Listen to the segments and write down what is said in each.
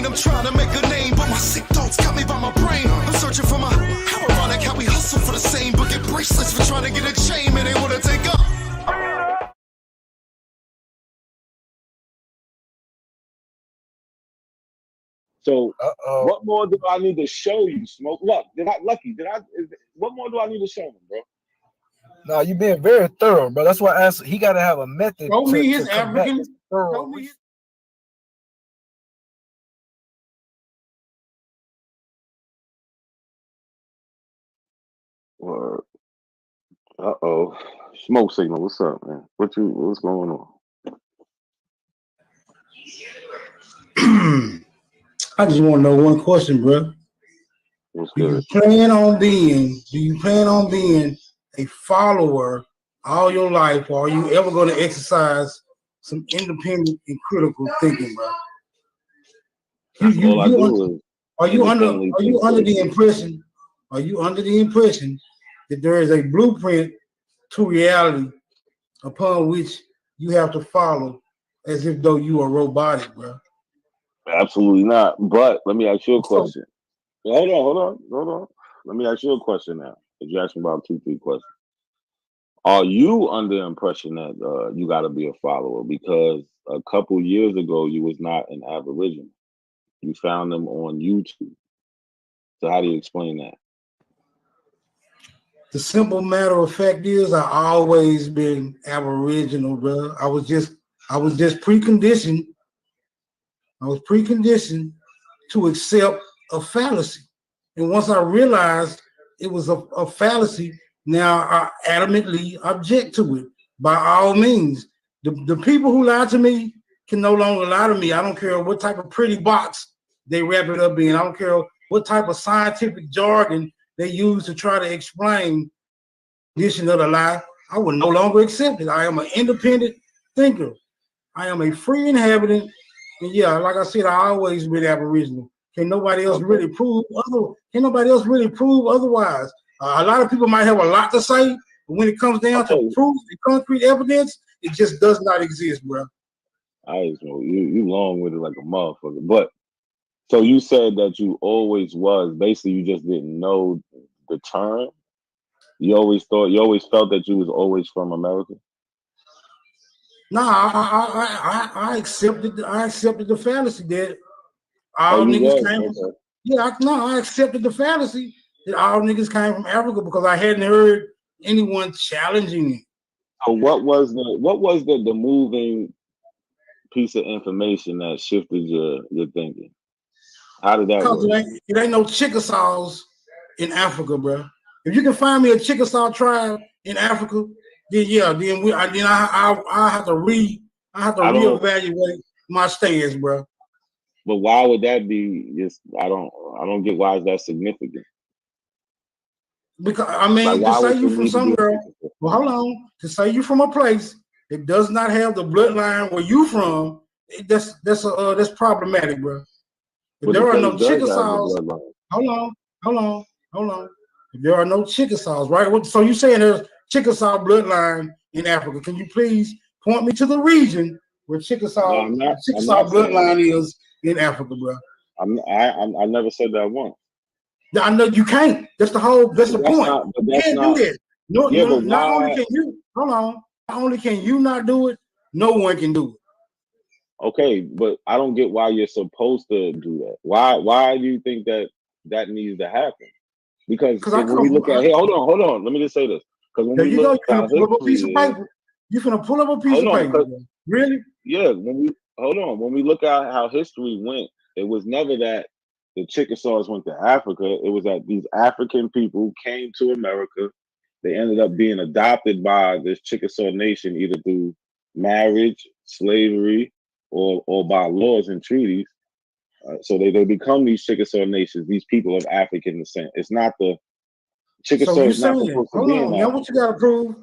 pain. I'm trying to make a name, but my sick thoughts got me by my brain. I'm searching for my, how ironic how we hustle for the same, but get bracelets for trying to get a chain, man, they wanna take up. So what more do I need to show you, Smoke? Look, what more do I need to show him, bro? No, you being very thorough, bro. That's why I asked. He got to have a method. Show me his African. Show me. Smoke signal. What's up, man? What's going on? I just want to know one question, bro. What's Do good? you plan on being a follower all your life, or are you ever going to exercise some independent and critical thinking, bro? Are you under the impression that there is a blueprint to reality upon which you have to follow as if though you are robotic, bro? Absolutely not. But let me ask you a question. Hold on. Let me ask you a question now. Because you asked me about 2-3 questions. Are you under the impression that you got to be a follower? Because a couple years ago, you was not an Aboriginal. You found them on YouTube. So how do you explain that? The simple matter of fact is, I always been Aboriginal, bro. I was just preconditioned. I was preconditioned to accept a fallacy, and once I realized it was a fallacy, now I adamantly object to it. By all means, the people who lie to me can no longer lie to me. I don't care what type of pretty box they wrap it up in. I don't care what type of scientific jargon they use to try to explain this and other lie. I will no longer accept it. I am an independent thinker. I am a free inhabitant. And yeah, like I said, I always been Aboriginal. Can nobody else really prove otherwise? A lot of people might have a lot to say, but when it comes down to proof and concrete evidence, it just does not exist, bro. I just know you long with it like a motherfucker. But so you said that you always was, basically you just didn't know the term. You always felt that you was always from America. No, I accepted the fallacy that all niggas came from. Yeah, I accepted the fallacy that all niggas came from Africa because I hadn't heard anyone challenging it. So what was the moving piece of information that shifted your thinking? How did that work? It ain't no Chickasaws in Africa, bro. If you can find me a Chickasaw tribe in Africa, then I have to reevaluate my stance, bro. But why would that be? Just I don't get why is that significant. Because I mean, to say you from somewhere, well, hold on, to say you from a place that does not have the bloodline where you from, that's problematic, bro. If there are no Chickasaws, hold on. If there are no Chickasaws, right? So you saying there's Chickasaw bloodline in Africa? Can you please point me to the region where Chickasaw bloodline is in Africa, bro? I never said that once. I know you can't. That's the point. You can't do that. No, not only can you. Hold on. Not only can you not do it, no one can do it. Okay, but I don't get why you're supposed to do that. Why do you think that needs to happen? Because when we look at hold on. Let me just say this. Because when we look at pull up a piece of paper. You're gonna pull up a piece of paper. Really? Yeah. When we look at how history went, it was never that the Chickasaws went to Africa. It was that these African people came to America. They ended up being adopted by this Chickasaw nation, either through marriage, slavery, or by laws and treaties. So they become these Chickasaw nations, these people of African descent. It's not the Chickasaw. So you're saying, hold on, now what you gotta prove?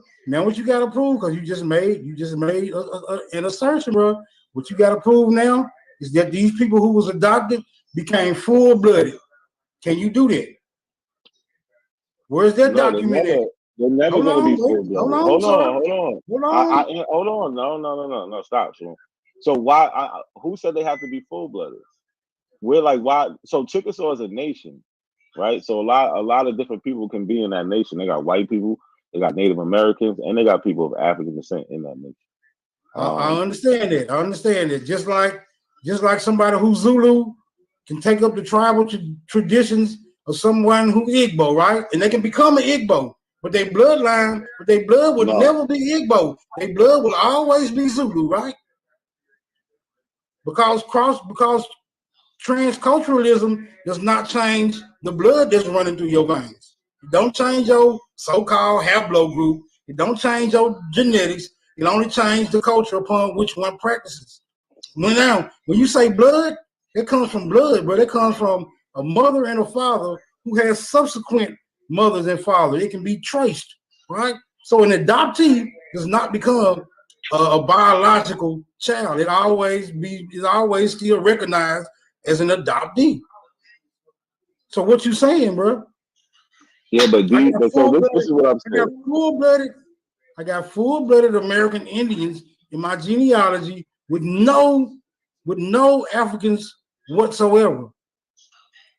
Because you just made an assertion, bro. What you gotta prove now is that these people who was adopted became full-blooded. Can you do that? Where's that document at? They're never going to be full-blooded. Hold on. No, stop. So why? Who said they have to be full-blooded? we're like, why? So Chickasaw is a nation, right? So a lot of different people can be in that nation. They got white people, they got Native Americans, and they got people of African descent in that nation. I understand it. I understand it. Just like somebody who's Zulu can take up the tribal traditions of someone who Igbo, right? And they can become an Igbo, but their blood would never be Igbo. Their blood will always be Zulu, right? Because transculturalism does not change the blood that's running through your veins. It don't change your so-called haplo group. It don't change your genetics. It only changes the culture upon which one practices. Now, when you say blood, it comes from blood, but it comes from a mother and a father who has subsequent mothers and fathers. It can be traced, right? So an adoptee does not become a biological child. It is always still recognized as an adoptee. So what you saying, bro? Yeah, but so this is what I'm saying. I got full-blooded American Indians in my genealogy with no Africans whatsoever.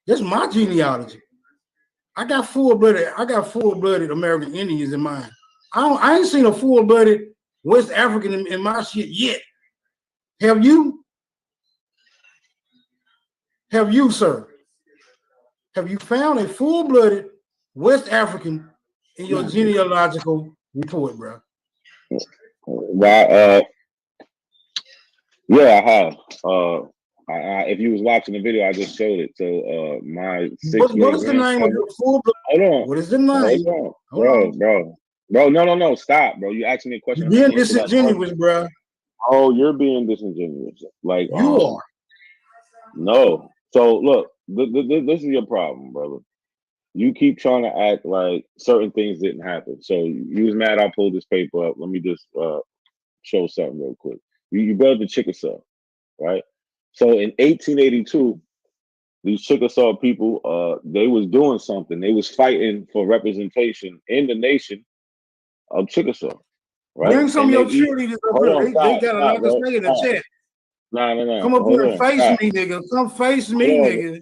That's my genealogy. I got full-blooded American Indians in mine. I ain't seen a full-blooded West African in my shit yet. Have you? Have you, sir? Have you found a full-blooded West African in your genealogical report, bro? Well, yeah, I have. If you was watching the video, I just showed it to my 6 year. What is the name of your full-blooded? Hold on. What is the name? Bro, no, stop, bro. You asking me a question. You're being disingenuous, bro. Oh, you're being disingenuous. Like you are. No. So look, this is your problem, brother. You keep trying to act like certain things didn't happen. So you was mad I pulled this paper up. Let me just show something real quick. You brought up the Chickasaw, right? So in 1882, these Chickasaw people, they was doing something. They was fighting for representation in the nation of Chickasaw, right? Bring some of your cheerleaders up here. They got a lot to say in the chat. No. Come up here and face me, nigga. Come face me, nigga.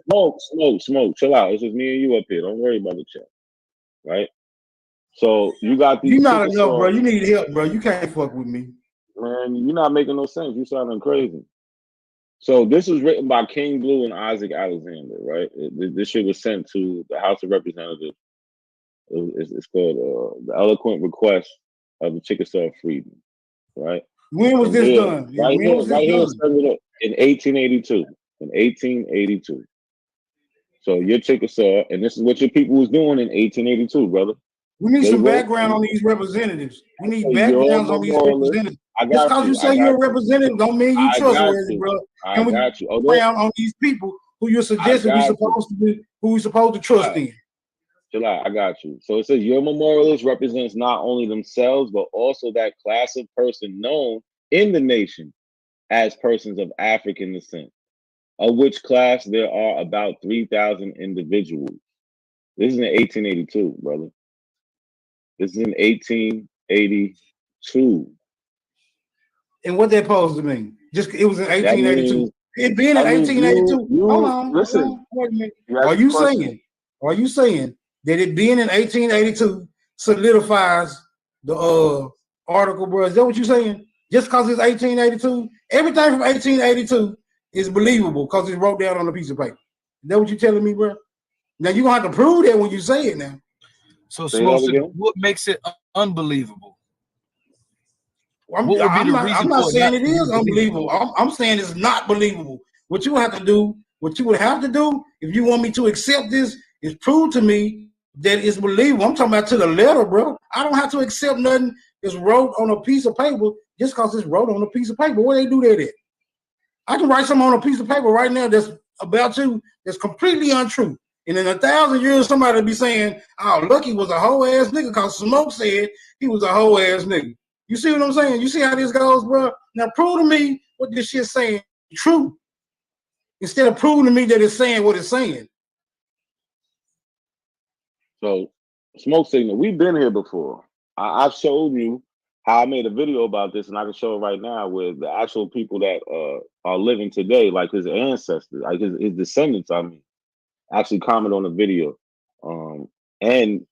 Smoke. Chill out. It's just me and you up here. Don't worry about the chat, right? So you got these. You're not enough, bro. You need help, bro. You can't fuck with me. Man, you're not making no sense. You sounding crazy. So this was written by King Blue and Isaac Alexander, right? This shit was sent to the House of Representatives. It's called The Eloquent Request of the Chickasaw Freedmen, right? When was this done? Right here, in 1882. In 1882. So your Chickasaw, and this is what your people was doing in 1882, brother. We need some background on these representatives. We need backgrounds on these representatives. Just because you say you're a representative don't mean you trustworthy, bro. I got you. Background on these people who you're suggesting who we supposed to trust in. Chill out, I got you. So it says your memorialist represents not only themselves, but also that class of person known in the nation as persons of African descent, of which class there are about 3,000 individuals. This is in 1882, brother. This is in 1882. And what that supposed to mean? Just it was in 1882. It being in 1882. Hold on. Listen. Wait a minute. Are you saying that it being in 1882 solidifies the article, bro? Is that what you're saying? Just because it's 1882, everything from 1882 is believable because it's wrote down on a piece of paper. Is that what you're telling me, bro? Now you're gonna have to prove that when you say it now. So what makes it unbelievable? I'm not saying it is unbelievable. I'm saying it's not believable. What you would have to do if you want me to accept this is prove to me that it's believable. I'm talking about to the letter, bro. I don't have to accept nothing that's wrote on a piece of paper just because it's wrote on a piece of paper. Where they do that at? I can write something on a piece of paper right now that's about you that's completely untrue. And in 1,000 years, somebody will be saying, oh, Lucky was a whole ass nigga because Smoke said he was a whole ass nigga. You see what I'm saying? You see how this goes, bro? Now prove to me what this shit's saying true. Instead of proving to me that it's saying what it's saying. So, Smoke Signal, we've been here before. I've showed you how I made a video about this, and I can show it right now with the actual people that are living today, like his ancestors, like his descendants. I mean, actually comment on the video, and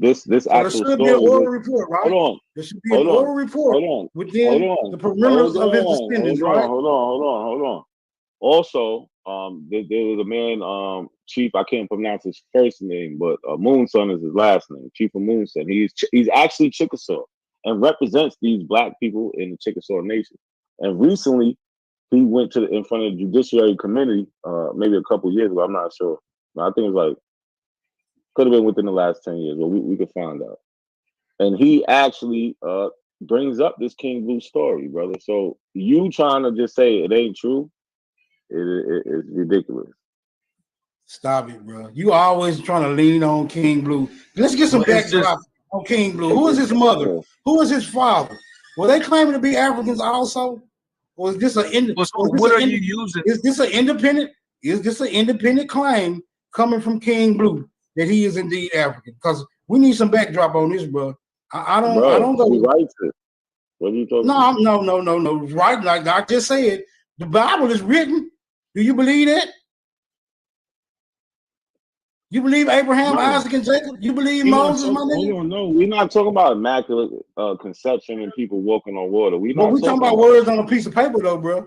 this So there actual should be an story. oral report, right? Hold on, There should be an hold on, oral report hold on, hold within on, the perimeters of his descendants, right? hold on. Also, there was a man, Chief. I can't pronounce his first name, but Moonson is his last name. Chief of Moonson. He's actually Chickasaw and represents these black people in the Chickasaw Nation. And recently, he went in front of the Judiciary Committee, maybe a couple years ago. I'm not sure. I think it was like could have been within the last 10 years, but we could find out. And he actually brings up this King Blue story, brother. So you trying to just say it ain't true? It's ridiculous. Stop it, bro. You always trying to lean on King Blue. Let's get some backdrop on King Blue. Who is his mother? Who is his father? Were they claiming to be Africans also? Or is this what are you using? Is this an independent? Is this an independent claim coming from King Blue that he is indeed African? Because we need some backdrop on this, bro. I don't go. He writes it. What are you talking about? No. Right, like I just said, the Bible is written. Do you believe that? You believe Abraham, Isaac, and Jacob? You believe Moses, my nigga? Hold on, no. We're not talking about immaculate conception and people walking on water. We talking about words on a piece of paper, though, bro.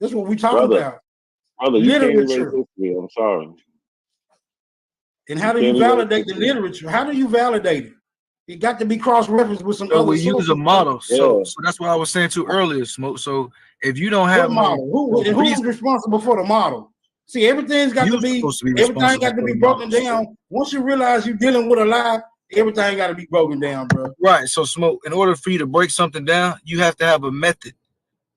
That's what we talking about. Brother, you can't erase history. I'm sorry. And how do you validate the literature? How do you validate it? It got to be cross-referenced with some other we sources. use a model. So that's what I was saying to earlier, Smoke. So if you don't have model, who's responsible for the model? See, everything's got to be everything got to be broken down. Once you realize you're dealing with a lie, everything got to be broken down, bro. Right. So, Smoke, in order for you to break something down, you have to have a method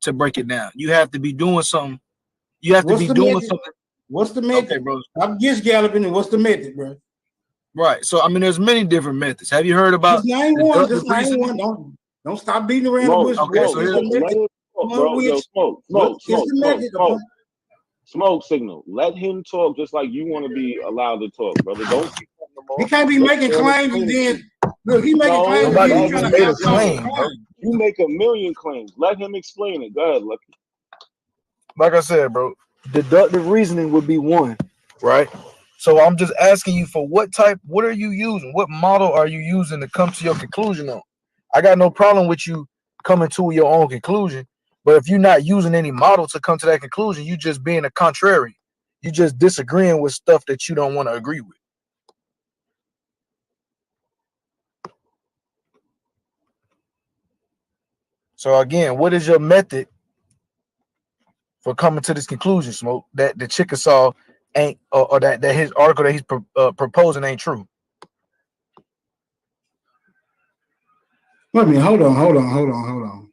to break it down. You have to be doing something. You have to be doing something. What's the method, okay, bro? I'm just galloping. And what's the method, bro? Right. So, I mean, there's many different methods. Have you heard about? Just name one. Don't stop beating around the bush. Okay, so here's Smoke signal. Let him talk just like you want to be allowed to talk, brother. Don't keep he can't be making claims and then look, he making claims. You make a million claims. Let him explain it. Go ahead, Lucky. Like I said, bro, deductive reasoning would be one, right? So I'm just asking you for what are you using? What model are you using to come to your conclusion on? I got no problem with you coming to your own conclusion. But if you're not using any model to come to that conclusion, you just being a contrary. You just disagreeing with stuff that you don't want to agree with. So again, what is your method for coming to this conclusion, Smoke, that the Chickasaw ain't, or that his article that he's proposing ain't true? Wait a minute, hold on.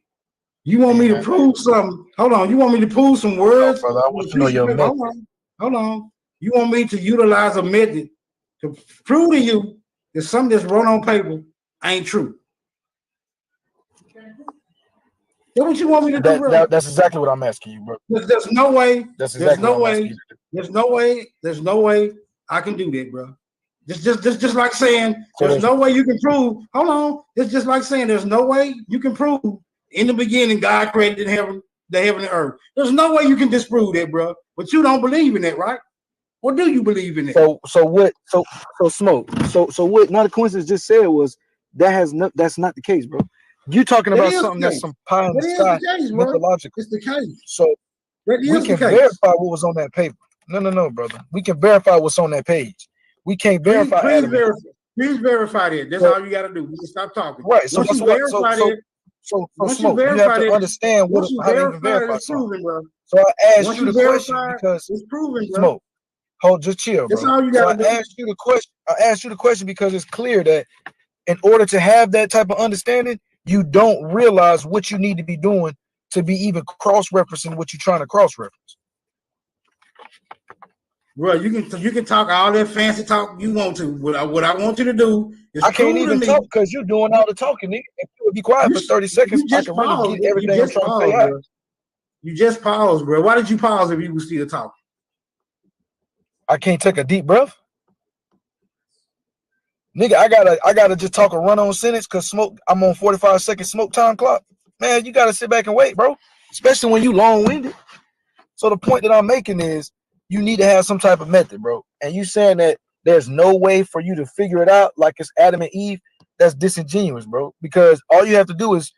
You want me to prove something? Hold on. You want me to prove some words? Brother, I want to know your method. Hold on. You want me to utilize a method to prove to you that something that's wrote on paper ain't true? That's what you want me to do, bro? That's exactly what I'm asking you, bro. There's no way. There's no way I can do that, bro. Just like saying there's no way you can prove. Hold on. It's just like saying there's no way you can prove in the beginning God created the heaven and earth. There's no way you can disprove that, bro. But you don't believe in that, right? Or do you believe in it? So Smoke. So what Not a Coincidence just said was that's not the case, bro. You talking about something that's some pie in the sky mythological. It's the case. So we can verify what was on that paper. No, brother. We can verify what's on that page. We can't verify. Please verify that. That's all you got to do. You can stop talking. Right. So once you verify that, Smoke, you have to understand how to even verify something. So I asked you the question because it's proven, bro. Smoke. Hold, just chill, bro. That's all you got to do. I asked you the question because it's clear that in order to have that type of understanding, you don't realize what you need to be doing to be even cross-referencing what you're trying to cross-reference. Bro, you can talk all that fancy talk you want to. What I want you to do is I can't even talk because you're doing all the talking, nigga. If you would be quiet for 30 seconds, I can really get everything I'm trying to say out. You just paused, bro. Why did you pause if you were still talking? I can't take a deep breath. Nigga, I gotta just talk a run-on sentence because I'm on 45-second smoke time clock. Man, you gotta sit back and wait, bro. Especially when you long-winded. So the point that I'm making is you need to have some type of method, bro. And you saying that there's no way for you to figure it out like it's Adam and Eve, that's disingenuous, bro. Because all you have to do is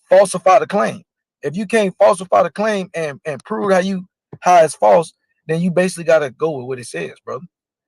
falsify the claim. If you can't falsify the claim and prove how it's false, then you basically gotta go with what it says, brother.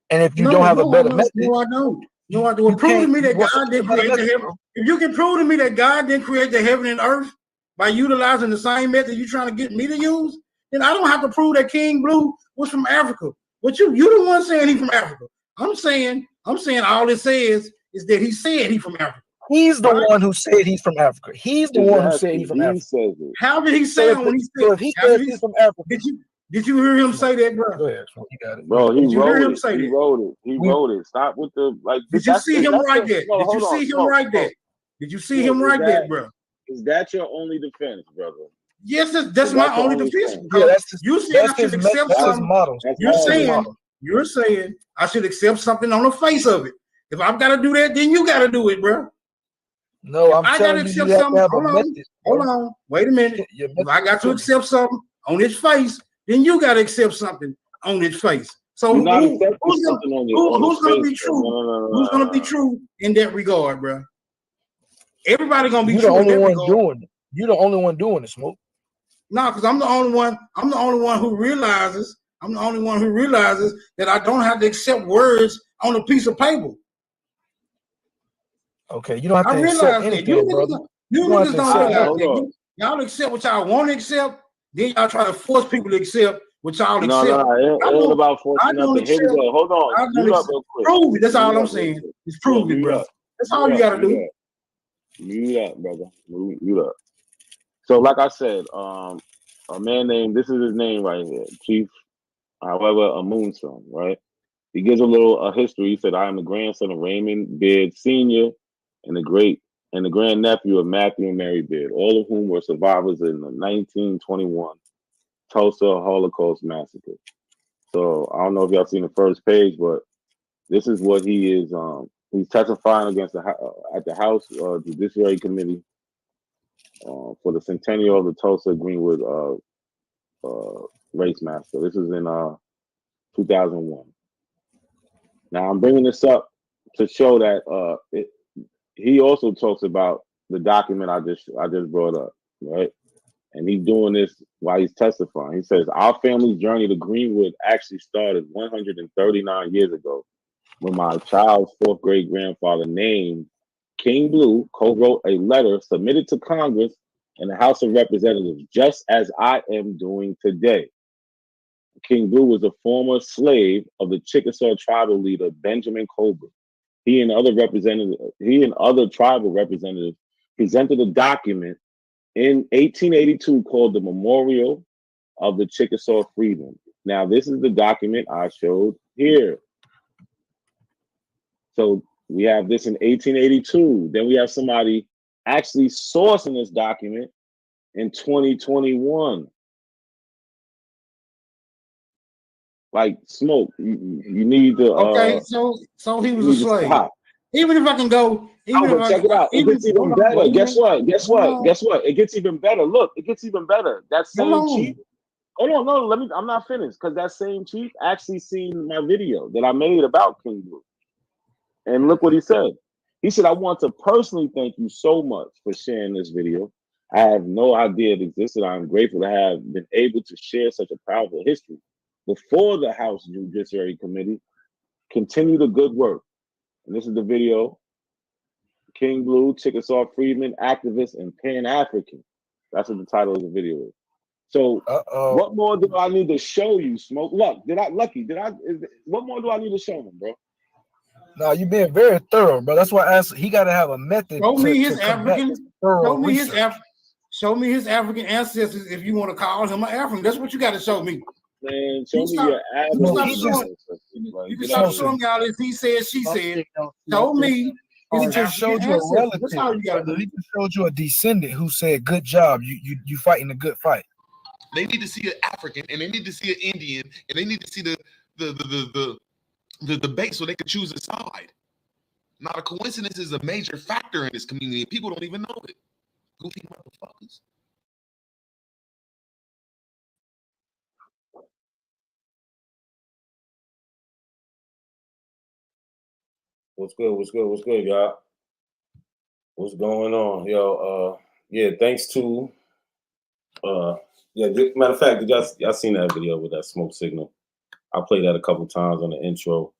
And if you don't have a better method, no, I don't. No, I don't. Prove to me that God didn't create the heaven. If you can prove to me that God didn't create the heaven and earth by utilizing the same method you're trying to get me to use, then I don't have to prove that King Blue was from Africa. But you the one saying he's from Africa. I'm saying all it says is that he said he's from Africa. He's the one who said he's from Africa. He's the one who said he's from Africa. How did he say it when he said? So if he says he's from Africa, did you hear him say that, bro? Go ahead, you got it, bro. He wrote it. He wrote it. Stop with the like. Did you see him write that? Did you see him write that? Did you see him write that, bro? Is that your only defense, brother? Yes, that's my only defense. Yeah, you said I should accept something. You're saying I should accept something on the face of it. If I've got to do that, then you got to do it, bro. No, I'm telling you, you have to have a method. Hold on, wait a minute. If I got to accept something on its face, then you got to accept something on its face. So who's going to be true? Who's going to be true in that regard, bro? Everybody going to be true in that regard. Doing it. You're the only one doing it, Smoke. No, because I'm the only one. I'm the only one who realizes. I'm the only one who realizes that I don't have to accept words on a piece of paper. Okay, you don't have to accept anything, brother. You niggas don't realize that. Y'all accept what y'all want to accept, then y'all try to force people to accept what y'all accept. No, it ain't about forcing nothing. Here we go. Hold on. Prove it. That's all I'm saying. Just prove it, bro. That's all you gotta do. Mute up, brother. Mute up. So, like I said, a man named, this is his name right here, Chief, however, a Moonson, right? He gives a history. He said, I am the grandson of Raymond Beard Sr. and the grandnephew of Matthew and Mary Beard, all of whom were survivors in the 1921 Tulsa Holocaust Massacre. So I don't know if y'all seen the first page, but this is what he is. He's testifying against at the House Judiciary Committee for the centennial of the Tulsa Greenwood race massacre. This is in 2001. Now I'm bringing this up to show that he also talks about the document I just brought up, right? And he's doing this while he's testifying. He says, our family's journey to Greenwood actually started 139 years ago when my child's fourth grade grandfather named King Blue co-wrote a letter submitted to Congress and the House of Representatives, just as I am doing today. King Blue was a former slave of the Chickasaw tribal leader, Benjamin Cobra. He and other tribal representatives presented a document in 1882 called the Memorial of the Chickasaw Freedmen. Now, this is the document I showed here. So we have this in 1882. Then we have somebody actually sourcing this document in 2021. Like Smoke, you need to. Okay, so he was a slave. Even if I can go, check it out. It gets even better. Guess what? It gets even better. Look, it gets even better. That same chief. Hold on, no, I'm not finished because that same chief actually seen my video that I made about King Blue. And look what he said. He said, I want to personally thank you so much for sharing this video. I have no idea it existed. I'm grateful to have been able to share such a powerful history before the House Judiciary Committee. Continue the good work. And this is the video. King Blue, Chickasaw Freedman, activist, and Pan-African. That's what the title of the video is. So what more do I need to show you, Smoke? Look, what more do I need to show him, bro? No, you're being very thorough, bro. That's why I asked. He got to have a method. Show me his African. Show me his African ancestors if you want to call him an African. That's what you got to show me. Man, show me your ancestors. You can stop showing y'all if he said, she said. Show me. He just showed you a relative. That's all you got to do. He just showed you a descendant who said, "Good job. You fighting a good fight." They need to see an African, and they need to see an Indian, and they need to see the debate so they can choose a side. Not a coincidence is a major factor in this community. People don't even know it. Goofy motherfuckers. What's good? What's good? What's good, y'all? What's going on, yo? Yeah, thanks to yeah. Matter of fact, did y'all seen that video with that smoke signal? I played that a couple times on the intro.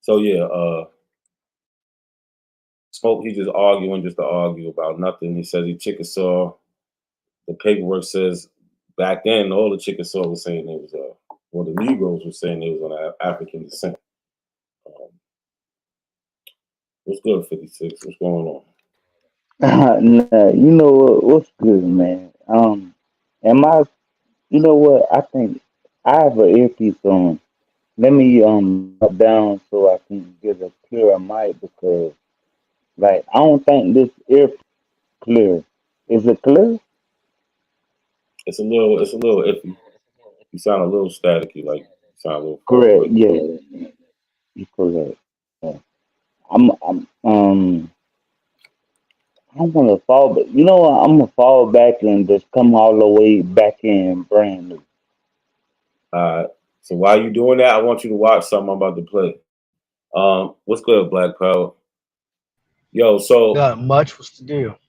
So yeah, Smoke, he just arguing just to argue about nothing. He says he Chickasaw. The paperwork says back then all the Chickasaw was saying it was well, the Negroes were saying it was on African descent. What's good, 56? What's going on? Nah, you know what's good, man. Am I? You know what? I think I have an earpiece on. Let me up down so I can get a clearer mic because, like, I don't think this ear clear. Is it clear? It's a little iffy. You sound a little staticky, like you sound a little far Correct. away. Yeah, you correct. Yeah. I'm I'm gonna fall, but you know what? I'm gonna fall back and just come all the way back in brand new. So while you doing that, I want you to watch something I'm about to play. What's good, Black Power? Yo, Got much. What's the deal?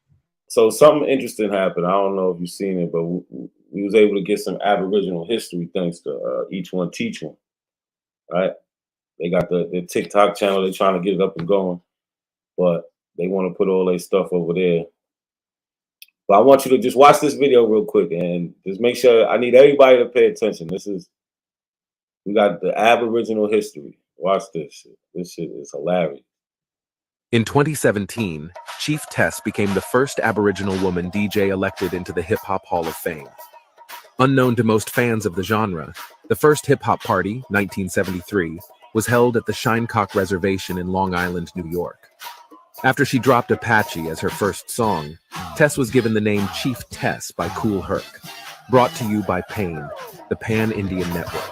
so something interesting happened. I don't know if you've seen it, but we was able to get some Aboriginal history thanks to Each One Teach One. Right? They got the TikTok channel. They're trying to get it up and going, but they want to put all their stuff over there. But I want you to just watch this video real quick and just make sure. I need everybody to pay attention. We got the Aboriginal history. Watch this shit. This shit is hilarious. In 2017, Chief Tess became the first Aboriginal woman DJ elected into the Hip Hop Hall of Fame. Unknown to most fans of the genre, the first hip hop party, 1973, was held at the Shinecock Reservation in Long Island, New York. After she dropped Apache as her first song, Tess was given the name Chief Tess by Kool Herc. Brought to you by PAIN, the Pan-Indian Network.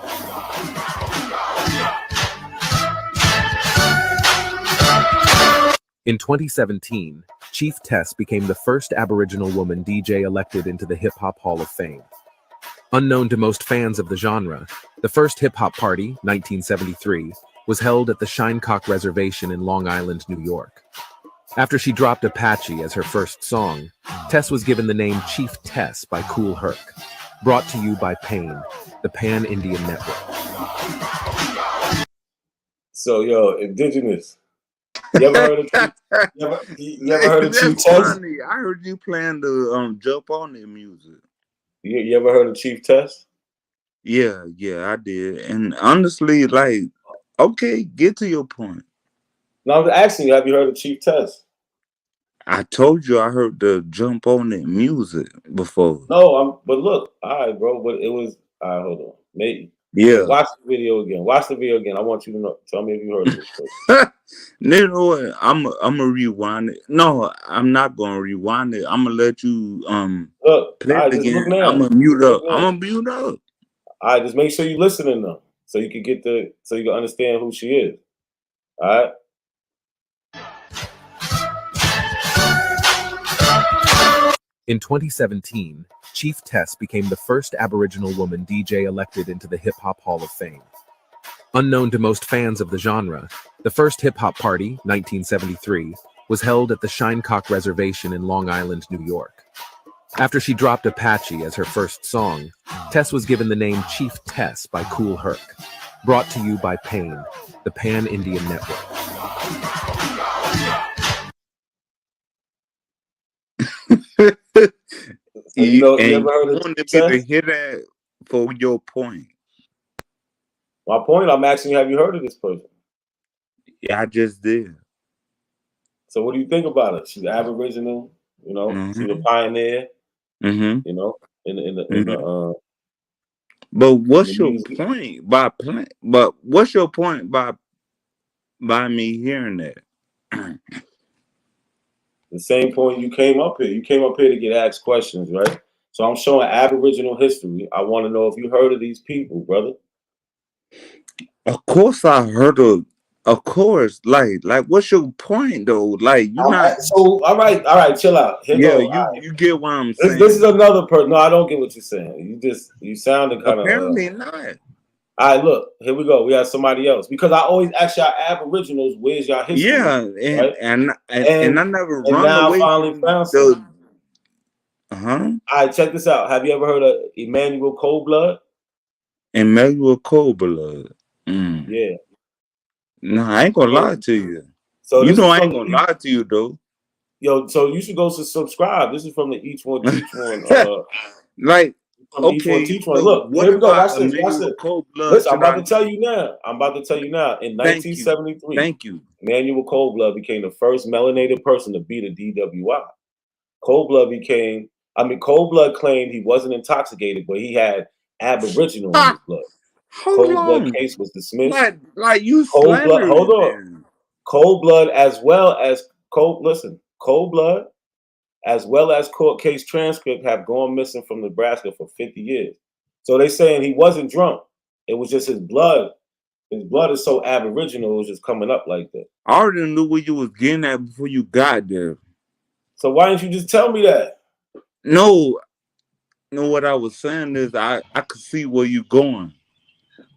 In 2017, Chief Tess became the first Aboriginal woman DJ elected into the Hip Hop Hall of Fame. Unknown to most fans of the genre, the first hip hop party, 1973, was held at the Shinecock Reservation in Long Island, New York. After she dropped Apache as her first song, Tess was given the name Chief Tess by Kool Herc. Brought to you by PAIN, the Pan-Indian Network. So, yo, Indigenous. You ever heard of you ever heard of Chief That's Tess? funny. I heard you playing the jump on that music. You ever heard of Chief Tess? Yeah, I did. And honestly, like, okay, get to your point. No, I'm asking you, have you heard of Chief Tess? I told you I heard the jump on that music before. No, but look, all right, bro. But it was hold on. Maybe watch the video again. Watch the video again. I want you to know. Tell me if you heard of this first. You know what? I'm gonna rewind it. No, I'm not gonna rewind it. I'm gonna let you look, play it again. Look now. I'm gonna mute up. Now. I'm gonna mute up. All right, just make sure you listening though, so you can so you can understand who she is. All right. In 2017, Chief Tess became the first Aboriginal woman DJ elected into the Hip Hop Hall of Fame. Unknown to most fans of the genre, the first hip hop party, 1973, was held at the Shinecock Reservation in Long Island, New York. After she dropped Apache as her first song, Tess was given the name Chief Tess by Kool Herc. Brought to you by PAIN, the Pan-Indian Network. You ever heard of Chief Tess? To hear that for your point. My point, I'm asking you, have you heard of this person? Yeah, I just did. So what do you think about it? She's Aboriginal, you know, she's a pioneer, you know, in the But what's your point by playing? But what's your point by me hearing that? The same point you came up here. You came up here to get asked questions, right? So I'm showing Aboriginal history. I want to know if you heard of these people, brother. Of course, I heard of. Of course, like, what's your point though? Like, you're not. So, all right, chill out. Here Yeah, go. you get what I'm saying. This is another person. No, I don't get what you're saying. You sounded kind of. Apparently not. All right, look, here we go. We have somebody else because I always ask y'all Aboriginals, where's y'all history? Yeah, right? and I never run now away finally from found the. All right, check this out. Have you ever heard of Emmanuel Coldblood? Emmanuel Coldblood. Yeah. No, I ain't gonna lie to you. So you know I ain't gonna lie to you though. Yo, so you should go to subscribe. This is from the Each One Teach One. Like, from okay, Each One Teach One. so Look, what here we go. Watch about this. Watch this. Coldblood? Listen, I'm about to tell you now. In 1973, Thank you. Emmanuel Coldblood became the first melanated person to beat a DWI. Coldblood claimed he wasn't intoxicated, but he had Aboriginal in his blood. Coldblood case was dismissed. Like you Coldblood. Hold on. Man. Coldblood as well as court case transcript have gone missing from Nebraska for 50 years. So they saying he wasn't drunk. It was just his blood. His blood is so Aboriginal, it was just coming up like that. I already knew where you was getting at before you got there. So why didn't you just tell me that? No, what I was saying is I could see where you're going.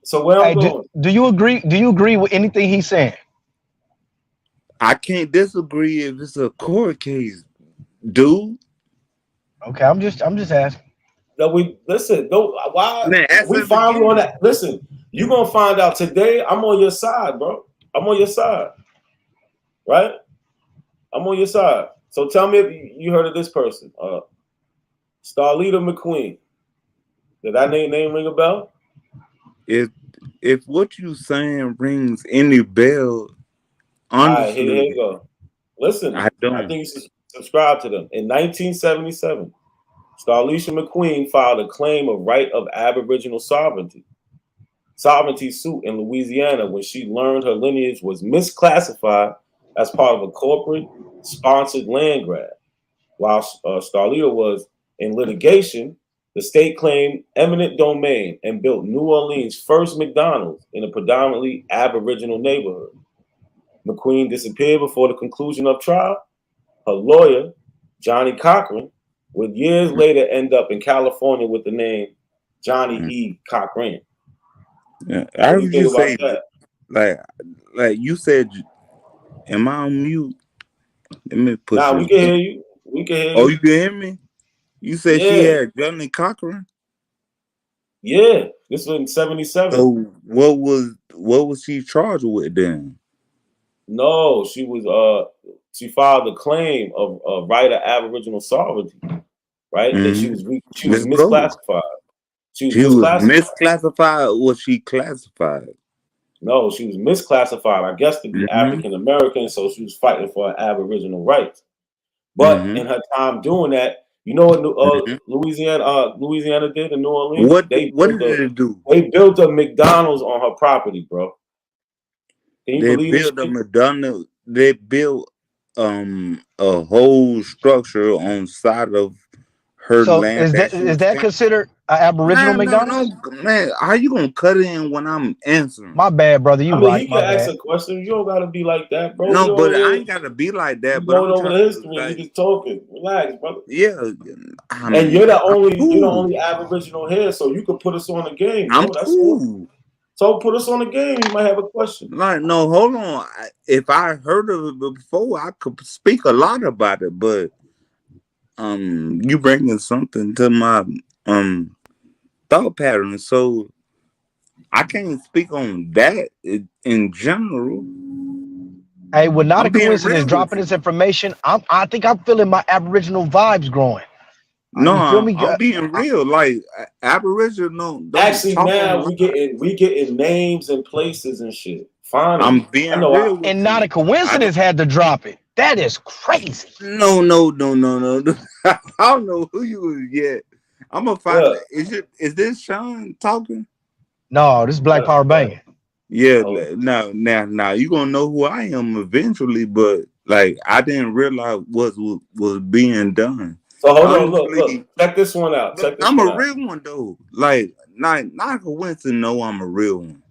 So where I'm going? Do you agree? Do you agree with anything he's saying? I can't disagree if it's a court case, dude. Okay, I'm just asking. No, we listen. No, why man, we finally on that? Listen, you're gonna find out today. I'm on your side, bro. I'm on your side, right? I'm on your side. So tell me if you heard of this person, Starlita McQueen. Did that name ring a bell? If what you saying rings any bell, honestly, here you go. Listen, I think you should subscribe to them. In 1977, Starlita McQueen filed a claim of right of Aboriginal sovereignty suit in Louisiana when she learned her lineage was misclassified as part of a corporate sponsored land grab. While Starlita was in litigation, the state claimed eminent domain and built New Orleans' first McDonald's in a predominantly Aboriginal neighborhood. McQueen disappeared before the conclusion of trial. Her lawyer, Johnny Cochran, would years later end up in California with the name Johnny E. Cochran. Yeah, I heard you say that. Like you said, am I on mute? Let me put. Nah, we can hear you. We can hear you. Oh, you can hear me? You said she had Johnny Cochran? Yeah, this was in 77. So what was she charged with then? No, she she filed a claim of right of Aboriginal sovereignty, right? That she was misclassified. She was misclassified. Was she classified? No, she was misclassified. I guess to be African American, so she was fighting for Aboriginal rights. But in her time doing that, you know what Louisiana did in New Orleans? What did it do? They built a McDonald's on her property, bro. Can you believe built a McDonald's. They built a whole structure on side of her land. Is that considered an Aboriginal McDonald's? No, man, how you gonna cut in when I'm answering? My bad, brother. You right. He can ask a question. You don't gotta be like that, bro. No, but I ain't gotta be like that. But going over the history, you just talking. Relax, brother. Yeah, and you're the only Aboriginal here, so you can put us on the game. I'm cool. So put us on the game. You might have a question. Like, no, hold on. If I heard of it before, I could speak a lot about it. But you bringing something to my thought pattern, so I can't speak on that in general. Hey, we're not a coincidence dropping this information. I think I'm feeling my Aboriginal vibes growing. No, I'm being real. Like Aboriginal. Actually, now we getting names and places and shit. Finally, I'm being real. And not a coincidence had to drop it. That is crazy. No. I don't know who you is yet. I'm gonna find it. Is this Sean talking? No, this is Black Power banging. Yeah, now you gonna know who I am eventually, but like I didn't realize what was being done. So hold on, honestly, look. Check this one out. Check this I'm one a out. real one though. Like, not coincidence. No, I'm a real one.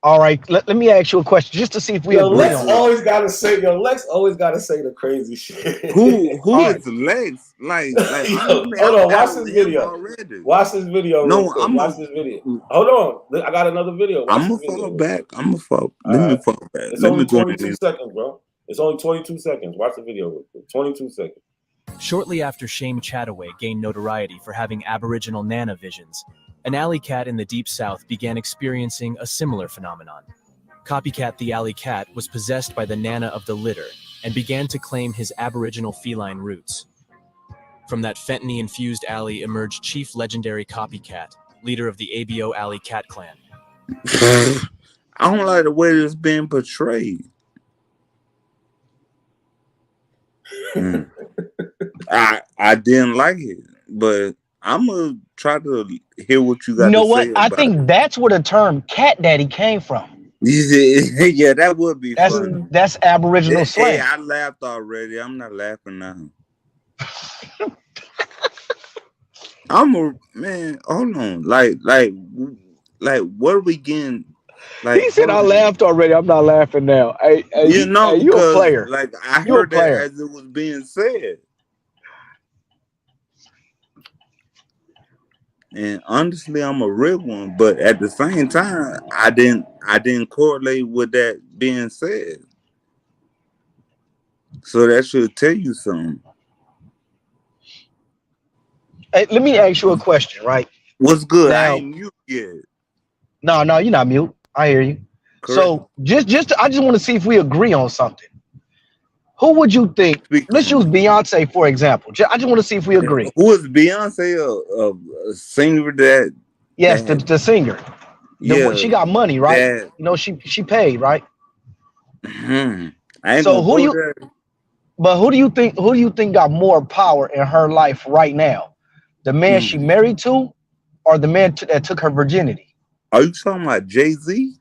All right, let me ask you a question just to see if we Yo, agree Lex on this. always gotta say the crazy shit. Who All is right. Lex? Like Yo, honestly, hold I'm on, watch down this with him video. already. Watch this video real No, quick. I'm Watch this video. Hold on. I got another video. Watch I'm this gonna fall video. back. I'm gonna fall. All Let me right. fall back. It's Let only me go 22 ahead. seconds, bro. It's only 22 seconds. Watch the video real quick. 22 seconds. Shortly after Shame Chataway gained notoriety for having Aboriginal Nana visions, an alley cat in the Deep South began experiencing a similar phenomenon. Copycat the alley cat was possessed by the Nana of the litter and began to claim his Aboriginal feline roots. From that fentanyl-infused alley emerged Chief Legendary Copycat, leader of the ABO Alley Cat Clan. I don't like the way it's being portrayed. I didn't like it, but I'm gonna try to hear what you got You know to what? say I about think it. that's where the term cat daddy came from. Yeah, that would be funny. That's Aboriginal Hey, slang. I laughed already. I'm not laughing now. I'm a man. Hold on, like, what are we getting? Like, He said, hold "I on. laughed already. I'm not laughing now." Hey, You know, you a because player. like I You a heard that player. as it was being said, and honestly, I'm a real one. But at the same time, I didn't correlate with that being said. So that should tell you something. Hey, let me ask you a question, right? What's good? I Now, ain't mute yet. no, you're not mute. I hear you. Correct. So I just want to see if we agree on something. Who would you think? Speak Let's on use Beyonce for example. I just want to see if we it. agree. Who is Beyonce? A singer that Yes, had, the singer. She got money, right? that. You know, she paid, right? I ain't So gonna go there. who do you think got more power in her life right now? The man she married to, or the man that took her virginity? Are you talking about Jay-Z?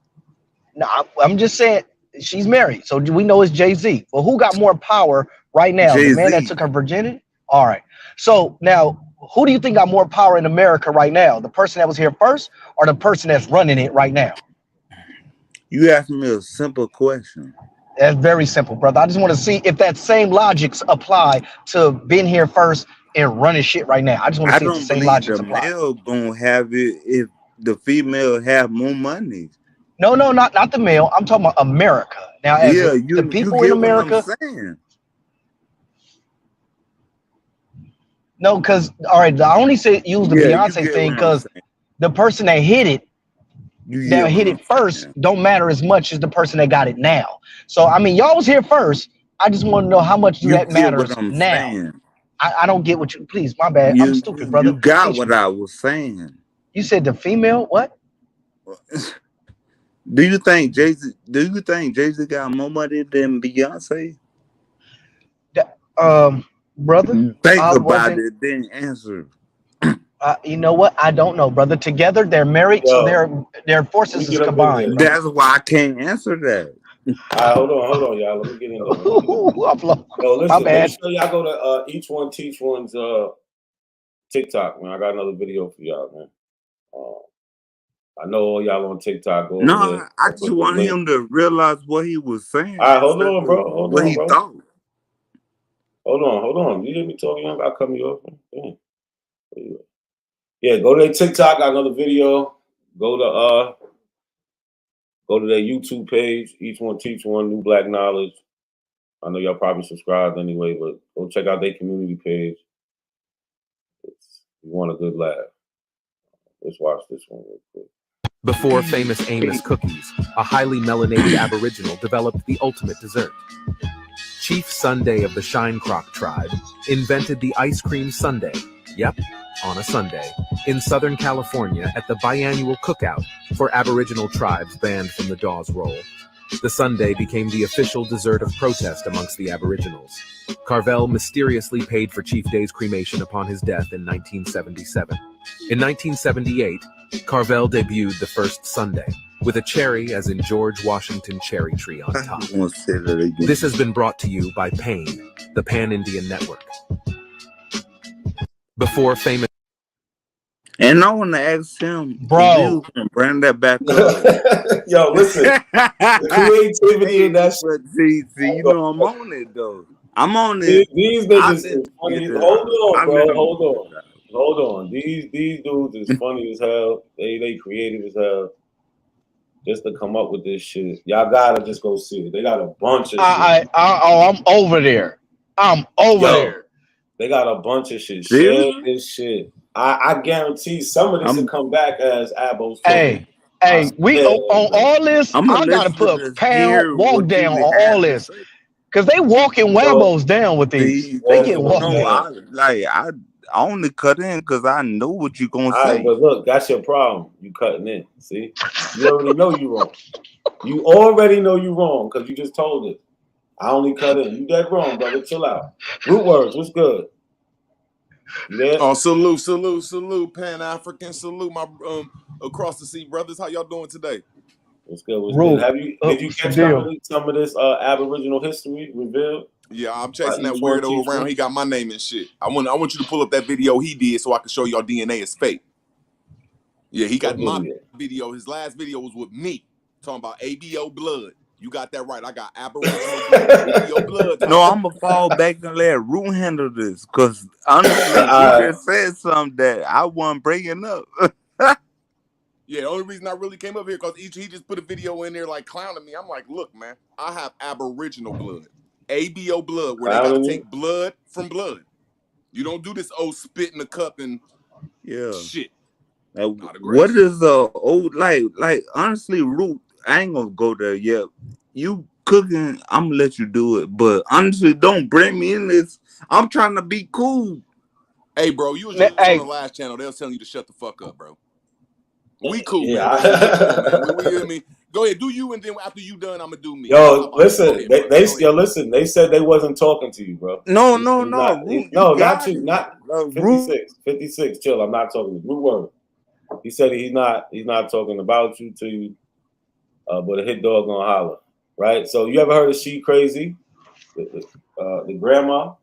No, I'm just saying she's married, so we know it's Jay-Z. But who got more power right now? The man that Jay-Z. took her virginity? All right. So now, who do you think got more power in America right now? The person that was here first, or the person that's running it right now? You asked me a simple question. That's very simple, brother. I just want to see if that same logics apply to being here first and running shit right now. I just want to I see if the don't same believe logics the apply. male gonna have it if the female have more money. No, not the male. I'm talking about America. Now, Yeah, the you people in get what I'm America. saying. No, because all right, I only say use the Yeah, you Beyonce get thing what I'm because saying. the person that hit it You get what I'm first saying. don't matter as much as the person that got it now. So I mean, y'all was here first. I just want to know how much You that get what matters I'm now. saying. I don't get what you. Please, my bad. I'm stupid, brother. You got Teach what me. I was saying. You said the female what? Do you think Jay-Z got more money than Beyonce? Brother, Think I about wasn't. it, then answer. You know what? I don't know, brother. Together they're married, so Yo, their let forces me is get up in there. combined, brother. That's why I can't answer that. Hold on, y'all. Let me get in there. Yo, My listen, bad. make sure y'all go to each one teach one's TikTok, man. I got another video for y'all, man. I know all y'all on TikTok. Go over there. I just want him to realize what he was saying. All right, hold on, bro. Hold what on, he bro. thought. Hold on. You hear me talking? I'm about to cut me off. Damn. Yeah, go to their TikTok. Got another video. Go to their YouTube page. Each one teach one. New Black Knowledge. I know y'all probably subscribed anyway, but go check out their community page. You want a good laugh. Let's watch this one real quick. Before famous Amos cookies, a highly melanated Aboriginal developed the ultimate dessert. Chief Sunday of the Shinecroc tribe invented the ice cream sundae, yep, on a Sunday, in Southern California at the biannual cookout for Aboriginal tribes banned from the Dawes Roll. The sundae became the official dessert of protest amongst the Aboriginals. Carvel mysteriously paid for Chief Day's cremation upon his death in 1977. In 1978, Carvel debuted the first sundae, with a cherry as in George Washington cherry tree on top. This has been brought to you by PAIN, the Pan-Indian Network. Before famous And I want to ask him if Bro. you can bring that back up. Yo, listen, the creativity in that shit. But see, you know I'm on it though. I'm on it. These I niggas let is funny. him Hold on, I let bro. him Hold get on. it out. Hold on. These dudes is funny as hell. They creative as hell. Just to come up with this shit. Y'all gotta just go see it. They got a bunch of shit. I'm over there. I'm over Yo, there. they got a bunch of shit. Share Seriously? this shit. I guarantee some of this will come back as abos. Hey, we on all this. I'm gonna I gotta listen to put this, pound hear walk what down you on all have to this say. because they walking Wambos down with these. See, They getting walked no, down. I only cut in because I know what you're gonna All say. right, but look, that's your problem. You cutting in. See, you already know you wrong. You already know you wrong because you just told it. I only cut in. You dead wrong, brother. Chill out. Root words, what's good? You there? Oh, salute, Pan African, salute my across the sea brothers. How y'all doing today? What's good? What's Root. good? Did you catch some of this Aboriginal history revealed? Yeah, I'm chasing that each one weirdo around. He got my name and shit. I want you to pull up that video he did so I can show y'all DNA is fake. Yeah, he got my video. His last video was with me talking about ABO blood. You got that right. I got Aboriginal blood, ABO blood. No, I'm gonna fall back and let Root handle this because honestly, he just said something that I wasn't bringing up. Yeah, the only reason I really came up here because he just put a video in there like clowning me. I'm like, look, man, I have Aboriginal blood, ABO blood, where they gotta take blood from blood. You don't do this spit in the cup and shit. What is the old like honestly, Root? I ain't gonna go there yet. You cooking, I'm gonna let you do it, but honestly, don't bring me in this. I'm trying to be cool. Hey, bro, you was just on the last channel. They was telling you to shut the fuck up, bro. We cool, man. Come on, man. We I mean, go ahead, do you, and then after you done, I'm gonna do me. Yo, listen, listen. They said they wasn't talking to you, bro. No, not you, not 56. 56. Chill. I'm not talking to you. Root word. He said he's not talking about you to you, but a hit dog gonna holler, right? So you ever heard of She Crazy, the grandma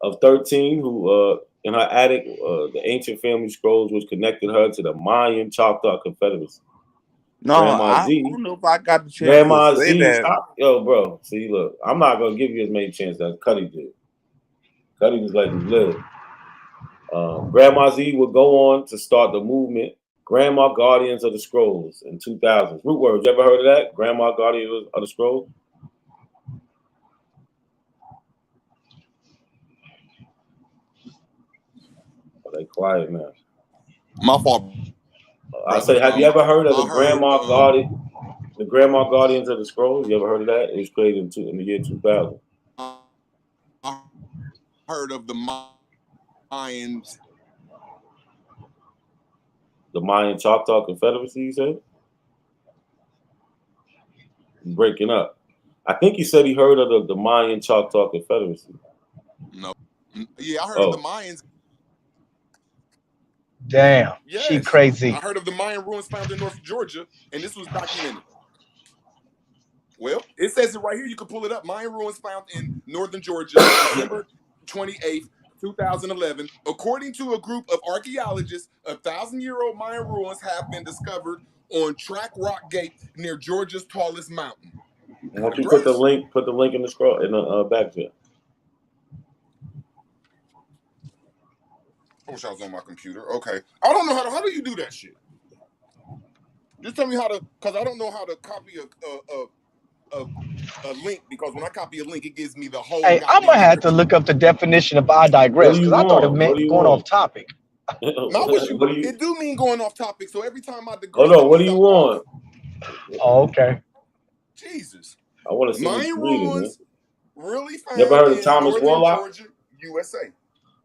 of 13 who in her attic, the ancient family scrolls which connected her to the Mayan Choctaw Confederacy. No, I don't know if I got the chance Grandma to say Z, that. stop. Yo, bro. See, look, I'm not gonna give you as many chances as Cuddy did. Cuddy was letting you live. Grandma Z would go on to start the movement Grandma Guardians of the Scrolls in 2000s. Root words, you ever heard of that? Grandma Guardians of the Scrolls? Oh, they quiet now. My fault. I say, have you ever heard of the Grandma Guardians of the Scrolls? You ever heard of that? It was created in the year 2000. I heard of the Mayans. The Mayan Choctaw Confederacy, you said? Breaking up. I think he said he heard of the Mayan Choctaw Confederacy. No. Yeah, I heard of the Mayans. Damn. Yes. She crazy. I heard of the Mayan ruins found in North Georgia, and this was documented. Well, it says it right here. You can pull it up. Mayan ruins found in northern Georgia, December 28th, 2011. According to a group of archaeologists, 1,000-year-old Mayan ruins have been discovered on Track Rock Gate near Georgia's tallest mountain. Why don't you put the link in the scroll in the back there? I wish I was on my computer. Okay. I don't know how do you do that shit? Just tell me how to, because I don't know how to copy a link, because when I copy a link, it gives me the whole. Hey, I'm gonna have to look up the definition of I digress because I thought it meant going off topic. It do mean going off topic. So every time I digress, hold on, what do you want? Oh, okay. Jesus. I want to see Mayan ruins really found you ever heard of in Thomas northern Warlock? Georgia, USA.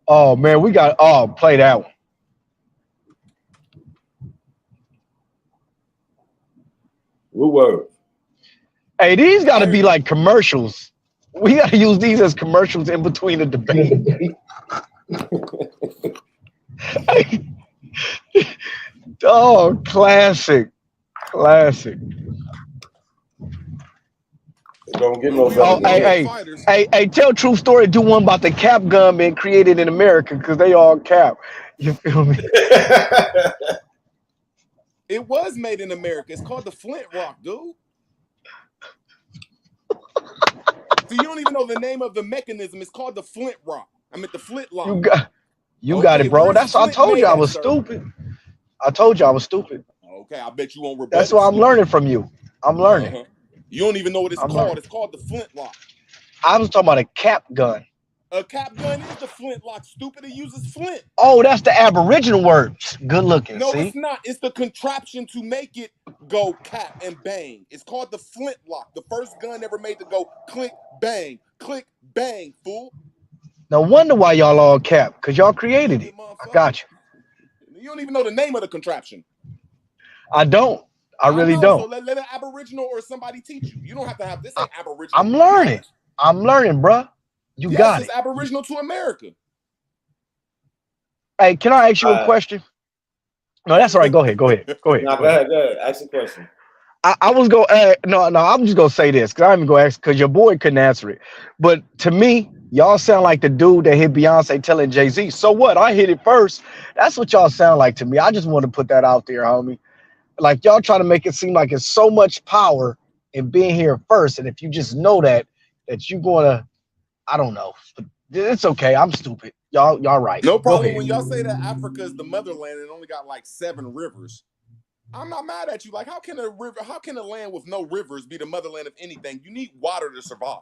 Oh man, we got play that one. Root word. Hey, these got to be like commercials. We got to use these as commercials in between the debate. Oh, classic. Don't get Well, no we all better Oh, than know hey, they this. hey, fighters. hey, tell true story. Do one about the cap gun being created in America because they all cap. You feel me? It was made in America. It's called the Flint Rock, dude. So you don't even know the name of the mechanism. It's called the Flint Rock. I meant the Flint You Lock. got, you got Okay, it, bro. where's That's I Flint told you made I at, was sir? stupid. I told you I was stupid. Okay, I bet you won't That's rebut it, why I'm stupid. learning from you. I'm learning. Uh-huh. You don't even know what it's I'm called. learning. It's called the Flint Lock. I was talking about a cap gun. A cap gun is the Flint Lock, stupid. It uses flint. Oh, that's the Aboriginal word. Good looking. No, it's See? not. It's the contraption to make it go cap and bang. It's called the Flint Lock. The first gun ever made to go click, bang, fool. No wonder why y'all all cap because y'all created Stupid it. I motherfucker. got you. You don't even know the name of the contraption. I don't. I I really know. So don't. let an Aboriginal or somebody teach you. You don't have to have this. I, Ain't Aboriginal I'm learning. knowledge. I'm learning, bruh. You Yes, got it's it. Aboriginal to America. Hey, can I ask you a All right. question? No, that's all right. Go ahead. Go ahead. Go ahead. Now Go go ahead. ahead, go ahead. Ask the question. I was going. No, I'm just gonna say this because I'm even gonna ask because your boy couldn't answer it. But to me, y'all sound like the dude that hit Beyonce telling Jay-Z, "So what? I hit it first." That's what y'all sound like to me. I just want to put that out there, homie. Like y'all trying to make it seem like it's so much power in being here first, and if you just know that you gonna, I don't know. It's okay. I'm stupid. Y'all right. No Go problem ahead. when y'all say that Africa is the motherland and only got like 7 rivers. I'm not mad at you. Like, how can a land with no rivers be the motherland of anything? You need water to survive.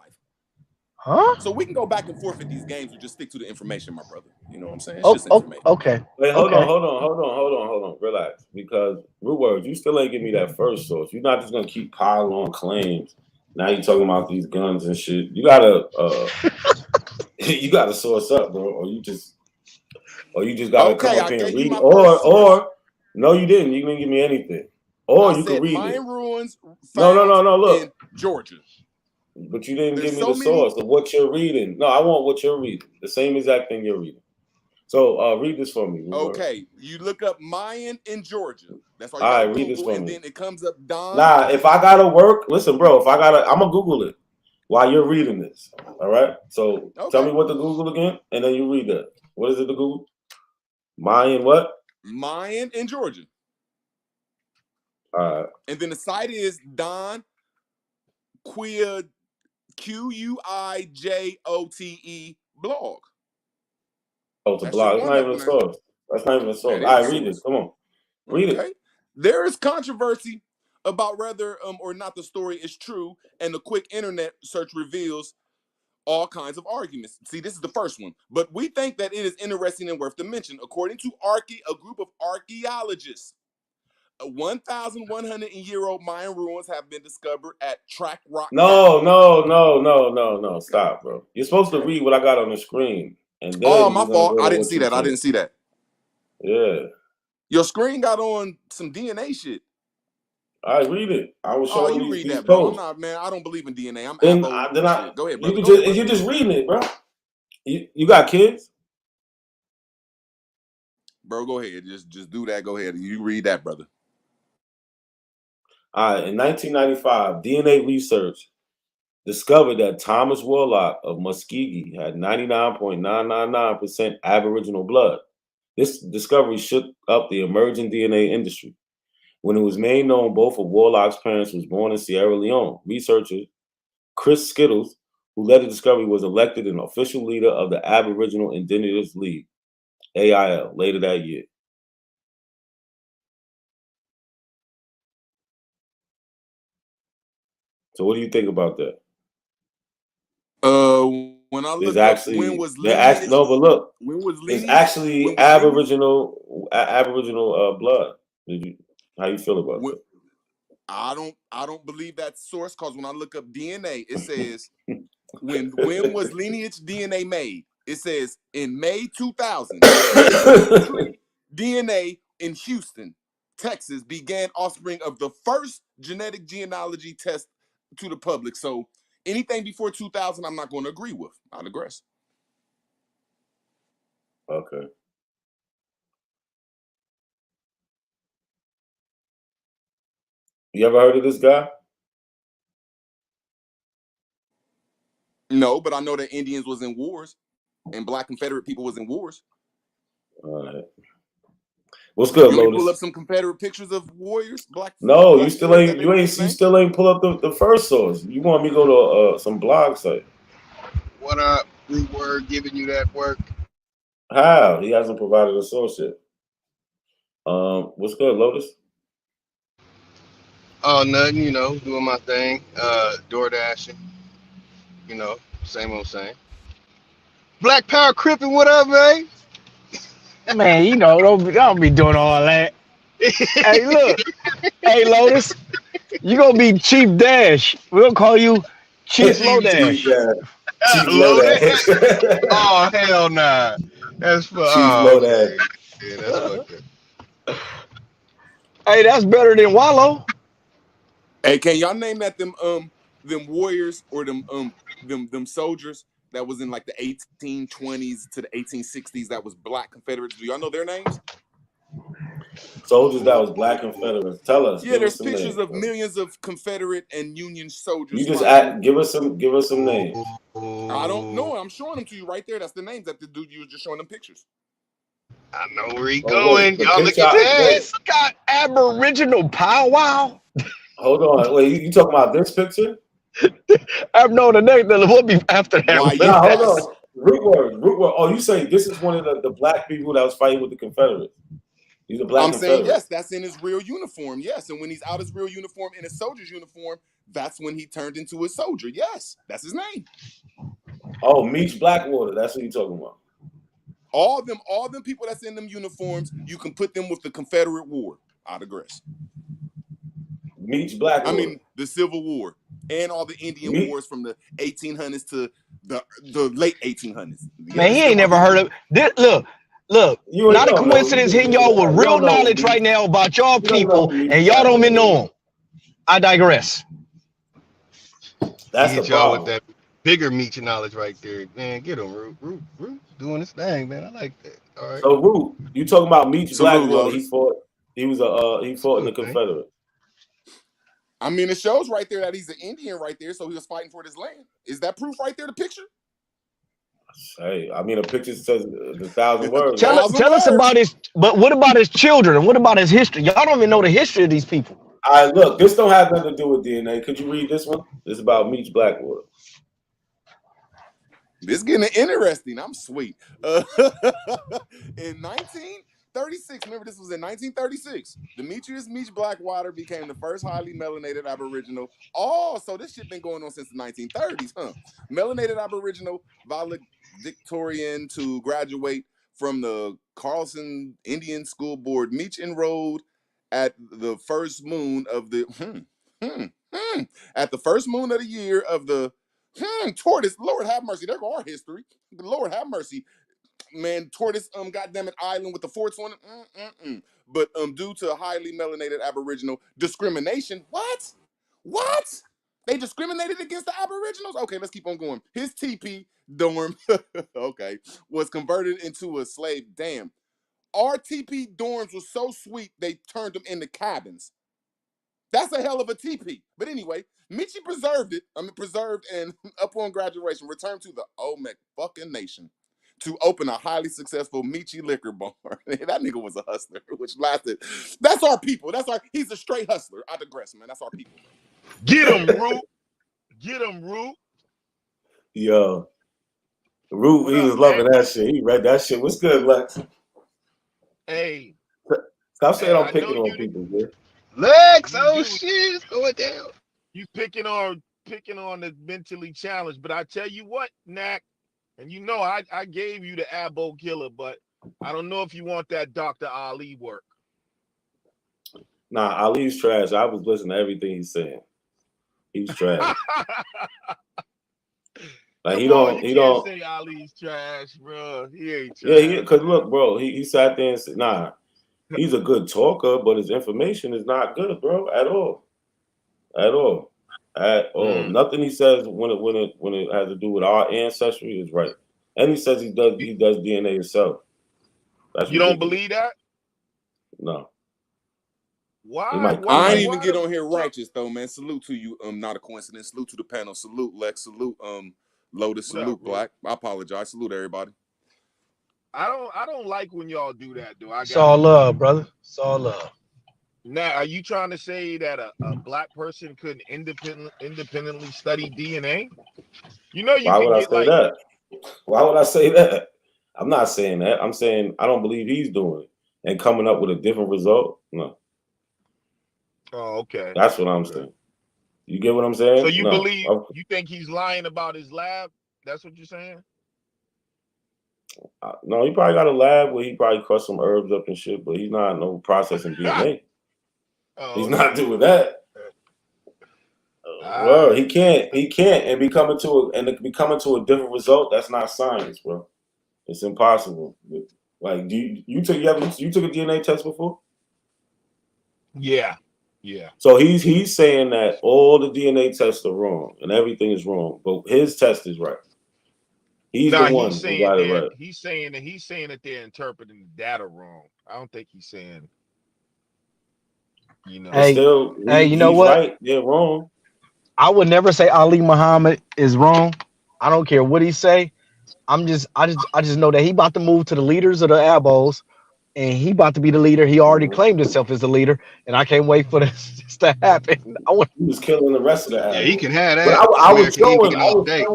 Huh? So we can go back and forth at these games or just stick to the information, my brother. You know what I'm saying? It's Oh, just oh, information. okay. Wait, Okay. hold on. Relax. Because Root Words, you still ain't give me that first source. You're not just gonna keep piling on claims. Now you talking about these guns and shit. You gotta you gotta source up, bro, or you just gotta come Okay, up I here and gave you read. my first source. Or no, you didn't. You didn't give me anything. Or I you could said read it. mine ruins No. found Look, in Georgia. but you didn't There's give me so the many. source of what you're reading. No, I want what you're reading. The same exact thing you're reading. So read this for me. Root Word. Okay, you look up Mayan in Georgia. That's all you All got right, to read this Google, for and me. then it comes up Don. Nah, if I gotta work, listen, bro. I'm gonna Google it while you're reading this. All right. So tell Okay, me what to Google again, and then you read that. What is it to Google? Mayan what? Mayan in Georgia, All right. and then the site is Don Quia Quijote blog. Oh, it's a That's just blog. It's one not of even a them. Now. source. That's not even a That source. All is a right, read it. source. Come on, read it. Okay, there is controversy about whether or not the story is true, and the quick internet search reveals all kinds of arguments. See, this is the first one, but we think that it is interesting and worth the mention. According to a group of archaeologists, 1,100-year-old Mayan ruins have been discovered at Track Rock Valley. No. Stop, bro. You're supposed to Okay. read what I got on the screen, and Oh, then my you're gonna fault. go I to didn't what see you that. I think. didn't see that. Yeah. Your screen got on some DNA shit. All right, read it. I was Oh, showing you read these that, bro. I'm posts. not, man. I don't believe in DNA. I'm Then abo then I shit. Go ahead, you brother. can Go ahead, just brother. you're just reading it, bro. You got kids? Bro, go ahead. Just do that. Go ahead. You read that, brother. All right, in 1995, DNA research discovered that Thomas Warlock of Muskegee had 99.999% Aboriginal blood. This discovery shook up the emerging DNA industry. When it was made known both of Warlock's parents was born in Sierra Leone, researcher Chris Skittles, who led the discovery, was elected an official leader of the Aboriginal Indigenous League, AIL, later that year. So what do you think about that? When I There's look up actually but look, when was it's lineage, when actually was lineage, Aboriginal blood. How you feel about when, I don't believe that source because when I look up DNA, it says that? when was lineage DNA made? It says in May 2000, Sesame Tree DNA in Houston, Texas began offspring of the first genetic genealogy test to the public. So anything before 2000, I'm not going to agree with. I digress. Okay. You ever heard of this guy? No, but I know that Indians was in wars, and Black Confederate people was in wars. All right. What's good, You want me to pull Lotus? up some Confederate pictures of warriors, black? No, you black still warriors ain't. that they You were ain't. You nicknamed? still ain't pull up the first source. You want me to go to some blog site? What up, Root Word giving you that work? How? He hasn't provided a source yet. What's good, Lotus? Oh, nothing, you know, doing my thing. Door dashing, you know, same old same. Black Power Crippin', what up, man? Man, you know, don't be doing all that. Hey, look. Hey, Lotus. You gonna be Chief Dash. We'll call you Chief Chief Chief Lodash. Chief Loaded? Lodash. Oh, hell nah. That's for, Chief oh, Lodash. man. Yeah, that's fucked up. Hey, that's better than Wallow. Hey, can y'all name that them warriors or them soldiers that was in like the 1820s to the 1860s that was Black Confederates? Do y'all know their names? Soldiers that was Black Confederates. Tell us. Yeah, Give us there's some pictures names. of Bro. millions of Confederate and Union soldiers You just fighting. give us some names. I don't know. I'm showing them to you right there. That's the names that the dude you were just showing them pictures. I know where he Oh wait, going. the Y'all look picture. at that. This got Aboriginal powwow. Hold on. Wait, you talking about this picture? No, the next, what be after Why, that? Nah, hold yes. on. Root word. Oh, you saying this is one of the black people that was fighting with the Confederates? He's a Black I'm saying Confederate. yes, that's in his real uniform. Yes. And when he's out his real uniform in his soldier's uniform, that's when he turned into a soldier. Yes, that's his name. Oh, Meech Blackwater. That's what you talking about. All them people that's in them uniforms, you can put them with the Confederate War. I digress. Meech Blackwater. I mean, the Civil War and all the Indian wars from the 1800s to the late 1800s. Man, he ain't never heard of this. Look. You Not a don't know. coincidence hitting y'all with You real don't know knowledge Meech. right now about y'all You don't know people, Meech and y'all don't even Blackwater. know them. I digress. That's He the hit y'all with problem. that bigger meat knowledge right there. Man, get him, Root doing his thing, man. I like that. All right. So Root, you talking about Meech Salute, Blackwater? He Lotus. fought. He was he fought in the Salute, man. Confederate. I mean, it shows right there that he's an Indian right there, so he was fighting for this land. Is that proof right there, the picture? Hey, I mean, a picture says the 1,000 words, right? Tell us about his. But what about his children? What about his history? Y'all don't even know the history of these people. All right, look, this don't have nothing to do with DNA. Could you read this one? It's about Meech Blackwater. This getting interesting. I'm sweet. In 1936, remember this was in 1936. Demetrius Meech Blackwater became the first highly melanated Aboriginal. Oh, so this shit been going on since the 1930s, huh? Melanated Aboriginal valedictorian to graduate from the Carlson Indian School Board. Meech enrolled at the first moon of the at the first moon of the year of the tortoise. Lord have mercy. There go our history. Lord have mercy. Man, tortoise, goddamn it, island with the forts on it. But due to highly melanated Aboriginal discrimination, what? They discriminated against the Aboriginals? Okay, let's keep on going. His TP dorm, okay, was converted into a slave. Damn. Our TP dorms were so sweet, they turned them into cabins. That's a hell of a TP. But anyway, Michi preserved it. Preserved and upon graduation, returned to the Olmec fucking nation to open a highly successful Michi liquor bar. That nigga was a hustler, which lasted. That's our people. He's a straight hustler. I digress, man. That's our people. Get him, Root. Get him, Root. Yo. Root, he was loving that shit. He read that shit. What's good, Lex? Hey. Stop saying I'm I picking know on you people, man. Lex, oh shit, it's going down. You picking on the mentally challenged, but I tell you what, Knack, and you know I gave you the abo killer, but I don't know if you want that Dr. Ali work. Nah, Ali's trash. I was listening to everything he's saying. He's trash. Like he don't say Ali's trash, bro. He ain't Yeah, trash. because look, bro, he sat there and said, nah, he's a good talker, but his information is not good, bro, at all. At all. At all. Nothing he says when it has to do with our ancestry is right. And he says he does DNA himself. That's you ridiculous. don't believe that? No. Why? I ain't even get on here righteous though, man. Salute to you. Not a coincidence. Salute to the panel. Salute Lex. Salute Lotus, What up, salute, bro? Black. I apologize. Salute everybody. I don't like when y'all do that, though. It's all love, brother. It's all love. Now, are you trying to say that a black person could independently study DNA? You know, you Why could would I get say like, that? Why would I say that? I'm not saying that. I'm saying I don't believe he's doing it and coming up with a different result. No, oh, okay. that's what I'm Okay. saying. You get what I'm So saying? you No. believe, you think he's lying about his lab? That's what you're saying? No, he probably got a lab where he probably crushed some herbs up and shit, but he's not no processing DNA. Oh, He's okay. not doing that. All Well, right. he can't, and be coming to a different result. That's not science, bro. It's impossible. Like, you took a DNA test before? Yeah. Yeah. So he's saying that all the DNA tests are wrong and everything is wrong, but his test is right. He's the Nah, one who got it right. he's saying that they're interpreting the data wrong. I don't think he's saying, you know. But still, You know he's what? right. They're wrong. I would never say Ali Muhammad is wrong. I don't care what he say. I just know that he about to move to the leaders of the abos, and he about to be the leader. He already claimed himself as the leader, and I can't wait for this to happen. He was killing the rest of the Yeah, he album. can have But that. American Indian all day.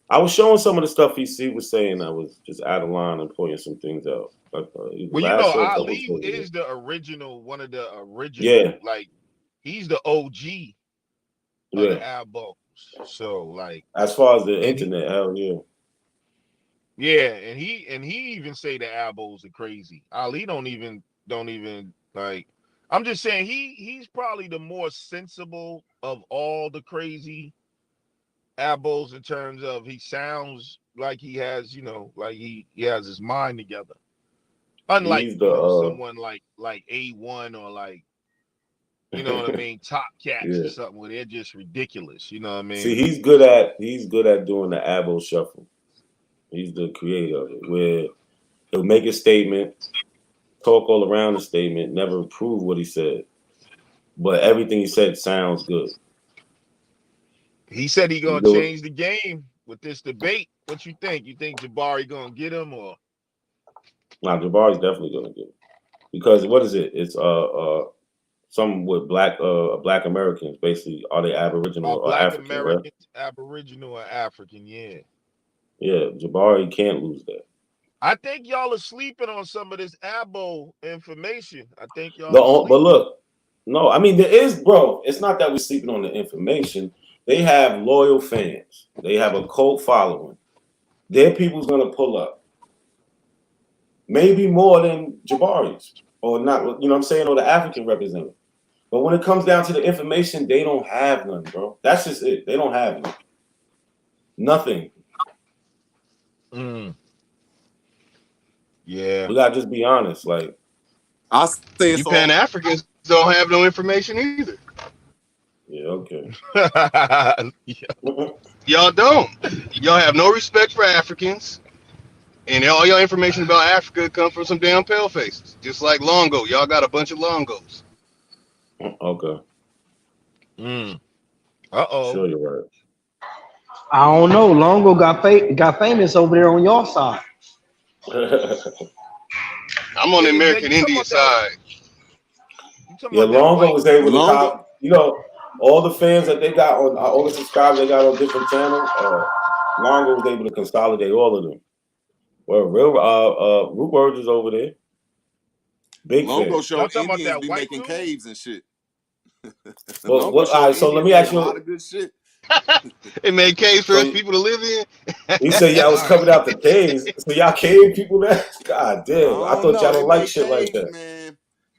I was showing some of the stuff he was saying that was just out of line and pointing some things out. Well, you know, a couple Ali shows ago. is the original, one of the original, Yeah. like he's the OG of the abos. So like, as far as the internet, hell yeah. yeah, and he even say the abos are crazy. Ali don't even like. I'm just saying he's probably the more sensible of all the crazy abos in terms of he sounds like he has, you know, like he has his mind together. Unlike He's you know, the someone like A1 or like, you know what I mean, Top Cats or something where they're just ridiculous. You know what I mean? See, he's good at doing the abo shuffle. He's the creator of it, where he'll make a statement, talk all around the statement, never prove what he said, but everything he said sounds good. He said he You gonna do it. change the game with this debate. What you think? You think Jabari gonna get him or? Nah, Jabari's definitely gonna get it because what is it? It's something with black Americans. Basically, are they Aboriginal or Black African? Right? Americans, Aboriginal or African? Yeah. Yeah, Jabari can't lose that. I think y'all are sleeping on some of this abo information. I think y'all But look, no, I mean there is, bro. It's not that we're sleeping on the information. They have loyal fans. They have a cult following. Their people's gonna pull up. Maybe more than Jabari's. Or not, you know what I'm saying, or the African representative. But when it comes down to the information, they don't have none, bro. That's just it. They don't have none. Nothing. Yeah. We gotta just be honest. Like, I say You Pan Africans don't have no information either. yeah, okay. Y'all don't. Y'all have no respect for Africans. And all your information about Africa come from some damn pale faces. Just like Longo. Y'all got a bunch of Longos. Okay. Uh-oh. Sure, you're right. I don't know. Longo got famous over there on y'all side. I'm on the American Indian side. Yeah, Longo was able to cop, you know, all the fans that they got on, all the subscribers they got on different channels. Longo was able to consolidate all of them. Well, real Root Words is over there. Big Longo fan. showed Indians be making caves and shit. Well, Longo all right, so let me ask a lot you. of good shit. It made caves for us people to live in. He said y'all was coming out the caves. So y'all cave people there? God damn. I thought y'all don't like shit like that. Man.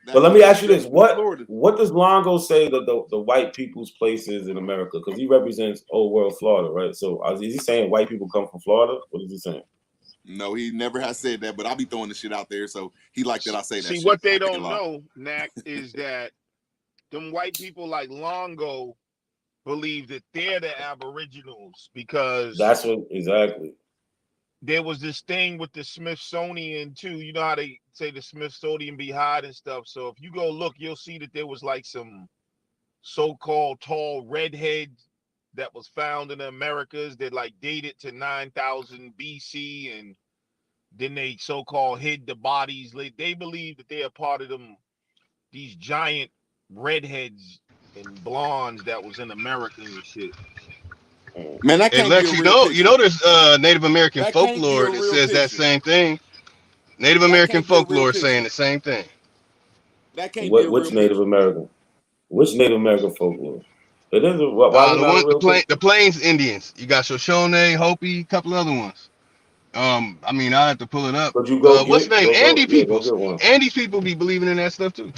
But let me ask you this. What does Longo say that the white people's place is in America? Because he represents old world Florida, right? So is he saying white people come from Florida? What is he saying? No, he never has said that, but I'll be throwing the shit out there. So he like that I say that See, shit. what they don't know, Nack, is that them white people like Longo believe that they're the Aboriginals because that's what exactly. There was this thing with the Smithsonian too. You know how they say the Smithsonian be hiding stuff. So if you go look, you'll see that there was like some so-called tall redheads that was found in the Americas that like dated to 9,000 BC, and then they so-called hid the bodies. They believe that they are part of these giant redheads and blondes that was in America and shit. Man, that Hey can't be a Lex, real picture. there's Native American That can't be a folklore that real says that picture. same thing. Native That American can't be a real folklore picture. saying the same thing. That can't be a real Which Native picture. American? Which Native American folklore? It is. Why is it not a real picture? The Plains Indians. You got Shoshone, Hopi, a couple other ones. I mean, I have to pull it up. Could you go What's get? the name? Andy Go Peoples. get one. Andy's people be believing in that stuff too.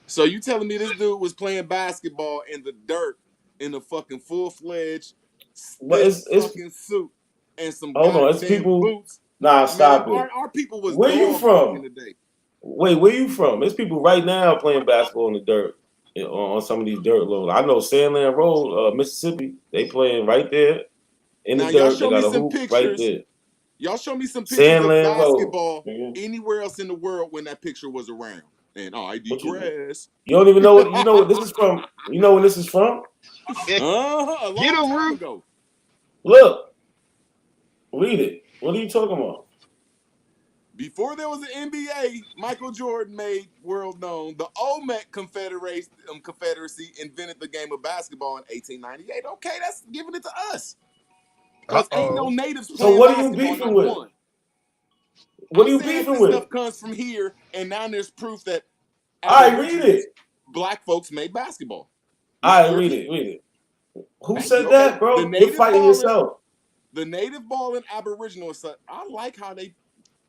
So you telling me this dude was playing basketball in the dirt in a fucking full-fledged stiff fucking suit and some Hold on, it's goddamn people. boots? Nah, Man, stop it. our people was Where you dogs back in from? the day. Wait, where you from? There's people right now playing basketball in the dirt on some of these dirt loads. I know Sandland Road, Mississippi. They playing right there in the Now y'all dirt. They show me got a some hoop right pictures. there. Y'all show me some pictures of Sandland Road. basketball anywhere else in the world when that picture was around. And I do grass. You don't even know what you know what this is from. You know where this is from? A long time ago. Look. Read it. What are you talking about? Before there was an NBA, Michael Jordan made world known. The Olmec Confederacy invented the game of basketball in 1898. Okay, that's giving it to us. Because ain't no natives playing So what are you basketball, beefing not with? one. What are you I'm saying beefing this with? stuff comes from here, and now there's proof that I read it. black folks made basketball. I read it. Who Thank said you. that, Okay. bro? You're fighting yourself. The native ball and Aboriginal. I like how they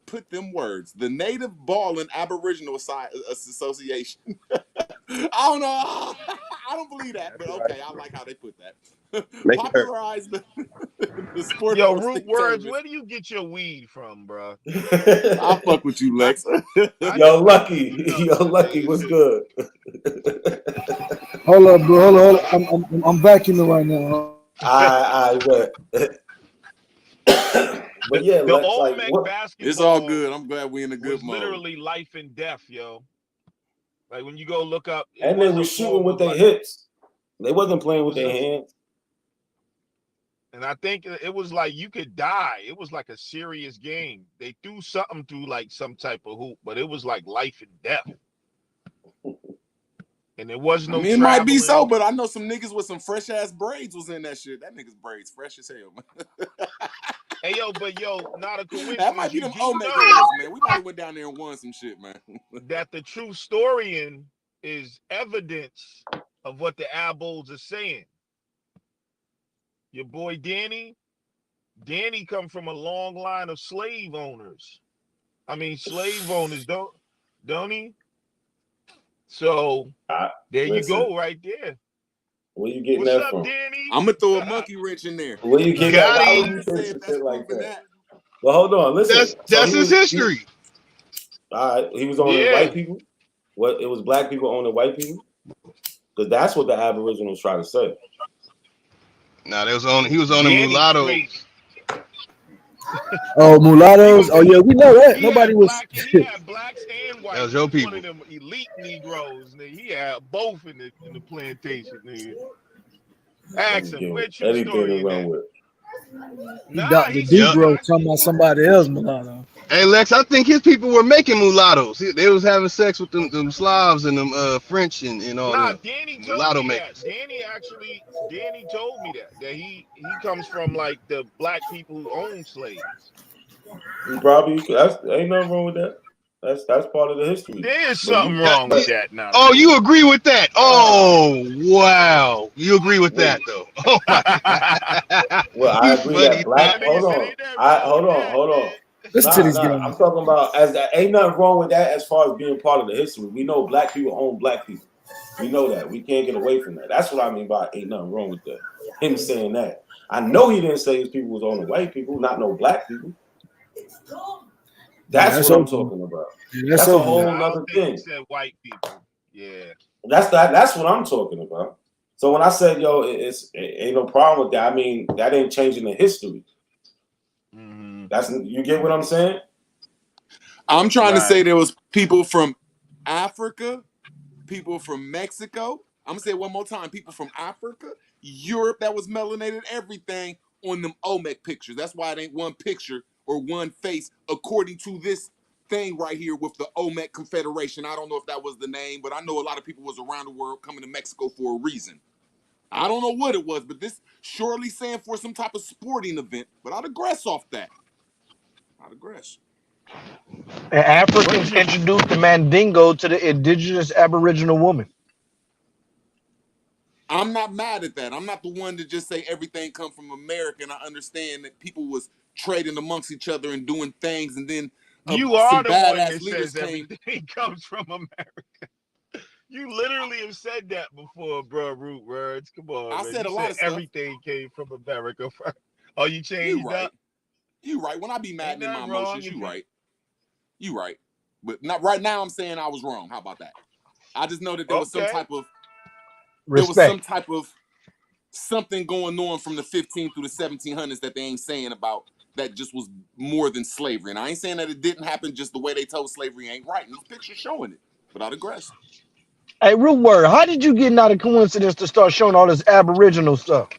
put them words. The Native Ball and Aboriginal Association. I don't know. I don't believe that, but okay, I like how they put that. Popularize the sport. Yo, Root Words, where do you get your weed from, bro? I'll fuck with you, Lex. Yo, Lucky. Yo, Lucky, what's good? Hold up, bro. Hold up. I'm vacuuming right now. I bet. But yeah, the Lex, Olmec like what? basketball. It's all good. I'm glad we in a good mode. Literally life and death, yo. Like when you go look up, And they were shooting with their hips. They wasn't playing with their hands. And I think it was like you could die. It was like a serious game. They threw something through like some type of hoop, but it was like life and death. And there was no. I mean, it might be so, but I know some niggas with some fresh ass braids was in that shit. That nigga's braids fresh as hell, man. Hey yo, but yo, not a coincidence. That might be them Olmec guys, man. We might have went down there and won some shit, man. That the true historian is evidence of what the abos are saying. Your boy Danny come from a long line of slave owners. I mean, slave owners, don't he? So there you go, right there. Where you getting What's that up, from? Danny? I'm gonna throw a monkey wrich in there. Where you getting that? Why would you say shit like that? Well, hold on, listen. That's his history. All right, he was owning white people. What? It was black people owning white people. Because that's what the Aboriginals try to say. Nah, he was owning mulattoes. Oh, mulattoes. Oh yeah, we know that. Nobody was. He had blacks and whites. That was your people. One of them elite Negroes. Nigga. He had both in the plantation. Nigga. Ask him, where true story in that? He got the Negro talking about somebody else mulatto. Hey Lex, I think his people were making mulattoes. They was having sex with them Slavs and them French and all that. Danny told mulatto me makers. that. Danny told me that he comes from like the black people who own slaves. Probably ain't nothing wrong with that. That's part of the history. There's something wrong with that now. Oh, you agree with that? Oh, wow. You agree with that though? Oh my. Well, I agree that black. Hold on. Listen to these guys. I'm talking about ain't nothing wrong with that as far as being part of the history. We know black people own black people. We know that. We can't get away from that. That's what I mean by ain't nothing wrong with that. Him saying that. I know he didn't say his people was owning white people, not no black people. That's what I'm talking about. Yeah, that's a whole other thing. He said white people. Yeah. That's what I'm talking about. So when I said, yo, it ain't no problem with that, I mean, that ain't changing the history. You get what I'm saying? I'm trying to say there was people from Africa, people from Mexico. I'm gonna say it one more time. People from Africa, Europe that was melanated, everything on them Olmec pictures. That's why it ain't one picture or one face, according to this thing right here with the Olmec Confederation. I don't know if that was the name, but I know a lot of people was around the world coming to Mexico for a reason. I don't know what it was, but this surely saying for some type of sporting event, but I'd aggress off that. I'd aggress. And Africans introduced the Mandingo to the indigenous Aboriginal woman. I'm not mad at that. I'm not the one to just say everything come from America, and I understand that people was trading amongst each other and doing things, and then You are some the one badass that leaders says came. everything comes from America. You literally have said that before, bro. Root words. Come on, I man. said You a lot said of stuff. everything came from America. Oh, you You changed right. up? You right. When I be mad Ain't and in my nothing wrong emotions, if you right. You right. But not right now. I'm saying I was wrong. How about that? I just know that there was some Okay. type of Respect. something going on from the 15 through the 1700s that they ain't saying about that just was more than slavery. And I ain't saying that it didn't happen, just the way they told slavery ain't right. And these pictures showing it. But I'd aggress. Hey, Root Word, how did you get out of coincidence to start showing all this Aboriginal stuff?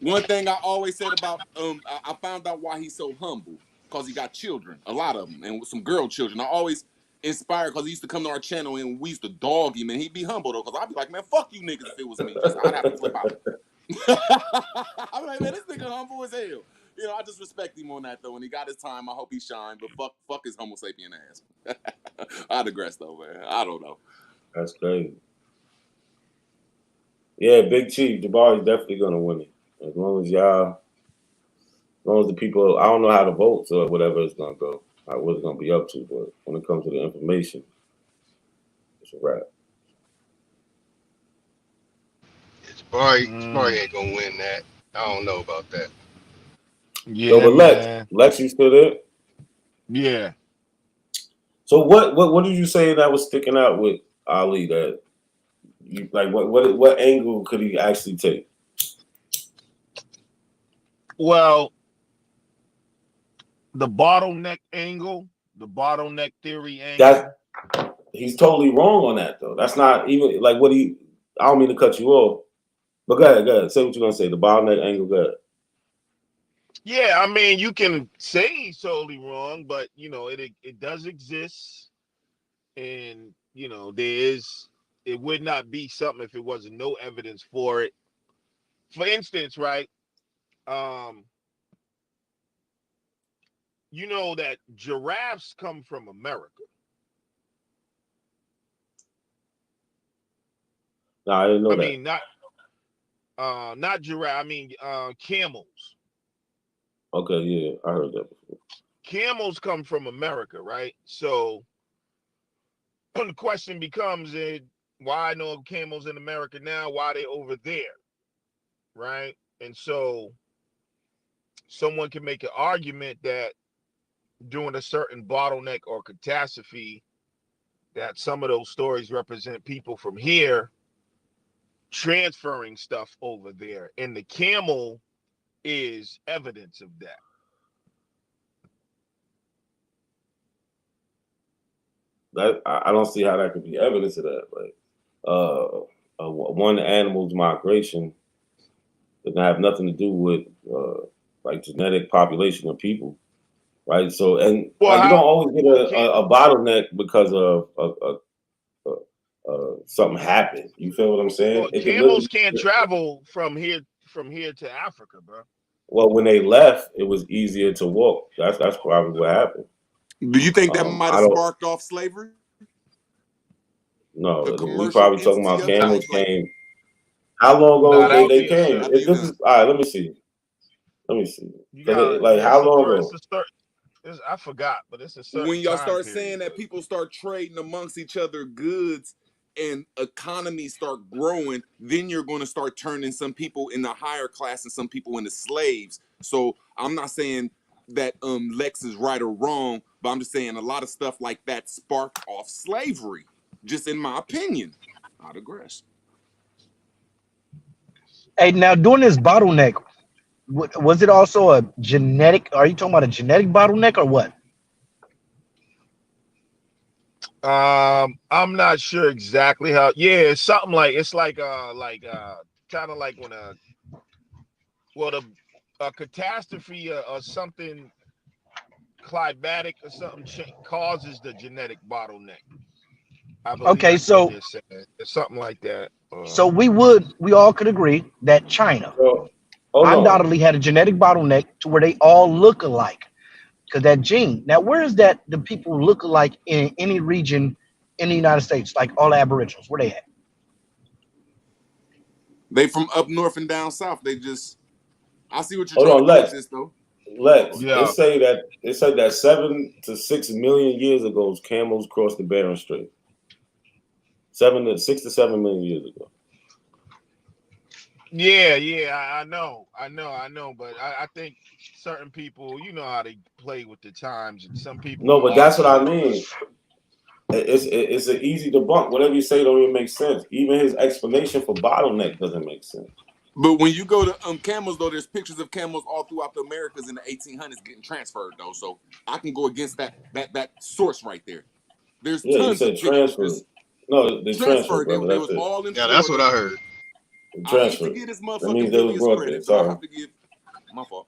One thing I always said about I found out why he's so humble, because he got children, a lot of them, and with some girl children. I always inspired because he used to come to our channel and we used to dog him, and he'd be humble though, because I'd be like, man, fuck you niggas if it was me. Just I'd have to flip out. I'm like, man, this nigga humble as hell. You know, I just respect him on that though. When he got his time, I hope he shine. But fuck his Homo sapien ass. I digress though, man. I don't know. That's crazy. Yeah, Big Chief, Jabari's definitely gonna win it. As long as the people, I don't know how the votes or whatever it's gonna go, what it's gonna be up to, but when it comes to the information, it's a wrap. Jabari ain't gonna win that. I don't know about that. Yeah, So, but man. Lex, you still there? Yeah. So what did you say that was sticking out with Ali that you like? What angle could he actually take? Well, the bottleneck angle, the bottleneck theory angle. He's totally wrong on that though. That's not even like what he. I don't mean to cut you off, but go ahead. Say what you're gonna say. The bottleneck angle. Go ahead. Yeah, I mean, you can say he's totally wrong, but you know, it does exist, and you know, it would not be something if it wasn't no evidence for it. For instance, right? You know that giraffes come from America. No, I didn't know I that. mean, not giraffe. I mean, camels. Okay, yeah, I heard that before. Camels come from America, right? So the question becomes, why no camels in America now? Why are they over there, right? And so someone can make an argument that during a certain bottleneck or catastrophe, that some of those stories represent people from here transferring stuff over there, and the camel is evidence of that. That I don't see how that could be evidence of that. Like, one animal's migration doesn't have nothing to do with like genetic population of people, right? So and Well, like you don't always get a bottleneck because of something happened. You feel what I'm saying? well, It could camels literally. can't travel from here to Africa, bro. Well, when they left, it was easier to walk. That's probably what happened. Do you think that might I have don't sparked off slavery? The know. We commercial probably talking entity about of it, camels like came. How long Nah, ago that would they be a came? certain. after If you this done. is all right, let me see. You Because got like how long it's ago? a certain. I forgot, but it's a certain When y'all time start period, saying bro. that people start trading amongst each other goods and economies start growing, then you're going to start turning some people in the higher class and some people into slaves. So I'm not saying that Lex is right or wrong, but I'm just saying a lot of stuff like that sparked off slavery, just in my opinion. I digress. Hey, now during this bottleneck, was it also a genetic? Are you talking about a genetic bottleneck or what? I'm not sure exactly how. Yeah, it's something like it's like kind of like when a catastrophe or something climatic or something causes the genetic bottleneck. I believe Okay, that's what so they're saying. It's something like that. we all could agree that China So hold on. undoubtedly had a genetic bottleneck to where they all look alike. Because that gene. Now, where is that the people look alike in any region in the United States, like all Aboriginals? Where they at? They from up north and down south. They just. I see what you're Hold trying to on, do with Lex. this, though. Lex. It Yeah. say that 7 to 6 million years ago, camels crossed the Bering Strait. 6 to 7 million years ago. Yeah, I know, but I think certain people, you know how they play with the times, and some people No, will but that's what I argue. mean. It's an easy debunk. Whatever you say don't even make sense. Even his explanation for bottleneck doesn't make sense. But when you go to camels, though, there's pictures of camels all throughout the Americas in the 1800s getting transferred, though. So I can go against that source right there. There's Yeah, you tons said of pictures transfer. just No, they transfer, transferred. brother. They That's was it. all in Yeah, that's what Florida. I heard. They I hate to transfer. give this That means motherfucking they was Julius brought there. credit, but I Sorry. have to give my fault.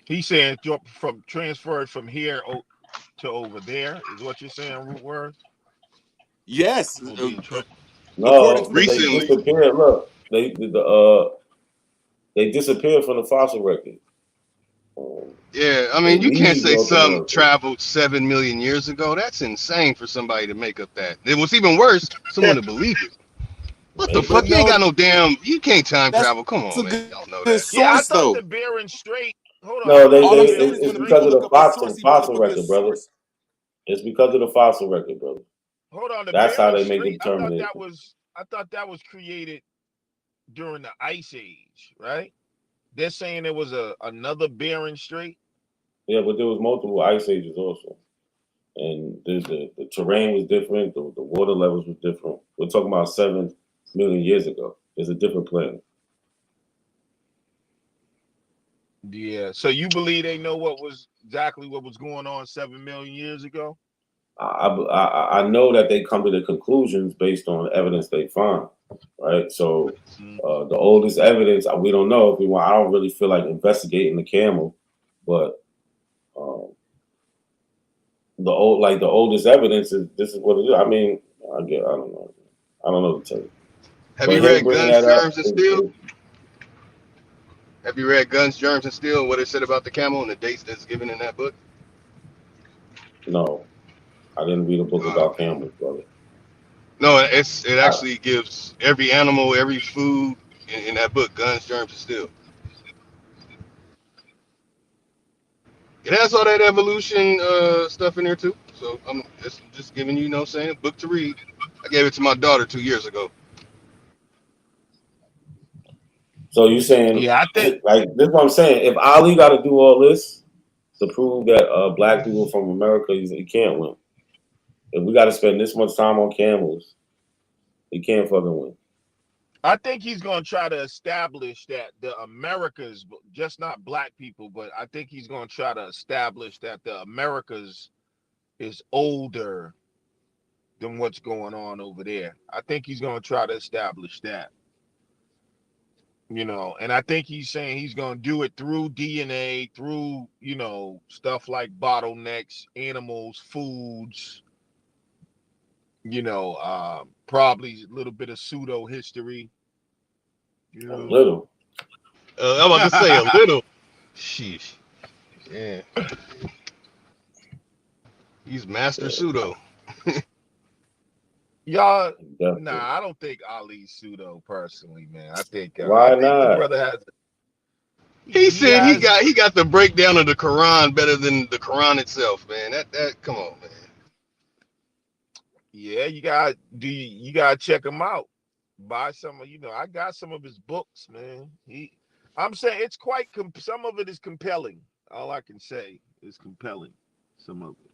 He's saying from transferred from here to over there is what you're saying, root word. Yes, Or being according No, to but the they Recently, pictures. disappeared. Look, they disappeared from the fossil record. yeah. I They mean, you can't leave say North something America. traveled 7 million years ago. That's insane for somebody to make up that. It was even worse, someone to believe it. What the Maybe. But fuck? You ain't no, got no damn. You can't time that's travel. Come a on, man. good, Y'all know good that. Yeah, I source, thought though. the Bering Strait. Hold on, No, I thought All the I'm saying Bering is it's when a Strait. because people of look the up a source, he pull up fossil a good record, brother. source. It's because of the fossil record, brother. Hold on, the That's how Bering they make the Strait. determination. I thought that was created during the Ice Age, right? They're saying there was another Bering Strait. Yeah, but there was multiple ice ages also. And the terrain was different, the water levels was different. We're talking about 7 million years ago. It's a different planet. Yeah. So you believe they know exactly what was going on 7 million years ago? I know that they come to the conclusions based on evidence they find, right? So the oldest evidence we don't know if we want. I don't really feel like investigating the camel, but um, the oldest evidence is this is what it is. I mean, I don't know. I don't know what to tell you. Have But you him read bringing Guns, that up Germs, and Steel? Have you read Guns, Germs, and Steel? What it said about the camel and the dates that's given in that book? no, I didn't read a book about camels, brother. No, it actually gives every animal, every food in that book, Guns, Germs, and Steel. It has all that evolution stuff in there too. So I'm just giving you, know what I'm saying, a book to read. I gave it to my daughter 2 years ago. So you saying Yeah, I think. like this? Is what I'm saying. If Ali got to do all this to prove that black people from America, he can't win. If we got to spend this much time on camels, he can't fucking win. I think he's going to try to establish that the Americas, just not black people, but I think he's going to try to establish that the Americas is older than what's going on over there. I think he's going to try to establish that. And I think he's saying he's going to do it through DNA, through, stuff like bottlenecks, animals, foods, probably a little bit of pseudo history. A little. I'm about to say a little. Sheesh. Yeah. He's master pseudo. Y'all, Definitely. nah, I don't think Ali's pseudo personally, man. I think Why not? the brother has. He said he got the breakdown of the Quran better than the Quran itself, man. That come on, man. Yeah, you gotta check him out. Buy some of, I got some of his books, man. I'm saying it's quite some of it is compelling. All I can say is compelling. Some of it,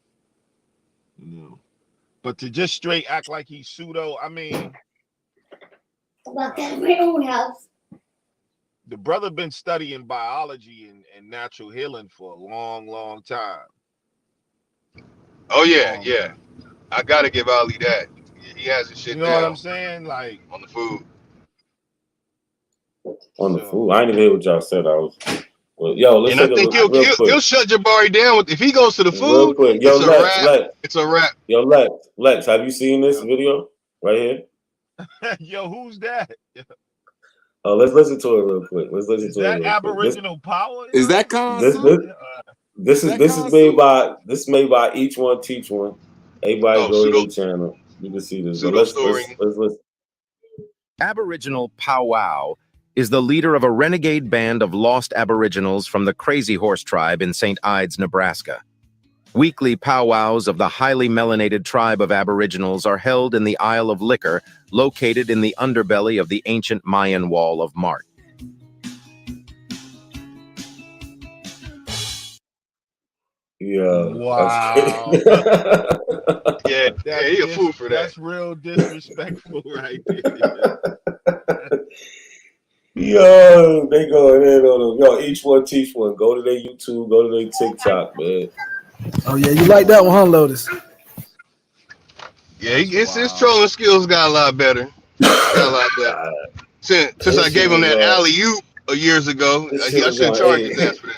But to just straight act like he's pseudo, I mean, About that in my own house. the brother been studying biology and natural healing for a long, long time. Oh yeah, yeah. I gotta give Ali that. He has his shit You know what I'm down saying? Like on the food. On the So food. I didn't even hear what y'all said. Well, yo, let's And I take a think look real quick. he'll shut Jabari down with if he goes to the Real food. quick. Yo, It's a wrap. It's a wrap. Yo, Lex, have you seen this video right here? yo, who's that? Oh, let's listen to it real quick. Let's listen Is to it that real quick. Aboriginal power? Is that Khan This Soup? this is made by each one teach one. Everybody Oh, go to their channel. You can see this. But let's listen. Aboriginal powwow is the leader of a renegade band of lost Aboriginals from the Crazy Horse tribe in St. Ides, Nebraska. Weekly powwows of the highly melanated tribe of Aboriginals are held in the Isle of Liquor, located in the underbelly of the ancient Mayan Wall of Mart. Yeah. Wow. Yeah, he a fool for that. That's real disrespectful right there. Yo, they going in on them. Yo, each one teach one. Go to their YouTube, go to their TikTok, man. Oh yeah, you like that one, huh, Lotus? Yeah, his trolling skills got a lot better. Since I gave him that alley-oop years ago, I shouldn't charge his ass for that.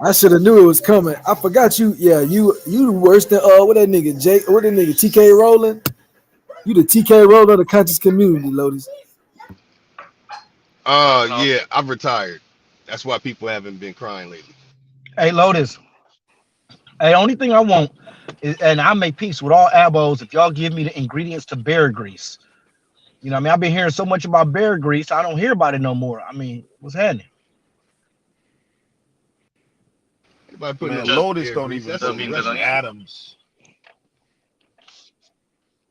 I should have knew it was coming. I forgot you. Yeah, you worse than what that nigga Jake, what that nigga TK Rowland. You the TK Rowland of the conscious community, Lotus. Yeah, I've retired. That's why people haven't been crying lately. Hey, Lotus. Hey, only thing I want is, and I make peace with all abos if y'all give me the ingredients to bear grease. You know what I mean? I've been hearing so much about bear grease. I don't hear about it no more. I mean, what's happening? Man, Lotus don't even believe in atoms.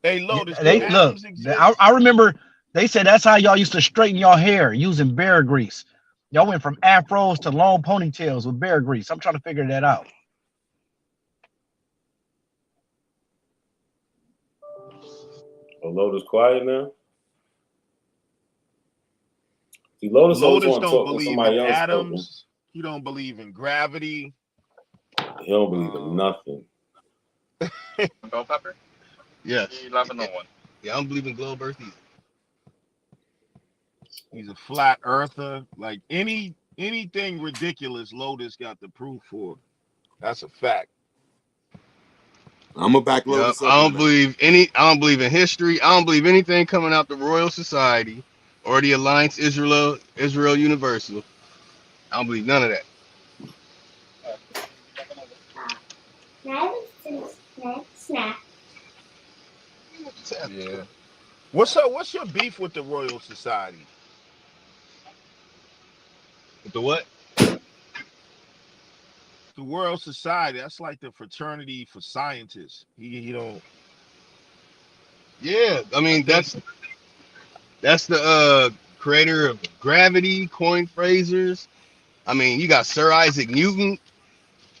Hey, Lotus, I remember they said that's how y'all used to straighten y'all hair using bear grease. Y'all went from afros to long ponytails with bear grease. I'm trying to figure that out. Lotus quiet now. See, Lotus don't believe in atoms. He don't believe in gravity. He don't believe in nothing. Bell pepper? Yes. Yeah, I don't believe in globe earth either. He's a flat earther. Like anything ridiculous, Lotus got the proof for. That's a fact. I'm gonna back Lotus up. I don't believe in history. I don't believe anything coming out the Royal Society or the Alliance Israel Universal. I don't believe none of that. Snack. Yeah. What's your beef with the Royal Society? With the what? The Royal Society. That's like the fraternity for scientists. He don't. Yeah, I mean that's the creator of gravity, coin phrasers. I mean, you got Sir Isaac Newton.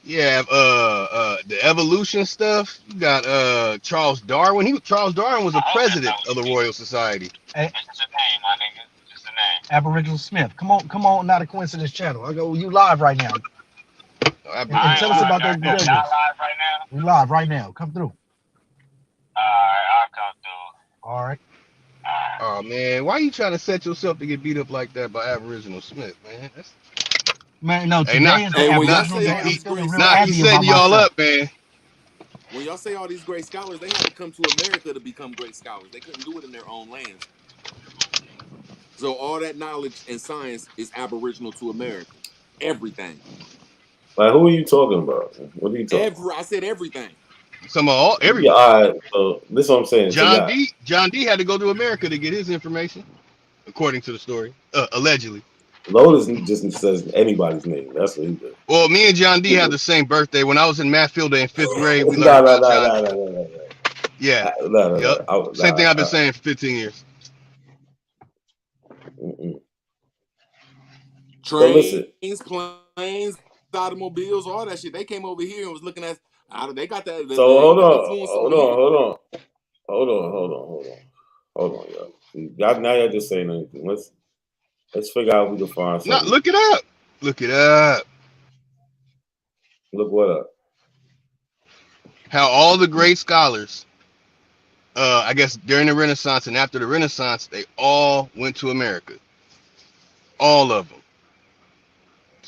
You have the evolution stuff. You got Charles Darwin. Charles Darwin was a president of the Royal Society. Hey, Aboriginal Smith. Come on, not a coincidence channel. I go, you live right now. And tell us about that. Live right now. We live right now. Come through. Alright, I'll come through. All right. Oh man, why are you trying to set yourself to get beat up like that by Aboriginal Smith, man? Man, no, today is the Aboriginal Day. He's setting y'all up, man. When y'all say all these great scholars, they had to come to America to become great scholars. They couldn't do it in their own lands. So all that knowledge and science is Aboriginal to America. Everything. Like, who are you talking about? What are you talking about? I said everything. Everything. Yeah, all right. So this is what I'm saying. John D had to go to America to get his information, according to the story, allegedly. Lotus just says anybody's name. That's what he did. Well, me and John D have the same birthday. When I was in math field day in 5th grade, we learned about John D. Yeah. Same thing I've been saying for 15 years. Trains, planes, automobiles, all that shit. They came over here and was looking at. They got that. So hold on, y'all. Now y'all just saying anything. Let's figure out if we can find something. No, look it up. Look it up. Look what up? How all the great scholars, I guess during the Renaissance and after the Renaissance, they all went to America. All of them,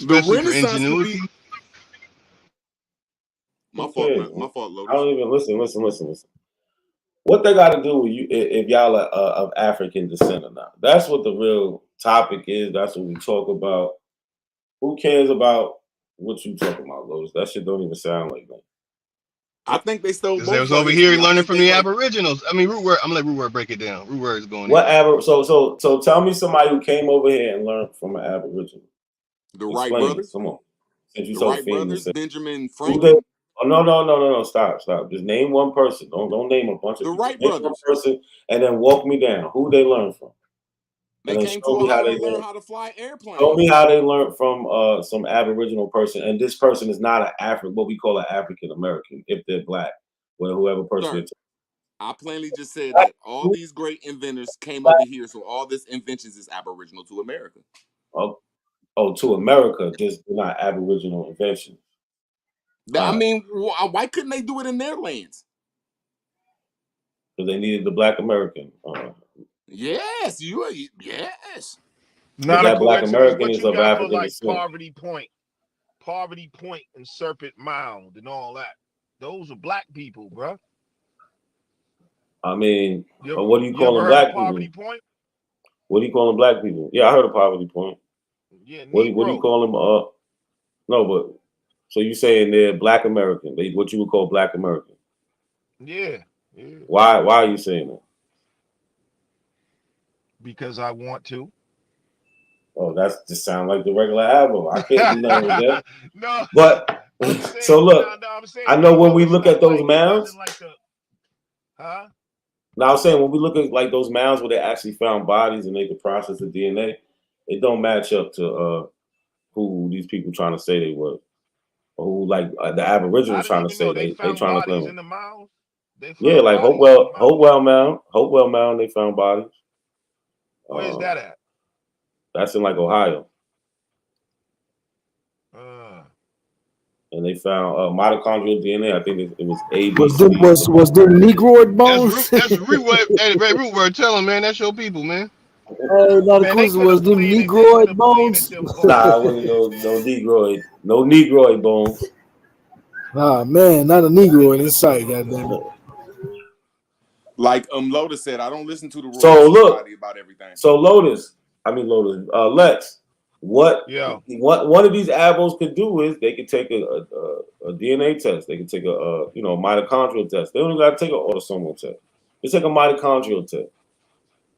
The especially for Renaissance could ingenuity. be. My Who fault, cares, man. man? My fault, I Lotus. don't even listen. What they got to do with you if y'all are of African descent or not? That's what the real topic is. That's what we talk about. Who cares about what you talking about, Lotus? That shit don't even sound like that. I think they stole Because they both was of our over here history. I learning think from they the like Aboriginals. I mean, root word. I'm gonna let root word break it down. Root word is going What in. so tell me somebody who came over here and learned from an Aboriginal. the Wright Explain it. brothers. Come on. Since you The so Wright famous. brothers, Benjamin Who they? Franklin. Oh no! Stop! Just name one person. Don't name a bunch of The people. Wright Name one brothers. person and then walk me down. Who they learn from, They and then came to show me how Ohio they to learn learn. how to fly Show me airplanes. how they learned from some Aboriginal person, and this person is not an African, what we call an African American, if they're black, well, whoever person Sir, it's. I plainly just said that all these great inventors came over here, so all this inventions is aboriginal to America. To America, just not Aboriginal invention. I mean, why couldn't they do it in their lands? Because they needed the black American. Yes, yes. But Not a that black coincidence. American What is you of got for African like descent. Poverty Point, and Serpent Mound, and all that? Those are black people, bro. I mean, You what do you you call ever them heard of black Poverty people? Point? What do you call them black people? Yeah, I heard of Poverty Point. Yeah, What do you Negro. call them? No, but so you saying they're black American? They what you would call black American? Yeah. Why are you saying that? Because I want to. Oh, that's just sound like the regular album. I can't do nothing with that. No, But I'm saying, so look, I'm saying, I know when we it's look not at those like it wasn't mounds. like the, huh? Now I'm saying when we look at like those mounds where they actually found bodies and they could process the DNA, it don't match up to who these people trying to say they were, or who like the I Aboriginals didn't trying to even say they they found trying to bodies claim. in the mounds. They Yeah, found like bodies in the mounds. Hopewell Mound, they found bodies. Where's that at? That's in like Ohio, and they found mitochondrial DNA. I think it was ABC. Was them Negroid That's bones? root word. Hey, root word. Tell them, man. That's your people, man. Not a Man, they coincidence. could Was have them planted Negroid them bones? Nah, it bones. wasn't no Negroid bones. Ah man, not a Negroid in sight. Goddamn it. Like Lotus said, I don't listen to the Royal So look, Society about everything. Lex, what Yeah. one of these abos could do is they could take a DNA test. They could take a mitochondrial test. They don't got to take an autosomal test. They take a mitochondrial test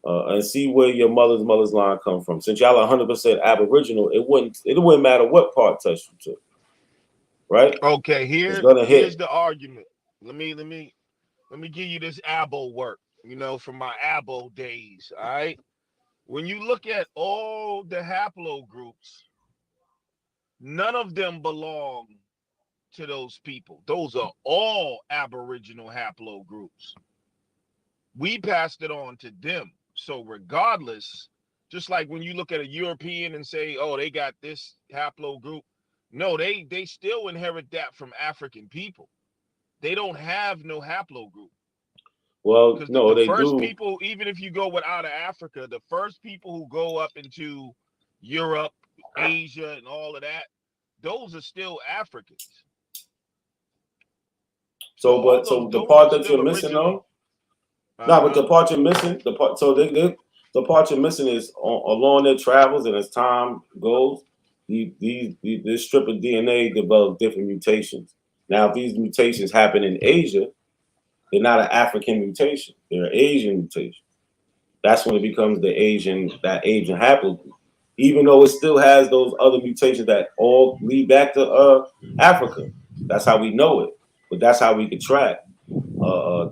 and see where your mother's line come from. Since y'all are 100% Aboriginal, it wouldn't matter what part test you took, right? Okay, It's gonna here's hit. the argument. Let me give you this abo work, from my abo days. All right. When you look at all the haplogroups, none of them belong to those people. Those are all Aboriginal haplogroups. We passed it on to them. So regardless, just like when you look at a European and say, oh, they got this haplogroup, no, they still inherit that from African people. They don't have no haplogroup. Well, Because no, the they first do. people, even if you go without of Africa, the first people who go up into Europe, Asia, and all of that, those are still Africans. So all So those, the those part are that you're still missing original. though. No, but the part you're missing, the part you're missing is along their travels and as time goes, this strip of DNA develops different mutations. Now, if these mutations happen in Asia, they're not an African mutation; they're an Asian mutation. That's when it becomes that Asian haplogroup. Even though it still has those other mutations that all lead back to Africa. That's how we know it, but that's how we could track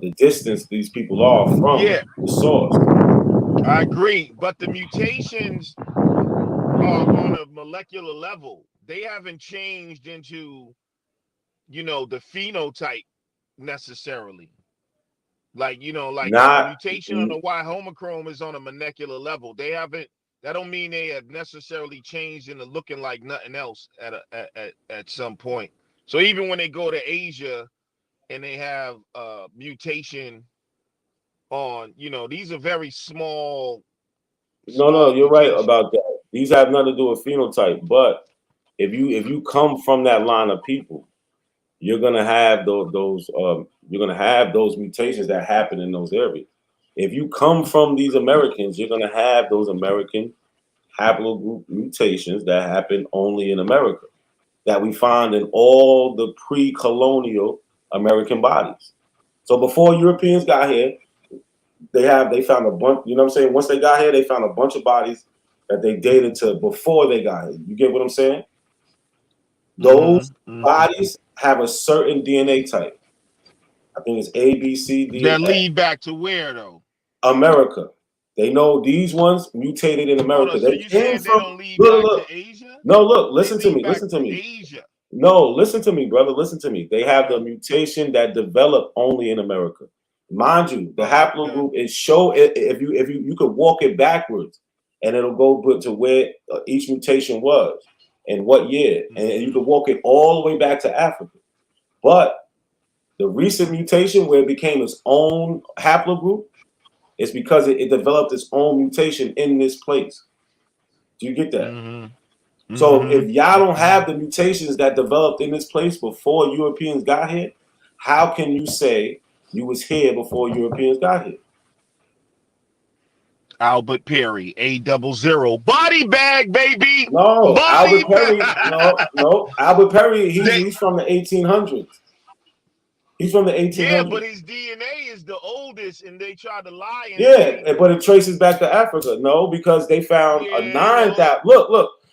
the distance these people are from Yeah, the source. I agree. But the mutations are on a molecular level. They haven't changed into, the phenotype necessarily. Like, like the Not mutation on the Y homochrome is on a molecular level. That don't mean they have necessarily changed into looking like nothing else at some point. So even when they go to Asia and they have mutation on, these are very small no, you're right mutations. about that. These have nothing to do with phenotype. But if you come from that line of people, you're gonna have those mutations that happen in those areas. If you come from these Americans, you're gonna have those American haplogroup mutations that happen only in America, that we find in all the pre-colonial American bodies. So before Europeans got here, they found a bunch, you know what I'm saying? Once they got here, they found a bunch of bodies that they dated to before they got here. You get what I'm saying? Those bodies have a certain DNA type. I think it's A, B, C, D, That and F. lead back to where though? America. They know these ones mutated in Hold America. on, so They you came saying they from don't lead look, back look. to Asia? No, look, They listen to lead me, back listen to to me. Asia. No, listen to me, brother. Listen to me. They have the mutation that developed only in America. Mind you, the haplogroup is if you could walk it backwards and it'll go to where each mutation was and what year, and you could walk it all the way back to Africa. But the recent mutation where it became its own haplogroup is because it developed its own mutation in this place. Do you get that? So if y'all don't have the mutations that developed in this place before Europeans got here, how can you say you was here before Europeans got here? Albert Perry, A00, body bag, baby. No, Body Albert Perry. bag. No. Albert Perry. He's from the 1800s. He's from the 1800s. Yeah, but his DNA is the oldest, and they tried to lie and Yeah, say. but it traces back to Africa. No, because they found a 9,000. Look.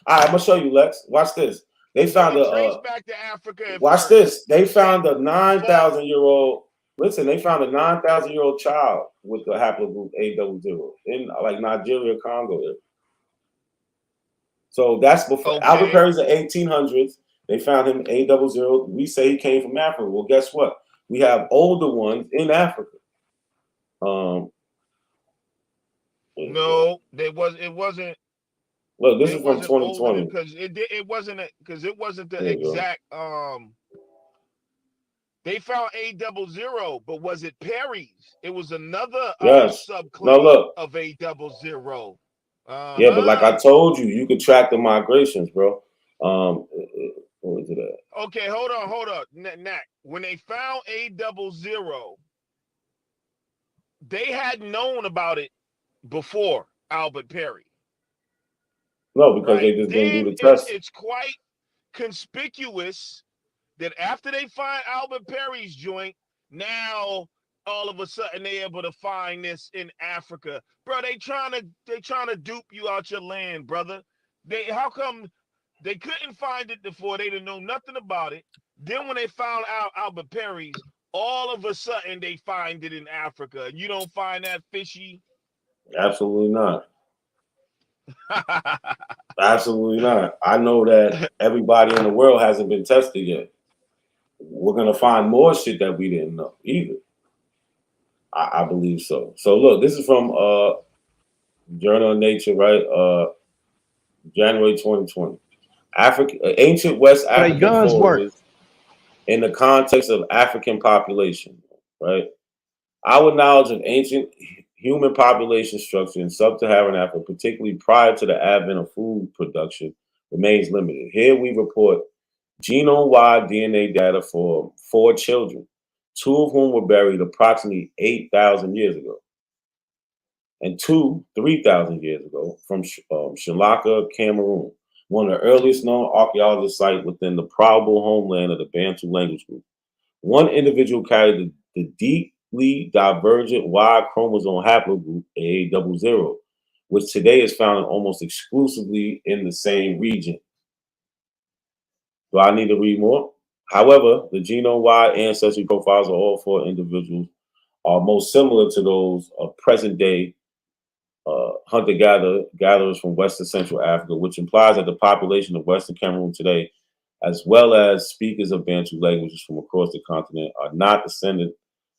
All right, I'm gonna show you, Lex. Watch this. They found trace back to Africa at watch first. this. They found a 9,000-year-old. Listen, they found a 9,000-year-old child with the haplogroup A00 in like Nigeria, Congo. So that's before Albert Perry's the 1800s. They found him A00. We say he came from Africa. Well, guess what? We have older ones in Africa. No, it wasn't. Look, this is from 2020 because it wasn't the exact. They found A00, but was it Perry's? It was another subclade of A00. Yeah, but like I told you, you could track the migrations, bro. What was it at? Okay, hold on. Nat, when they found A00, they had known about it before Albert Perry. No, because they just didn't do the test. It's quite conspicuous that after they find Albert Perry's joint, now all of a sudden they able to find this in Africa, bro. They trying to dupe you out your land, brother. How come they couldn't find it before? They didn't know nothing about it. Then when they found out Albert Perry's, all of a sudden they find it in Africa. You don't find that fishy? Absolutely not. Absolutely not. I know that everybody in the world hasn't been tested yet. We're gonna find more shit that we didn't know either. I believe so. So look, this is from Journal of Nature, right? January 2020. Ancient West African forests in the context of African population, right? Our knowledge of ancient human population structure in sub-Saharan Africa, particularly prior to the advent of food production, remains limited. Here we report genome-wide DNA data for 4 children, 2 of whom were buried approximately 8,000 years ago, and 2 3,000 years ago from Shalaka, Cameroon, one of the earliest known archaeological sites within the probable homeland of the Bantu language group. One individual carried the deeply divergent Y chromosome haplogroup A00, which today is found almost exclusively in the same region. Do I need to read more? However, the genome-wide ancestry profiles of all 4 individuals are most similar to those of present-day hunter-gatherers from Western Central Africa, which implies that the population of Western Cameroon today, as well as speakers of Bantu languages from across the continent, are not descended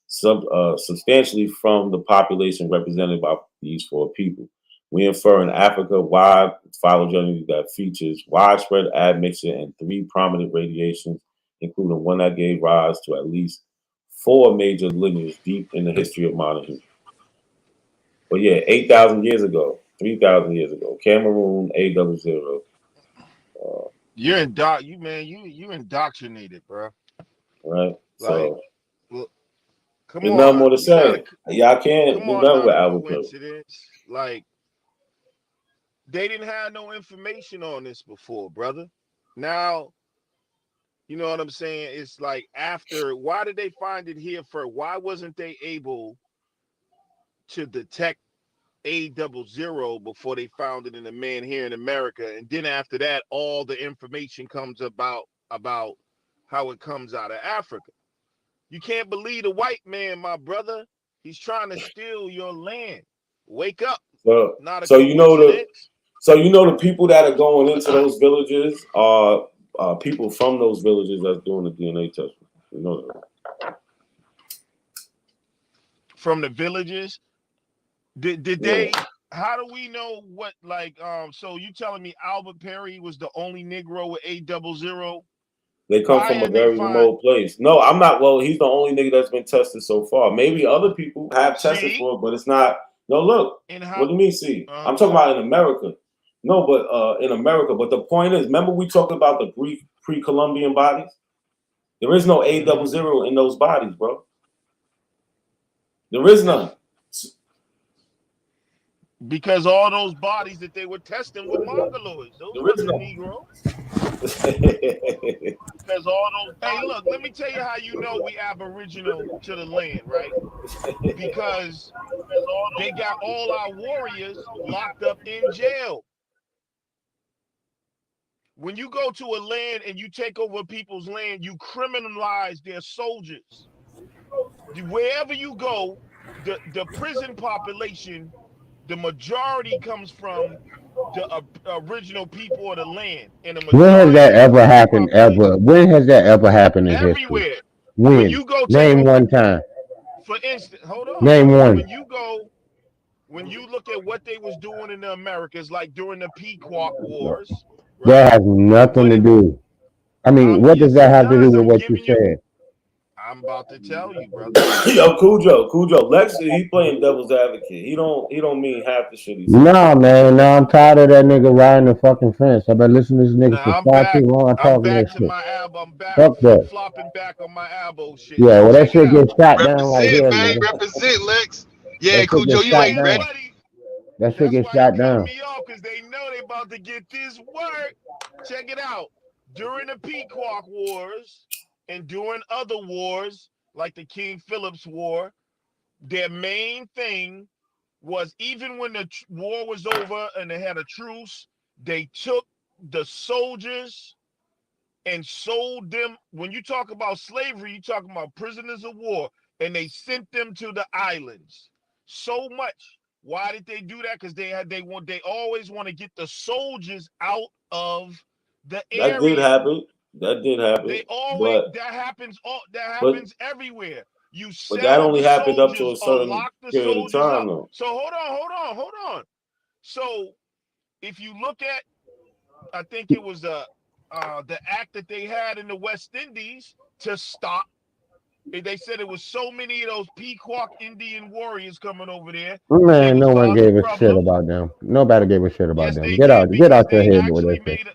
substantially from the population represented by these 4 people. We infer an Africa-wide phylogeneity that features widespread admixture and 3 prominent radiations, including one that gave rise to at least 4 major lineages deep in the history of modern humans. But yeah, 8,000 years ago, 3,000 years ago. Cameroon, A00. You're you indoctrinated, bro. Right? Like, So look, come there's nothing more on, to you gotta say. Y'all can't come do on, nothing not with a Albuquerque. coincidence. Like, they didn't have no information on this before, brother. Now, you know what I'm saying? It's like after, why did they find it here first? Why wasn't they able to detect A00 before they found it in a man here in America? And then after that, all the information comes about how it comes out of Africa. You can't believe the white man, my brother. He's trying to steal your land. Wake up. Not a So you know coincidence. the people that are going into those villages are people from those villages that's doing the DNA testing. You know that. From the villages. Did they? How do we know what? Like, so you telling me Albert Perry was the only Negro with A00? They come from a very remote place. No, I'm not. Well, he's the only nigga that's been tested so far. Maybe other people have tested for it, but it's not. No, look. What do you mean? See, I'm talking about in America. No, but in America. But the point is, remember we talked about the pre-Columbian bodies. There is no A00 in those bodies, bro. There is none. Because all those bodies that they were testing were Mongoloids. Those wasn't Negro. Because all those. Hey, look. Let me tell you how you know we Aboriginal to the land, right? Because they got all our warriors locked up in jail. When you go to a land and you take over people's land, you criminalize their soldiers. Wherever you go, the prison population, the majority comes from the original people of the land. And the When has majority that of the ever prison happened? population, When has that ever happened in history? everywhere. When? When you go Name one time. for instance, hold on. Name one. When you look at what they was doing in the Americas, like during the Pequot Wars, right? That has nothing to do. I mean, what does that have to do with what you said? I'm about to tell you, brother. Yo, Cujo, Lex, he playing devil's advocate. He don't mean half the shit he said. Nah, man, I'm tired of that nigga riding the fucking fence. I've been listening to this nigga for far too long. I'm Talking back that to shit. my album. I'm back Fuck that. flip-flopping back on my abo shit. Yeah, Now well, that check it shit out. gets shot down right Represent, here, man. nigga. Represent, Lex. Yeah, That shit Cujo, gets you shot ain't down. ready. That shit gets shot down. Me off because they know they about to get this work. Check it out. During the Pequot Wars and during other wars like the King Philip's War, their main thing was, even when the war was over and they had a truce, they took the soldiers and sold them. When you talk about slavery, you talking about prisoners of war, and they sent them to the islands. So much. Why did they do that? Because they always want to get the soldiers out of the area. That did happen. They always that happens everywhere. You sell but that only the happened up to soldiers a or certain lock the period of soldiers time, up. though. So hold on. So if you look at, I think it was the act that they had in the West Indies to stop. They said it was so many of those Pequot Indian warriors coming over there. Man, no one gave a shit about them. Nobody gave a shit about them. Get out your head with that shit.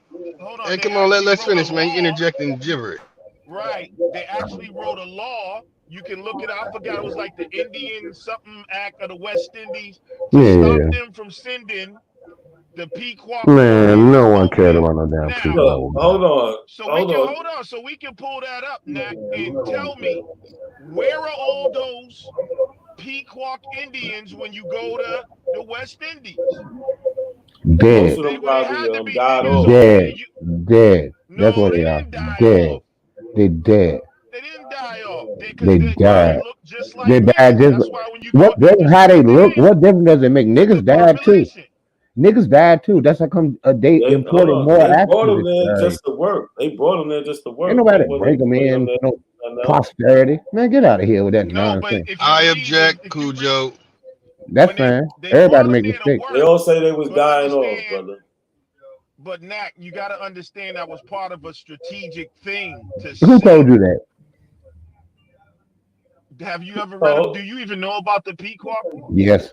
Hey, come on, let's finish, man. You interjecting gibberish. Right. They actually wrote a law. You can look it up. I forgot, it was like the Indian something Act of the West Indies to stop them from sending the Pequot. Man, no one cared about no damn Pequot. Hold on. So we can pull that up, Nack, and tell me, where are all those Pequot Indians when you go to the West Indies? Dead. Most of them probably died off. Dead. That's what they are. Dead. They dead. They didn't die off. They died. Look just like They died just. That's why when you What? How they look? What difference does it make? Niggas died too. Niggas died too. That's how come they imported more They brought them activists. there just to work. Ain't nobody bring them in. No posterity. Man, get out of here with that nonsense. I object, Cujo. That's fine. Everybody make mistakes. They all say they was dying off, brother. But Nack, you got to understand that was part of a strategic thing. Who told you that? Have you ever read? Do you even know about the Pequot? Yes.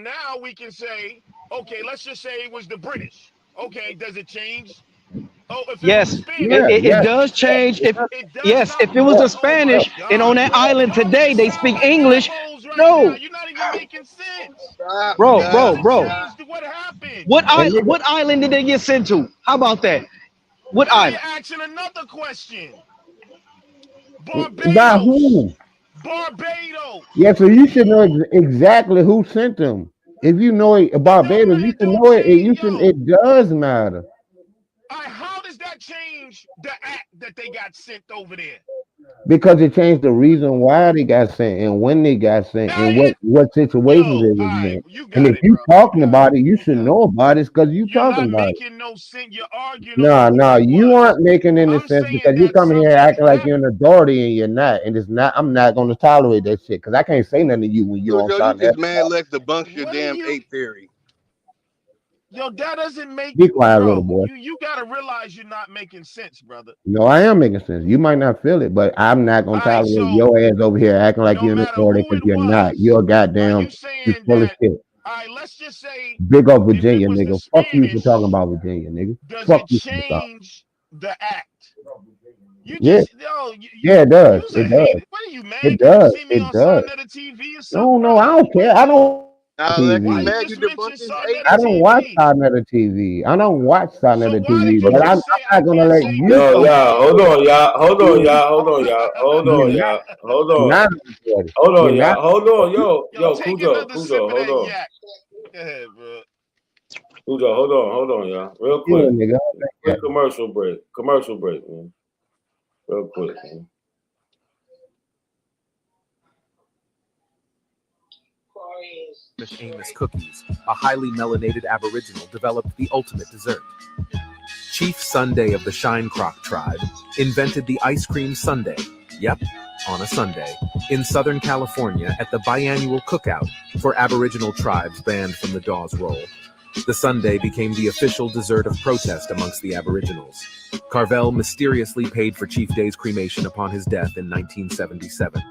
now we can say, okay, let's just say it was the British. Okay, does it change Oh, if it was Yes, the Spanish. it does change. If It does yes, not. if it was the Oh my Spanish and on God, that bro. island Y'all today niggas they sound speak like English, abos right now. no, You're not even making sense. Stop, bro, It bro, Doc. doesn't bro. change what happened. And nigga, What island did they get sent to? How about that? What Now you're island? asking another question. by Barbados. whom? Barbados. Yeah, so you should know exactly who sent them. If you know it It about don't Barbados, matter. you It should don't know it. change. You should. Yo, It does matter how does that change the act that they got sent over there? because it changed the reason why they got sent and when they got sent and It, what situations yo, they all was right, in. you And got if it, you bro. You talking got it. about it, you You should got it. know about it because you You're talking not about it. making no sense. You're arguing over No, who it you was. aren't making any I'm sense saying because you're that coming here something acting like happened. you're an authority and you're not. And it's not. I'm not going to tolerate that shit because I can't say nothing to you when you don't Cujo, you start just asking. mad Lex debunks your What are damn you? ape theory. Yo, that doesn't make, Be quiet, little bro. boy. You gotta realize you're not making sense, brother. No, I am making sense. You might not feel it, but I'm not All gonna right, tolerate so your ass over here acting like no you're an matter authority who because it you're not. was, You're are goddamn. you You're saying full of that? shit. All right, let's just say Big up if it Virginia, was the nigga. Fuck you for talking Spanish, about Virginia, nigga. does Fuck it you for talking. change the act? You Yeah, just yo, yeah, it does. you's a It does. hater. What are you, man? It Can you does. see me It on does. Sign of the TV or something, No, bro? no, I don't care. I don't Now Lex is Why TV. you mad you just mentioned debunked his Sign ape of I the don't theory. watch TV? Sign TV. I don't watch Sign So why did TV, you but I'm just say I not gonna can't let say you nothing Yo, come y'all, again? hold on, y'all, hold on, in. y'all, hold on, y'all, hold You're on, not. y'all, hold You're on, not an authority. hold You're on, not. y'all, hold on, Yo, yo, take Cujo, another sip Cujo, of hold that on, yak. Go ahead, bro. Cujo, hold on, y'all, real You a quick, nigga. quick commercial break, man, real quick, man. Amos cookies, a highly melanated Aboriginal developed the ultimate dessert. Chief Sunday of the Shine Croc tribe invented the ice cream sundae, yep, on a Sunday, in Southern California at the biannual cookout for Aboriginal tribes banned from the Dawes Roll. The sundae became the official dessert of protest amongst the Aboriginals. Carvel mysteriously paid for Chief Day's cremation upon his death in 1977.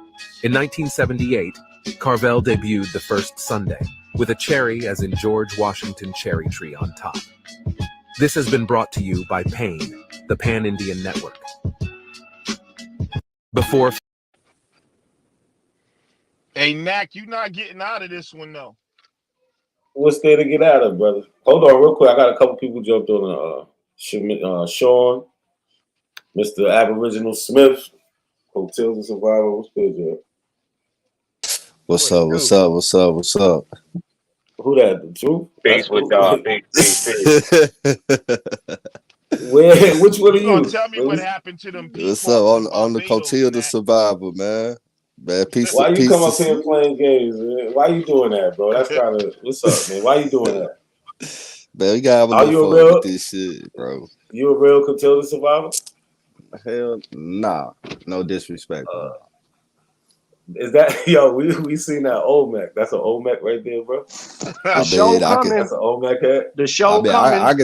In 1978, Carvel debuted the first sundae, with a cherry as in George Washington cherry tree on top. This has been brought to you by PAIN, the Pan-Indian Network. Before... Hey, Knack, you not getting out of this one, though. What's there to get out of, brother? Hold on, real quick. I got a couple people jumped on. Sean, Mr. Aboriginal Smith, Hotels and Survival. What's good, Joe? What's up? What's up? What's up? What's up? Who that? The truth? Peace with y'all. Peace. Where? Which one You are gonna you? tell me what happened to them What's Pequots up in on the Barbados, Cotilda Knack? Survivor, man? Man, Why you come up pieces. here playing games, man? Why you doing that, bro? That's kind of what's up, man. Why you doing that? Man, we gotta have a Are little you a fun real? with this shit, bro. You a real Cotilda survivor? Hell, nah. No disrespect, bro. Is that yo? We seen that Olmec. That's an Olmec right there, bro. The show coming. That's an Olmec hat. The show coming. I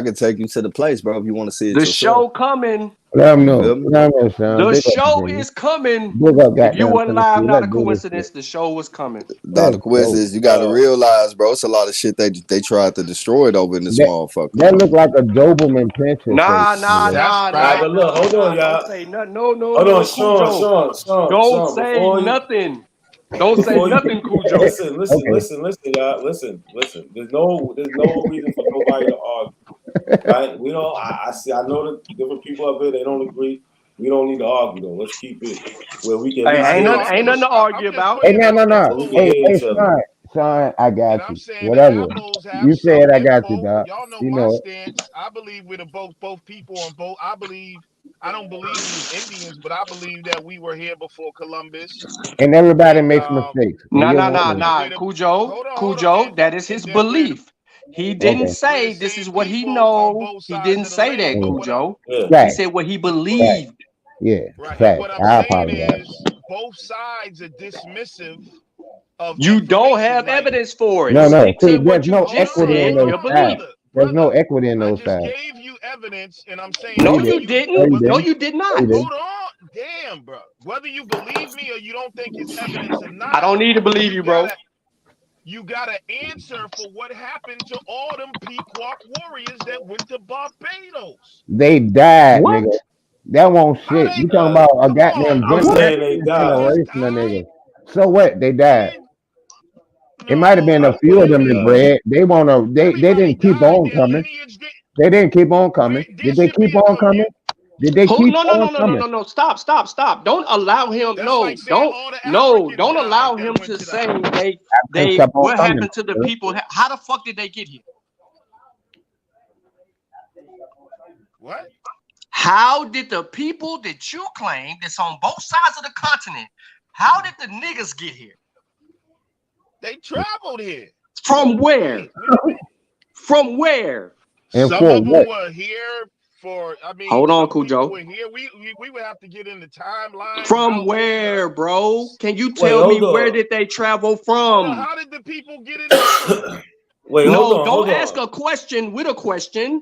can take you to the place, bro, if you want to see it The yourself. show coming. Let them know. Let them know, son. The Big up, show Virginia. is coming. Big up, If you goddamn weren't live, Tennessee. not a Let's do this coincidence. shit. The show was coming. Nah, the coincidence, you gotta realize, bro, it's a lot of shit they tried to destroy it over in this motherfucker. That look like a Doberman pinscher. Nah. But look, hold on, y'all. Don't say nothing. No, Hold on, Cujo. Sean. Don't say Before you, nothing. Don't say before nothing, Cujo. listen, y'all. Listen. There's no reason for nobody to argue, right? We don't. I see. I know that different people up here they don't agree. We don't need to argue though. Let's keep it where we can at least Hey, hear ain't nothing to argue about. Hey, no. So we can hear each other. Son, I got And you. I'm saying Whatever. the abos have You some said I got you, info. dog. Y'all know You my know it. stance. I believe we're both people on both. I don't believe we was Indians, but I believe that we were here before Columbus. And everybody And makes mistakes. And Nah. Cujo, that is his belief. He didn't say this is what he know. He didn't say that, Cujo. He said what he believed. Yeah, right. fact. And what I'm I saying apologize. is both sides are dismissive of You don't information. have Like, evidence for it. No. Stick to See, what there's you no just equity in said, those your sides. belief. There's no equity in I those just sides. gave you evidence, and I'm saying No, You you did. didn't. No, No, you did not. Hold on, damn, bro. Whether you believe me or you don't think it's evidence or not, I don't need to believe you, bro. you got to answer for what happened to all them Pequot warriors that went to Barbados. They died, What? nigga. That won't How shit. they? You talking about a Come on, goddamn I'm bro. saying they died. Niggas generation of died. niggas. So what? They died. When? It might have been No, a I few of believe them they that died. bred. They wanna. They everybody didn't keep died. on Their coming. lineage did. They didn't keep on coming. There Did they should keep be a on coming? Did they Hold keep no, no, no, on no, no, coming? no, no. Stop. Don't allow him. That's like No, saying all the Africans don't died allow him that went to to the say islands. Africans they kept on what coming. happened to the Bro. people? How the fuck did they get here? What? How did the people that you claim that's on both sides of the continent, how did the niggas get here? They traveled here. From where? What do you mean? From where? And Some for of them what? were here for. I mean, Hold on, some people Cujo. were here. We would have to get in the timeline. From How where, bro? Can you Wait, tell me hold where on. did they travel Hold on. from? How did the people get in the island? Wait, hold No, on, don't hold ask on. a question with a question.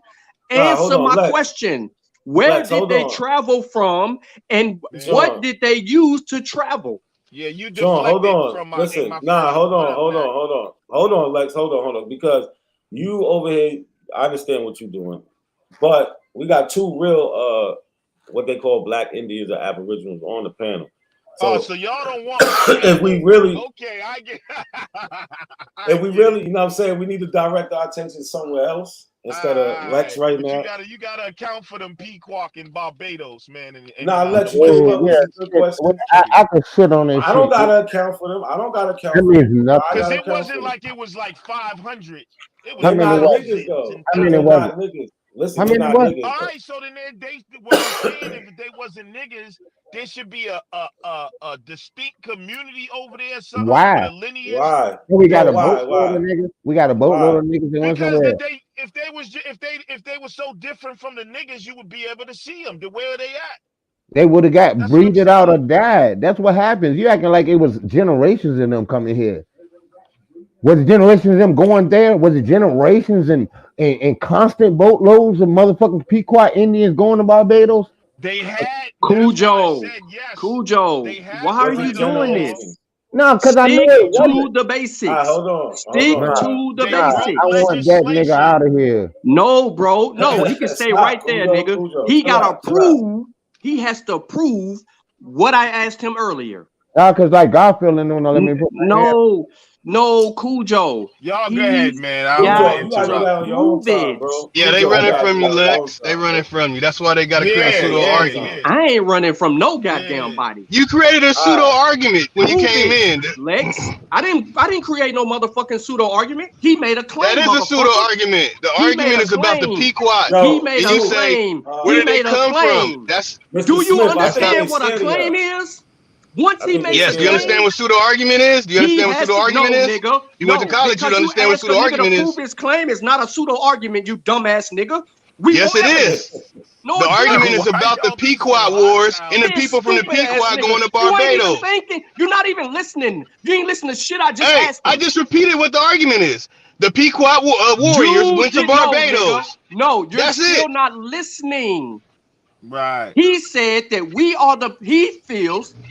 Nah, hold Answer on, my Lex. question. Where Lex, did hold they on. travel from, and Man. what Sean, did they use to travel? Yeah, you Sean, hold deflected on. from my Listen, my nah, question. hold What on, up, hold Mac? on, hold on. Hold on, Lex, hold on. Because you over here, I understand what you're doing. But we got two real what they call black Indians or Aboriginals on the panel. Oh, So so y'all don't want my if we panel. really Okay, I get if we really, you know what I'm saying, we need to direct our attention somewhere else instead of Lex right but now. you gotta account for them Pequot in Barbados, man, and Nah, Lex, you came Oh up with yeah, some good shit. Well, questions. I could shit on that I don't shit. gotta account for them. I don't gotta account That for means them. I nothing. because gotta it account for wasn't them. like it was like 500. It was How They're many not was? niggas thousands though. and How Lex, many they're was not it? niggas. Listen, How they're many not was it? niggas all though. right. So then what I'm saying, if they wasn't niggas, there should be a distinct community over there, something with Why? a lineage. Why? We got Yo, a boatload why? of niggas. We got a Why? boatload of niggas that went Because somewhere. if they were so different from the niggas, you would be able to see them. Where are they at? They would have got That's what I'm breeded out or saying. died. That's what happens. You acting like it was generations of them coming here. Was it generations of them going there? Was it generations and constant boatloads of motherfucking Pequot Indians going to Barbados? They had. That's why I Cujo, said yes. Cujo, They had why the are Was you it right of doing call. generations? this? No, because I know Stick it to wasn't. the All right, basics. hold on, hold Stick on, Nah, to the They nah, wrote I basics. want that nigga out legislation. of here. No, bro, no, he can y'all. stay right Stop, there, Cujo, nigga. Cujo. He Chill gotta out, chill out. prove. He has to prove what I asked him earlier. Because like Garfield and them, let me put my hand. No, Cujo. Y'all go ahead, He's man. I don't want got to Cujo, you gotta do to interrupt. that on your own prove time, it. bro. Yeah, they Cujo, you running gotta do from you, that on your own Lex. They time, bro. running from you. That's why they got to create a Yeah, pseudo yeah, argument. yeah, I ain't running from no goddamn yeah. body. You created a All pseudo right. argument when you Prove came it, in. Lex. I didn't create no motherfucking pseudo argument. He made a That claim, is a pseudo motherfucker. argument. The He made argument a is about the claim. Pequot, He Yo, made and a you Smooth. say, claim. where He did they made a come from? claim. Mr. Do you Smith, I think they understand what a scared of claim y'all. is? Once I he think they makes a Yes. Do you scared of understand claim, y'all. what pseudo argument is? Do you he understand what has pseudo to argument no, is? nigga. You went to No, college. You'd because you understand what asked a pseudo nigga to argument prove is. his claim is not a pseudo argument, you dumbass nigga. We Yes, want it evidence. is. No, The it's argument not. is Why about the y'all be so Pequot Wars and the hostile? This people from the stupid ass Pequot nigga. going to You ain't even Barbados. thinking. You're not even listening. You ain't listening to shit I just Hey, asked I him. just repeated what the argument is. The Pequot warriors You went to did no, nigga. Barbados. No, you're That's it. still not listening. Right. He said that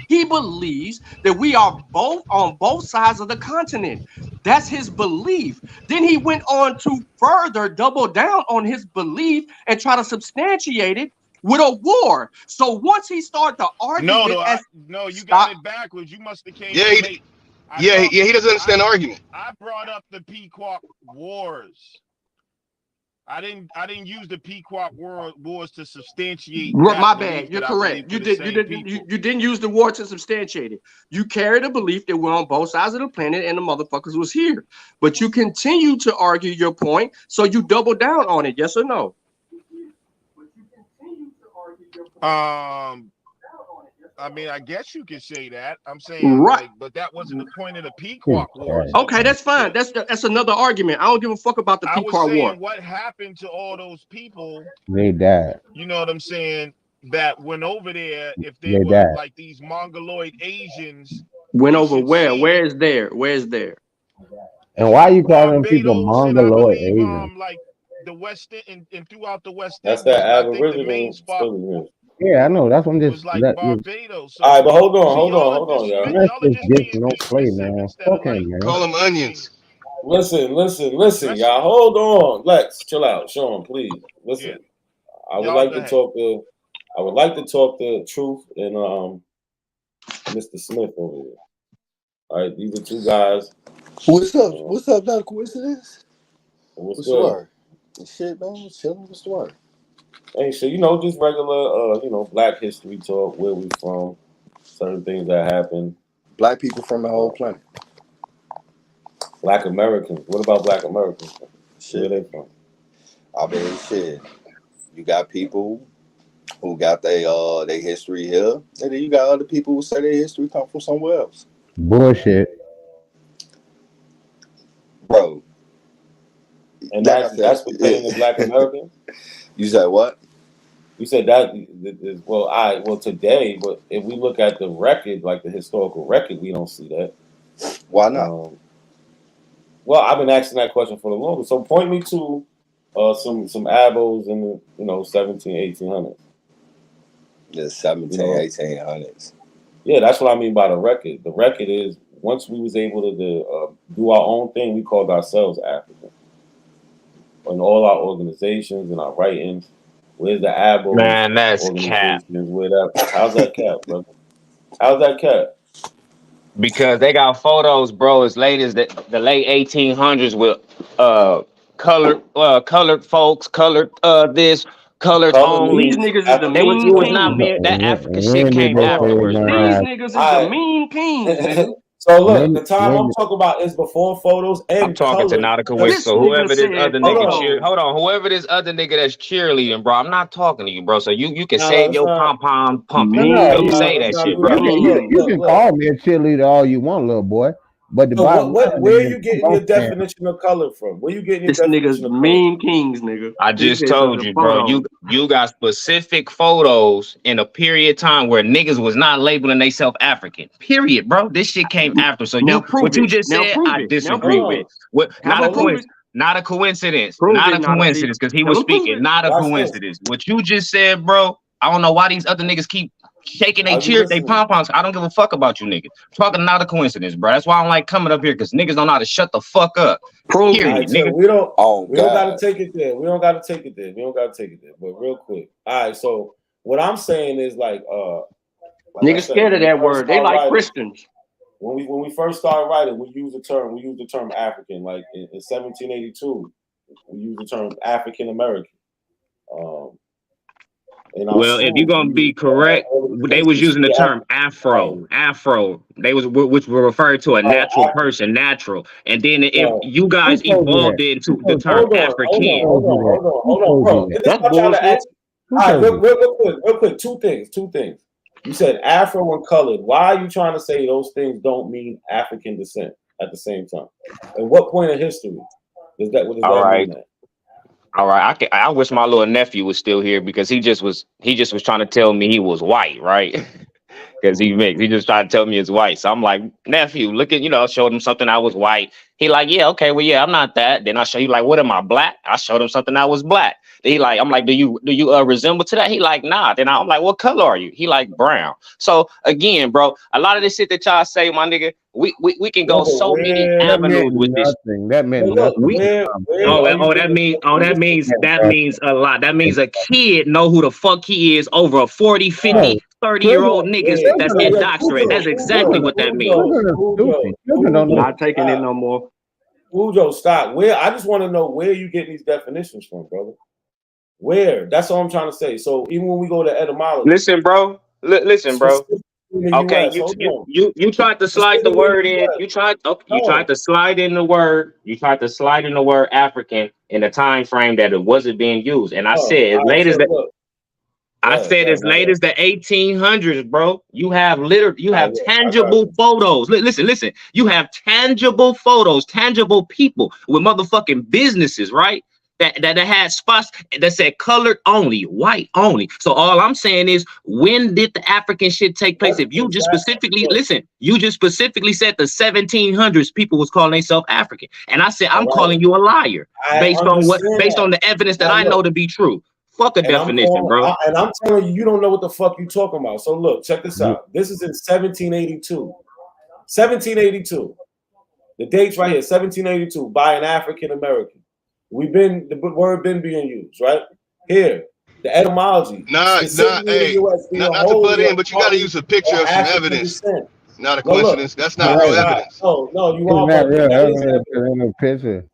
he believes that we are both on both sides of the continent. That's his belief. Then he went on to further double down on his belief and try to substantiate it with a war. So once he started the No, argument though. as No, you got stop, it backwards. You must have came Yeah, in late. he doesn't understand the argument. I brought up the Pequot Wars. I didn't use the Pequot wars to substantiate that my belief bad. You're that I believe correct. we're the same people. You didn't use the war to substantiate it. You carried a belief that we're on both sides of the planet and the motherfuckers was here. But you continue to argue your point, so you double down on it. Yes or no? I mean, I guess you could say that. I'm saying, Right. like, but that wasn't the point of the Pequot Wars. Okay, that's fine. That's another argument. I don't give a fuck about the I was Pequot War. saying what happened to all those people. They died. You know what I'm saying? That went over there. If they They were died. like these Mongoloid Asians, Went you over should where? see Where's there? Where's there? And why you calling people Barbados, and I Mongoloid believe Asian? like the West and throughout the West That's Indies, that but I think the main Aboriginal spot story. Yeah, I know. That's what I'm just was like letting you. Barbados. All right, So but hold see, on, y'all are y'all. Let's y'all are just just get being no play, dismissive man. instead of Okay, like man. Call them listening. onions. Listen, y'all. Hold on. Lex, chill out. Sean, please. Listen. Yeah. I would Y'all like go to ahead. talk to Truth and Mr. Smith over here. All right, these are two guys. What's up? What's up? Not a coincidence. What's the good? word? Shit, man. Chilling. What's the word? Hey, so just regular Black history talk, where we from, certain things that happen. Black people from the whole planet. Black Americans. What about Black Americans? Shit. Where they from? I mean, shit. You got people who got their history here, and then you got other people who say their history come from somewhere else. Bullshit. Bro. And Like I said, that's pertaining to Black Americans? You said what? You said that is well today, but if we look at the record, like the historical record, we don't see that. Why not? Well, I've been asking that question for the longest. So point me to some abos in the 1800s. The 1800s. Yeah, that's what I mean by the record. The record is once we was able to do our own thing, we called ourselves African. In all our organizations and our writings, where's the abos? Man, that's cap. Where that? How's that cap, brother? How's that cap? Because they got photos, bro, as late as the late 1800s with colored folks, colored this, colored only. These niggas is the They was mean not kings. being that African shit When did came they say afterwards, none bro. These of niggas is the mean kings, nigga. So look, the that? time I'm talking about is before photos I'm and talking to color. Nautica Wick. This So nigga whoever this said other nigga photos. hold on, whoever this other nigga that's cheerleading, bro, I'm not talking to you, bro. So you can No, save let's your not. pom-pom pumping. No, Don't Mean, say Let's that not shit, do bro. that. mean. you can call me a cheerleader all you want, little boy. But the So bottom line where are is, you getting I'm your saying, definition of color from? Where you getting your This nigga's definition the of color mean from? kings, nigga. I He just said because told of you, bro. photos. You got specific photos in a period of time where niggas was not labeling themselves African. Period, bro. This shit came after. So Now what prove you it. just Now said, prove I it. Now disagree prove with. it. What? How Not a about prove coincidence. it? Not a coincidence. Prove Not it, a not a coincidence. Because he Tell was him prove speaking. it. Not a Watch this. coincidence. What you just said, bro. I don't know why these other niggas keep shaking Are you they listening? pom poms. I don't give a fuck about you niggas. I'm talking not a coincidence, bro. That's why I don't like coming up here because niggas don't know how to shut the fuck up. Prove All right, Period, so nigga. we don't gotta God. take it there. We don't gotta take it there. But real quick. All right, so what I'm saying is like I Niggas said, scared of when we that first word. They started like writing, Christians. when we first started writing, we used the term African. Like in 1782, we used the term African American. In our Well, if you're schools, we gonna be used correct, early they was using the term African. Afro. They was which were referred to a natural Afro. person, natural. And then if No. you who guys told you that? evolved into Who the told you term that? African. Who told you that? Who Hold on, told you bro. that? This is That's what I'm trying to bullshit. ask you. Who All right, told you? real quick. Two things. You said Afro and colored. Why are you trying to say those things don't mean African descent at the same time? At what point in history what does All that right. mean that? All right. I wish my little nephew was still here because he just was trying to tell me he was white, right? Because he just tried to tell me it's white. So I'm like, nephew, look at, showed him something I was white. He like, yeah, okay, well, yeah, I'm not that. Then I show you like, what am I, black? I showed him something I was black. Then he like, I'm like, do you resemble to that? He like, nah. Then I'm like, what color are you? He like brown. So again, bro, a lot of this shit that y'all say, my nigga, we can Yeah, go but so many That meant avenues with this. nothing. That meant but look, nothing. where are you getting That means a lot. That means a kid know who the fuck he is over a 40, 50, No, 30-year-old children, niggas that's children, indoctrinated. That's exactly what that means. children are stupid. Children don't know. Not taking it no more. Ujo, stop. I just want to know where you get these definitions from, brother. Where? That's all I'm trying to say. So even when we go to etymology, Listen, bro. Listen, bro. specifically in the Okay, US, hold on. you tried to slide the Specifically in word the in. US. You tried No. to slide in the word. You tried to slide in the word African in a time frame that it wasn't being used. And I Oh, said as all right, late so as that. look. I Go said ahead, as my late bad. as the 1800s, bro. You have Yeah, I got tangible you. photos. Listen. You have tangible photos, tangible people with motherfucking businesses, right? That had spots that said colored only, white only. So all I'm saying is, when did the African shit take place? That's If you just exactly specifically look. listen, you just specifically said the 1700s people was calling themselves African, and I said All I'm right. calling you a liar I based understand on that. the evidence that Now I know look, to be true. Fuck a and definition, bro. I'm telling you, you don't know what the fuck you talking about. So look, check this out. This is in 1782. 1782. The date's right here, 1782, by an African American. The word been being used, right? Here, the etymology, specifically in the U.S., being not to butt wholly in, but you got to party use a picture or of some African evidence. descent. Not a No, look, coincidence. That's not stop, real stop. evidence. No, you It's are not bugging. real That is evidence evidence. in the picture.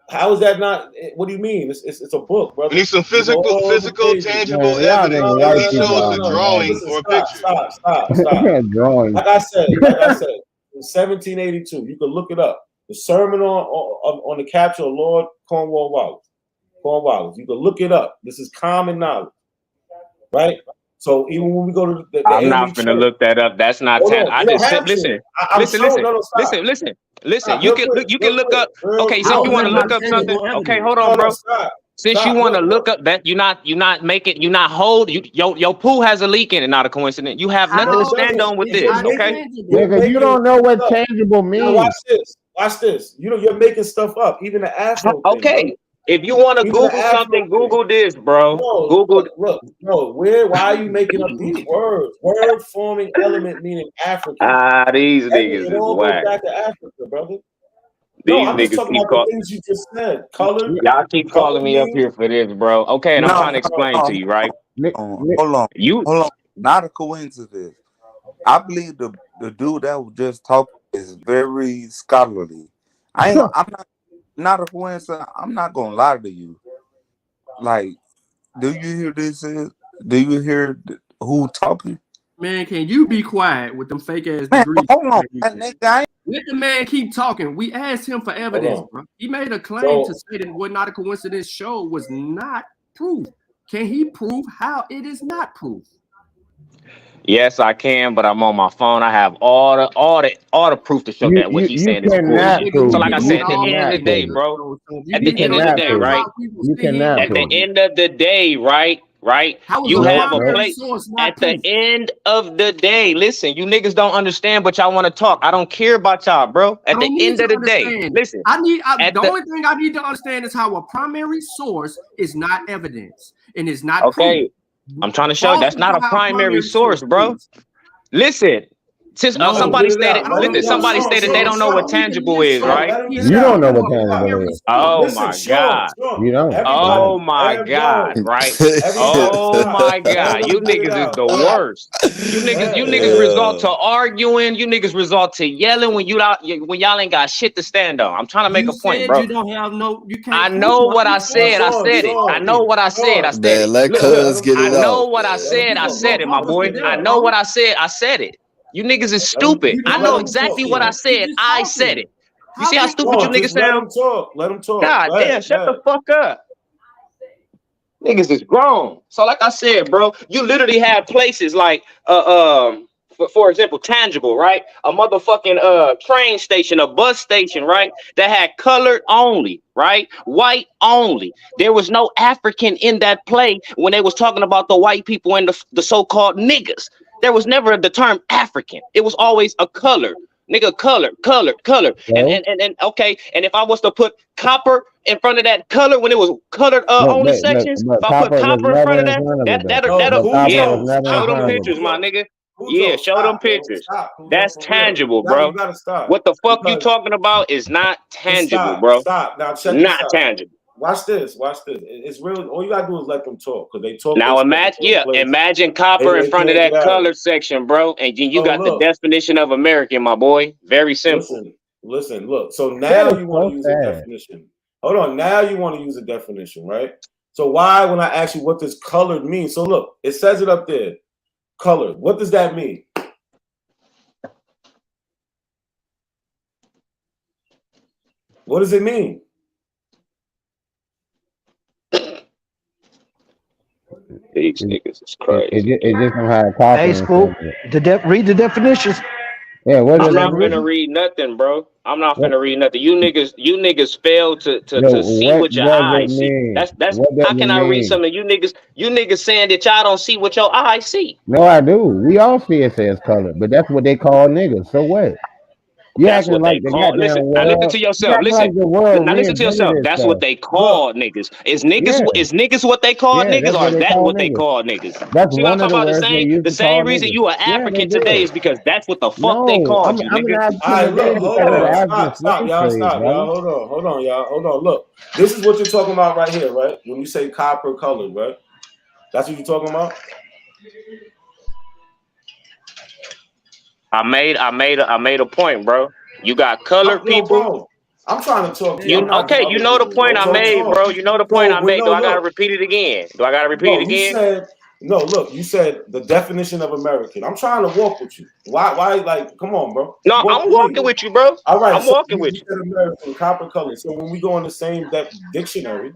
How is that not? What do you mean? It's a book, brother. We need some Look at all the physical, pages. tangible Man, y'all evidence. nigga And white he people shows out a here, drawing man. or Listen, a picture. stop. Drawing. Like I said, in 1782, you can look it up. The sermon on the capture of Lord Cornwallis. You can look it up. This is common knowledge, right? So even when we go to the I'm AME not finna church, look that up. That's not hold tangible. on, I you don't just said, have to. listen. I'm showing. No, stop. Listen. Stop, You real can quick, look. You can look up. Okay, since How you is want that to look not up something. tangible Okay, evidence? hold on, bro. Stop. Since you want to look up that you're not hold your pool has a leak in it, not a coincidence. You have nothing No, to it stand doesn't. on with You're this, okay? making. Nigga, you don't know what Stuff. tangible Now means. watch this. You're making stuff up. Even the Afro thing, Okay. brother. If you want to Even the Google Afro something, thing. Google this, bro. No, Google. look. No, why are you making up these words? Word forming element meaning African. These niggas It is all goes whack. back to Africa, brother. No, These I'm just niggas talking keep about the calling. things you just said. Colored. Y'all keep calling Colored me up means. here for this, bro. Okay, and I'm trying to explain to you, right? Hold on. You Not a coincidence. I believe the dude that was just talking is very scholarly. I'm not a coincidence. I'm not gonna lie to you. Like, do you hear this? Do you hear who talking? Man, can you be quiet with them fake ass Man, degrees? hold on, that nigga. Let the man keep talking. We asked him for evidence, bro. He made a claim to say that what Not a Coincidence show was not proof. Can he prove how it is not proof? Yes, I can, but I'm on my phone. I have all the proof to show that what he's saying is bullshit. So, like I said, at the end of the day, bro. At the end of the day, right? You cannot At the prove. end of the day, right? How is You a have a primary place. source not At the proof? end of the day, listen, you niggas don't understand, but y'all want to talk. I don't care about y'all, bro. At I the don't need end to of the day, understand. listen. The only thing I need to understand is how a primary source is not evidence and is not proof. Okay, I'm trying to show you that's not a primary source, bro. Listen, since somebody stated, somebody stated they don't know what tangible is, right? You don't know what tangible is. Oh my God. You don't. Oh my God, right? Oh my God. You niggas is the worst. You niggas result to arguing. You niggas result to yelling when y'all ain't got shit to stand on. I'm trying to make a point, bro. You don't have you can't. I know what I said. I said it. I know what I said. I said it. let cuz get it I know out. what I said. I said it, my boy. I know what I said. I said it. You niggas is stupid. I know exactly what I said. I said it. You see how stupid you niggas sound? Let him talk. God damn, shut the fuck up. Niggas is grown. So like I said, bro, you literally have places like for example, tangible, right? A motherfucking train station, a bus station, right? That had colored only, right? White only. There was no African in that play when they was talking about the white people and the so-called niggas. There was never the term African. It was always a color. Nigga, color. And okay, and if I was to put copper in front of that color when it was colored only sections, if I put copper in front of that'll show them pictures, my nigga. Yeah, show them pictures. That's tangible, bro. What the fuck you talking about is not tangible, bro. Stop. Now check not this out. tangible. Watch this. It's really all you gotta do is let them talk because they talk. Now imagine copper in front of that color section, bro, and you got the definition of American, my boy. Very simple. Listen, look. So now you want to use a definition. Hold on. Now you want to use a definition, right? So why, when I ask you what does colored mean? So look, it says it up there. Colored. What does that mean? What does it mean? These niggas is crazy. It just don't have copper. Hey, school. Read the definitions. Yeah, what I'm not gonna read nothing, bro. I'm not gonna read nothing. You niggas fail to see what your eyes see. That's how can I read something? You niggas saying that y'all don't see what your eyes see. No, I do. We all see it says color, but that's what they call niggas. So what? You That's acting what like they the call. goddamn Listen, now listen world. to You yourself. acting like Listen, the world now listen to reinvented yourself. this That's what stuff. they Look, call niggas. Is niggas Yeah, is niggas what they call yeah, niggas, that's or what is they that call what they niggas. call niggas? That's See what I'm one of talking the about? words they used The to call same reason niggas. you are Yeah, they African today did. is because that's what the fuck they No, called I'm you, I'm an nigga. African all right, today look, hold because of the on, African stop, slave y'all, trade, stop, y'all, brother. hold on, y'all, hold on. Look, this is what you're talking about right here, right? When you say copper colored, right? That's what you're talking about. I made a point, bro. You got colored Yo, people. bro, I'm trying to talk to you. You I'm not okay? You talking to know the you, point bro. I So made, talk. bro. You know the point So I when made. no, Do I gotta look, repeat it again? Do I gotta repeat no, it you again? said no. Look, you said the definition of American. I'm trying to walk with you. Why? Like, come on, bro. No, Walk I'm with me. walking with you, bro. All right. I'm So walking you with you. said American copper color. So when we go in the same dictionary,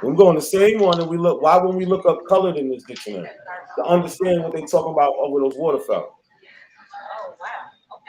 when we go in the same one and we look, why when we look up colored in this dictionary to understand what they talking about over those waterfowl,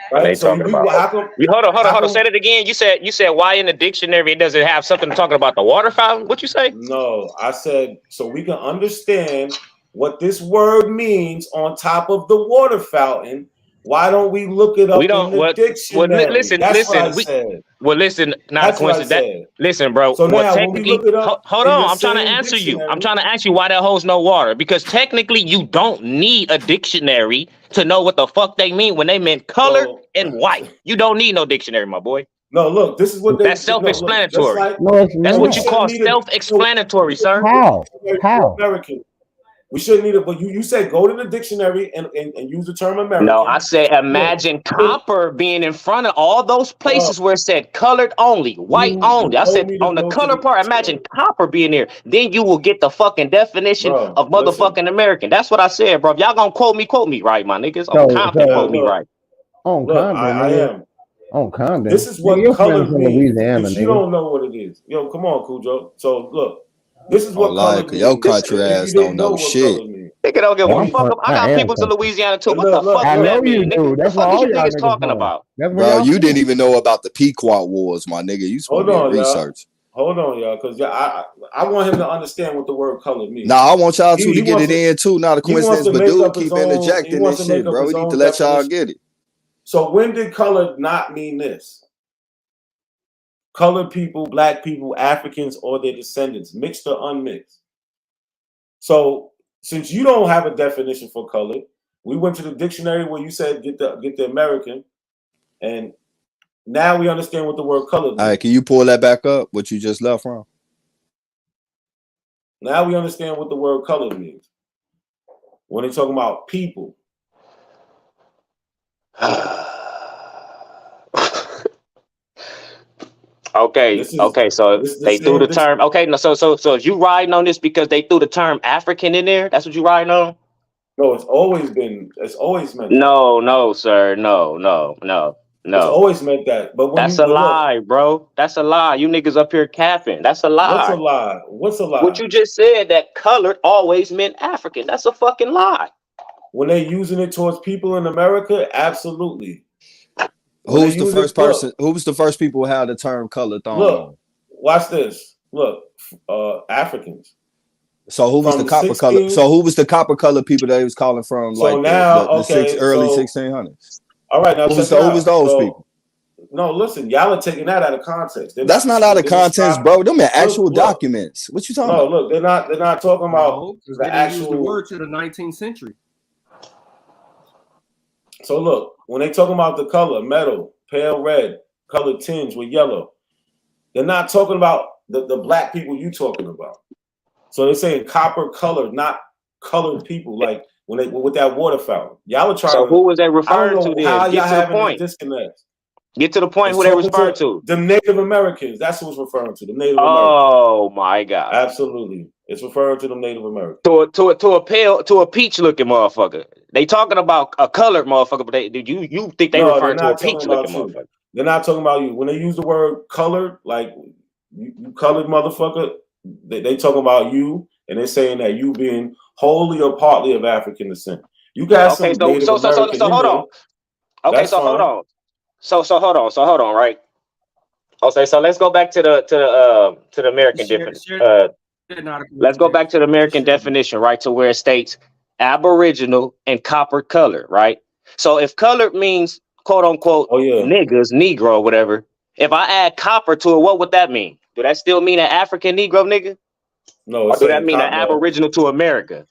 When right? they So talking we about, how come you hold how on. come Say that again. You said why in the dictionary it doesn't have something talking about the water fountain? What you say? no? I said so we can understand what this word means on top of the water fountain. Why don't we look it We up in don't. the dictionary? Listen, That's what I listen. said. Listen. Not a That's what I coincidence. said. Listen, bro. So Well, now when we technically, look it up hold in the on. I'm trying to same answer you. I'm dictionary, trying to ask you why that holds no water. Because technically, you don't need a dictionary to know what the fuck they mean when they meant colored so and white. You don't need no dictionary, my boy. no, look, this is what they That's no look, just self-explanatory. like No, it's That's no, we what you not. shouldn't call need a self-explanatory, sir. How? dictionary for How? American. We shouldn't need it, but you said go to the dictionary and use the term No, I American. said Look, imagine copper being in front of all those bro, places where it said colored only, white you only. I told said me to on the go to color the part, imagine dictionary. copper being there. Then you will get the fucking definition Bro, of listen. motherfucking American. That's what I said, bro. If y'all gonna quote me right, my niggas. On So Compton, Now quote me so look, right. on look, Compton, I nigga. am. On This Compton. is Nigga, what your friends colored from means. Louisiana, Since you nigga. don't know what it is. Yo, come on, Cujo. So look, this is Oh, what like, colored cause your means. country If you ass don't didn't know know what shit. colored means. Nigga don't give It a Oh, I'm means fuck. from, I I got am peoples in country. Louisiana too. and What the fuck I do know that you mean, nigga? do. The That's where fuck is all you y'all niggas niggas talking from. about? That's where Bro, y'all you didn't from. even know about the Pequot Wars, my nigga. You supposed hold to be in on, y'all. research. Hold on, y'all, because I want him to understand what the word color means. Nah, I want y'all two to He get wants it to in too. Not a he wants coincidence, to but make dude up his keep own. He interjecting wants and to make shit, up bro. his We need to own let y'all definition. get it. So when did color not mean this? Colored people, black people, Africans, or their descendants, mixed or unmixed. So since you don't have a definition for color, we went to the dictionary where you said get the American, and now we understand what the word color All right, means. can you pull that back up? What you just left from? Now we understand what the word color means. When they're talking about people. Okay, This is okay, so the they threw same the dictionary. term. Okay, no, so is you riding on this because they threw the term African in there? That's what you riding on? No, it's always meant that. No, sir, It's no. always meant that. But when That's you a but look, lie, bro. That's a lie. You niggas up here capping. That's a what's a lie. lie? What's a What lie? you just said that colored always meant African. That's a fucking lie. When they using it towards people in America, absolutely. When they Who's the use first it, person? Who was the first people who had the term color thrown look, on? watch this. Look, Africans So who was the from the copper color? 16. So who was the copper color people that he was calling from, So like now, the okay, early so 1600s? all right, now check it Who was out. those So people? no, listen, y'all are taking that out of context. They're That's not not out of they're context, describing. bro. Them are Look, actual look. documents. What you talking No, about? look, they're not talking about No, because the they didn't use the actual. word to the 19th century. So look, when they talking about the color, metal, pale red, color tinge with yellow, they're not talking about the black people you talking about. So they're saying copper colored, not colored people, like when they with that water fountain. Y'all are trying So to. who was they I don't referring to know how then? y'all Get to the having this point. disconnect. Get to the point It's who they talking referring to to. the Native Americans. That's who it's referring to. The Native Americans. Oh my God. Absolutely, it's referring to the Native Americans. To a peach looking motherfucker. They talking about a colored motherfucker, but you think they No, they're referring to a not talking peach looking about you. motherfucker. They're not talking about you. When they use the word colored, like you colored motherfucker, they talking about you, and they're saying that you being wholly or partly of African descent. You got Okay, some Native American so in hold there. on. Okay, That's so hold fine. on. So hold on, right? Okay, so let's go back to the American Share, different. share that article with Let's me, go man. back to the Just American share it. definition, right? To where it states Aboriginal and copper color, right? So if colored means quote unquote niggas, Negro, whatever. If I add copper to it, what would that mean? Do that still mean an African Negro nigga? No, Or it's do that saying mean an Aboriginal to America?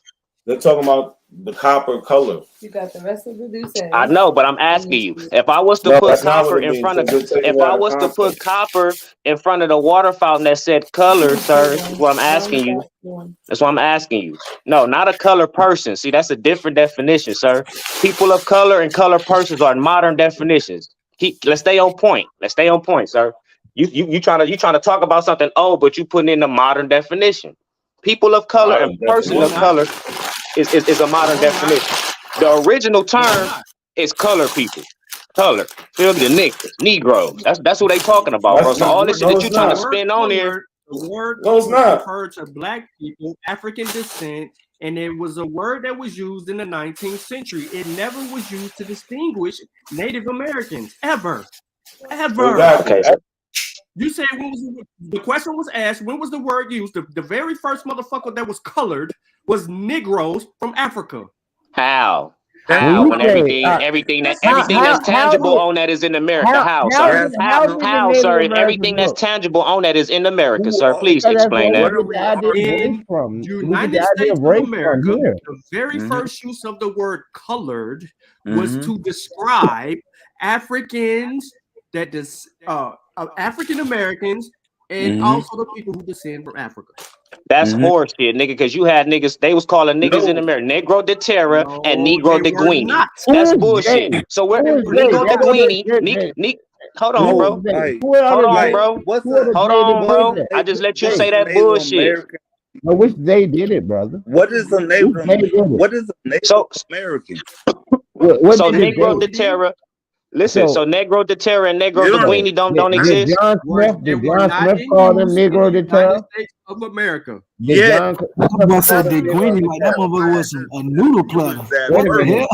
They're talking about the copper color. You got the rest of the deuces. I know, but I'm asking you. If I was to No, put that's not what copper it in means. front of, They're taking if it I out of was to put context. copper in front of the water fountain that said color, sir, is what I'm asking you. That's what I'm asking you. No, not a color person. See, that's a different definition, sir. People of color and color persons are modern definitions. Let's stay on point. Let's stay on point, sir. You trying to talk about something old, but you putting in the modern definition. People of color and person of color is a modern definition. The original term is color people. Color. Feel me? The niggas, Negroes. That's what they talking about, bro. So all this shit that you trying to spin on there. The word No, it's not. referred to black people, African descent, and it was a word that was used in the 19th century. It never was used to distinguish Native Americans, ever. Okay. You said the question was asked, when was the word used? The very first motherfucker that was colored was Negroes from Africa. How? How? When everything that's tangible on that is in America. How, sir? How, sir? If everything that's tangible on that is in America, sir. Please explain that. In United States of America, the very first use of the word colored was to describe Africans African Americans and also the people who descend from Africa. That's horseshit, nigga, because you had niggas, they was calling niggas in America Negro de Terra and Negro de Guinea. That's bullshit. So we're Negro de Guinea. Hold on, bro. Hold on, bro. Hold on, bro. I just let you say that bullshit. I wish they did it, brother. What is a Native American? So Negro de Terra. Listen, so Negro de Terra and Negro de Guinea don't exist. Did John Smith call them Negro de Terra? States of America. I'm gonna say the Guinea like that motherfucker was a noodle platter. What the hell?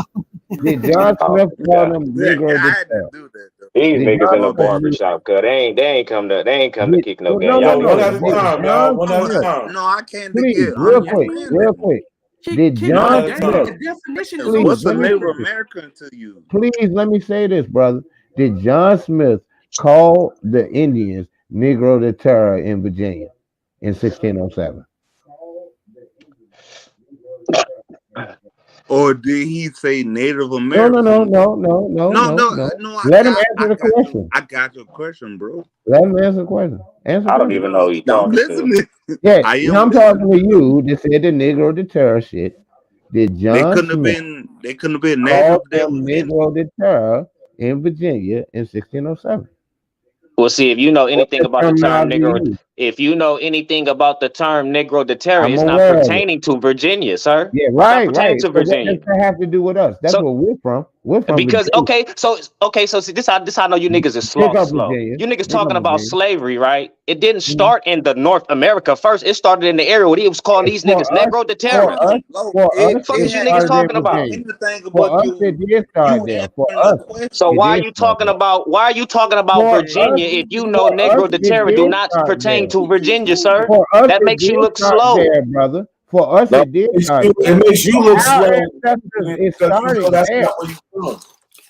Did John Smith call them Negro de Terra? These niggas in the barbershop, cause they ain't come to kick no game. No, I can't Please, real quick. Did John Smith? What's a Native American to you? Please let me say this, brother. Did John Smith call the Indians Negro de Terra in Virginia in 1607? Or did he say Native American? No. Let him answer the question. I got your question, bro. Let him answer the question. I don't even know who you talking to. Yeah, I'm talking to you. That said the Negro de Terra shit. Did John They couldn't have been Native. Negro de Terra in Virginia in 1607. Well, see, if you know anything about the term Negro, if you know anything about the term Negro de Terra, it's not pertaining to Virginia, sir. Yeah, right. To Virginia. What does that have to do with us? That's where we're from. We're from because Virginia. so see this how I know you niggas is slow. You niggas talking about slavery, right? It didn't start in the North America first. It started in the area where he was calling these niggas Negro de Terra. What the fuck is you niggas talking about? So why are you talking about Virginia if you know Negro de Terra do not pertain to Virginia, sir? That makes you look slow, brother. For us, it did. It makes you look slow. It started there.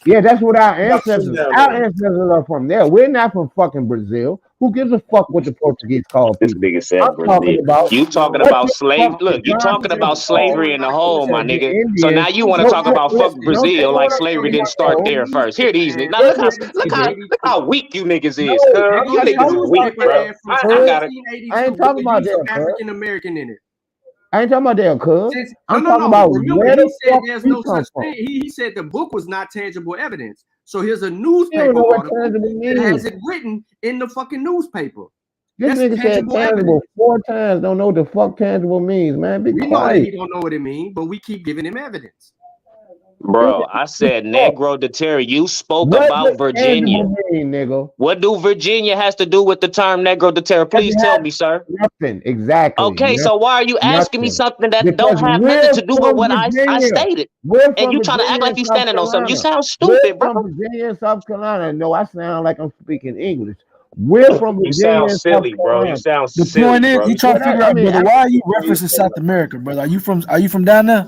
Yeah, that's what our ancestors. Our ancestors are from there. We're not from fucking Brazil. Who gives a fuck what the Portuguese called people? This nigga said Brazil. You talking about slave? Look, you talking about slavery in the whole, my nigga. So now you want to talk about fuck Brazil like slavery didn't start there first. Here these niggas. Now look how weak you niggas is. You niggas is weak, bro. I ain't talking about that, African American in it. I ain't talking about that, cuz. I'm talking about where the fuck there's no such thing. He said the book was not tangible evidence. So here's a newspaper article that has it written in the fucking newspaper. This nigga said tangible 4 times. Don't know what the fuck tangible means, man. Be we quiet. know that he don't know what it means, but we keep giving him evidence. Bro, I said Negro de Terra. You spoke about Virginia. Nigga? What do Virginia has to do with the term Negro de Terra? Please tell me, sir. Nothing, exactly. Okay, so why are you asking me something that don't have nothing to do with what I stated? And you trying to act like you standing on something. You sound stupid, bro. From Virginia and South Carolina. No, I sound like I'm speaking English. We're from Virginia. You sound silly, bro. You sound silly. The point is, bro. you trying to figure out, brother, why are you referencing South America, brother? Are you from down there?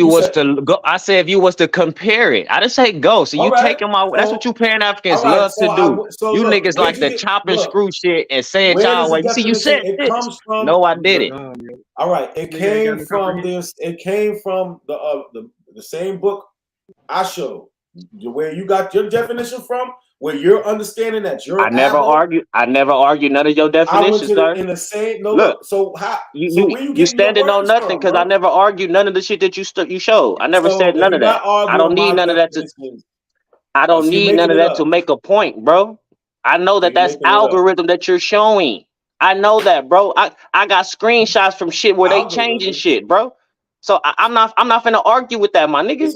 you was to go, I said if you was to compare it. I didn't say go. So All you right. taking my. That's what you Pan Africans All right. love to do. So You look, niggas where'd like you to get? chop and Look, screw shit and say it where y'all does the way. You see, you definition? said It this. comes from. No, I did it. All right. It Nigga ain't got came no from comprehension. this. It came from the same book I showed. Where you got your definition from? Where you're understanding that you're I never abo. argue. I never argue none of your I went definitions, to sir. in the same. No, Look, look. So how? So you where you you getting your standing on words nothing from, because I bro? never argued none of the shit that you showed. I never So said if none you're of that. not I don't arguing need my none of that to. definitions, I don't so you're need none making of it that to up. make a point, bro. I know So that you're that's making it up. algorithm that you're showing. I know that, bro. I got screenshots from shit where they changing Algorithm. shit, bro. So I'm not finna argue with that, my nigga. It's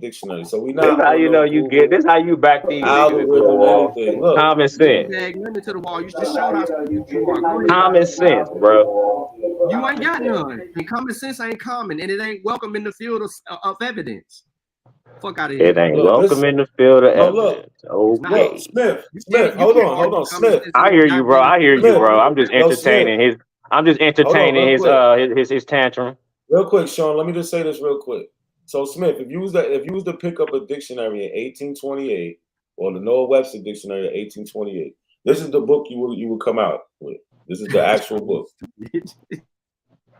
dictionary. So we This not how on you no know you get. Google This how you back these niggas into the algorithm, wall. anything. Look, Common sense. Dag nothing to the wall. You just showed how stupid you are. Go ahead. Common sense, bro. You ain't got none. And common sense ain't common, and it ain't welcome in the field of evidence. Fuck out of here. It ain't look, welcome listen. in the field of No, look, evidence. Okay. look, Smith, You Smith, can't hold on, common Smith, sense I ain't hear you, bro. goddamn I hear you, Smith, bro. I'm just no, Smith. entertaining his. I'm just Hold on, entertaining real quick. his tantrum. Real quick, Sean, let me just say this real quick. So, Smith, if you was to pick up a dictionary in 1828 or the Noah Webster dictionary in 1828, this is the book you would come out with. This is the actual book.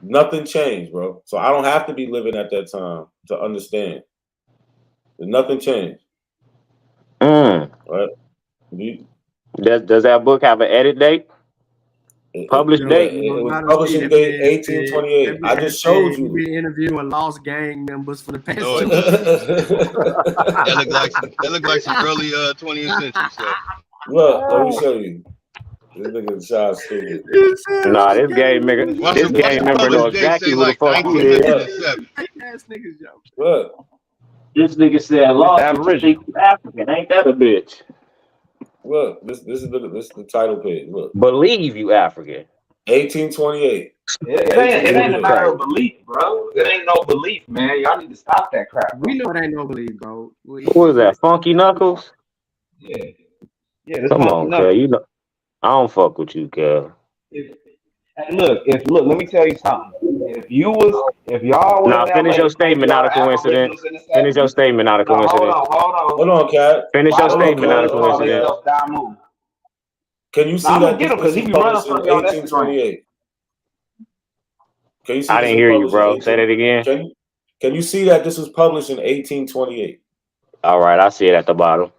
Nothing changed, bro. So I don't have to be living at that time to understand. Nothing changed, right? Does that book have an edit date? Published You date. know, It was gotta published see in that man date said, 1828. I just showed he you. been interviewing lost gang members for the past No, 2 it doesn't. years. That look like some early 20th century stuff. Look, let me show you. This nigga Sean stupid. Nah, this game nigga, Watch this the game member know published date exactly say who the like fuck he is. 1907. Ass niggas, yo. Look, This nigga said lost Aboriginal African. Ain't that a bitch? look. This is the title page. Look, Believe you African. 1828. It ain't a matter of belief, bro. It ain't no belief, man. Y'all need to stop that crap. We know it ain't no belief, bro. Who is that? Funky Knuckles? Yeah, this Come funky on, knuckles. Kev. You know I don't fuck with you, Kev. Hey, look, let me tell you something. If y'all was Nah, in finish LA, your statement, y'all not a coincidence. Aboriginals in the Finish your 70s. statement, not a No, coincidence. Hold on, Cat. Finish Why your do statement, not a Aboriginals call coincidence. themselves Damu? Can you see I'm gonna that get him this because he was be running published in from me on Instagram. 1828? Can you see I this didn't was hear you, published in bro. Say 18? that again. Can you see that this was published in 1828? All right, I see it at the bottom.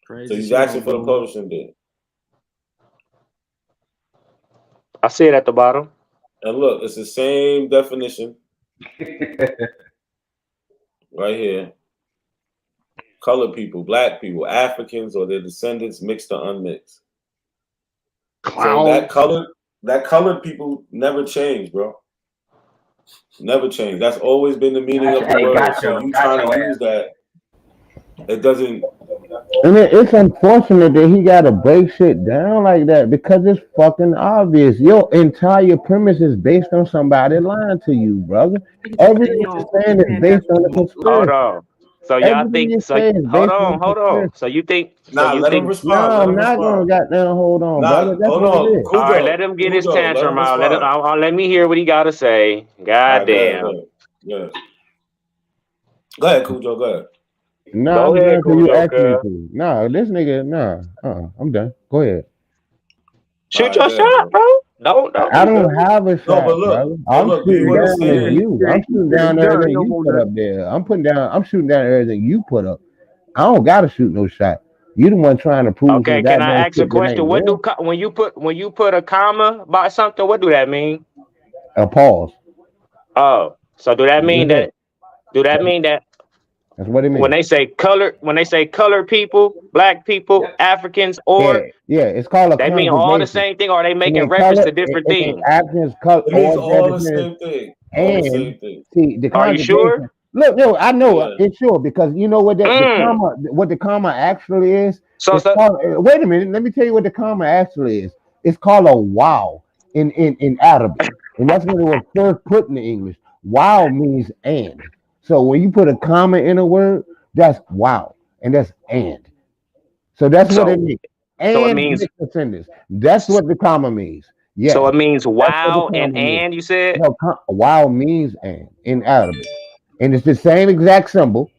Crazy So he's shit asking on for the Boom. publishing date. I see it at the bottom. And look, it's the same definition right here. Colored people, black people, Africans or their descendants, mixed or unmixed. So that colored people never change, bro. Never change. That's always been the meaning of the word. So you trying to use that, it doesn't. And it's unfortunate that he got to break shit down like that because it's fucking obvious. Your entire premise is based on somebody lying to you, brother. Everything you're saying is based on a Hold conspiracy. on. So y'all Everything think you so? say is Hold based on a on. conspiracy. So you think? Nah, let him respond. No, Let I'm him not respond. gonna goddamn hold on, Nah, brother. That's hold what it on. is. Cujo, All right, let him get his Cujo, let him tantrum out. respond. Let me hear what he got to say. God damn. Go ahead, Cujo. Go ahead. Nah, Go I'm ahead, done till you Cujo, ask me cuz. to. Nah, this nigga, nah. I'm done. Go ahead. Shoot your shot, bro. Don't I don't have a No, shot, but brother. look, I'm do shooting you down at understand? you. I'm shooting down everything you put up there. I'm shooting down everything you put up. I don't gotta shoot no shot. You the one trying to prove some Okay, can I goddamn ask a shit that question? ain't What there. do when you put a comma by something? What do that mean? A pause. Oh, so do that mean That's it. that That's what it when means. they say colored people, black people, Africans, or Yeah. It's called a they mean all the conjugation. same thing, or are they It making means reference color. to different It means things? actions, color, It means or all the definite. same thing. All the And same thing. see the Are you conjugation. sure? Look, no, I know Yeah. it's sure because you know what the comma actually is. It's called. Wait a minute, let me tell you what the comma actually is. It's called a wow in Arabic, and that's when it was first put in the English. Wow means and. So when you put a comma in a word, that's wow, and that's and. So that's what it means. So it And means mixed descendants. That's what the comma means. so Yes. it means That's what the wow comma means. and you said No, wow means and in Arabic. And it's the same exact symbol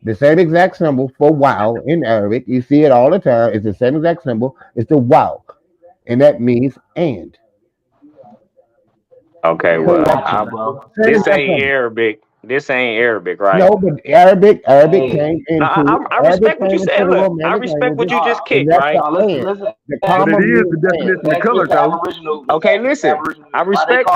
for wow in Arabic. You see it all the time. It's the same exact symbol. It's the wow. And that means and. okay. Same Well, exact symbol. Same this exact ain't symbol. Arabic. This ain't Arabic, right? No, but Arabic came Now, into I Arabic respect what you came into said. the Look, I Romantic respect what languages, you just and kicked, that's right? the and. The But comma it is means the definition and. of color, though. Okay, listen. I respect.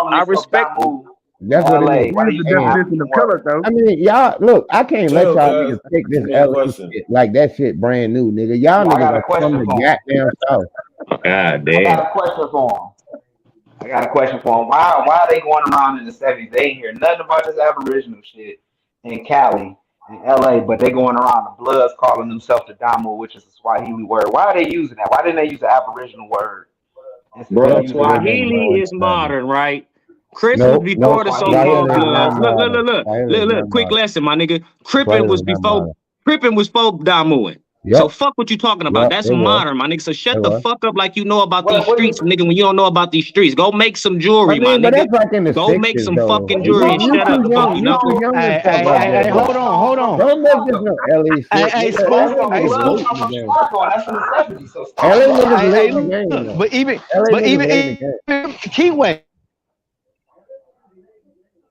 That's what it LA. means. Why they use the African word? I mean, y'all look. I can't let Chill, y'all cuz. niggas take this Ask me a LA question. shit like that shit brand new, nigga. Y'all Yeah, I niggas got a are from question the for him. goddamn south. God I damn. got a question for him. Why are they going around in the 70s? They ain't hear nothing about this Aboriginal shit in Cali and LA, but they going around the Bloods calling themselves the Damu, which is a Swahili word. Why are they using that? Why didn't they use the Aboriginal word instead of Bro, using Swahili is modern, right? Crips was No, before the Swahili is so-called not Bloods. modern? Look. Quick lesson, my nigga. Crippin Swahili was is not before modern. Damuing. So Yep, fuck what you talking about. yep, That's it was. modern, my nigga. So shut It the was. fuck up like you know about these What streets, nigga, when you don't know about these streets. Go make some jewelry, my But nigga. that's like in the Go make 60s some though. fucking are you jewelry and talking shut up, about? Funky You too Knuckles. young to Hey, talk hey, about hey, that, hey, bro. hold on. Don't make this no LA Hey, shit. hey, Nigga, Spook. LA The Hey, niggas Bloods Spook. late come in the from game. Chicago, and that's in the 70s. So stop, LA bro. niggas late Hey, in the game look, though. but LA even niggas late in the game. Keyway.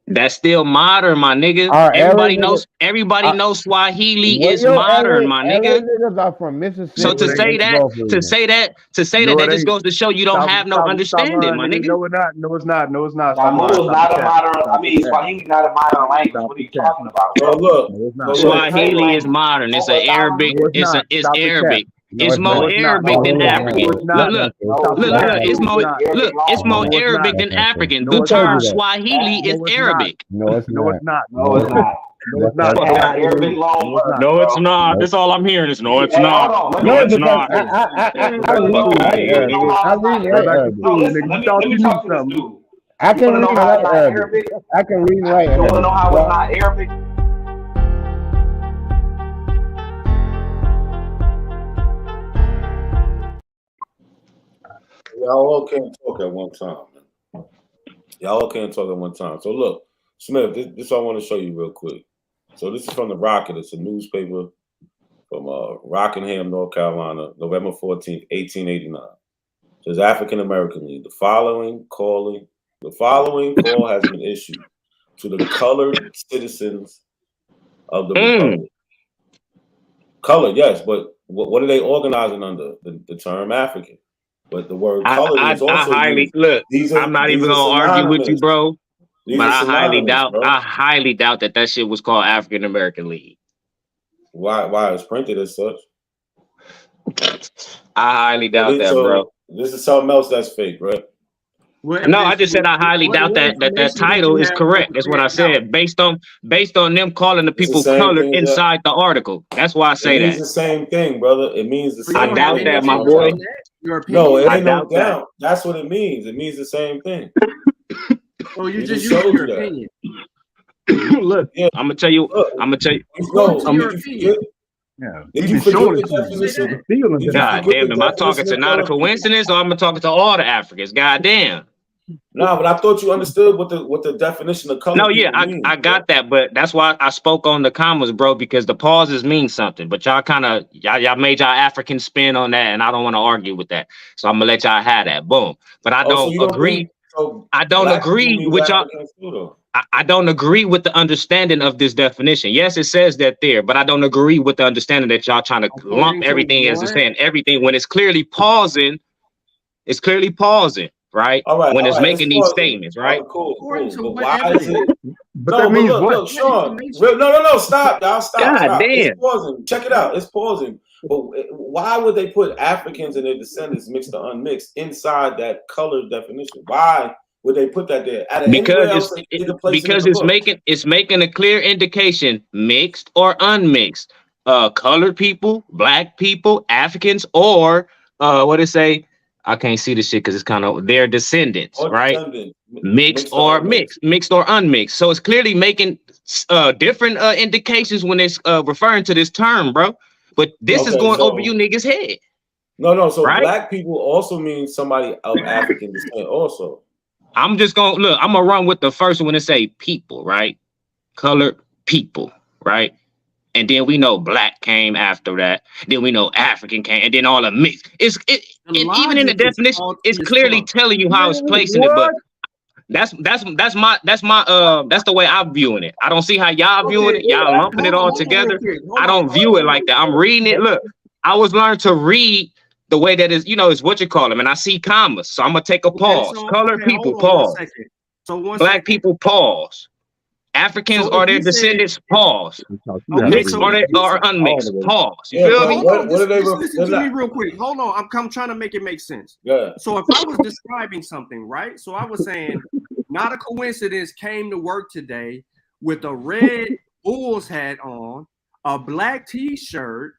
That's still modern, my nigga. Are LA Everybody niggas? knows Swahili Well, is yo, modern, my LA nigga. niggas are from No, So Mississippi to it ain't. say and the that, Gulf region. that just goes to show you don't have no Stop understanding, lying, my nigga. nigga. No, it's not. No, it's not. No, it's not. Stop Damu lying. is Stop not the a cap. modern. I Stop the mean, cap. Swahili not a modern language. Stop What are the you cap. talking about, So bro? look, No, it's so not. It's a look. trade Swahili is language modern. It's over an 1,000 Arabic. No, years. it's not. It's Stop the cap. Arabic. No, It's it's more No, not. it's not. Arabic No, than it is No, African. not. it's Look, not. look, No, Stop the look, it look, cap. has look. to No, It's do it's more. with not. Arabic Look, it's more No, language. it's Arabic not. than African. No, The Who it's told term you not. that? Swahili is No, it's not. Arabic. No, it's No, not. it's not. No, it's not. No, it's That's not. It not. Stop has acting Arabic loose. loan No, it's words, not. No, it's bro. not. Nope. That's all I'm hearing is no, it's Hey, hold not. on. Let me No, No, let it's me because talk not. to this dude. Go I back You to read wanna know and school, how? write nigga. You wanna know Arabic. how I it's read not and Go write back Arabic? to Arabic. No, school, listen. nigga. You Let thought me you knew talk to this something. dude. I You wanna can know read and how it's write not Arabic. Arabic? I can read and write You wanna Arabic. know how it's Well, not Arabic? Y'all all can't talk at one time. Man. Y'all all can't talk at one time. So look, Smith, this I want to show you real quick. So this is from the Rocket. It's a newspaper from Rockingham, North Carolina, November 14th, 1889. It says African American League. The following call has been issued to the colored citizens of the Republic. Colored, yes, but what are they organizing under? The term African. But the word colored is I also highly used. look. These I'm not even are gonna argue with you, synonymous. bro. These But are I synonymous, bro. highly doubt that shit was called African American League. Why it's printed as such? I highly doubt that, bro. This is something else that's fake, right? No, I just said I highly doubt what that information did title you is have that correct. would That's bear what I it out? said. Based on them calling the It's the people same colored thing that inside the article. That's why I it say means that. the same thing, brother. It means the So you I same don't have doubt thing. any that, That's my what I'm opinion boy. on telling you. that? Your No, opinion? it I ain't no doubt that. doubt. That's what it means. It means the same thing. So you We just just using showed your you that. opinion. Look, Yeah. I'm gonna tell you. Look, According to did your you opinion. forget? Yeah. Did He you just forget showing the it to you. Say definition? that. Stealing Did the you God forget damn, the am I talking definition to of not a color? coincidence or am I talking to all the Africans? God damn. Nah, but I thought you understood what the definition of No, colored yeah, people means, I bro. got that, but that's why I spoke on the commas, bro, because the pauses mean something. But y'all kind of y'all made y'all African spin on that, and I don't want to argue with that. So I'm gonna let y'all have that. Boom. But I Oh, so don't you don't think agree. so? I don't Black people agree means with y'all. Africans too, though. I don't agree with the understanding of this definition. Yes, it says that there, but I don't agree with the understanding that y'all trying to lump According to everything as it's what? saying everything when it's clearly pausing. It's clearly pausing, right? All When it's right. It's making these pausing. statements, All right? right, cool. According to But what why is evidence? it? But No, that but means what? look, What Sean. information? No. Stop, y'all. God Stop. It's damn. pausing. Check it out. It's pausing. But why would they put Africans and their descendants mixed or unmixed inside that color definition? Why would they put that there? Out of anywhere Because else, they could place it in because the book. it's making a clear indication, mixed or unmixed. Colored people, black people, Africans, or what it say? I can't see the shit because it's kind of their descendants, Or right? descendants, Mixed mixed or or unmixed. mixed or unmixed. So it's clearly making different indications when it's referring to this term, bro. But this is Okay, going over so you niggas' head, no. So right? black people also means somebody of African descent, also. I'm just gonna look. I'm gonna run with the first one and say people, right? Colored people, right? And then we know black came after that. Then we know African came, and then all the mix. The Even in the logic is definition, it's faulty as clearly fuck. telling you how it's placing it. But What? that's the way I'm viewing it. I don't see how y'all viewing Okay, it. Y'all lumping it all hold on real together. quick. I don't view it like that. I'm reading it. Look, I was learned to read the way that is, is what you call them, and I see commas. So I'm gonna take a Okay, pause. Colored people, hold on 1 pause. second. So 1 Black second. people, pause. Africans So or if their you said, descendants, pause. okay, Mixed so or if they you are said, unmixed, pause. You Yeah, feel but me? hold on, what are they? just listen They're to me not. real quick. Hold on, I'm trying to make it make sense. Yeah. So if I was describing something, right? So I was saying, not a coincidence, came to work today with a red Bulls hat on, a black T-shirt,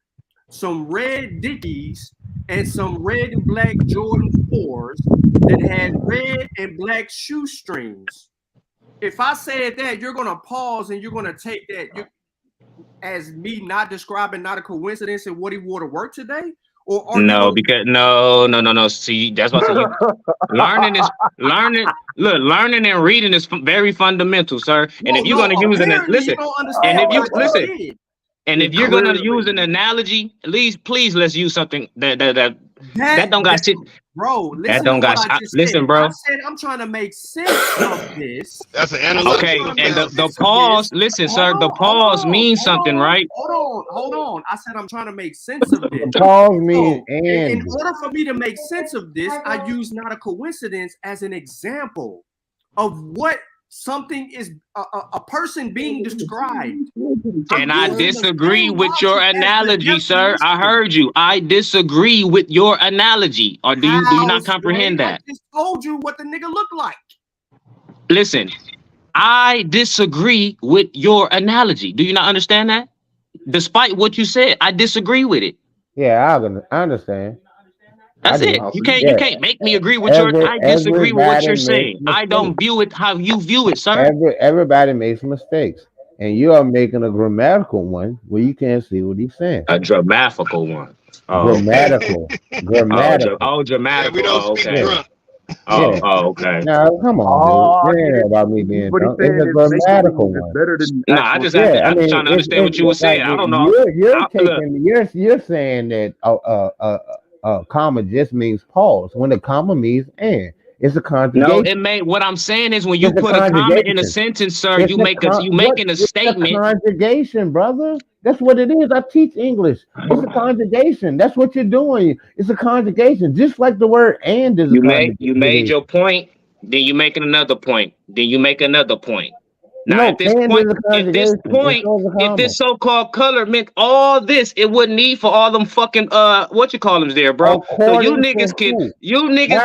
some red Dickies, and some red and black Jordan 4s that had red and black shoestrings. If I said that, you're gonna pause and you're gonna take that as me not describing not a coincidence and what he wore to work today, or are you No, gonna? because no. See, that's what I say. Learning. Look, learning and reading is very fundamental, sir. And if you're gonna use Apparently you listen, don't and understand if you what I just listen, did. and if you're gonna use an analogy, please let's use something that That don't got shit. Bro, That listen to don't got what I shit. just Listen, said. bro. I said I'm trying to make sense of this. That's an Okay, analytical and the analysis. pause. Listen, sir. The pause means something, right? Hold on. I said I'm trying to make sense of this. The pause means So, in and. order for me to make sense of this, I use not a coincidence as an example of what something is a person being described. And I disagree with your analogy, sir. I heard you. I disagree with your analogy. Or do you not comprehend that? I just told you what the nigga looked like. Listen, I disagree with your analogy. Do you not understand that? Despite what you said, I disagree with it. Yeah, I understand. That's it. You can't make me agree with your. I disagree with what you're saying. I don't view it how you view it, sir. Everybody makes mistakes, and you are making a grammatical one where you can't see what he's saying. A grammatical one. Grammatical. Grammatical. Grammatical. Yeah, we don't speak drunk. Okay. Now, come on, dude. It ain't about me being drunk. It's a grammatical one. No, I just have to. I'm just trying to understand what you were saying. I don't know. You're saying that a comma just means pause when a comma means and. It's a conjugation. No, it may. What I'm saying is when you put a comma in a sentence, sir, you making a statement. It's a conjugation, brother. That's what it is. I teach English. It's a conjugation. That's what you're doing. It's a conjugation, just like the word "and" is. You made your point. Then you making another point. Then you make another point. Now, at this point, if this so-called color meant all this, it wouldn't need for all them fucking what you call them there, bro. So you niggas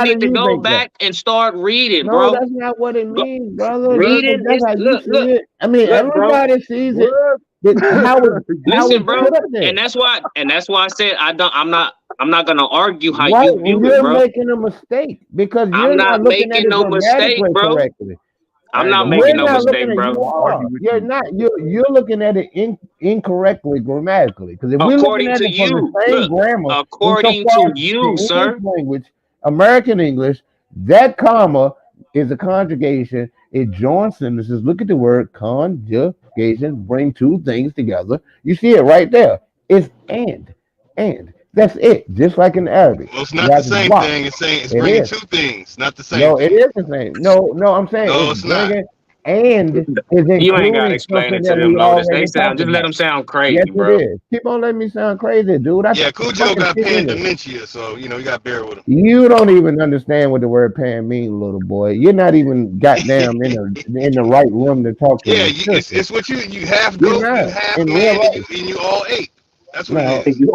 need to go back and start reading, bro. No, that's not what it means, brother. Reading that's how you see it. I mean, everybody sees it. Listen, bro, and that's why I said I'm not gonna argue how you view it, bro. You're making a mistake because you're not looking at it correctly. I'm not making no mistake, bro. You're not. You're looking at it incorrectly grammatically. Because if we're looking at it from the same grammar, according to you, sir, language, American English, that comma is a conjugation. It joins sentences. Look at the word conjugation. Bring two things together. You see it right there. It's and. That's it. Just like in Arabic. Well, it's not the same thing. It's saying it's bringing two things. Not the same. No, it is the same. No, I'm saying it's not. And is you ain't gotta explain it to them, Lotus. They sound just let them sound crazy, yes, bro. It is. Keep on letting me sound crazy, dude. Cujo got pan dementia, so you got to bear with him. You don't even understand what the word pan means, little boy. You're not even goddamn in the right room to talk to. Yeah, it's what you half goat and half man, and you all ate. That's what it is.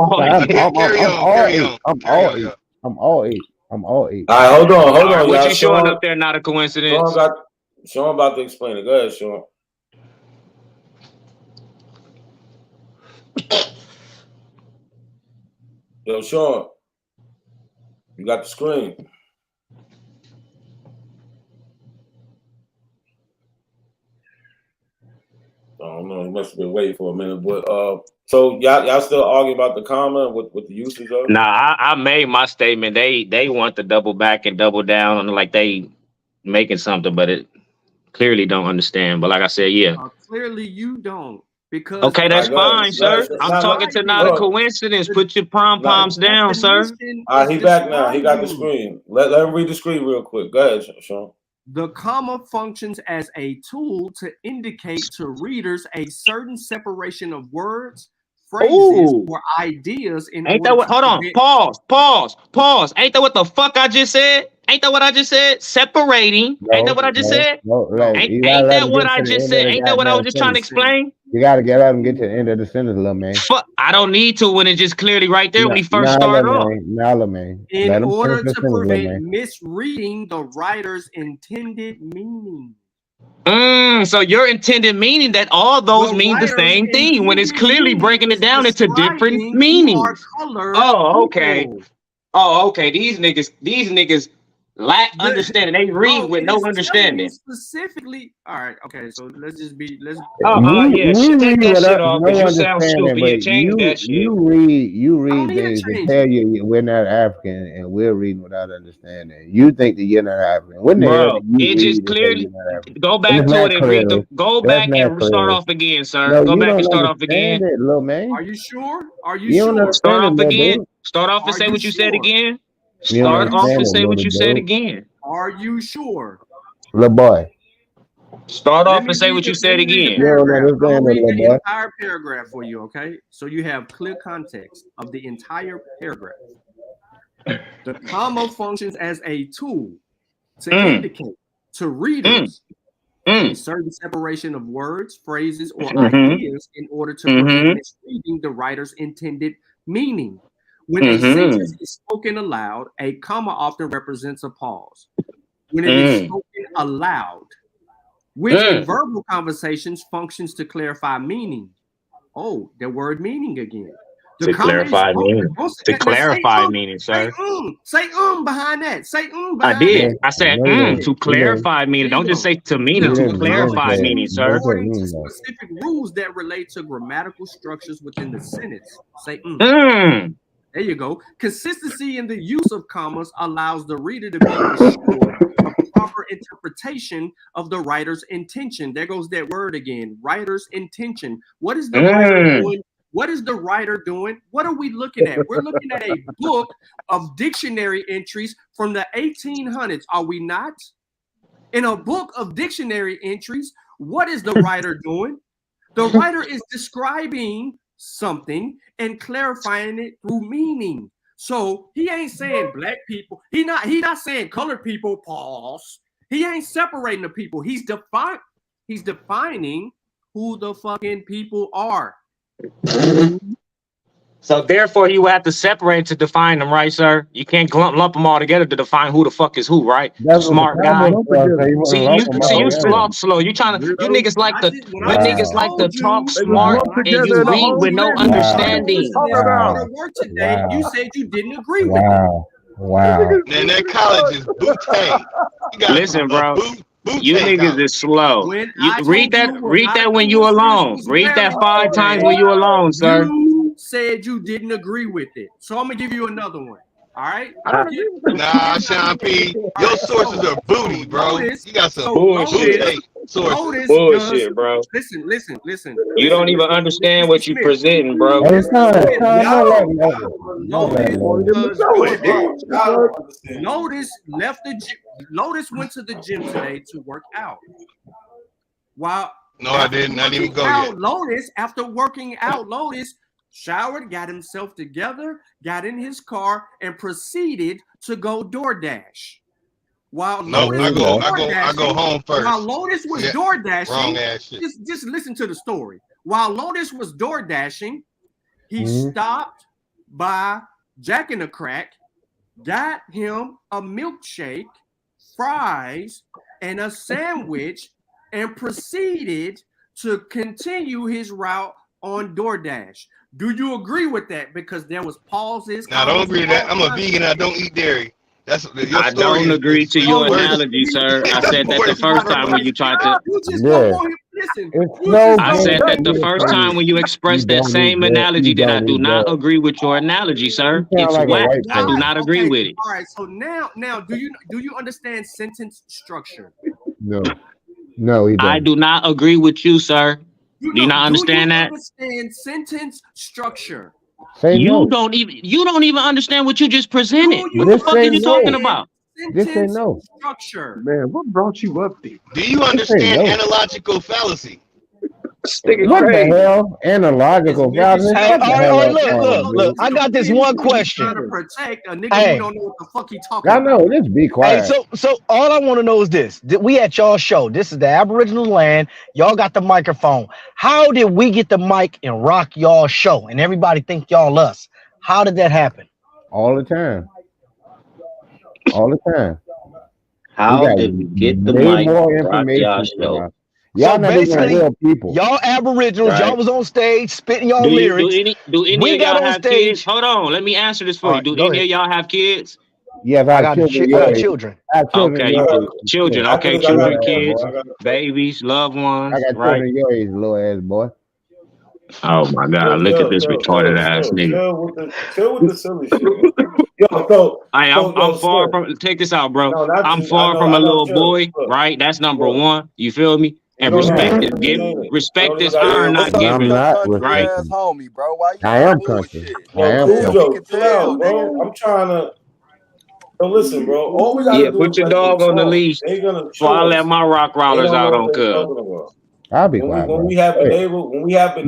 I'm all eight. All right, hold on. What you showing up there? Not a coincidence. Sean about to explain it. Go ahead, Sean. Yo, Sean, you got the screen. I don't know. He must have been waiting for a minute, but so y'all still arguing about the comma with the usage of it? Nah, I made my statement. They want to double back and double down on like they making something, but it clearly don't understand. But like I said, yeah. Clearly you don't. Because okay, that's fine, sir. I'm talking to not a coincidence. Put your pom-poms down, sir. All right, he back now. He got the screen. Let him read the screen real quick. Go ahead, Sean. The comma functions as a tool to indicate to readers a certain separation of words, phrases, or ideas. Ain't that what? Hold on. Pause. Ain't that what the fuck I just said? Ain't that what I just said? Separating. Ain't that what I just said? Ain't that what I just said? Ain't that what I was just trying to explain? You gotta get out and get to the end of the sentence, little man. Fuck, I don't need to when it's just clearly right there when he first started off. In order to prevent misreading the writer's intended meaning. So your intended meaning that all those mean the same thing when it's clearly breaking it down into different meanings. Oh, okay. These niggas Lack understanding. They read with it no is telling you understanding. specifically. All right, okay. So let's Yeah, take read that shit without off because no you sound understanding, stupid. Yeah, but change that shit. you I don't read need to things and change tell it. you we're not African and we're reading without understanding. You think that you're not African. When the hell Bro, do you it read just and say clearly you're not African? go And back it's to not it and read the clearly. go That's back not and start clearly. off again, sir. No, Go you back and don't start off understand again. it, little man. Are you sure? Are you You don't sure? Start understand it, off little again. dude. Start off and Are say you what you said sure? again. You don't Are Start you off and understand it, sure? say what little you said dude. again. Are you sure? Little boy. Start Let off me and say read what the you let said me read the again. You don't paragraph. I'm gonna understand it, read little the boy. entire paragraph for you, okay? So you have clear context of the entire paragraph. The comma functions as a tool to indicate to readers a certain separation of words, phrases, or ideas in order to prevent misreading the writer's intended meaning. When a sentence is spoken aloud, a comma often represents a pause. When it is spoken aloud, which in verbal conversations functions to clarify meaning. Oh, the word meaning again. The To comma is clarify meaning. To now clarify meaning, sir. say behind that. Say I behind did. that. I said No, you didn't. to You didn't. clarify meaning. There you Don't just go. say to Yeah, meaning. You To didn't. You didn't clarify say. meaning, You didn't sir. say according to mean though. specific rules that relate to grammatical structures within the sentence. Say There you go. Consistency in the use of commas allows the reader to be assured of proper interpretation of the writer's intention. There goes that word again, writer's intention. What is the writer doing? What is the writer doing? What are we looking at? We're looking at a book of dictionary entries from the 1800s, are we not? In a book of dictionary entries, what is the writer doing? The writer is describing something and clarifying it through meaning. So he ain't saying black people. He not saying colored people. Pause. He ain't separating the people. He's defining who the fucking people are. So therefore, you have to separate to define them, right, sir? You can't lump them all together to define who the fuck is who, right? That's what the Smart guy. comment was. So you want to lump them all You together. slow. You niggas like to I just talk They just smart Wow. lumped and together you in a read whole with no sentence. What you understanding. talking go about? to work today, you said you didn't agree with it. Wow. Wow. Man, that college is bootay. You got Listen, a bro. You bootay niggas is college. slow. When You I read told you that. what Read not a that when you coincidence alone. was Read that wearing 5 times today, when you alone, sir. you said you didn't agree with it. So I'm gonna give you another one. All right. Nah, Sean P, your sources are booty, bro. You got some bootay sources. Bullshit, bro. Listen. You don't even understand what you presenting, bro. Hey, son, don't let me over. Don't let me over. Lotus went to the gym today to work out. While No, I didn't. I didn't even go yet. After working out, Lotus showered, got himself together, got in his car, and proceeded to go DoorDash. While Lotus I go home first. While Lotus was door dashing, wrong ass shit. Just listen to the story. While Lotus was door dashing, he stopped by Jack in the Crack, got him a milkshake, fries, and a sandwich, and proceeded to continue his route on DoorDash. Do you agree with that? Because there was pauses. Now, I don't agree with that. I'm a vegan. I don't eat dairy. I don't agree to your analogy, sir. I said that the first time when you tried to. I said that the first time when you expressed that same analogy that I do not agree with your analogy, sir. It's whack. I do not agree with it. All right. So now, do you understand sentence structure? No, he don't. I do not agree with you, sir. Do you not understand that? Understand sentence structure. You don't even understand what you just presented. What the fuck are you talking about? This ain't no structure. Man, what brought you up there? Do you understand analogical fallacy? What the hell? Analogical fallacy? Hey, all right, look. I got this one question. To protect a nigga who don't know what the fuck he talking I about. know. Just be quiet. Hey, so all I want to know is this: we at y'all show. This is the Aboriginal land. Y'all got the microphone. How did we get the mic and rock y'all show, and everybody think y'all us? How did that happen? All the time. All the time. How did we get the mic? More rock information. y'all show? Y'all So not even basically, real people. Y'all Aboriginals, Right. y'all was on stage spitting y'all lyrics. Do any We of got y'all on have stage. kids? Hold on, let me answer this for you. Do go any ahead. of y'all have kids? Yes, I got children. I have children Okay, your age. children. After Okay, this, I got children, a question. kids, I got a question. babies, loved I ones, got right? children your age, little ass boy. Oh my God! Look at this retarded ass nigga. Chill with the silly shit, man. Yo, so I'm far Slim. from. Take this out, bro. No, not I'm you. I far know, from a little chill. boy, Look, right? That's number look. one. You feel me? You And don't even respect have is to give. be in it. You Respect don't even is got to Yeah, earned, be what's not in it. up with given, your not country right? ass homie, bro? Why you I on am that country. bullshit? I am Yeah, we country. can Chill out, tell, bro. nigga. I'm trying to. So listen, bro. All we gotta Yeah, do put is your let them dog on the talk. leash They gonna before I chew let us. my rock They rollers don't out know on what they're Cub. talking about. I'll be quiet, When bro. we have been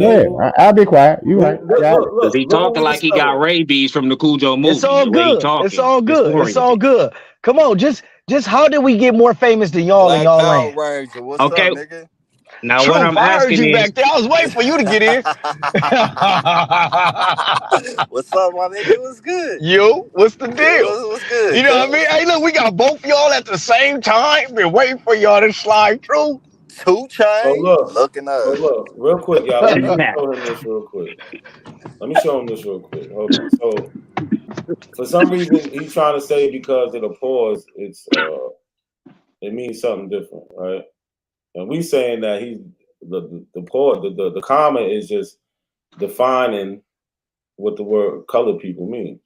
Hey, able. I'll be quiet. You right. I got it. Cause he Look what talking we like he got discovered. rabies from the Cujo It's movie. all The way he good. It's talking, all good. It's all disoriented. good. Come on, just how did we get more famous than y'all in Black y'all Power land? Ranger, what's up, Okay, nigga? now what Truth, I'm I heard asking you back is, there. I was waiting for you to get in. What's up, my nigga? What's good? Yo, what's the deal? What's good, You know what I cuz? mean? Hey, look, we got both y'all at the same time. Been waiting for y'all to slide through. 2 So Chain look, looking up. real quick, y'all. Let me just show him this real quick. Hold on. So for some reason, he's trying to say because of the pause, it means something different, right? And we saying that the pause, the comma is just defining what the word colored people mean,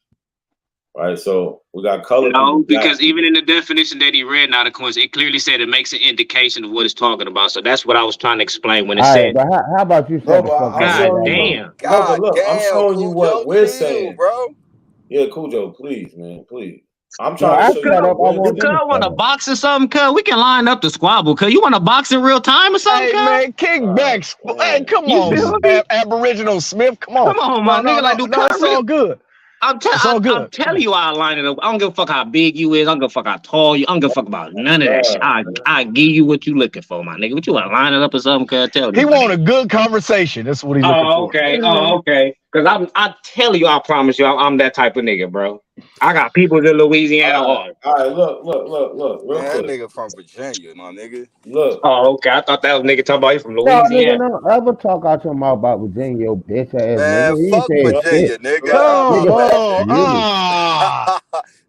right? So we got colored people, no, black because even in the definition that he read, not a coincidence, it clearly said it makes an indication of what it's talking about. So that's what I was trying to explain when it All right, said, but how about you No, shut the but fuck I'm up? God showing you what. damn. No, but God look, I'm damn, showing you what Cujo, we're chill, saying. bro. Yeah, Cujo, please, man, please. I'm No, trying to I show you shut what up. I we're want Cuz them saying. to want shut to up. box or something, cuz we can line up the squabble. Cuz you want to box in real time or something, Hey, cuz? man, kick back. Hey, come You on, feel me? Aboriginal Smith. Come on. Come on, my No, no, nigga. Like, no, do no. cuz It's really? all good. It's all I'm good. telling you, I line it up. I don't give a fuck how big you is. I don't give a fuck how tall you. I don't give a fuck about none of that shit. I give you what you looking for, my nigga. What you want to line it up or something? Cuz tell me, He my want nigga. a good conversation. That's what he looking Oh, for. okay. Oh, okay. Cause I tell you, I promise you, I'm that type of nigga, bro. I got people in Louisiana. All right, look, real Man, that quick. nigga from Virginia, my nigga. Look. Oh, okay. I thought that was nigga talking about you from No, nigga, Louisiana. don't ever talk out your mouth about Virginia, yo bitch ass Man, nigga. He ain't fuck said shit. Virginia, nigga. I Come be Nigga, fuck rapping. on. you.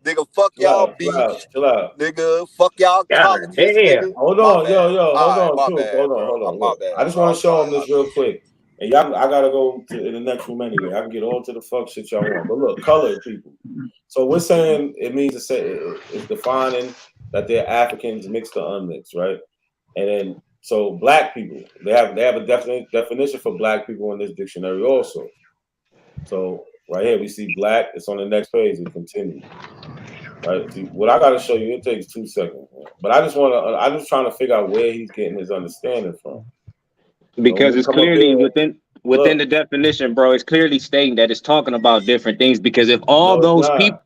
Nigga, fuck y'all beach. Chill out. Nigga, fuck y'all God colleges, damn. nigga. Hold My on, bad. hold All right, on, my Truth. bad, bro. Hold on. My Look, I bad, just bro. want I'm to show sorry. him this real quick. And y'all, I gotta go to in the next room anyway. I can get all to the fuck shit y'all want. But look, colored people. So we're saying it means to say it's defining that they're Africans mixed or unmixed, right? And then so black people, they have a definite definition for black people in this dictionary also. So right here we see black. It's on the next page. It continues. Right. See, what I got to show you, it takes 2 seconds. Man. But I'm just trying to figure out where he's getting his understanding from. So when Because we it's come up clearly here, within the definition, bro. It's clearly stating that it's talking about different things. Because if all no, it's those not.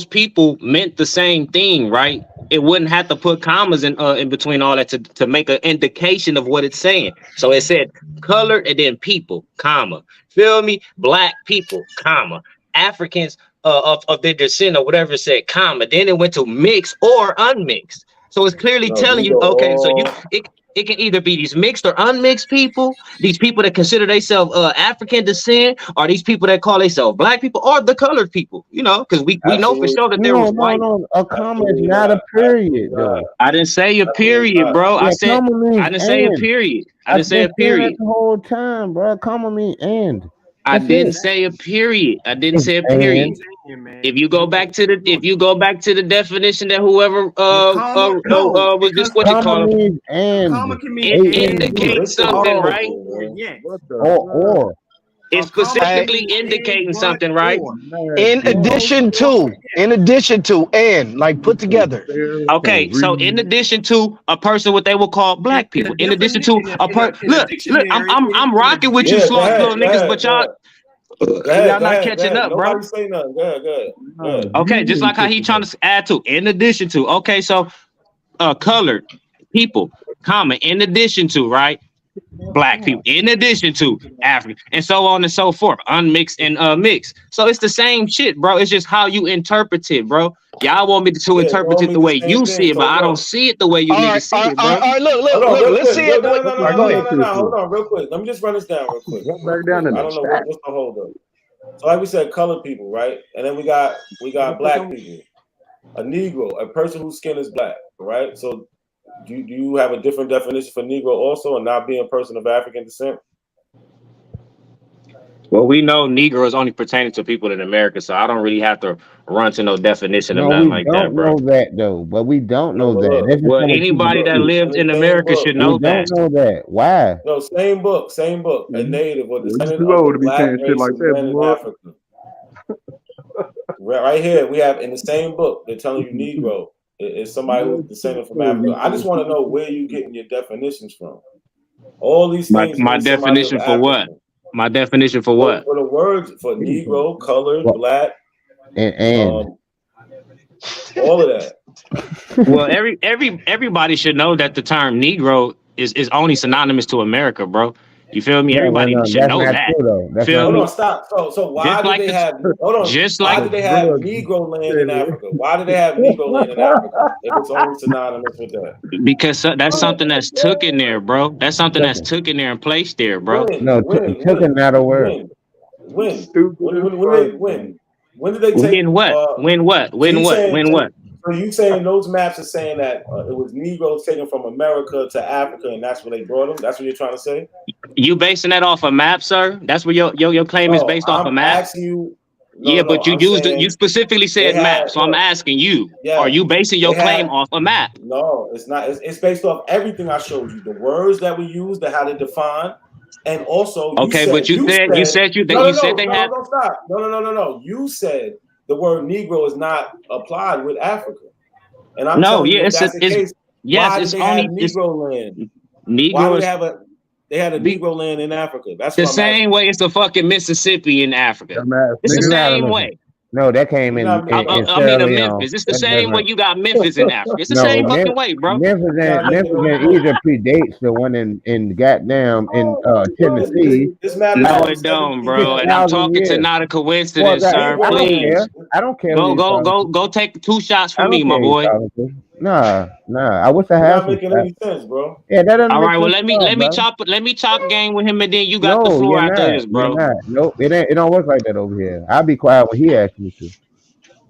people, meant the same thing, right? It wouldn't have to put commas in between all that to make an indication of what it's saying. So it said color and then people, comma. Feel me? Black people, comma. Africans of their descent or whatever it said, comma. Then it went to mix or unmixed. So it's clearly No, telling these you, are okay, so all. it can either be these mixed or unmixed people, these people that consider themselves African descent, or these people that call themselves black people, or the colored people, you know, because we know for sure that there was white. No. A comma is Absolutely not a not. period, though. I didn't say a Absolutely period, not. bro. Yeah, comma I means didn't say a and. period. I I've didn't say been a saying that period. the whole time, bro. Comma mean and. I That's didn't it. say a period. I didn't It's say a period. and. If you go back to the definition that whoever was this what you Comma call it, means and. Can mean it and indicates something, or right? yes. What the Or. It's Hey, specifically indicating something, right? in addition to, and like put together. Okay, so in addition to a person, what they will call black people, in addition to a look, I'm rocking with you, Yeah, go sloth ahead, little niggas, but y'all not go catching ahead. up, bro. Nobody say nothing. Go ahead. Okay, just like how he trying to add to, in addition to. Okay, so colored people, comma, in addition to, right? Black people, in addition to African, and so on and so forth, unmixed and mixed. So it's the same shit, bro. It's just how you interpret it, bro. Y'all want me to Yeah, it interpret all it the mean the way same you thing. see it, So but I don't look. see it the way you All right, niggas see it, bro. Hold on, look, real let's quick. see it the way. All right, go ahead. Hold on, real quick. Let me just run this down real quick. I don't know what's the hold up. So like we said, colored people, right? And then we got black people. a Negro, a person whose skin is black, right? So do you have a different definition for Negro also, and not being a person of African descent? Well, we know Negro is only pertaining to people in America, so I don't really have to run to no definition of No, nothing we like that, don't bro. know that though. But we don't No, know but that. look, That's just Well, gonna keep anybody that look, lived in in the same America book. should We know don't that. know that. Why? No, same book, a native or Well, you descendant too of the old to be black saying shit race like who that, landed in boy. Africa. Right here, we have in the same book, they're telling you Negro is somebody who's descended from Africa. I just want to know where you getting your definitions from. All these things My mean somebody of definition for what? African. My definition for For, what? for the words for Negro, colored, What? black, And all of that. Well, everybody should know that the term Negro is only synonymous to America, bro. You feel me? Everybody no, should that's know not that. true though. That's Feel not Hold true. on, me? stop. So why Just did like they the have hold on? just Why like did they have Negro land in Africa? Why did they have Negro land in Africa if it's only synonymous with that? because that's something that's took in there, bro. That's something that's took in there and placed there, bro. Took not a word. When Stupid as fuck, man. when did they take? When what? When what? So When you what? saying When what? so you saying those maps are saying that it was Negroes taken from America to Africa and that's where they brought them? That's what you're trying to say? You basing that off a map, sir? That's what your claim is No, based off a I'm map? asking you. Yeah, No, but you I'm used it. You saying specifically they said had map. So I'm asking you: Are yeah, you basing your they had claim off a map? no, it's not. It's based off everything I showed you. The words that we used, how to define, and also Okay, but you said they had. no, stop. No. You said the word Negro is not applied with Africa. And I'm No, telling you, yeah, if that's the case, yes, why did it's they have only it's Negro land? Why Negro did is they had a Negro land in Africa? That's the what I'm asking. same way it's the fucking Mississippi in Africa. Dumbass It's the nigga. same way. No, that came You're in not making in I mean, Sierra Leone. Memphis. It's the That's same way different. you got Memphis in Africa. It's the No, same fucking way, bro. Memphis not making and any sense. Egypt predates the one in goddamn in Tennessee. This map is No, from it don't, bro. And I'm 6,000 talking to years. not a Well, coincidence, sir. I don't Please care. I don't care who you're talking to. go take 2 shots I for me, don't my care who boy. you're talking to. Nah. I wish I You're had not some making shots. any sense, bro. Yeah, that doesn't All make right, well sense at all, bro. let me chop game with him, and then you got the No, floor you're after not. this, You're bro. not. Nope, it don't work like that over here. I'll be quiet when he asks me to.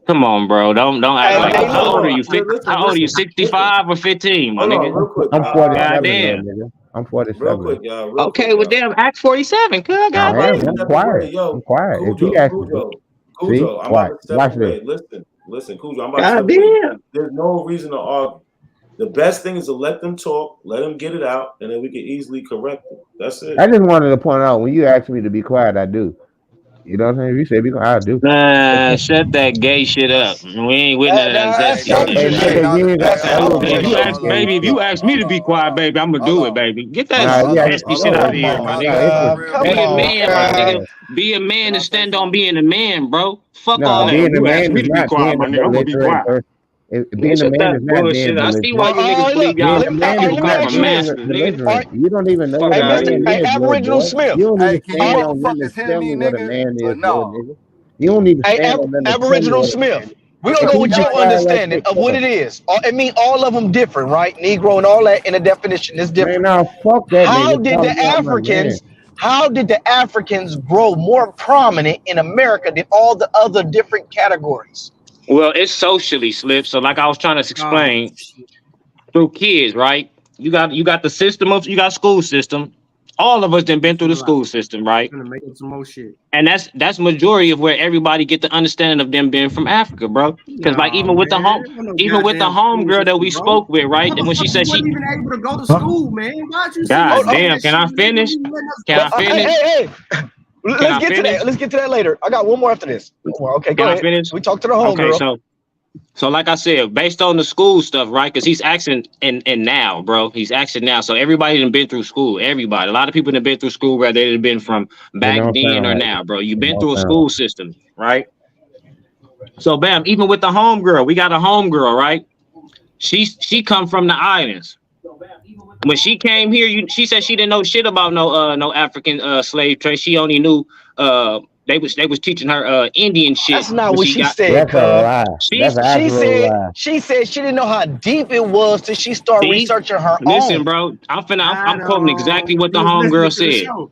Come on, bro. Don't act Hey, like hey, how look. old are you? Listen, How old are you? listen. 65 or 15, my Hold on, nigga? real quick. I'm 47 though, Goddamn. nigga. I'm Real 47. quick, y'all. Real Okay, quick, well, y'all. damn, Act 47. Good, I'm I about am. to goddamn. I'm step quiet. away. Yo, I'm quiet. If he asks me to. See? Cujo, I'm about Quiet. to step Watch away. this. Listen, Cujo, I'm about to step away. Goddamn. There's no reason to argue. The best thing is to let them talk, let them get it out, and then we can easily correct it. That's it. I just wanted to point out when you ask me to be quiet, I do. You know what I'm saying? If you say be quiet, I do. Nah, shut that gay shit up. We ain't with none of that That's zesty shit, Hey, selfish. baby. nigga, you ain't got. That's Hey, look, If selfish. you nigga. if you ask me to be quiet, baby, I'm gonna do it, baby. Get that Nah, yeah, zesty shit no, out of Come here, my on, nah, nigga. it's a, Cub. Come Be that's a on, man, my nigga. Cub. Be a man and stand on being a man, bro. Fuck no, all that. being a You ask man me is to be not quiet, being my a nigga. I'm gonna be belligerent quiet. person. Man, Being a shut man is that not being bullshit. I see why belligerent. you niggas believe Look, y'all Being a let man is me not ask you being this. masculine, nigga. All right, belligerent. You don't even know Fuck what hey, a out of Mr. man here. Hey, is, little Aboriginal boy. Smith. You don't need Hey, to can you stand All on nothing motherfuckers to hear tell me, me what a nigga? man Or is, little no? nigga. You don't need to Hey, stand on nothing to tell me Aboriginal what a man Smith. is. We're So gonna can go you with be your quiet and let understanding shit of what go? it is. I mean, all of them different, right? Negro and all that in the definition is Man, different. now fuck that How nigga. did Call the me out my man. Africans grow more prominent in America than all the other different categories? Well, it's socially slip. So like I was trying to Oh, explain through kids, right? You got the system of you got school system. All of us done been through the school system, right? I'm gonna make up some more shit. And that's majority of where everybody get the understanding of them being from Africa, bro. Because like No, man, ain't no even with the goddamn home school girl that system, we bro. spoke with, right? And when she Motherfucker, you said wasn't she, even able to go to school, man. Why'd you sit here Hold, God hold, saying damn, that can shit? I And they finish? wasn't even letting us Can go I to school. finish? hey, Can let's I get to finish? that. Let's get to that later. I got one more after this. Well, okay, go Can I ahead. finish? We talked to the Okay, homegirl. so like I said, based on the school stuff, right? Because he's asking and now, bro. He's asking now. So everybody done been through school. Everybody. A lot of people done been through school, whether they've been from It back don't then sound or like now, bro. You've it. It been don't through a sound like school system, right? So bam, even with the homegirl, we got a homegirl, right? She come from the islands. When she came here, she said she didn't know shit about no African slave trade. She only knew they was teaching her Indian shit That's not when what she she got said, That's a cuz. lie. She That's an she absolute said lie. she said she didn't know how deep it was till she started deep. researching her Listen, own. bro, I'm I quoting exactly what the you was listening homegirl to the said. show.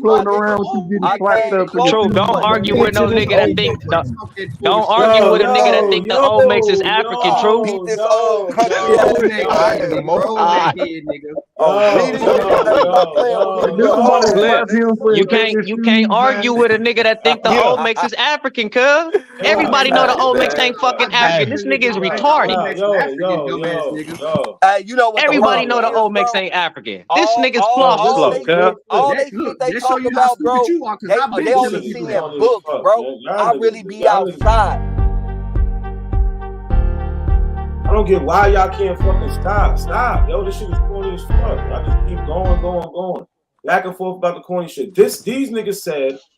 floating around with you getting slapped up in the True, don't street. argue with no nigga that think don't argue Yo, with a nigga that think the Olmecs is yo, African. yo, True. Beat this yo, old country yo, ass Old neck nigga yo, head, here, nigga. bro. Old neck head, nigga. Oh, beat his ass. Stop playing with me, Hey, you this little somebody old ass slap Look, him nigga. for you his can't shoes, argue man. with a nigga that think the Yeah. Olmecs is African, cuz. Everybody know the Olmecs ain't fucking African. This nigga is retarded. yo. Hey, you know what the Everybody know problem the is, Olmecs bro? ain't African. This nigga's Yo, fluff All slow, they listen, cuz. shit, all That, they shit look, they that show talk you how about, stupid bro. you are, because I've They been this only telling shit is people see that. in funny as books, fuck, bro. man. Y'all I niggas, really be y'all niggas. outside. I don't get why y'all can't fucking stop. Yo, this shit is corny as fuck. Y'all just keep going. Back and forth about the corny shit. These niggas said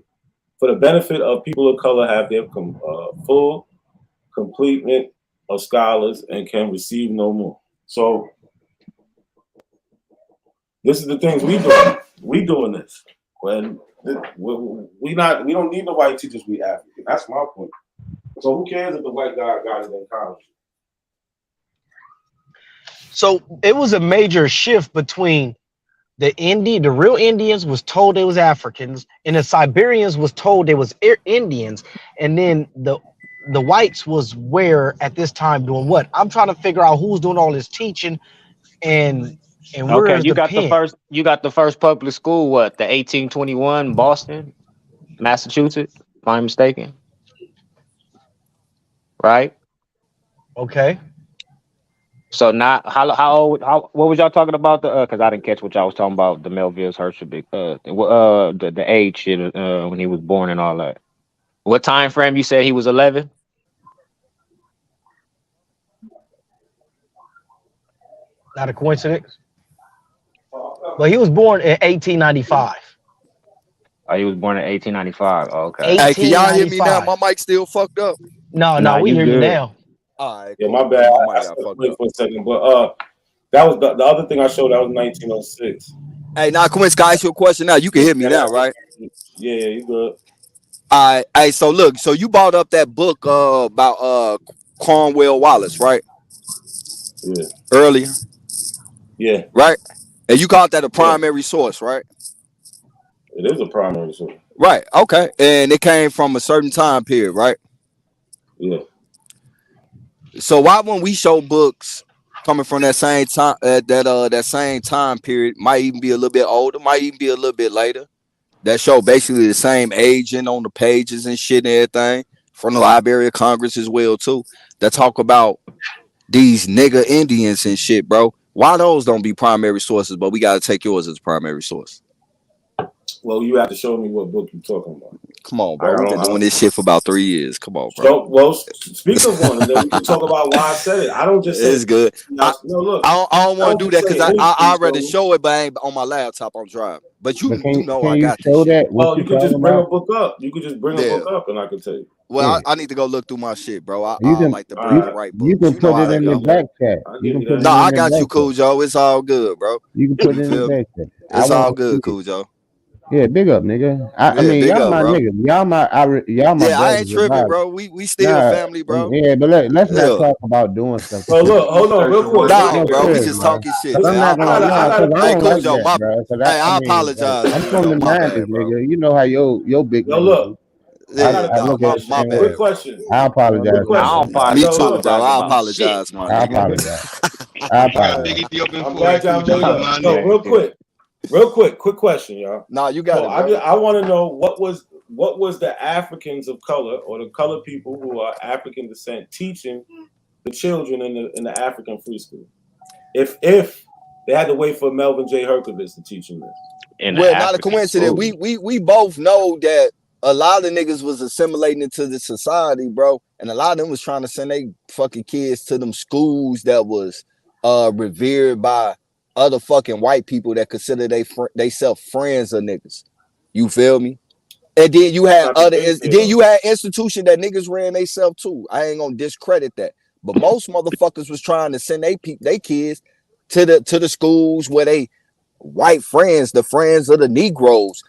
saying, for the benefit of people of color, have their full completement of scholars and can receive no more. So this is the things we doing. We doing this. When we don't need the white teachers, we African. That's my point. So who cares if the white guy got it in college? So it was a major shift between the real Indians was told they was Africans, and the Siberians was told they was Indians, and then the whites was where at this time doing what? I'm trying to figure out who's doing all this teaching, and where Okay, is you the got the pen? first. You got the first public school. What? The 1821 Boston, Massachusetts. If I'm mistaken. Right. Okay. So now, what was y'all talking about? The because I didn't catch what y'all was talking about. The Melville's Hershey, the age shit, when he was born and all that. What time frame you said he was 11? Not a coincidence. But he was born in 1895. Oh, he was born in 1895. Oh, okay. Hey, can y'all hear me now? My 1895. mic still fucked up. No, we you hear you good. now. All right, Yeah, cool. my bad. My I mic got stepped fucked away up. for a second, but that was the other thing I showed. That was 1906. Hey, now Quince, can I ask you a question now? You can hear me now, right? Yeah, you good. All right. Hey, so look, so you brought up that book about Cornwell Wallace, right? Yeah. Earlier. Yeah. Right? And you called that a Yeah. primary source, right? It is a primary source. Right. Okay. And it came from a certain time period, right? Yeah. So why when we show books coming from that same time that same time period, might even be a little bit older, might even be a little bit later, that show basically the same agent on the pages and shit and everything from the Library of Congress as well too, that talk about these nigger Indians and shit, bro. Why those don't be primary sources, but we gotta take yours as primary source? Well, you have to show me what book you're talking about. Come on, bro. We've been doing this shit for about 3 years. Come on, bro. So, well, speak of one, and then we can talk about why I said it. I don't just say It's good. no. Look, I don't want to do that because I rather so, show it, but I ain't on my laptop. I'm driving. But you know can I you got show this shit. that? What you could just bring a book up. You could just bring a book up, and I could tell you. Well, I need to go look through my shit, bro. I can like to bring the right books. you can You know put it how in that the go. back chat. You can put it No, in I the got you, back Cool Joe. It's all good, bro. You can put it in the feel me? back chat. It's I all want to see good, it. Cool Joe. Yeah, big up, nigga. I mean, big y'all up, my bro. niggas. Y'all my Yeah, I ain't brothers. tripping, bro. We still Nah, family, bro. yeah, but let's not Yeah. talk about doing stuff. So look, hold on, real quick. Nah, bro, we just talking shit, I'm man. not gonna lie, cause I Hey, don't Cool like Joe, that, bro. Cause I I mean, apologize, I'm Cool from Joe. the My 90s, bad, bro. nigga. You know how your big Yo, niggas look. do. I got a look at it the my same bad. way. quick question. I apologize. Quick question. Me So, too, look, Joe. I apologize, my I nigga. apologize. I You got big apologize. Ethiopian I'm for glad it, y'all Cool Joe. made You up. my No, nigga. real quick, quick question, y'all. Nah, you got So it, bro. I want to know what was the Africans of color or the colored people who are African descent teaching the children in the African free school? If they had to wait for Melvin J. Herkovitz to teach them this. Well, not a coincidence. We both know that a lot of niggas was assimilating into the society, bro, and a lot of them was trying to send their fucking kids to them schools that was revered by other fucking white people that consider they self friends of niggas. You feel me? And then you had you had institution that niggas ran they self too. I ain't gonna discredit that, but most motherfuckers was trying to send they kids to the schools where they white friends, the friends of the Negroes,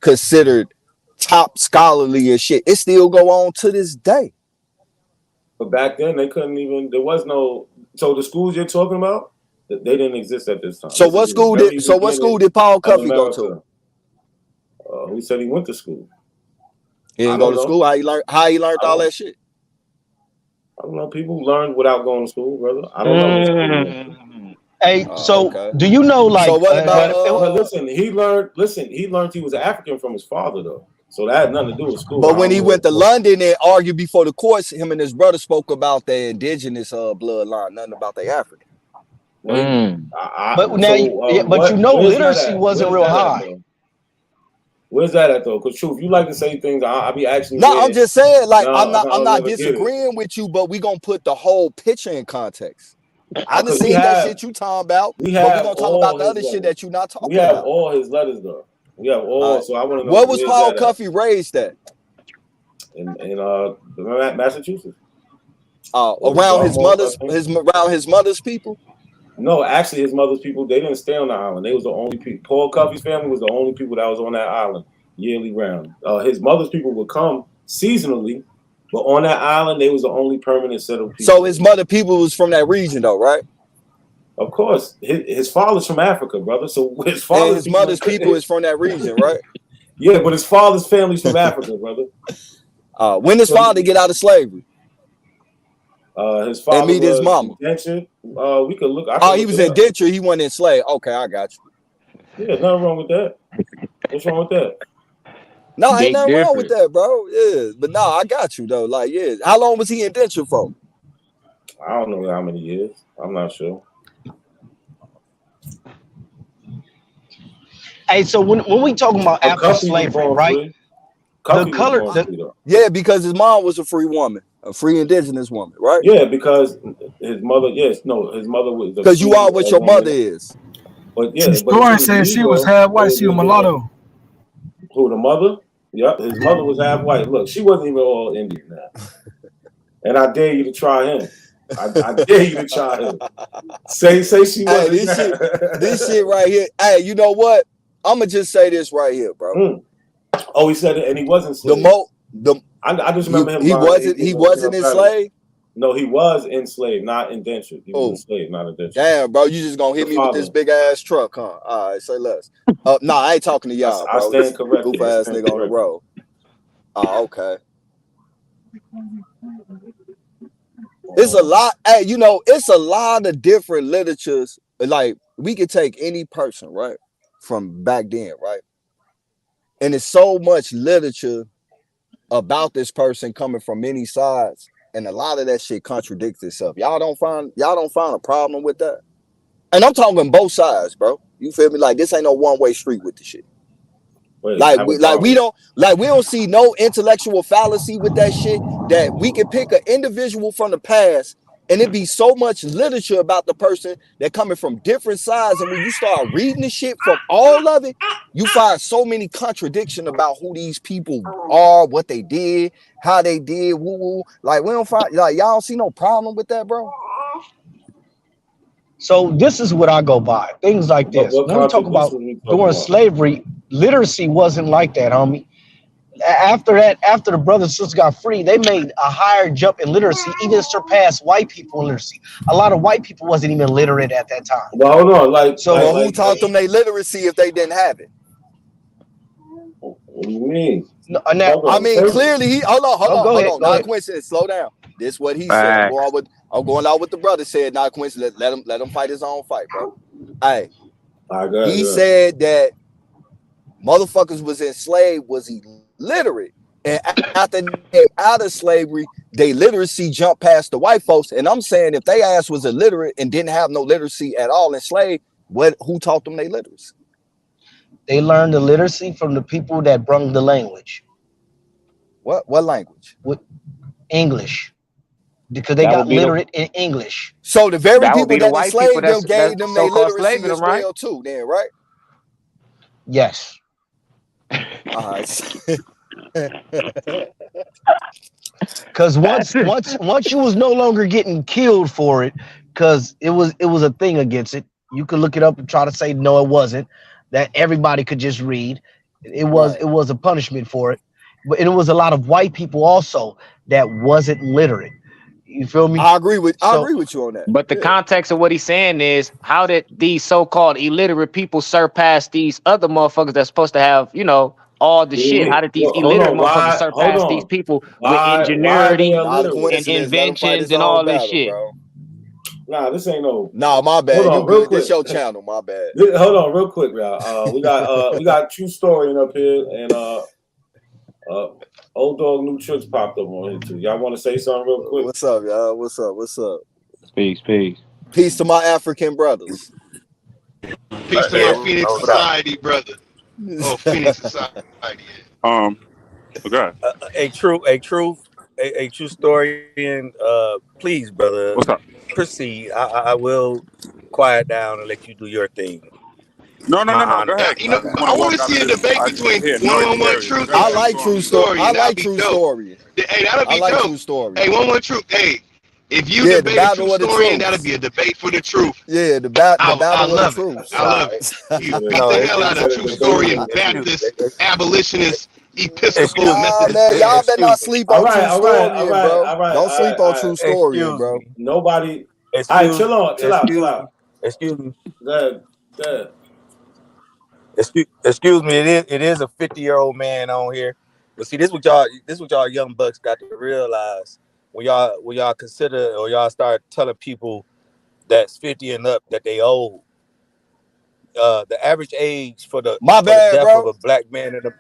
considered top scholarly and shit. It still go on to this day. But back then they couldn't even. There was no. So the schools you're talking about, they didn't exist at this time. So what school did Paul Cuffey go to? He said he went to school. He didn't go to school. How he learned all that shit? I don't know. People learn without going to school, brother. I don't know. Hey, so do you know like? So what about? But listen, he learned. He learned he was African from his father, though. So that had nothing to do with school. But when he went to London and argued before the courts, him and his brother spoke about their indigenous bloodline, nothing about their African. But now, literacy wasn't real high. Where's that at though? Because truth, you like to say things. I be asking. No, I'm just saying, like I'm not disagreeing with you, but we gonna put the whole picture in context. I done seen that shit you talking about, but we gonna talk about the other shit that you not talking about. We have all his letters though. We have all. So I want to know what was Paul Cuffey raised at? In Massachusetts. Around his mother's people. No, actually, his mother's people, they didn't stay on the island. They was the only people. Paul Cuffey's family was the only people that was on that island yearly round. His mother's people would come seasonally, but on that island, they was the only permanent settled people. So his mother people was from that region, though, right? Of course, his father's from Africa, brother. So his And father's his mother's people is from that region, right? Yeah, but his father's family's from Africa, brother. When his father get out of slavery? His father and meet his was mama. indentured. We could look. He was indentured. He wasn't enslaved. Okay, I got you. Yeah, nothing wrong with that. What's wrong with that? No, ain't nothing wrong with that, bro. Yeah, but no, I got you though. Like, yeah, how long was he indentured for? I don't know how many years. I'm not sure. Hey, so when we talking about after slavery, right? The color, yeah, because his mom was a free woman, a free indigenous woman, right? Yeah, because his mother. Yes, no, his mother was. Because you are what your mother is. But yeah, the story says she was half white. She was mulatto. Who, the mother? Yep, his mother was half white. Look, she wasn't even all Indian now. And I dare you to try him. I dare you to try him. Say she wasn't. This shit right here. Hey, you know what? I'ma just say this right here, bro. Oh, he said it, and he wasn't enslaved. I just remember him. He wasn't enslaved. No, he was enslaved, not indentured. He was enslaved, not indentured. Damn, bro, you just gonna hit me with this big ass truck, huh? All right, say less. No, I ain't talking to y'all, bro. I stand corrected. Goof ass nigga on the road. Oh, okay. It's a lot. Hey, you know, it's a lot of different literatures. Like, we could take any person, right, from back then, right, and it's so much literature about this person coming from many sides, and a lot of that shit contradicts itself. Y'all don't find a problem with that? And I'm talking both sides, bro. You feel me? Like, this ain't no one-way street with the shit. We don't see no intellectual fallacy with that shit, that we can pick an individual from the past and it be so much literature about the person that coming from different sides, and when you start reading the shit from all of it, you find so many contradictions about who these people are, what they did, how they did, woo. Like, we don't find, like, y'all don't see no problem with that, bro. So this is what I go by. Things like this. When we talk about during slavery, literacy wasn't like that, homie. After the brothers and sisters got free, they made a higher jump in literacy, even surpassed white people in literacy. A lot of white people wasn't even literate at that time. Well, hold on, who taught them their literacy if they didn't have it? What do you mean? No, I mean, clearly he. Hold on. Not coincidence. Slow down. This is what he said. I'm going out with the brother said. Not coincidence. Let him fight his own fight, bro. Hey, he said that motherfuckers was enslaved, was illiterate, and after they came out of slavery, they literacy jumped past the white folks. And I'm saying, if they ass was illiterate and didn't have no literacy at all enslaved, who taught them they literacy? They learned the literacy from the people that brung the language. What language? What English? Because they got literate in English. So the very people that enslaved them gave them their literacy as well too, then, right? Yes. All right. Because once you was no longer getting killed for it, because it was a thing against it. You could look it up and try to say no, it wasn't. That everybody could just read. It was a punishment for it. But it was a lot of white people also that wasn't literate. You feel me? I agree with you on that. But the context of what he's saying is, how did these so-called illiterate people surpass these other motherfuckers that's supposed to have, you know, all the shit? How did these illiterate motherfuckers surpass these people with ingenuity and inventions and all this shit? Bro. Nah, this ain't no. Nah, my bad. Hold on, you real good. quick. This your channel, my bad. Hold on, real quick, y'all. We got True Story up here, and Old Dog New Tricks popped up on here too. Y'all want to say something real quick? What's up, y'all? What's up? Peace. Peace to my African brothers. Peace to my Phoenix Society brother. Oh, Phoenix Society. Okay. A true story, please, brother. What's up? Proceed. I will quiet down and let you do your thing. No. Go ahead. You know, I want to see a debate between one truth. I like true story. I like true story. Hey, that'll be dope. True story. Hey, one truth. Hey, if you debate a true story, and that'll be a debate for the truth. Yeah, the battle of the truth. I love it. You beat the hell out of true story and Baptist, abolitionist, Episcopal, Methodist. Y'all better not sleep on true story, bro. Don't sleep on true story, bro. Nobody. All right, chill out. Excuse me. That Excuse me. It is a 50-year-old man on here. But see, this what y'all young bucks got to realize when y'all consider or y'all start telling people that's 50 and up that they old. The average age for the My bad, death of bro. a black man in the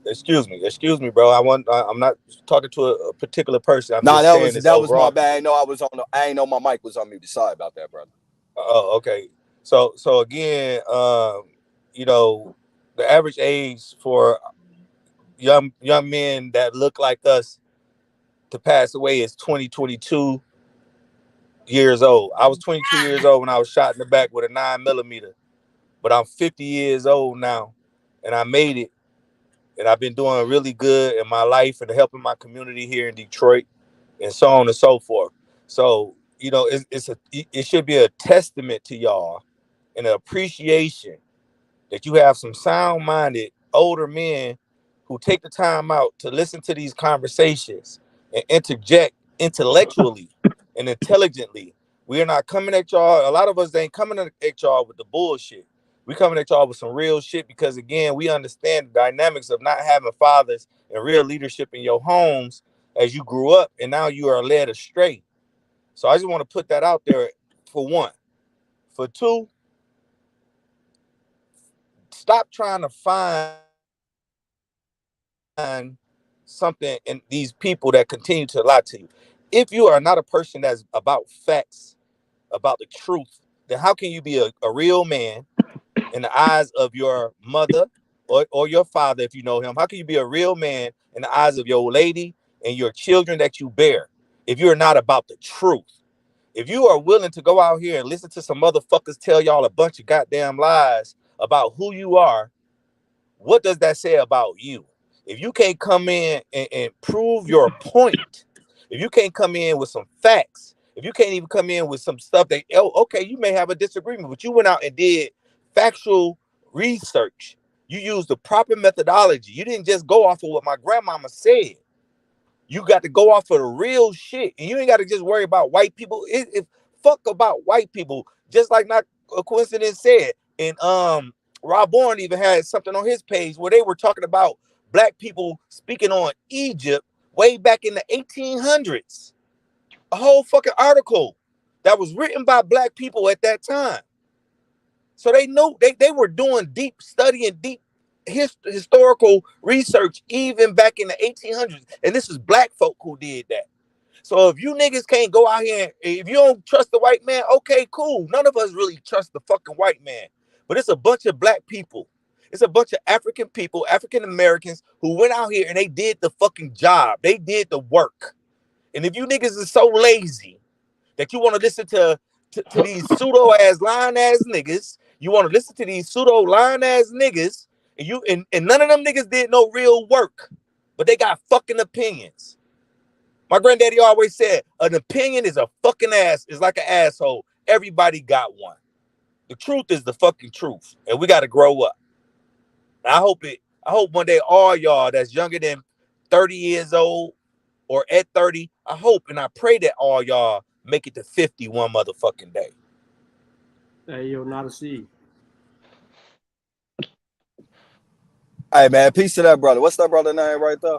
excuse me, bro. I'm not talking to a particular person. I'm Nah, just saying this that was my overall. bad. I ain't know my mic was on mute. Sorry about that, brother. Oh, okay. So again, you know, the average age for young men that look like us to pass away is 22 years old. I was 22 years old when I was shot in the back with a 9mm, but I'm 50 years old now, and I made it, and I've been doing really good in my life and helping my community here in Detroit, and so on and so forth. So it should be a testament to y'all and an appreciation that you have some sound-minded older men who take the time out to listen to these conversations and interject intellectually and intelligently. We're not coming at y'all. A lot of us ain't coming at y'all with the bullshit. We coming at y'all with some real shit because again, we understand the dynamics of not having fathers and real leadership in your homes as you grew up, and now you are led astray. So I just want to put that out there for one. For two, stop trying to find something in these people that continue to lie to you. If you are not a person that's about facts, about the truth, then how can you be a real man in the eyes of your mother or your father, if you know him? How can you be a real man in the eyes of your lady and your children that you bear if you're not about the truth? If you are willing to go out here and listen to some motherfuckers tell y'all a bunch of goddamn lies about who you are, what does that say about you? If you can't come in and prove your point, if you can't come in with some facts, if you can't even come in with some stuff that, okay, you may have a disagreement, but you went out and did factual research. You used the proper methodology. You didn't just go off of what my grandmama said. You got to go off of the real shit. And you ain't got to just worry about white people. Fuck about white people. Just like not a coincidence said. And Rob Bourne even had something on his page where they were talking about black people speaking on Egypt way back in the 1800s. A whole fucking article that was written by black people at that time. So they know they were doing deep study and deep historical research even back in the 1800s. And this is black folk who did that. So if you niggas can't go out here, if you don't trust the white man, okay, cool. None of us really trust the fucking white man. But it's a bunch of black people. It's a bunch of African people, African Americans who went out here and they did the fucking job. They did the work. And if you niggas are so lazy that you want to listen to these pseudo ass lying ass niggas, you want to listen to these pseudo lying ass niggas, and none of them niggas did no real work, but they got fucking opinions. My granddaddy always said, an opinion is a fucking ass, is like an asshole. Everybody got one. The truth is the fucking truth, and we got to grow up. And I hope one day all y'all that's younger than 30 years old or at 30, I hope and I pray that all y'all make it to 50 one motherfucking day. Hey, yo, not a seed. Hey, man, peace to that brother. What's that brother name right there?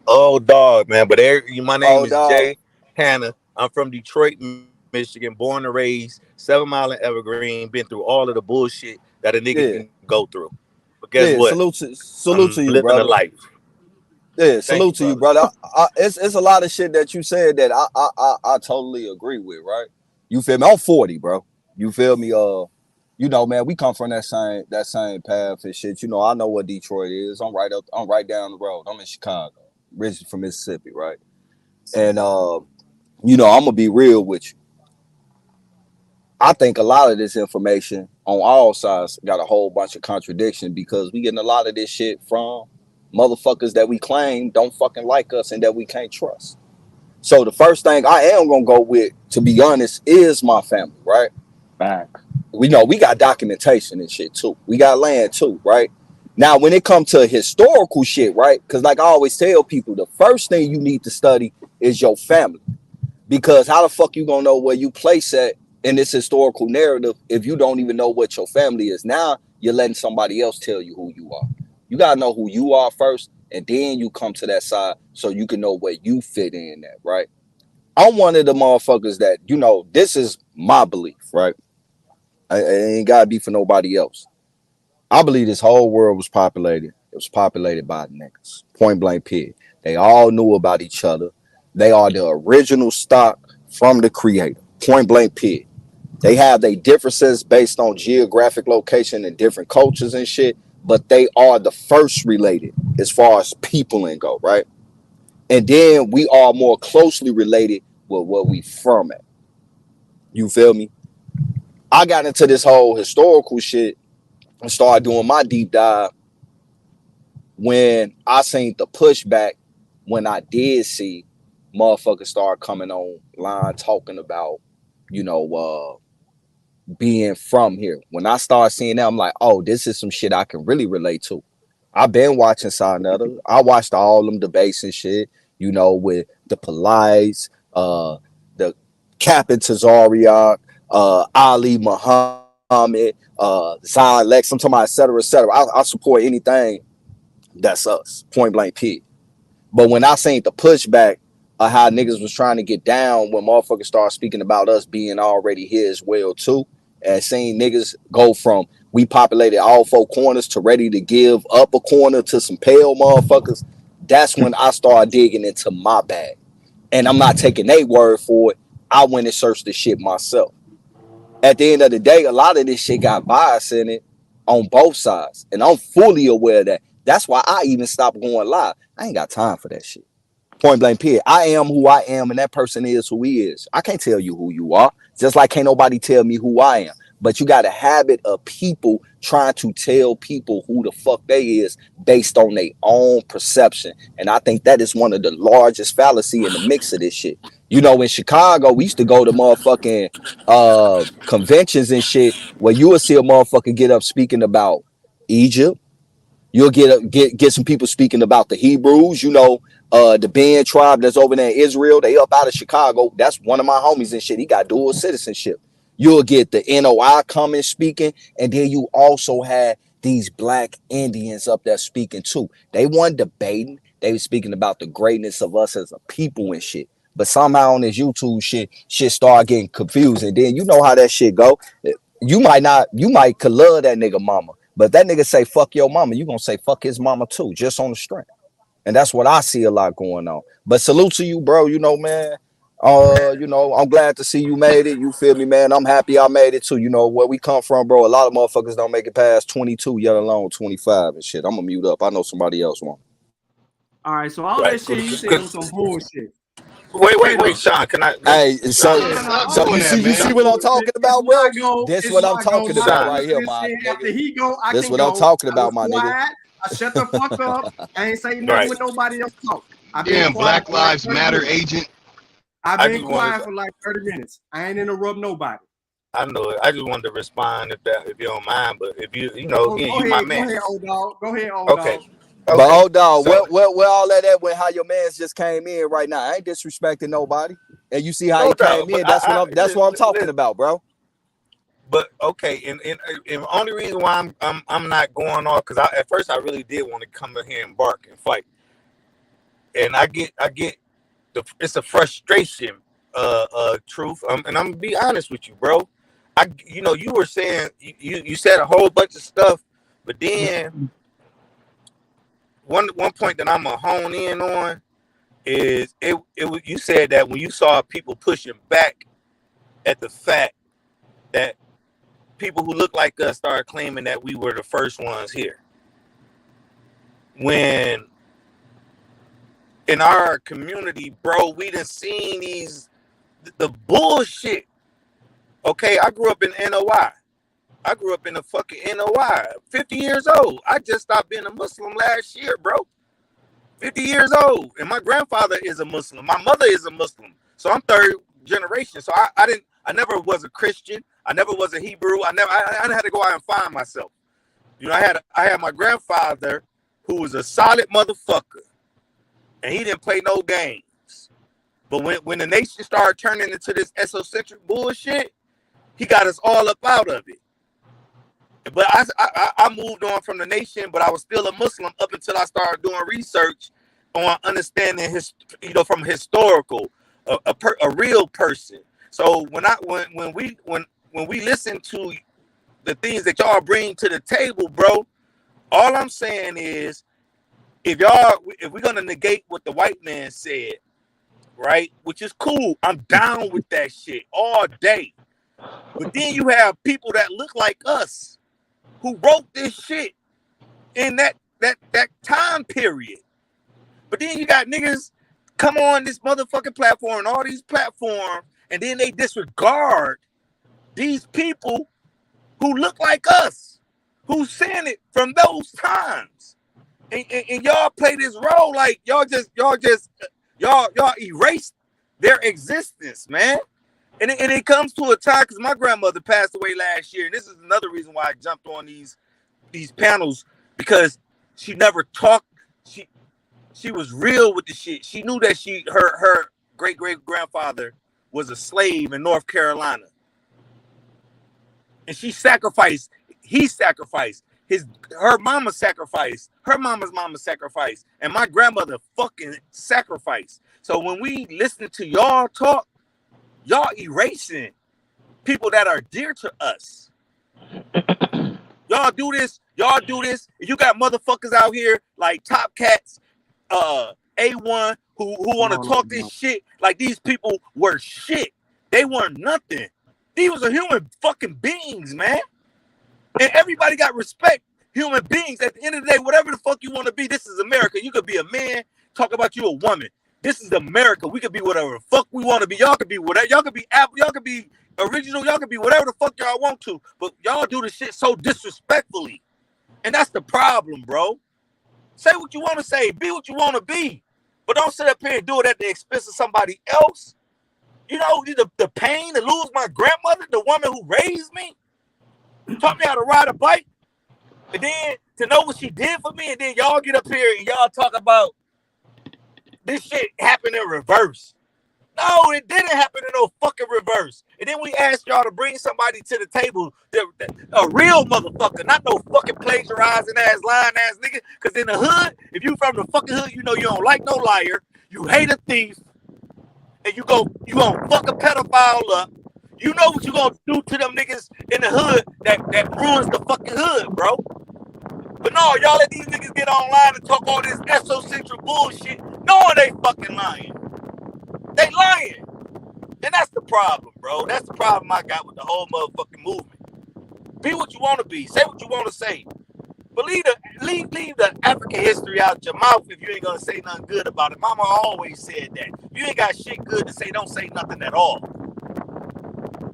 Oh, dog, man. But my name is dog. Jay Hanna. I'm from Detroit, Michigan, born and raised, 7 Mile and Evergreen, been through all of the bullshit that a nigga can go through. But guess what? Salute to I'm you, living a brother. life. Yeah, Thank you, salute to you, brother. It's a lot of shit that you said that I totally agree with, right? You feel me? I'm 40, bro. You feel me? You know, man, we come from that same path and shit. You know, I know what Detroit is. I'm right down the road. I'm in Chicago, originally from Mississippi, right? And you know, I'm gonna be real with you. I think a lot of this information on all sides got a whole bunch of contradiction because we getting a lot of this shit from motherfuckers that we claim don't fucking like us and that we can't trust. So the first thing I am gonna go with, to be honest, is my family, right? Back. We know we got documentation and shit too. We got land too, right? Now, when it comes to historical shit, right? Because like I always tell people, the first thing you need to study is your family. Because how the fuck you gonna know where you place at in this historical narrative if you don't even know what your family is? Now you're letting somebody else tell you who you are. You gotta know who you are first, and then you come to that side so you can know where you fit in at, right? I'm one of the motherfuckers that, this is my belief, right? It ain't gotta be for nobody else. I believe this whole world was populated. It was populated by niggas. Point blank period. They all knew about each other. They are the original stock from the creator. Point blank period. They have their differences based on geographic location and different cultures and shit, but they are the first related as far as people and go, right? And then we are more closely related with where we from at. You feel me? I got into this whole historical shit and started doing my deep dive when I seen the pushback, when I did see motherfuckers start coming online talking about, being from here. When I started seeing that, I'm like, oh, this is some shit I can really relate to. I've been watching Sarnetta. I watched all them debates and shit, with the Polites, the Captain Tazariak, Ali Muhammad, Zion Lex, I'm talking about, et cetera, et cetera. I support anything that's us, point blank period. But when I seen the pushback of how niggas was trying to get down when motherfuckers started speaking about us being already here as well too, and seeing niggas go from we populated all four corners to ready to give up a corner to some pale motherfuckers, that's when I started digging into my bag. And I'm not taking their word for it. I went and searched the shit myself. At the end of the day, a lot of this shit got bias in it on both sides. And I'm fully aware of that. That's why I even stopped going live. I ain't got time for that shit. Point blank period. I am who I am, and that person is who he is. I can't tell you who you are, just like can't nobody tell me who I am. But you got a habit of people trying to tell people who the fuck they is based on their own perception. And I think that is one of the largest fallacy in the mix of this shit. In Chicago, we used to go to motherfucking conventions and shit where you would see a motherfucker get up speaking about Egypt. You'll get some people speaking about the Hebrews, the Ben tribe that's over there in Israel. They up out of Chicago. That's one of my homies and shit. He got dual citizenship. You'll get the NOI coming speaking, and then you also had these black Indians up there speaking too. They weren't debating. They were speaking about the greatness of us as a people and shit. But somehow on this YouTube shit start getting confused. And then you know how that shit go. You might could love that nigga mama. But if that nigga say fuck your mama, you gonna say fuck his mama too, just on the strength. And that's what I see a lot going on. But salute to you, bro. Man. I'm glad to see you made it. You feel me, man? I'm happy I made it too. Where we come from, bro. A lot of motherfuckers don't make it past 22, yet alone 25 and shit. I'm gonna mute up. I know somebody else won't. All right, so all that shit you said was some bullshit. Wait, Sean. Can I? Hey, so you see what I'm talking about, bro? This what I'm talking about right here, my After he go, I this can what go. I'm talking about, I my was nigga. quiet. I shut the fuck up. I ain't say nothing when nobody else talk. I've been Damn, quiet Black Lives Matter agent. I've been quiet for like 30 minutes. I ain't interrupt nobody. I know it. I just wanted to respond if you don't mind, but if you again, Go my ahead, man. Go ahead, old dog. Go ahead, old Okay. dog. But old dog, where all that at when how your man's just came in right now? I ain't disrespecting nobody. And you see how he came in. That's what I'm talking about, bro. But okay, and the only reason why I'm not going off, because at first I really did want to come in here and bark and fight. And I get it's a frustration, truth. And I'm gonna be honest with you, bro. You were saying you said a whole bunch of stuff, but then one point that I'm gonna hone in on is you said that when you saw people pushing back at the fact that people who look like us started claiming that we were the first ones here, when in our community, bro, we done seen the bullshit. Okay, I grew up in NOI. I grew up in a fucking NOI. 50 years old. I just stopped being a Muslim last year, bro. 50 years old. And my grandfather is a Muslim. My mother is a Muslim. So I'm third generation. So I never was a Christian. I never was a Hebrew. I had to go out and find myself. I had my grandfather who was a solid motherfucker. And he didn't play no games. But when the nation started turning into this esocentric bullshit, he got us all up out of it. But I moved on from the nation, but I was still a Muslim up until I started doing research on understanding from historical, a real person. So when we listen to the things that y'all bring to the table, bro, all I'm saying is if we're gonna negate what the white man said, right, which is cool, I'm down with that shit all day. But then you have people that look like us who wrote this shit in that time period. But then you got niggas come on this motherfucking platform and all these platforms, and then they disregard these people who look like us, who seen it from those times. And y'all play this role like y'all erased their existence, man. And it comes to a time, because my grandmother passed away last year, and this is another reason why I jumped on these panels, because she never talked. She was real with the shit. She knew that her great-great-grandfather was a slave in North Carolina. And he sacrificed, her mama sacrificed, her mama's mama sacrificed, and my grandmother fucking sacrificed. So when we listen to y'all talk, y'all erasing people that are dear to us. Y'all do this. You got motherfuckers out here like Top Cats, A1, who want to talk this shit like these people were shit. They weren't nothing. These are human fucking beings, man. And everybody got respect. Human beings. At the end of the day, whatever the fuck you want to be, this is America. You could be a man, talk about you a woman. This is America. We could be whatever the fuck we want to be. Y'all could be whatever. Y'all could be Apple. Y'all could be original. Y'all could be whatever the fuck y'all want to. But y'all do the shit so disrespectfully. And that's the problem, bro. Say what you want to say. Be what you want to be. But don't sit up here and do it at the expense of somebody else. You know, the pain to lose my grandmother, the woman who raised me, taught me how to ride a bike, and then to know what she did for me, and then y'all get up here and y'all talk about this shit happened in reverse. No, it didn't happen in no fucking reverse. And then we asked y'all to bring somebody to the table, a real motherfucker, not no fucking plagiarizing ass, lying ass nigga. Because in the hood, if you from the fucking hood, you know you don't like no liar, you hate a thief, and you gonna fuck a pedophile up. You know what you gonna do to them niggas in the hood that ruins the fucking hood, bro. But no, y'all let these niggas get online and talk all this esocentric bullshit, knowing they fucking lying. They lying. And that's the problem, bro. That's the problem I got with the whole motherfucking movement. Be what you want to be. Say what you want to say. But leave the African history out your mouth if you ain't going to say nothing good about it. Mama always said that. If you ain't got shit good to say, don't say nothing at all.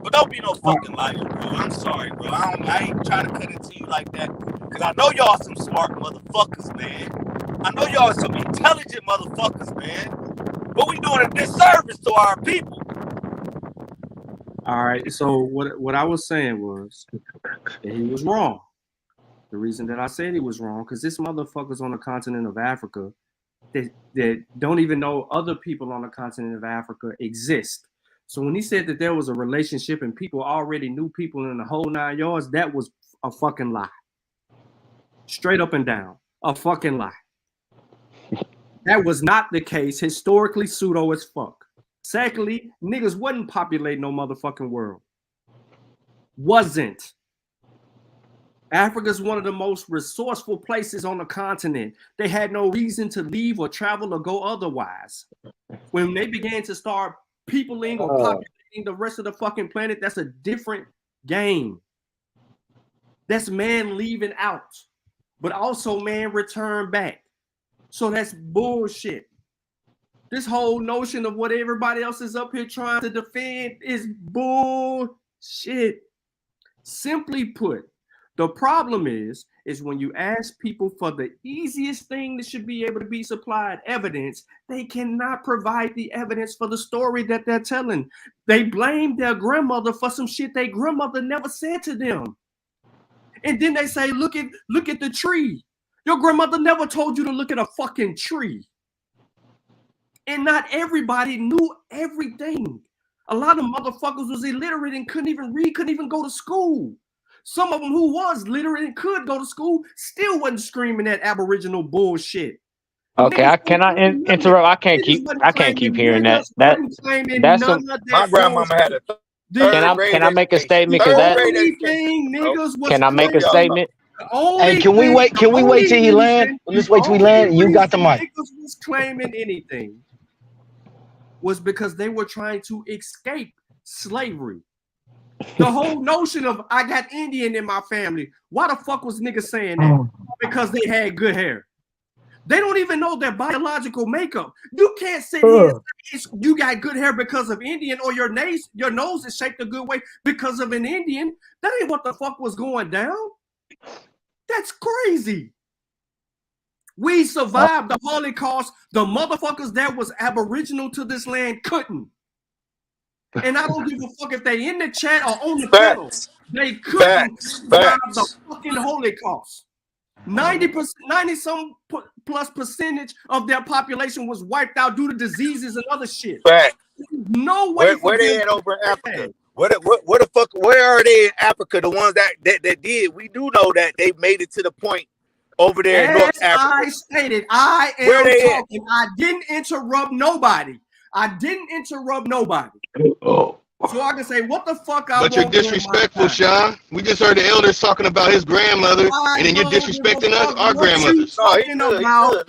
But don't be no fucking liar, bro. I'm sorry, bro. I ain't trying to cut it to you like that. Because I know y'all some smart motherfuckers, man. I know y'all some intelligent motherfuckers, man. But we doing a disservice to our people. All right. So what I was saying was that he was wrong. The reason that I said he was wrong, because this motherfucker's on the continent of Africa that don't even know other people on the continent of Africa exist. So when he said that there was a relationship and people already knew people in the whole 9 yards, that was a fucking lie. Straight up and down. A fucking lie. That was not the case. Historically pseudo as fuck. Secondly, niggas wasn't populating no motherfucking world. Wasn't. Africa's one of the most resourceful places on the continent. They had no reason to leave or travel or go otherwise. When they began to start peopling or populating the rest of the fucking planet, that's a different game. That's man leaving out, but also man return back. So that's bullshit. This whole notion of what everybody else is up here trying to defend is bullshit. Simply put, the problem is when you ask people for the easiest thing that should be able to be supplied, evidence, they cannot provide the evidence for the story that they're telling. They blame their grandmother for some shit their grandmother never said to them. And then they say, look at the tree. Your grandmother never told you to look at a fucking tree. And not everybody knew everything. A lot of motherfuckers was illiterate and couldn't even read, couldn't even go to school. Some of them who was literate and could go to school still wasn't screaming that Aboriginal bullshit. Okay, can I interrupt? I can't keep hearing that. That's some. My grandmama had a Can I make a statement? Because that. Can I make a statement? Hey, can we wait? Can we wait till he land? Let's wait till he land. You got the mic. Niggas was claiming anything was because they were trying to escape slavery. The whole notion of I got Indian in my family. Why the fuck was niggas saying that? Because they had good hair. They don't even know their biological makeup. You can't sit here and say you got good hair because of Indian, or your nose is shaped a good way because of an Indian. That ain't what the fuck was going down. That's crazy. We survived the Holocaust. The motherfuckers that was Aboriginal to this land couldn't. And I don't give a fuck if they in the chat or on the panel. They couldn't survive the fucking Holocaust. 90%, 90-some plus percentage of their population was wiped out due to diseases and other shit. No way. Where they at over in Africa? Where the fuck? Where are they in Africa? The ones that did. We do know that they made it to the point over there in North Africa. I stated, I am talking. I didn't interrupt nobody. So I can say what the fuck I want. But you're disrespectful, Sean. We just heard the elders talking about his grandmother, and then you're disrespecting us, our grandmothers. No, he good.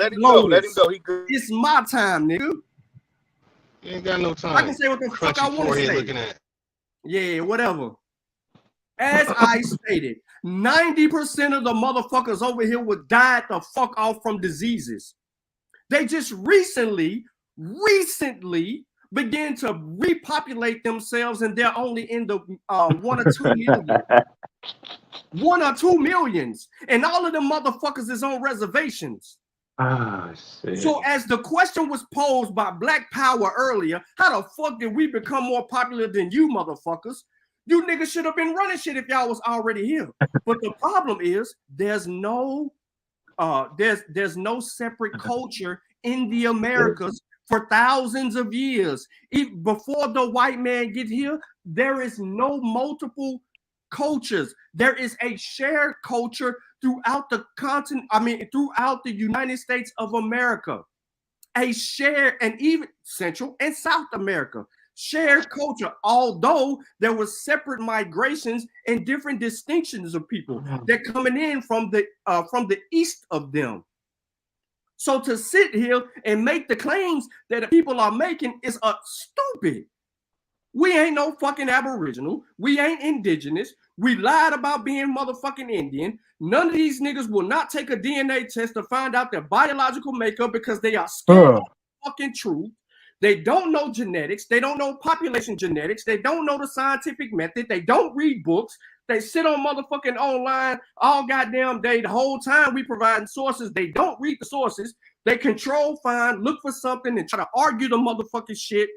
Let him go. He good. It's my time, nigga. You ain't got no time. I can say what the fuck I want to say. Looking at. Yeah, whatever. As I stated, 90% of the motherfuckers over here would die the fuck off from diseases. They just recently began to repopulate themselves, and they're only in the 1 or 2 million. 1 or 2 millions. And all of them motherfuckers is on reservations. So as the question was posed by Black Power earlier, how the fuck did we become more popular than you motherfuckers? You niggas should have been running shit if y'all was already here. But the problem is there's no separate culture in the Americas for thousands of years. Before the white man get here, there is no multiple cultures. There is a shared culture throughout the continent, throughout the United States of America. A shared, and even Central and South America, shared culture, although there was separate migrations and different distinctions of people that coming in from the east of them. So to sit here and make the claims that the people are making is stupid. We ain't no fucking Aboriginal. We ain't indigenous. We lied about being motherfucking Indian. None of these niggas will not take a DNA test to find out their biological makeup because they are scared of the fucking truth. They don't know genetics. They don't know population genetics. They don't know the scientific method. They don't read books. They sit on motherfucking online all goddamn day. The whole time we providing sources. They don't read the sources. They control, find, look for something, and try to argue the motherfucking shit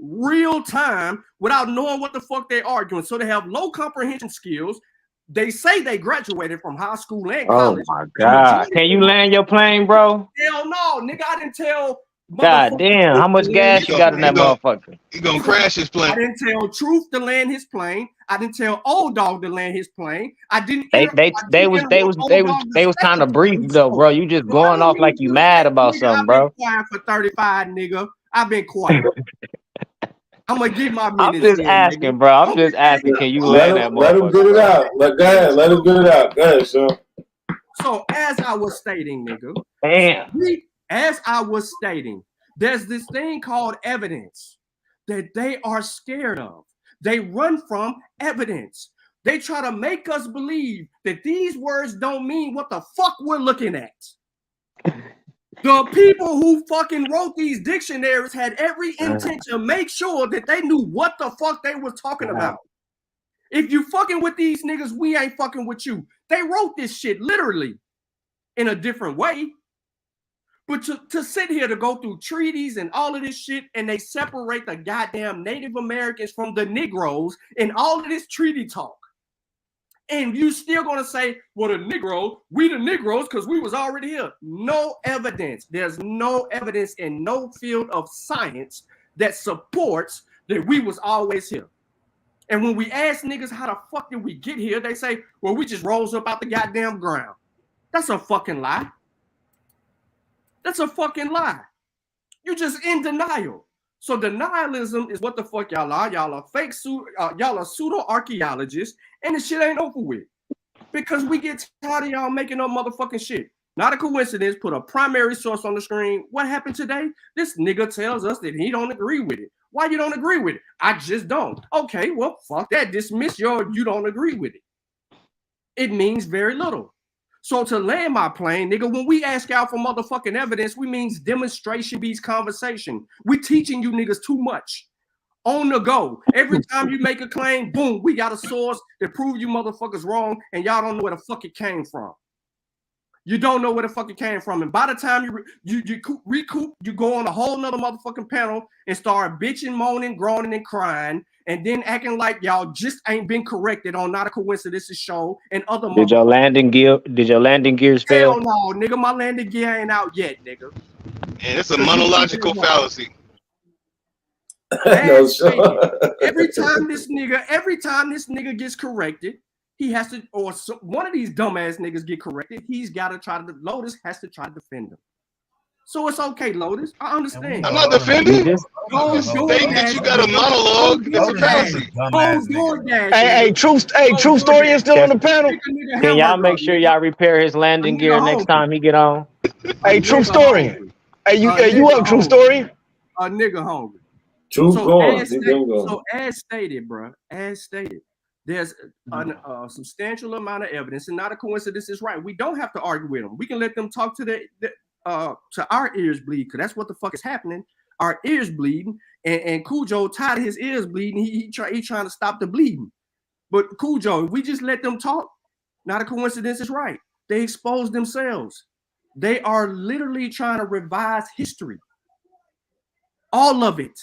real time without knowing what the fuck they're arguing. So they have low comprehension skills. They say they graduated from high school and college. Oh my God. Can you land your plane, bro? Hell no, nigga. I didn't tell. God damn, how much gas you got in that motherfucker? He gonna crash his plane. I didn't tell Truth to land his plane. I didn't tell Old Dog to land his plane. I didn't. They was kind of brief though, bro. You just going off like you mad about something, bro. I've been quiet for 35, nigga. I've been quiet. I'm gonna give my minutes. I'm just asking, bro. I'm just asking. Can you land that motherfucker? Let him get it out. Go ahead. Let him get it out. Go ahead, Sean. So as I was stating, nigga. Damn. As I was stating, there's this thing called evidence that they are scared of. They run from evidence. They try to make us believe that these words don't mean what the fuck we're looking at. The people who fucking wrote these dictionaries had every intent to make sure that they knew what the fuck they were talking about. If you fucking with these niggas, we ain't fucking with you. They wrote this shit literally in a different way. But to sit here to go through treaties and all of this shit, and they separate the goddamn Native Americans from the Negroes and all of this treaty talk. And you still gonna say, well, the Negroes, we the Negroes, because we was already here. No evidence. There's no evidence in no field of science that supports that we was always here. And when we ask niggas how the fuck did we get here, they say, well, we just rose up out the goddamn ground. That's a fucking lie. That's a fucking lie. You just in denial. So denialism is what the fuck y'all are. Y'all are fake, y'all are pseudo archaeologists, and the shit ain't over with. Because we get tired of y'all making up motherfucking shit. Not a coincidence. Put a primary source on the screen. What happened today? This nigga tells us that he don't agree with it. Why you don't agree with it? I just don't. Okay, well, fuck that. Dismiss you don't agree with it. It means very little. So to land my plane, nigga, when we ask out for motherfucking evidence, we means demonstration beats conversation. We teaching you niggas too much. On the go. Every time you make a claim, boom, we got a source that prove you motherfuckers wrong, and y'all don't know where the fuck it came from. You don't know where the fuck it came from. And by the time you recoup, you go on a whole nother motherfucking panel and start bitching, moaning, groaning, and crying, and then acting like y'all just ain't been corrected on Not a Coincidence's show and other Did your landing gears fail? Hell no, nigga, my landing gear ain't out yet, nigga. And it's a monological fallacy. Every time this nigga gets corrected, he has to, or one of these dumbass niggas get corrected, he's got to try to, Lotus has to try to defend him. So it's okay, Lotus. I understand. I'm not defending. Stating that you got a monologue, it's a fallacy. Hey, true story is still on the panel. Can y'all make sure y'all repair his landing gear next time he get on? Hey, true story. Hey, you up, true story? A nigga hungry. So as stated, bro, there's a substantial amount of evidence, and Not a Coincidence is right. We don't have to argue with them. We can let them talk to to our ears bleed, because that's what the fuck is happening. Our ears bleeding, and Cujo tired of his ears bleeding. He trying to stop the bleeding. But Cujo, if we just let them talk, Not a Coincidence is right. They expose themselves. They are literally trying to revise history. All of it.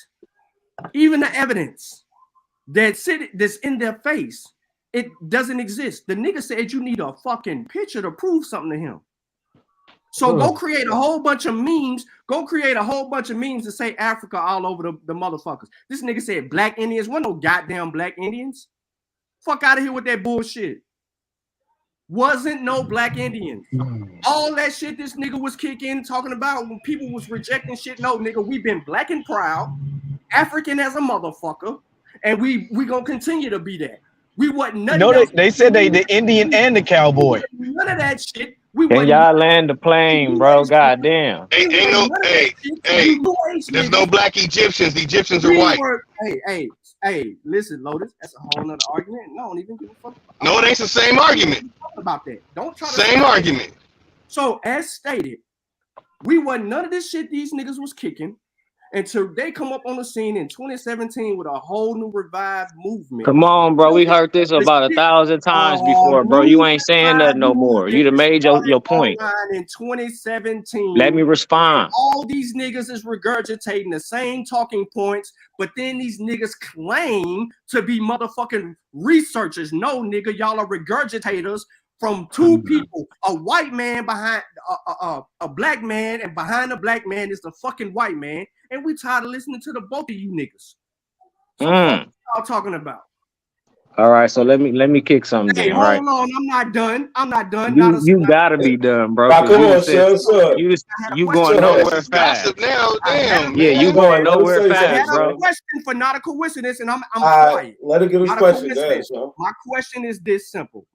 Even the evidence that's in their face, it doesn't exist. The nigga said you need a fucking picture to prove something to him. So go create a whole bunch of memes. Go create a whole bunch of memes to say Africa all over the motherfuckers. This nigga said black Indians. Wasn't no goddamn black Indians. Fuck out of here with that bullshit. Wasn't no black Indians. All that shit this nigga was kicking, talking about when people was rejecting shit. No, nigga, we been black and proud, African as a motherfucker, and we gonna continue to be that. We wasn't nothing. No, they said they the Indian and the cowboy. None of that shit. Can y'all land the plane, bro? Goddamn. Ain't no, there's no black Egyptians. The Egyptians are white. Hey, listen, Lotus, that's a whole nother argument. No, I don't even give a fuck. No, it ain't the same argument. About that. Don't try to same argument. So as stated, we wasn't none of this shit these niggas was kicking until they come up on the scene in 2017 with a whole new revived movement. Come on, bro. We heard this about 1,000 times before, bro. You ain't saying nothing no more. You done made your point. In 2017. Let me respond. All these niggas is regurgitating the same talking points, but then these niggas claim to be motherfucking researchers. No, nigga, y'all are regurgitators from two people, a white man behind a black man, and behind the black man is the fucking white man. And we tired of listening to the both of you niggas. So what y'all talking about? All right, so let me kick something. Hey, hold on, I'm not done. You gotta be done, bro. You going nowhere fast. Now, damn. Yeah, you going nowhere fast, bro. I have a question for Not a Coincidence, and I'm quiet. Let her get his question. My question is this simple.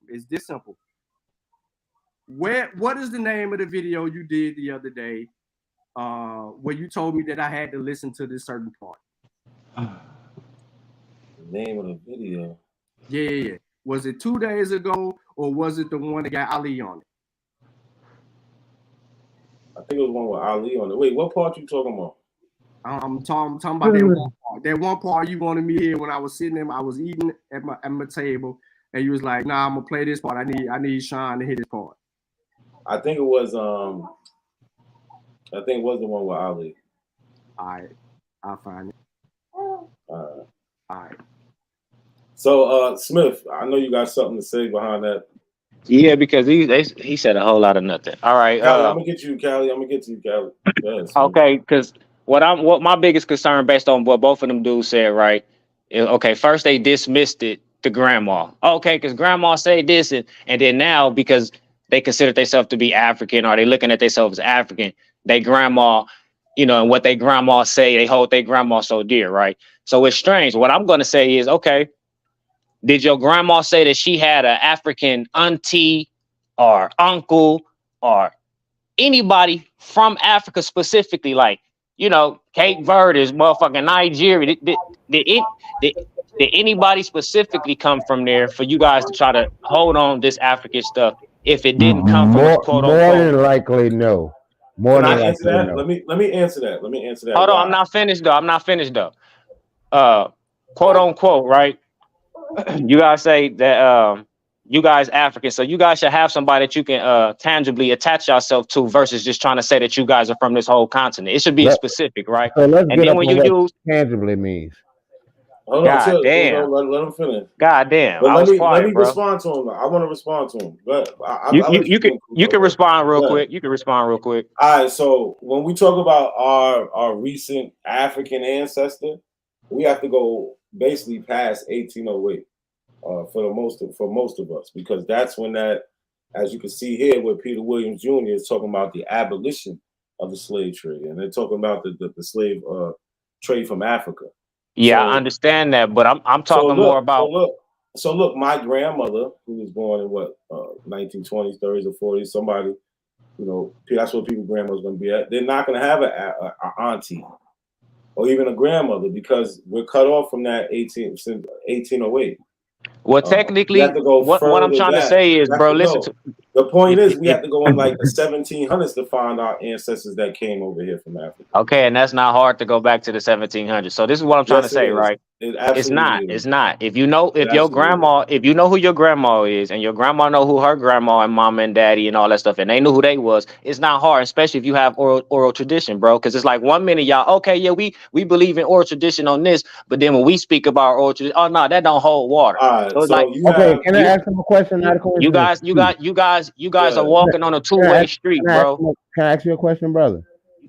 What is the name of the video you did the other day where you told me that I had to listen to this certain part? The name of the video? Yeah. Was it 2 days ago, or was it the one that got Ali on it? I think it was one with Ali on it. Wait, what part you talking about? I'm talking about that one part. That one part you wanted me here when I was sitting there, I was eating at my table, and you was like, "Nah, I'm gonna play this part. I need Sean to hit this part." I think it was the one with Ali. All right, I'll find it. All right. So, Smith, I know you got something to say behind that. Yeah, because he said a whole lot of nothing. All right. Callie, I'm gonna get you, Callie. Go ahead, Smith. Okay, because what my biggest concern based on what both of them dudes said, right? Okay, first they dismissed it to grandma. Okay, because grandma said this, and then now because they consider themselves to be African or they looking at themselves as African, they grandma, and what they grandma say, they hold their grandma so dear, right? So it's strange. What I'm gonna say is, okay, did your grandma say that she had an African auntie or uncle or anybody from Africa specifically, like, Cape Verde is motherfucking Nigeria? Did anybody specifically come from there for you guys to try to hold on this African stuff if it didn't come from a quote More unquote? than likely, no. More Can than I answer likely, that? no. Let me answer that. Hold on, Why? I'm not finished though. Quote unquote, right? You guys say that you guys African, so you guys should have somebody that you can tangibly attach yourself to versus just trying to say that you guys are from this whole continent. It should be specific, right? So let's And get then up when on you what use tangibly means. Hold on, God chill. damn. Let him finish. God damn. But I let was me quiet, bro. respond to him. I want to respond to him. But I'll You let you can conclude. you can respond real Yeah. quick. You can respond real quick. All right. So when we talk about our recent African ancestor, we have to go basically past 1808 for most of us, because that's when that, as you can see here, where Peter Williams Jr. is talking about the abolition of the slave trade, and they're talking about the slave trade from Africa. Yeah, So, I understand that, but I'm talking more about. So look, my grandmother, who was born in 1920s, 30s, or 40s, somebody, that's what people's grandma's going to be at. They're not going to have an auntie or even a grandmother, because we're cut off from that since 1808. Well, technically, we have to go what I'm further trying to back. say is, bro, listen to. The point is, we have to go in like the 1700s to find our ancestors that came over here from Africa. Okay, and that's not hard to go back to the 1700s. So this is what I'm trying to say, right? It's not. If you know, if your grandma, if you know who your grandma is, and your grandma know who her grandma and mom and daddy and all that stuff, and they knew who they was, it's not hard, especially if you have oral tradition, bro. Because it's like 1 minute y'all, okay, yeah, we believe in oral tradition on this, but then when we speak about oral tradition, oh no, that don't hold water. So it's like, Can I ask him a question? You guys are walking on a two-way street, bro. Can I ask you a question, brother?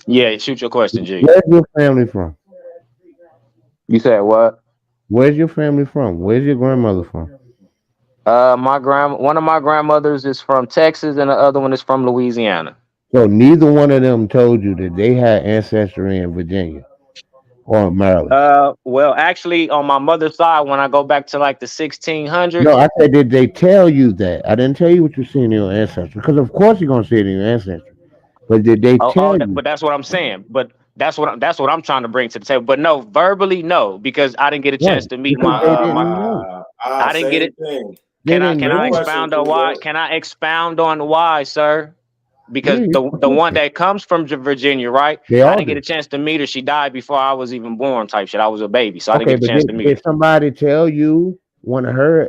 Yeah, shoot your question, G. Where's your family from? You said what? Where's your family from? Where's your grandmother from? One of my grandmothers is from Texas, and the other one is from Louisiana. So neither one of them told you that they had ancestry in Virginia or Maryland. Well, actually, on my mother's side, when I go back to like the 1600s. No, I said, did they tell you that? I didn't tell you what you see in your ancestry, because of course you're gonna see it in your ancestry. But did they tell you? But that's what I'm saying. But that's what I'm trying to bring to the table. But no, verbally, no, because I didn't get a chance to meet I didn't get it. Can I expound on why? Can I expound on why, sir? Because the one that comes from Virginia, right? I didn't get a chance to meet her. She died before I was even born, type shit. I was a baby, so I didn't get a chance to meet her. Did somebody tell you one of her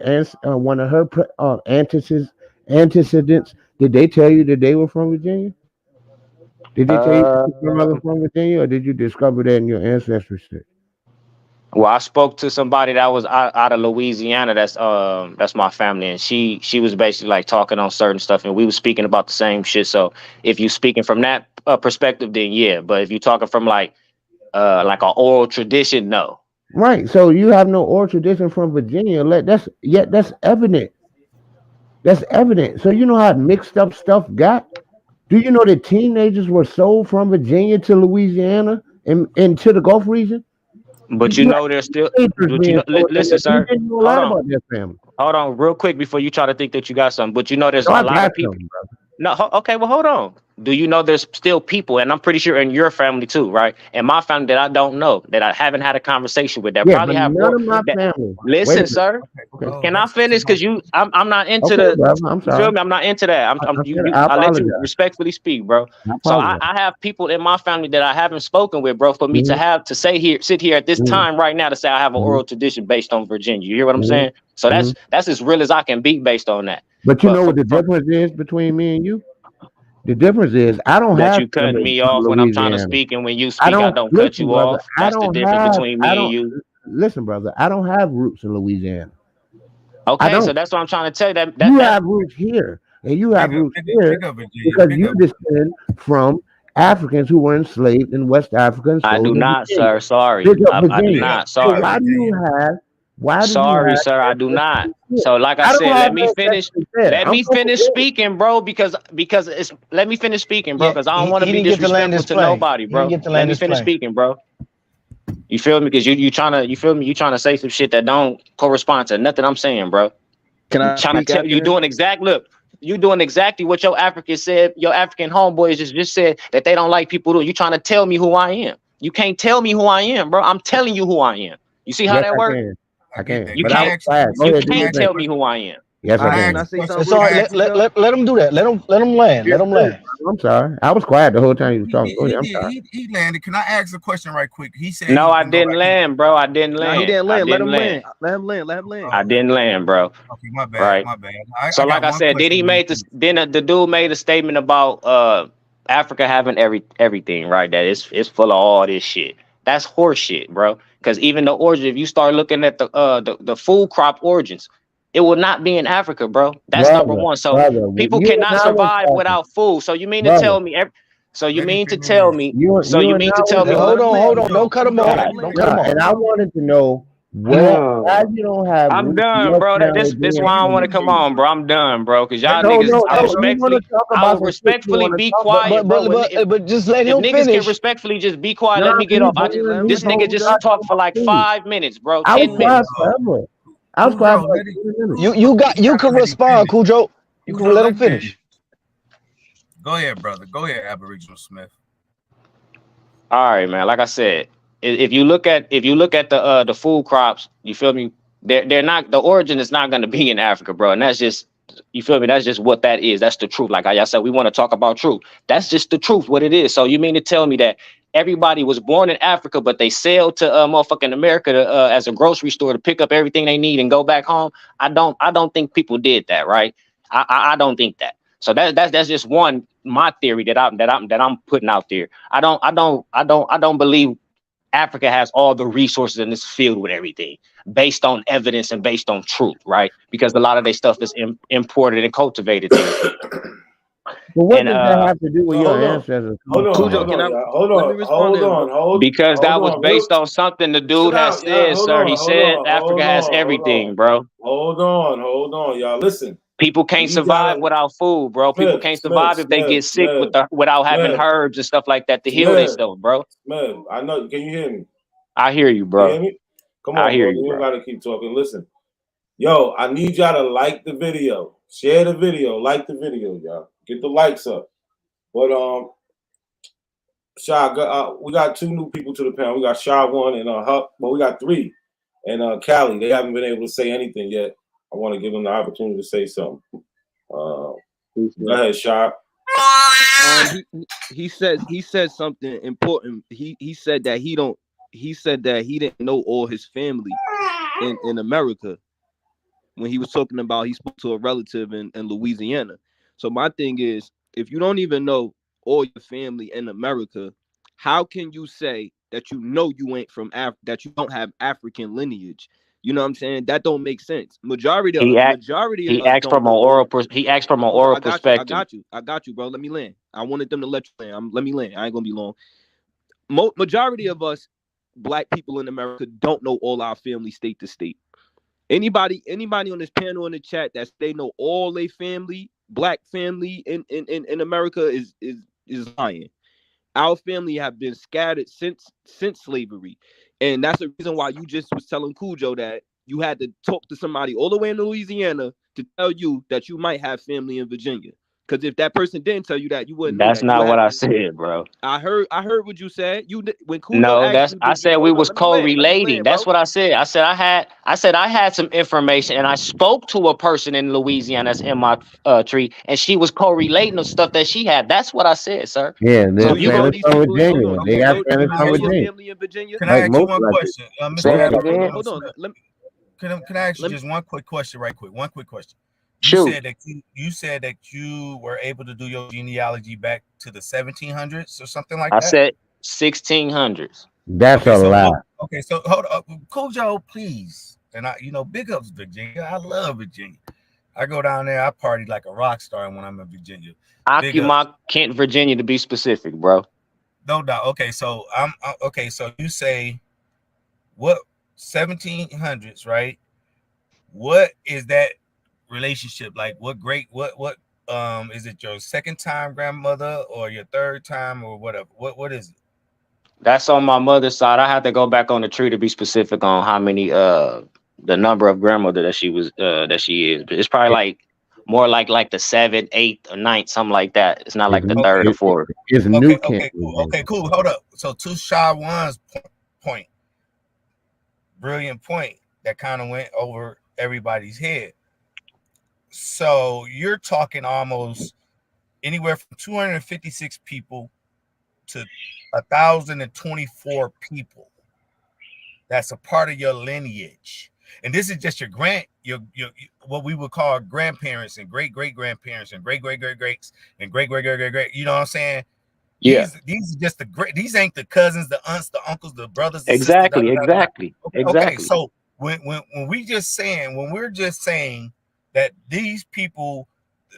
antecedents? Did they tell you that they were from Virginia? Did they tell you your mother from Virginia, or did you discover that in your ancestry stick? Well, I spoke to somebody that was out of Louisiana. That's my family, and she was basically like talking on certain stuff, and we were speaking about the same shit. So if you speaking from that perspective, then yeah. But if you talking from like an oral tradition, no. Right. So you have no oral tradition from Virginia. That's evident. That's evident. So you know how mixed up stuff got? Do you know that teenagers were sold from Virginia to Louisiana and to the Gulf region? But there's still. Listen, sir. Hold on, real quick before you try to think that you got something. But there's a lot of people. Okay, well, hold on. Do you know there's still people, and I'm pretty sure in your family too, right? And my family that I don't know, that I haven't had a conversation with, that probably have none of my family. Listen, sir. Can I finish? Because I'm not into I'm sorry. You feel me? I'm not into that. I let you respectfully speak, bro. So I have people in my family that I haven't spoken with, bro. For me to sit here at this time right now to say I have an oral tradition based on Virginia. You hear what I'm saying? So that's as real as I can be based on that. But you know what the difference is between me and you? The difference is I don't have. That you cutting me off when I'm trying to speak, and when you speak, I don't cut you off. That's the difference between me and you. Listen, brother, I don't have roots in Louisiana. Okay, so that's what I'm trying to tell you. You have roots here, and you have roots here because you descend from Africans who were enslaved in West Africa and I do sold in not, Virginia. sir. Sorry. Big up I do Virginia. not. So Sorry. why do you have Sorry, sir. I do not. So, like I I don't said, have let me no finish. section there. Let I'm me from finish Virginia. speaking, bro. Because it's. Let me finish speaking, bro. Yeah, Because I don't he want to be didn't get to land disrespectful his to plane. nobody, He didn't bro. get to Let land me his finish plane. speaking, bro. You feel me? Because you trying to say some shit that don't correspond to nothing I'm saying, bro. Can I'm I trying to speak tell after you him? you doing exactly what your African said. Your African homeboys just said that they don't like people doing. You trying to tell me who I am? You can't tell me who I am, bro. I'm telling you who I am. You see how Yes, that I works? can. I can. You But I was can't. quiet. Go You ahead, do your can't thing. tell me who I am. Yes, I Can I can. say something It's real all quick, right. Cujo? Let him do that. Let him land. Let him land. I'm sorry. I was quiet the whole time you was talking. Go ahead. I'm sorry. He landed. Can I ask a question right quick? He said No, he I can go didn't back. land, bro. I didn't Nah, he land. didn't I land. Let didn't him land. land. Let him land. Let him land. I didn't land, bro. Okay, my bad. Right. My bad. So, I like got I one said, then he question. made this. Then the dude made a statement about Africa having everything, right? That it's full of all this shit. That's horse shit, bro. Because even the origin, if you start looking at the food crop origins, it will not be in Africa, bro. That's number Brother, one. So brother, people you and cannot I was survive talking. without food. So you mean to Brother, tell me? So you mean to tell me? you So you and mean I to tell was me? Hold on. land. Don't cut him off. Don't cut him off. and I wanted to know why you don't have I'm roots in done, your bro. family This being why I don't from want to come on, bro. I'm done, bro. Cause y'all No, niggas, no, no. You want to talk I about will some shit you respectfully want to be talk But quiet, but bro. but but just let If him niggas can finish. respectfully just be quiet, let Nah, me get he off. boring This his nigga whole just goddamn talked for like food. 5 minutes, bro. I was 10 quiet minutes. forever. I was quiet for like 10 minutes. You can respond, Cujo. You can let him finish. Go ahead, brother. Go ahead, Aboriginal Smith. All right, man. Like I said, if you look at the food crops, you feel me? They're not, the origin is not gonna be in Africa, bro. And that's just, you feel me? That's just what that is. That's the truth. Like I said, we want to talk about truth. That's just the truth, what it is. So you mean to tell me that everybody was born in Africa, but they sailed to motherfucking America to, as a grocery store to pick up everything they need and go back home? I don't think people did that, right? I don't think that. So that's just my theory that I'm putting out there. I don't believe Africa has all the resources in this field with everything based on evidence and based on truth, right? Because a lot of their stuff is imported and cultivated there. But what And does that have to do with So your hold on, ancestors? Cujo, can I let me respond to him, bro? because that was on, based on something the dude has said, sir. He said Africa has everything, bro. hold on, y'all. Listen, People can't we survive gotta without food, bro. People can't survive if they get sick without having Smith, herbs and stuff like that to heal Smith, themselves, bro. Smith. I know. Can you hear me? I hear you, Can you bro. hear me? Come I on, hear bro. you, You don't bro. gotta keep talking. Listen, yo, I need y'all to like the video, share the video, like the video, y'all. Get the likes up. But we got 2 new people to the panel. We got Sha 1 and Huck. Well, we got 3. And Callie, they haven't been able to say anything yet. I want to give them the opportunity to say something. Go ahead, Sha. He said something important. He said that he didn't know all his family in America when he was talking about he spoke to a relative in Louisiana. So my thing is, if you don't even know all your family in America, how can you say that you ain't from that you don't have African lineage? You know what I'm saying? That don't make sense. Majority of us asked don't from know an all. oral I perspective. got you, bro. Let me land. I wanted them to let you land. Let me land. I ain't gonna be long. Majority of us black people in America don't know all our family state to state. Anybody on this panel in the chat that they know all their family, black family in America is lying. Our family have been scattered since slavery, and that's the reason why you just was telling Cujo that you had to talk to somebody all the way in Louisiana to tell you that you might have family in Virginia. Because if that person didn't tell you that, you wouldn't know That's that. You not would what have I to. said, bro. I heard what you said. When Cujo No, asked you, I did you said we hold on? was Let me land. Let me correlating. land, That's bro. what I said. I said I had some information and I spoke to a person in Louisiana that's in my tree and she was correlating the stuff that she had. That's what I said, sir. Yeah, So they're you know families these from people. Hold Virginia. on. They got families You from know your Virginia. family in Virginia. Can I Like ask you most one black question, people. Say Mr. that Aboriginal again. Hold on. Smith? Can I ask you just one quick question, right quick? One quick question. You Shoot. said that you were able to do your genealogy back to the 1700s or something like I that. said 1600s. That's Okay, a so lie. hold up, Cujo, please. and big ups Virginia. I love Virginia. I go down there, I party like a rock star when I'm in Virginia. Big ups. Akuma, Kent, Virginia, to be specific, bro. No doubt. Okay, so okay. So you say what 1700s, right? What is that relationship like? What is it your second time grandmother or your third time or whatever? What is it? That's on my mother's side. I have to go back on the tree to be specific on how many the number of grandmother that she is. But it's probably like more like the 7th, 8th, or 9th, something like that. It's not like the third or fourth. It's new Kent. Okay, cool. Hold up. So to Sha Wan's point, brilliant point that kind of went over everybody's head. So you're talking almost anywhere from 256 people to 1,024 people. That's a part of your lineage, and this is just your what we would call grandparents and great grandparents and great greats and great. You know what I'm saying? Yeah. These are just the great. These ain't the cousins, the aunts, the uncles, the brothers. The Exactly. sisters, Exactly. Okay. So when we're just saying that these people,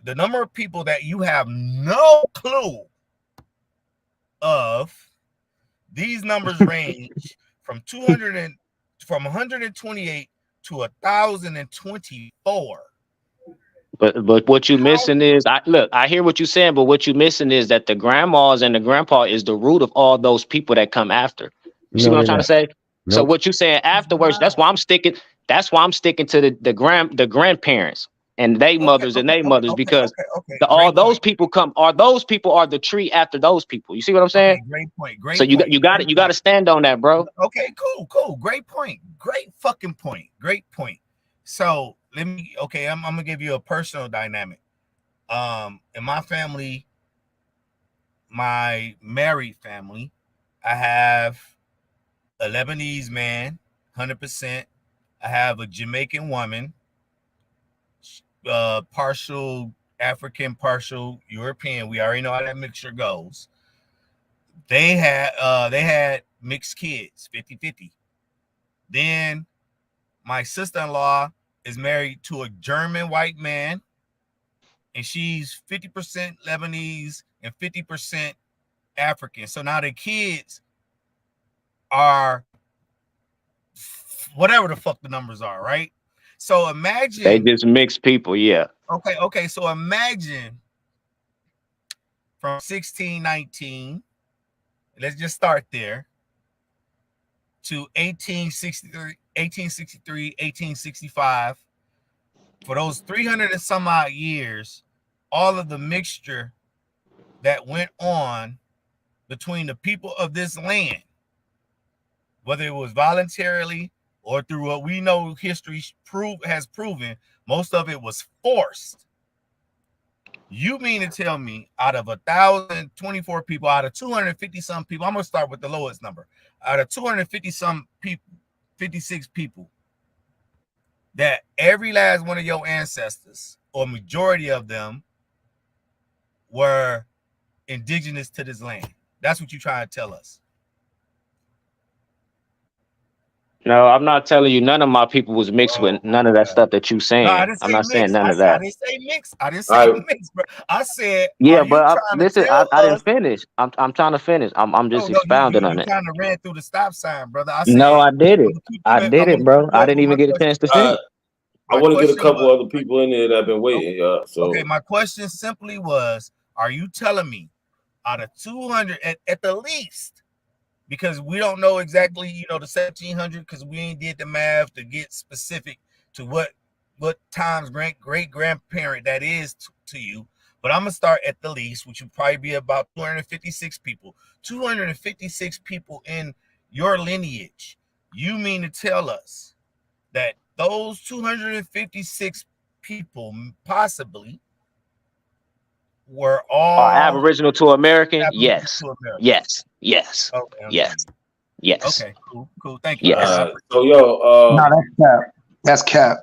the number of people that you have no clue of, these numbers range from 128 to 1,024. But what you missing is I hear what you're saying, but what you missing is that the grandmas and the grandpa is the root of all those people that come after. You see what I'm trying to say? Nope. So what you saying afterwards, that's why I'm sticking to the grandparents and they mothers and they mothers, because those people are the tree after those people. You see what I'm saying? Great point. So you got to stand on that, bro. Okay, cool. Great point. Great fucking point. Great point. So I'm gonna give you a personal dynamic. In my family, my married family, I have a Lebanese man, 100%. I have a Jamaican woman, partial African, partial European. We already know how that mixture goes. They had mixed kids, 50-50. Then my sister-in-law is married to a German white man, and she's 50% Lebanese and 50% African. So now the kids are whatever the fuck the numbers are, right? So imagine they just mix people, yeah. Okay. So imagine from 1619, let's just start there, to 1863, 1865. For those 300 and some odd years, all of the mixture that went on between the people of this land, whether it was voluntarily or through what we know history has proven, most of it was forced. You mean to tell me out of 1,024 people, out of 250 some people, I'm gonna start with the lowest number, out of 250 some people, 56 people, that every last one of your ancestors, or majority of them, were indigenous to this land? That's what you trying to tell us. No, I'm not telling you none of my people was mixed with none of that stuff that you saying. No, I didn't say I'm not mixed. saying none of I that. didn't say mixed. I didn't say mixed, bro. I said, Yeah, are you but trying listen, to tell I didn't us? finish. I'm trying to finish. I'm just You expounding on it. kind of ran through the stop sign, brother. I No, said, I did it, bro. I didn't even get a chance to finish. I want to get a couple other people in there that have been waiting. Okay, my question simply was, are you telling me out of 200 at the least, because we don't know exactly, the 1700, because we ain't did the math to get specific to what times great grandparent that is to you, but I'm gonna start at the least, which would probably be about 256 people. 256 people in your lineage. You mean to tell us that those 256 people possibly were all Are Aboriginal to American? Aboriginal Yes. to American? Yes. Okay. Yes. Okay. Cool. Thank you. Yes. So yo, No, that's cap. That's cap.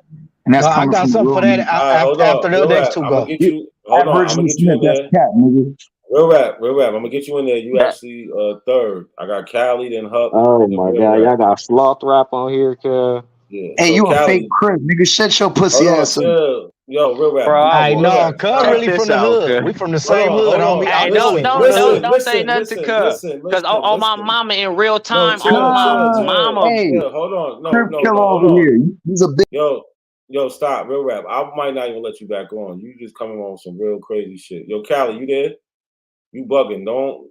And that's No, I coming got from the something for real that nigga. hold after on, the real next rap. two I'm go. gonna get you. Hold on, I'm Aboriginal gonna get you in Smith, that's there. cap, nigga. Real rap. I'm gonna get you in there. You actually third. I got Cali, then Huck. Oh then my real God, rap. y'all got sloth rap on here, cuz. Yeah. Hey, So you a fake Cali, crib, nigga. Shut your pussy hold on, ass up. chill. Yo, real rap. Bro, I Hey, Real no, would. rap. cuz Check really this from the out, hood. cuz. We from the Hold same on, hood, hold on. homie. I Hey, know don't it. don't We know don't it. don't say nothing to cuz. Cause on my Listen. mama in real No, time, on chill, my chill, Nah, chill, mama. hey, chill. Hold on. crib No, killer hold over on. here. He's a big. Yo, stop, real rap. I might not even let you back on. You just coming on some real crazy shit. Yo, Cali, you there? You bugging.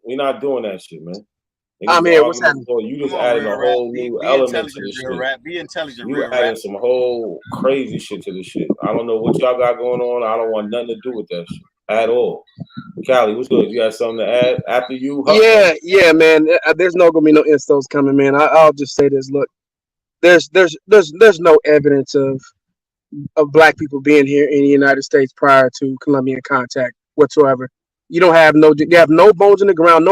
We're not doing that shit, man. Niggas I'm was here. What's arguing happening? before. You Come just on, added real a rap. whole new Be element to intelligent, this real shit. rap. Be intelligent, You real rap. added some whole crazy shit to this shit. I don't know what y'all got going on. I don't want nothing to do with that shit at all. Cali, what's good? You got something to add after you? Yeah, man. There's no gonna be no instos coming, man. I'll just say this. Look, there's no evidence of black people being here in the United States prior to Columbian contact whatsoever. You have no bones in the ground,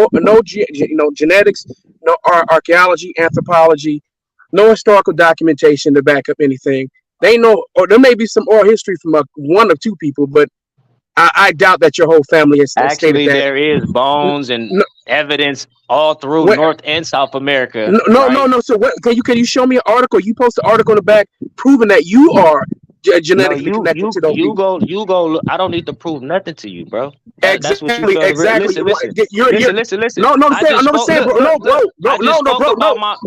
genetics, no archaeology, anthropology, no historical documentation to back up anything. They know, or there may be some oral history from one or two people, but I doubt that your whole family has stated Actually, that. there is bones and No, evidence all through what, North and South America, no. right? So what? Can you show me an article? You post an article in the back proving that you are No, genetically connected to those people. you go. I don't need to prove nothing to you, bro. That's what you Exactly, fail to exactly. listen, listen, You're listen. no, I just I'm spoke. saying, Look, bro, look, no, bro, look. bro, I just no, spoke bro, no, about my.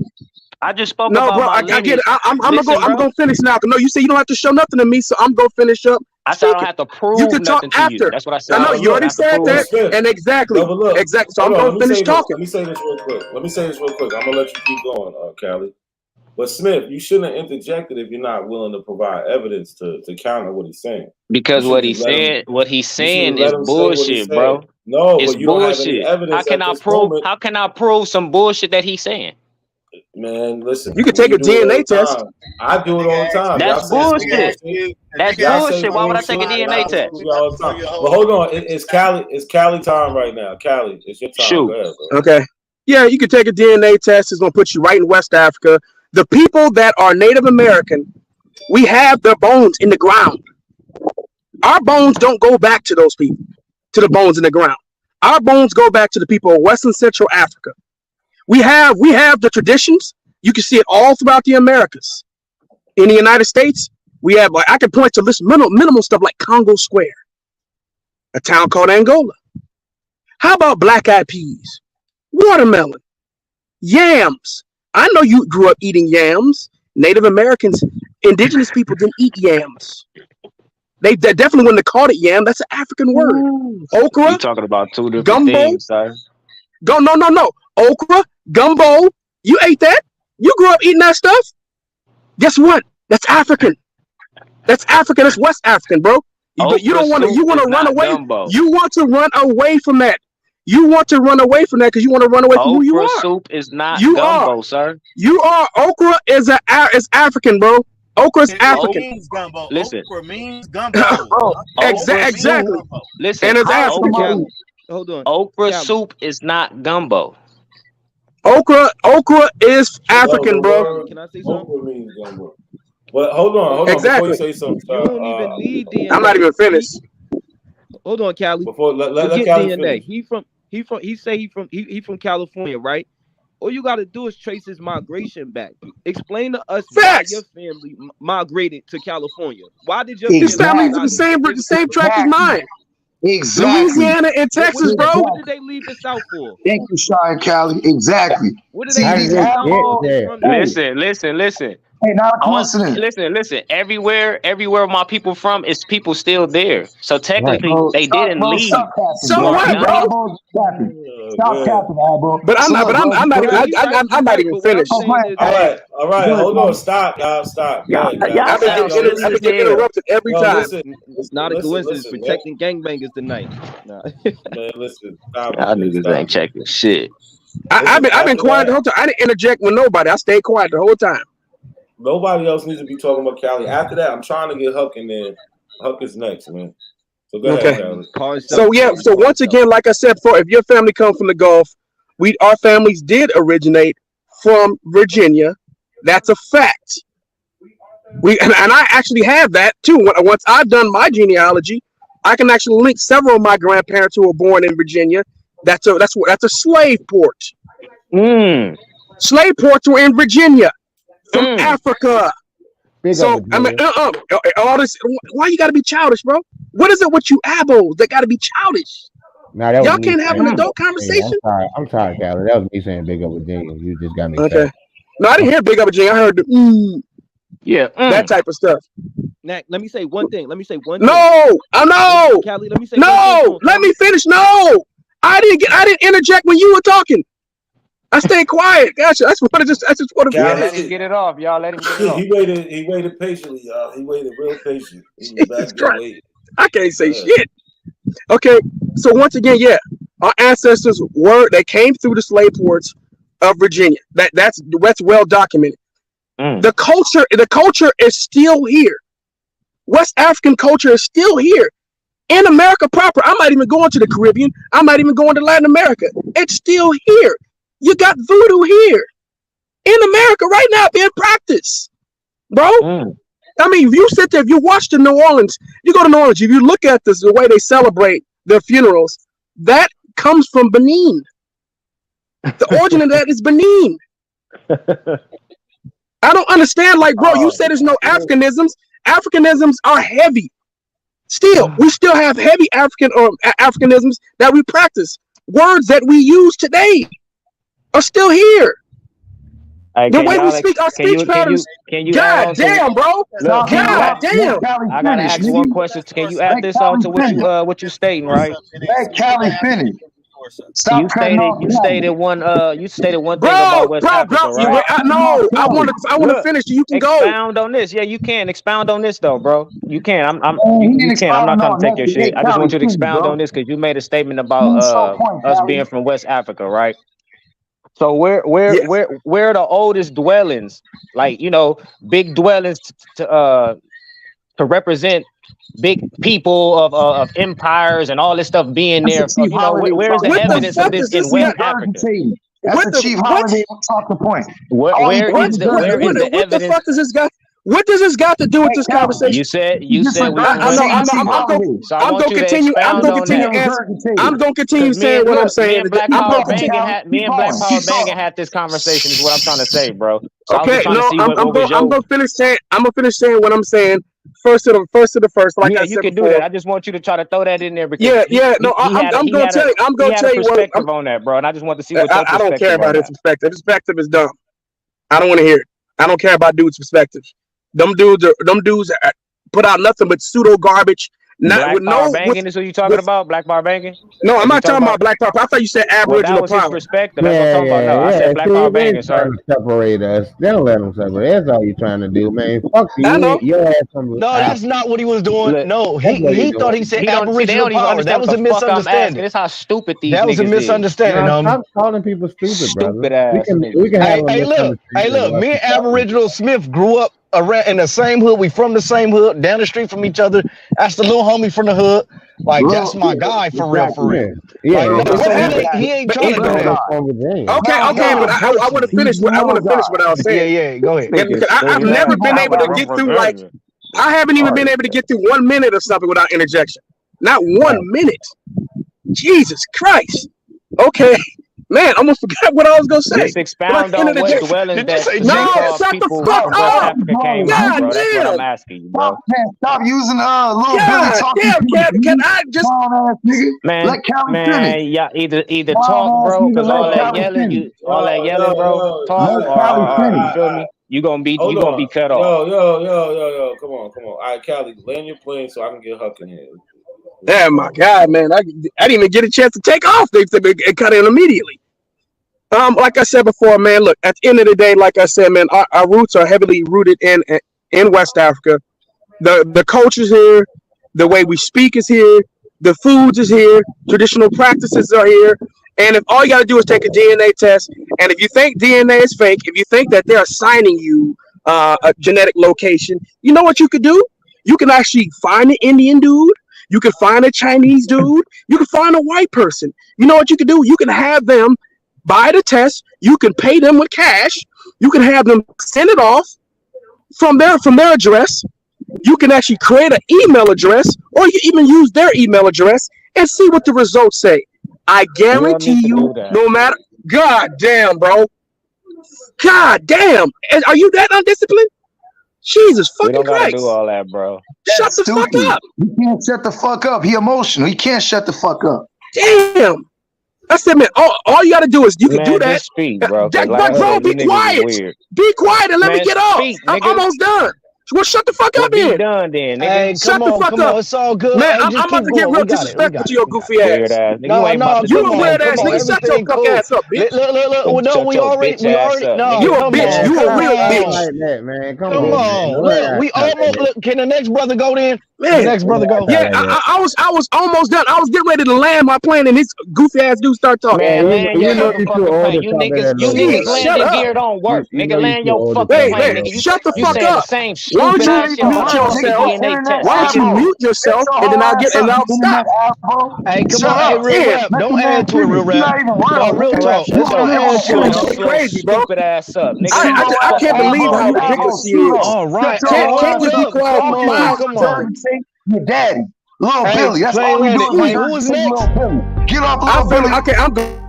I just spoke no, about bro. my I get lineage. it. I'm Listen, I'm bro. gonna finish now. No, you say you don't have to show nothing to me, so I'm gonna finish up I said I don't speaking. have to You prove can talk nothing to you. after. That's what I I said. know But you look, already said but that, Smith. and exactly, No, but look. So Hold I'm on. gonna finish talking. Let me say this real quick. I'm gonna let you keep going, Cali. But Smith, you shouldn't have interjected if you're not willing to provide evidence to counter what he's saying. You Because should what just he's let him. saying, what he's You should have saying is let him say what he's bullshit, saying. bro. No, It's but you don't have any bullshit. evidence at this moment. How can I prove some bullshit that he's saying? Man, listen, You can take we a do it all DNA the test. time. I do it all the time. Y'all That's say some bullshit. bullshit. That's Y'all say bullshit. Why would I take a bullshit, and I DNA test? disprove y'all all the time. But hold on, it's Cali time right now. Cali, it's your time. Go Shoot. ahead, bro. Okay. Yeah, you can take a DNA test. It's gonna put you right in West Africa. The people that are Native American, we have their bones in the ground. Our bones don't go back to those people, to the bones in the ground. Our bones go back to the people of Western Central Africa. We have the traditions. You can see it all throughout the Americas. In the United States, we have, like, I can point to this minimal stuff like Congo Square, a town called Angola. How about black eyed peas, watermelon, yams? I know you grew up eating yams. Native Americans, indigenous people didn't eat yams. They definitely wouldn't have called it yam. That's an African word. You Okra, talking about two different gumbo. things, sir. No. Okra, gumbo. You ate that? You grew up eating that stuff? Guess what? That's African. That's African. That's West African, bro. But you Okra don't want to. soup You want is to run not away. gumbo. You want to run away from that. You want to run away from that because you want to run away from who you Okra are. soup is not You are. gumbo, sir. You are. Okra is African, bro. Okra is It African. means gumbo. Listen, Okra means gumbo. Bro, okra Exactly. soup. Listen, And it's how African. somebody Hold on, okra Cali. soup is not gumbo. Okra is No, the African, bro. word Can I say something? okra means gumbo. But hold on. Before you Exactly. say something, You don't even need I'm not DNA. even finished. Hold on, Cali. before let Forget Cali DNA. finish. He from California, right? All you got to do is trace his migration back. Explain to us why your Facts. family migrated to California. Why did your His family family is decide the to leave? same track as Exactly. mine. Exactly. Louisiana and Texas, bro. What did Exactly. they leave the South for? Thank you, Sean Cali. Exactly. What did they See, How leave did the they South get for if all, they there? from there? hey, Listen. hey, not a All coincidence. listen. Everywhere my people from, is people still there. So Right. technically, Bro, they didn't stop leave. capping, So bro. Smart what, Keep the bro? dummy. elbows capping. Stop Man. capping, Abo. But So look, bro. I'm not Go even. ahead. I'm You not right. even But what I'm finished. Oh, go saying ahead. is All that right. Go ahead, Hold on. Cali. Stop, y'all. Stop. Go Y'all, ahead, Cali. y'all I've been sound Yo, getting silly as hell. interrupted every time. it's not a coincidence. listen, man. Protecting gangbangers tonight. Nah. Man, listen. Stop it, Y'all man. niggas Stop ain't it. checking shit. I've Listen. been After quiet the that, whole time. I didn't interject with nobody. I stayed quiet the whole time. nobody else needs to be talking about Cali. After that, I'm trying to get Huck in there. Huck is next, man. So go ahead, Okay. Cali. Pawn So shop, yeah. baby. So Pawn once shop. again, like I said before, if your family comes from the Gulf, our families did originate from Virginia. That's a fact. And I actually have that too. Once I've done my genealogy, I can actually link several of my grandparents who were born in Virginia. That's a slave port. Mm. Slave ports were in Virginia from Mm. Africa. Big So up I mean, Virginia. all this. Why you got to be childish, bro? What is it with you abos that got to be childish? Nah, that was Y'all me can't have an saying. adult Hey, I'm conversation. sorry. I'm sorry, Callie. That was me saying big up Virginia. You just got me Okay. excited. No, I didn't hear Big Up Virginia. I heard the Yeah. that type of stuff. Nak, let me say one thing. Let me say one thing. No, no, Callie, let me say one thing to no. him, Let Callie. me finish. No, I didn't interject when you were talking. I stayed quiet. Gotcha. I just want to Yeah, finish. let him get it off, y'all. Let him get it off. He waited patiently, y'all. He waited real patient. He was Jesus back there Christ. waiting. I can't say Yeah. shit. Okay, so once again, yeah, our ancestors they came through the slave ports of Virginia. That's well documented. The culture is still here. West African culture is still here in America proper. I might even go into the Caribbean. I might even go into Latin America. It's still here. You got voodoo here in America right now being practiced, bro. I mean, if you sit there, if you watch the New Orleans, you go to New Orleans, if you look at this, the way they celebrate their funerals, that comes from Benin. The origin of that is Benin. I don't understand. Like, bro, you said there's no Africanisms. Africanisms are heavy. Still, we still have heavy Africanisms that we practice. Words that we use today are still here. Hey, The can way we y'all speak, our can speech patterns. you add God on to damn, bro. look, can you God add damn. I gotta ask one question. Can you add this on to what you stating, right? Let Callie finish. Stop cutting off You Callie. stated one thing Bro, about West bro, Africa, right? no, I want to Look, finish. You can go. expound on this. Yeah, you can expound on this though, bro. You can. Man, he You didn't can. I'm expound not trying on to take your nothing. Let shit. I just Callie want you to finish, expound bro. on this because you made a statement about Finish your point, us Callie. being from West Africa, right? So Yes. where are the oldest dwellings? Like, big dwellings to represent big people of empires and all this stuff being That's a there. chief holiday Where's the What the evidence of fuck this does in this West got? Africa? Regurgitating. That's What a the chief what? holiday. Don't talk the point. Where All he where doing is is the where is the What the evidence? fuck does this got? What does this got to do with Hey, this Callie, conversation? you You just said we from I know. West regurgitating chief Africa. holiday. So I want you to I'm expound gonna on continue that. I'm Regurgitating. gonna continue Cause saying what I'm saying. Black Keep Power going, Banging Callie. had Keep going. Keep talking. had this conversation is what I'm trying to say, bro. So I was just Okay, trying to no, see what was I'm your gonna finish saying. I'm gonna finish saying what I'm saying. First to the first, like yeah, I you said can do before. that. I just want you to try to throw that in there because Yeah. No, I'm gonna tell you. I'm he gonna had a tell you what. perspective on that, bro. And I just want to see what your I don't care perspective on about his that. perspective. His perspective is dumb. I don't want to hear it. I don't care about dudes' perspectives. Them dudes put out nothing but pseudo garbage. Not Black with Power no Banging is what you talking about? Black Power Banging? No, I'm That's what you not talking talking about? about Black Power. I thought you said Well, that Aboriginal was his power. perspective. That's what I'm Yeah, talking about. No, I yeah, said yeah. Black See, Power they Banging, trying sir. to separate us. They don't let them separate. That's all you trying to do, man. Fuck I you. know. Your ass from No, that's Africa. not what he was doing. Look, No, That's what he he thought doing. he said they Aboriginal don't even power. That understand was what a the fuck I'm asking. misunderstanding. This how stupid these That was a niggas is. misunderstanding. No, stop calling people stupid, brother. Stupid ass We niggas, can have man. a Hey, misunderstanding look. about Me you and talking. Aboriginal Smith grew up around in the same hood. We from the same hood, down the street from each other. That's the little homie from the hood. Like that's Look, my guy for real, for exactly. real. Yeah, Like yeah. no, What so happened? he ain't But trying to do Israel that. Everybody God. from Virginia. Okay. No, But no, I want to He's finish. I want vanilla to finish God. what I was yeah, saying. yeah. Go ahead. And because I've Stupid never ass been talking able to about get through like reversion. I haven't even All been right. able to get through 1 minute of something without interjection. Not 1 minute. Jesus Christ. Okay. Man, I almost forgot what I was gonna say. Just But I expound on what interject. dwellings Did you that say No, Jesus? shut the people fuck from West up. Africa came out, God bro. That's what I'm damn. asking you, Stop, bro. man. Stop using little Billy God talking damn. points, Can nigga. I just Clown ass nigga. Man, Let Callie finish. yeah, either talk, Clown ass bro, nigga. because Let Callie finish. all that yelling, bro, talk, Let Callie or you finish. feel me? You gonna Hold be on. cut off. Yo. Come on. All right, Callie, land your plane so I can get Huck in here. Oh my God, man. I didn't even get a chance to take off. They cut in immediately. Like I said before, man, look, at the end of the day, like I said, man, our roots are heavily rooted in West Africa. The culture's here, the way we speak is here, the foods is here, traditional practices are here. And if all you gotta do is take a DNA test, and if you think DNA is fake, if you think that they're assigning you a genetic location, you know what you could do? You can actually find an Indian dude, you can find a Chinese dude, you can find a white person. You know what you can do? You can have them buy the test, you can pay them with cash, you can have them send it off from their address. You can actually create an email address, or you can even use their email address and see what the results say. I We don't need guarantee to you, do that. no matter. God damn, bro. God damn. Are you that undisciplined? Jesus We fucking don't gotta do Christ. all that, bro. Shut That's the fuck stupid. up. He can't shut the fuck up. He emotional. He can't shut the fuck up. Damn. I said, man, all you gotta do is you can do Man, that. just speak, bro. Cause like But I bro, said, be you niggas is quiet. weird. Be quiet and let me Man, get off. speak, I'm nigga. almost done. Well, shut the fuck Well, up be then. done then, nigga. Hey, Shut come the on, fuck come up. on. It's all good. Man, Hey, just I'm about keep to get going. real We got it. We disrespectful got to it. your We got goofy it. Weird ass. ass nigga. You No, ain't about no, to You do come a on, weird nothing, come ass on. nigga. nigga. Shut your Everything fuck cool. ass up, bitch. Look, we Shut your already, bitch ass up, no, You nigga. a come bitch. on, Man, You come a stop real acting bitch. on. like that, man. Come Come on, man. on. Don't Look, act we like almost, that. look, can the next brother go then? Can the Man, next brother go? yeah, I was almost done. I was getting ready to land my plane, and this goofy ass dude start talking. Man, Man, land your you know you too motherfucking old plane. to talk at that You little Jeez, niggas boy like shut landing that. up. gear don't work. You Nigga, know you land too your old to fucking talk Wait, like plane, man, nigga. that. shut the You fuck saying the up. same Why don't stupid you ass shit Internet I'm mute about to work, fucking nigga. yourself? Your DNA internet test, Why don't you nigga. asshole. mute Shut yourself, your and then whole ass up, I'll you stop. internet asshole. Hey, come Shut on. Hey, up. real Yeah, rap. Let the Don't man add to it, finish. real You rap. not even No, world, real nigga. talk. You It's Shut on your all you on good. shit Come is bully on. getting slow, crazy, bro. stupid ass up, nigga. pseudo I ass can't believe asshole. how You ridiculous asshole he is. pseudo. All Shut right. your Hey, whole hold Can't ass we be up. up. quiet All for Come you do on. five? is Come on. regurgitate your daddy. Little Hey, Billy. That's all you Plain do Lane. is Hey, Who? who was regurgitate next? Little Billy. Get off I Little feel Billy. okay. I'm going.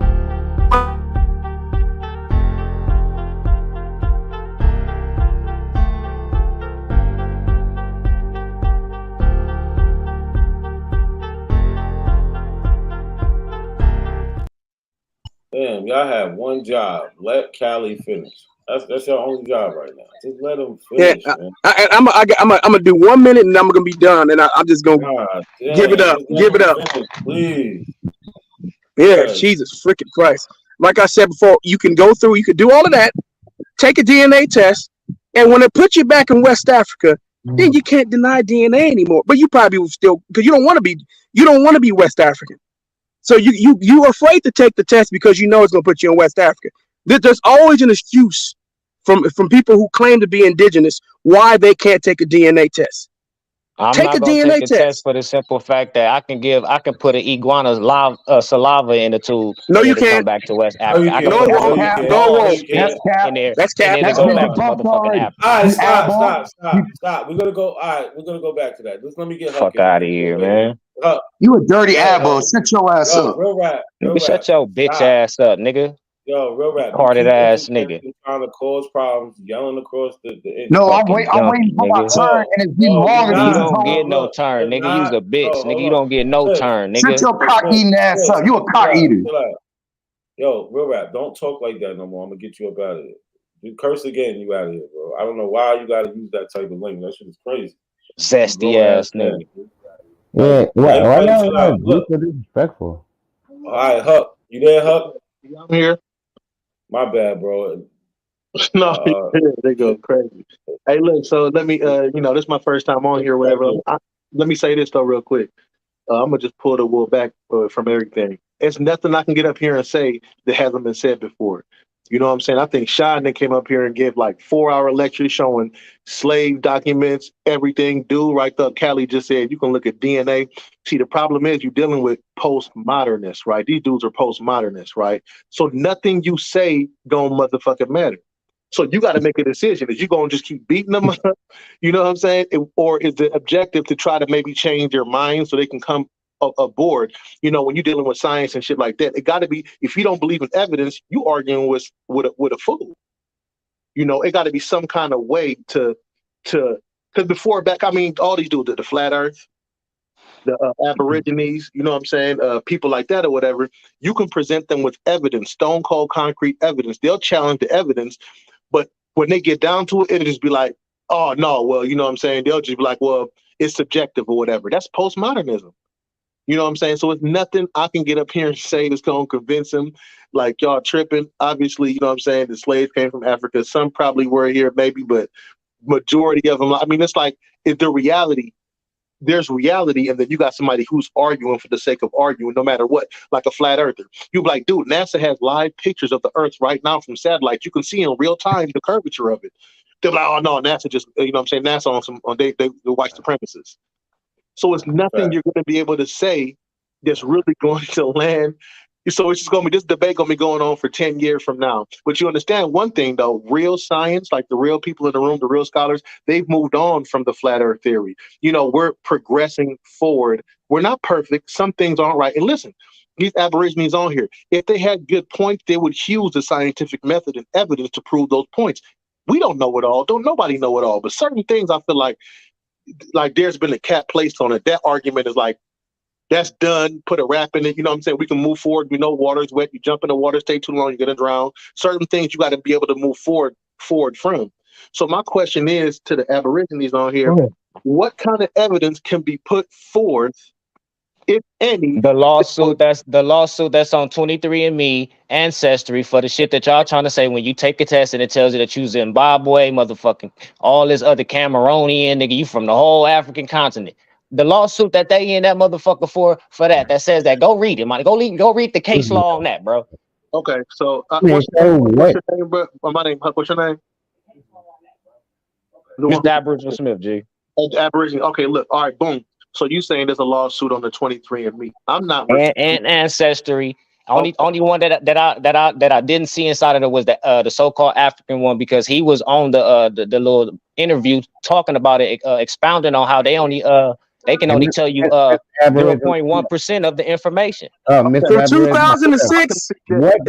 Damn, y'all have one job. Let Callie finish. That's your only job right now. Just let him Yeah, finish, man. I'm gonna do 1 minute, and I'm gonna be done, and I'm just gonna God give it damn, up. just let Give it him up. finish, please. Yeah, Cause Jesus freaking Christ. Like I said before, you can go through, you can do all of that, take a DNA test, and when it puts you back in West Africa, then you can't deny DNA anymore. But you probably will still, because you don't want to be West African. So you're afraid to take the test because you know it's gonna put you in West Africa. There's always an excuse from people who claim to be indigenous why they can't take a DNA test. I'm Take not a gonna take DNA the test test. for the simple fact that I can put an iguana's saliva in the tube No, and you it'll come can't. back to West no, Africa. you I can No, can't. put it a No, won't. you monkey can't. No, it No, won't. you spit That's can't. cap. in there That's and cap. it'll That's go been back to debunked motherfucking already. Africa. All right, You stop, asshole. stop, stop, stop. We're gonna go. All right, we're gonna go back to that. Just let me get Huck Fuck in out of there. here, Wait, man. Huck, You a dirty Huck, abo. Shut your ass Huck, up. real Nigga, rap. shut your bitch Stop. ass up, nigga. Yo, real rap. You Retarded keep ass nigga. interjecting, trying to cause problems, yelling across the No, internet. Fucking I'm waiting donkey, for my nigga. turn, No, and it's getting no, you're longer Nigga, than you you not. don't told. get Look, no look, turn. you're Nigga, you's not. a bitch. No, Nigga, hold you on. don't get no Sis, turn, Shut nigga. your cock sis, eating ass sis, up. You a chill cock out, eater. chill out. Yo, real rap, don't talk like that no more. I'm gonna get you up out of here. You curse again, you out of here, bro. I don't know why you gotta use that type of language. That shit is crazy. You Zesty grown ass ass man. nigga. Yeah, Like, why everybody y'all chill out. like be Look, so disrespectful? all right, Huck. You there, Huck? I'm here. My bad, bro. No, Uh, they go crazy. Hey, look. So let me, this is my first time on here. Whatever. Let me say this though, real quick. I'm gonna just pull the wool back from everything. It's nothing I can get up here and say that hasn't been said before. You know what I'm saying? I think Shad came up here and gave like 4-hour lecture showing slave documents, everything. Dude, right there, Callie just said you can look at DNA. See, the problem is you're dealing with postmodernists, right? These dudes are postmodernists, right? So nothing you say don't motherfucking matter. So you got to make a decision. Is you gonna just keep beating them up? You know what I'm saying? Or is the objective to try to maybe change their minds so they can come aboard? You know, when you're dealing with science and shit like that, it got to be. If you don't believe in evidence, you arguing with a fool. You know, it got to be some kind of way to because before back, I mean, all these dudes, the flat Earth, the Aborigines, you know what I'm saying? People like that or whatever. You can present them with evidence, stone cold concrete evidence. They'll challenge the evidence, but when they get down to it, it'll just be like, oh no, well, you know what I'm saying? They'll just be like, well, it's subjective or whatever. That's postmodernism. You know what I'm saying? So it's nothing I can get up here and say that's gonna convince them like y'all tripping. Obviously, you know what I'm saying? The slaves came from Africa. Some probably were here, maybe, but majority of them, I mean, it's like it's the reality. There's reality, and then you got somebody who's arguing for the sake of arguing, no matter what, like a flat earther. You be like, dude, NASA has live pictures of the Earth right now from satellites. You can see in real time the curvature of it. They're like, oh no, NASA just, you know what I'm saying? NASA on they white supremacists. So it's nothing right. you're going to be able to say that's really going to land. So it's just going to be this debate going to be going on for 10 years from now. But you understand one thing though, real science, like the real people in the room, the real scholars, they've moved on from the flat earth theory. You know, we're progressing forward. We're not perfect. Some things aren't right. And listen, these Aborigines on here, if they had good points, they would use the scientific method and evidence to prove those points. we don't know it all. Don't nobody know it all. But certain things I feel like there's been a cap placed on it. That argument is like, that's done. Put a wrap in it. You know what I'm saying? We can move forward. We know water's wet. You jump in the water, stay too long, you're gonna drown. Certain things you got to be able to move forward from. So my question is to the Aborigines on here: what kind of evidence can be put forth, if any? The lawsuit that's on 23andMe Ancestry for the shit that y'all trying to say when you take a test and it tells you that you Zimbabwe, motherfucking all this other Cameroonian nigga, you from the whole African continent. The lawsuit that they in that motherfucker for that says that, go read it, man. Go read the case law on that, bro. Okay, so what's your name, bro? My name, what's your name? Mr. Aboriginal Smith, G. Aboriginal. Okay, look. All right, boom. So you saying there's a lawsuit on the 23andMe? I'm not. And Ancestry. Only one that I didn't see inside of it was the so-called African one, because he was on the little interview talking about it, expounding on how they can only tell you 0.1% of the information. From 2006? Is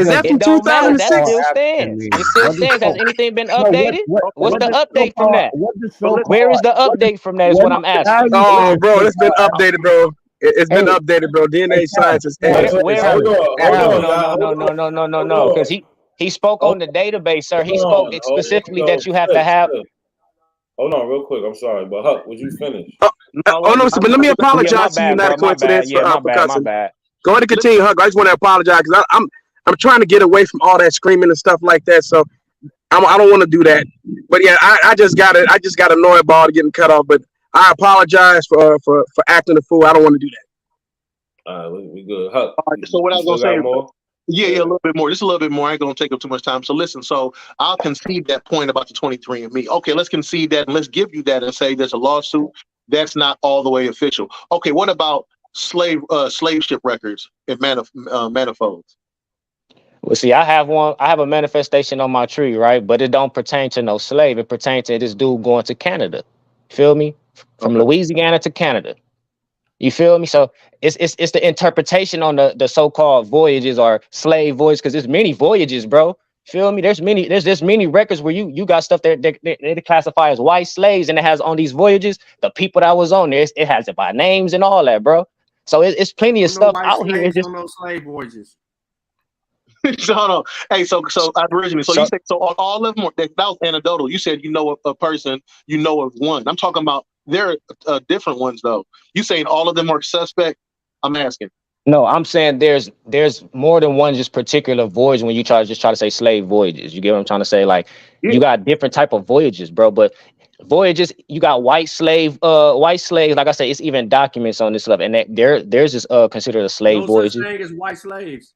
that from 2006? That still stands. It still stands. Has anything been updated? What's the update from that? Where is the update from that is what I'm asking. Oh, bro, it's been updated, bro. It's been updated, bro. DNA science is No, because he spoke on the database, sir. He spoke specifically that you have to have. Hold on, real quick. I'm sorry, but Huck, would you finish? No, but let me apologize to you, not a coincidence, for cussing. Go ahead and continue, Huck. I just want to apologize because I'm trying to get away from all that screaming and stuff like that. So I don't want to do that. But yeah, I just got annoyed by all getting cut off. But I apologize for acting a fool. I don't want to do that. All right, we good. Huck, all right, so what I was gonna say, yeah, a little bit more. Just a little bit more. I ain't gonna take up too much time. So listen, so I'll concede that point about the 23andMe. Okay, let's concede that and let's give you that and say there's a lawsuit. That's not all the way official. Okay, what about slave ship records and manifolds? Well, see, I have a manifestation on my tree, right? But it don't pertain to no slave. It pertains to this dude going to Canada. Feel me? From Louisiana to Canada. You feel me? So it's the interpretation on the so-called voyages or slave voyages, because there's many voyages, bro. Feel me? There's many records where you got stuff that they classify as white slaves, and it has on these voyages the people that was on there. It has it by names and all that, bro. So it's plenty of stuff out here. It's just on those slave voyages. No. Hey, so Aboriginal. So you said all of them that was anecdotal. You said you know a person, you know of one. I'm talking about there are different ones though. You saying all of them are suspect? I'm asking. No, I'm saying there's more than one just particular voyage when you try to say slave voyages. You get what I'm trying to say? Like you got different type of voyages, bro. But voyages, you got white slaves. Like I say, it's even documents on this stuff, and there's this considered a slave voyage. No such thing as white slaves.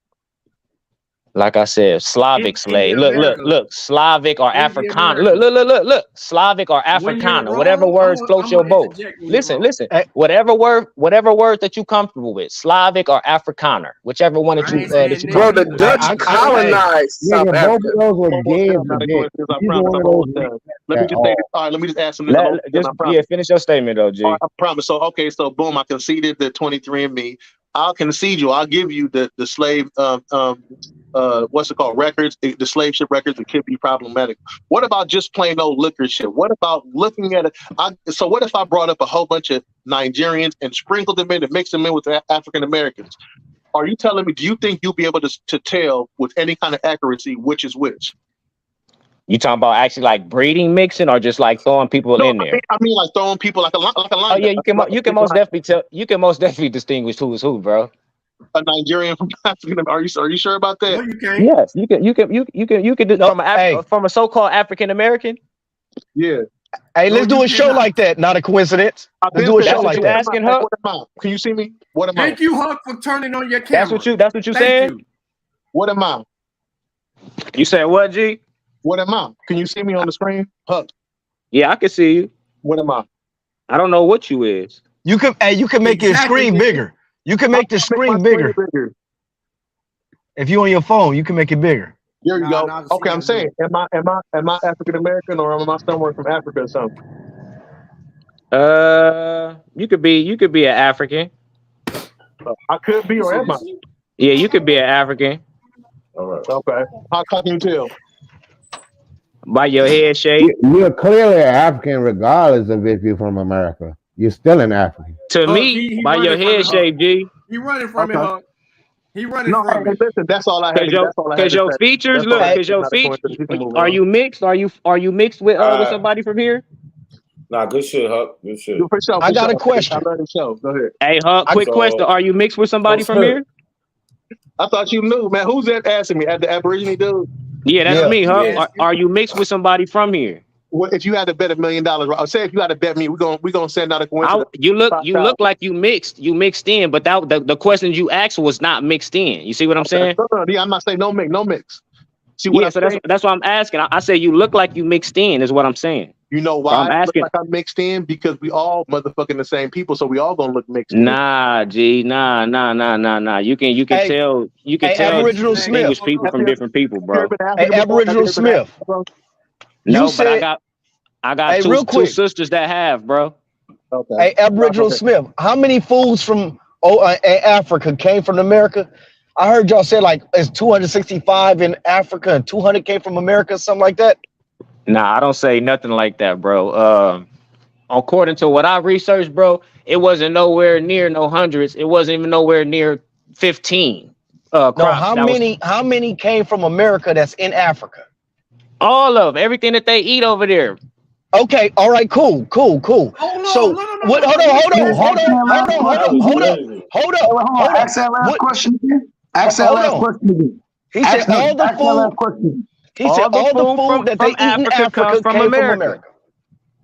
Like I said, Slavic slave. Look, Slavic or Afrikaner. Look, Slavic or Afrikaner. Whatever words float your boat. Listen. Whatever word that you comfortable with, Slavic or Afrikaner, whichever one that you. Bro, the Dutch colonized South Africa. Let me just say this. All right, let me just ask them this. Finish your statement though, G. I promise. So boom, I conceded the 23andMe. I'll concede you. I'll give you the slave what's it called, records, the slave ship records. It could be problematic. What about just plain old liquor ship? What about looking at it? So what if I brought up a whole bunch of Nigerians and sprinkled them in and mixed them in with African Americans? Are you telling me, do you think you'll be able to tell with any kind of accuracy which is which? You talking about actually like breeding mixing or just like throwing people in there? I mean like throwing people like a line. Oh yeah, you can most definitely tell. You can most definitely distinguish who is who, bro. A Nigerian from African. Are you sure about that? No, you can't. Yes, you can do from a so-called African American. Yeah. Hey, let's do a show like that. Not a coincidence. Let's do a show like that. Asking her. Can you see me? What am I? Thank you, Huck, for turning on your camera. That's what you saying. What am I? You said what, G? What am I? Can you see me on the screen? Huck. Yeah, I can see you. What am I? I don't know what you is. You can make your screen bigger. You can make the screen bigger. If you're on your phone, you can make it bigger. There you go. Okay, I'm saying, am I African American or am I somewhere from Africa or something? You could be an African. I could be, or am I? Yeah, you could be an African. All right. Okay. How can you tell? By your head shape. You're clearly African, regardless of if you're from America. You're still an African. To Huck, me, he by your running from head it, Huck. shape, G. He running from it, Okay. Huck. He running No, from hey, it. listen, that's all I had to Cause your say. features, That's all I look, had cause to say. your Not a features. coincidence. We can move Are on. you mixed? Are you mixed with somebody from here? Nah, good shit, Huck. Good shit. For sure, I got a I question. love the show. Go ahead. Hey, Huck, quick question. Are you mixed with somebody from here? I thought you knew, man. Who's that asking me? At the Aborigine dude? Yeah, that's me, Huck. Yeah. Are you mixed with somebody from here? Well, if you had to bet $1 million, right? Say if you had to bet me, we're gonna send out a coincidence. You look like you mixed in, but that the question you asked was not mixed in. You see what I'm saying? No, I'm not saying no mix. See what Yeah, I'm so saying? that's what I'm asking. I say you look like you mixed in is what I'm saying. You know So why? I'm asking. Look like I'm mixed in because we all motherfucking the same people, so we all gonna look mixed in. Nah, G, nah. You can Hey, tell Aboriginal distinguish Smith. people from different people, bro. Hey, Aboriginal Smith. No, You but said, I got hey, two real quick. sisters that have, bro. Okay. Hey, Aboriginal Smith. How many fools from Africa came from America? I heard y'all say like it's 265 in Africa and 200 came from America, something like that. Nah, I don't say nothing like that, bro. According to what I researched, bro, it wasn't nowhere near no hundreds. It wasn't even nowhere near 15 No, crops. how many came from America that's in Africa? All of everything that they eat over there. Okay, all right, cool. Hold on. Ask that last question again. Ask that last question again. He said all the food. He said all the food that they eat in Africa came from America.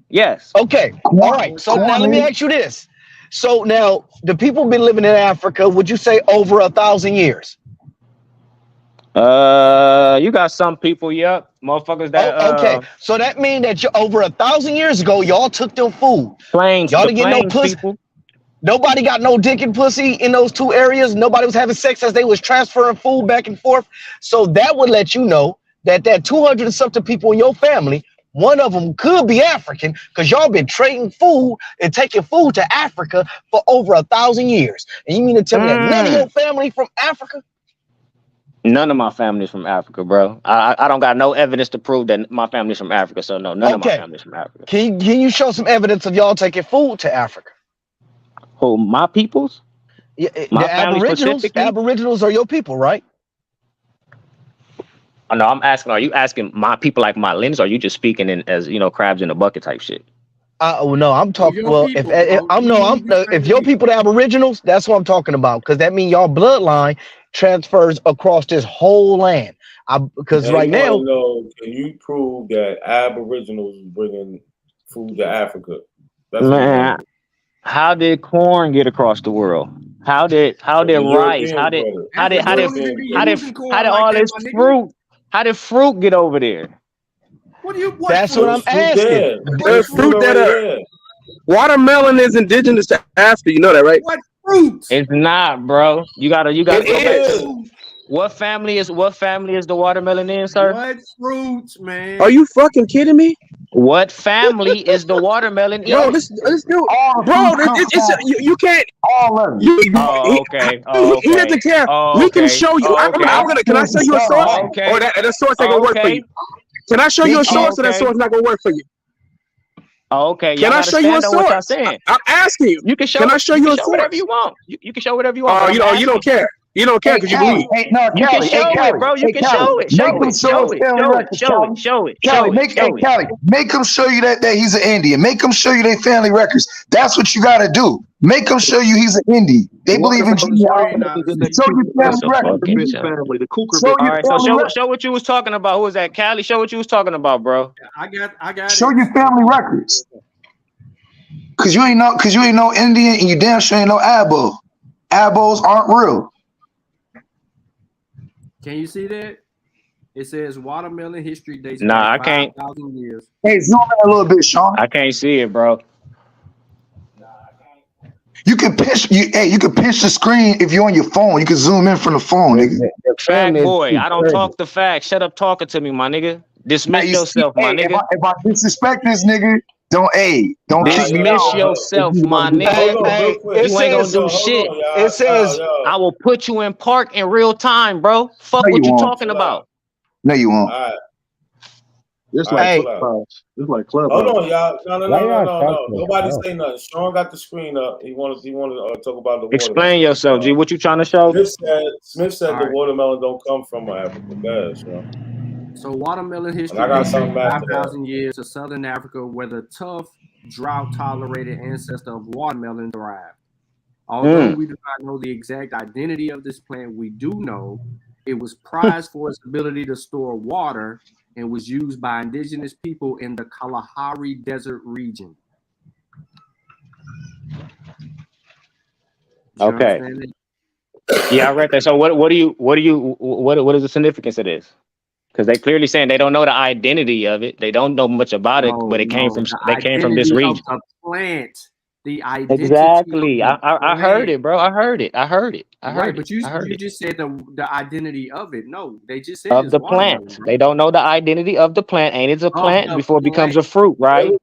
Yes. Okay. All right. So now let me ask you this. So now the people been living in Africa, would you say over 1,000 years? You got some people, yep, motherfuckers that. Okay. So that means that you over 1,000 years ago, y'all took them food. Plains. Y'all didn't get no pussy. People. Nobody got no dick and pussy in those two areas. Nobody was having sex as they was transferring food back and forth. So that would let you know that 200 and something people in your family, one of them could be African because y'all been trading food and taking food to Africa for over 1,000 years. And you mean to tell me that none of your family from Africa? None of my family's from Africa, bro. I don't got no evidence to prove that my family's from Africa. So no, none of my family's from Africa. Can you show some evidence of y'all taking food to Africa? Who, my peoples? Yeah, my the Aboriginals are your people, right? Oh, no, I'm asking. Are you asking my people like my lineage? Or are you just speaking in as crabs in a bucket type shit? Oh no, I'm talking. Well, if your people the Aboriginals, that's what I'm talking about. Because that means y'all bloodline transfers across this whole land. Because right now, can you prove that Aboriginals is bringing food to Africa? Man, how did corn get across the world? How did rice? How did all this fruit? How did fruit get over there? That's what I'm asking. There's fruit that watermelon is indigenous to Africa. You know that, right? What fruit? It's not, bro. You gotta go back is. to what family is the watermelon in, sir? What fruits, man? Are you fucking kidding me? What family is the watermelon in? Bro, this dude, bro, you can't. All of it. Okay. He doesn't care. We can show you. Can I show you a source? Okay. Or that source ain't gonna work for you. Can I show you a source or that source not gonna work for you? Okay. Can I show you a source? I'm asking you. You can show. Can I show you a source? Whatever you want. You can show whatever you want. You don't care. You don't care because you believe. You can show it, bro. You can show it. Show it. Make them show you that he's an Indian. Make them show you their family records. That's what you got to do. Make them show you he's an Indian. They believe in genealogy. Show your family records. All right, so show what you was talking about. Who was that? Cali? Show what you was talking about, bro. I got. Show your family records. Cause you ain't no Indian, and you damn sure ain't no abo. Abos aren't real. Can you see that? It says watermelon history dates. Nah, I can't. 5,000 years. Hey, zoom in a little bit, Sean. I can't see it, bro. You can pinch the screen if you're on your phone. You can zoom in from the phone, nigga. Fact boy, I don't talk the facts. Shut up talking to me, my nigga. Dismiss yourself, my nigga. If I disrespect this nigga, don't kick me out. Dismiss yourself, my nigga. You ain't gonna do shit. It says I will put you in park in real time, bro. Fuck what you talking about. No, you won't. It's All right, like chill out. Clubhouse. It's like Hold Clubhouse. on, y'all. No. Why y'all talk so Nobody slow? say nothing. Sean got the screen up. He wanted to talk about the Explain watermelon. yourself, G. What you trying to show? Smith said All the right. watermelon don't come from Africa. Go ahead, Sean. So watermelon And history I got dates back something after that. 5,000 years to southern Africa, where the tough, drought-tolerated ancestor of watermelon derived. Although we do not know the exact identity of this plant, we do know it was prized for its ability to store water and was used by indigenous people in the Kalahari Desert region. Okay. Yeah, I read that. So what is the significance of this? Because they clearly saying they don't know the identity of it. They don't know much about it, but it came from this region. The plant, the identity. Exactly. I heard it, bro. I heard it. But you just said the identity of it. No, they just said Of it's the watermelon, plant. bro. They don't know the identity of the plant. Ain't it a plant before it becomes a fruit, right?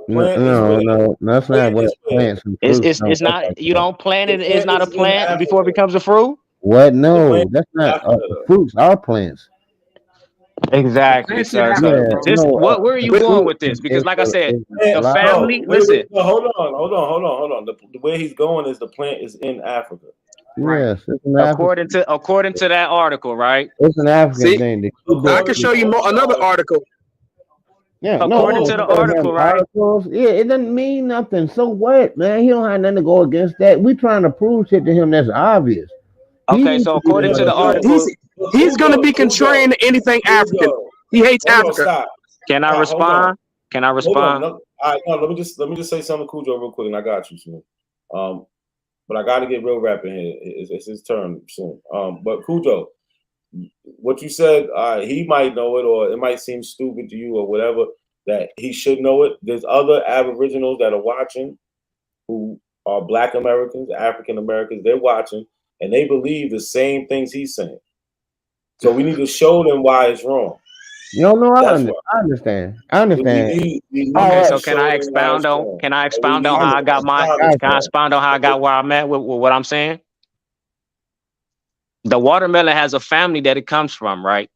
No, that's not what plants and fruits don't It's look not. like You that. don't plant it. It's not a plant before it becomes a fruit. What? No, that's not. Fruits are plants. Exactly, sir. So where are you going with this? Because, like I said, the family. Listen. Hold on. The way he's going is the plant is in Africa. Yes, it's an according to that article, right? It's an African thing. I can show you another article. Yeah, according to the article, right? Articles, yeah, it doesn't mean nothing. So what, man? He don't have nothing to go against that. We trying to prove shit to him that's obvious. Okay, so according to the article, he's going to be contrarian to anything African. He hates Africa. Can I respond? Can I respond? All right, no, let me just say something, Cujo, real quick, and I got you, Smith. But I got to get real rap in here. It's his turn soon. But Cujo, what you said, he might know it, or it might seem stupid to you, or whatever. That he should know it. There's other Aboriginals that are watching, who are Black Americans, African Americans. They're watching, and they believe the same things he's saying. So we need to show them why it's wrong. You don't know. I understand. Okay, so can I expound on? Can I expound on how I got my? Can I expound on how I got where I'm at with what I'm saying? The watermelon has a family that it comes from, right?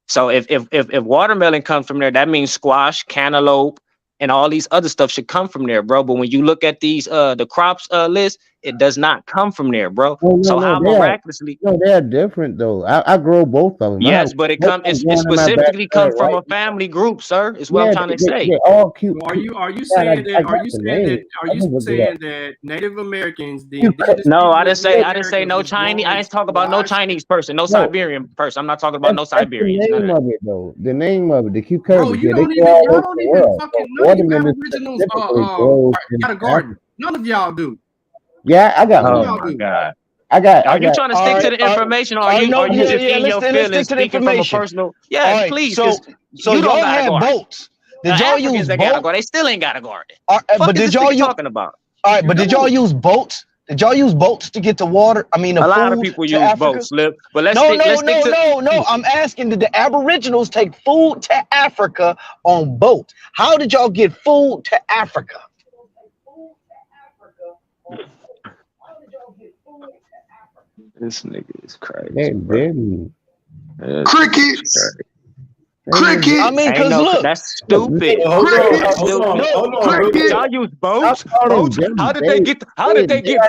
So if watermelon comes from there, that means squash, cantaloupe, and all these other stuff should come from there, bro. But when you look at these the crops list, it does not come from there, bro. How miraculously? No, they're different though. I grow both of them. Yes, but it specifically comes from a family group, sir. Is what I'm trying to say. They're all cute. Are you saying that Native Americans? No, I didn't say no Chinese. I ain't talking about no Chinese person, no Siberian person. I'm not talking about no Siberians. The name of it though. The name of it. The cucurbits. Bro, you don't even fucking know you Aboriginals got a garden. None of y'all do. Yeah, I got. Oh my God. Are you trying to stick to the information, or are you just in your feelings, speaking from a personal? Yeah, please. So you y'all don't had boats. Did y'all use boats? They still ain't got a garden. But did y'all talking about? All right, but did y'all use boats? Did y'all use boats to get the water? I mean, a lot of people use boats, Slip. But let's no. I'm asking, did the Aboriginals take food to Africa on boats? How did y'all get food to Africa? This nigga is crazy. Crickets. Cricket. I mean, cause look, that's stupid. Hold on. Cricket. Y'all use boats. How did they get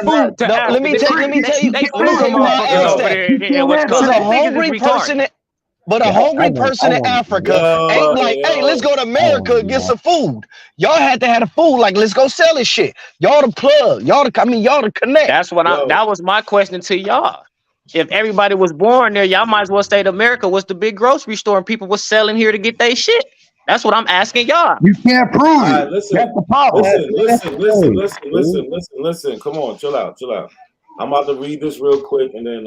food to Africa? Let me tell you. They flew them motherfuckers over there in Wisconsin. A hungry person. But a hungry person in Africa ain't like, hey, let's go to America and get some food. Y'all had to have the food, like, let's go sell this shit. Y'all the plug. Y'all the connect. That's what that was my question to y'all. If everybody was born there, y'all might as well stay to America. What's the big grocery store and people was selling here to get their shit? That's what I'm asking y'all. You can't prove it. Right, listen. That's the problem. Listen. Come on, chill out. I'm about to read this real quick, and then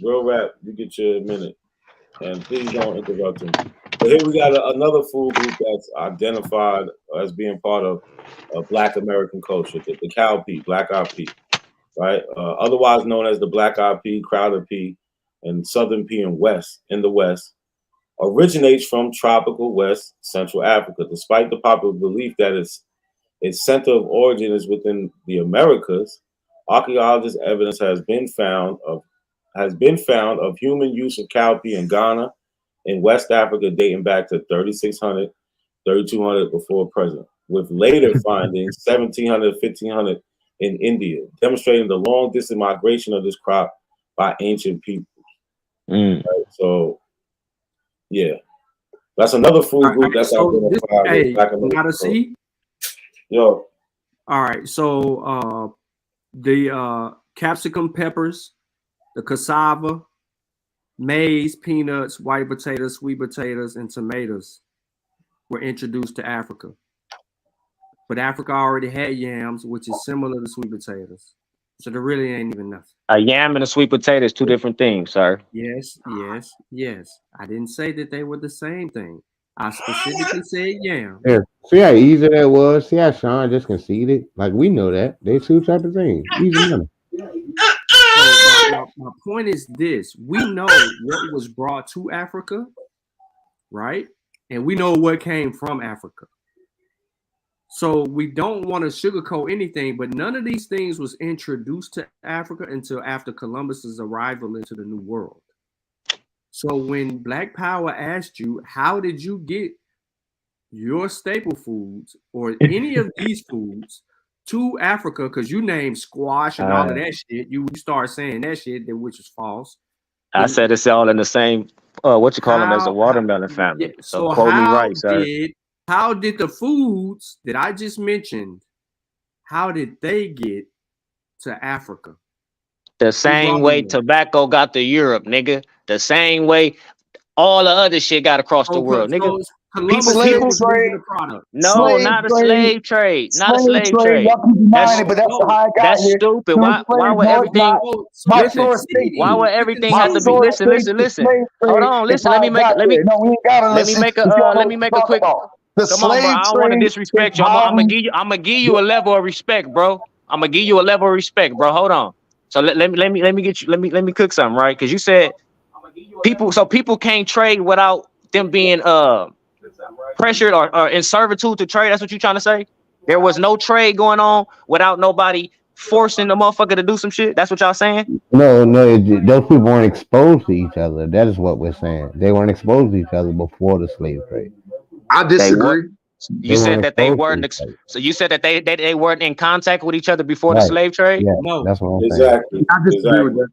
real rap, you get your minute. And please don't interrupt him. But here we got another food group that's identified as being part of Black American culture, the cowpea, black-eyed pea, right? Otherwise known as the black-eyed pea, crowded pea, and southern pea in the West, originates from tropical West Central Africa. Despite the popular belief that its center of origin is within the Americas, archaeologist evidence has been found of human use of cowpea in Ghana in West Africa dating back to 3600, 3200 before present, with later findings 1700, 1500 in India, demonstrating the long distance migration of this crop by ancient people. Right? So, yeah, that's another food group that's identified with Black American. Yo. All right, so the capsicum peppers, the cassava, maize, peanuts, white potatoes, sweet potatoes, and tomatoes were introduced to Africa. But Africa already had yams, which is similar to sweet potatoes. So there really ain't even nothing. A yam and a sweet potato is two different things, sir. Yes. I didn't say that they were the same thing. I specifically said yam. Yeah. See how easy that was? See how Sean just conceded? Like, we know that. They two type of things. Easy money. So my point is this. We know what was brought to Africa, right? And we know what came from Africa. So we don't want to sugarcoat anything, but none of these things was introduced to Africa until after Columbus's arrival into the New World. So when Black Power asked you, how did you get your staple foods or any of these foods to Africa? Because you named squash and all of that shit. You start saying that shit, which is false. I said it's all in the same, what you call them as the watermelon family. Yeah, so quote me right, sir. How did the foods that I just mentioned, how did they get to Africa? The same way tobacco got to Europe, nigga. The same way all the other shit got across the world, nigga. Slave trade. No, not a slave trade. Not a slave trade. Y'all keep denying it, but that's how I got That's here. stupid. Why would everything? Why would everything have to be? Listen. Hold on. Listen. Let me make a quick. Come on, bro. I don't want to disrespect you. I'm gonna give you a level of respect, bro. I'm gonna give you a level of respect, bro. Hold on. So let me cook something, right? Because you said people can't trade without them being pressured or in servitude to trade. That's what you're trying to say? There was no trade going on without nobody forcing the motherfucker to do some shit. That's what y'all saying? No, those people weren't exposed to each other. That is what we're saying. They weren't exposed to each other before the slave trade. I disagree. You said that they weren't. So you said that they weren't in contact with each other before the slave trade. Yeah, no, that's what I'm saying. Exactly. I disagree with that.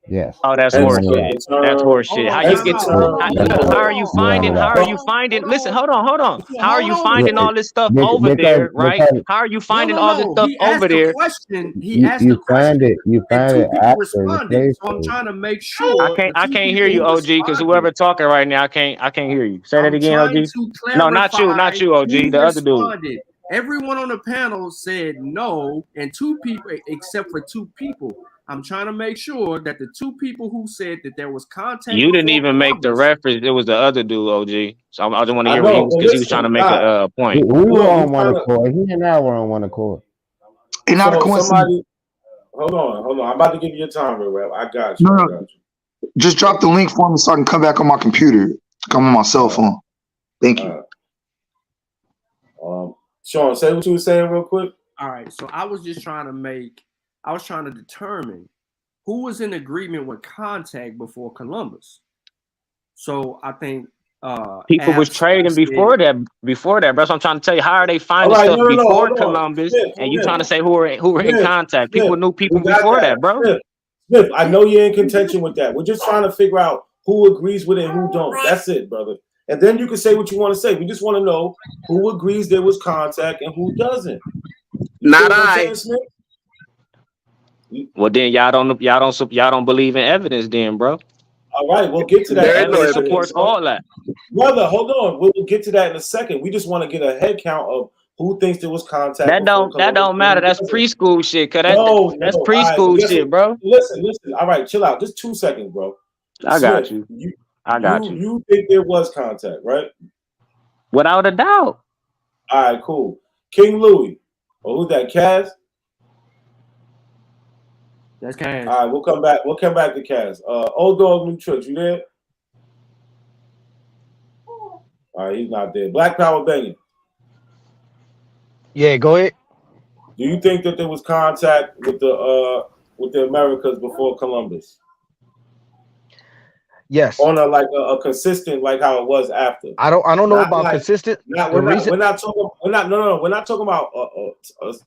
Yes. Oh, that's horseshit. That's horseshit. How you get? How are you finding? How are you finding? Listen, hold on. How are you finding all this stuff over there, right? How are you finding all this stuff over there? He asked the question. You find it after the slave so I'm trying to make sure. I can't hear you, OG, because whoever talking right now, I can't hear you. Say that again, OG. No, not you, OG. The other dude. Everyone on the panel said no, and two people, except for two people. I'm trying to make sure that the two people who said that there was contact. You didn't even make the reference. It was the other dude, OG. So I just want to hear what he was, because he was trying to make a point. We were on one accord. He and I were on one accord. Not a coincidence. Hold on. I'm about to give you a time, Rev. I got you. No. Just drop the link for me so I can come back on my computer. Come on my cell phone. Thank you. Sean, say what you were saying real quick. All right. So I was trying to determine who was in agreement with contact before Columbus. So I think people was trading before that. That's what I'm trying to tell you. How are they finding stuff before Columbus? And you trying to say who were in contact? People knew people before that, bro. Smith, I know you're in contention with that. We're just trying to figure out who agrees with it and who don't. That's it, brother. And then you can say what you want to say. We just want to know who agrees there was contact and who doesn't. Not I. Well, then y'all don't believe in evidence, then, bro. All right, we'll get to that. Evidence supports all that. Brother, hold on. We'll get to that in a second. We just want to get a head count of who thinks there was contact. That don't matter. That's preschool shit. That's preschool shit, bro. Listen. All right, chill out. Just 2 seconds, bro. I got you. You think there was contact, right? Without a doubt. All right, cool. King Louis. Oh, who's that? Kaz? That's Kaz. All right, we'll come back to Kaz. Old Dog New Tricks, you there? All right, he's not there. Black Power Banging. Yeah, go ahead. Do you think that there was contact with the Americas before Columbus? Yes. On a consistent, like how it was after. I don't know Not about like consistent. not The we're not reason we're not talking we're not no no we're not talking about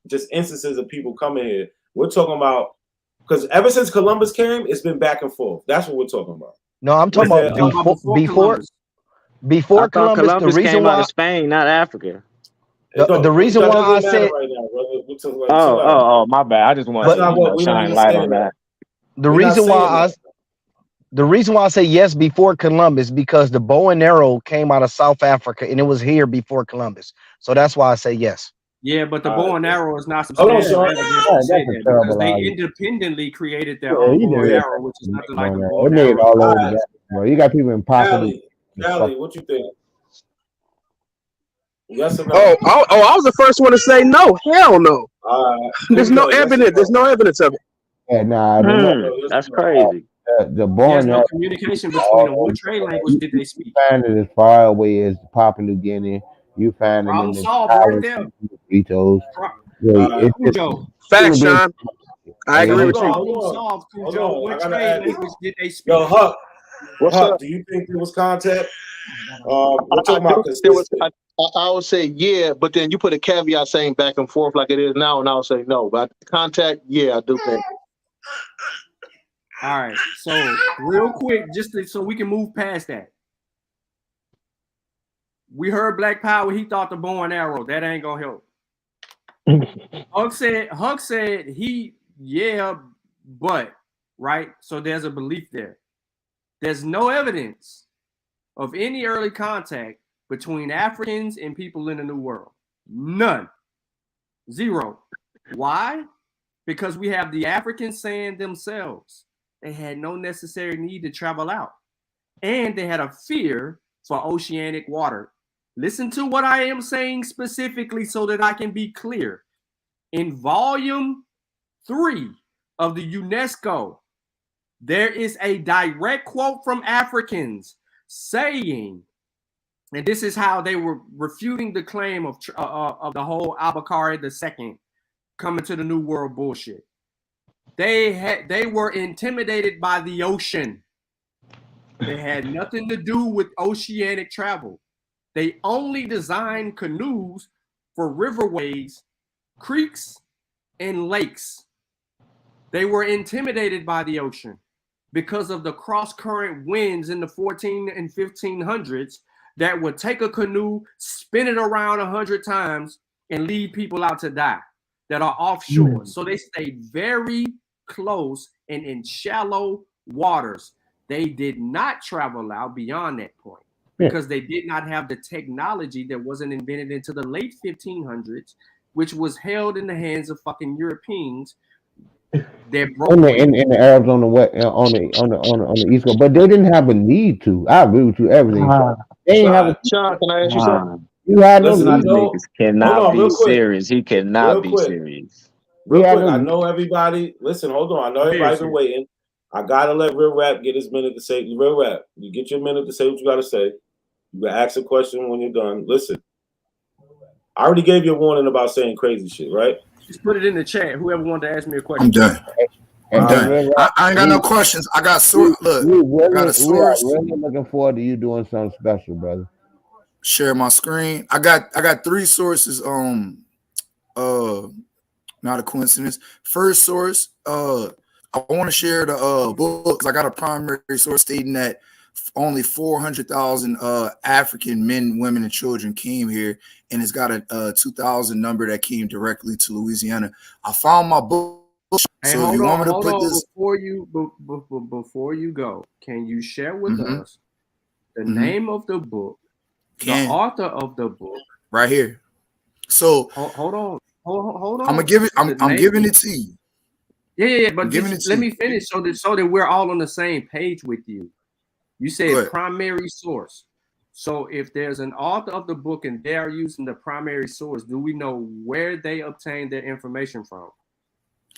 just instances of people coming here. We're talking about because ever since Columbus came, it's been back and forth. That's what we're talking about. no, I'm talking Was about there before I thought Columbus. The Columbus reason came out why of Spain, not Africa. the reason that why I doesn't matter said, right now, brother. We're talking like chill out. Oh, my bad. I just wanted That's but to, not what we don't shine light understand on that. that. the We're not reason saying why that. the reason why I say yes before Columbus, because the bow and arrow came out of South Africa and it was here before Columbus. So that's why I say yes. Yeah, but the bow and arrow is not Hold on, substantial Sean. evidence to That's say a that because terrible they argument. independently created their Yeah, own you bow and did it. arrow, which is nothing like a bow It and made it arrow. all over the map, bro. You got people in Papua. Callie, what you think? Yes or no? I was the first one to say no. Hell no. There's no Yes or evidence. There's no evidence of it. Yeah, nah, That's crazy. the bow There's and no arrow. communication between them. What trade language did they speak? You find it as far away as Papua New Guinea. You find them in Problem the solved right there. Burritos. It's just Cujo. Facts, Sean. I agree with you. Problem solved, Cujo. What I gotta trade add this. language did they speak? Yo, Huck. What's Huck, up? do you think there was contact? We're I talking do about think there was. consistent. I would say yeah, but then you put a caveat saying back and forth like it is now, and I would say no. But contact, yeah, I do think. All right. So real quick, so we can move past that. We heard Black Power. He thought the bow and arrow. That ain't gonna help. Huck said but right. So there's a belief there. There's no evidence of any early contact between Africans and people in the New World. None. Zero. Why? Because we have the Africans saying themselves they had no necessary need to travel out. And they had a fear for oceanic water. Listen to what I am saying specifically so that I can be clear. In volume 3 of the UNESCO, there is a direct quote from Africans saying, and this is how they were refuting the claim of the whole Abakari II coming to the New World bullshit. They were intimidated by the ocean. They had nothing to do with oceanic travel. They only designed canoes for riverways, creeks, and lakes. They were intimidated by the ocean because of the cross-current winds in the 14 and 1500s that would take a canoe, spin it around 100 times, and leave people out to die that are offshore. So they stayed very close and in shallow waters. They did not travel out beyond that point because they did not have the technology that wasn't invented into the late 1500s, which was held in the hands of fucking Europeans. They're broke. And the Arabs on the west, on the east coast, but they didn't have a need to. I agree with you. Everything. They didn't have a. Sean, can I ask you something? You had no Listen, I need. know. Niggas cannot Hold on, be real quick. serious. He cannot Real be quick. serious. Real quick, no I need. know everybody. Listen, hold on. I know everybody's been waiting. I gotta let Real Rap get his minute to say. Real Rap, you get your minute to say what you gotta say. You can ask a question when you're done. Listen, I already gave you a warning about saying crazy shit, right? Just put it in the chat. Whoever wanted to ask me a question. I'm done. I'm done. I ain't got no questions. I got source. Look, I got a source. We are really looking forward to you doing something special, brother. Share my screen. I got 3 sources. Not a coincidence. First source. I want to share the book because I got a primary source stating that only 400,000 African men, women, and children came here, and it's got a 2,000 number that came directly to Louisiana. I found my book. So if you want me to put this before you go, can you share with us the name of the book, the author of the book, right here? So hold on. I'm gonna give it. I'm giving it to you. Yeah. But let me finish so that we're all on the same page with you. You said primary source. So if there's an author of the book and they are using the primary source, do we know where they obtained their information from?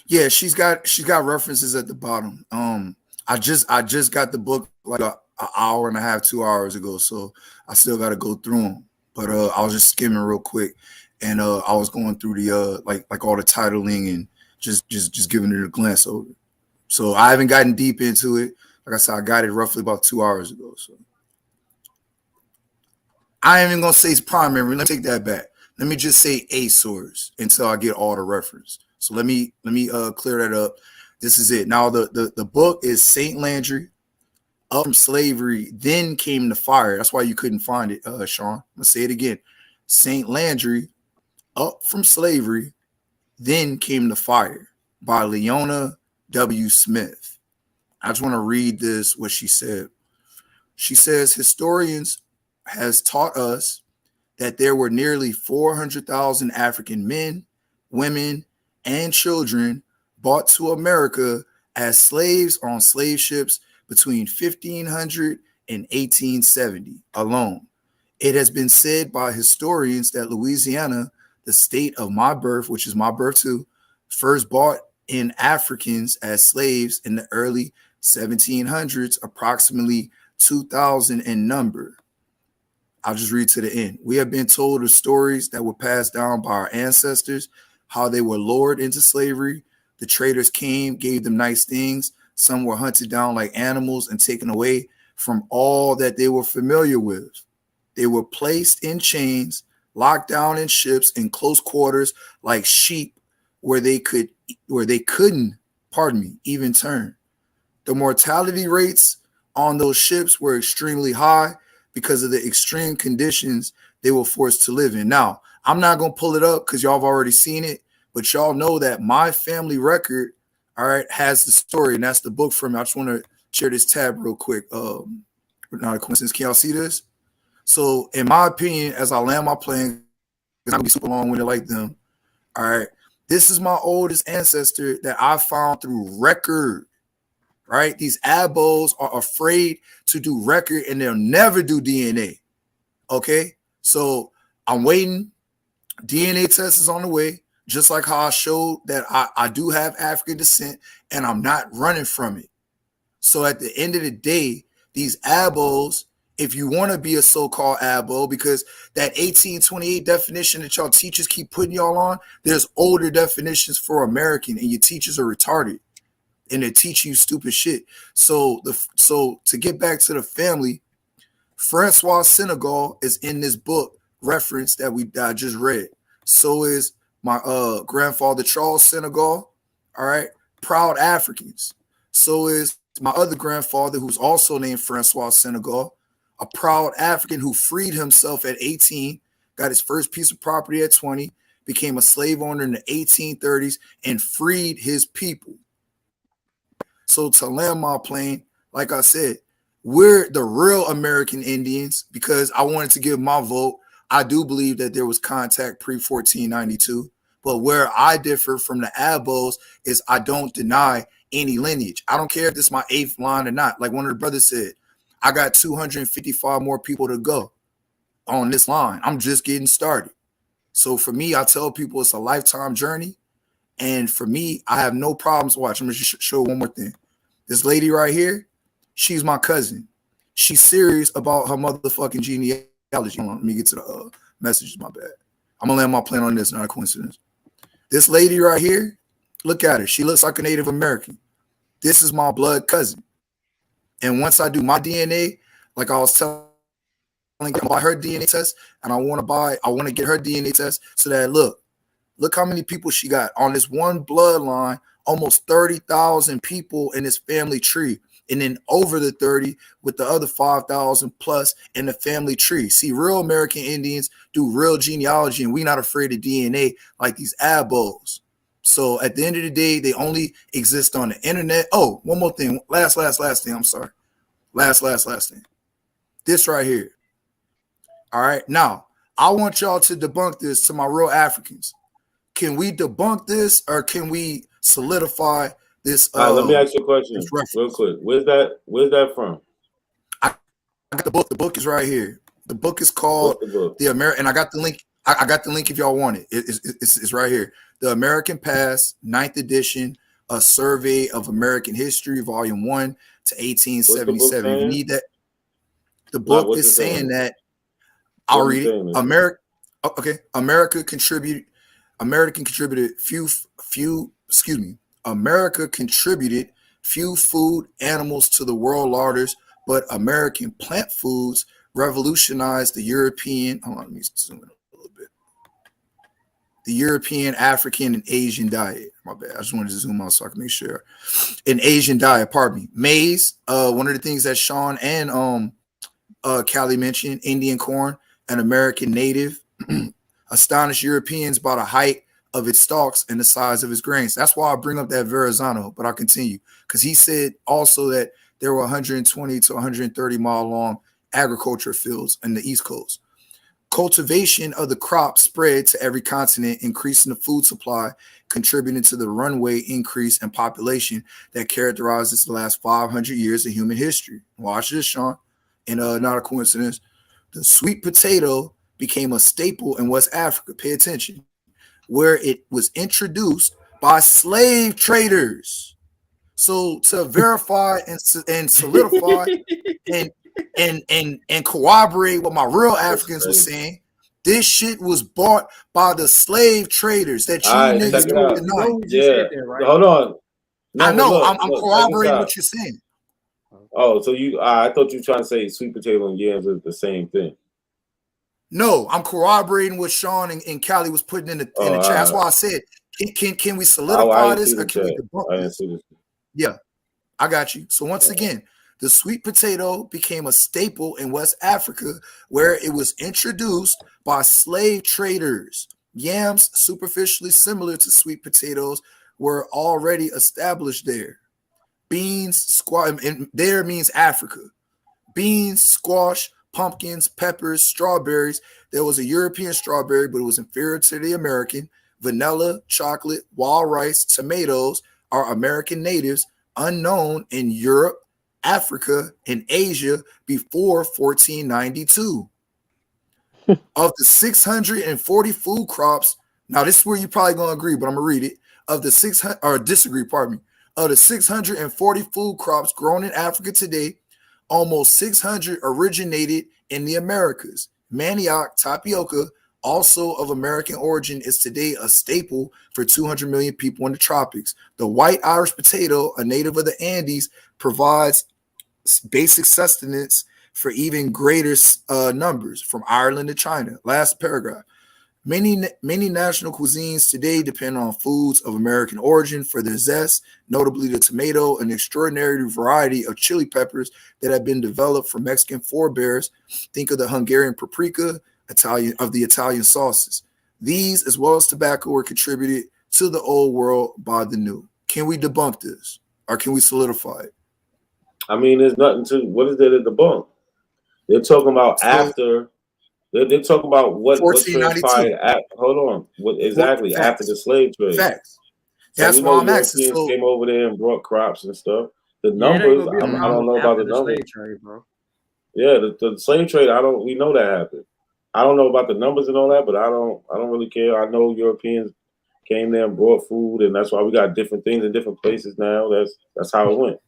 Yeah, she's got references at the bottom. I just got the book like an hour and a half, 2 hours ago, so I still got to go through them. But I was just skimming real quick, and I was going through the like all the titling and just giving it a glance over. So I haven't gotten deep into it. Like I said, I got it roughly about 2 hours ago. So I ain't even gonna say it's primary. Let me take that back. Let me just say a source until I get all the reference. So let me clear that up. This is it. Now the book is Saint Landry, Up from Slavery, Then Came the Fire. That's why you couldn't find it, Sean. I'm gonna say it again. Saint Landry, Up from Slavery, Then Came the Fire by Leona W. Smith. I just want to read this, what she said. She says, historians has taught us that there were nearly 400,000 African men, women, and children brought to America as slaves on slave ships between 1500 and 1870 alone. It has been said by historians that Louisiana, the state of my birth, which is my birth too, first brought in Africans as slaves in the early 1700s, approximately 2,000 in number. I'll just read to the end. We have been told of stories that were passed down by our ancestors, how they were lured into slavery. The traders came, gave them nice things. Some were hunted down like animals and taken away from all that they were familiar with. They were placed in chains, locked down in ships in close quarters like sheep where they couldn't, even turn. The mortality rates on those ships were extremely high because of the extreme conditions they were forced to live in. Now, I'm not going to pull it up because y'all have already seen it, but y'all know that my family record, all right, has the story, and that's the book from me. I just want to share this tab real quick. Not a coincidence. Can y'all see this? So, in my opinion, as I land my plane, because I'm going to be super long-winded like them, all right, this is my oldest ancestor that I found through record. Right? These abos are afraid to do record and they'll never do DNA. Okay? So I'm waiting. DNA test is on the way, just like how I showed that I do have African descent and I'm not running from it. So at the end of the day, these abos, if you want to be a so-called abo, because that 1828 definition that y'all teachers keep putting y'all on, there's older definitions for American and your teachers are retarded. And they're teaching you stupid shit. So to get back to the family, Francois Senegal is in this book reference that I just read. So is my grandfather Charles Senegal. All right, proud Africans. So is my other grandfather, who's also named Francois Senegal, a proud African who freed himself at 18, got his first piece of property at 20, became a slave owner in the 1830s, and freed his people. So to land my plane, like I said, we're the real American Indians because I wanted to give my vote. I do believe that there was contact pre-1492, but where I differ from the abos is I don't deny any lineage. I don't care if this is my 8th line or not. Like one of the brothers said, I got 255 more people to go on this line. I'm just getting started. So for me, I tell people it's a lifetime journey. And for me, I have no problems. Watch, I'm going to show one more thing. This lady right here, she's my cousin. She's serious about her motherfucking genealogy. Hold on, let me get to the messages, my bad. I'm going to land my plane on this, not a coincidence. This lady right here, look at her. She looks like a Native American. This is my blood cousin. And once I do my DNA, like I was telling, I buy her DNA test, and I want to get her DNA test so that, look how many people she got on this one bloodline, almost 30,000 people in this family tree. And then over the 30 with the other 5,000 plus in the family tree. See, real American Indians do real genealogy, and we're not afraid of DNA like these abos. So at the end of the day, they only exist on the internet. Oh, one more thing. Last thing. I'm sorry. Last thing. This right here. All right. Now, I want y'all to debunk this to my real Africans. Can we debunk this or can we solidify this? All right, let me ask you a question real quick. Where's that from? I got the book. The book is right here. The book is called The American, and I got the link. I got the link if y'all want it. It's right here. The American Past, 9th edition, A Survey of American History, Volume 1 to 1877. If you need that, the book is saying that. I'll read it. America contributed America contributed few food animals to the world larders, but American plant foods revolutionized the European. Hold on, let me zoom in a little bit. The European, African, and Asian diet. My bad. I just wanted to zoom out so I can make sure. An Asian diet, pardon me. Maize, one of the things that Sean and Callie mentioned, Indian corn, an American native, astonished Europeans by the height of its stalks and the size of its grains. That's why I bring up that Verrazano, but I'll continue. Because he said also that there were 120 to 130 mile long agriculture fields in the East Coast. Cultivation of the crop spread to every continent, increasing the food supply, contributing to the runaway increase in population that characterizes the last 500 years of human history. Watch this, Sean. And not a coincidence. The sweet potato became a staple in West Africa. Pay attention. Where it was introduced by slave traders. So to verify and solidify and corroborate what my real Africans were saying, this shit was bought by the slave traders that you niggas don't deny. Yeah. Right? Hold on. No, I know. Look, I'm corroborating what you're saying. Oh, so I thought you were trying to say sweet potato and yams are the same thing. No, I'm corroborating what Sean and Callie was putting in the chat. That's why I said, can we solidify this or can we debunk this? Yeah, I got you. So once again, the sweet potato became a staple in West Africa where it was introduced by slave traders. Yams, superficially similar to sweet potatoes, were already established there. Beans, squash, and there means Africa. Beans, squash, pumpkins, peppers, strawberries. There was a European strawberry, but it was inferior to the American. Vanilla, chocolate, wild rice, tomatoes are American natives, unknown in Europe, Africa, and Asia before 1492. Of the 640 food crops, now this is where you're probably going to agree, but I'm going to read it. Of the 600, or disagree, pardon me. Of the 640 food crops grown in Africa today, almost 600 originated in the Americas. Manioc, tapioca, also of American origin, is today a staple for 200 million people in the tropics. The white Irish potato, a native of the Andes, provides basic sustenance for even greater numbers from Ireland to China. Last paragraph. Many national cuisines today depend on foods of American origin for their zest, notably the tomato, an extraordinary variety of chili peppers that have been developed from Mexican forebears. Think of the Hungarian paprika, Italian sauces. These, as well as tobacco, were contributed to the old world by the new. Can we debunk this, or can we solidify it? I mean, there's nothing to. What is there to debunk? They're talking about after. They're talking about what transpired. Hold on. What exactly after the slave trade? Facts. That's why I'm asking. Europeans came over there and brought crops and stuff. The numbers, I don't know about the numbers. Slave trade, bro. Yeah, the slave trade. We know that happened. I don't know about the numbers and all that, but I don't really care. I know Europeans came there and brought food, and that's why we got different things in different places now. That's how it went.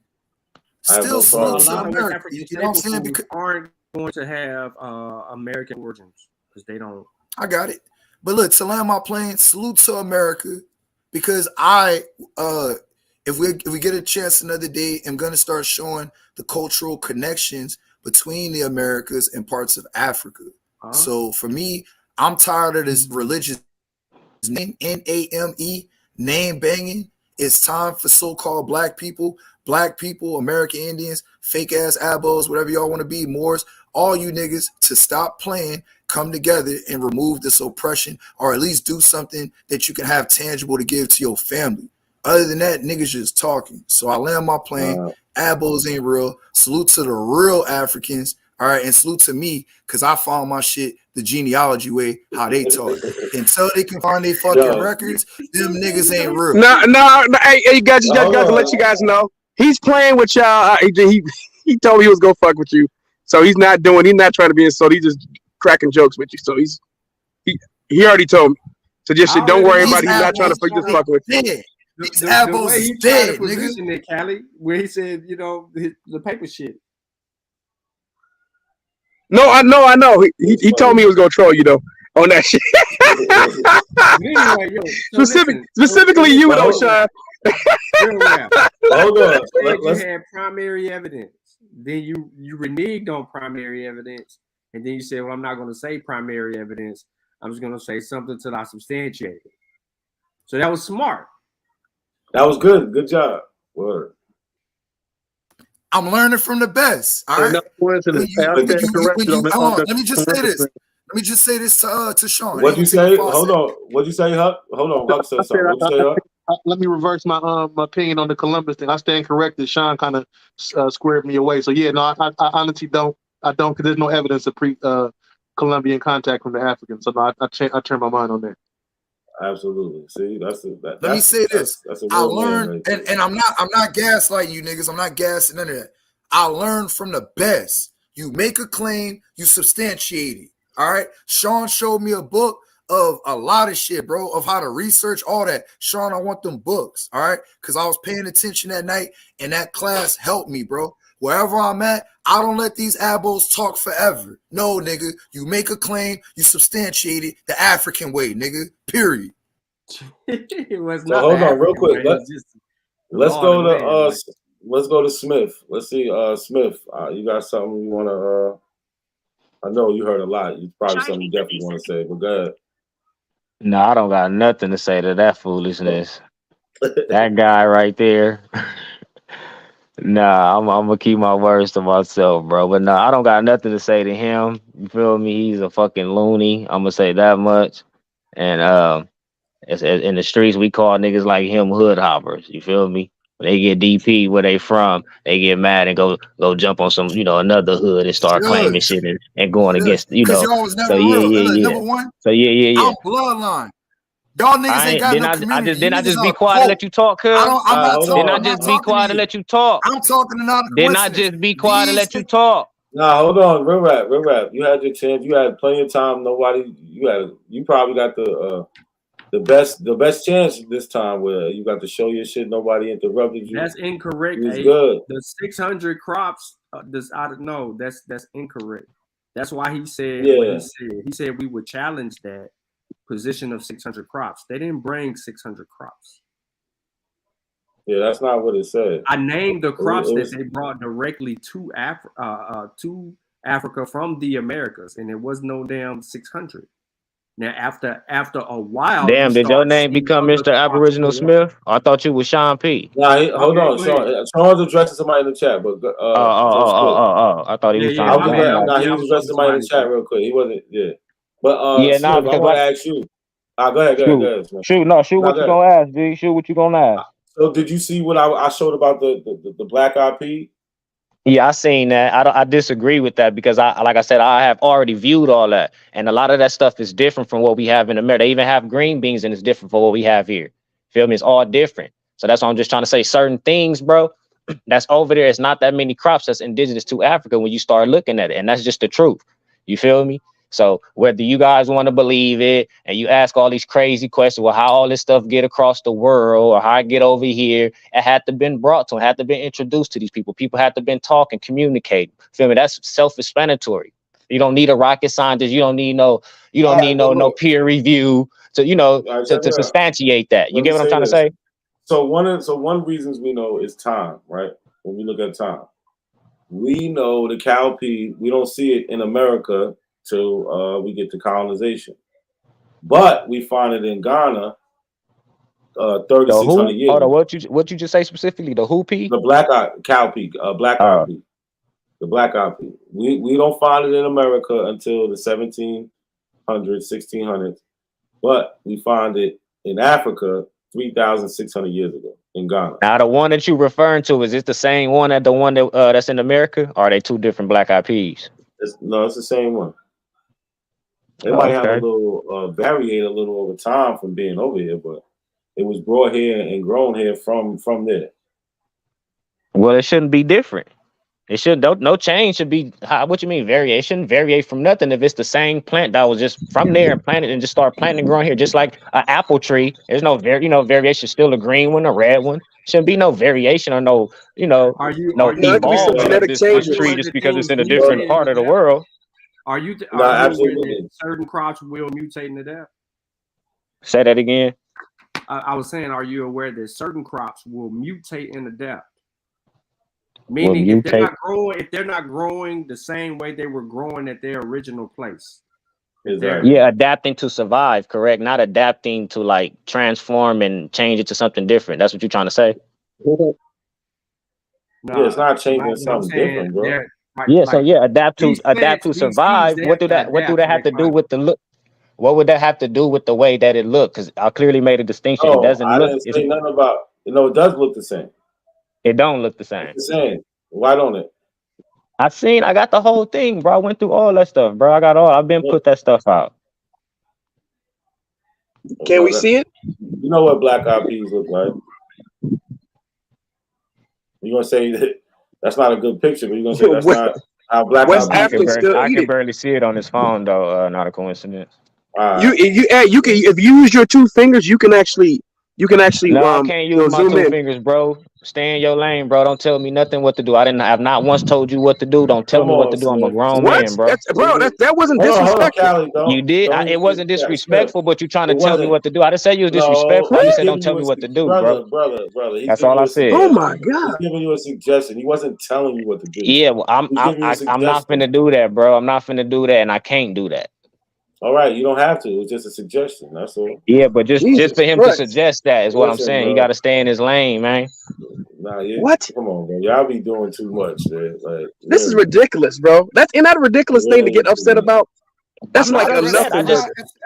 Still, a lot of African staple foods aren't going to have American origins because they don't. I got it. But look, to land my plane, salute to America, because if we get a chance another day, I'm gonna start showing the cultural connections between the Americas and parts of Africa. So for me, I'm tired of this religious name, NAME, name banging. It's time for so-called black people, American Indians, fake ass abos, whatever y'all want to be, Moors, all you niggas to stop playing, come together and remove this oppression, or at least do something that you can have tangible to give to your family. Other than that, niggas just talking. So I land my plane. Abos ain't real. Salute to the real Africans. All right, and salute to me, because I found my shit the genealogy way, how they talk. Until they can find their fucking records, them niggas ain't real. No, hey, guys, to let you guys know, he's playing with y'all. He told me he was gonna fuck with you, so he's not trying to be insulted. He's just cracking jokes with you. So he already told me. So just don't worry about it. He's not trying to fuck with you. The way he tried to position it, Callie, where he said, the paper shit. No, I know. He told me he was gonna troll you though on that shit. Anyway, Specifically you though, Sean. Real rap. Hold on. You said you Let's. had primary evidence. Then you reneged on primary evidence, and then you said, "Well, I'm not going to say primary evidence. I'm just going to say something till I substantiate it." So that was smart. That was good. Good job. Word. I'm learning from the best. All right. No coincidence. Hold on. Let me just say this. Let me just say this to Sean. What'd you say? Hold on. What'd you say, Huck? Hold on. Huck said something. What'd you say, Huck? Let me reverse my opinion on the Columbus thing. I stand corrected. Sean kind of squared me away. So yeah, no, I honestly don't. I don't, because there's no evidence of Columbian contact from the Africans. So no, I turned my mind on that. Absolutely. See, Let me say this. That's a I real man learned, right there. and I'm not gaslighting you niggas. I'm not gassing none of that. I learned from the best. You make a claim, you substantiate it. All right. Sean showed me a book of a lot of shit, bro, of how to research all that. Sean, I want them books. All right. Because I was paying attention that night, and that class helped me, bro. Wherever I'm at, I don't let these abos talk forever. No, nigga. You make a claim, you substantiate it the African way, nigga. Period. It was So not hold the on, real African quick. way, it was just Let's law go of the to land, like- let's go to Smith. Let's see, Smith. You got something you want to? I know you heard a lot. You probably something you definitely want to say, but go ahead. No, I don't got nothing to say to that foolishness. That guy right there. Nah, I'm gonna keep my words to myself, bro. But nah, I don't got nothing to say to him. You feel me? He's a fucking loony. I'm gonna say that much. And in the streets, we call niggas like him hood hoppers. You feel me? When they get DP where they from, they get mad and go jump on some, another hood and start claiming shit and going against, Because y'all was So never real. Look, yeah. number one, So yeah. I'm bloodline. Y'all niggas ain't got no community. Didn't I You niggas just be are quiet and let you talk, cuz? I'm not talking. Didn't I I'm not just be talking quiet to and you. let you talk? I'm talking to not a Didn't I coincidence. just be quiet and let you talk? Nah, hold on, real rap. You had your chance. You had plenty of time. Nobody. You probably got the best chance this time where you got to show your shit. Nobody interrupted you. That's incorrect. It was good. The 600 crops. That's incorrect. That's why he said what he said. He said we would challenge that position of 600 crops. They didn't bring 600 crops. Yeah, that's not what it said. I named the crops that they brought directly to Africa from the Americas, and it was no damn 600. Now, after a while, Damn, did your name become Mr. Aboriginal Smith? I thought you was Sean P. Nah, hold on. Sean's addressing somebody in the chat, but I thought he was trying to. he was addressing somebody in the chat real quick. He wasn't. Yeah, but Yeah, Smith, I want to ask you. Go ahead, Smith. Shoot what you gonna ask, G. Shoot what you gonna ask. So did you see what I showed about the Black IP? Yeah, I seen that. I disagree with that because like I said, I have already viewed all that, and a lot of that stuff is different from what we have in America. They even have green beans, and it's different from what we have here. Feel me? It's all different. So that's why I'm just trying to say certain things, bro. That's over there. It's not that many crops that's indigenous to Africa when you start looking at it, and that's just the truth. You feel me? So whether you guys want to believe it and you ask all these crazy questions, well, how all this stuff get across the world or how I get over here, it had to been brought to them, had to been introduced to these people. People had to been talking, communicating. Feel me? That's self-explanatory. You don't need a rocket scientist. You don't need no peer review to substantiate that. You get what I'm trying to say? So one reasons we know is time, right? When we look at time, we know the cowpea. We don't see it in America till we get to colonization, but we find it in Ghana 3,600 years. Hold on, what you just say specifically? The who pea? The cowpea, black cowpea, the black cowpea. We don't find it in America until the 1700s, 1600s, but we find it in Africa 3,600 years ago in Ghana. Now, the one that you referring to, is it the same one that that's in America, or are they two different black eyed peas? It's the same one. It might have a little variate a little over time from being over here, but it was brought here and grown here from there. Well, it shouldn't be different. It should no change should be. What you mean variation? Vary from nothing if it's the same plant that was just from there and planted and just start planting and growing here, just like an apple tree. There's no variation. Still a green one, a red one. Shouldn't be no variation or no evolve of this tree just because it's in a different part of the world. Are you aware that certain crops will mutate into that? Say that again. I was saying, are you aware that certain crops will mutate and adapt? Will Meaning, if mutate. they're not growing the same way they were growing at their original place. Exactly. Yeah, adapting to survive, correct? Not adapting to like transform and change it to something different. That's what you're trying to say? Yeah, it's not changing something different, bro. Yeah, so yeah, adapt these to these seeds, survive. they What have do to that have adapt to to do their with the look? What would that have to do with the way that it looked? Because I clearly made a distinction. It No, doesn't I look. didn't say nothing about. It does look the same. It don't look the same. It's the same. Why don't it? I got the whole thing, bro. I went through all that stuff, bro. I've been put that stuff out. Can we see it? You know what black eyed peas look like? You're gonna say that that's not a good picture, but you're gonna say that's not how black eyed peas. I can barely see it on his phone though. Not a coincidence. You can if you use your 2 fingers, you can actually No, I can't use my zoom 2 in. fingers, bro. Stay in your lane, bro. Don't tell me nothing what to do. I've not once told you what to do. Don't tell me what to do. I'm a grown man, bro. That wasn't disrespectful. You did. It wasn't disrespectful, but you trying to tell me what to do. I didn't say you was disrespectful. I just said don't tell me what to do, bro. Brother. That's all I said. Oh my God. He's giving you a suggestion. He wasn't telling you what to do. Yeah, well, I'm not finna do that, bro. I'm not finna do that, and I can't do that. All right, you don't have to. It was just a suggestion. That's all. Yeah, but just for him to suggest that is what I'm saying. Bro. He got to stay in his lane, man. Nah, yeah. What? Come on, bro. Y'all be doing too much, man. Like This is ridiculous, bro. Isn't that a ridiculous thing to get upset about? That's like a nothing burger.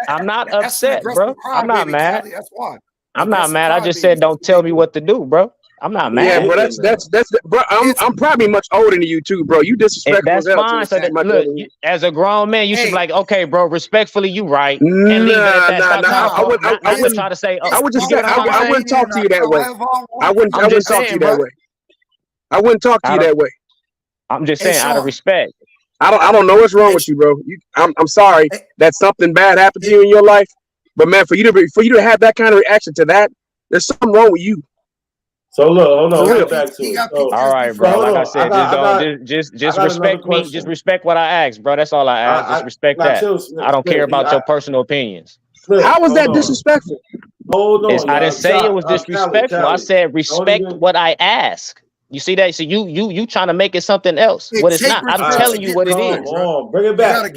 I'm not upset, bro. I'm not mad. That's why. I'm not mad. I just said don't tell me what to do, bro. I'm not mad. Yeah, bro. That's bro. I'm probably much older than you too, bro. You disrespectful. That's fine. So look, as a grown man, you should be like, okay, bro. Respectfully, you right. And leave it at that. I wouldn't try to say. I would just say I wouldn't talk to you that way. I wouldn't talk to you that way. I wouldn't talk to you that way. I'm just saying out of respect. I don't know what's wrong with you, bro. I'm sorry that something bad happened to you in your life, but man, for you to have that kind of reaction to that, there's something wrong with you. So look, hold on, get back to it. All right, bro. Like I said, just respect me. Just respect what I asked, bro. That's all I asked. Just respect that. I don't care about your personal opinions. How was that disrespectful? Hold on. I didn't say it was disrespectful. I said respect what I ask. You see that? So you trying to make it something else. What it's not. I'm telling you what it is. Come on, bring it back.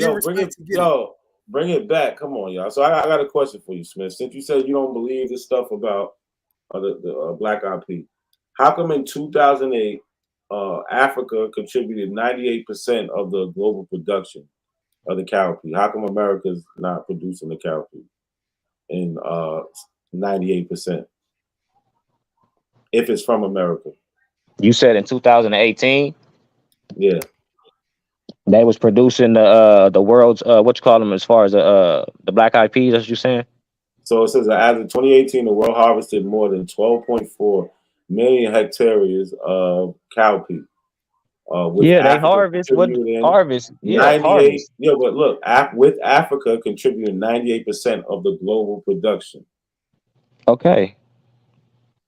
Bring it back. Come on, y'all. So I got a question for you, Smith. Since you said you don't believe this stuff about the black eyed pea, how come in 2008 Africa contributed 98% of the global production of the cow pea? How come America's not producing the cow pea in 98% if it's from America? You said in 2018? Yeah. They was producing the world's what you call them as far as the black eyed peas, that's what you're saying? So it says that as of 2018, the world harvested more than 12.4 million hectares of cow pea. They harvest. What harvest? Yeah, harvest. Yeah, but look, with Africa contributing 98% of the global production. Okay.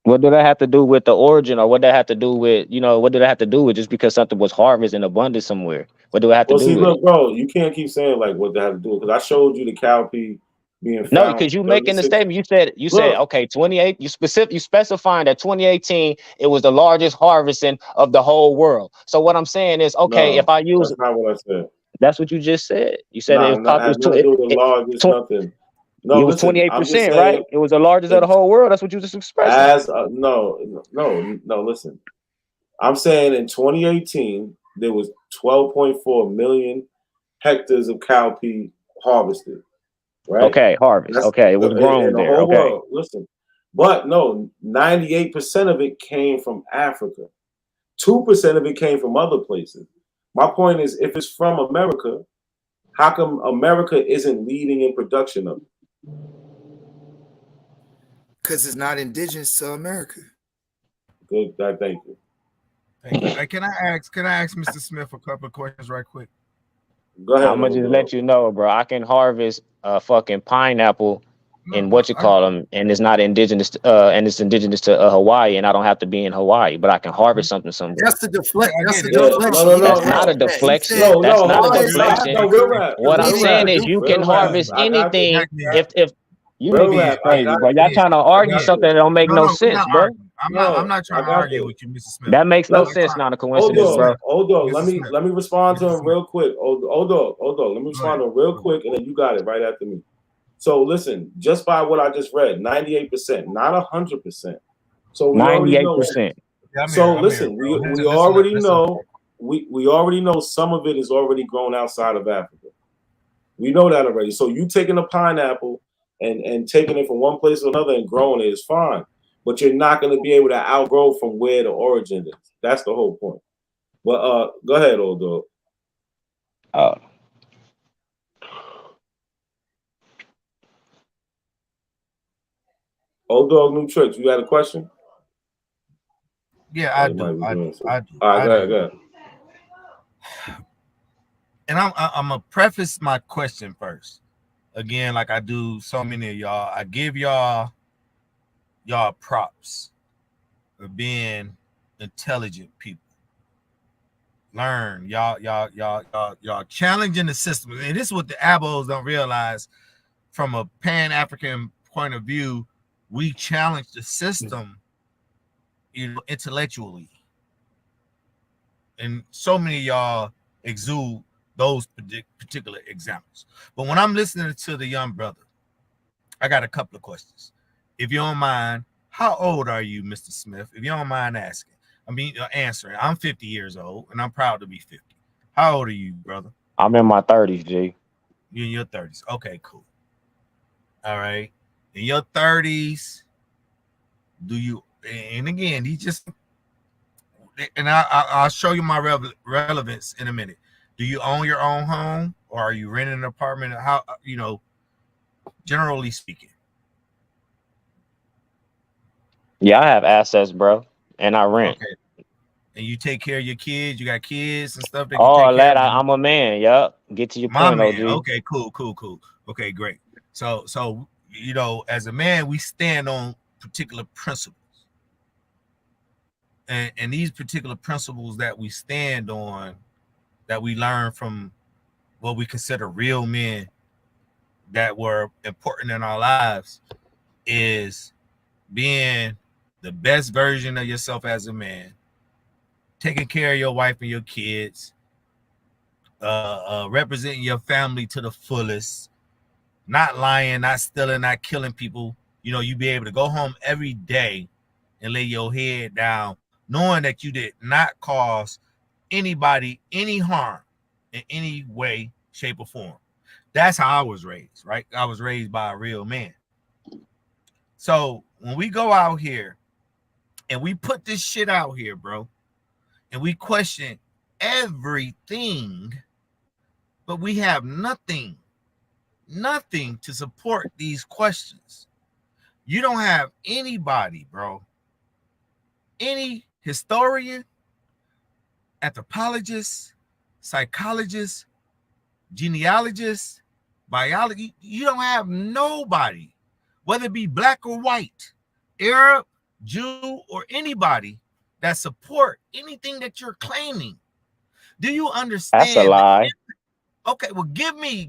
What do that have to do with the origin, or what that have to do with, what do that have to do with just because something was harvested in abundance somewhere? What do it have to do with look, bro, you can't keep saying like what they have to do because I showed you the cow pea being found. No, because you making the statement. You said okay, 28. You specifying that 2018 it was the largest harvesting of the whole world. So what I'm saying is okay, if I use that's not what I said. That's what you just said. You said it was nothing. No, it was 28%, right? It was the largest of the whole world. That's what you just expressed. No, listen. I'm saying in 2018 there was 12.4 million hectares of cow pea harvested. Right? Okay, harvest. It was grown there. Okay. World. Listen, but no, 98% of it came from Africa. 2% of it came from other places. My point is, if it's from America, how come America isn't leading in production of it? Because it's not indigenous to America. Good, thank you. Hey, can I ask Mr. Smith a couple of questions right quick? Go ahead. I'm gonna just let you know, bro. I can harvest a fucking pineapple in and it's not indigenous, and it's indigenous to Hawaii, and I don't have to be in Hawaii, but I can harvest something somewhere. That's the deflection. That's not a deflection. That's not a deflection. What I'm saying is you can harvest anything if You Real niggas is rap. I crazy, got bro. Y'all this. trying to I argue got something this. that don't make No, no no, we're sense, not bro. arguing. I'm No, not I trying to got argue this. with you, Mr. Smith. That makes Let, no I'm not sense, trying. not a hold coincidence, Mr. on, bro. Smith. hold on. Mr. Smith. Let me respond to Mr. him Smith. real quick. Hold on. Let me Go ahead. respond to him real quick, and then you got it right after me. So listen, just by what I just read, 98%, not 100%. So we already know. 98%. Yeah, So I'm here, listen, bro. we Listen up. already know we already know some of it is already grown outside of Africa. We know that already. So you taking a pineapple and taking it from one place to another and growing it is fine, but you're not going to be able to outgrow from where the origin is. That's the whole point. But go ahead, old dog. Old dog, new tricks. You got a question? Yeah, Oh, I he might do. be doing something. I do. All right, I go ahead, do. go ahead. And I'm gonna preface my question first. Again, like I do so many of y'all, I give y'all props for being intelligent people. Learn, y'all challenging the system, and this is what the abos don't realize. From a Pan-African point of view, we challenge the system, intellectually, and so many of y'all exude those particular examples. But when I'm listening to the young brother, I got a couple of questions. If you don't mind, how old are you, Mr. Smith? If you don't mind asking, answering. I'm 50 years old, and I'm proud to be 50. How old are you, brother? I'm in my 30s, G. You're in your 30s. Okay, cool. All right. In your 30s, do you? And again, he just, and I'll show you my relevance in a minute. Do you own your own home, or are you renting an apartment? How, generally speaking? Yeah, I have assets, bro, and I rent. Okay. And you take care of your kids. You got kids and stuff that you take Oh, care of. I'm a man. Yup. Get to your My point, man. OG. Okay, cool. Okay, great. So as a man, we stand on particular principles. And these particular principles that we stand on, that we learn from what we consider real men that were important in our lives, is being the best version of yourself as a man, taking care of your wife and your kids, representing your family to the fullest, not lying, not stealing, not killing people. You be able to go home every day and lay your head down, knowing that you did not cause anybody any harm in any way, shape, or form. That's how I was raised, right? I was raised by a real man. So when we go out here and we put this shit out here, bro, and we question everything, but we have nothing to support these questions. You don't have anybody, bro, any historian, anthropologist, psychologist, genealogist, biology. You don't have nobody, whether it be black or white, Arab, Jew, or anybody, that support anything that you're claiming. Do you understand? That's a lie. Okay, well, give me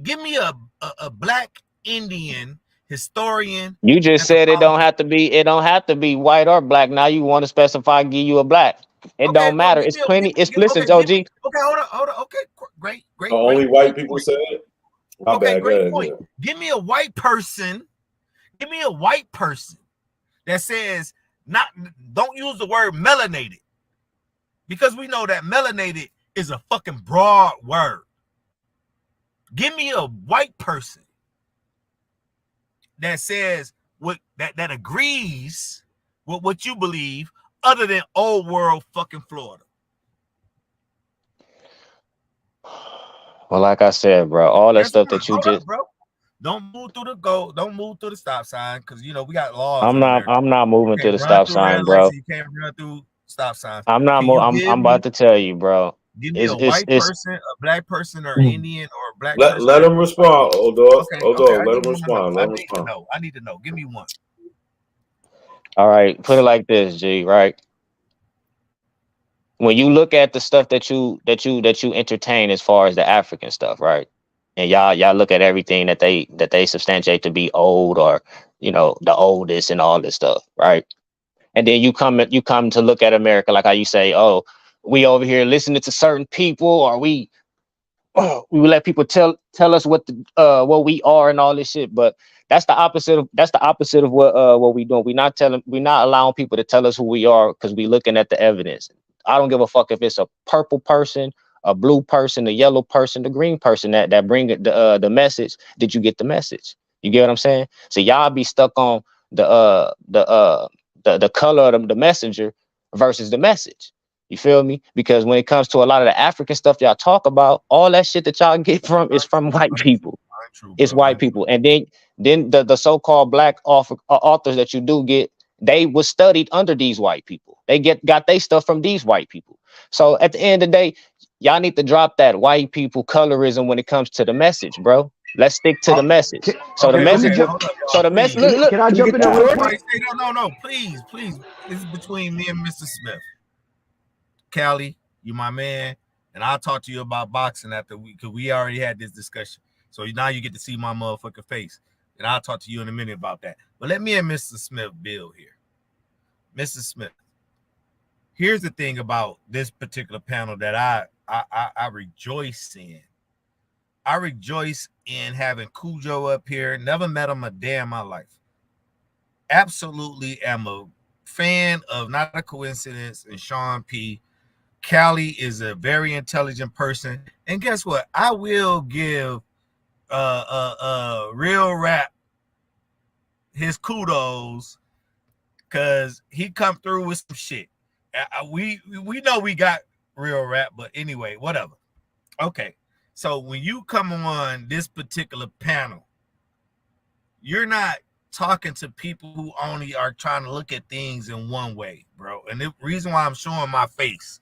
a black Indian historian. You just said it don't have to be white or black. Now you want to specify, give you a black. It Okay, don't well, matter. It's plenty. Listen, okay, OG. okay, hold on. Okay, great. Only white people say it. My Okay, bad. great Go point. ahead. Give me a white person that says don't use the word melanated, because we know that melanated is a fucking broad word. Give me a white person that says that agrees with what you believe, other than old world fucking Florida. Well, like I said, bro, all that That's stuff fine. that you Hold just up, bro. Don't move through the stop sign, because we got laws I'm in not America. moving You to can't the run stop through red sign, lights, bro. and you can't run through stop signs. I'm not Can you I'm about to tell you, bro. give me a It's white person, a black person, or Indian, or a black person? Let him respond, old dog. Okay. Old dog, I let need him to know. respond. Let him respond. I need to know. Give me one. all right. Put it like this, G. Right. When you look at the stuff that you entertain as far as the African stuff, right? and y'all look at everything that they substantiate to be old, or the oldest and all this stuff, right? And then you come to look at America, like how you say, oh, we over here listening to certain people, or we let people tell us what we are and all this shit. But that's the opposite of what we doing. We're not allowing people to tell us who we are, because we looking at the evidence. I don't give a fuck if it's a purple person, a blue person, a yellow person, the green person that bring the message. Did you get the message? You get what I'm saying? So y'all be stuck on the color of the messenger versus the message. You feel me? Because when it comes to a lot of the African stuff y'all talk about, all that shit that y'all get from is from white people. It's white people. And then the so-called black authors that you do get, they was studied under these white people. They got their stuff from these white people. So at the end of the day, y'all need to drop that white people colorism when it comes to the message, bro. Let's stick to the message. So the message. So the message. Look. Can I jump in there real quick? No, please. This is between me and Mr. Smith. Callie, you my man, and I'll talk to you about boxing after because we already had this discussion. So now you get to see my motherfucking face, and I'll talk to you in a minute about that. But let me and Mr. Smith build here. Mr. Smith, here's the thing about this particular panel that I rejoice in. I rejoice in having Cujo up here. Never met him a day in my life. Absolutely am a fan of Not a Coincidence and Sean P. Callie is a very intelligent person, and guess what? I will give Real Rap his kudos, because he come through with some shit. We know we got Real Rap, but anyway, whatever. Okay, so when you come on this particular panel, you're not talking to people who only are trying to look at things in one way, bro. And the reason why I'm showing my face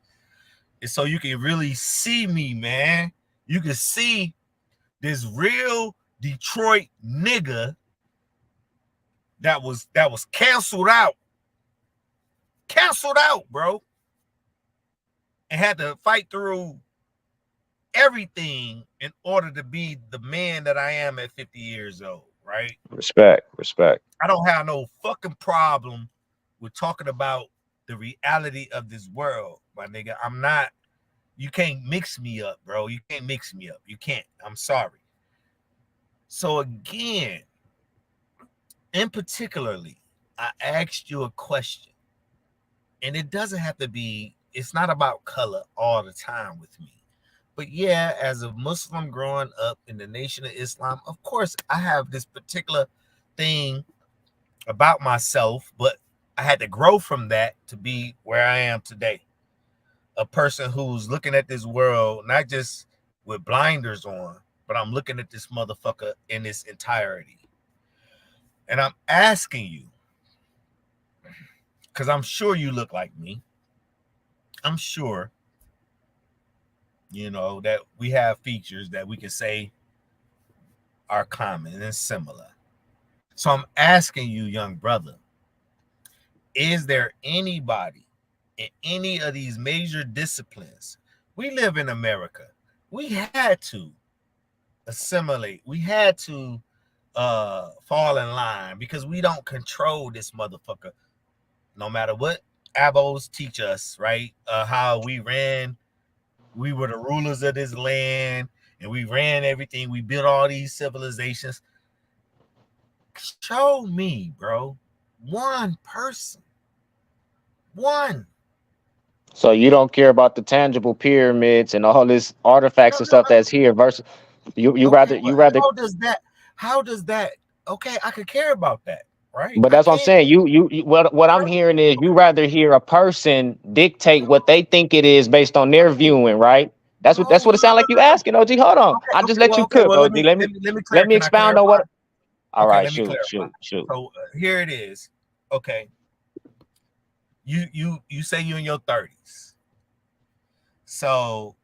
is so you can really see me, man. You can see this real Detroit nigga that was canceled out, bro, and had to fight through everything in order to be the man that I am at 50 years old, right? Respect. I don't have no fucking problem with talking about the reality of this world, my nigga. I'm not. You can't mix me up, bro. You can't mix me up. You can't. I'm sorry. So again, in particularly, I asked you a question, and it doesn't have to be, it's not about color all the time with me. But yeah, as a Muslim growing up in the Nation of Islam, of course, I have this particular thing about myself, but I had to grow from that to be where I am today. A person who's looking at this world, not just with blinders on, but I'm looking at this motherfucker in its entirety. And I'm asking you, because I'm sure you look like me. I'm sure, that we have features that we can say are common and similar. So I'm asking you, young brother, is there anybody in any of these major disciplines? We live in America. We had to assimilate. We had to fall in line, because we don't control this motherfucker. No matter what abos teach us, right? How we were the rulers of this land, and we ran everything. We built all these civilizations. Show me, bro, one person. One. So you don't care about the tangible pyramids and all this artifacts and stuff that's here versus you rather How does that okay, I could care about that, right? But that's what I'm saying. What I'm hearing is you rather hear a person dictate what they think it is based on their viewing, right? That's what it sounds like you asking, OG. Hold on. I just let you cook, OG. Let me expound on what. All right, shoot. So here it is. Okay. You say you're in your 30s. So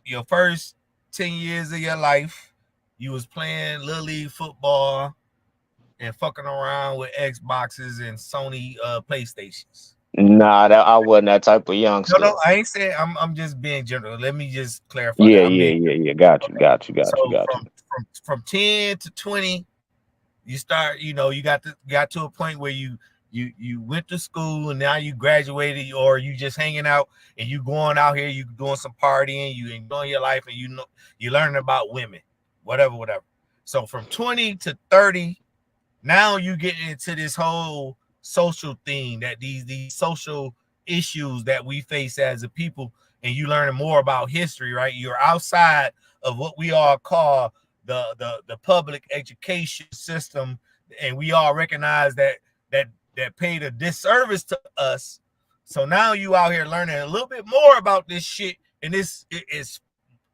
your first 10 years of your life, you was playing Little League football and fucking around with Xboxes and Sony PlayStations. Nah, I wasn't that type of youngster. No, I ain't saying I'm just being general. Let me just clarify Yeah, that. I'm yeah, being yeah, yeah. Got you. so from 10 to 20, you start, you got to a point where you went to school and now you graduated, or you just hanging out and you going out here, you doing some partying, you enjoying your life, and you learning about women, whatever. So from 20 to 30, now you get into this whole social thing, that these social issues that we face as a people, and you learning more about history, right? You're outside of what we all call the public education system, and we all recognize that paid a disservice to us. So now you out here learning a little bit more about this shit, and this is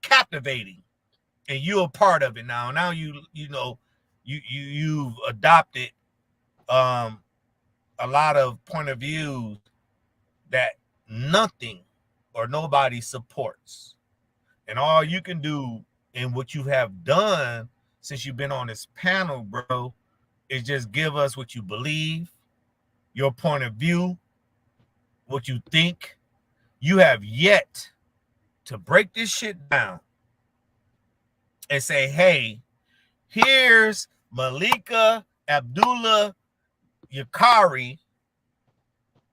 captivating, and you're a part of it now. Now you've adopted a lot of point of views that nothing or nobody supports, and all you can do, and what you have done since you've been on this panel, bro, is just give us what you believe, your point of view, what you think. You have yet to break this shit down and say, hey, here's Malika Abdullah Yakari,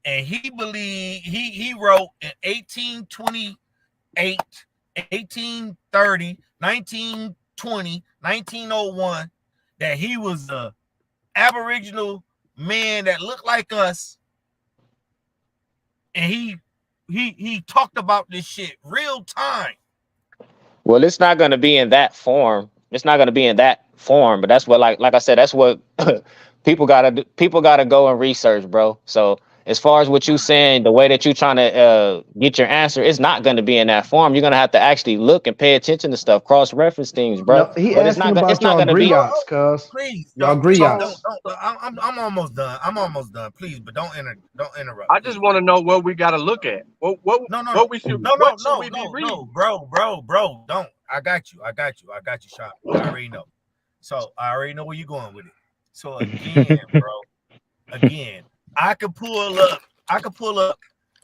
and he wrote in 1828, 1830, 1920, 1901 that he was a Aboriginal man that looked like us, and he talked about this shit real time. Well, it's not going to be in that form. It's not going to be in that form, but that's what, like I said, that's what people gotta do. People gotta go and research, bro. So as far as what you saying, the way that you trying to get your answer, it's not going to be in that form. You're going to have to actually look and pay attention to stuff, cross-reference things, bro. No, he But it's asking not about going y'all to be. griots, cuz. Please, Y'all don't. griots. I'm almost done. Please, but don't interrupt. I just want to know what we got to look at. What we should we be reading? bro. Don't. I got you, Sean. I already know. So I already know where you're going with it. So again, I could pull up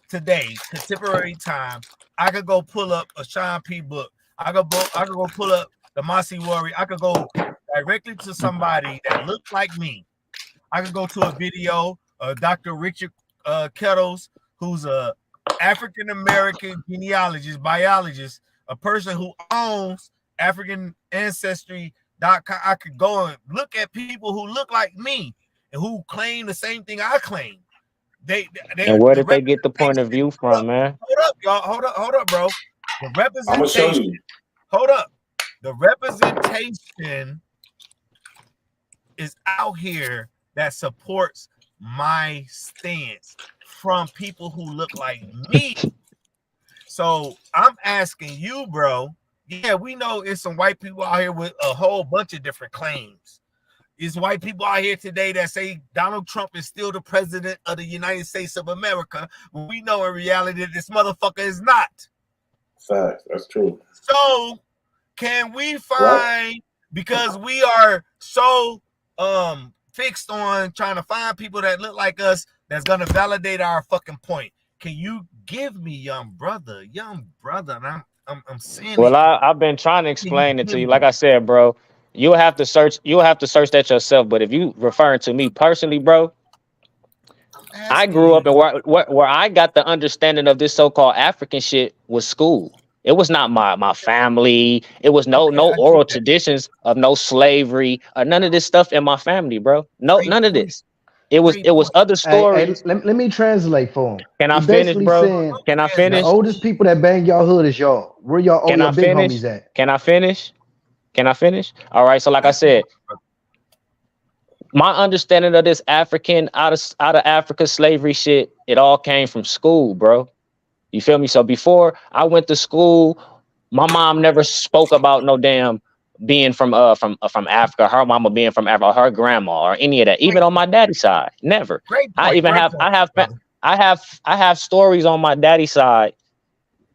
today, contemporary time. I could go pull up a Sean P book. I could go pull up the Mossy Warrior. I could go directly to somebody that looks like me. I could go to a video of Dr. Richard Kettles, who's a African American genealogist, biologist, a person who owns African Ancestry.com. I could go and look at people who look like me and who claim the same thing I claim. And where did they get the point of view from, man? Hold up, y'all. Hold up, bro. The I'm gonna show representation. you. Hold up. The representation is out here that supports my stance from people who look like me. So I'm asking you, bro. Yeah, we know it's some white people out here with a whole bunch of different claims. It's white people out here today that say Donald Trump is still the president of the United States of America. When we know in reality that this motherfucker is not. Facts. That's true. So can we find, because we are so fixed on trying to find people that look like us that's gonna validate our fucking point. Can you give me young brother? And I'm saying. Well, I've been trying to explain it to you. Like I said, bro, you'll have to search that yourself. But if you referring to me personally, bro, I grew up and where I got the understanding of this so-called African shit was school. It was not my family. It was no oral traditions of no slavery or none of this stuff in my family, bro. No, none of this. It was other stories. Hey, let me translate for him. Can I He finish, basically bro? saying Can I the finish? oldest people that bang y'all hood is y'all. Where y'all Can your I big finish? homies at? Can I finish? Can I finish? All right. So like I said, my understanding of this African out of Africa slavery shit, it all came from school, bro. You feel me? So before I went to school, my mom never spoke about no damn being from Africa, her mama being from Africa, her grandma, or any of that. Even on my daddy's side, never. I have stories on my daddy's side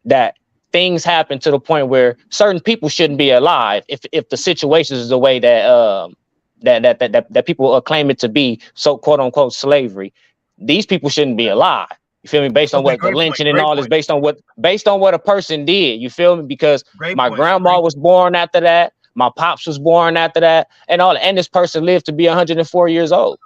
that things happen to the point where certain people shouldn't be alive if the situation is the way that that people claim it to be, so quote unquote slavery. These people shouldn't be alive. You feel me? Based on Okay, what the great point. lynching and Great all this, point. based on what a person did. You feel me? Because Great my point. grandma was born after that, my pops was born after that, and this person lived to be 104 years old.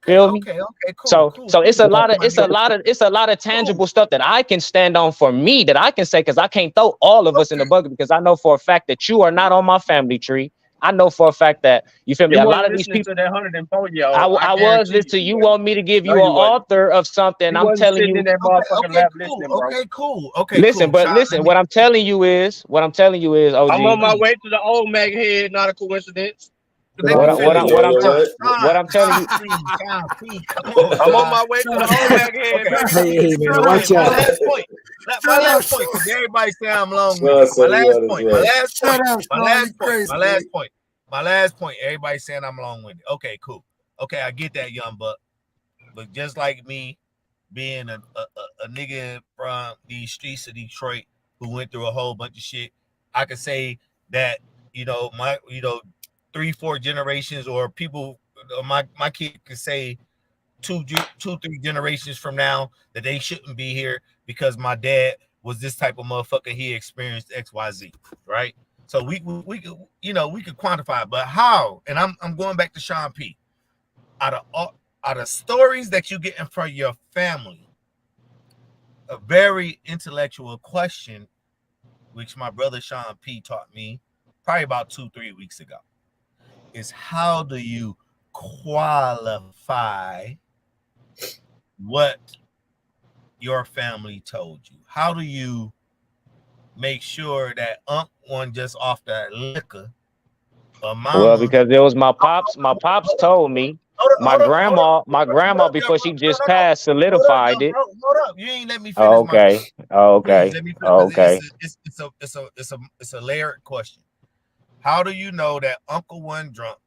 Feel me? Okay, So cool. it's a Cool. lot of tangible stuff that I can stand on for me, that I can say, because I can't throw all of us in the bucket, because I know for a fact that you are not on my family tree. I know for a fact that, you feel me, You a lot wasn't of these listening people, to that 104-year-old. I was listening. You want me to give No, you an you wasn't. author of something? You I'm wasn't telling sitting in you. that motherfucking lab Cool. listening, bro. Okay, Listen, cool. but Sean, listen, what I'm telling you is, OG. I'm on my way to the old Mag head, not a coincidence. What I'm telling you. I'm on my way to the old Mag head, baby. Hey, man, watch out. My last point, because everybody say I'm long-winded. My last point, everybody saying I'm long-winded. Okay, cool. Okay, I get that, young buck. But just like me, being a nigga from the streets of Detroit who went through a whole bunch of shit, I could say that, my 3-4 generations, or people, my kid could say 2-3 generations from now that they shouldn't be here because my dad was this type of motherfucker. He experienced XYZ, right? So we could quantify it, but how? And I'm going back to Sean P. Out of stories that you get in front of your family, a very intellectual question, which my brother Sean P taught me probably about 2-3 weeks ago, is how do you qualify what your family told you? How do you make sure that one just off that liquor, or mama? Well, because it was my pops. My pops told me. My grandma, before she just passed, solidified it. Hold up. You ain't let me finish. Okay. Please let me finish. It's a layered question. How do you know that Uncle wasn't drunk?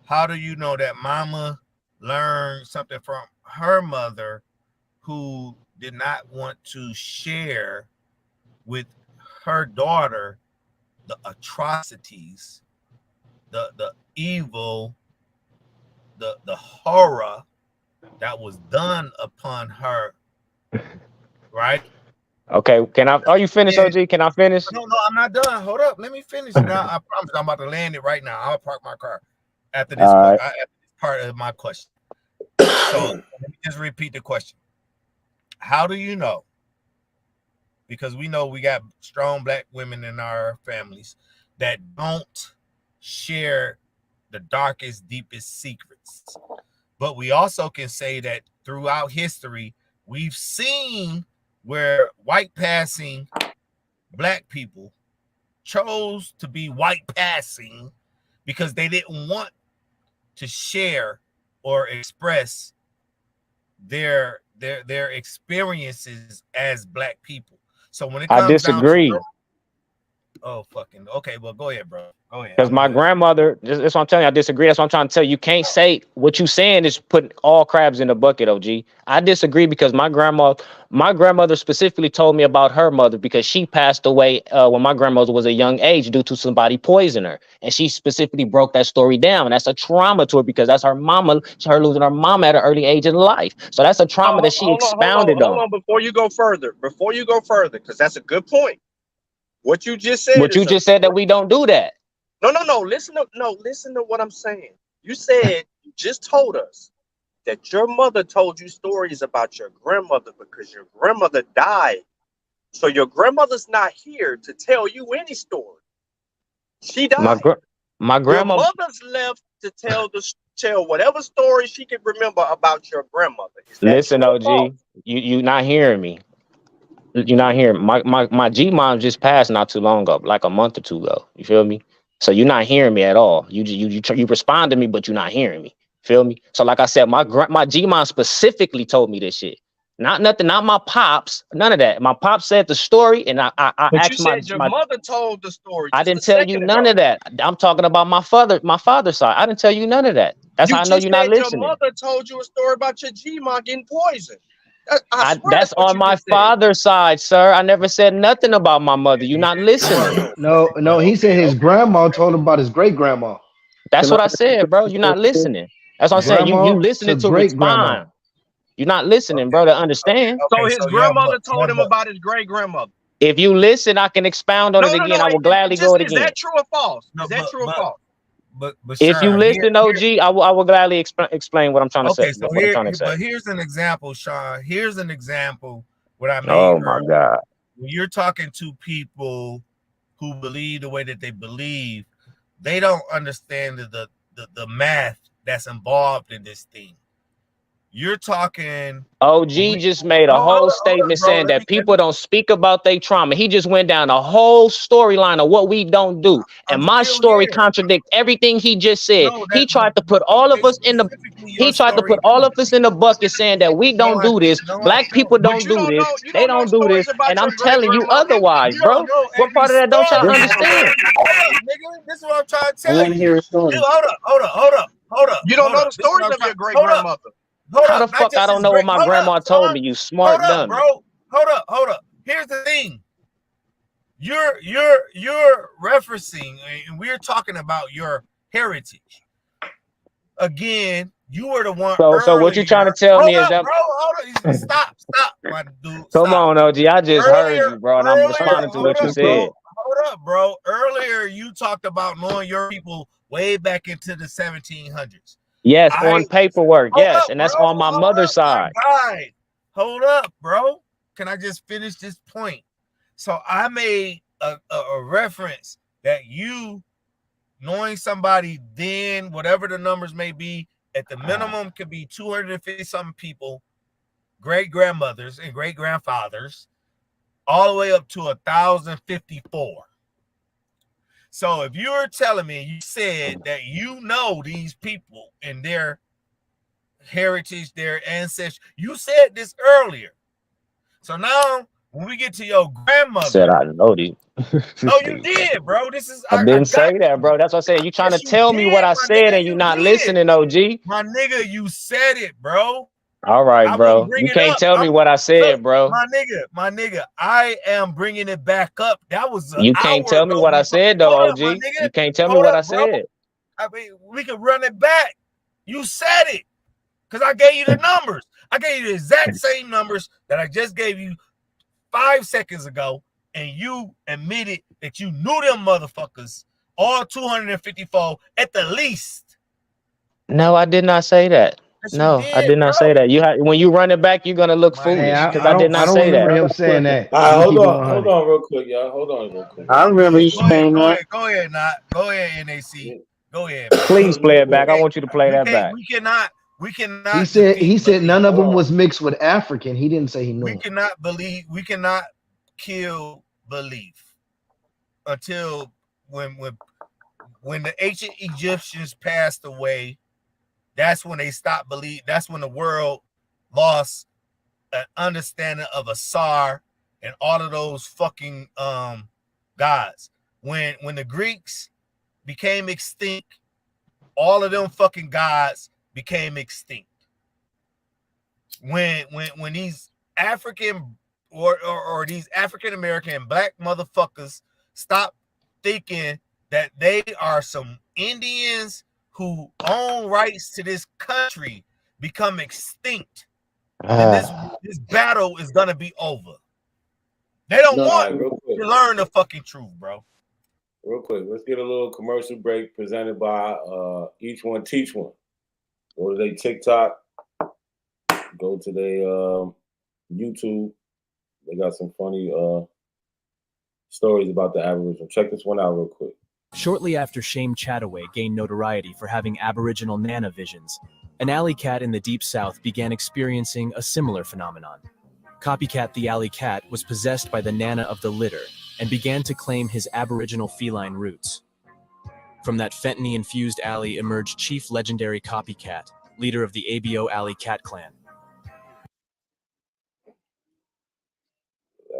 How do you know that mama learned something from her mother who did not want to share with her daughter the atrocities, the evil, the horror that was done upon her, right? Okay, are you finished, OG? Can I finish? No, I'm not done. Hold up, let me finish. Now I promise I'm about to land it right now. I'll park my car after this, after this part of my question. So let me just repeat the question. How do you know? Because we know we got strong black women in our families that don't share the darkest, deepest secrets. But we also can say that throughout history, we've seen where white passing black people chose to be white passing because they didn't want to share or express their experiences as black people. So when it comes I disagree. down to, oh fucking okay, well go ahead, bro. Go ahead. Because my grandmother, that's what I'm telling you, I disagree. That's what I'm trying to tell you. You can't say what you saying is putting all crabs in the bucket, OG. I disagree because my grandmother specifically told me about her mother because she passed away when my grandmother was a young age due to somebody poisoning her. And she specifically broke that story down. And that's a trauma to her because that's her losing her mama at an early age in life. So that's a trauma that she expounded on. Hold on, before you go further, because that's a good point. What you just said. What you just said that we don't do that. No. Listen to what I'm saying. You said you just told us that your mother told you stories about your grandmother because your grandmother died. So your grandmother's not here to tell you any story. She died. My grandma. Your mother's left to tell whatever story she can remember about your grandmother. Listen, OG, you not hearing me. You're not hearing my G mom just passed not too long ago, like a month or two ago. You feel me? So you're not hearing me at all. You respond to me, but you're not hearing me. Feel me? So like I said, my G mom specifically told me this shit. Not nothing, not my pops, none of that. My pops said the story, and I but asked you said your mother told the story. I didn't tell you none of that. I'm talking about my father's side. I didn't tell you none of that. That's how I know you're not listening. Your mother told you a story about your G-ma getting poisoned. That's on my father's side, sir. I never said nothing about my mother. You're not listening. No, he said his grandma told him about his great grandma. That's what I said, bro. You're not listening. That's what I'm saying. You listening to respond. You're not listening, bro, to understand. So his grandmother told him about his great grandmother. If you listen, I can expound on it again. I will gladly go it Is again. that true or false? Is that true or false? But If you Sean, listen, OG, I will gladly explain what I'm trying to say. okay, so What I'm trying to say. but here's an example, Sean. Here's an example what I made Oh my earlier. God. When you're talking to people who believe the way that they believe, they don't understand the math that's involved in this thing. You're talking. OG just made a whole statement saying that people don't speak about their trauma. He just went down a whole storyline of what we don't do. And my story contradicts everything he just said. He tried to put all of us in the bucket saying that we don't do this. Black people don't do this. They don't do this. And I'm telling you otherwise, bro. What part of that don't y'all understand? Nigga, this is what I'm trying to tell you. I want to hear a story. Dude, hold up. You don't know the stories of your great grandmother. How the fuck I don't know what my grandma told me, you smart dummy? Bro. Hold up. Here's the thing. You're referencing, and we're talking about your heritage. Again, you were the one. So what you trying to tell me is that, bro, hold on. Stop, my dude. Come on, OG. I just heard you, bro, and I'm responding to what you said. Hold up, bro. Earlier you talked about knowing your people way back into the 1700s. Yes, on paperwork. Yes, and that's on my mother's side. Hold up, bro. Can I just finish this point? So I made a reference that you knowing somebody then, whatever the numbers may be, at the minimum could be 250 something people, great grandmothers and great grandfathers, all the way up to 1,054. So if you were telling me, you said that you know these people and their heritage, their ancestry, you said this earlier. So now when we get to your grandmother, I said I know these. No, you did, bro. This is I didn't say that, bro. That's what I'm saying. You trying to tell me what I said and you not listening, OG. My nigga, you said it, bro. All right, bro. You can't tell me what I said, bro. My nigga, I am bringing it back up. That was you can't tell me what I said, though, OG. You can't tell me what I said. I mean, we can run it back. You said it because I gave you the numbers. I gave you the exact same numbers that I just gave you 5 seconds ago, and you admitted that you knew them motherfuckers, all 254 at the least. No, I did not say that. No, I did not say that. when you run it back, you're gonna look foolish because I did not say that. I don't remember him saying that. All right, hold on real quick, y'all. Hold on real quick. I remember you saying that. Go ahead, Go ahead, NAC. Go ahead. Please play it back. I want you to play that back. We cannot. He said none of them was mixed with African. He didn't say he knew. We cannot kill belief until when the ancient Egyptians passed away. That's when they stopped believing. That's when the world lost an understanding of Asar and all of those fucking gods. When the Greeks became extinct, all of them fucking gods became extinct. When these African or these African American black motherfuckers stop thinking that they are some Indians who own rights to this country become extinct, then this battle is gonna be over. They don't want to learn the fucking truth, bro. Real quick, let's get a little commercial break presented by Each One Teach One. Go to their TikTok, go to their YouTube. They got some funny stories about the Aboriginal. Check this one out real quick. Shortly after Shame Chataway gained notoriety for having Aboriginal Nana visions, an alley cat in the Deep South began experiencing a similar phenomenon. Copycat the alley cat was possessed by the Nana of the litter and began to claim his Aboriginal feline roots. From that fentanyl-infused alley emerged Chief Legendary Copycat, leader of the ABO Alley Cat Clan.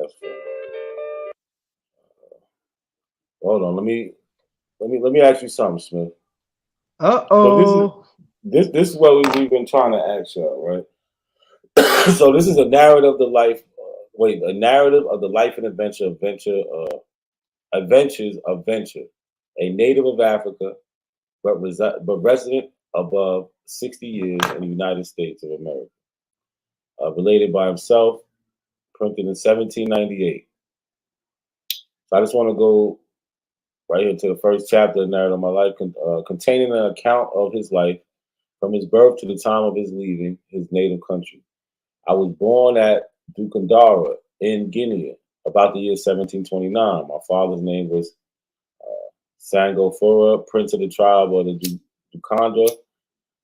That's funny. Hold on, let me ask you something, Smith. Uh-oh. So this is what we've been trying to ask y'all, right? So this is a narrative of the life. A narrative of the life and adventures of Venture, a native of Africa, but resident above 60 years in the United States of America. related by himself, printed in 1798. So I just want to go right here to the first chapter of Narrative of My Life, containing an account of his life from his birth to the time of his leaving his native country. I was born at Dukandara in Guinea about the year 1729. My father's name was Sangofora, prince of the tribe of the Dukandra.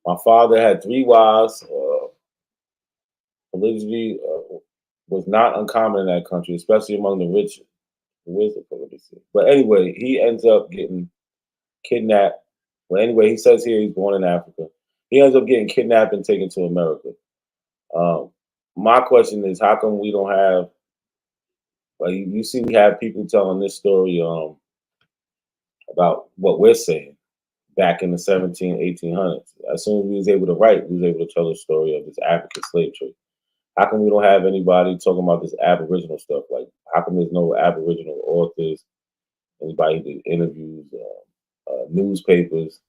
My father had 3 wives. Polygamy was not uncommon in that country, especially among the rich. Where's the polygamy? But anyway, he ends up getting kidnapped. Well, anyway, he says here he's born in Africa. He ends up getting kidnapped and taken to America. My question is, how come we don't have, like, you see, we have people telling this story about what we're saying back in the 1800s. As soon as we was able to write, we was able to tell the story of this African slave trade. How come we don't have anybody talking about this Aboriginal stuff? Like, how come there's no Aboriginal authors, anybody did interviews, newspapers,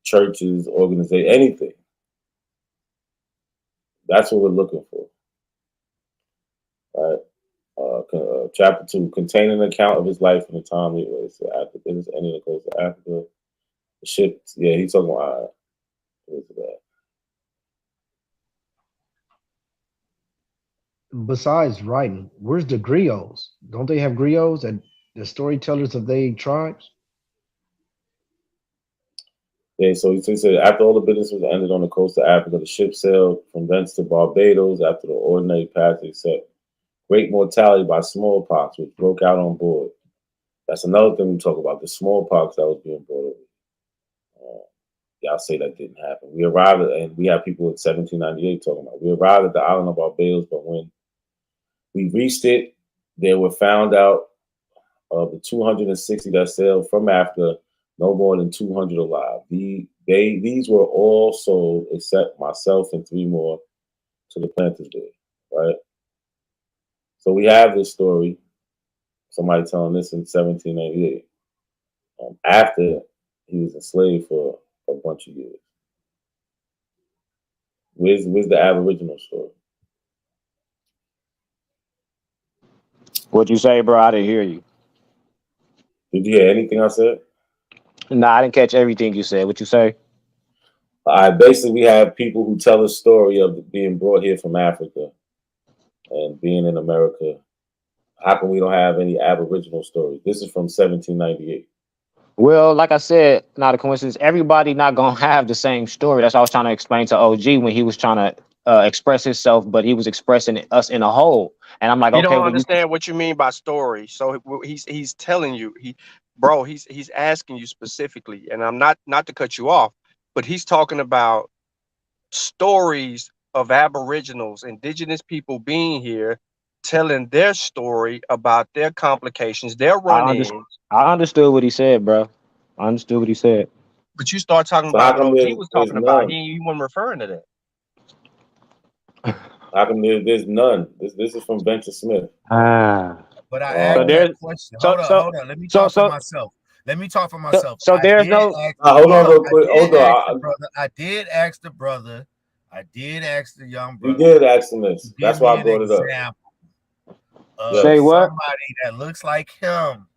churches, organizations, anything? That's what we're looking for. All right. Chapter 2, containing an account of his life in the time he was after business ending the coast of Africa. The ship, yeah, he's talking about that. Besides writing, where's the griots? Don't they have griots and the storytellers of their tribes? Yeah, so he said after all the business was ended on the coast of Africa, the ship sailed from thence to Barbados after the ordinary passage, except great mortality by smallpox, which broke out on board. That's another thing we talk about, the smallpox that was being brought over. Y'all say that didn't happen. We arrived and we have people in 1798 talking about, we arrived at the island of Barbados, but when we reached it, there were found out of the 260 that sailed from Africa, no more than 200 alive. These were all sold except myself and 3 more to the planters there, right? So we have this story, somebody telling this in 1788, after he was enslaved for a bunch of years. Where's the Aboriginal story? What'd you say, bro? I didn't hear you. Did you hear anything I said? Nah, I didn't catch everything you said. What you say? Basically, we have people who tell the story of being brought here from Africa and being in America. How come we don't have any Aboriginal stories? This is from 1798. Well, like I said, not a coincidence. Everybody not gonna have the same story. That's what I was trying to explain to OG when he was trying to express himself, but he was expressing us in a whole. And I'm like, You okay, don't well, understand what you mean by story. So he's telling you, he's asking you specifically, and I'm not to cut you off, but he's talking about stories of Aboriginals, indigenous people being here, telling their story about their complications, their run-ins. I understood what he said, bro. I understood what he said. But you start talking So about how what come OG was there's talking about. none? He wasn't referring to that. How come there's none? This is from Venture Smith. But I asked that question. Hold on. Let me talk for myself. So there's no. Hold on, real quick. Hold on. I did ask the brother. I did ask the young You brother. did ask him this. That's why I brought it up. Say what? Somebody that looks like him,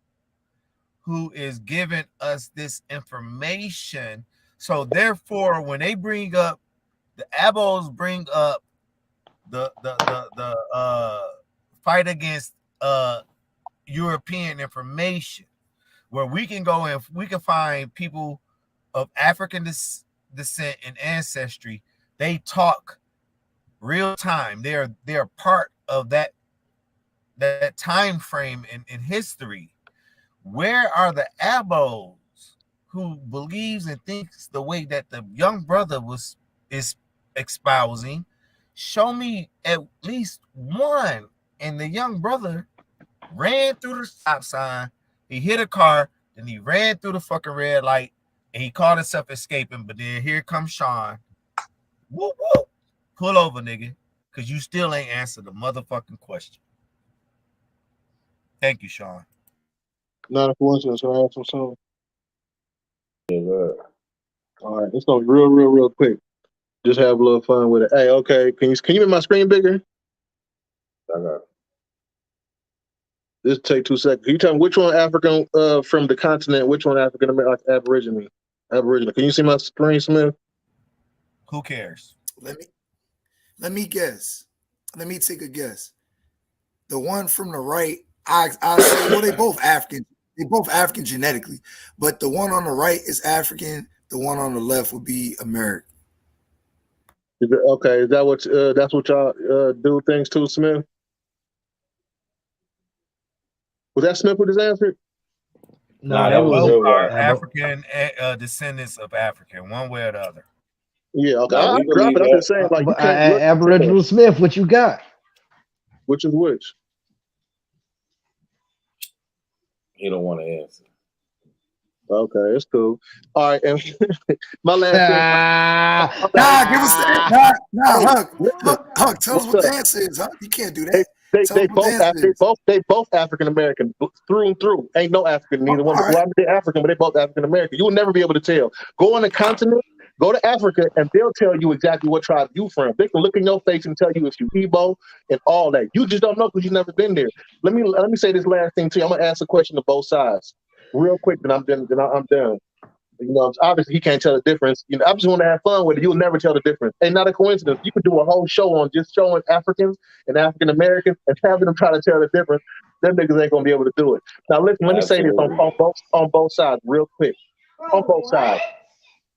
who is giving us this information. So therefore, when they bring up the abos, bring up the fight against European information, where we can go and we can find people of African descent and ancestry. They talk real time. They're part of that time frame in history. Where are the abos who believes and thinks the way that the young brother is espousing? Show me at least one. And the young brother ran through the stop sign. He hit a car, then he ran through the fucking red light, and he caught himself escaping. But then here comes Sean. Whoop, whoop. Pull over, nigga, because you still ain't answered the motherfucking question. Thank you, Sean. Not a coincidence. Can I ask him something? Yeah, all right, let's go real quick. Just have a little fun with it. Hey, okay. Can you make my screen bigger? I got it. This take 2 seconds. Can you tell me which one African from the continent, which one African American, like Aboriginal? Aboriginal. Can you see my screen, Smith? Who cares? Let me guess. Let me take a guess. The one from the right, I say, well, they both African. They both African genetically, but the one on the right is African. The one on the left would be American. Okay, is that what that's what y'all do things too, Smith? Was that Smith with his answer? Nah, that was Both are African descendants of African, one way or the other. Yeah, okay. Nah, I we drop believe it. I'm that. just saying, like, you can't look. Aboriginal Smith, what you got? Which is which? He don't want to answer. Okay, it's cool. All right, and my last thing. Nah, give us the Huck, tell us What's what the up? answer is, Huck. You can't do that. They Tell us what the answer is. they both African American through and through. Ain't no African neither one. All right. Well, they're African, but they both African American. You will never be able to tell. Go on the continent, go to Africa, and they'll tell you exactly what tribe you from. They can look in your face and tell you if you Igbo and all that. You just don't know because you've never been there. Let me say this last thing to you. I'm gonna ask a question to both sides, real quick. Then I'm done. I'm done. You know, obviously he can't tell the difference. You know, I just want to have fun with it. You'll never tell the difference. Ain't not a coincidence. You could do a whole show on just showing Africans and African Americans and having them try to tell the difference. Them niggas ain't gonna be able to do it. Now listen, let me say this on both sides, real quick. On both sides.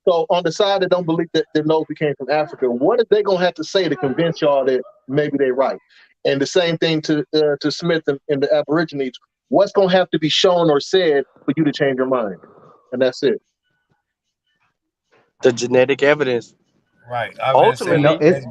So on the side that don't believe that knows we came from Africa, what are they gonna have to say to convince y'all that maybe they're right? And the same thing to Smith and the Aborigines. What's gonna have to be shown or said for you to change your mind? And that's it. The genetic evidence. Right. Ultimately,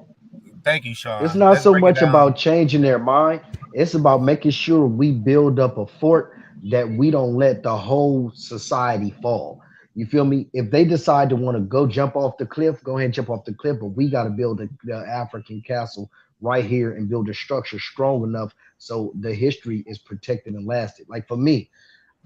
Thank you, Sean. It's not Let's so break it much down. about changing their mind. It's about making sure we build up a fort that we don't let the whole society fall. You feel me? If they decide to want to go jump off the cliff, go ahead and jump off the cliff. But we got to build the African castle right here and build a structure strong enough so the history is protected and lasted. Like for me,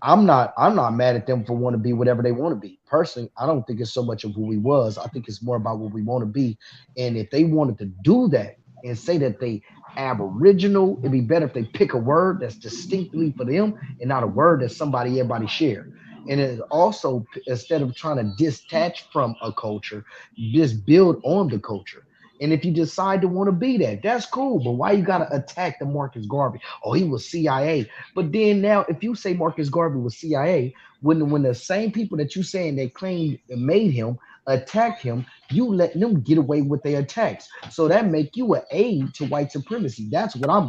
I'm not mad at them for wanting to be whatever they want to be. Personally, I don't think it's so much of who we was. I think it's more about what we want to be. And if they wanted to do that and say that they Aboriginal, it'd be better if they pick a word that's distinctly for them and not a word that everybody share. And it also, instead of trying to detach from a culture, just build on the culture. And if you decide to want to be that, that's cool. But why you gotta attack the Marcus Garvey? Oh, he was CIA. But then now, if you say Marcus Garvey was CIA, when the same people that you saying they claimed made him attacked him, you let them get away with their attacks. So that make you an aid to white supremacy. That's what I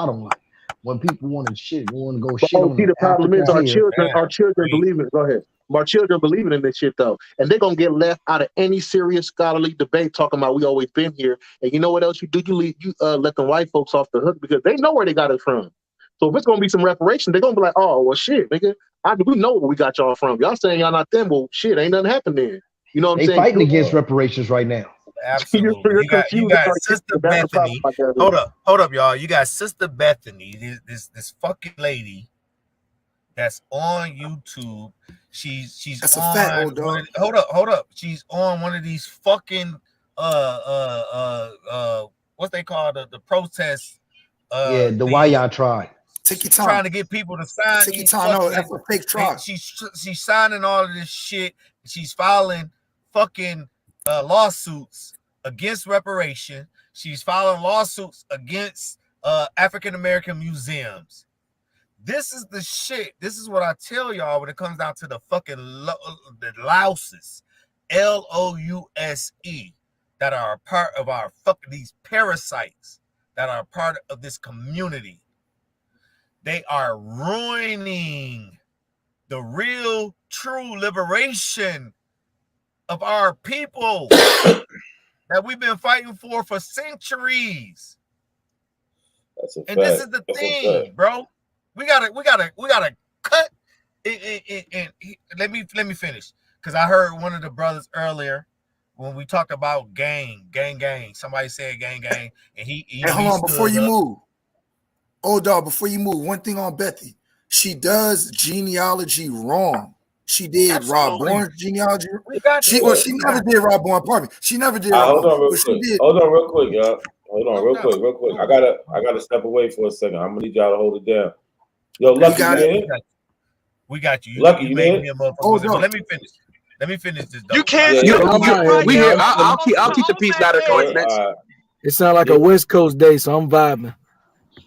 don't like. When people want to go shit on See, the the problem is Africans here. our children believe it. Go ahead. Our children believing in this shit though, and they're gonna get left out of any serious scholarly debate talking about we always been here. And you know what else you do? You let the white folks off the hook because they know where they got it from. So if it's gonna be some reparations, they're gonna be like, oh well, shit, nigga, we know where we got y'all from. Y'all saying y'all not them? Well, shit, ain't nothing happened there. You know what I'm They saying? fighting against reparations right now. Absolutely. You're You got confused. Sister That's the Bethany. problem. Hold up, y'all. You got Sister Bethany, this fucking lady that's on YouTube. She's That's a on fact, old dog. hold up. She's on one of these fucking what they call the protests. Yeah, the Waya tribe. Take your time. Trying to get people to sign. Take your time. No, that's a fake tribe. She's signing all of this shit. She's filing fucking lawsuits against reparation. She's filing lawsuits against African American museums. This is the shit. This is what I tell y'all when it comes down to the fucking the louses, LOUSE, that are a part of our fucking these parasites that are a part of this community. They are ruining the real, true liberation of our people that we've been fighting for centuries. And this is the thing, bro. We gotta cut it. And let me finish, because I heard one of the brothers earlier when we talked about gang. Somebody said gang, and he hey, hold on before you move. Old dog, before you move, one thing on Bethy. She does genealogy wrong. She did Rob Absolutely. Bourne's genealogy. We got She you. she never did Rob Bourne. Pardon me. She never did Rob Hold Bourne, on real but she quick. did. Hold on real quick, y'all. Hold on No real doubt. quick, real quick. No I doubt. gotta step away for a second. I'm gonna need y'all to hold it down. Yo, Okay, We Lucky, got you it. there? We got you. Lucky, You you made there? me a motherfucker. Hold But on. let me finish. Let me finish this though. You can't Yeah, you, yeah. I'm you high we now. here. I'll keep the peace, not a coincidence. It sounds like Yeah. a West Coast day, so I'm vibing.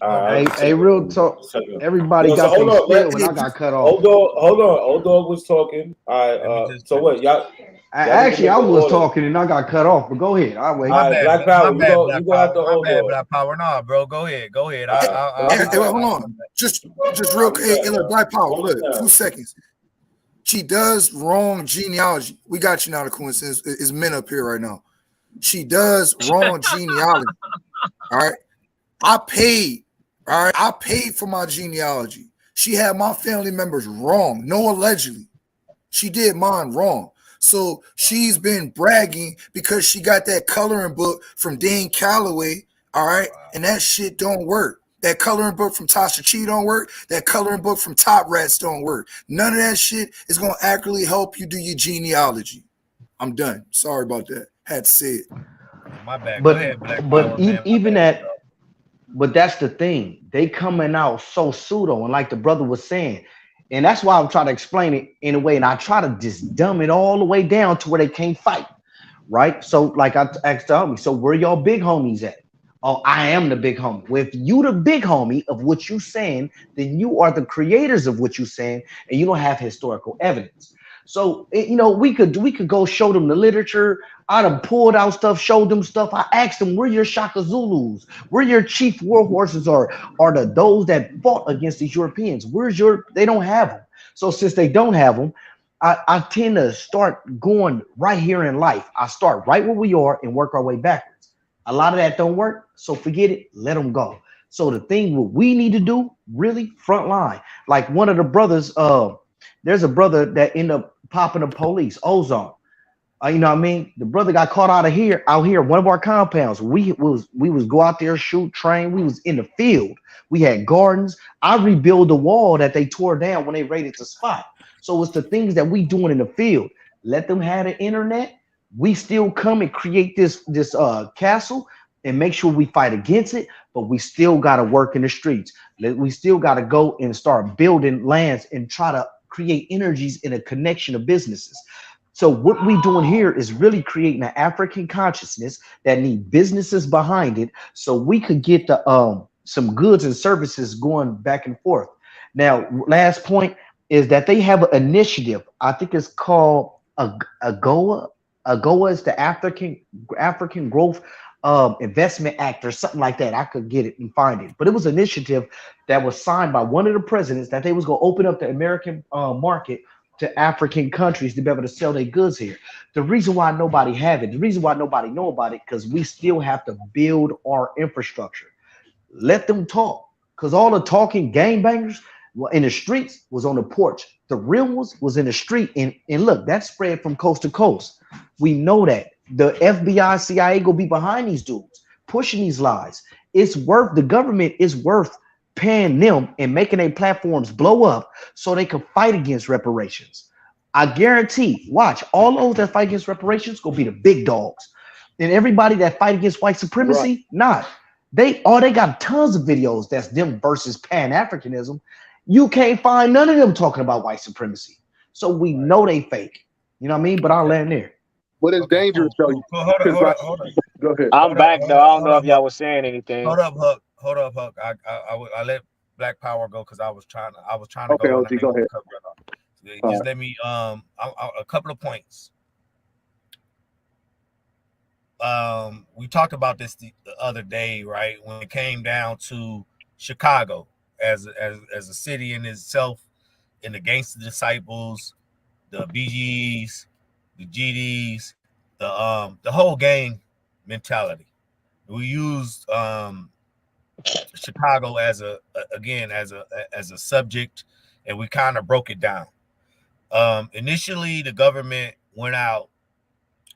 Uh-huh. Hey, real talk. Everybody Yo, so got hold their on. spill when I got cut off. Hold on. Old dog was talking. All right. So what? Y'all need to Actually, make I an was order. talking and I got cut off. But go ahead. I'll wait. My All right, bad. Black Power. My bad, You Black go Power. after My old bad, dog. Black Power. Nah, bro. Go ahead. Go ahead. All right. Hey, hold on. Just real quick. Hey, look, Black Power. Hold Look, it down. 2 seconds. She does wrong genealogy. We got you now. The coincidence is men up here right now. She does wrong genealogy. All right. I paid. All right. I paid for my genealogy. She had my family members wrong. No, allegedly. She did mine wrong. So she's been bragging because she got that coloring book from Dane Calloway. All right. And that shit don't work. That coloring book from Tasha Chi don't work. That coloring book from Top Rats don't work. None of that shit is going to accurately help you do your genealogy. I'm done. Sorry about that. Had to say it. My bad. Go ahead, Black Power, man. Even at but that's the thing. They coming out so pseudo, and like the brother was saying, and that's why I'm trying to explain it in a way, and I try to just dumb it all the way down to where they can't fight, right? So, like I asked the homie, so where y'all big homies at? Oh, I am the big homie. Well, if you the big homie of what you saying, then you are the creators of what you saying, and you don't have historical evidence. So, we could go show them the literature. I done pulled out stuff, showed them stuff. I asked them, where your Shaka Zulus? Where your chief war horses are those that fought against these Europeans? They don't have them. So since they don't have them, I tend to start going right here in life. I start right where we are and work our way backwards. A lot of that don't work, so forget it, let them go. So the thing what we need to do, really front line. Like one of the brothers, there's a brother that ended up popping the police, Ozone. You know what I mean? The brother got caught out here, one of our compounds. We was go out there, shoot, train. We was in the field. We had gardens. I rebuild the wall that they tore down when they raided the spot. So it's the things that we doing in the field. Let them have the internet. We still come and create this castle and make sure we fight against it, but we still gotta work in the streets. We still gotta go and start building lands and try to create energies in a connection of businesses. So what we doing here is really creating an African consciousness that need businesses behind it, so we could get the some goods and services going back and forth. Now, last point is that they have an initiative. I think it's called AGOA. AGOA is the African Growth Investment Act or something like that. I could get it and find it, but it was an initiative that was signed by one of the presidents that they was going to open up the American market to African countries to be able to sell their goods here. The reason why nobody have it, the reason why nobody know about it, because we still have to build our infrastructure. Let them talk, because all the talking gangbangers in the streets was on the porch. The real ones was in the street, and look, that spread from coast to coast. We know that the FBI, CIA go be behind these dudes pushing these lies. The government is worth paying them and making their platforms blow up so they can fight against reparations. I guarantee, watch, all those that fight against reparations gonna be the big dogs. And everybody that fight against white supremacy, not. They got tons of videos that's them versus Pan-Africanism. You can't find none of them talking about white supremacy. So we know they fake. You know what I mean? But I'll land there. But it's dangerous though. Hold on. Go ahead. I'm back though. I don't know if y'all was saying anything. Hold up, Huck. I let Black Power go because I was trying to Okay, go. OG, go ahead. Just let me a couple of points. We talked about this the other day, right? When it came down to Chicago as a city in itself, and the Gangster Disciples, the BGs, the GDs, the whole gang mentality. We used Chicago as a subject, and we kind of broke it down. Initially, the government went out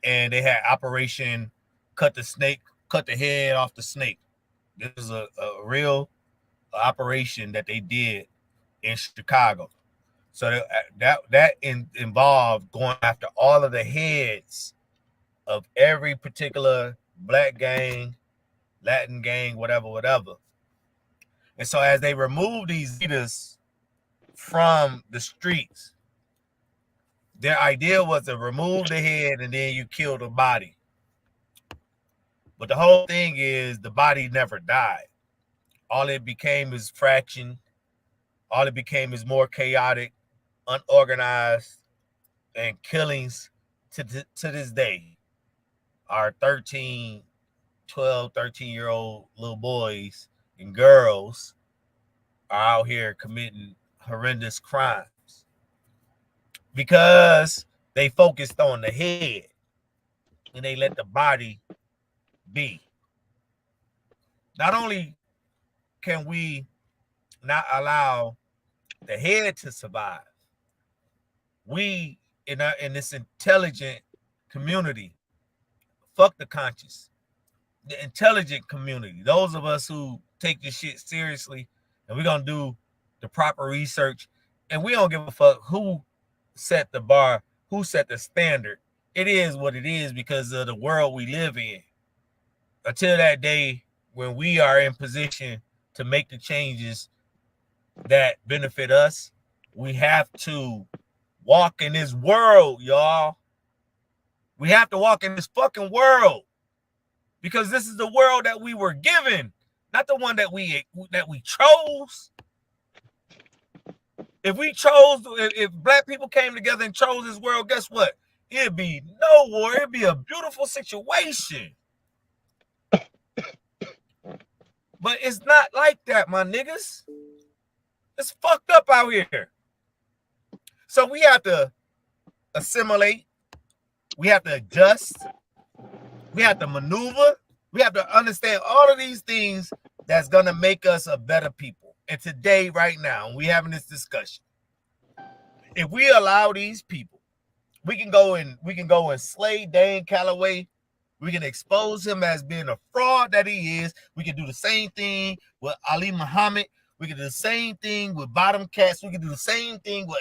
and they had Operation Cut the head off the snake. This is a real operation that they did in Chicago. So involved going after all of the heads of every particular black gang, Latin gang, whatever. And so as they remove these leaders from the streets, their idea was to remove the head and then you kill the body. But the whole thing is the body never died. All it became is fraction. All it became is more chaotic, unorganized, and killings to this day. Our 12, 13-year-old little boys and girls are out here committing horrendous crimes because they focused on the head and they let the body be. Not only can we not allow the head to survive, we in this intelligent community, fuck the conscious, the intelligent community, those of us who take this shit seriously and we're gonna do the proper research, and we don't give a fuck who set the bar, who set the standard. It is what it is because of the world we live in. Until that day when we are in position to make the changes that benefit us, we have to walk in this world, y'all. We have to walk in this fucking world because this is the world that we were given, not the one that we chose. If black people came together and chose this world, guess what? It'd be no war. It'd be a beautiful situation. But it's not like that, my niggas. It's fucked up out here. So we have to assimilate. We have to adjust. We have to maneuver. We have to understand all of these things that's going to make us a better people. And today, right now, we're having this discussion. If we allow these people, we can go and slay Dane Calloway. We can expose him as being a fraud that he is. We can do the same thing with Ali Muhammad. We can do the same thing with Bottom Cats. We can do the same thing with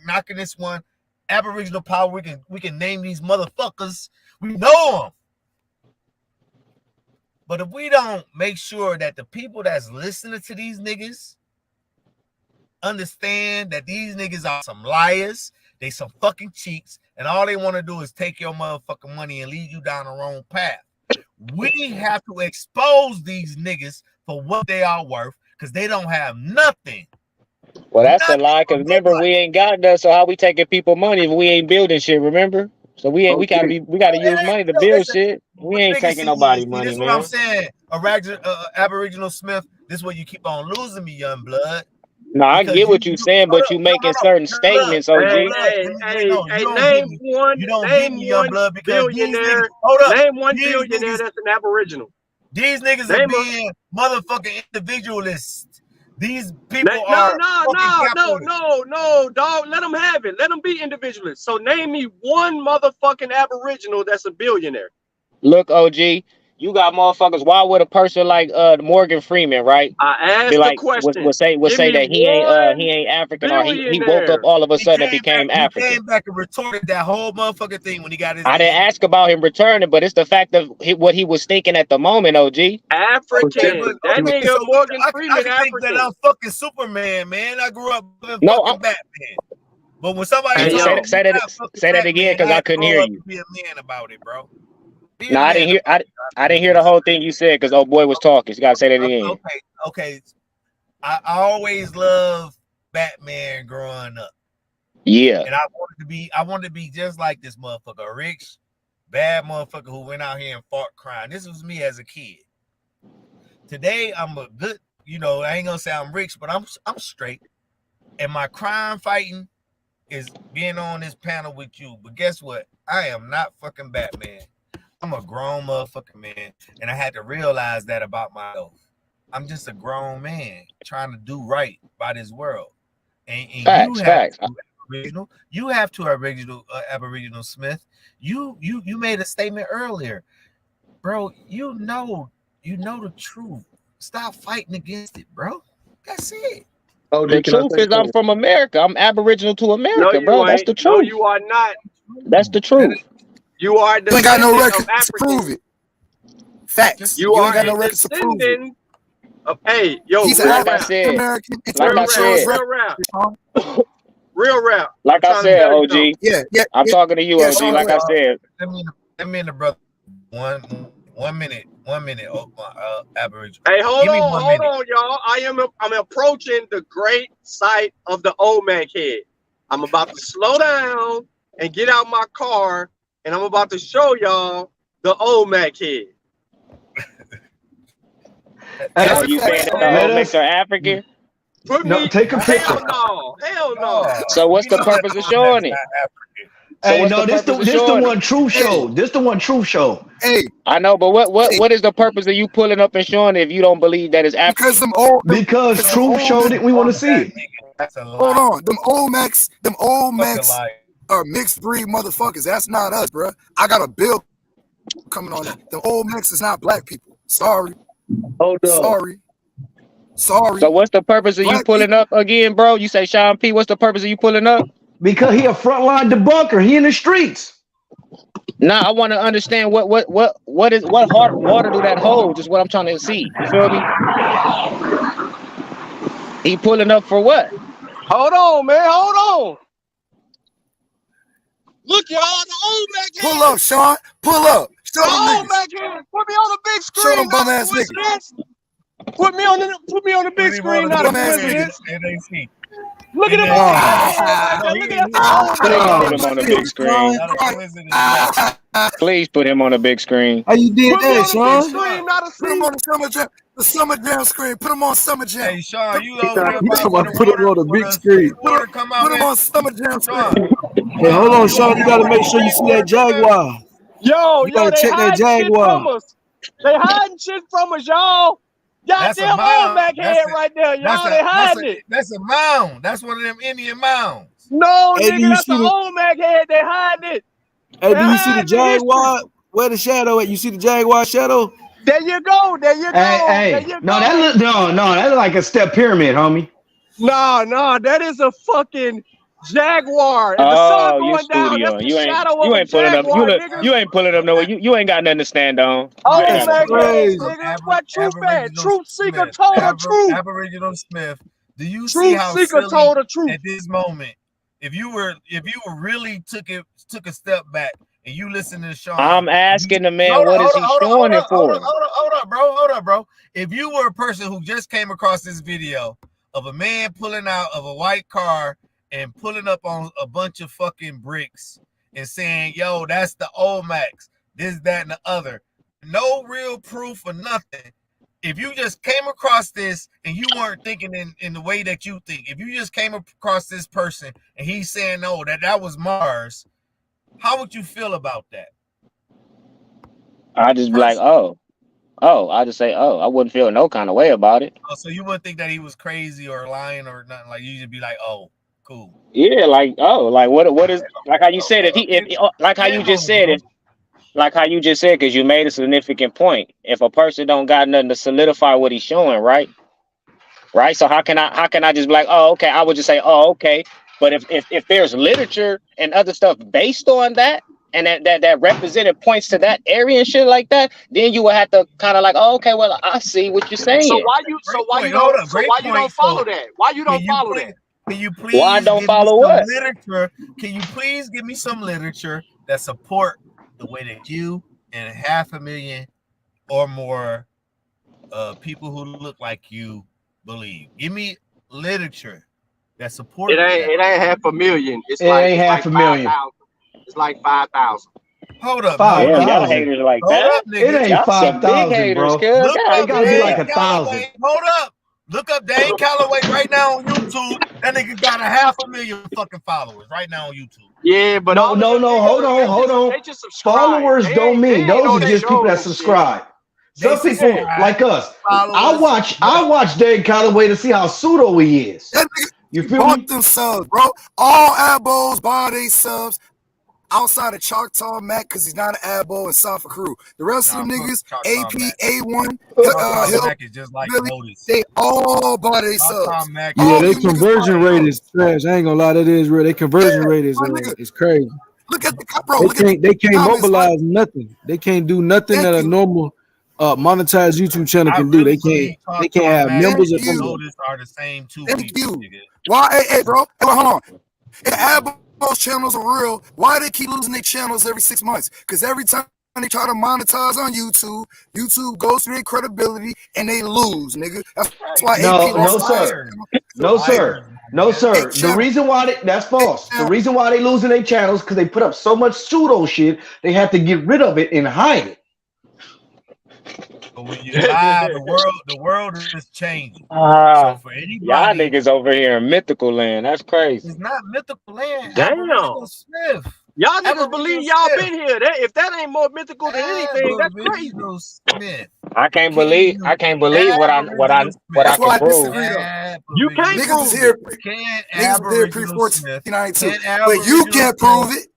knocking this one. Aboriginal power. We can name these motherfuckers. We know them. But if we don't make sure that the people that's listening to these niggas understand that these niggas are some liars, they some fucking cheats, and all they want to do is take your motherfucking money and lead you down the wrong path. We have to expose these niggas for what they are worth because they don't have nothing. Well, that's a lie. Because remember, we ain't got nothing. So how we taking people money if we ain't building shit? Remember? So we gotta use money to build shit. We ain't taking nobody money, this man. What I'm saying, Aboriginal Smith. This is where you keep on losing me, young blood. No, I get what you're saying, but you making certain statements, OG. Name one young blood, because billionaire. Name one billionaire that's an Aboriginal. These niggas are being motherfucking individualists. These people are no, dog. Let them have it. Let them be individualists. So name me one motherfucking Aboriginal that's a billionaire. Look, OG, you got motherfuckers. Why would a person like Morgan Freeman, right? I asked the question. Would say that he ain't African, or he woke up all of a sudden and became African. He came back and retorted that whole motherfucking thing when he got his. I didn't ask about him returning, but it's the fact of what he was thinking at the moment, OG. African. That nigga Morgan Freeman, I think that I'm fucking Superman, man. I grew up fucking Batman. But when somebody say that again, because I couldn't hear you. Be a man about it, bro. No, I didn't hear. I didn't hear the whole thing you said because old boy was talking. You gotta say that again. Okay. I always loved Batman growing up. Yeah. And I wanted to be just like this motherfucker, a rich, bad motherfucker who went out here and fought crime. This was me as a kid. Today I'm a good, I ain't gonna say I'm rich, but I'm straight. And my crime fighting is being on this panel with you. But guess what? I am not fucking Batman. I'm a grown motherfucking man, and I had to realize that about myself. I'm just a grown man trying to do right by this world. And facts. You have to Aboriginal Smith. You made a statement earlier, bro. You know the truth. Stop fighting against it, bro. That's it. The can I truth say is, I'm something? from America. I'm Aboriginal to No, America, bro. you That's ain't. the No, truth. you are not. That's the truth. You are a You ain't got no descendant of records to prove Africans. it. Facts. You You ain't are got a no records to prove it. descendant of. Hey, yo, He's an real Like I rap, African said, American like until real I he rap, shows said, real records. rap, Sean. real rap. I'm like I trying to said, tell you something. OG. Yeah, yeah, I'm yeah, talking to you, yeah. OG. Sean, go Like ahead. I said, Let me and the brother. One minute. Oh, Aboriginal. Hey, hold Give me on, 1 minute. y'all. I'm approaching the great site of the Olmec head. I'm about to slow down and get out my car, and I'm about to show y'all the Olmec head. oh, you saying that the Let Olmecs us are African? Put no me. take a picture. Hell no. So what's We the know that purpose the of Olmec's showing it? not African. So Hey, what's no, the purpose of this the showing it? one true Hey, show. This the one true show. hey, I know, but hey. what is the purpose of you pulling up and showing it if you don't believe that it's Because African? Because because them truth old showed it. We want to see it. That's a hold lie. on, them old Fuck a Mex lie. are mixed breed motherfuckers. That's not us, bro. I got a bill coming on that. The old Mex is not black people. Sorry, Hold up. sorry. So what's the purpose of you Black pulling people. up again, bro? You say Sean P. What's the purpose of you pulling up? Because he a frontline debunker. He in the streets. Now I want to understand what hard water do that hold? Is what I'm trying to see. You feel me? He pulling up for what? Hold on, man. Hold on. Look, y'all, the Olmec head. Pull up, Sean. Pull up. Show The them niggas. Olmec head. Put me on the big Show screen, them not bum a ass niggas. coincidence. Put me on the big Put him on screen, the not a big Bum ass screen. niggas. coincidence. And they see. Look at And them they see. Olmec head right No, there. he Look at didn't. that. The Olmec Please put head. him on the Niggas, big screen. Not a Look. coincidence. Please put him on the big screen. How you did Put me that, on the big Sean? screen, not a Put them C. on the summer jam screen. Put them on summer jam. Hey, Sean, you He over not there You by talking where about the put him water, on the where big the screen? water come out Put them at? on summer jam screen. Sean, Hey, hold on, you over Sean. You there gotta where make the sure you green see that water come at? Jaguar. Yo, You gotta they check that hiding shit from Jaguar. us. They hiding shit from us, y'all. That's a Goddamn mound. Olmec head right there, y'all. They hiding it. That's a mound. That's one of them Indian mounds. No, Hey, do nigga, you that's see an the? Olmec head. They hiding it. Hey, They do you see the hiding the history. Jaguar? Where the shadow at? You see the Jaguar shadow? There you go. There you Hey, go. There hey, you no, that go. look no, that look like a step pyramid, homie. No, that is a fucking jaguar. The sun Oh, you going down. That's studio. the shadow of You a ain't pulling up. jaguar, nigga. You ain't pulling up nowhere. You ain't got nothing to stand on. You ain't Oh got That's nothing my to stand head, on. crazy. nigga. What truth at? Aboriginal Truth seeker Smith. told the truth. Aboriginal Smith. Do you see Truth how seeker silly told the truth. at this moment? If you were really took a step back and you listen to Sean, I'm asking the man, hold what is he showing it for? up, bro. If you were a person who just came across this video of a man pulling out of a white car and pulling up on a bunch of fucking bricks and saying, yo, that's the Olmecs, this, that, and the other. No real proof or nothing. If you just came across this and you weren't thinking in the way that you think, if you just came across this person and he's saying, no, that was Mars, how would you feel about that? I just be like, I just say, I wouldn't feel no kind of way about it. Oh, so you wouldn't think that he was crazy or lying or nothing, like you just be like, oh, cool. Yeah, like what is like how you said if like how you just said it, like how you just said, because you made a significant point. If a person don't got nothing to solidify what he's showing, right? So how can I just be like, oh, okay, I would just say, oh, okay. But if there's literature and other stuff based on that, and that represented points to that area and shit like that, then you would have to kind of like, oh, okay, well, I see what you're saying. So why you don't follow that? Why you don't follow that? Can you please Why I don't give follow me some what? literature? Can you please give me some literature that support the way that you and 500,000 or more people who look like you believe? Give me literature that supports It ain't 500,000. It's It like ain't half a million. 5,000. It's like 5,000. Hold up, Damn, y'all 5,000. haters like hold that. up, nigga. It ain't Y'all some big 5,000, haters, bro. cuz. Look God up It gotta be Dane damn. like 1,000. Calloway. Hold up. Look up Dane Calloway right now on YouTube. That nigga got 500,000 fucking followers right now on YouTube. Yeah, but all No, of no, them no. niggas, Hold on. they just subscribe. Followers don't They mean ain't those on are their just people shows that and shit. subscribe. They Some people subscribe, like us. followers. I watch Dave Calloway to see how pseudo he is. That nigga, You he feel bought me? them subs, bro. All abos buy they subs. outside of Choctaw Mac, because he's not an abo and Safa crew. The rest of them niggas, AP, A1, Hill, is just like Billy, Lotus. they all bought their subs. Yeah, All their you niggas conversion bought rate is trash. I ain't gonna lie, that is real. Their conversion rate is crazy. Look at the bro. They can't comments, mobilize nothing. They can't do nothing that a normal monetized YouTube channel can do. They can't have members of them. Lotus are the same two Thank people. you. Why? Hey, bro. Hey, hold on. If abos channels are real, why they keep losing their channels every 6 months? Because every time they try to monetize on YouTube, YouTube goes through their credibility and they lose, nigga. That's why AP No, sir. The reason why that's false. The reason why they losing their channels because they put up so much pseudo shit, they have to get rid of it and hide it. But when you lie, the world is changing. So for anybody, y'all niggas over here in mythical land. That's crazy. It's not mythical land. Damn. Aboriginal Smith. Y'all niggas Aboriginal believe y'all Smith. been here. If that ain't more mythical than anything, that's crazy. Aboriginal Smith. I can't believe what I can prove. You can't niggas prove is here. it. Niggas were here pre-1492, but you can't prove it.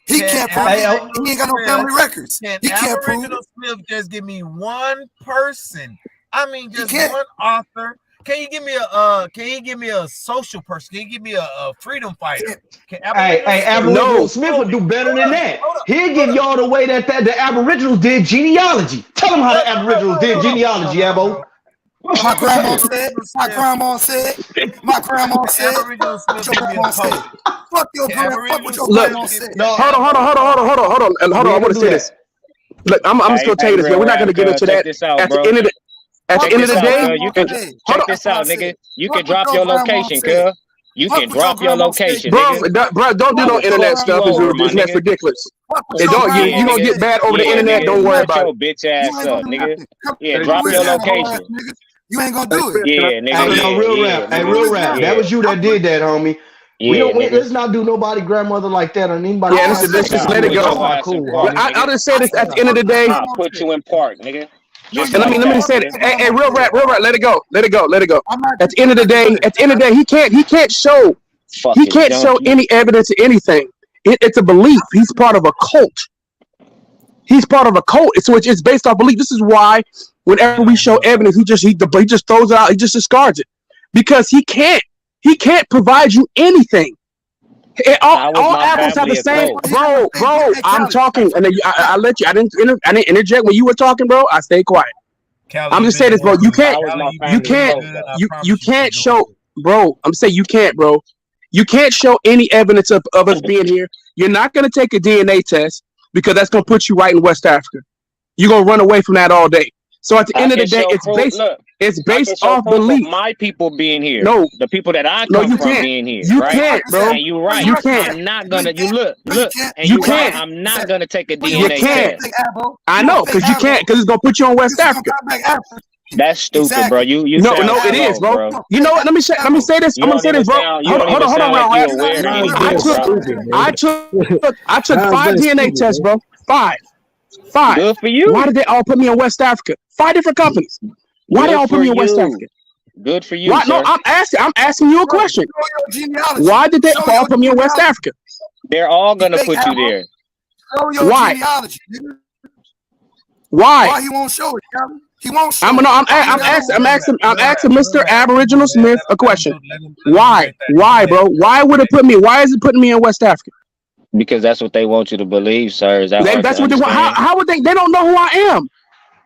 He can't prove it. He ain't got no family records. He can't prove it. Aboriginal Smith just give me one person. I mean, just one author. Can you give me a social person? Can you give me a freedom fighter? Aboriginal Smith would do better than that. He'll give y'all the way that the Aboriginals did genealogy. Tell them how the Aboriginals did genealogy, Abo. My grandma said. My grandma said. My grandma said. Fuck your grandma. Fuck what your grandma said. Hold on. I want to say this. Look, I'm just gonna tell you this, man. We're not gonna get into that. At the end of the day, check this out, nigga. You can drop your location, cuz. You can drop your location, bro. Don't do no internet stuff. That's ridiculous. You gonna get bad over the internet. Don't worry about it. Bitch ass up, nigga. Yeah, drop your location. You ain't gonna do it. Yeah, nigga. Real rap. That was you that did that, homie. Let's not do nobody grandmother like that on anybody. Yeah, let's just let it go. I'll just say this at the end of the day. I'll put you in park, nigga. And let me say it. Hey, real rap. Let it go. At the end of the day, he can't show any evidence of anything. It's a belief. He's part of a cult. So it's based off belief. This is why whenever we show evidence, he just throws it out. He just discards it because he can't provide you anything. All apples have the same, bro. I'm talking, and I let you. I didn't interject when you were talking, bro. I stayed quiet. I'm just saying this, bro. You can't show, bro. I'm saying you can't, bro. You can't show any evidence of us being here. You're not gonna take a DNA test because that's gonna put you right in West Africa. You're gonna run away from that all day. So at the end of the day, it's based off belief. My people being here. No, the people that I come from being here. You right? can't, bro. And you right. You can't. I'm not gonna. You look. And you can't. Right. I'm not gonna take a DNA You can't. test. I know, because you can't, because it's gonna put you on West Africa. That's stupid, bro. You no, it is, bro. You know what? Let me say this. I'm gonna say this, bro. Hold on. I took 5 DNA tests, bro. 5. Good for you. Why did they all put me in West Africa? 5 different companies. Why did they all put me inEst Africa? Good for you. Why? No, I'm asking you a question. Why did they all put me in West Africa? They're all gonna put you there. Why? Why he won't show it, Calvin? He won't show I'm asking Mr. Aboriginal Smith a question. Why, bro? Why would it put me? Why is it putting me in West Africa? Because that's what they want you to believe, sir. That's what they want. How would they? They don't know who I am.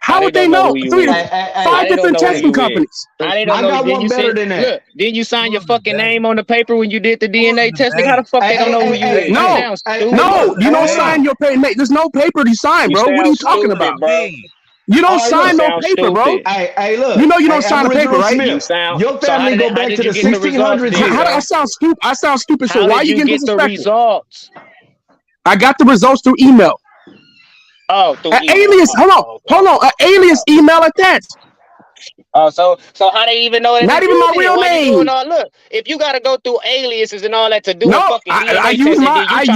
How would they know? 5 different testing companies. I got one better than that. Look, didn't you sign your fucking name on the paper when you did the DNA testing? How the fuck they don't know who you is? No, you don't sign your paper. There's no paper to sign, bro. What are you talking about, bro? You don't sign no paper, bro. Hey, look. You know you don't sign a paper, right? Your family go back to the 1600s. How do I sound stupid? I sound stupid. So why are you getting the results? I got the results through email. Oh, through email. Alias. Hold on. An alias email at that. Oh, so how they even know that? Not even my real name. Look, if you gotta go through aliases and all that to do no, a fucking DNA I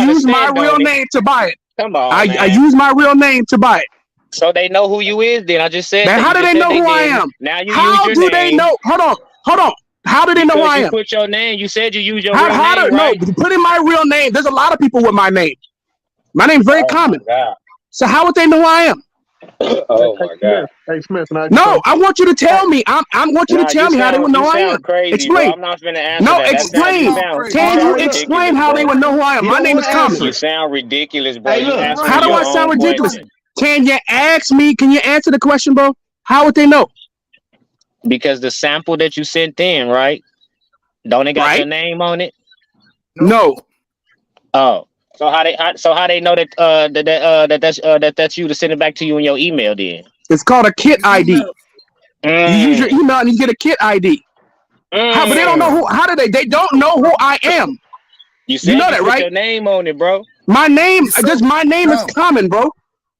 use my real name to buy it. Come on, I use my real name to buy it. So they know who you is. Then I just said. Now, how do they know who I am? Now you how use your do name. They know? Hold on. How do they know who I am? You put your name. You said you use your real name, right? No, put in my real name. There's a lot of people with my name. My name's very Oh common. my God. So how would they know who I am? Oh my God. Hey Smith, can I ask you No, something? I want you to tell me. I want you to Nah, tell me how they would know you who I am. sound crazy, bro. Explain. I'm not gonna answer No, that. explain. You Can you sound explain ridiculous, how they bro. would know who I am? He My don't name want is to common. answer. You sound ridiculous, bro. Hey, You look. answering How do your I sound own ridiculous? question. Can you ask me? Can you answer the question, bro? How would they know? Because the sample that you sent in, right? Don't it got Right? your name on it? No. Oh. So how they know that that's you to send it back to you in your email then? It's called a kit ID. You use your email and you get a kit ID. How? But they don't know who. How do they? They don't know who I am. You said You know you that, put right? your name on it, bro. My name. My name is common, bro.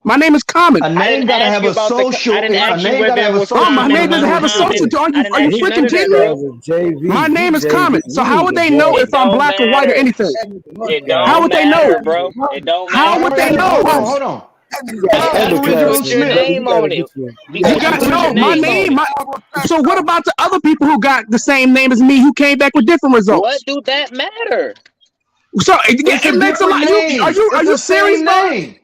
My name is common. A name gotta have a social. I didn't A ask you name whether gotta it have a was Oh, social my common or name doesn't have a uncommon. social. I didn't Are you ask you none freaking of that, kidding me? bro. My name is common. So how would they know It if I'm don't black or white or matter. anything? It How don't would they know? matter, bro. It don't How would matter. they know? Hold on. Because you Aboriginal put your Smith. name on it. You Because you got put your no. My name on name. it. So what about the other people who got the same name as me who came back with different What results? do that matter? So It's it a makes a different lot. name. Are It's you the serious, same bro? name.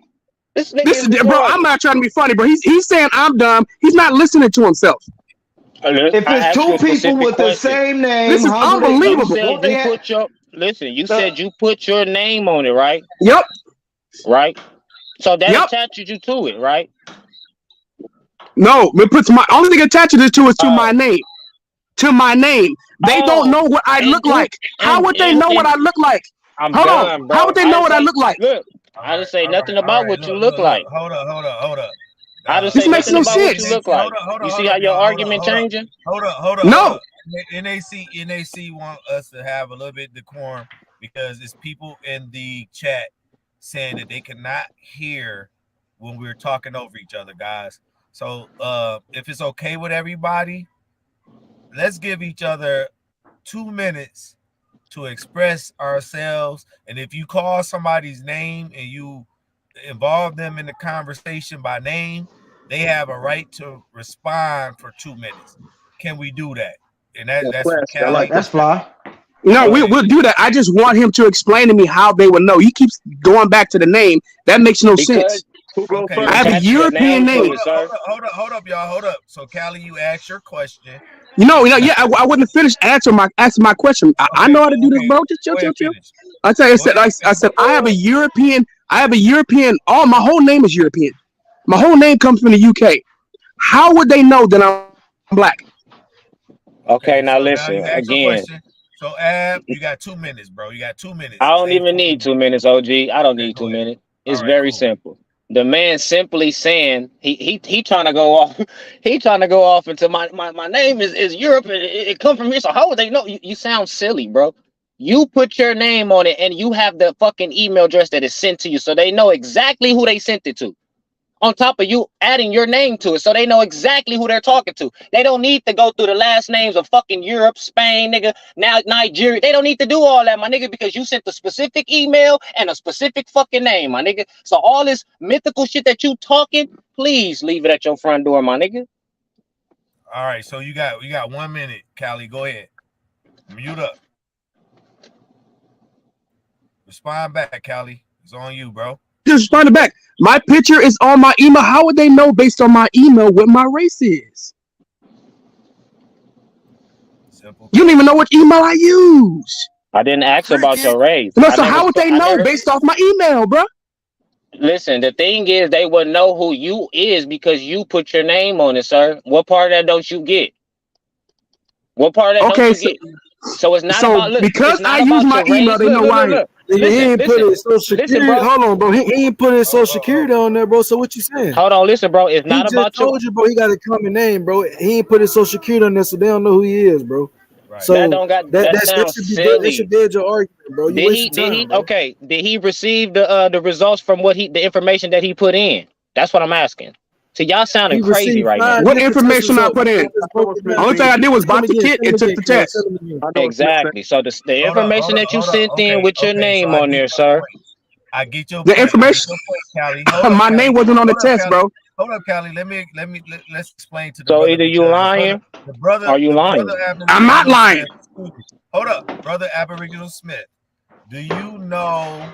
This nigga This is is bro. I'm retarded. not trying to be funny, bro. He's saying I'm dumb. He's not listening to himself. If I it's asked you two a people specific with the question. same name, This is how do they? You unbelievable. Won't said they you have? put your You said you put your name on it, right? Yep. Right. So that Yep. attaches you to it, right? No, it puts my only thing attached to is to my Oh. name. To my name. They don't know what I look like. How would they know what I look like? I'm Hold on. done, How bro. would they I know didn't what I say look like? look. I didn't say nothing about what you look Look. like. Hold up. I didn't This say makes nothing no about what you sense. look like. You see how your argument Hold up. changing? Hold No. up. NAC want us to have a little bit of decorum because it's people in the chat saying that they cannot hear when we're talking over each other, guys. So if it's okay with everybody, let's give each other 2 minutes to express ourselves. And if you call somebody's name and you involve them in the conversation by name, they have a right to respond for 2 minutes. Can we do that? And that's for Callie. That's fly. No, we'll do that. I just want him to explain to me how they would know. He keeps going back to the name. That makes no sense. Okay, I have a European name. Hold up, y'all. Hold up. So, Callie, you asked your question. Yeah, I wouldn't finish asking my question. I know how to do this, bro. Just chill. I tell you, I said I have a European. All my whole name is European. My whole name comes from the UK. How would they know that I'm black? Okay, now so listen now you ask your again. question. So, Ab, you got 2 minutes, bro. You got 2 minutes. I don't even need 2 minutes, OG. I don't need 2 minutes. It's very simple. The man simply saying he trying to go off. He trying to go off into my name is Europe and it come from here. So how would they know? You sound silly, bro. You put your name on it and you have the fucking email address that is sent to you, so they know exactly who they sent it to. On top of you adding your name to it, so they know exactly who they're talking to. They don't need to go through the last names of fucking Europe, Spain, nigga, now Nigeria. They don't need to do all that, my nigga, because you sent a specific email and a specific fucking name, my nigga. So all this mythical shit that you talking, please leave it at your front door, my nigga. All right, so you got 1 minute, Callie. Go ahead. Mute up. Respond back, Callie. It's on you, bro. Just respond back. My picture is on my email. How would they know based on my email what my race is? Simple. You don't even know what email I use. I didn't ask about your race. No, so how would they know based off my email, bro? Listen, the thing is, they would know who you is because you put your name on it, sir. What part of that don't you get? What part of that don't you get? So it's not about because I use my email, they know why I am. He ain't put his social security. Hold on, bro. He ain't put his social security on there, bro. So what you saying? Hold on, listen, bro. It's not about your. He just told you, bro. He got a common name, bro. He ain't put his social security on there, so they don't know who he is, bro. Right. So that sounds silly. That should be your argument, bro. You wasting time, bro. Okay. Did he receive the results from the information that he put in? That's what I'm asking. So y'all sounding crazy right now. What information I put in? Only thing I did was bought the kit and took the test. Exactly. So the information that you sent in with your name on there, sir. I get your the information. My name wasn't on the test, bro. Hold up, Callie. Let's explain to the So brother. either you lying, or you lying. I'm not lying. Hold up, brother Aboriginal Smith. Do you know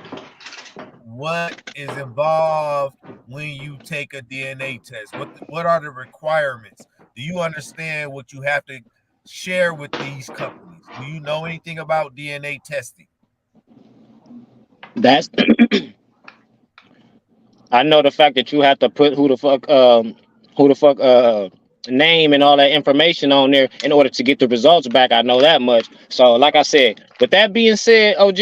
what is involved when you take a DNA test? What are the requirements? Do you understand what you have to share with these companies? Do you know anything about DNA testing? That's I know the fact that you have to put who the fuck name and all that information on there in order to get the results back. I know that much. So like I said, with that being said, OG,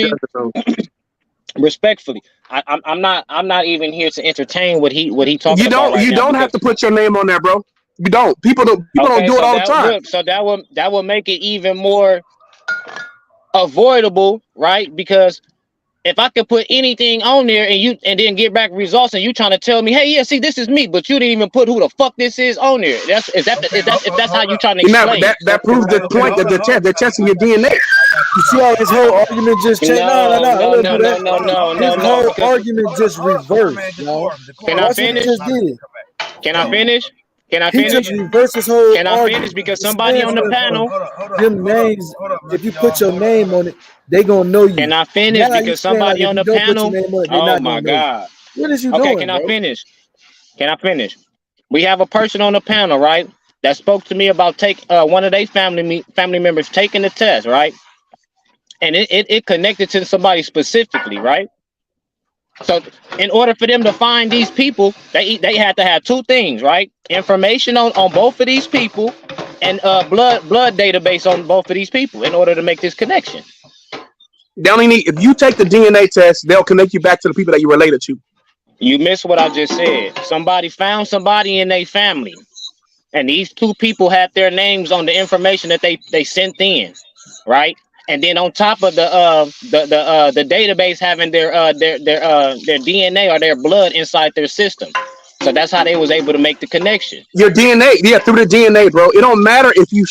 respectfully, I'm not even here to entertain what he talking about right You now don't have because to put your name on there, bro. You don't. People don't okay, do it so all the that time. look, so that will make it even more avoidable, right? Because if I could put anything on there and then get back results and you trying to tell me, hey, yeah, see, this is me, but you didn't even put who the fuck this is on there. If that's how you trying to Nah, but explain. that proves the point that they're testing your DNA. You see how his whole argument just changed? No, No, don't do that. His whole because argument just reversed, y'all. can I Watch what he finish? just did. Can I finish? Can I He finish? just reversed his whole Can I argument. finish? Because It somebody stands on the panel. them names. If you put your name on it, they gonna know you. Can I finish? Now you Because saying like somebody if on you the don't put your panel. name on it, they Oh not gonna my know you. God. What is you Okay, doing, can I bro? finish? Can I finish? We have a person on the panel, right, that spoke to me about one of their family members taking the test, right? And it connected to somebody specifically, right? So in order for them to find these people, they had to have two things, right? Information on both of these people and blood database on both of these people in order to make this connection. They only need, if you take the DNA test, they'll connect you back to the people that you related to. You missed what I just said. Somebody found somebody in their family, and these two people had their names on the information that they sent in, right? And then on top of the database having their DNA or their blood inside their system, so that's how they was able to make the connection. Your DNA, yeah, through the DNA, bro. It don't matter if you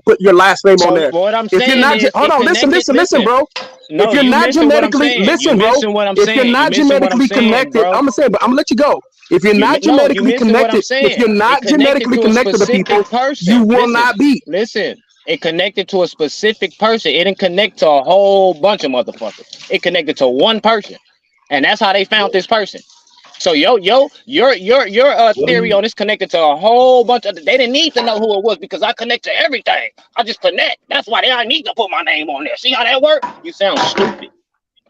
put your last name on So there. what I'm If you're saying not, is, hold it on, listen, connected. bro. No, If you're you not missing what I'm genetically, saying. You listen, bro. missing what I'm If you're saying. You not missing what I'm genetically saying, connected, bro. I'm gonna let you go. If you're not You genetically missing what I'm connected, if saying. you're It not connected genetically to a connected to specific people, person. you will not be. Listen. It connected to a specific person. It didn't connect to a whole bunch of motherfuckers. It connected to one person, and that's how they found this person. So your theory on this connected to a whole bunch of. They didn't need to know who it was because I connect to everything. I just connect. That's why they don't need to put my name on there. See how that works? You sound stupid.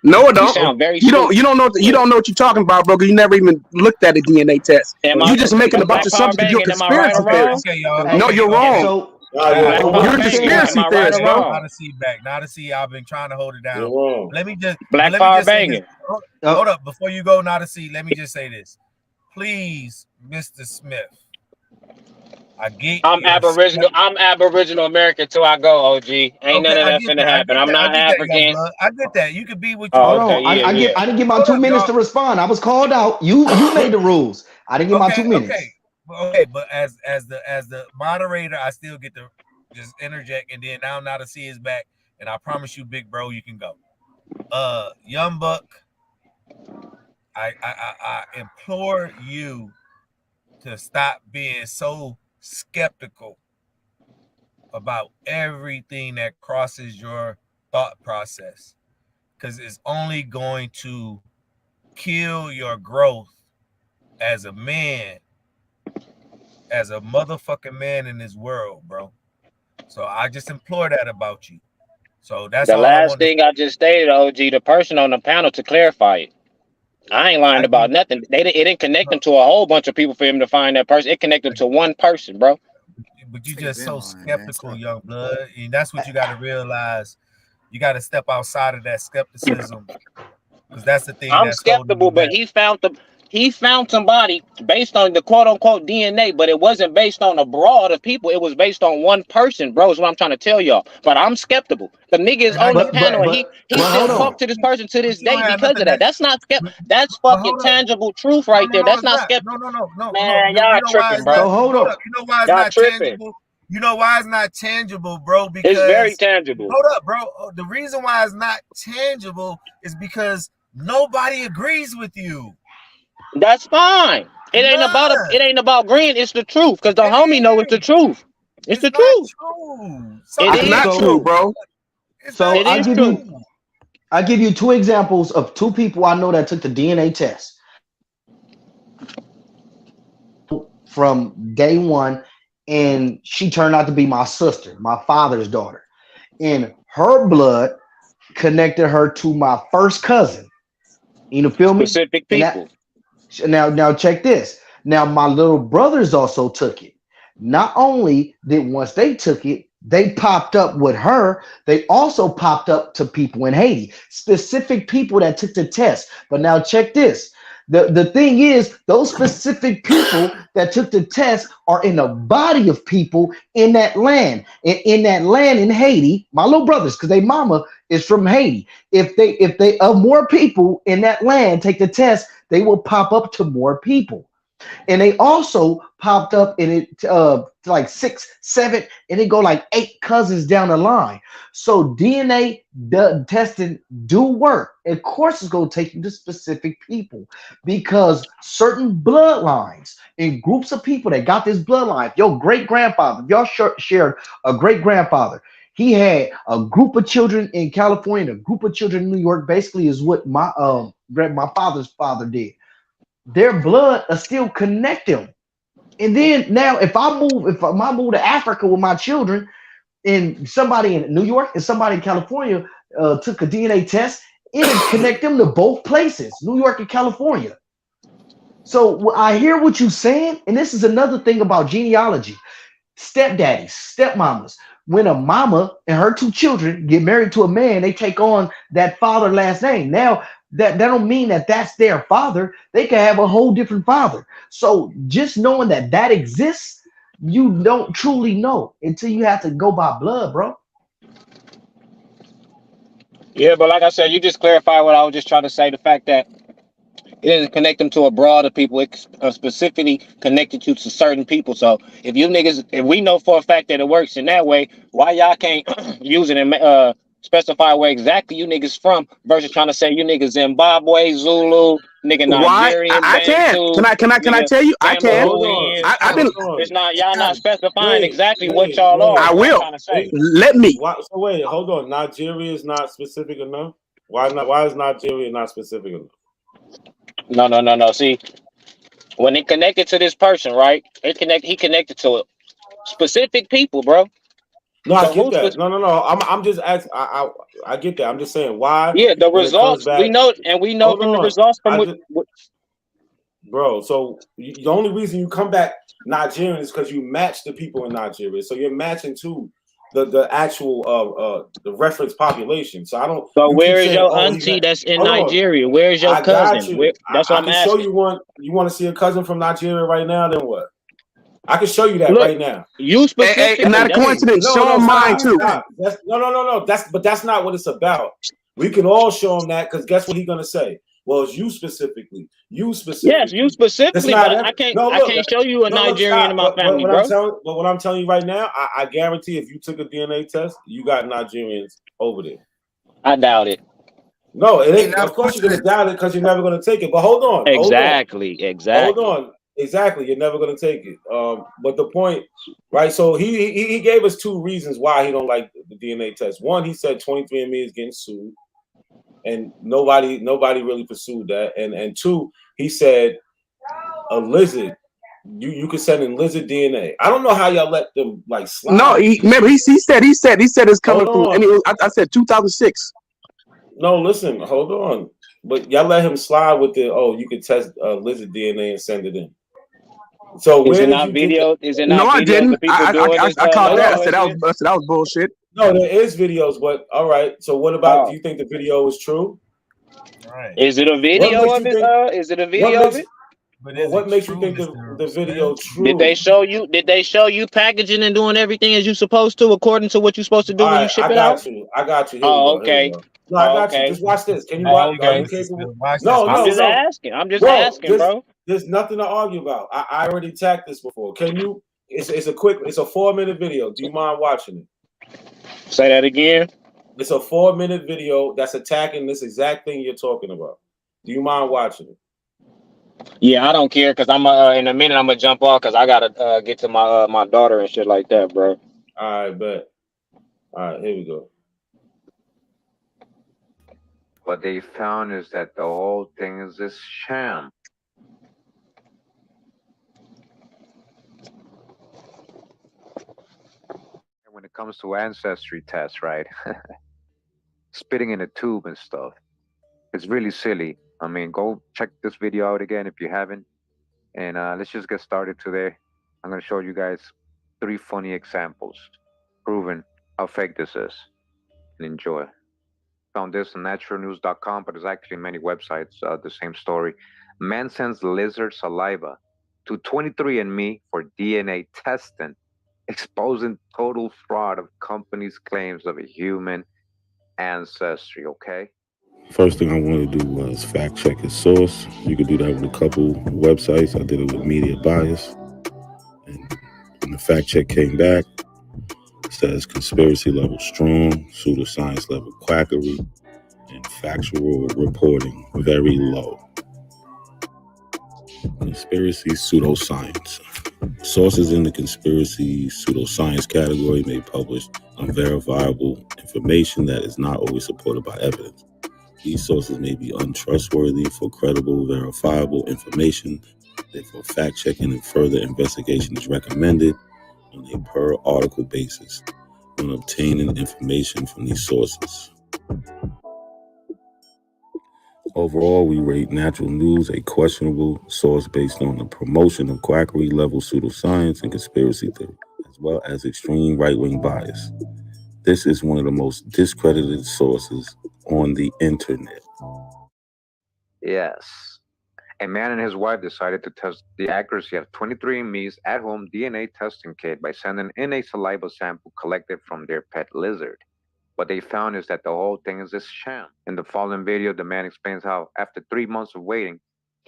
No, it You don't. sound very You stupid. don't know what you're talking about, bro. Because you never even looked at a DNA test. You just making a bunch Black of Power assumptions because you're a banging? Am I right conspiracy or wrong? theorist. Okay, y'all. No, Okay, you're wrong. So Black from Power You're a what you banging. said, conspiracy Am I right theorist, or bro. wrong? Not a seat back. Not a seat. I've been trying to hold it down. You're wrong. Let me just Black Power say this. banging. Hold up. Before you go, not a seat. Let me just say this. Please, Mr. Smith. I get I'm Aboriginal. I'm Aboriginal American till I go. OG. Ain't none okay, of I that get finna that. happen. I'm I not get that, young African. blood. I get that. You can be what you Oh, hold want to on. okay. be. Yeah, yeah. I didn't get my Hold 2 up, minutes y'all. to respond. I was called out. You made the rules. I didn't get my 2 minutes. Okay. But as the moderator, I still get to just interject, and then now not to see his back, and I promise you, big bro, you can go. Young buck, I implore you to stop being so skeptical about everything that crosses your thought process, because it's only going to kill your growth as a man, as a motherfucking man in this world, bro. So I just implore that about you. So that's The all I last want to thing I just stated, OG, the person on the panel to clarify it. I ain't lying about nothing. It didn't connect them to a whole bunch of people for him to find that person. It connected them to one person, bro. But you just so skeptical, young blood, and that's what you got to realize. You got to step outside of that skepticism, because that's the thing I'm that's holding you skeptical, but back. he found somebody based on the quote unquote DNA, but it wasn't based on a broad of people. It was based on one person, bro. Is what I'm trying to tell y'all. But I'm skeptical. The nigga is on the panel, and he still hold on. talk to this person to this You don't day have because of nothing that. That's not That's But fucking hold up. tangible truth right there. No, That's it's not not. skeptical. No. Man, You y'all know why tripping, it's bro. not? So hold Hold up. up. You know why it's Y'all not tripping. tangible? You know why it's not tangible, bro? It's very Because tangible. hold up, bro. The reason why it's not tangible is because nobody agrees with you. That's fine. It ain't about green. It's the truth, because the homie know it's the truth. It's the not truth. true. It It's is not true, bro. It's So not It I'll is give true. you I give you two examples of two people I know that took the DNA test from day one, and she turned out to be my sister, my father's daughter. And her blood connected her to my first cousin. You feel me? Specific And that people. now check this. Now my little brothers also took it. Not only did once they took it, they popped up with her, they also popped up to people in Haiti, specific people that took the test. But now check this. The thing is, those specific people that took the test are in a body of people in that land. And in that land in Haiti, my little brothers, because they mama is from Haiti. If they of more people in that land take the test, they will pop up to more people. And they also popped up in it like 6, 7, and it go like 8 cousins down the line. So DNA testing do work. Of course, it's gonna take you to specific people because certain bloodlines and groups of people that got this bloodline. If your great grandfather, if y'all shared a great grandfather, he had a group of children in California, a group of children in New York. Basically, is what my father's father did. Their blood will still connect them. And then now, if I move to Africa with my children, and somebody in New York and somebody in California took a DNA test, it'll connect them to both places, New York and California. So I hear what you're saying, and this is another thing about genealogy. Stepdaddies, stepmamas. When a mama and her 2 children get married to a man, they take on that father last name. Now that don't mean that that's their father. They can have a whole different father. So just knowing that that exists, you don't truly know until you have to go by blood, bro. Yeah, but like I said, you just clarified what I was just trying to say. The fact that it doesn't connect them to a broader people. It specifically connected you to certain people. So if we know for a fact that it works in that way, why y'all can't use it and specify where exactly you niggas from versus trying to say you niggas Zimbabwe, Zulu, nigga Why? Nigerian, I can. Bantu, Can I nigga tell you? I But can. hold on, Cameroonian. I've been. hold on. It's not y'all not specifying Wait, exactly what wait, y'all are. wait, I Is what I'm will. trying to say. wait. Let me. Why? So wait, hold on. Nigeria is not specific enough. Why not? Why is Nigeria not specific enough? No. See, when it connected to this person, right? He connected to specific people, bro. No, I So get who's that. No. I'm just asking. I get that. I'm just saying why yeah, the when it comes results we back. know, and we know Hold from the on. results from I what, just bro. So the only reason you come back Nigerian is because you match the people in Nigeria. So you're matching to the actual the reference population. So I don't. so You keep where is saying, your oh, he auntie met. that's in Hold on. Nigeria? Where is your I got cousin? you. That's what I I'm can show asking. you one. You want to see a cousin from Nigeria right now? Then what? I can show you that Look, right now. you Hey, specifically. not a That's Hey, coincidence. no, Show no, them mine stop, too. stop. No. That's not what it's about. We can all show him that because guess what he's gonna say? Well, it's you specifically. You yes, you specifically. That's specifically, not but every. No, I look. can't show you a No, look. Nigerian in Stop. my But family, what I'm bro. telling, but what I'm telling you right now, I guarantee if you took a DNA test, you got Nigerians over there. I doubt it. No, it Hey, ain't. not Of course, you're gonna doubt it because you're never gonna take it. But hold on. Exactly. Hold on. Exactly. You're never gonna take it. But the point, right? So he gave us 2 reasons why he don't like the DNA test. One, he said 23andMe is getting sued, and nobody really pursued that. And 2, he said a lizard. You could send in lizard DNA. I don't know how y'all let them like No, slide with this remember shit. he said it's coming Hold from. on. And I said 2006. No, listen. Hold on. But y'all let him slide with the you could test lizard DNA and send it in. So Is where it did not you get that? video? Is it No, not I videos didn't. of people doing this I caught Hold that. I on. said manipulation? that was bullshit. No, there is videos, but all right. So what about? Do Oh, you think the video is true? Right. is it a What video makes of you it? think? Is it a What video of makes? it? But Well, is it what makes you true, think Mr. the video Spence? Did true? they show you? Did they show you packaging and doing everything as you supposed to, according to what you're supposed to do All when you right, ship it out? I got you. Here we Oh, go. Here we okay. go. No, I Oh, got you. okay. Just watch this. Can you Oh, watch? Here you Are go, okay. you Mr. capable? Spence. Watch this, No, I'm Mr. no, just no, asking. I'm just bro. asking, bro. There's nothing to argue about. I already tagged this before. Can you? It's a 4-minute video. Do you mind watching it? Say that again. It's a 4-minute video that's attacking this exact thing you're talking about. Do you mind watching it? Yeah, I don't care because I'm in a minute I'm gonna jump off because I gotta get to my daughter and shit like that, bro. All right, bet. All right, here we go. What they found is that the whole thing is this sham. When it comes to ancestry tests, right? Spitting in a tube and stuff. It's really silly. I mean, go check this video out again if you haven't. And let's just get started today. I'm going to show you guys 3 funny examples proving how fake this is. And enjoy. Found this on naturalnews.com, but there's actually many websites, the same story. Man sends lizard saliva to 23andMe for DNA testing, exposing total fraud of companies' claims of a human ancestry, okay? First thing I wanted to do was fact check his source. You could do that with a couple websites. I did it with Media Bias. And when the fact check came back, it says conspiracy level strong, pseudoscience level quackery, and factual reporting very low. Conspiracy pseudoscience. Sources in the conspiracy pseudoscience category may publish unverifiable information that is not always supported by evidence. These sources may be untrustworthy. For credible, verifiable information, therefore fact-checking and further investigation is recommended on a per-article basis when obtaining information from these sources. Overall, we rate Natural News a questionable source based on the promotion of quackery-level pseudoscience and conspiracy theory, as well as extreme right-wing bias. This is one of the most discredited sources on the internet. Yes. A man and his wife decided to test the accuracy of 23andMe's at-home DNA testing kit by sending in a saliva sample collected from their pet lizard. What they found is that the whole thing is a sham. In the following video, the man explains how, after 3 months of waiting,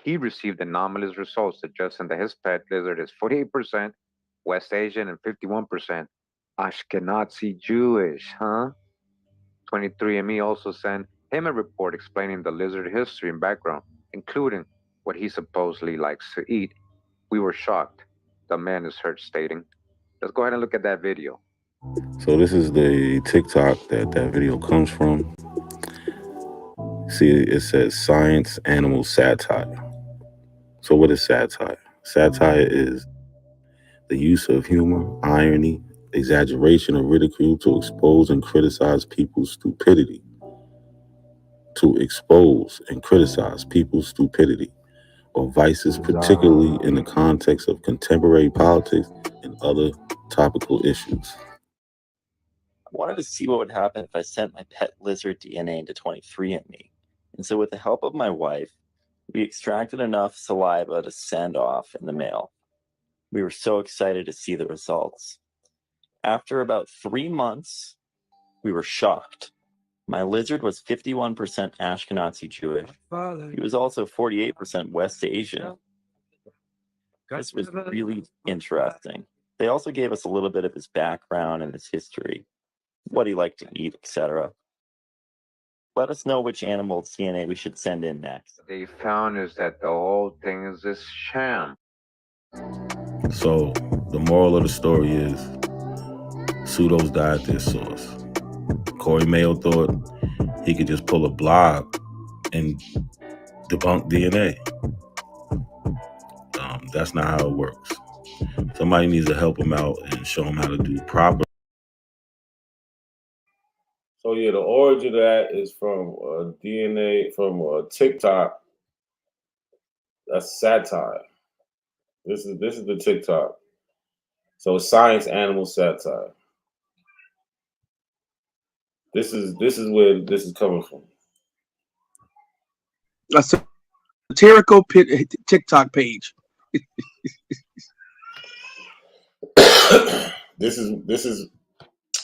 he received anomalous results suggesting that his pet lizard is 48% West Asian and 51% Ashkenazi Jewish, huh? 23andMe also sent him a report explaining the lizard history and background, including what he supposedly likes to eat. We were shocked, the man is heard stating. Let's go ahead and look at that video. So this is the TikTok that video comes from. See, it says science, animal, satire. So what is satire? Satire is the use of humor, irony, exaggeration, or ridicule to expose and criticize people's stupidity. To expose and criticize people's stupidity or vices, particularly in the context of contemporary politics and other topical issues. I wanted to see what would happen if I sent my pet lizard DNA into 23andMe. And so with the help of my wife, we extracted enough saliva to send off in the mail. We were so excited to see the results. After about 3 months, we were shocked. My lizard was 51% Ashkenazi Jewish. He was also 48% West Asian. This was really interesting. They also gave us a little bit of his background and his history, what he liked to eat, etc. Let us know which animal's DNA we should send in next. What they found is that the whole thing is this sham. So the moral of the story is pseudos died their source. Corey Mayo thought he could just pull a blog and debunk DNA. That's not how it works. Somebody needs to help him out and show him how to do proper. So yeah, the origin of that is from DNA, from TikTok. That's satire. This is the TikTok. So science, animal, satire. This is where this is coming from. A satirical TikTok page. This is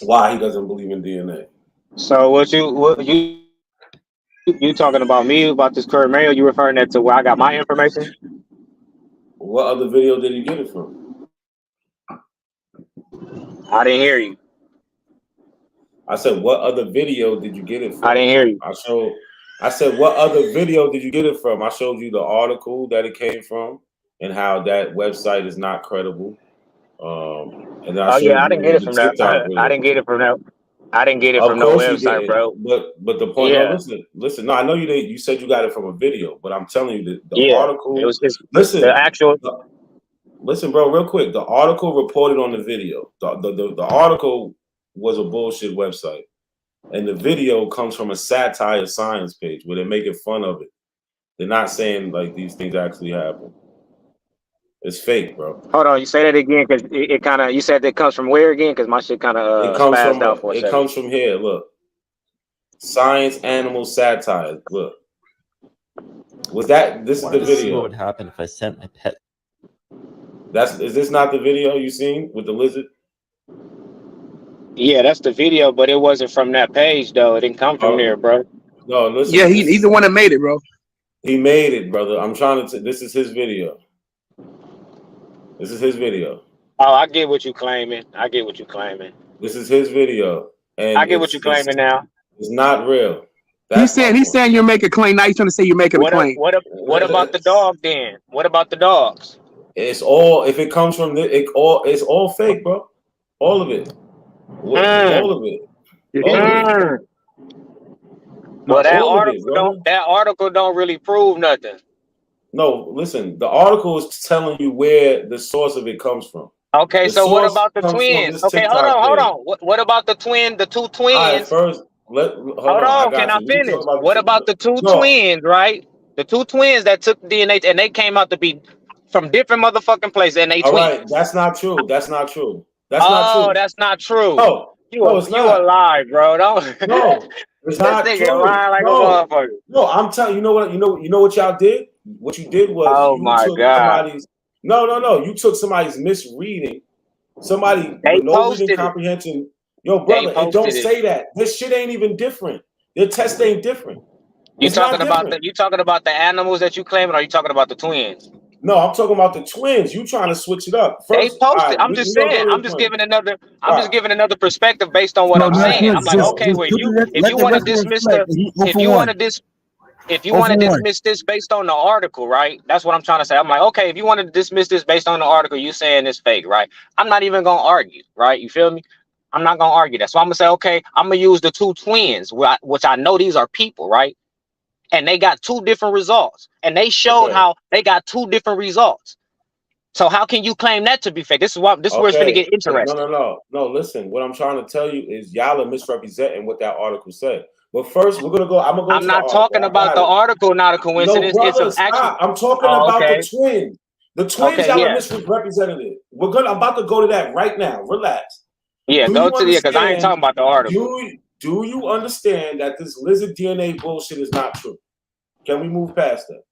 why he doesn't believe in DNA. So what you talking about me about this Corey Mayo? You referring that to where I got my information? What other video did he get it from? I didn't hear you. I said, what other video did you get it from? I didn't hear you. I said, what other video did you get it from? I showed you the article that it came from and how that website is not credible. And I I didn't get it from that. I didn't get it from that. I didn't get it Of from no course you website, didn't. bro. But the point. No, Yeah, listen. No, I know you did. You said you got it from a video, but I'm telling you that the yeah. It article. was just the Listen, actual. listen, bro. Real quick, the article reported on the video. The article was a bullshit website, and the video comes from a satire science page where they're making fun of it. They're not saying like these things actually happen. It's fake, bro. Hold on, you say that again because it kind of. You said it comes from where again? Because my shit kind of spazzed out for a It second. comes from here. Look, science, animal, satire. Look, was that? This is the Wanted to see what video. would happen if I sent my pet. Is this not the video you seen with the lizard? Yeah, that's the video, but it wasn't from that page though. It didn't come from there, bro. No, listen. Yeah, he's the one that made it, bro. He made it, brother. I'm trying to. This is his video. This is his video. Oh, I get what you claiming. I get what you claiming. This is his video, and I get what you claiming now. It's not real. He's saying you're making a claim. Now he's trying to say you're making a claim. What about the dog then? What about the dogs? It's all. If it comes from it's all fake, bro. All of it. All of it. All of it. Well, that article don't really prove nothing. No, listen. The article is telling you where the source of it comes from. Okay, The so what source about the comes from twins? this Okay, hold TikTok on. page. What about the two twins? All right, first, hold on. Can I We finish? talk about What about the two twins, right? The two twins that took DNA and they came out to be from different motherfucking places and they All twins. right, that's not true. That's not true. That's not true. That's not true. No, it's You not. a lie, bro. Don't. No, it's not This nigga true. lying like a motherfucker. No, I'm telling you. You know what y'all did? What you did was somebody's. No. You took somebody's misreading. Somebody with no reading comprehension. Yo, brother, and don't say that. This shit ain't even different. Your test ain't different. You talking about the animals that you claiming, or are you talking about the twins? No, I'm talking about the twins. You trying to switch it up? First, they posted. Right, I'm just saying. I'm just giving another. I'm just giving another perspective based on what No, I'm that's saying. good. I'm like, okay, well, if you want to dismiss if you want to dismiss this based on the article, right? That's what I'm trying to say. I'm like, okay, if you want to dismiss this based on the article, you saying it's fake, right? I'm not even gonna argue, right? You feel me? I'm not gonna argue that. So I'm gonna say, okay, I'm gonna use the two twins, which I know these are people, right? And they got two different results, and they showed how they got two different results. So how can you claim that to be fake? This is where it's going to get interesting. No. Listen, what I'm trying to tell you is y'all are misrepresenting what that article said. But first, we're gonna go. I'm not talking about the article. Not a coincidence. No, brother, it's an actual. I'm talking about the twins. The twins y'all are misrepresented. I'm about to go to that right now. Relax. Yeah, go to the because I ain't talking about the article. Do you understand that this lizard DNA bullshit is not true? Can we move past that?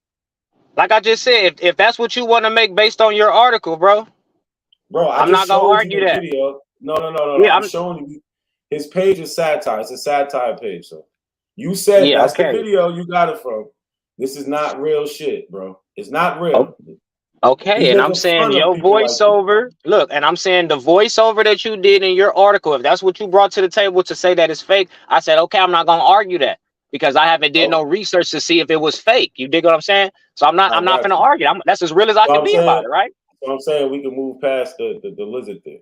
Like I just said, if that's what you want to make based on your article, bro. I'm not gonna argue that. Video. No. Yeah, I'm showing you. His page is satire. It's a satire page. So you said that's the video you got it from. This is not real shit, bro. It's not real. Okay, and I'm saying your voiceover. Look, and I'm saying the voiceover that you did in your article, if that's what you brought to the table to say that it's fake, I said, okay, I'm not gonna argue that because I haven't did no research to see if it was fake. You dig what I'm saying? So I'm not gonna argue. That's as real as I can be about it, right? So I'm saying we can move past the lizard thing.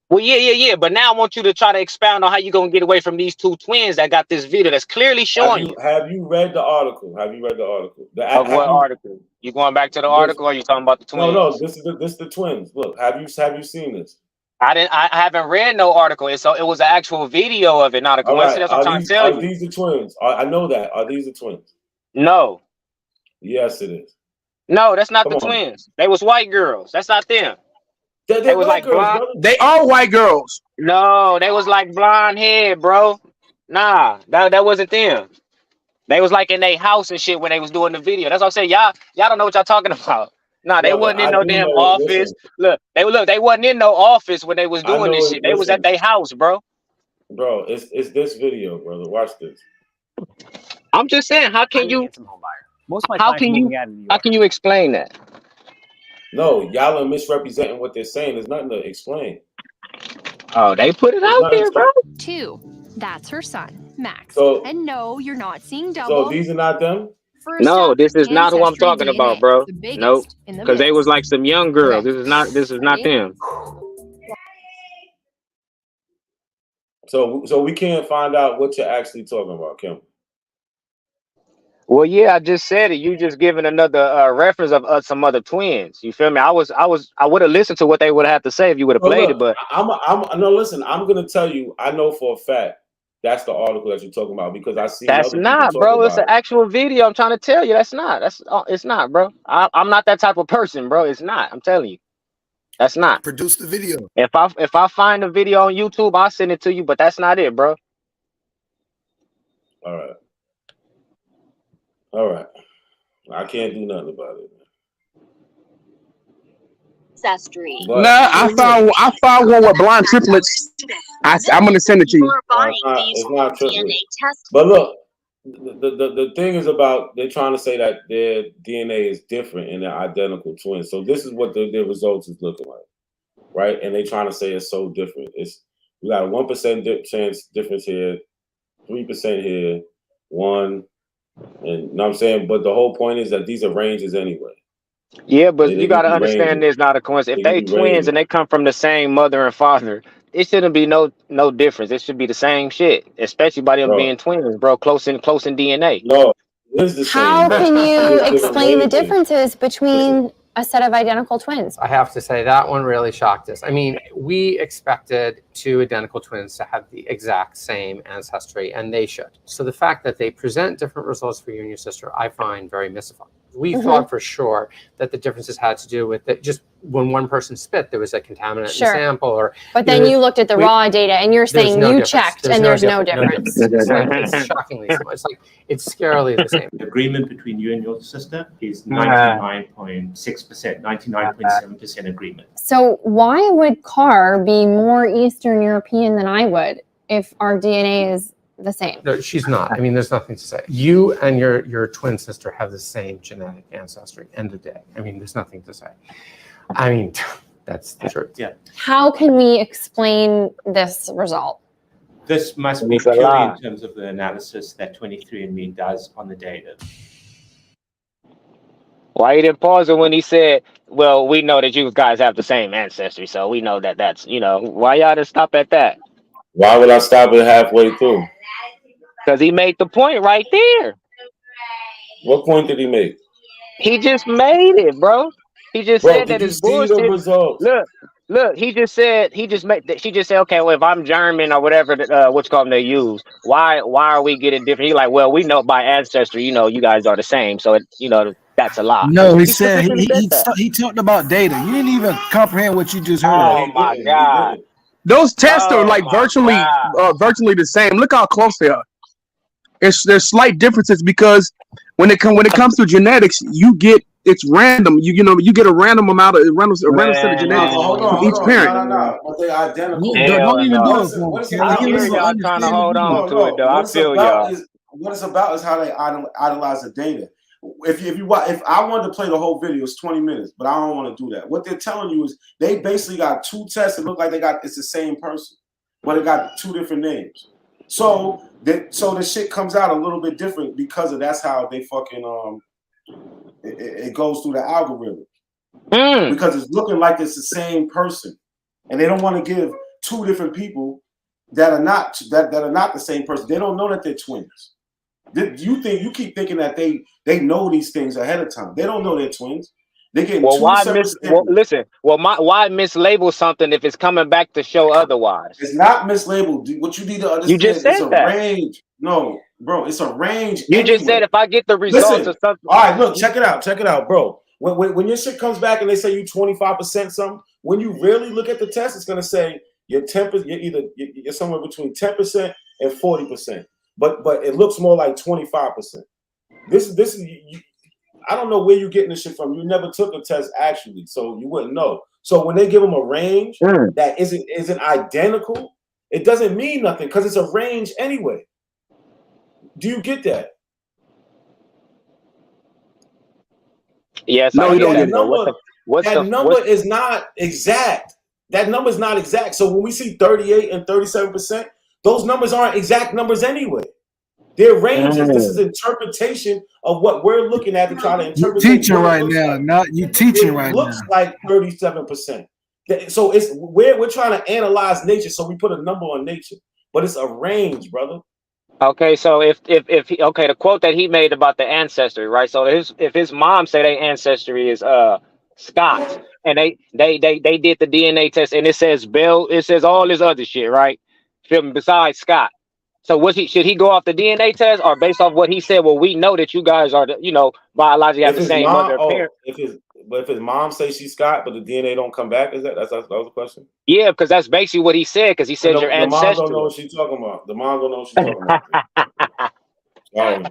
Well, yeah. But now I want you to try to expound on how you're gonna get away from these two twins that got this video that's clearly showing you. Have you read the article? Of what article? You going back to the article, or are you talking about the twins? No. This is the twins. Look, have you seen this? I haven't read no article. So it was an actual video of it, not a coincidence. I'm trying to tell you. Are these the twins? I know that. Are these the twins? No. Yes, it is. No, that's not the twins. They was white girls. That's not them. They was like blonde. They are white girls. No, they was like blonde head, bro. Nah, that wasn't them. They was like in their house and shit when they was doing the video. That's what I'm saying. Y'all don't know what y'all talking about. Nah, they wasn't in no damn office. Look, they wasn't in no office when they was doing this shit. They was at their house, bro. Bro, it's this video, brother. Watch this. I'm just saying, how can you explain that? No, y'all are misrepresenting what they're saying. There's nothing to explain. Oh, they put it out there, bro. 2. That's her son, Max. So, and no, you're not seeing double. So these are not them? No, this is not who I'm talking about, bro. Nope. Because they was like some young girls. This is not them. So we can't find out what you're actually talking about, Kim. Well, yeah, I just said it. You just giving another reference of some other twins. You feel me? I would have listened to what they would have to say if you would have Well, played look, it, but no. Listen, I'm gonna tell you. I know for a fact that's the article that you're talking about because I seen that's other people not, talk bro. It's about an it. actual video. I'm trying to tell you, that's not. It's not, bro. I'm not that type of person, bro. It's not. I'm telling you, that's not. Produce the video. If I find a video on YouTube, I'll send it to you, but that's not it, bro. All right. I can't do nothing about it. Ancestry. But Nah, I found one with blind triplets. I'm gonna send it to you. it's not triplets. But look, the thing is about they're trying to say that their DNA is different and they're identical twins. So this is what the results is looking like, right? And they're trying to say it's so different. We got a 1% chance difference here, 3% here, 1. And you know what I'm saying? But the whole point is that these are ranges anyway. Yeah, but They you can got to be understand ranges. there's not a coincidence. If They can they be twins ranges. and they come from the same mother and father, it shouldn't be no difference. It should be the same shit, especially by them Bro. being twins, bro. Close in DNA. No, it is the How same. can you Just different explain the ranges. differences between a set of identical twins? I have to say that one really shocked us. I mean, we expected two identical twins to have the exact same ancestry, and they should. So the fact that they present different results for you and your sister, I find very mystifying. We thought for sure that the differences had to do with that. Just when one person spit, there was a contaminant in the sample, But then you looked at the raw data and you're saying you checked and there's no difference. It's like, it's shockingly small. It's like it's scarily the same. The agreement between you and your sister is Nah. 99.6%, 99.7% agreement. So why would Carr be more Eastern European than I would if our DNA is the same? No, she's not. I mean, there's nothing to say. You and your twin sister have the same genetic ancestry. End of day. I mean, there's nothing to say. I mean, that's the truth. Yeah. How can we explain this result? This must be It's a purely lie. in terms of the analysis that 23andMe does on the data. Why he didn't pause it when he said, "Well, we know that you guys have the same ancestry, so we know that that's why y'all didn't stop at that?" Why would I stop it halfway through? Because he made the point right there. What point did he make? He just made it, bro. He just Bro, said did that you it's see bullshit. the results? Look. He just said she just said, okay, well, if I'm German or whatever, which color they use, why are we getting different? He like, well, we know by ancestry, you guys are the same, so that's a lie. No, he simply said said he talked about data. You didn't even comprehend what you just heard. Oh my God. Those tests are like my virtually the same. Look how close they are. There's slight differences because when it comes to genetics, it's random. You get a random amount of random set of genetics from each parent. No. But they're identical. Don't even do it. What it's I about hear is y'all trying to hold on to it, though. I feel y'all. What it's about is how they idolize the data. If I wanted to play the whole video, it's 20 minutes, but I don't want to do that. What they're telling you is they basically got two tests that look like it's the same person, but it got two different names. So the shit comes out a little bit different because that's how they fucking it goes through the algorithm. Because it's looking like it's the same person, and they don't want to give two different people that are not the same person. They don't know that they're twins. You keep thinking that they know these things ahead of time. They don't know they're twins. They get why mislabel something if it's coming back to show otherwise? It's not mislabeled. What you need to understand, You just said it's a that. range. No, bro, it's a range. You just said if I get the results of something. All right, look, check it out, bro. When your shit comes back and they say you 25% something, when you really look at the test, it's gonna say you're somewhere between 10% and 40%. But it looks more like 25%. This is I don't know where you're getting this shit from. You never took a test actually, so you wouldn't know. So when they give them a range that isn't identical, it doesn't mean nothing because it's a range anyway. Do you get that? Yes, no, I you get don't. that. That number is not exact. That number is not exact. So when we see 38 and 37%, those numbers aren't exact numbers anyway. They're ranges. This is interpretation of what we're looking at to try to interpret. You teaching right now, not you teaching right now. It looks like 37%. So we're trying to analyze nature, so we put a number on nature. but it's arranged, brother. Okay, so if he, okay, the quote that he made about the ancestry, right? So if his mom say their ancestry is Scots, and they did the DNA test, and it says Bill, it says all this other shit, right? Feel me? Besides Scott, so should he go off the DNA test, or based off what he said? Well, we know that you guys are biologically have If the his same mom, mother and parent. if his mom says she's Scott, but the DNA don't come back, that was the question? Yeah, because that's basically what he said. Because he And said your the mom don't ancestry. know what she's talking about. The mom don't know what she's talking about. Sorry.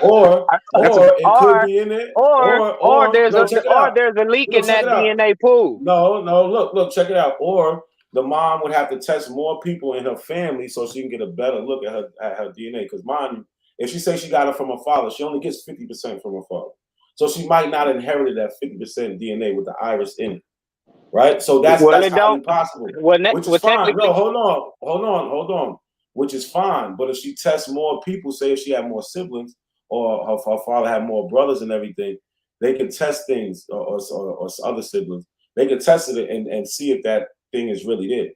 Or it could be in it. Or there's No, check it out. there's a leak No, in check that it out. DNA pool. No, look, check it out. Or the mom would have to test more people in her family so she can get a better look at her DNA. Because mine, if she says she got it from her father, she only gets 50% from her father. So she might not inherit that 50% DNA with the iris in it. Right? So that's highly possible. Which is fine. No, hold on. Which is fine. But if she tests more people, say if she had more siblings or her father had more brothers and everything, they can test things or other siblings. They can test it and see if that thing is really there.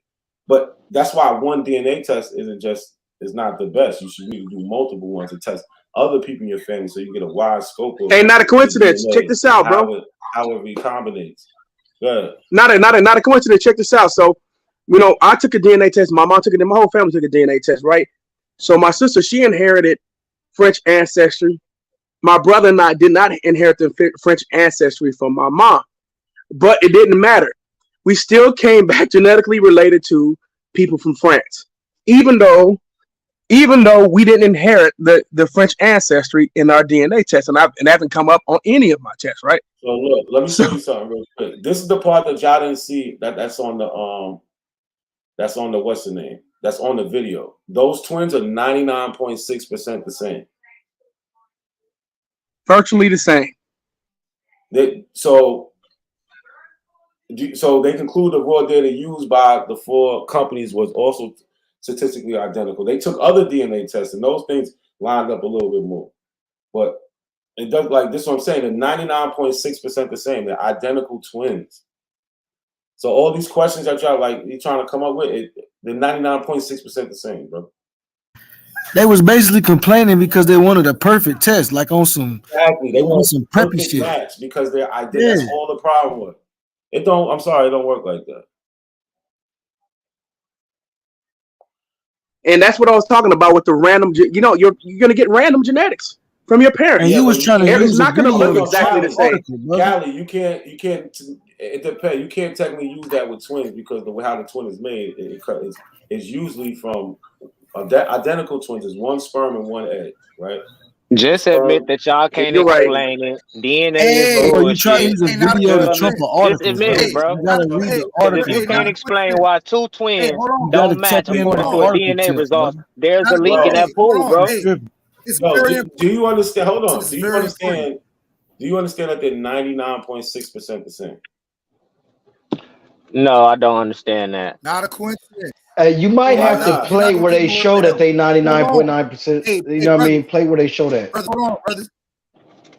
But that's why one DNA test is not the best. You should need to do multiple ones to test other people in your family so you get a wide scope of. Hey, not a coincidence. Check this out, bro. How it recombinates. Good. Not a coincidence. Check this out. So, I took a DNA test. My mom took it, and my whole family took a DNA test, right? So my sister, she inherited French ancestry. My brother and I did not inherit the French ancestry from my mom, but it didn't matter. We still came back genetically related to people from France, even though we didn't inherit the French ancestry in our DNA test, and it hasn't come up on any of my tests, right? So look, let me show you something real quick. This is the part that y'all didn't see. That's on the what's the name? That's on the video. Those twins are 99.6% the same. Virtually the same. So they conclude the raw data used by the 4 companies was also statistically identical. They took other DNA tests, and those things lined up a little bit more. But it does, like this is what I'm saying, they're 99.6% the same. They're identical twins. So all these questions that you're trying to come up with, they're 99.6% the same, bro. They was basically complaining because they wanted a perfect test, like on some They want some preppy shit. Match because they're identical. Yeah. That's all the problem with it. I'm sorry, it don't work like that. And that's what I was talking about with the random. You're gonna get random genetics from your parents. And you was trying to it's not gonna look exactly the same. Callie, you can't. It depends. You can't technically use that with twins because how the twin is made is usually from identical twins. Is one sperm and one egg, right? Just admit that y'all can't explain it. DNA is bullshit. You try to use a video to trump an article. Just admit it, bro. You gotta read the article. If you can't explain why 2 twins don't match according to a DNA result, there's a leak in that pool, bro. Do you understand? Hold on. Do you understand? Do you understand that they're 99.6% the same? No, I don't understand that. Not a coincidence. You might have to play where they show that they 99.9%. You know what I mean? Play where they show that. Brothers, hold on,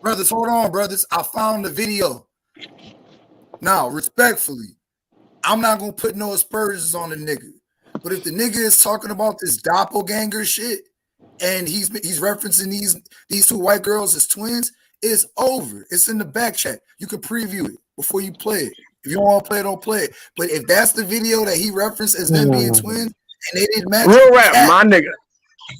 brothers. Hold on, brothers. I found the video. Now, respectfully, I'm not gonna put no aspersions on the nigga. But if the nigga is talking about this doppelganger shit and he's referencing these 2 white girls as twins, it's over. It's in the back chat. You can preview it before you play it. If you don't want to play it, don't play it. But if that's the video that he referenced as them being twins and they didn't match, real rap, my nigga.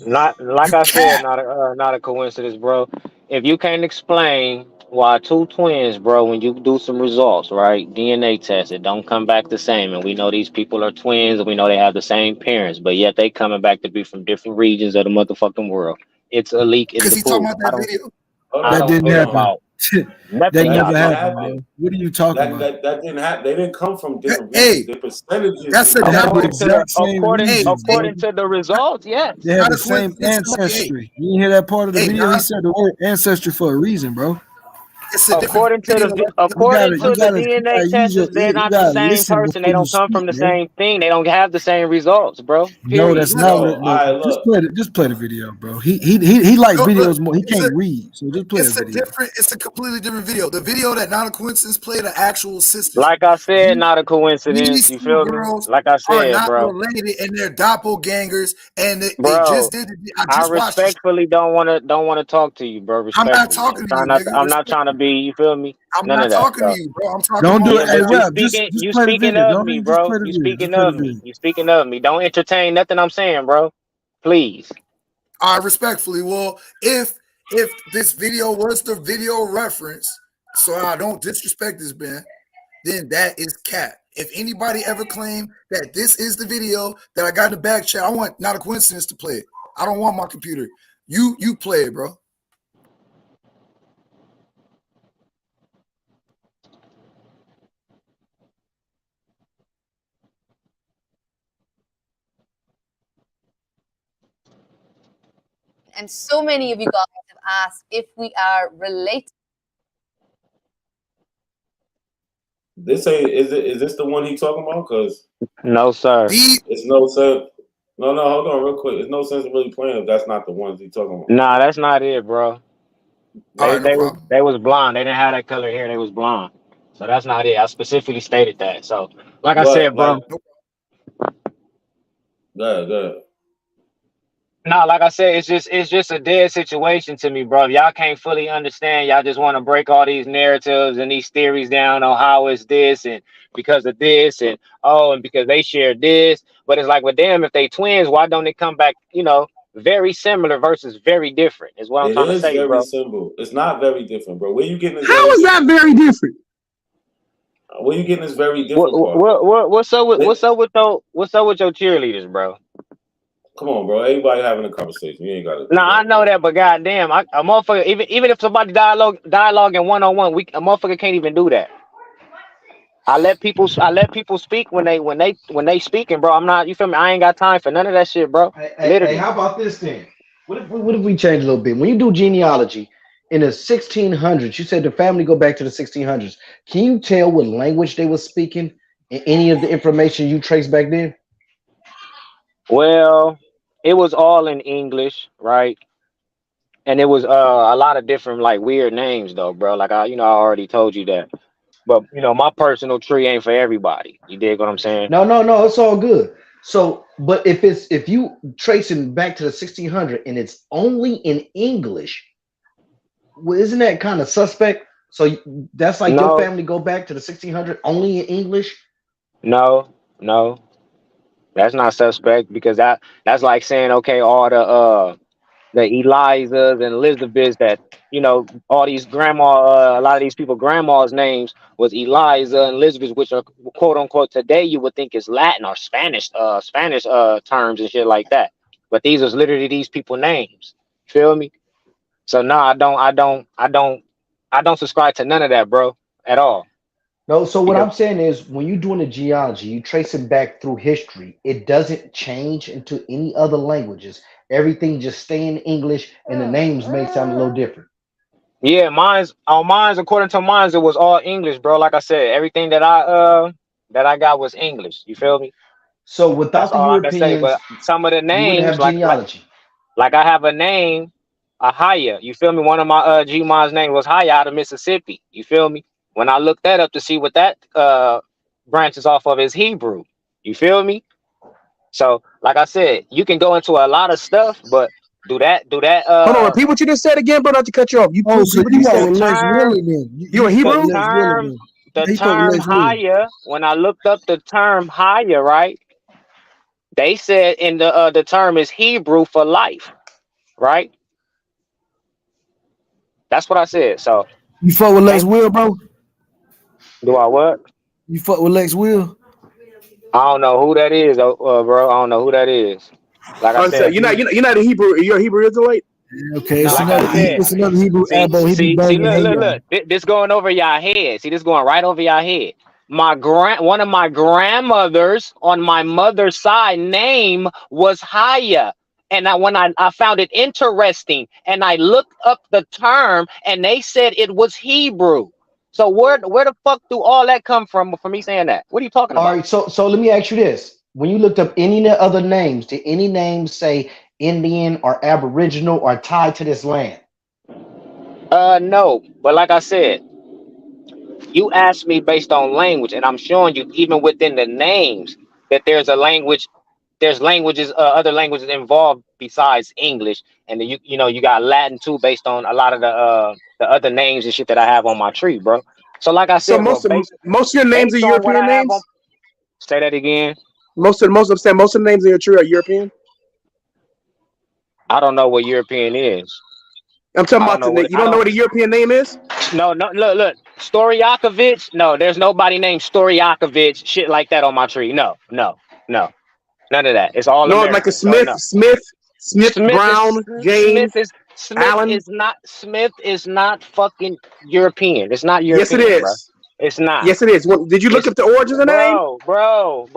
Not like I said, not a coincidence, bro. If you can't explain why 2 twins, bro, when you do some results, right? DNA test, it don't come back the same, and we know these people are twins, and we know they have the same parents, but yet they coming back to be from different regions of the motherfucking world. It's a leak in the pool. Talking about that video. That didn't happen. That never happened, bro. What are you talking about? That didn't happen. They didn't come from different regions. The percentages. That's according to the results. Yes, they have the same ancestry. You didn't hear that part of the video? He said the word ancestry for a reason, bro. It's a different According to video. according to the You DNA gotta use testers, they're you not the gotta same listen person. They before you don't come speak, from the bro. same thing. They don't have the same results, bro. No, that's Period. not what Yo, it. all No, right, just look. play it. Just play the video, bro. He like No, look, videos more. He can't read, so just play a video. it's a completely different video. The video that Not a Coincidence played are actual sisters. Like I said, not a coincidence. These You two feel me? girls Like I are said, not bro. related, and they're doppelgangers. And they Bro, just did. I I just watched this. respectfully don't wanna talk to you, bro. I'm not Respectfully. talking to you, nigga. I'm not trying to be, you feel me? I'm None not of that talking to stuff. you, bro. I'm talking Don't do about it. Yeah, Hey, but you rap. speaking Just you play the speaking video. of Don't me, you just bro. play the You video? Just speaking play the of me. video. You speaking of me. Don't entertain nothing I'm saying, bro. Please. I respectfully. Well, if this video was the video reference, so I don't disrespect this man, then that is cap. If anybody ever claimed that this is the video that I got in the back chat, I want Not a Coincidence to play it. I don't want my computer. You play it, bro. And so many of you guys have asked if we are related. This ain't is this the one he talking about? Cause No, sir. it's no sense. No, hold on real quick. It's no sense in really playing if that's not the ones he talking about. Nah, that's not it, bro. All right, no problem. They was blonde. They didn't have that color hair. They was blonde. So that's not it. I specifically stated that. So like I But said, like, bro. good. No, like I said, it's just a dead situation to me, bro. If y'all can't fully understand, y'all just want to break all these narratives and these theories down on how it's this and because of this and and because they share this. But it's like, well, damn, if they twins, why don't they come back, very similar versus very different, is what I'm It trying to is say, very bro. simple. It's not very different, bro. Where you getting this? How is that very different? Where you getting this very different part? What's up with your cheerleaders, bro? Come on, bro. Everybody having a conversation. You ain't got to. No, I know that, but goddamn, a motherfucker, even if somebody dialoguing one-on-one, a motherfucker can't even do that. I let people speak when they speaking, bro. I'm not, you feel me? I ain't got time for none of that shit, bro. Hey, Literally. how about this then? What if we change a little bit? When you do genealogy in the 1600s, you said the family go back to the 1600s. Can you tell what language they were speaking in any of the information you trace back then? Well, it was all in English, right? And it was a lot of different like weird names though, bro. Like I already told you that. But my personal tree ain't for everybody. You dig what I'm saying? No, it's all good. So, but if you tracing back to the 1600 and it's only in English, well, isn't that kind of suspect? So that's like your family go back to the 1600 only in English? No, that's not suspect because that's like saying, okay, all the Elizas and Elizabeths that all these grandma, a lot of these people grandma's names was Eliza and Elizabeth, which are quote unquote today you would think is Latin or Spanish terms and shit like that, but these was literally these people names. Feel me? So no, I don't subscribe to none of that, bro, at all. No, so what Because I'm saying is when you're doing a genealogy, you trace it back through history. It doesn't change into any other languages. Everything just stay in English and the names may sound a little different. yeah, mine's according to mine's, it was all English, bro. Like I said, everything that I got was English. You feel me? So without That's the all I can say. Europeans, But some of the you wouldn't names, have genealogy. like I have a name, Ahaya. You feel me? One of my Gmon's name was Haya out of Mississippi. You feel me? When I looked that up to see what that branches off of is Hebrew. You feel me? So, like I said, you can go into a lot of stuff, but do that. Hold on, repeat what you just said again, bro. Not to cut you off. You So what you you fuck said? with Lex Wheeler then? You a Hebrew? Lex Wheeler then? The He fuck with term Lex Wheeler. Haya. When I looked up the term Haya, right? They said in the term is Hebrew for life, right? That's what I said. So You fuck with Lex Wheeler, bro? do I what? You fuck with Lex Wheeler? I don't know who that is, bro. I don't know who that is. Like I said, You're not a Hebrew. You're a Hebrew Israelite. Okay, it's like I said, another Hebrew abo. He be see, banging look. This going over y'all head. See, this going right over y'all head. One of my grandmothers on my mother's side name was Haya, And when I found it interesting, and I looked up the term, and they said it was Hebrew. So where the fuck do all that come from for me saying that? What are you talking All about? right, so let me ask you this: when you looked up any other names, did any names say Indian or Aboriginal or tied to this land? No, but like I said, you asked me based on language, and I'm showing you even within the names that there's a language. There's languages, other languages involved besides English, and then you know you got Latin too, based on a lot of the other names and shit that I have on my tree, bro. So like I So said, bro, most of your names are based on what European I have on, names. say that again. Most of the names in your tree are European. I don't know what European is. I'm talking I don't about know the name. what You I don't know don't. what a European name is? No, look, Stoyakovich. No, there's nobody named Stoyakovich, shit like that on my tree. No, none of that. It's all No, like a American. So no. Smith, Brown, James, Allen. Smith is not fucking European. It's not Yes, it European, bro. is. It's not. Yes, it is. What, did you look It's up the origins of the name? bro.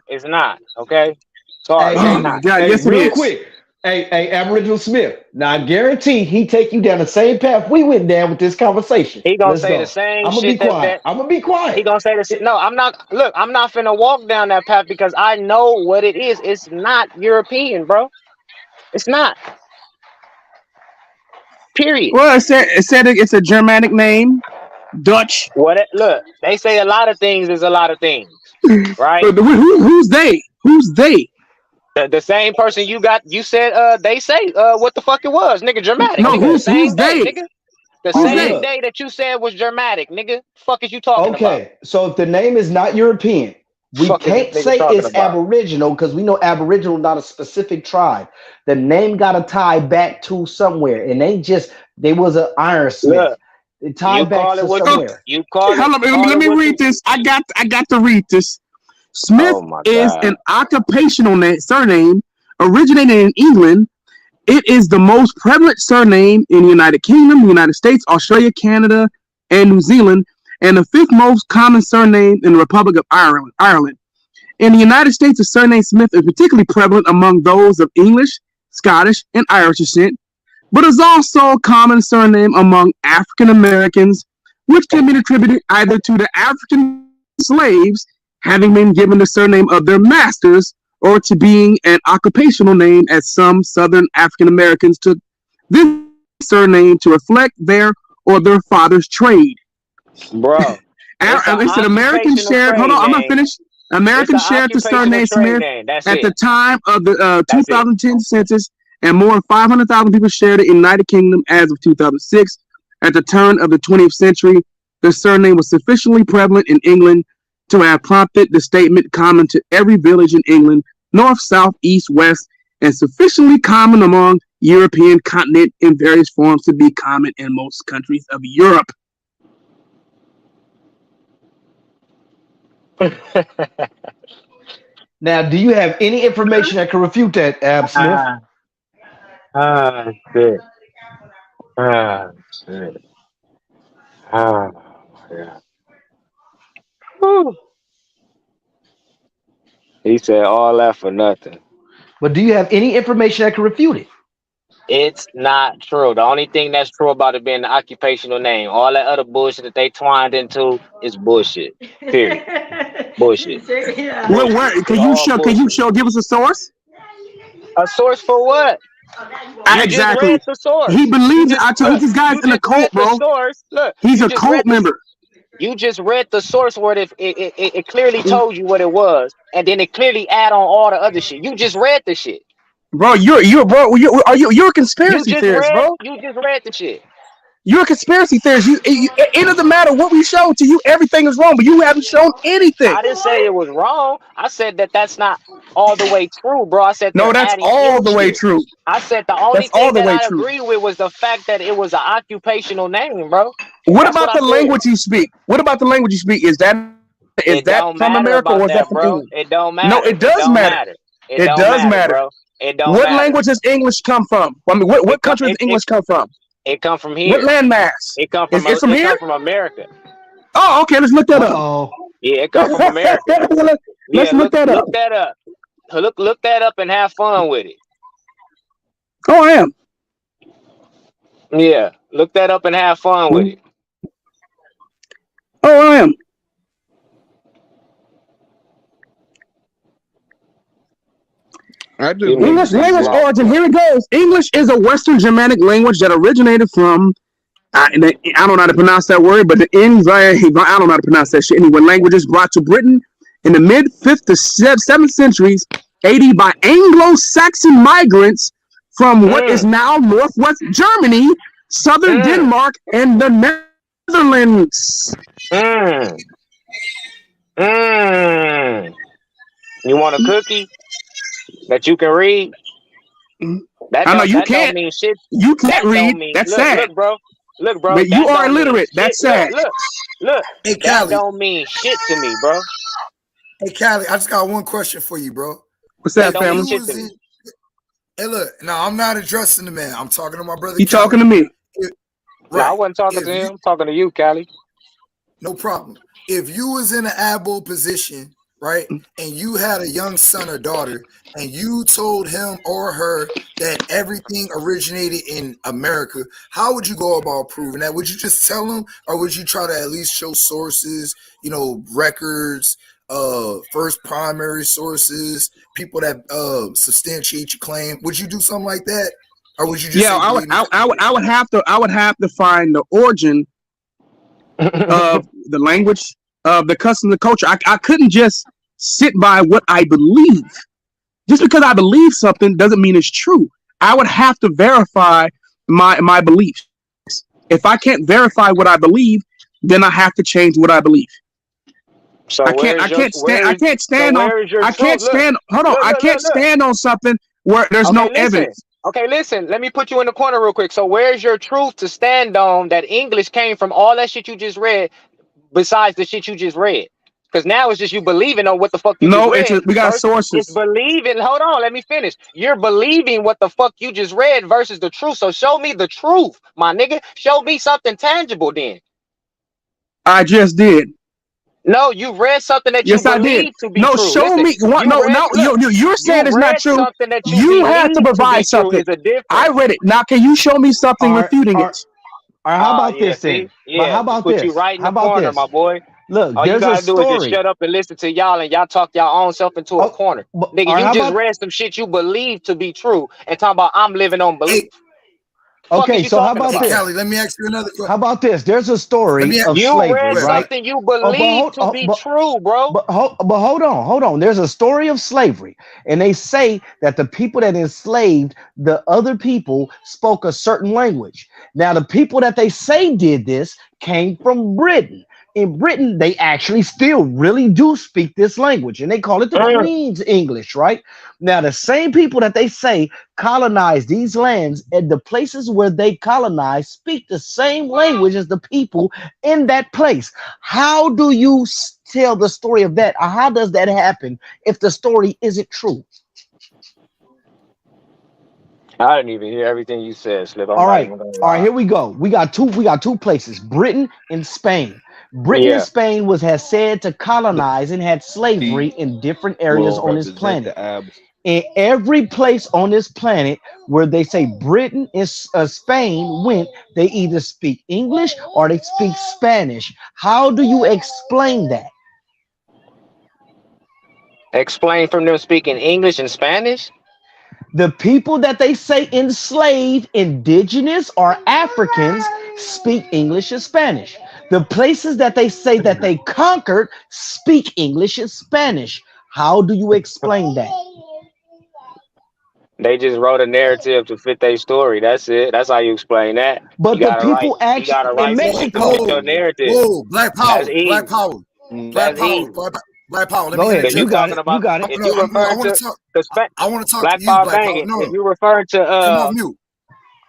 It's not. Okay. Sorry, Hey, it's Oh hey, my not. God! hey, Yes, it real is. quick. Hey, Aboriginal Smith. Now I guarantee he take you down the same path we went down with this conversation. He gonna Let's say the go. same I'm gonna be shit quiet. that I'm gonna be he quiet. gonna say this. No, I'm not. Look, I'm not finna walk down that path because I know what it is. It's not European, bro. It's not. Period. Well, it said it's a Germanic name, Dutch. Look, they say a lot of things is a lot of things, right? But who's they? Who's they? The same person you said they say what the fuck it was, nigga, Germanic, No, nigga. The Okay. same who's day, they? nigga. The All Who's right, same they? look. day that you said was Germanic, nigga. Fuck is you talking about? Okay. So if the name is not European, we Fuck is this can't nigga say talking it's about? Aboriginal because we know Aboriginal not a specific tribe. The name gotta tie back to somewhere. And they just they was an ironsmith. Look, It you tied back call it to what you somewhere. you Hold on, call let it me what read you. this. I got to read this. Smith Oh my is an god. occupational surname originated in England. It is the most prevalent surname in the United Kingdom, the United States, Australia, Canada, and New Zealand, and the fifth most common surname in the Republic of Ireland. In the United States, the surname Smith is particularly prevalent among those of English, Scottish, and Irish descent, but is also a common surname among African Americans, which can be attributed either to the African slaves having been given the surname of their masters or to being an occupational name, as some Southern African Americans took this surname to reflect their father's trade. Bro, it's an It said Americans occupational shared. Hold trade on, I'm gonna name. finish. It's an Americans shared the occupational surname trade Smith name. That's at the it. time of the That's it. 2010 census, and more than 500,000 people shared it in the United Kingdom as of 2006. At the turn of the 20th century, the surname was sufficiently prevalent in England to have prompted the statement common to every village in England, north, south, east, west, and sufficiently common among European continent in various forms to be common in most countries of Europe. Now, do you have any information that can refute that, Ab Smith? Shit. Shit. Yeah. Whew. He said all that for nothing. But do you have any information that can refute it? It's not true. The only thing that's true about it being the occupational name, all that other bullshit that they twined into is bullshit. Period. Bullshit. Bullshit. Where It's can you all show? Can you bullshit. show? Give us a source. A source for what? You just Exactly. read the source. He You believes. just I told look. this guy's You in a just read cult, the bro. source. Look. He's You a just cult read this. member. You just read the source where it clearly told you what it was, and then it clearly add on all the other shit. You just read the shit. Bro, you're a conspiracy theorist, bro. You just read the shit. You're a conspiracy theorist. It doesn't matter what we show to you. Everything is wrong, but you haven't shown anything. I didn't say it was wrong. I said that that's not all the way true, bro. I said No, they're that's adding all in the way shit. true. I said the only That's all thing the that way I true. agree with was the fact that it was an occupational name, bro. What That's what about I the said. language you speak? What about the language you speak? Is It that don't from matter America or about is that that, from bro. England? It don't No, matter. it It does don't matter. matter. It It don't does matter, matter. bro. It don't What matter. language does English come from? I mean, what country does English come from? It come from What here. landmass? It come Is from it from here? America. Oh, okay. Let's look that up. Uh-oh. Yeah, it come from America. Yeah, Let's look that up. look that up. Look that up and have fun with it. Oh, I am. Yeah, look that up and have fun with it. Oh, I am. I just English language origin. Here it goes. English is a Western Germanic language that originated from. I don't know how to pronounce that word, but I don't know how to pronounce that shit. Anyway, languages brought to Britain in the mid 5th to 7th centuries AD by Anglo-Saxon migrants from what is now northwest Germany, southern Denmark, and the Netherlands. You want a cookie that you can read? I know you can't. Don't mean shit. You can't read. That's sad. Look, bro. Look, bro. But you are illiterate. That's sad. Look. Hey, that Callie. don't mean shit to me, bro. Hey, Callie, I just got one question for you, bro. What's that, family? Hey, look. No, I'm not addressing the man. I'm talking to my brother. You talking to me? No, I wasn't talking to him. I'm talking to you, Callie. No problem. If you was in an abo position, right, and you had a young son or daughter, and you told him or her that everything originated in America, how would you go about proving that? Would you just tell them, or would you try to at least show sources, records, first primary sources, people that substantiate your claim? Would you do something like that, or would you just? Yeah, I would have to find the origin of the language, of the custom, the culture. I couldn't just sit by what I believe. Just because I believe something doesn't mean it's true. I would have to verify my beliefs. If I can't verify what I believe, then I have to change what I believe. So I can't stand on something where there's no evidence. Okay, listen, let me put you in the corner real quick. So where's your truth to stand on that English came from all that shit you just read besides the shit you just read? Because now it's just you believing on what the fuck you just read. We got sources. It's believing. Hold on, let me finish. You're believing what the fuck you just read versus the truth. So show me the truth, my nigga. Show me something tangible then. I just did. No, you read something that you believe to be true. Show me. You're saying it's not true. You have to provide something. I read it. Now, can you show me something refuting it? All right, how about this then? Yeah, how about put this? you right in how the about corner, this? my boy. Look, all you there's gotta a do is just story. shut up and listen to y'all, and y'all talk y'all own self into a corner. Nigga, you just read some shit you believe to be true and talking about I'm living on belief. Okay, so how about this? Callie, let me ask you another question. How about this? There's a story of you slavery, read right? something you believe to be true, bro. But hold on. There's a story of slavery, and they say that the people that enslaved the other people spoke a certain language. Now, the people that they say did this came from Britain. In Britain, they actually still really do speak this language, and they call it the Queen's English, right? Now, the same people that they say colonized these lands, and the places where they colonized speak the same language as the people in that place. How do you tell the story of that? Or how does that happen if the story isn't true? I didn't even hear everything you said, Slip. All right, here we go. We got two places, Britain and Spain. Britain and Spain has said to colonize and had slavery in different areas on this planet. In every place on this planet where they say Britain and Spain went, they either speak English or they speak Spanish. How do you explain that? Explain from them speaking English and Spanish? The people that they say enslaved, indigenous or Africans, speak English and Spanish. The places that they say that they conquered speak English and Spanish. How do you explain that? They just wrote a narrative to fit their story. That's it. That's how you explain that. But the people actually in Mexico. Your narrative. Whoa, Black Power, That's Black Power, Black Power, Black Power. Let me ahead. You got it. If you referring to I want to talk Black to you, Power Black Power. banging. No, If you referring to come off mute.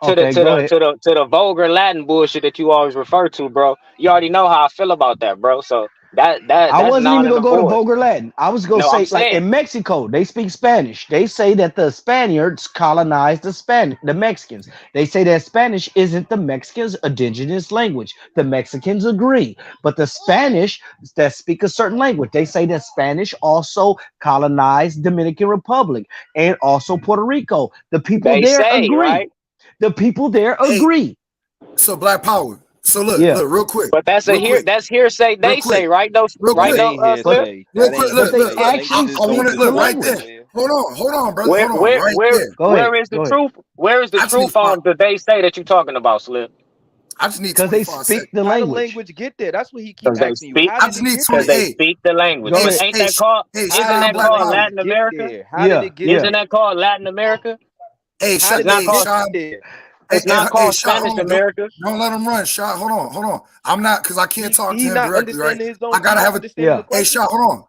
to the vulgar Latin bullshit that you always refer to, bro, you already know how I feel about that, bro. So That's I wasn't non even and gonna go to void. vulgar Latin. I was gonna No, I'm say, like saying in Mexico, they speak Spanish. They say that the Spaniards colonized the Mexicans. They say that Spanish isn't the Mexicans' indigenous language. The Mexicans agree, but the Spanish that speak a certain language, they say that Spanish also colonized Dominican Republic and also Puerto Rico. The people they there say, agree. right? The people there Hey, agree. so Black Power. So look, Yeah, look, But that's hearsay. real They say, quick, right? Those, real right? quick, Though, but Slick. real quick. but Look, they look, look. actually I want speak to the look right language. there. Hold on, brother. Where, Hold on, where, right where, there. Go where ahead, is the go ahead. truth? Where is the I just need truth on that they say that you're talking about, Slick? I just need Because they 25 seconds. speak the How the language. language get there? That's what he keep Because they asking you. speak. How I did just it need get 20. Because they there? Hey, speak the language. Go hey, ahead. Ain't hey, that called? hey, Isn't Sean that Black How called did Power. it Latin get America? there? How did Yeah, it get yeah. Isn't there? that called Latin America? Hey, How shot. did it It's not Hey, get called. Sean. there? Hey, It's hey, not hey, called shot. Spanish Hold on. America. Don't let him run. Shot. Hold on. Hold on. I'm not because I can't talk to He him not directly, right? understanding his I own. He gotta not have a. understanding the Yeah. Hey, question. shot. Hold on.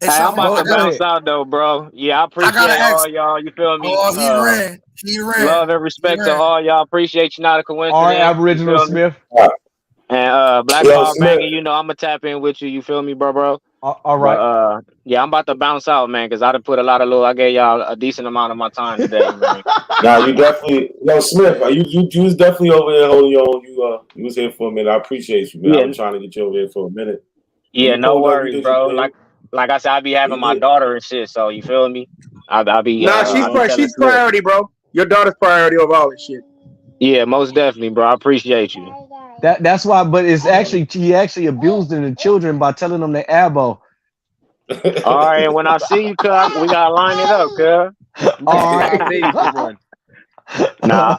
Hey, Hey, shot. I'm Hold on. about to Go bounce ahead. out though, bro. Yeah, I I gotta appreciate ask. all y'all. You feel me? Oh, he ran. He ran. Love and He respect to ran. all y'all. Appreciate you. Not a All right, coincidence. You Aboriginal feel me? Smith. And Black Yo, Power Smith. Banging, you know, I'm gonna tap in with you. You feel me, bro? All But right. yeah, I'm about to bounce out, man, because I done put a lot of I gave y'all a decent amount of my time today, man. Nah, you definitely, yo, Smith. You was definitely over there holding your own. You was here for a minute. I appreciate you, man. I've Yeah, been trying to get you over here for a minute. And yeah, you no pulled up. You worries, did your bro. thing. Like I said, I be having You my did. daughter and shit, so you feel me? I be Nah, I be telling she's Slick. priority, bro. Your daughter's priority over all this shit. Yeah, most definitely, bro. I appreciate you. That's why, but it's actually he actually abused the children by telling them they abo. All right, and when I see you, cuz we gotta line it up, cuz. You got All 5 right. days to run. Nah,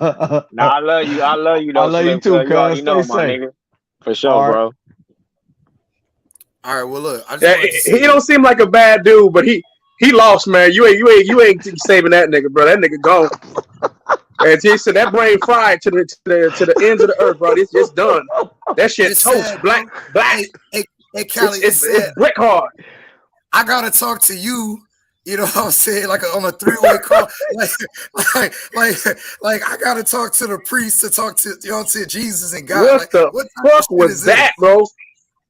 I love you. I love you I though, love you Slim. too, Cuz you cuz. already Stay know, my safe. nigga. For sure, All right. bro. All right. Well, look. I just Yeah, wanted to say he don't this. seem like a bad dude, but he lost, man. You ain't saving that nigga, bro. That nigga gone. And he said that brain fried to the ends of the earth, bro. It's done. That shit It's toast, sad, black. bro. Hey, Callie. It's It's sad. brick hard. I gotta talk to you. You know what I'm saying? Like on a 3-way call. Like I gotta talk to the priest to talk to to Jesus and God. What Like the what type of fuck shit was is that, this? bro?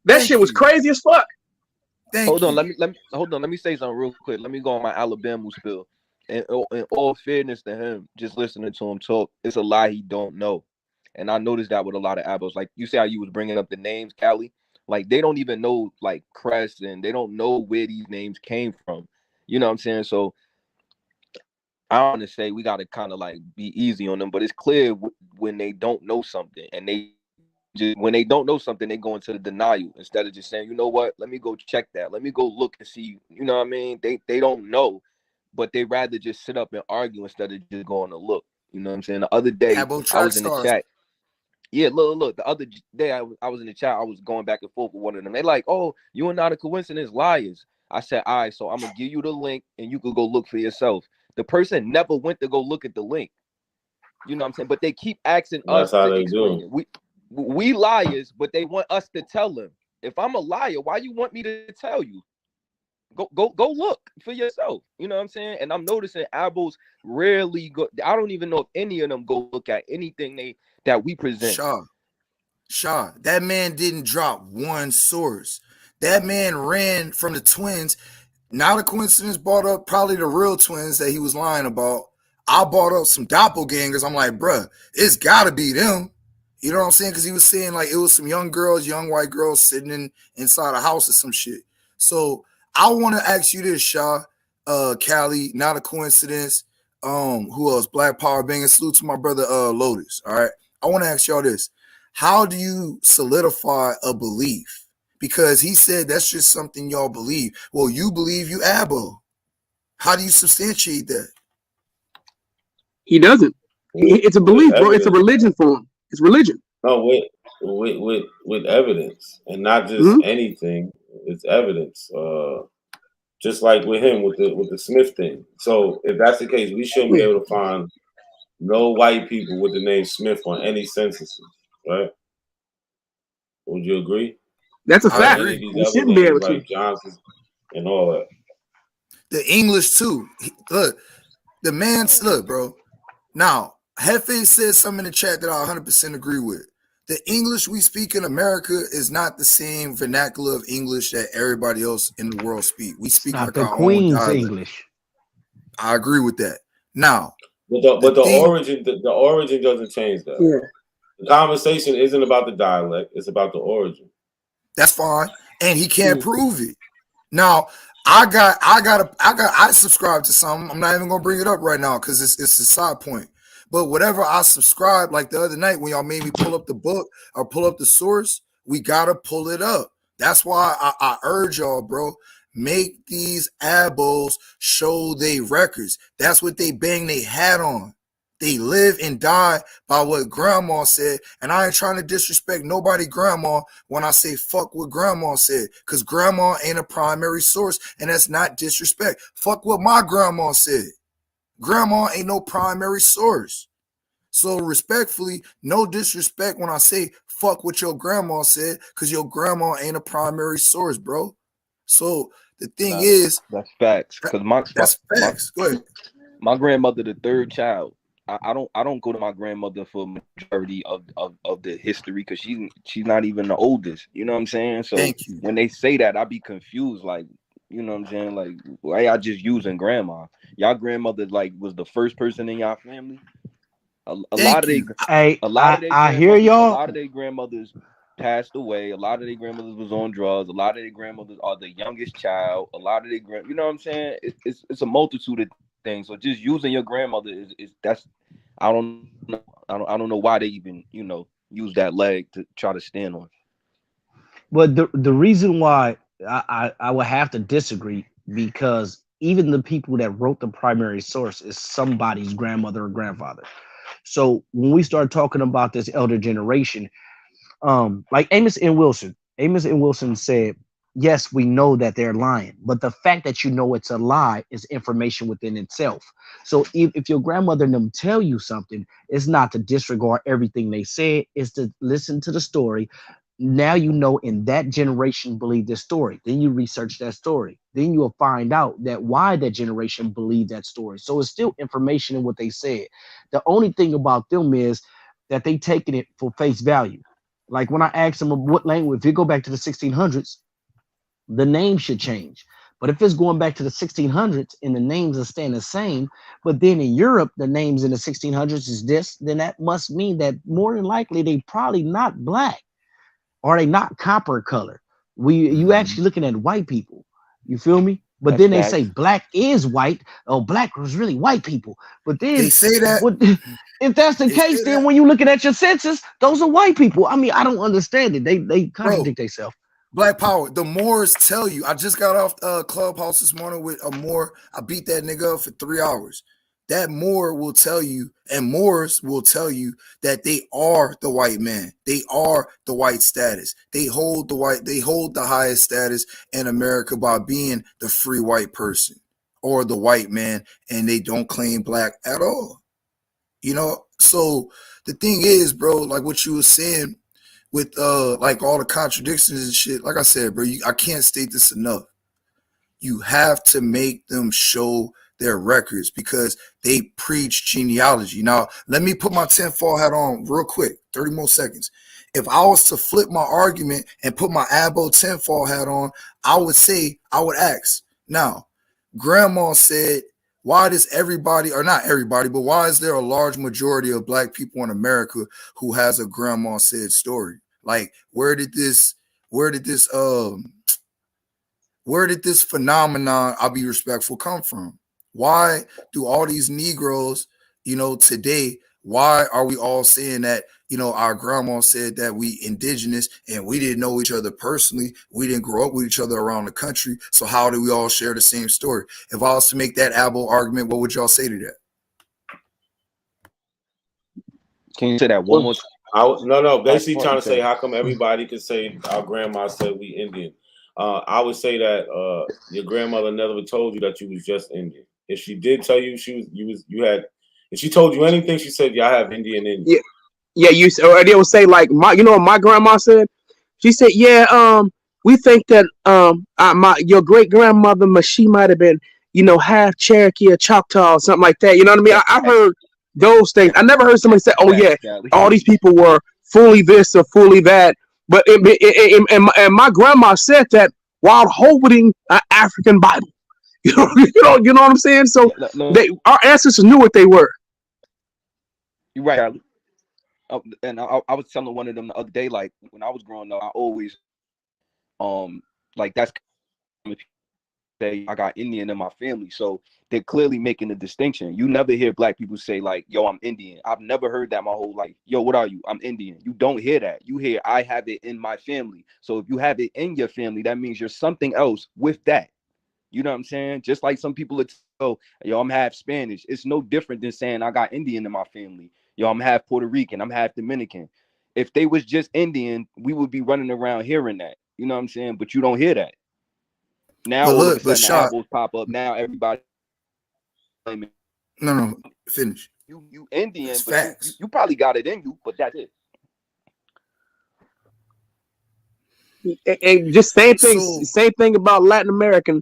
That Thank shit was you. crazy as fuck. Thank Hold on, you. let me say something real quick. Let me go on my Alabama spill. And in all fairness to him, just listening to him talk, it's a lie he don't know. And I noticed that with a lot of abos. Like you see how you was bringing up the names, Callie. Like they don't even know like Crest, and they don't know where these names came from. You know what I'm saying? So I want to say we got to kind of like be easy on them, but it's clear when they don't know something, and when they don't know something, they go into the denial instead of just saying, you know what, let me go check that, let me go look and see. You know what I mean? They don't know, but they rather just sit up and argue instead of just going to look. You know what I'm saying? The other day Abo I track was in the stars. chat. Yeah, look. The other day I was in the chat. I was going back and forth with one of them. They like, oh, you are not a coincidence, liars. I said, all right, so I'm gonna give you the link and you could go look for yourself. The person never went to go look at the link. You know what I'm saying? But they keep asking That's us how to they explain do. it. We liars, but they want us to tell them. If I'm a liar, why you want me to tell you? Go look for yourself. You know what I'm saying? And I'm noticing Abos rarely go. I don't even know if any of them go look at anything that we present. Shaw, that man didn't drop one source. That man ran from the twins. Not a coincidence, brought up probably the real twins that he was lying about. I brought up some doppelgangers. I'm like, bruh, it's gotta be them. You know what I'm saying? Because he was saying like it was some young girls, young white girls sitting inside a house or some shit. So I want to ask you this, Shaw, Callie, not a coincidence. Who else? Black Power Banging. Salute to my brother Lotus. All right. I want to ask y'all this. How do you solidify a belief? Because he said that's just something y'all believe. Well, you believe you abo. How do you substantiate that? He doesn't. It's a With belief, bro. It's a evidence. religion for him. It's religion. No, with evidence, and not just anything. It's evidence. Just like with him with the Smith thing. So if that's the case, we shouldn't be able to find no white people with the name Smith on any censuses, right? Would you agree? That's a I fact. Any of agree. these You other shouldn't be names able to. like Johnson and all that. The English too. Look, the man's look, bro. Now, Hefe said something in the chat that I 100% agree with. The English we speak in America is not the same vernacular of English that everybody else in the world speak. We speak Not like the our own Queen's dialect. English. I agree with that. Now, but the origin doesn't change that. Yeah. The conversation isn't about the dialect; it's about the origin. That's fine, and he can't prove it. Now, I subscribe to something. I'm not even gonna bring it up right now because it's a side point. But whatever I subscribe, like the other night when y'all made me pull up the book or pull up the source, we gotta pull it up. That's why I urge y'all, bro. Make these abos show they records. That's what they bang they hat on. They live and die by what grandma said. And I ain't trying to disrespect nobody grandma when I say fuck what grandma said. Because grandma ain't a primary source. And that's not disrespect. Fuck what my grandma said. Grandma ain't no primary source. So respectfully, no disrespect when I say fuck what your grandma said. Because your grandma ain't a primary source, bro. So the thing is, that's facts. Because that's facts. Go ahead. My grandmother, the third child. I don't go to my grandmother for majority of the history because she's not even the oldest. You know what I'm saying? So when they say that, I be confused. Like, you know what I'm saying? Like, why y'all just using grandma? Y'all grandmother like was the first person in y'all family. A lot of their grandmothers passed away. A lot of their grandmothers was on drugs. A lot of their grandmothers are the youngest child. A lot of their you know what I'm saying? It's a multitude of things. So just using your grandmother is that's I don't know why they even use that leg to try to stand on. But the reason why I would have to disagree, because even the people that wrote the primary source is somebody's grandmother or grandfather. So when we start talking about this elder generation, like Amos N. Wilson said, yes, we know that they're lying, but the fact that you know it's a lie is information within itself. So if your grandmother and them tell you something, it's not to disregard everything they said, it's to listen to the story. Now you know in that generation believed this story. Then you research that story. Then you'll find out that why that generation believed that story. So it's still information in what they said. The only thing about them is that they taking it for face value. Like when I asked them what language, if you go back to the 1600s, the name should change. But if it's going back to the 1600s and the names are staying the same, but then in Europe, the names in the 1600s is this, then that must mean that more than likely they probably not black. Are they not copper color? You actually looking at white people. You feel me? But That's then they facts. say black is white. Oh, black was really white people. But then they say that. If that's the case, then when you're looking at your census, those are white people. I mean, I don't understand it. They contradict themselves. Black power. The Moors tell you. I just got off Clubhouse this morning with a Moor. I beat that nigga up for 3 hours. That Moor will tell you, and Moors will tell you that they are the white man. They are the white status. They hold the highest status in America by being the free white person or the white man, and they don't claim black at all. You know, so the thing is, bro, like what you were saying with like all the contradictions and shit, like I said, bro, I can't state this enough. You have to make them show their records because they preach genealogy. Now, let me put my tinfoil hat on real quick, 30 more seconds. If I was to flip my argument and put my abo tinfoil hat on, I would ask, now, grandma said, why does everybody, or not everybody, but why is there a large majority of black people in America who has a grandma said story? Like, where did this phenomenon, I'll be respectful, come from? Why do all these Negroes, today, why are we all saying that, our grandma said that we indigenous and we didn't know each other personally. We didn't grow up with each other around the country. So how do we all share the same story? If I was to make that abo argument, what would y'all say to that? Can you say that one more time? No. Basically trying to say how come everybody could say our grandma said we Indian. I would say that your grandmother never told you that you was just Indian. If she did tell you if she told you anything, she said y'all have Indian in you. Yeah, or they would say like what my grandma said? She said, yeah, we think that your great grandmother, she might have been, half Cherokee or Choctaw or something like that. You know what I mean? I heard those things. I never heard somebody say, oh yeah, all these people were fully this or fully that. But and my grandma said that while holding an African Bible. You know what I'm saying? So No, our ancestors knew what they were. you're right, Charlie. And I was telling one of them the other day, like when I was growing up, I always like that's say I got Indian in my family, so they're clearly making a distinction. You never hear black people say like, "Yo, I'm Indian." I've never heard that my whole life. "Yo, what are you?" "I'm Indian." You don't hear that. You hear, "I have it in my family." So if you have it in your family, that means you're something else with that. You know what I'm saying? Just like some people are, oh, yo, I'm half Spanish. It's no different than saying I got Indian in my family. Yo, I'm half Puerto Rican. I'm half Dominican. If they was just Indian, we would be running around hearing that. You know what I'm saying? But you don't hear that. Now But all of a look, but sudden the shot. abos pop up. Now everybody No, finish. you Indian, It's but facts. you probably got it in you, but that's it. And just same thing about Latin America.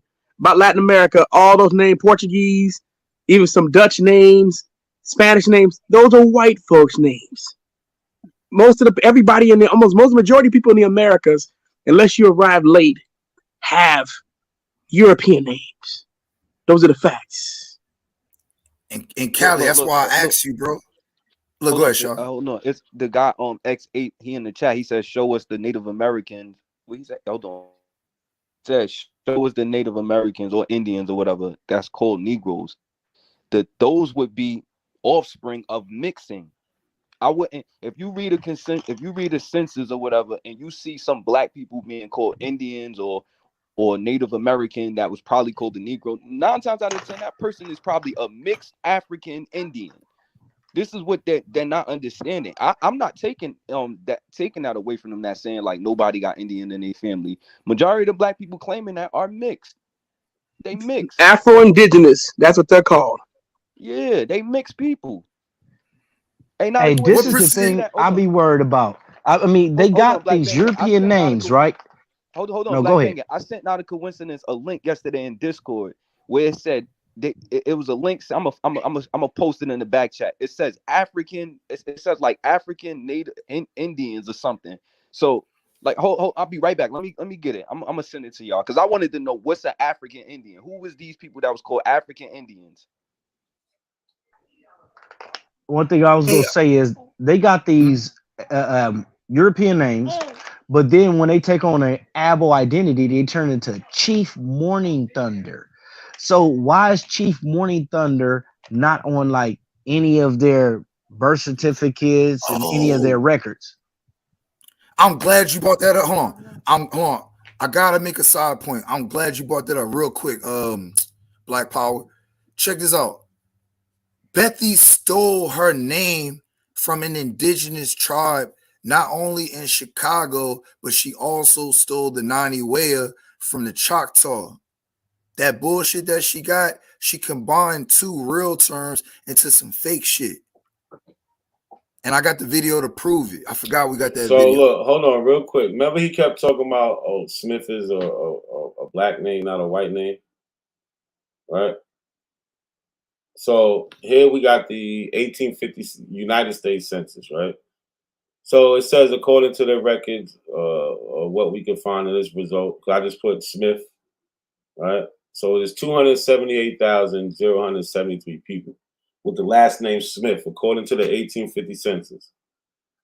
All those names, Portuguese, even some Dutch names, Spanish names. Those are white folks' names. Everybody in the most majority of people in the Americas, unless you arrive late, have European names. Those are the facts. And Cali, that's why I Look. asked you, bro. Look, go ahead, Sean. Hold on. It's the guy X8. He in the chat. He says, "Show us the Native Americans." What he said? Hold on. He says, "Show us the Native Americans or Indians or whatever that's called Negroes." Those would be offspring of mixing. I wouldn't. If you read a census or whatever, and you see some black people being called Indians or Native American that was probably called the Negro, 9 times out of 10, that person is probably a mixed African Indian. This is what they're not understanding. I'm not taking that away from them. That saying like nobody got Indian in their family. Majority of the black people claiming that are mixed. They mix. Afro-Indigenous. That's what they're called. Yeah, they mix people. Hey, this is the thing I be worried about. I mean, they got these European names, right? Hold on, No, Black go ahead. Banger. I sent out a coincidence a link yesterday in Discord where it said it was a link. I'm a post it in the back chat. It says African. It says like African Native Indians or something. So like, hold, I'll be right back. Let me get it. I'm gonna send it to y'all because I wanted to know what's an African Indian. Who was these people that was called African Indians? One thing I was gonna say is they got these European names, but then when they take on an abo identity, they turn into Chief Morning Thunder. So why is Chief Morning Thunder not on like any of their birth certificates and any of their records? I'm glad you brought that up. Hold on. I gotta make a side point. I'm glad you brought that up real quick. Black Power. Check this out. Bethy stole her name from an indigenous tribe, not only in Chicago, but she also stole the Naniwea from the Choctaw. That bullshit that she got, she combined 2 real terms into some fake shit. And I got the video to prove it. I forgot we got that so video. Look, hold on real quick. Remember he kept talking about, oh, Smith is a black name, not a white name, right? So here we got the 1850 United States Census, right? So it says, according to the records, what we can find in this result, I just put Smith, right? So there's 278,073 people with the last name Smith, according to the 1850 census.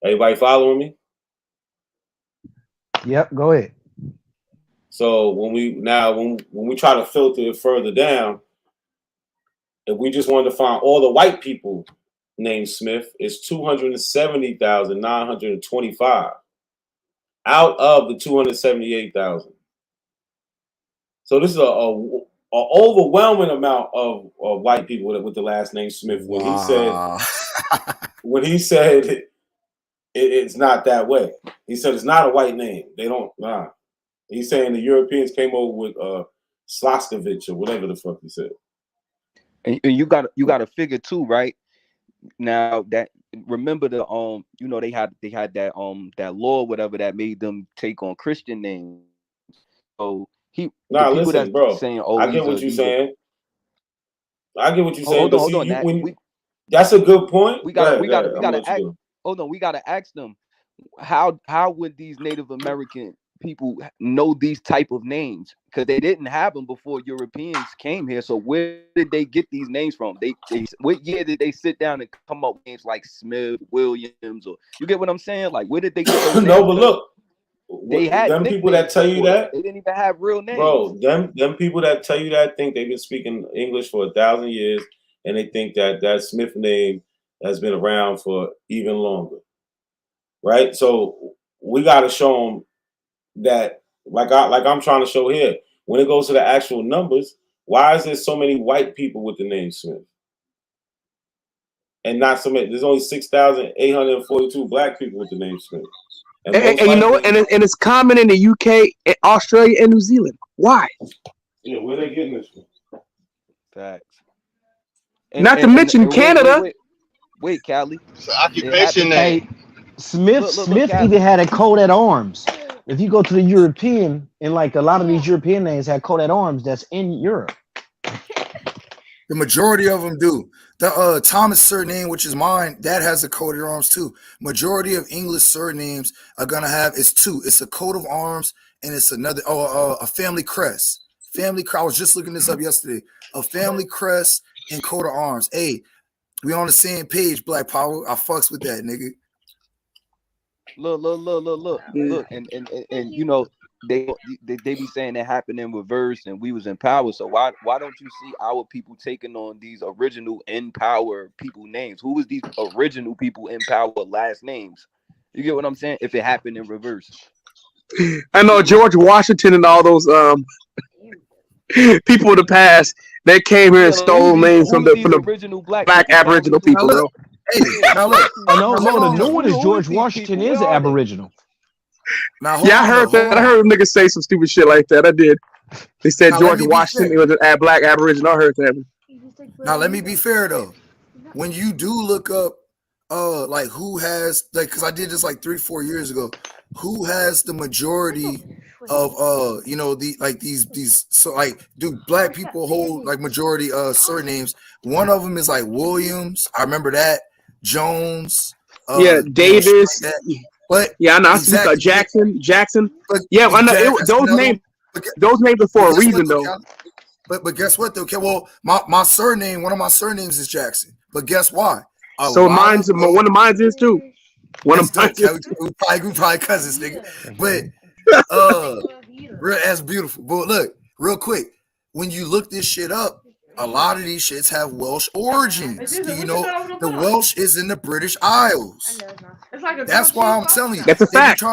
Everybody following me? Yep, go ahead. So when we try to filter it further down, if we just wanted to find all the white people named Smith, it's 270,925 out of the 278,000. So this is a overwhelming amount of white people with the last name Smith. When he said it's not that way. He said it's not a white name. They don't. Nah. He's saying the Europeans came over with Sloskovich or whatever the fuck he said. And you got to figure too, right? Now that remember the they had that that law whatever that made them take on Christian names. So Listen, bro. Saying, oh, I get what you're saying. I get what you're saying. Hold But on, see, that's a good point. We gotta ask. Hold on, we gotta ask them. how would these Native American people know these type of names? Because they didn't have them before Europeans came here. So where did they get these names from? They what year did they sit down and come up with names like Smith, Williams, or you get what I'm saying? Like where did they get those names? No, but look, they had them people that tell you that, they didn't even have real names. bro. Them people that tell you that think they've been speaking English for 1,000 years, and they think that that Smith name has been around for even longer, right? So we got to show them that, like I'm trying to show here, when it goes to the actual numbers, why is there so many white people with the name Smith, and not so many? There's only 6,842 black people with the name Smith. And you know what? And it's common in the UK, Australia, and New Zealand. Why? Yeah, where they getting this from? Facts. Not to mention Canada. Wait, Cali. It's an occupation name. Hey, Smith Look, Cali. even had a coat at arms. If you go to the European, and like a lot of these European names had coat at arms that's in Europe. The majority of them do. The Thomas surname, which is mine, that has a coat of arms too. Majority of English surnames are gonna have it's two. It's a coat of arms and it's another a family crest. Family crest. I was just looking this up yesterday. A family crest and coat of arms. Hey, we on the same page, Black Power. I fucks with that, nigga. Look, and you know they be saying it happened in reverse and we was in power. So why don't you see our people taking on these original in power people names? Who was these original people in power last names? You get what I'm saying? If it happened in reverse, I know George Washington and all those people of the past that came here and stole names from the original black Aboriginal people, bro. Hey, now look. No, the new one is George Washington is an Aboriginal. Now, Yeah, I heard that. I heard them niggas say some stupid shit like that. I did. They said Now, George Washington was a black Aboriginal. I heard that. Now let me be fair though. When you do look up like who has like, because I did this like 3-4 years ago, who has the majority of you know, the like these so like do black people hold like majority surnames? One of them is like Williams. I remember that. Jones. Yeah, Davis. Like that. But yeah, I know. exactly. Jackson. But, yeah, I know. Those names are for a reason, though. But guess what, though? Okay, well, my surname, one of my surnames is Jackson. But guess why? So one of mine is too. One of mine. We probably cousins, nigga. But that's beautiful. But look, real quick, when you look this shit up, a lot of these shits have Welsh origins. Do you know the Welsh is in the British Isles? That's why I'm telling you. That's a fact.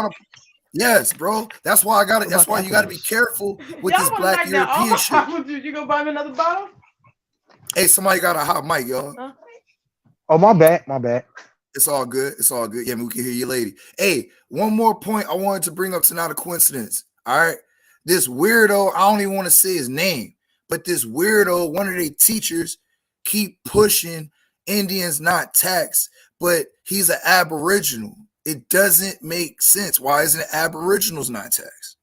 Yes, bro. That's why I got it. That's why you got to be careful with this black European shit. You gonna buy me another bottle? Hey, somebody got a hot mic, y'all. Huh? Oh, my bad. It's all good. Yeah, we can hear you, lady. Hey, one more point I wanted to bring up to not a coincidence. All right, this weirdo. I don't even want to say his name. But this weirdo, one of their teachers, keep pushing Indians not taxed, but he's an Aboriginal. It doesn't make sense. Why isn't it Aboriginals not taxed?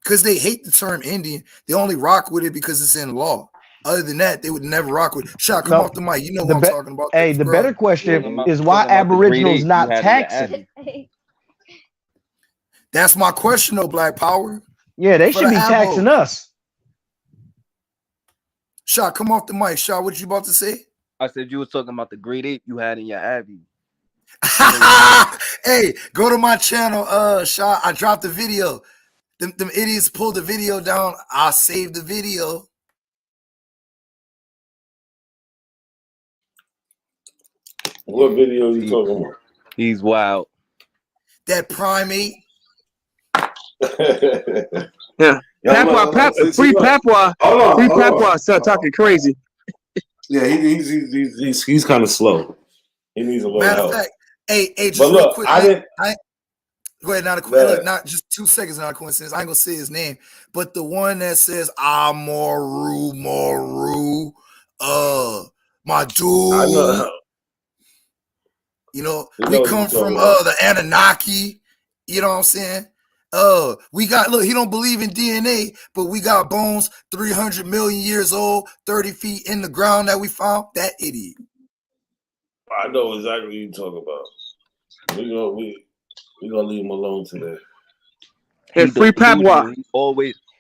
Because they hate the term Indian. They only rock with it because it's in law. Other than that, they would never rock with it. Shot, come off the mic. You know what I'm talking about. Hey, the better question is why Aboriginals not taxing? That's my question, though, Black Power. Yeah, they should be taxing us. Shot, come off the mic. Shot, what you about to say? I said you was talking about the great ape you had in your Abbey. Hey, go to my channel, Shot. I dropped the video. Them idiots pulled the video down. I saved the video. What video are you talking about? He's wild. That primate. Yeah. Free Papua. Free Papua. Start talking crazy. Yeah, he's kind of slow. He needs a little Matter help. of fact, hey, just But real look, quick. I didn't. Go ahead, not just 2 seconds, not a coincidence. I ain't gonna say his name, but the one that says Moru, my dude. I know. You know, You we know come what you're from talking about. the Anunnaki. You know what I'm saying? We got, look, he don't believe in DNA, but we got bones 300 million years old, 30 feet in the ground that we found. That idiot. I know exactly what you're talking about. You know, We're gonna leave him alone today. And free Papua.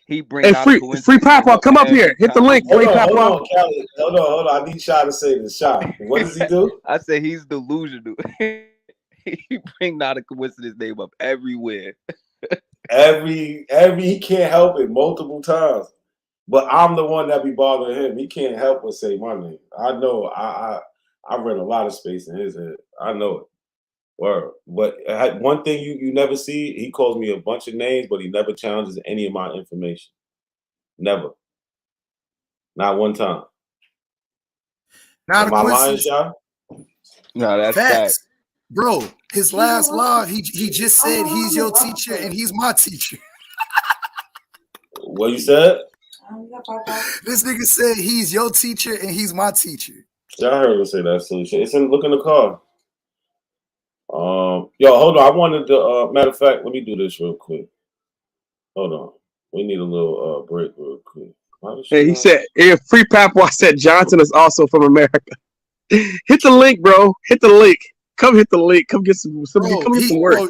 He bring Hey, out free a Papua, come up here. Hit the link, free Hold Papua. on, Callie. Hold on. I need Shy to say this. Shy, what does he do? I said he's delusional. He bring out a coincidence name up everywhere. Every he can't help it multiple times. But I'm the one that be bothering him. He can't help but say my name. I know. I read a lot of space in his head. I know it. Word. But one thing you never see, he calls me a bunch of names, but he never challenges any of my information. Never. Not one time. Not Am a I lying, coincidence. Shy? No, that's Facts. Bro, his last live, he just said he's your teacher and he's my teacher. What you said? This nigga said he's your teacher and he's my teacher. Yeah, I heard him say that silly shit. It's in look in the car. Yo, hold on. I wanted to matter of fact, let me do this real quick. Hold on. We need a little break real quick. Hey, he said, hey, free Papua said Johnson is also from America. Hit the link, bro. Hit the link. Come hit the link. Come get some Bro, come get some work. bro,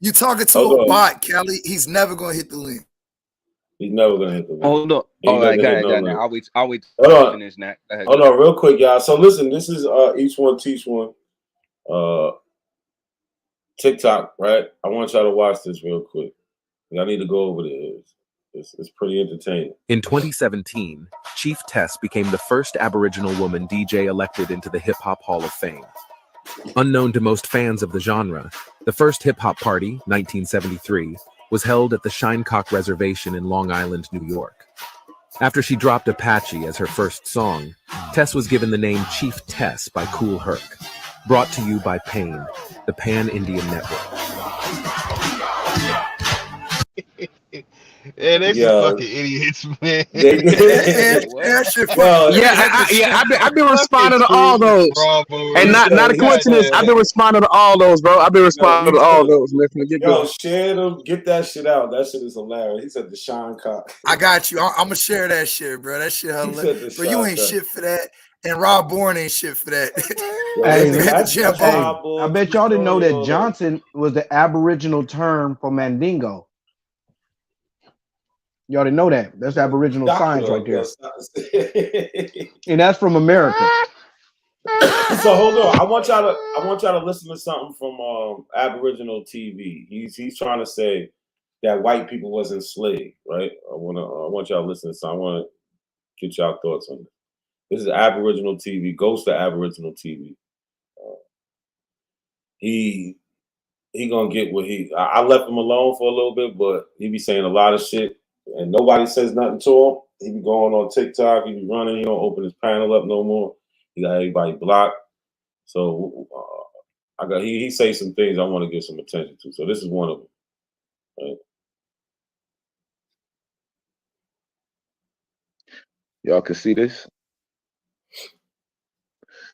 you talking to Hold a on. bot, Kelly. He's never gonna hit the link. He's never gonna hit the link. Hold on. He All right, never go hit ahead, no go ahead. link. I'll wait. Hold on. Finish, Nat. Go ahead, Hold on, real quick, y'all. So listen, this is each one teach one. TikTok, right? I want y'all to watch this real quick. I need to go over this. It's pretty entertaining. In 2017, Chief Tess became the first Aboriginal woman DJ elected into the Hip Hop Hall of Fame. Unknown to most fans of the genre, the first hip hop party, 1973, was held at the Shinecock Reservation in Long Island, New York. After she dropped Apache as her first song, Tess was given the name Chief Tess by Kool Herc. Brought to you by PAIN, the Pan-Indian Network. Yeah, they some fucking idiots, man. I've been responding to all those, and not a coincidence. I've been responding to all those, bro. I've been responding to all those, man. Yo, share them. Get that shit out. That shit is hilarious. He said the Sean Cock. I got you. I'm gonna share that shit, bro. That shit hilarious. Bro, you ain't shit for that, and Rob Bourne ain't shit for that. I bet y'all didn't know that Johnson was the Aboriginal term for Mandingo. Y'all didn't know that. That's Aboriginal science right there. And that's from America. So hold on. I want y'all to listen to something from Aboriginal TV. He's trying to say that white people was enslaved, right? I want y'all to listen to something. I want to get y'all thoughts on this. This is Aboriginal TV, Ghost of Aboriginal TV. He gonna get what I left him alone for a little bit, but he be saying a lot of shit and nobody says nothing to him. He be going on TikTok, he be running, he don't open his panel up no more. He got everybody blocked. So he say some things I want to give some attention to. So this is one of them. Right? Y'all can see this.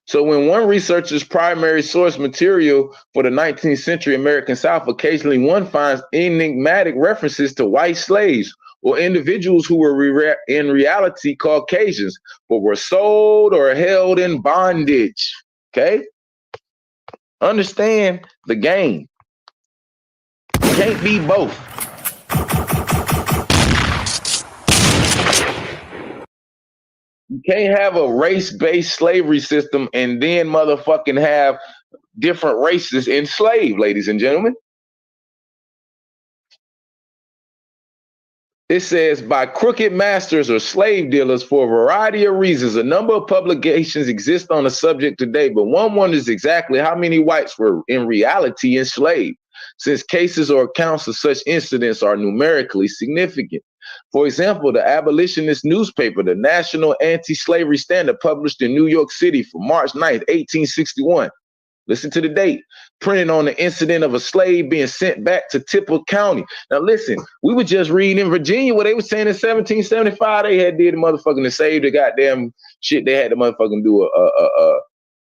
So when one researcher's primary source material for the 19th century American South, occasionally one finds enigmatic references to white slaves or individuals who were in reality Caucasians, but were sold or held in bondage. Okay? Understand the game. You can't be both. You can't have a race-based slavery system and then motherfucking have different races enslaved, ladies and gentlemen. It says, by crooked masters or slave dealers for a variety of reasons, a number of publications exist on the subject today, but one wonders exactly how many whites were in reality enslaved, since cases or accounts of such incidents are numerically significant. For example, the abolitionist newspaper, the National Anti-Slavery Standard, published in New York City for March 9th, 1861. Listen to the date. Printed on the incident of a slave being sent back to Tipper County. Now listen, we were just reading in Virginia what they were saying in 1775 they had did the motherfucking to save the goddamn shit. They had to motherfucking do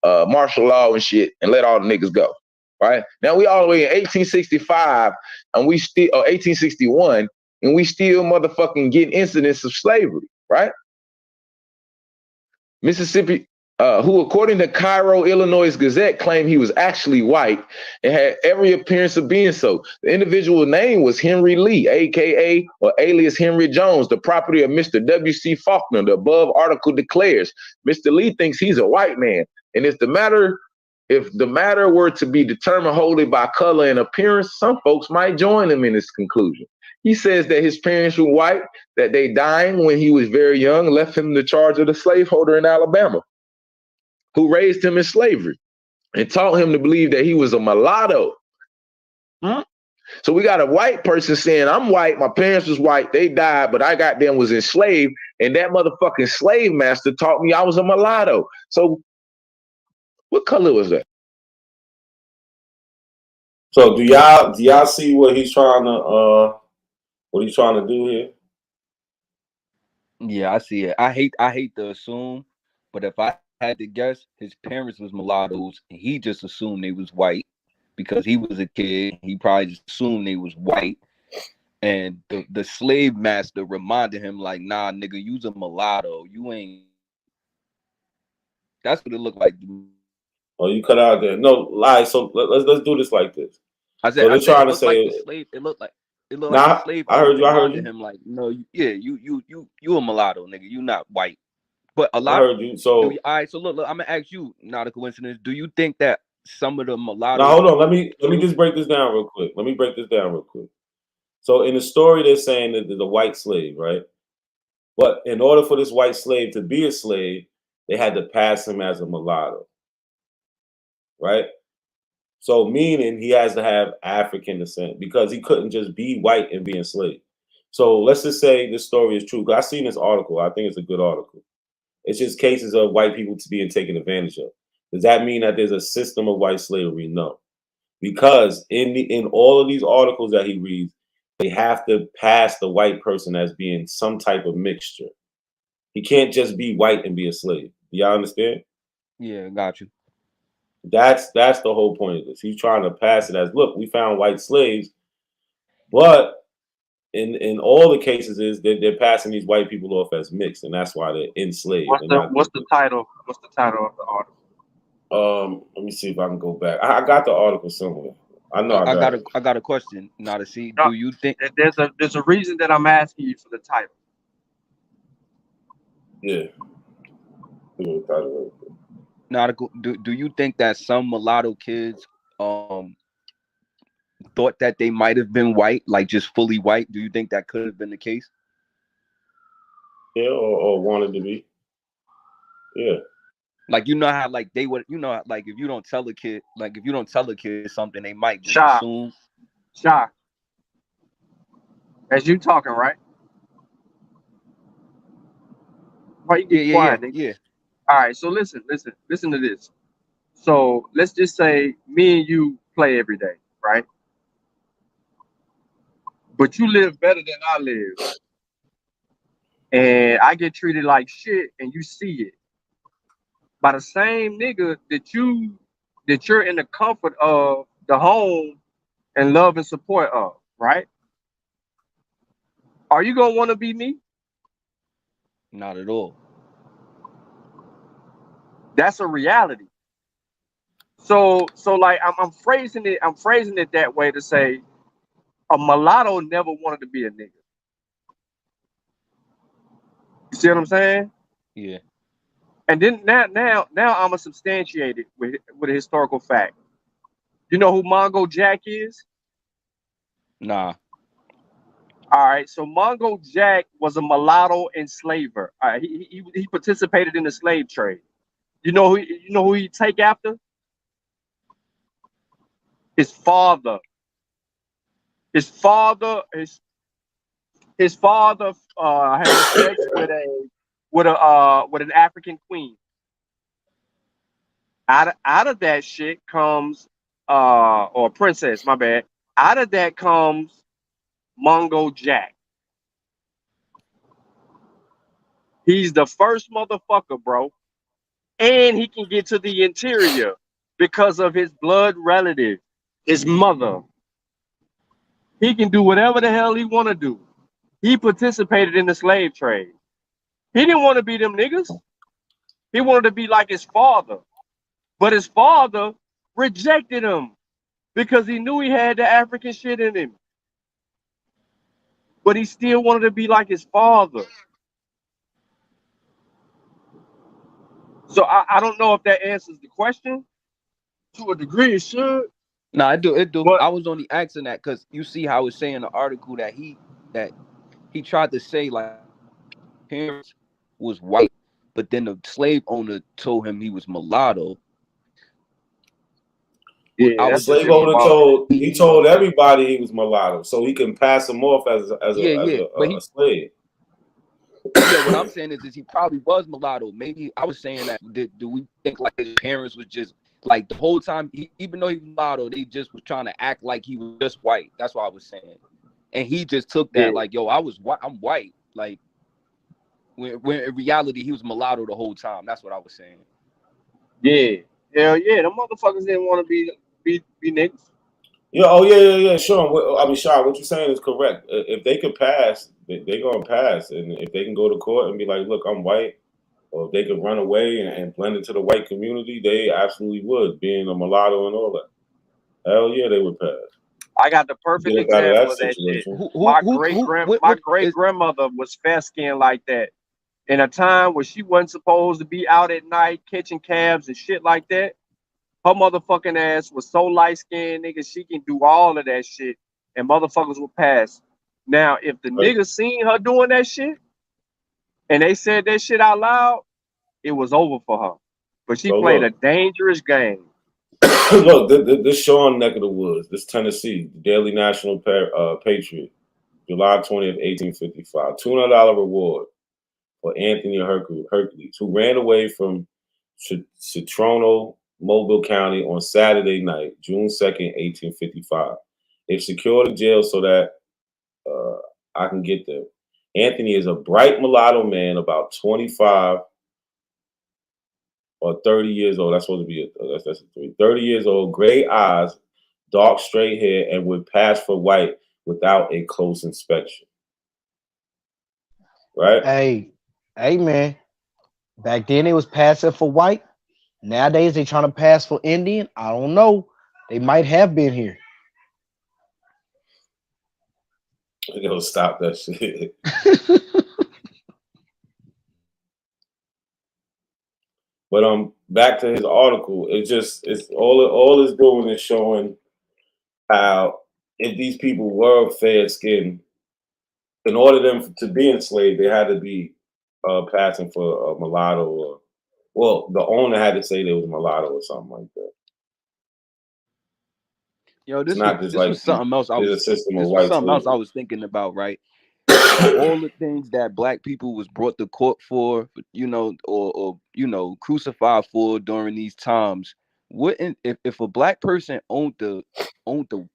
a martial law and shit and let all the niggas go. Right? Now we all the way in 1865 and we still 1861 and we still motherfucking getting incidents of slavery, right? Mississippi who, according to Cairo, Illinois Gazette, claimed he was actually white and had every appearance of being so. The individual name was Henry Lee, aka or alias Henry Jones, the property of Mr. W.C. Faulkner. The above article declares Mr. Lee thinks he's a white man, and if the matter were to be determined wholly by color and appearance, some folks might join him in this conclusion. He says that his parents were white, that they died when he was very young, and left him in the charge of the slaveholder in Alabama, who raised him in slavery and taught him to believe that he was a mulatto. So we got a white person saying, I'm white, my parents was white, they died, but I goddamn was enslaved, and that motherfucking slave master taught me I was a mulatto. So what color was that? So do y'all see what he's trying to do here? Yeah, I see it. I hate to assume, but if I had to guess, his parents was mulattoes, and he just assumed they was white because he was a kid. He probably just assumed they was white, and the slave master reminded him like, "Nah, nigga, you's a mulatto. You ain't." That's what it looked like. Oh, you cut out there. No, lie. So let's do this like this. I said, So they're trying to like say the slave. It looked like nah, the slave I heard you. reminded him like, "No, you a mulatto, nigga. You not white." But a lot. I heard you. So all right. So look, I'm gonna ask you. Not a coincidence. Do you think that some of the mulattoes? now hold on. Let me just break this down real quick. So in the story, they're saying that there's a white slave, right? But in order for this white slave to be a slave, they had to pass him as a mulatto, right? So meaning he has to have African descent because he couldn't just be white and be enslaved. So let's just say this story is true. Because I seen this article. I think it's a good article. It's just cases of white people being taken advantage of. Does that mean that there's a system of white slavery? No. Because in all of these articles that he reads, they have to pass the white person as being some type of mixture. He can't just be white and be a slave. Y'all understand? Yeah, got you. That's the whole point of this. He's trying to pass it as, look, we found white slaves, but in all the cases is that they're passing these white people off as mixed, and that's why they're enslaved. What's the title? What's the title of the article? Let me see if I can go back. I got the article somewhere. I know I got a question. Now to see, do you think there's a reason that I'm asking you for the title? Yeah. Now, do you think that some mulatto kids thought that they might have been white, like just fully white? Do you think that could have been the case? Yeah, or wanted to be. Yeah. Like, you know how, like, they would, you know, like, if you don't tell a kid, like, if you don't tell a kid something, they might just assume. Shy. As you talking, right? Why you get quiet? Yeah. All right, so listen to this. So let's just say me and you play every day, right? But you live better than I live. And I get treated like shit and you see it. By the same nigga that you're in the comfort of the home and love and support of, right? Are you gonna want to be me? Not at all. That's a reality. So like I'm phrasing it that way to say a mulatto never wanted to be a nigga. You see what I'm saying? Yeah. And then now I'm gonna substantiate it with a historical fact. You know who Mongo Jack is? Nah. All right, so Mongo Jack was a mulatto enslaver. All right, he participated in the slave trade. You know who he take after? His father. His father had sex with an African queen. Out of that shit comes or princess, my bad. Out of that comes Mongo Jack. He's the first motherfucker, bro. And he can get to the interior because of his blood relative, his mother. He can do whatever the hell he want to do. He participated in the slave trade. He didn't want to be them niggas. He wanted to be like his father, but his father rejected him because he knew he had the African shit in him. But he still wanted to be like his father. So I don't know if that answers the question. To a degree, it should. No, it do. It do. But I was only asking that because you see how it's saying in the article that he tried to say like parents was white, but then the slave owner told him he was mulatto. Yeah, The that's slave just owner about told everybody he was mulatto, so he can pass him off as but a slave. Yeah, what I'm saying is he probably was mulatto. Maybe I was saying that. Do we think like his parents was just like the whole time, even though he was mulatto, they just was trying to act like he was just white. That's what I was saying, and he just took that like, yo, I'm white. Like when in reality he was mulatto the whole time. That's what I was saying. Yeah, hell yeah, the motherfuckers didn't want to be niggas. Yeah, Sean. I mean, Sean, what you're saying is correct. If they could pass, they're gonna pass, and if they can go to court and be like, "Look, I'm white," or if they could run away and blend into the white community, they absolutely would, being a mulatto and all that. Hell yeah, they would pass. I got the perfect Get up out of example that of that shit. situation. My great grandmother was fair skinned like that. In a time where she wasn't supposed to be out at night catching cabs and shit like that, her motherfucking ass was so light skinned, nigga, she can do all of that shit, and motherfuckers would pass. Now, if the niggas seen her doing that shit, and they said that shit out loud, it was over for her. But she played a dangerous game. Look, this Sean neck of the woods, this Tennessee, the Daily National Patriot, July 20th, 1855. $200 reward for Anthony Hercules, who ran away from Citrono, Mobile County on Saturday night, June 2nd, 1855. They've secured a jail so that I can get there. Anthony is a bright mulatto man, about 25 or 30 years old. That's supposed to be that's 30 years old, gray eyes, dark straight hair, and would pass for white without a close inspection. Right? Hey, man. Back then it was passing for white. Nowadays they trying to pass for Indian. I don't know. They might have been here. They're gonna stop that shit. But back to his article. It's all it's doing is showing how if these people were fair skinned, in order them to be enslaved, they had to be passing for a mulatto, or well, the owner had to say they was mulatto or something like that. Yo, It's not just like was something else. there's a system of white slavery. I was thinking about, right? All the things that black people was brought to court for, or crucified for during these times. Wouldn't if a black person owned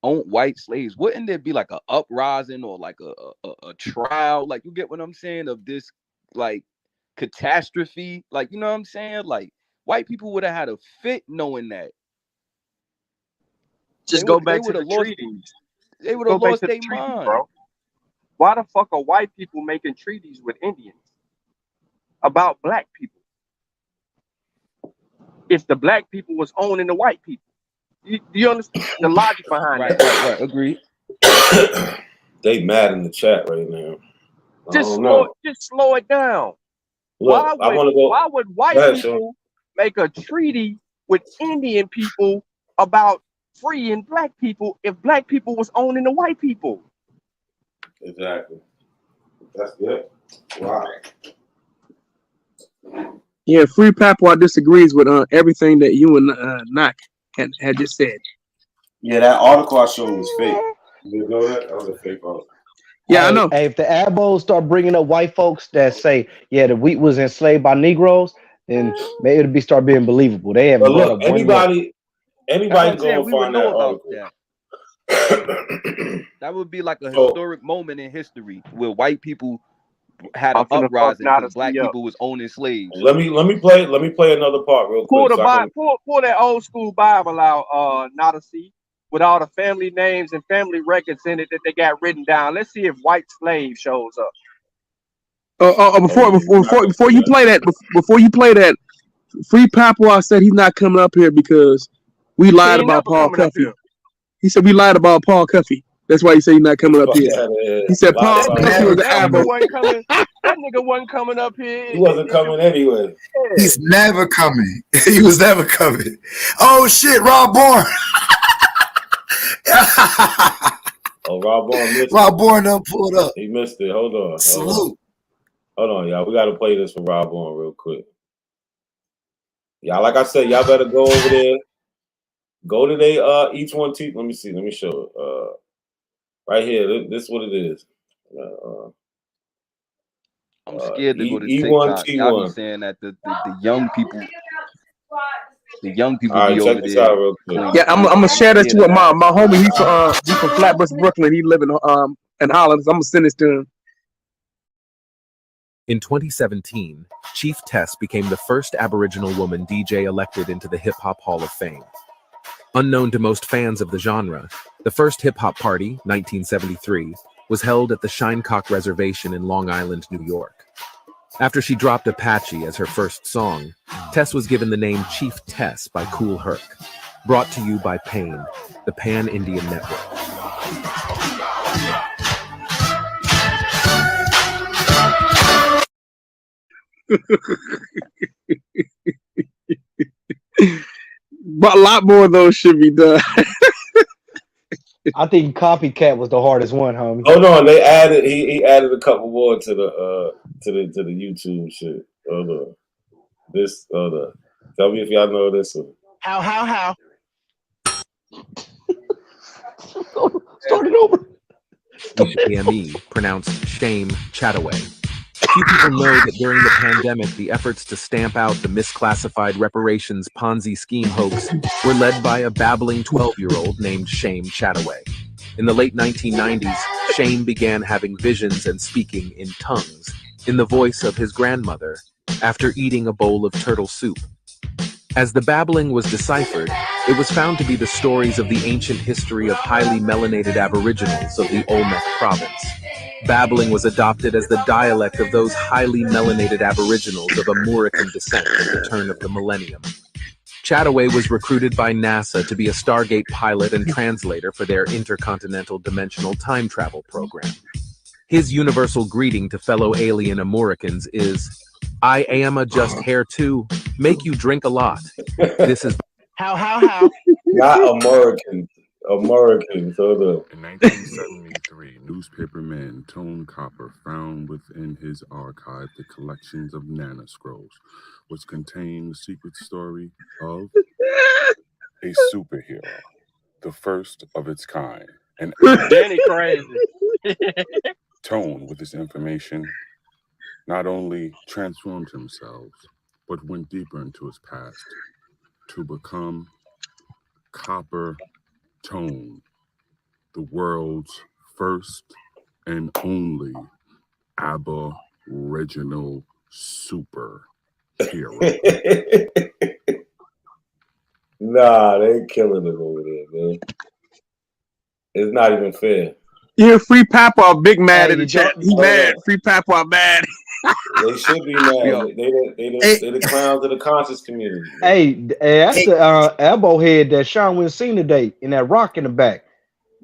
white slaves, wouldn't there be like an uprising or like a trial? Like, you get what I'm saying, of this like catastrophe? Like, you know what I'm saying? Like, white people would have had a fit knowing that. Go back to the treaties. They would have lost their mind, bro. Why the fuck are white people making treaties with Indians about black people? If the black people was owning the white people, do you understand the logic behind that? Right. Agreed. They mad in the chat right now. Just slow it down. Look, why would white people make a treaty with Indian people about freeing black people if black people was owning the white people? Exactly. That's good. Wow. Yeah, Free Papua disagrees with everything that you and Nak had just said. Yeah, that article I showed was fake. You know that? That was a fake article. Yeah, I know. Hey, if the abos start bringing up white folks that say, yeah, the wheat was enslaved by Negroes, then maybe it'll start being believable. They haven't read up anybody going to find that article. That would be like a historic moment in history where white people had an uprising because black people was owning slaves. Let me play another part real quick. Pull that old school Bible out, not see, with all the family names and family records in it that they got written down. Let's see if white slave shows up. Before you play that, Free Papua said he's not coming up here because we lied ain't about never Paul coming up Cuffey. here. He said we lied about Paul Cuffey. That's why he said he's not coming up Fuck here. out of here. He said Lied Paul about Cuffey was it. an That abo. nigga wasn't coming. That nigga wasn't coming up here. He wasn't coming anyway. He's never coming. He was never coming. Oh shit, Rob Bourne. Oh, Rob Bourne missed Rob it. Bourne done pulled up. He missed it. Hold on. Salute. Hold on, y'all. We got to play this for Rob Bourne real quick. Y'all, like I said, y'all better go over there. Go to they each one teach. Let me see. Let me show it. Right here. This is what it is. I'm scared to go to E1 TikTok. Y'all be T1. saying that the young people, All right, be check over this there out real quick. playing Yeah, I'm sports. gonna share this Scared to of that. my homie. He's from Flatbush, Brooklyn. He live in Holland. So I'm gonna send this to him. In 2017, Chief Tess became the first Aboriginal woman DJ elected into the Hip Hop Hall of Fame. Unknown to most fans of the genre, the first hip hop party, 1973, was held at the Shinecock Reservation in Long Island, New York. After she dropped Apache as her first song, Tess was given the name Chief Tess by Kool Herc. Brought to you by PAIN, the Pan-Indian Network. But a lot more of those should be done. I think Copycat was the hardest one, homie. Hold on, they added. He added a couple more to the YouTube shit. Hold on. This. Hold on. Tell me if y'all know this one. How? Start it over. PME, pronounced Shame Chataway. Few people know that during the pandemic, the efforts to stamp out the misclassified reparations Ponzi scheme hoax were led by a babbling 12-year-old named Shame Chataway. In the late 1990s, Shame began having visions and speaking in tongues, in the voice of his grandmother, after eating a bowl of turtle soup. As the babbling was deciphered, it was found to be the stories of the ancient history of highly melanated Aboriginals of the Olmec province. Babbling was adopted as the dialect of those highly melanated Aboriginals of Amurican descent at the turn of the millennium. Chataway was recruited by NASA to be a Stargate pilot and translator for their intercontinental dimensional time travel program. His universal greeting to fellow alien Amuricans is, "I am a just hair too, make you drink a lot." This is How? Not Americans. Americans. Hold up. In 1973, newspaperman Tone Copper found within his archive the collections of Nana Scrolls, which contain the secret story of a superhero, the first of its kind. And Danny crazy. Tone, with this information, not only transformed himself, but went deeper into his past to become Copper Tone, the world's first and only Aboriginal superhero. Nah, they killing him over there, man. It's not even fair. Yeah, Free Papa big mad in the chat. He mad. Free Papa mad. They should be mad. They the clowns of the conscious community. Hey, that's the elbow head that Sean went seen today in that rock in the back.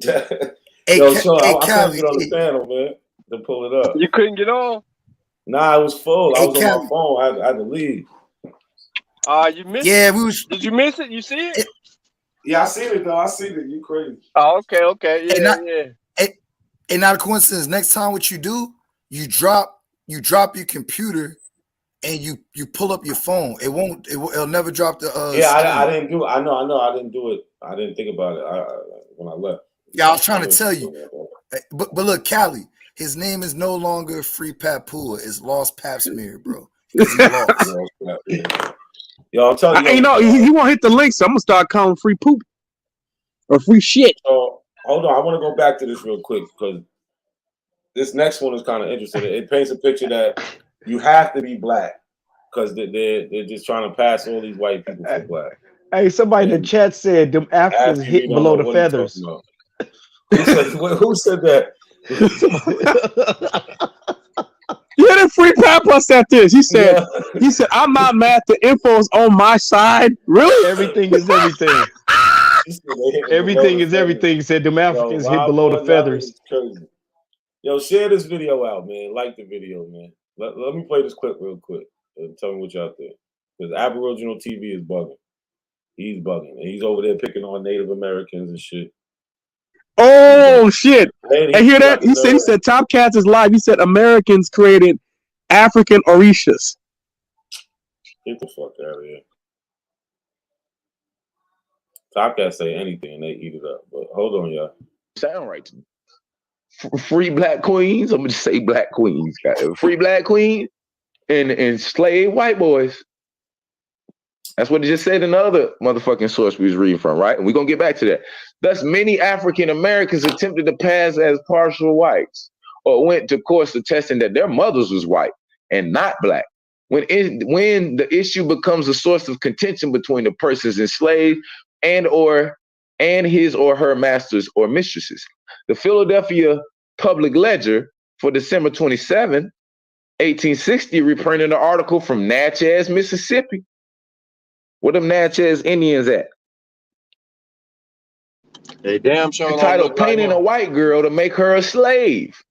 Yo, Sean, I couldn't get on the panel, man, to pull it up. You couldn't get on? Nah, it was full. I was on my phone. I had to leave. You missed it? Did you miss it? You see it? Yeah, I seen it though. I seen it. You crazy. Oh, okay. Yeah. And not a coincidence. Next time, what you do, you drop your computer, and you pull up your phone. It'll never drop the. I didn't do it. I know. I didn't do it. I didn't think about it when I left. Yeah, I was trying to tell you. But look, Callie, his name is no longer Free Papua. It's Lost Pap Smear, bro. He lost. Yo, I'm telling you. You know, he won't hit the link, so I'm gonna start calling free poop or free shit. So hold on, I want to go back to this real quick because this next one is kind of interesting. It paints a picture that you have to be black because they're just trying to pass all these white people for black. Hey, somebody in the chat said them Africans hit below the feathers. Who said that? Yeah, that Free Papa said this. He said, Yeah. I'm not mad. The info's on my side. Really? Everything is everything. He said they hitting below Everything the is feathers. everything. He said them Yo, Africans hit Rob below the boy, y'all feathers. niggas crazy. Yo, share this video out, man. Like the video, man. Let me play this clip real quick and tell me what y'all think. Because Aboriginal TV is bugging. He's bugging. And he's over there picking on Native Americans and shit. Oh shit! Lady, And hear you that? got the He said Top Cats is live. He said Americans created African Orishas. Get the fuck out of here. Top Cats say anything and they eat it up. But hold on, y'all. Sound right to me. Free black queens. I'm gonna just say black queens. Free black queens and slave white boys. That's what it just said in the other motherfucking source we was reading from, right? And we're gonna get back to that. Thus, many African Americans attempted to pass as partial whites or went to courts attesting that their mothers was white and not black. When the issue becomes a source of contention between the persons enslaved and his or her masters or mistresses. The Philadelphia Public Ledger for December 27, 1860 reprinted an article from Natchez, Mississippi. Where them Natchez Indians at? They damn sure don't Entitled look like Painting a him. White Girl to Make Her a Slave.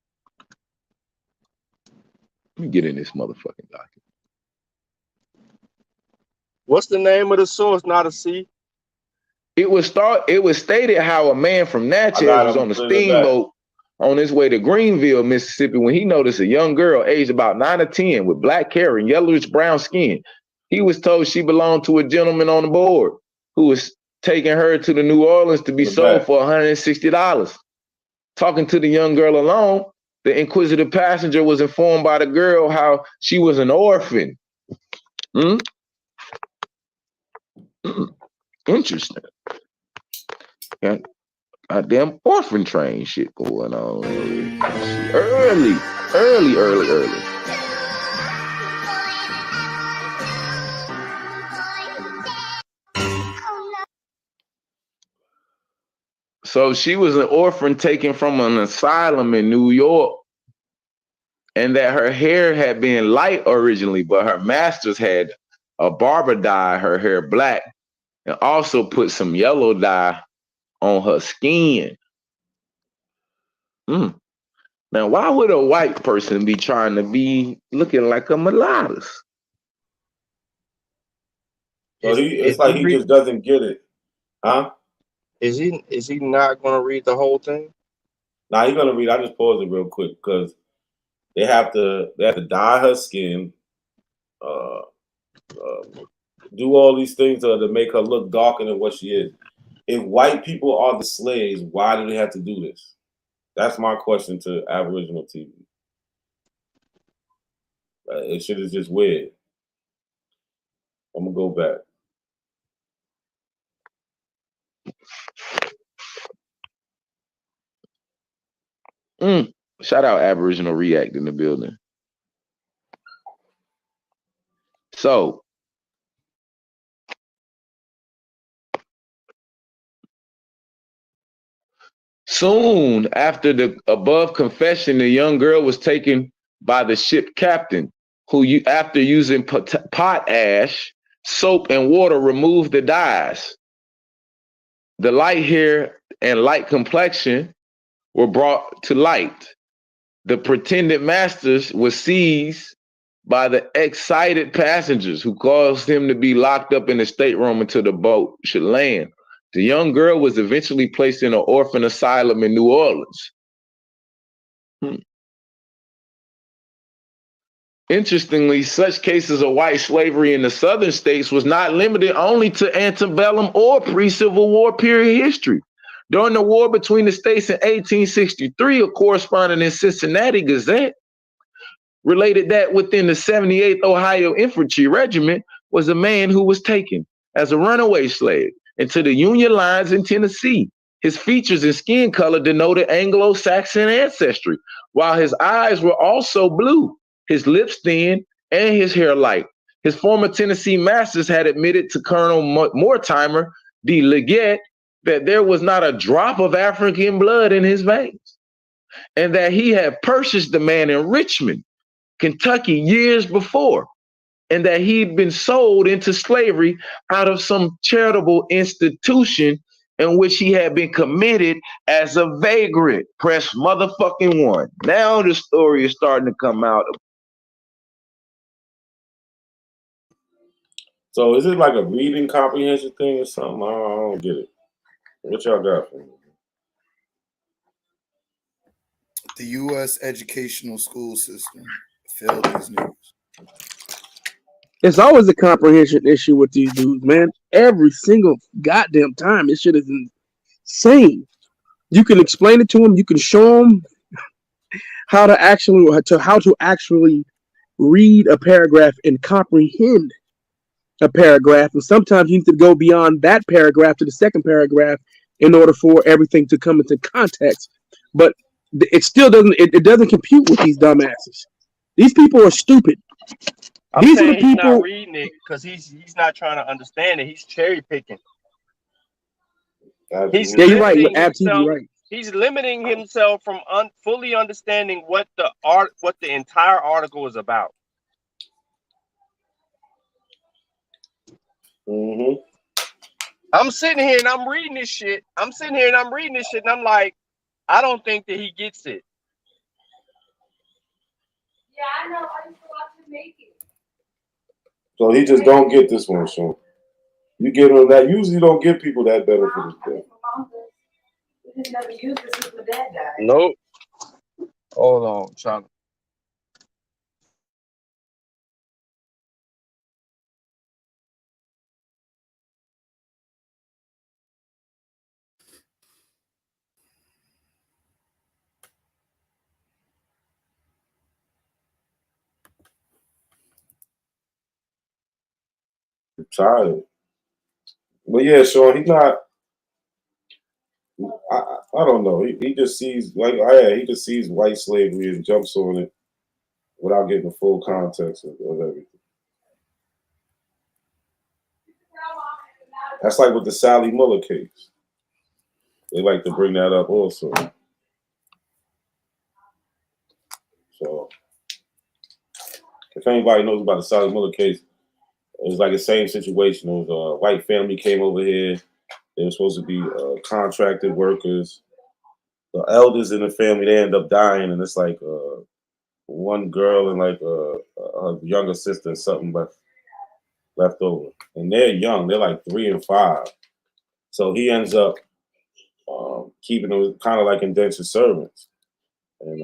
Let me get in this motherfucking document. What's the name of the source? Not a C. It was stated how a man from Natchez was on a steamboat on his way to Greenville, Mississippi, when he noticed a young girl aged about 9 or 10 with black hair and yellowish brown skin. He was told she belonged to a gentleman on the board who was taking her to the New Orleans to be sold for $160. Talking to the young girl alone, the inquisitive passenger was informed by the girl how she was an orphan. Interesting. Yeah, goddamn orphan train shit going on. Early. So she was an orphan taken from an asylum in New York, and that her hair had been light originally, but her masters had a barber dye her hair black and also put some yellow dye on her skin. Now, why would a white person be trying to be looking like a mulatto? So it's like he just doesn't get it. Huh? Is he not gonna read the whole thing? Nah, he's gonna read. I just paused it real quick because they have to dye her skin, do all these things to make her look darker than what she is. If white people are the slaves, why do they have to do this? That's my question to Aboriginal TV. It shit is just weird. I'm gonna go back. Shout out Aboriginal React in the building. So, soon after the above confession, the young girl was taken by the ship captain, who, after using potash, soap, and water, removed the dyes. The light hair and light complexion were brought to light. The pretended masters were seized by the excited passengers, who caused him to be locked up in the stateroom until the boat should land. The young girl was eventually placed in an orphan asylum in New Orleans. Interestingly, such cases of white slavery in the southern states was not limited only to antebellum or pre-Civil War period history. During the war between the states in 1863, a correspondent in Cincinnati Gazette related that within the 78th Ohio Infantry Regiment was a man who was taken as a runaway slave into the Union lines in Tennessee. His features and skin color denoted Anglo-Saxon ancestry, while his eyes were also blue, his lips thin, and his hair light. His former Tennessee masters had admitted to Colonel Mortimer de Leggett that there was not a drop of African blood in his veins, and that he had purchased the man in Richmond, Kentucky years before, and that he'd been sold into slavery out of some charitable institution in which he had been committed as a vagrant. Press motherfucking 1. Now the story is starting to come out. So is it like a reading comprehension thing or something? I don't get it. What y'all got for me? The U.S. educational school system failed these niggas. It's always a comprehension issue with these dudes, man. Every single goddamn time, this shit is insane. You can explain it to them. You can show them how to actually read a paragraph and comprehend a paragraph. And sometimes you need to go beyond that paragraph to the second paragraph in order for everything to come into context. But it still doesn't. It doesn't compute with these dumbasses. These people are stupid. I'm These are saying the he's people. not reading it because he's not trying to understand it. He's cherry picking. He's Yeah, you're right. limiting Absolutely himself. right. He's limiting himself from fully understanding what the entire article is about. Mm-hmm. I'm sitting here and I'm reading this shit. And I'm like, I don't think that he gets it. Yeah, I know. I used to watch him make it. So he just don't get this one, Sean. You give him that. Usually you don't give people that benefit of the doubt. We just never used this since my dad died. Nope. Hold on, Sean. I'm tired. But yeah, Sean, he's not. I don't know. He just sees he just sees white slavery and jumps on it without getting the full context of everything. That's like with the Sally Muller case. They like to bring that up also. So if anybody knows about the Sally Muller case, it was like the same situation. It was a white family came over here. They were supposed to be contracted workers. The elders in the family, they end up dying, and it's like one girl and like a younger sister and something left over. And they're young. They're like 3 and 5. So he ends up keeping them kind of like indentured servants and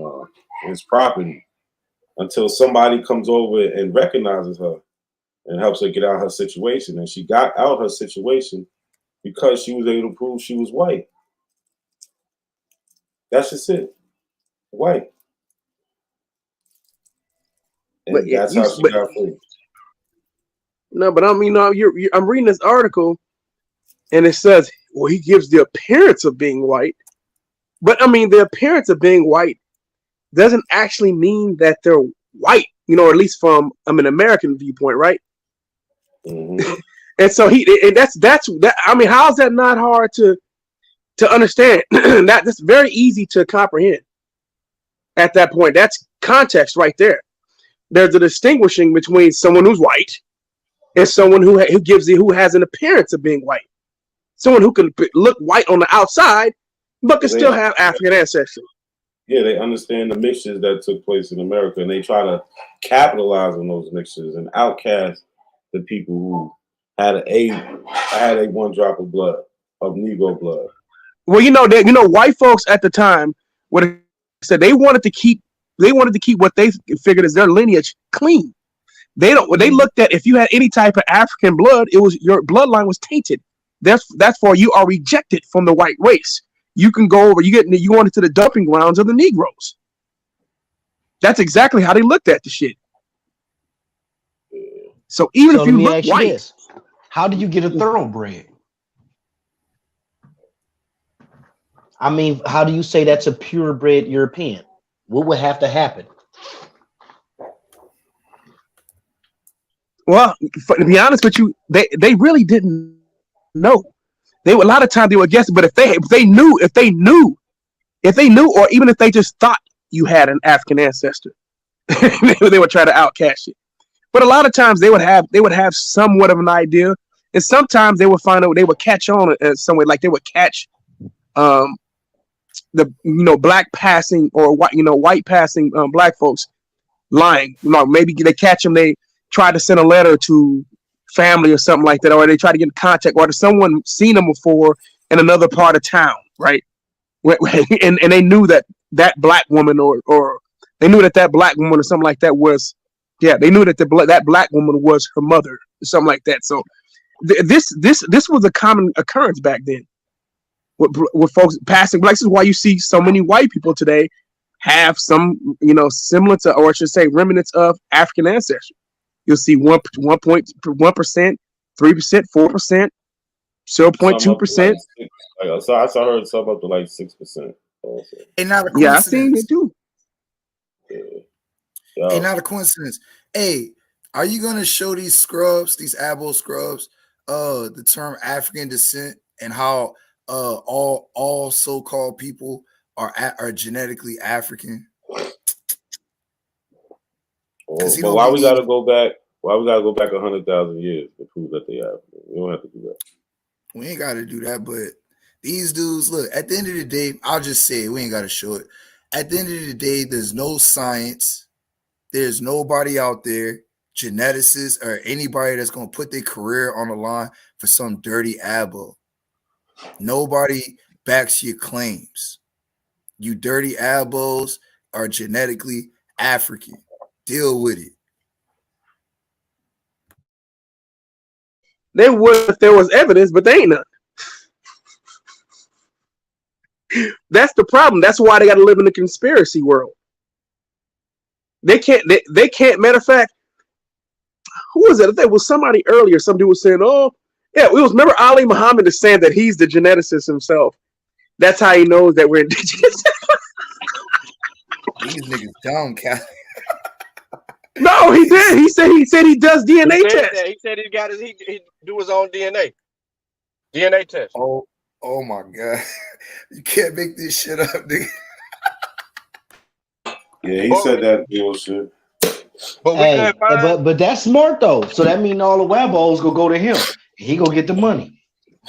his property until somebody comes over and recognizes her and helps her get out of her situation. And she got out of her situation because she was able to prove she was white. That's just it. White. And But that's how she got free. No, but I mean, no, I'm reading this article, and it says, well, he gives the appearance of being white. But I mean, the appearance of being white doesn't actually mean that they're white, or at least from an American viewpoint, right? Mm-hmm. And so that's I mean, how's that not hard to understand? That's very easy to comprehend. At that point, that's context right there. There's a distinguishing between someone who's white and someone who has an appearance of being white. Someone who can look white on the outside, but can still have African ancestry. Yeah, they understand the mixtures that took place in America, and they try to capitalize on those mixtures and outcast the people who had a one drop of blood, of Negro blood. Well, white folks at the time would have said they wanted to keep what they figured as their lineage clean. They looked at if you had any type of African blood, it was your bloodline was tainted. That's for you are rejected from the white race. You can go over, you want into the dumping grounds of the Negroes. That's exactly how they looked at the shit. So even if you look white, how did you get a thoroughbred? I mean, how do you say that's a purebred European? What would have to happen? Well, to be honest with you, they really didn't know. A lot of times they would guess, but if they knew, or even if they just thought you had an African ancestor, they would try to outcast it. But a lot of times they would have somewhat of an idea, and sometimes they would find out they would catch on some way, like they would catch the black passing or white passing black folks lying. Maybe they catch them. They try to send a letter to family or something like that, or they try to get in contact, or someone seen them before in another part of town, right? And they knew that black woman or they knew that black woman or something like that was, they knew that that black woman was her mother or something like that. So this was a common occurrence back then with folks passing blacks. This is why you see so many white people today have some, similar to, or I should say, remnants of African ancestry. You'll see 1%, 3%, 4%, 0.2%. So I heard something up to like 6%. And not a coincidence. Yeah, I seen it too. Yeah. Ain't not a coincidence. Hey, are you gonna show these scrubs, these abo scrubs, the term African descent and how all so-called people are genetically African? But why we gotta go back? Why we gotta go back 100,000 years to prove that they are? We don't have to do that. We ain't gotta do that, but these dudes, look, at the end of the day, I'll just say it, we ain't gotta show it. At the end of the day, there's no science, there's nobody out there, geneticists or anybody that's gonna put their career on the line for some dirty abo. Nobody backs your claims. You dirty abos are genetically African. Deal with it. They would if there was evidence, but they ain't none. That's the problem. That's why they got to live in the conspiracy world. They can't. They can't. Matter of fact, who was it? I think it was somebody earlier. Somebody was saying, "Oh, yeah, it was." Remember, Ali Muhammad is saying that he's the geneticist himself. That's how he knows that we're indigenous. These niggas dumb, Cal. No, he did. He said he does DNA tests. He said he got he do his own DNA test. Oh my God. You can't make this shit up, nigga. Yeah, he said that bullshit. But that's smart though. So that means all the Wabos gonna go to him. He gonna get the money.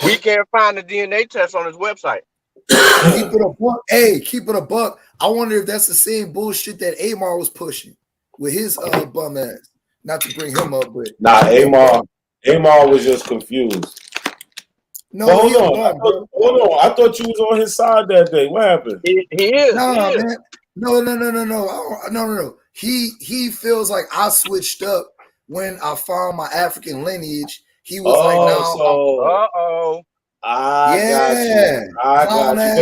We can't find the DNA test on his website. Keep it a buck. Hey, keep it a buck. I wonder if that's the same bullshit that Amar was pushing with his bum ass. Not to bring him up, but Amar was just confused. No, hold on. I thought you was on his side that day. What happened? He is. Nah, man. No. He feels like I switched up when I found my African lineage. He was like, no. I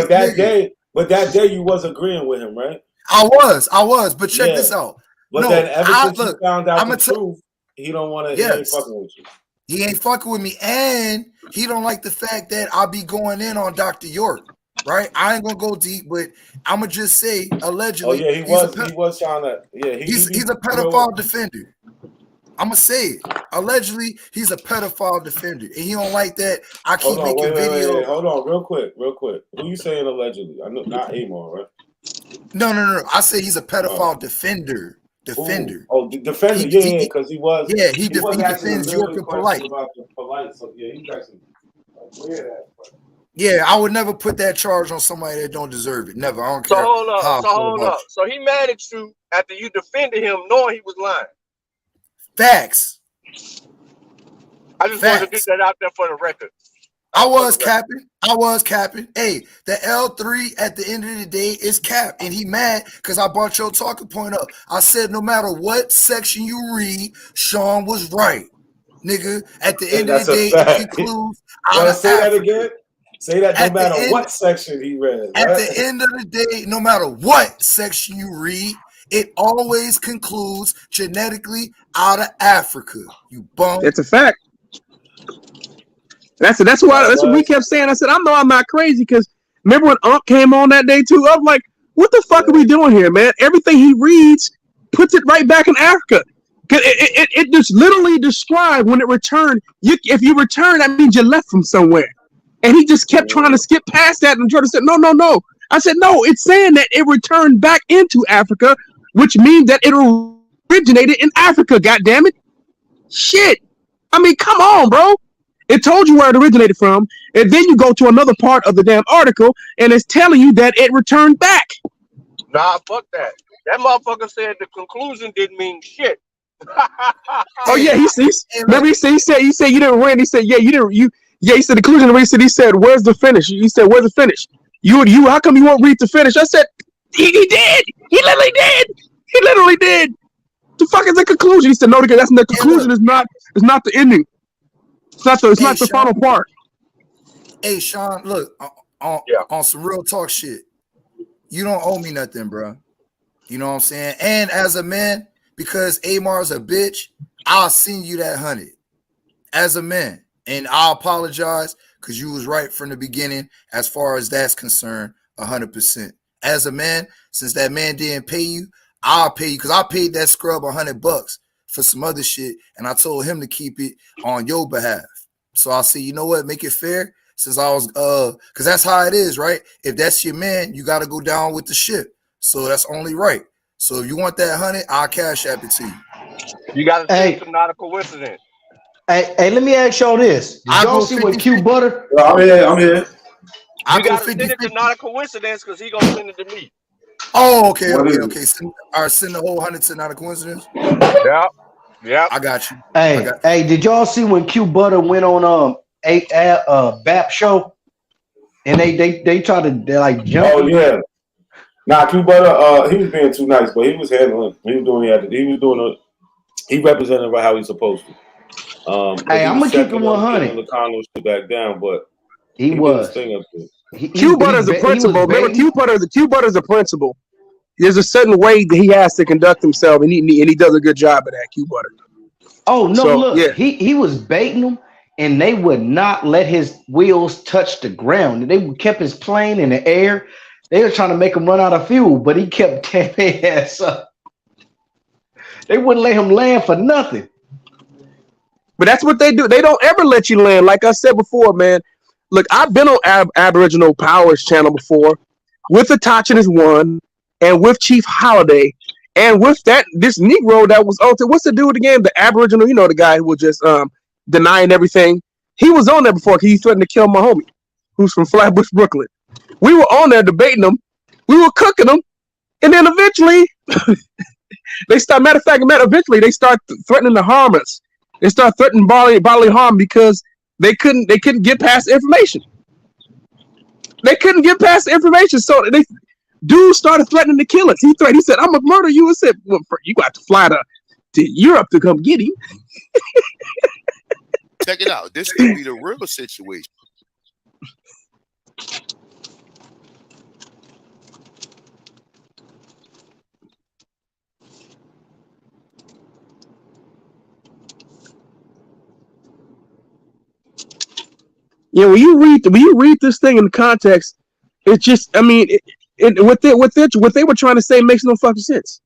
got you. But that day you was agreeing with him, right? I was. But check this out. But then ever since you found out the truth, he don't want to. He ain't fucking with you. He ain't fucking with me, and he don't like the fact that I'll be going in on Dr. York, right? I ain't gonna go deep, but I'm gonna just say allegedly. Oh yeah, he was trying to. Yeah, he's a pedophile defender. I'm gonna say it. Allegedly, he's a pedophile defender, and he don't like that. I keep making videos. Wait. Hold on, real quick. Who you saying allegedly? I know not Amar, right? No. I say he's a pedophile defender. Defender. Defender. Yeah, because he was. Yeah, he defends York and Polite. About the Polite, so yeah, he's actually weird ass. Yeah, I would never put that charge on somebody that don't deserve it. Never. I don't care. Hold up. So he mad at you after you defended him, knowing he was lying. Facts. I just wanted to get that out there for the record. I was capping. Hey, the L3 at the end of the day is cap, and he mad because I brought your talking point up. I said no matter what section you read, Sean was right, nigga. At the end of the day, it concludes. Say that again. Say that no matter what section he read. At the end of the day, no matter what section you read, it always concludes genetically out of Africa. You bum. It's a fact. That's what we kept saying. I said, I know I'm not crazy because remember when Ump came on that day too? I'm like, what the fuck are we doing here, man? Everything he reads puts it right back in Africa. It just literally described when it returned. If you return, that means you left from somewhere. And he just kept trying to skip past that and try to say, no. I said, no, it's saying that it returned back into Africa which means that it originated in Africa. God damn it! Shit! I mean, come on, bro. It told you where it originated from, and then you go to another part of the damn article, and it's telling you that it returned back. Nah, fuck that. That motherfucker said the conclusion didn't mean shit. Oh yeah, remember he said you didn't win. He said he said the conclusion. He said where's the finish? He said where's the finish? You how come you won't read the finish? I said he did. He literally did. He literally did. The fuck is the conclusion? He said no, that's the conclusion is not the ending. It's not the final part. Hey Sean, look on some real talk shit. You don't owe me nothing, bro. You know what I'm saying? And as a man, because Amar's a bitch, I'll send you that 100 as a man. And I'll apologize because you was right from the beginning as far as that's concerned, 100%. As a man, since that man didn't pay you, I'll pay you because I paid that scrub $100 for some other shit, and I told him to keep it on your behalf. So I'll say, you know what, make it fair. Since I was because that's how it is, right? If that's your man, you got to go down with the ship. So that's only right. So if you want that 100, I'll cash app it to you. You got to say it's not a coincidence. Hey, let me ask y'all this. Did y'all see what Q Butter? I'm here. You got to send it to not a coincidence because he gonna send it to me. Oh, okay. Send the whole 100 to not a coincidence. Yeah. I got you. Hey, did y'all see when Q Butter went on BAP show and they tried to like jump? Oh yeah. Nah, Q Butter, he was being too nice, but he was handling. He was doing he represented how he's supposed to. Hey, I'm gonna keep it 100. The Connell shit back down, but he was. Did his thing up there. Q Butter is a principal. Remember, Q Butter is a principal. There's a certain way that he has to conduct himself, and he does a good job of that. Q Butter. Oh no! So, look, he was baiting them, and they would not let his wheels touch the ground. They kept his plane in the air. They were trying to make him run out of fuel, but he kept tearing their ass up. They wouldn't let him land for nothing. But that's what they do. They don't ever let you land. Like I said before, man. Look, I've been on Aboriginal Powers channel before with Atachinus One and with Chief Holiday and with this Negro that was what's the dude again? The Aboriginal, the guy who was just denying everything. He was on there before because he threatened to kill my homie, who's from Flatbush, Brooklyn. We were on there debating them. We were cooking them, and then eventually they start. Eventually they start threatening to harm us. They start threatening bodily harm because they couldn't get past the information. They couldn't get past the information, so dude started threatening to kill us. He said, "I'm gonna murder you." I said, "Well, you got to fly to Europe to come get him." Check it out. This could be the real situation. Yeah, when you read this thing in the context, it's just, I mean, what they were trying to say makes no fucking sense.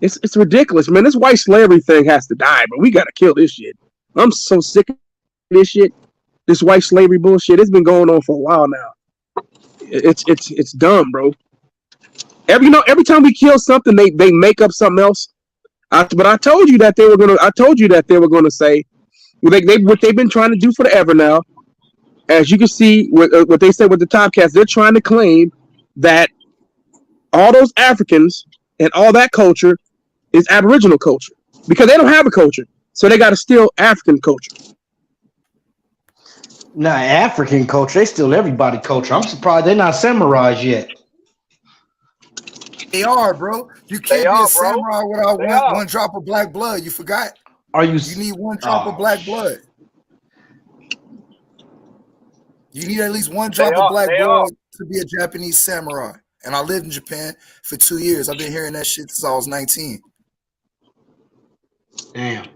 It's ridiculous, man. This white slavery thing has to die, but we gotta kill this shit. I'm so sick of this shit. This white slavery bullshit. It's been going on for a while now. It's dumb, bro. Every time we kill something, they make up something else. But I told you that they were gonna say what they've been trying to do forever now. As you can see, what they said with the Topcats, they're trying to claim that all those Africans and all that culture is Aboriginal culture because they don't have a culture, so they got to steal African culture. Nah, African culture, they steal everybody culture. I'm surprised they're not samurais yet. They are, bro. You can't be a samurai without one drop of black blood. You forgot? You need one drop of black blood. You need at least one drop of black blood to be a Japanese samurai. And I lived in Japan for 2 years. I've been hearing that shit since I was 19. Damn.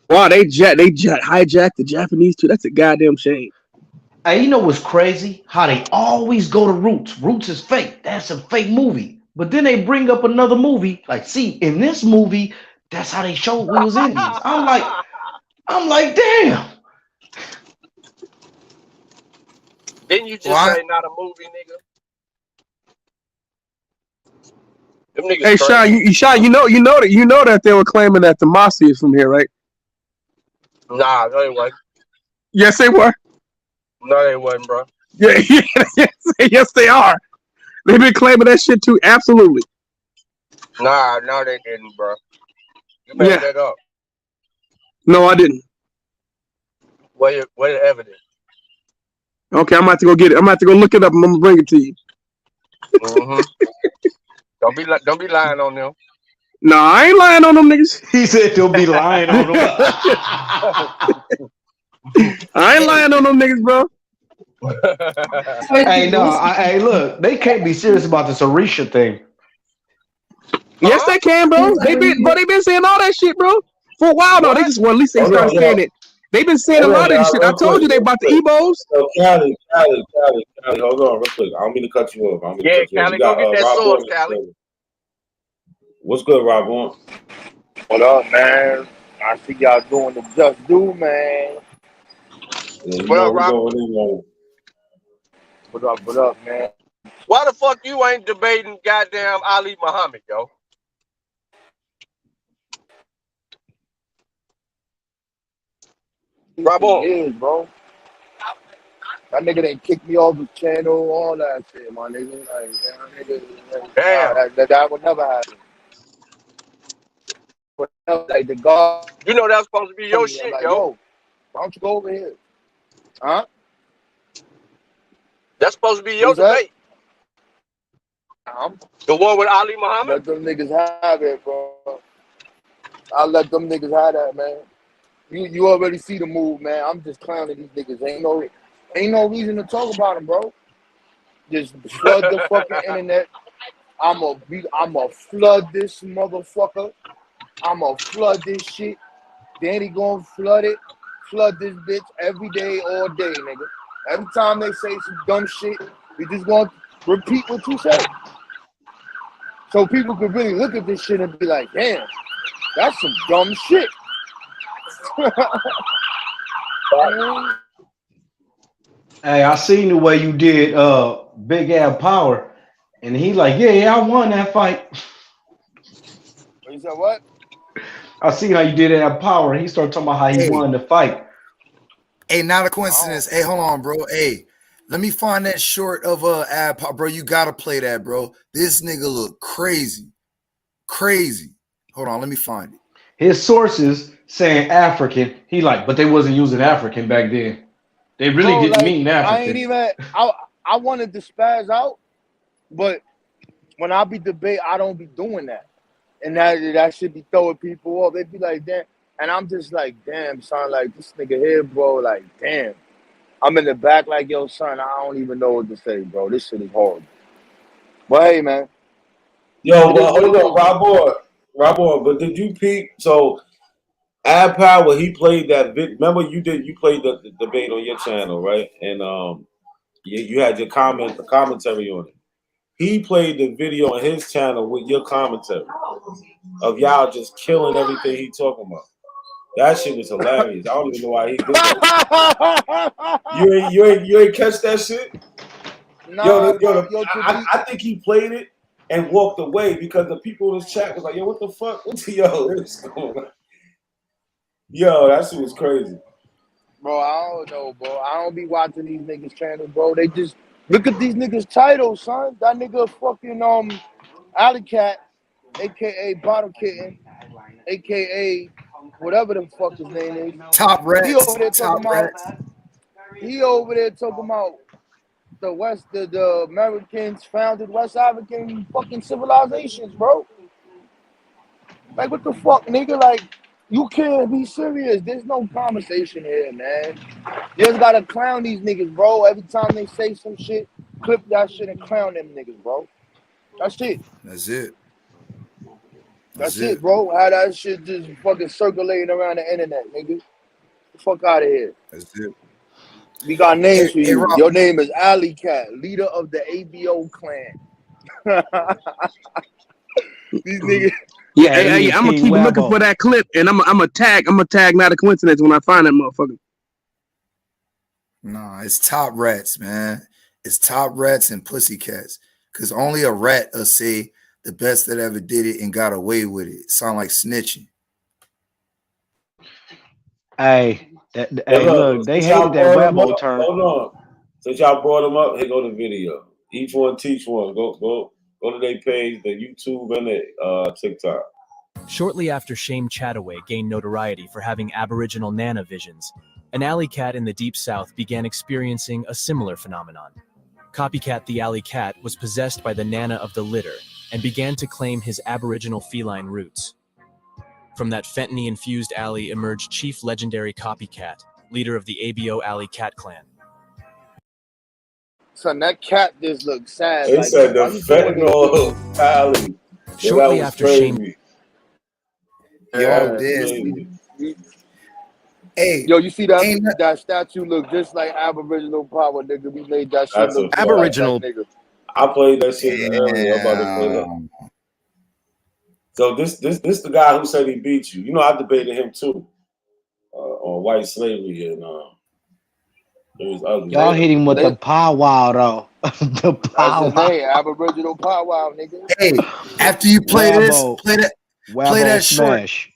Wow, they hijacked the Japanese too. That's a goddamn shame. Hey, you know what's crazy? How they always go to Roots. Roots is fake. That's a fake movie. But then they bring up another movie. Like, see, in this movie, that's how they showed we was Indians. I'm like, damn. Didn't you just What? say not a movie, nigga? Them niggas Hey, crazy. Sean, you know that they were claiming that the Mossy is from here, right? Nah, no, they wasn't. Yes, they were. No, they wasn't, bro. Yeah, yes, they are. They've been claiming that shit too. Absolutely. Nah, no, they didn't, bro. You made Yeah. that up. No, I didn't. Where the evidence? Okay, I'm about to go get it. I'm about to go look it up. And I'm gonna bring it to you. Mm-hmm. Don't be lying on them. No, I ain't lying on them niggas. He said don't be lying on them. I ain't lying on them niggas, bro. Hey, no, hey, look, they can't be serious about this Orisha thing. Yes, they can, bro. They been saying all that shit, bro, for a while now. They just, well, at least they Hold on, started saying yo. it. They've been saying a Hold on, lot of this y'all, shit. I real told quick, you they real about the quick. ebos. So, Callie, hold on, real quick. I don't mean to cut you off. Yeah, Callie, go get that Rob source, Warren. Callie. What's good, Rob Warren? What up, man? I see y'all doing the just do, man. Yeah, you What know up, we Rob? going in on. What up, man? Why the fuck you ain't debating goddamn Ali Muhammad, yo? Rob, Years, bro. That nigga done kicked me off the channel, all that shit, my nigga. Like, that nigga, damn. that would never happen. But like the guard, You know that's supposed to be your I'm shit, like, yo. why don't you go over here? Huh? That's supposed to be What your you said? debate. The one with Ali Muhammad? Let them niggas have it, bro. I'll let them niggas have that, man. You already see the move, man. I'm just clowning these niggas. Ain't no reason to talk about them, bro. Just flood the fucking internet. I'ma flood this motherfucker. I'ma flood this shit. Danny gonna flood this bitch every day, all day, nigga. Every time they say some dumb shit, we just gonna repeat what you say. So people could really look at this shit and be like, damn, that's some dumb shit. Hey, I seen the way you did Big Ab Power, and he like, yeah, I won that fight. You said what? I seen how you did Ab Power, and he started talking about how he Hey. won the fight. Hey, not a coincidence. Hey, hold on, bro. Hey, let me find that short of ad pop, bro. You gotta play that, bro. This nigga look crazy. Crazy. Hold on, let me find it. His sources saying African. He like, but they wasn't using African back then. They really Bro, didn't like, mean I ain't African. even I wanted to spaz out, but when I be debate, I don't be doing that. And that should be throwing people off. They be like, damn. And I'm just like, damn, son, like this nigga here, bro, like, damn. I'm in the back like, yo, son, I don't even know what to say, bro. This shit is horrible. But hey, man. Yo, It but is what hold it on, is. Rob Warren, but did you peep? So, Ad Power, he played that vid. Remember, you played the debate on your channel, right? And you had your commentary on it. He played the video on his channel with your commentary of y'all just killing everything he talking about. That shit was hilarious. I don't even know why he did that. You ain't catch that shit? Nah, I think he played it and walked away because the people in his chat was like, yo, what the fuck? What's going on? Yo, that shit was crazy. Bro, I don't know, bro. I don't be watching these niggas' channels, bro. They just look at these niggas' titles, son. That nigga fucking Alley Cat, aka Bottle Kitten, aka whatever the fuck his name is. Top Rats. He over there Top talking Rats. about. He over there talking about the Americans founded West African fucking civilizations, bro. Like what the fuck, nigga? Like you can't be serious. There's no conversation here, man. You just gotta clown these niggas, bro. Every time they say some shit, clip that shit and clown them niggas, bro. That's it. That's it. That's it, bro. How that shit just fucking circulating around the internet, nigga. Get the fuck out of here. That's it. We got names for you. Rob. Your name is Alley Cat, leader of the ABO clan. These niggas. Yeah, hey, I'm gonna keep looking for that clip, and I'm gonna tag not a coincidence when I find that motherfucker. Nah, it's top rats, man. It's top rats and pussycats. Cause only a rat will say the best that ever did it and got away with it. Sound like snitching. Hey, But hey, look, look, they since y'all hated that brought them Wabo up, term. hold on. Since y'all brought them up, here go the video. Each one teach one. Go to their page, the YouTube and the TikTok. Shortly after Shame Chataway gained notoriety for having Aboriginal Nana visions, an alley cat in the Deep South began experiencing a similar phenomenon. Copycat the alley cat was possessed by the Nana of the litter and began to claim his Aboriginal feline roots. From that fentanyl-infused alley emerged Chief Legendary Copycat, leader of the ABO Alley Cat Clan. Son, that cat just looks sad. They Like, said the why you doing this to me? fentanyl alley. Shortly that was after Shame crazy. Yo, That was this. crazy. Hey, Yo, you see that ain't no- that statue look just like Aboriginal power, nigga. We made that shit That's a look just fact. like that nigga. I played that shit earlier. I'm about to play that. Damn. So this the guy who said he beat you. You know, I debated him too on white slavery, and it was ugly. Y'all hit him with the They- powwow though. The That's his powwow. name, Aboriginal powwow, nigga. Hey, after you play this, Wabo. play Wabo that short. smash.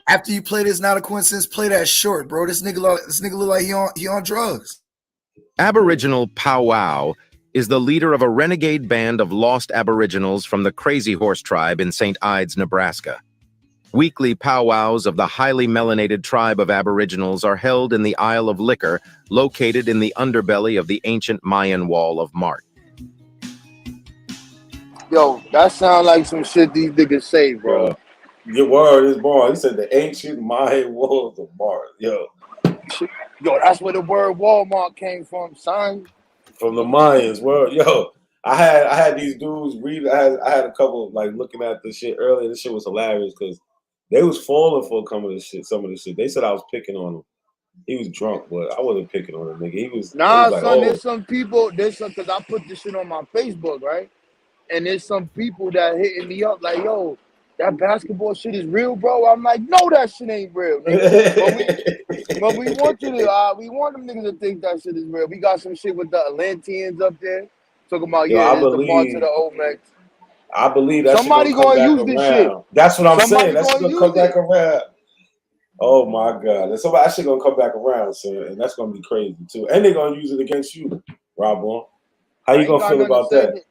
After you play this, not a coincidence. Play that short, bro. This nigga look like he on drugs. Aboriginal powwow is the leader of a renegade band of lost Aboriginals from the Crazy Horse tribe in St. Ides, Nebraska. Weekly powwows of the highly melanated tribe of Aboriginals are held in the Isle of Liquor, located in the underbelly of the ancient Mayan Wall of Mart. Yo, that sound like some shit these niggas say, bro. Your word is born. He said the ancient Mayan walls of Mars. Yo, that's where the word Walmart came from, son. from the Mayans. Word. Yo, I had these dudes read. I had a couple like looking at this shit earlier. This shit was hilarious because they was falling for some of this shit. They said I was picking on him. He was drunk, but I wasn't picking on him, nigga. He was like, Son, oh. there's some people, because I put this shit on my Facebook, right? And there's some people that hitting me up like, yo, that basketball shit is real, bro. I'm like, no, that shit ain't real, nigga. but we want we want them niggas to think that shit is real. We got some shit with the Atlanteans up there talking about, Yo, this is the march of the Olmecs. I believe that Somebody shit gonna gonna come use back this around. shit. That's what I'm Somebody saying. That shit gonna gonna come use back it. around. Oh my god, that shit gonna come back around, son, and that's gonna be crazy too. And they're gonna use it against you, Rob. How you gonna feel about that?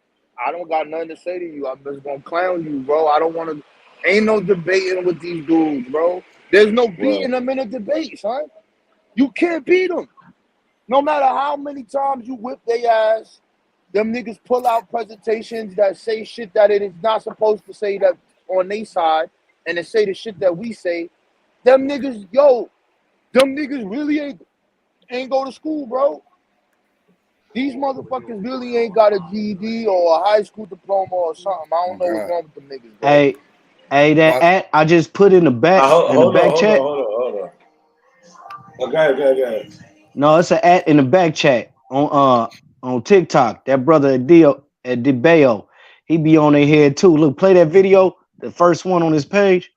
I don't got nothing to say to you. I'm just gonna clown you, bro. I don't want to. Ain't no debating with these dudes, bro. There's no beating them in a debate, son. You can't beat them. No matter how many times you whip their ass, them niggas pull out presentations that say shit that it is not supposed to say that on their side, and they say the shit that we say. Them niggas really ain't go to school, bro. These motherfuckers really ain't got a GED or a high school diploma or something. I don't know what's wrong with them niggas, bro. Hey, that at I just put in the back chat. Hold on. Okay. No, it's an at in the back chat on TikTok. That brother Debeo, he be on their head too. Look, play that video, the first one on his page.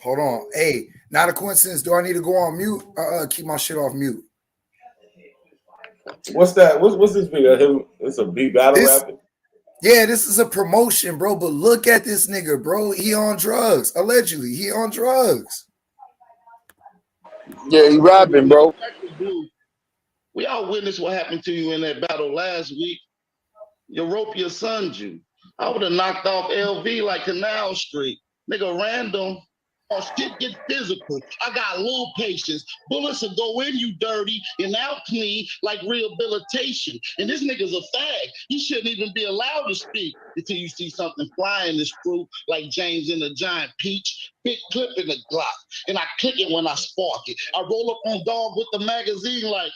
Hold on. Hey, not a coincidence. Do I need to go on mute? Keep my shit off mute. What's that? What's this video? It's a beat battle rapping? Yeah, this is a promotion, bro. But look at this nigga, bro. He on drugs. Allegedly, he on drugs. Yeah, he rapping, bro. We all witnessed what happened to you in that battle last week. Europia sunned you. I would have knocked off LV like Canal Street. Nigga, random. Or shit get physical. I got little patience. Bullets will go in you dirty and out clean like rehabilitation. And this nigga's a fag. He shouldn't even be allowed to speak until you see something fly in this crew like James in a giant peach. Big clip in the Glock. And I click it when I spark it. I roll up on dog with the magazine like,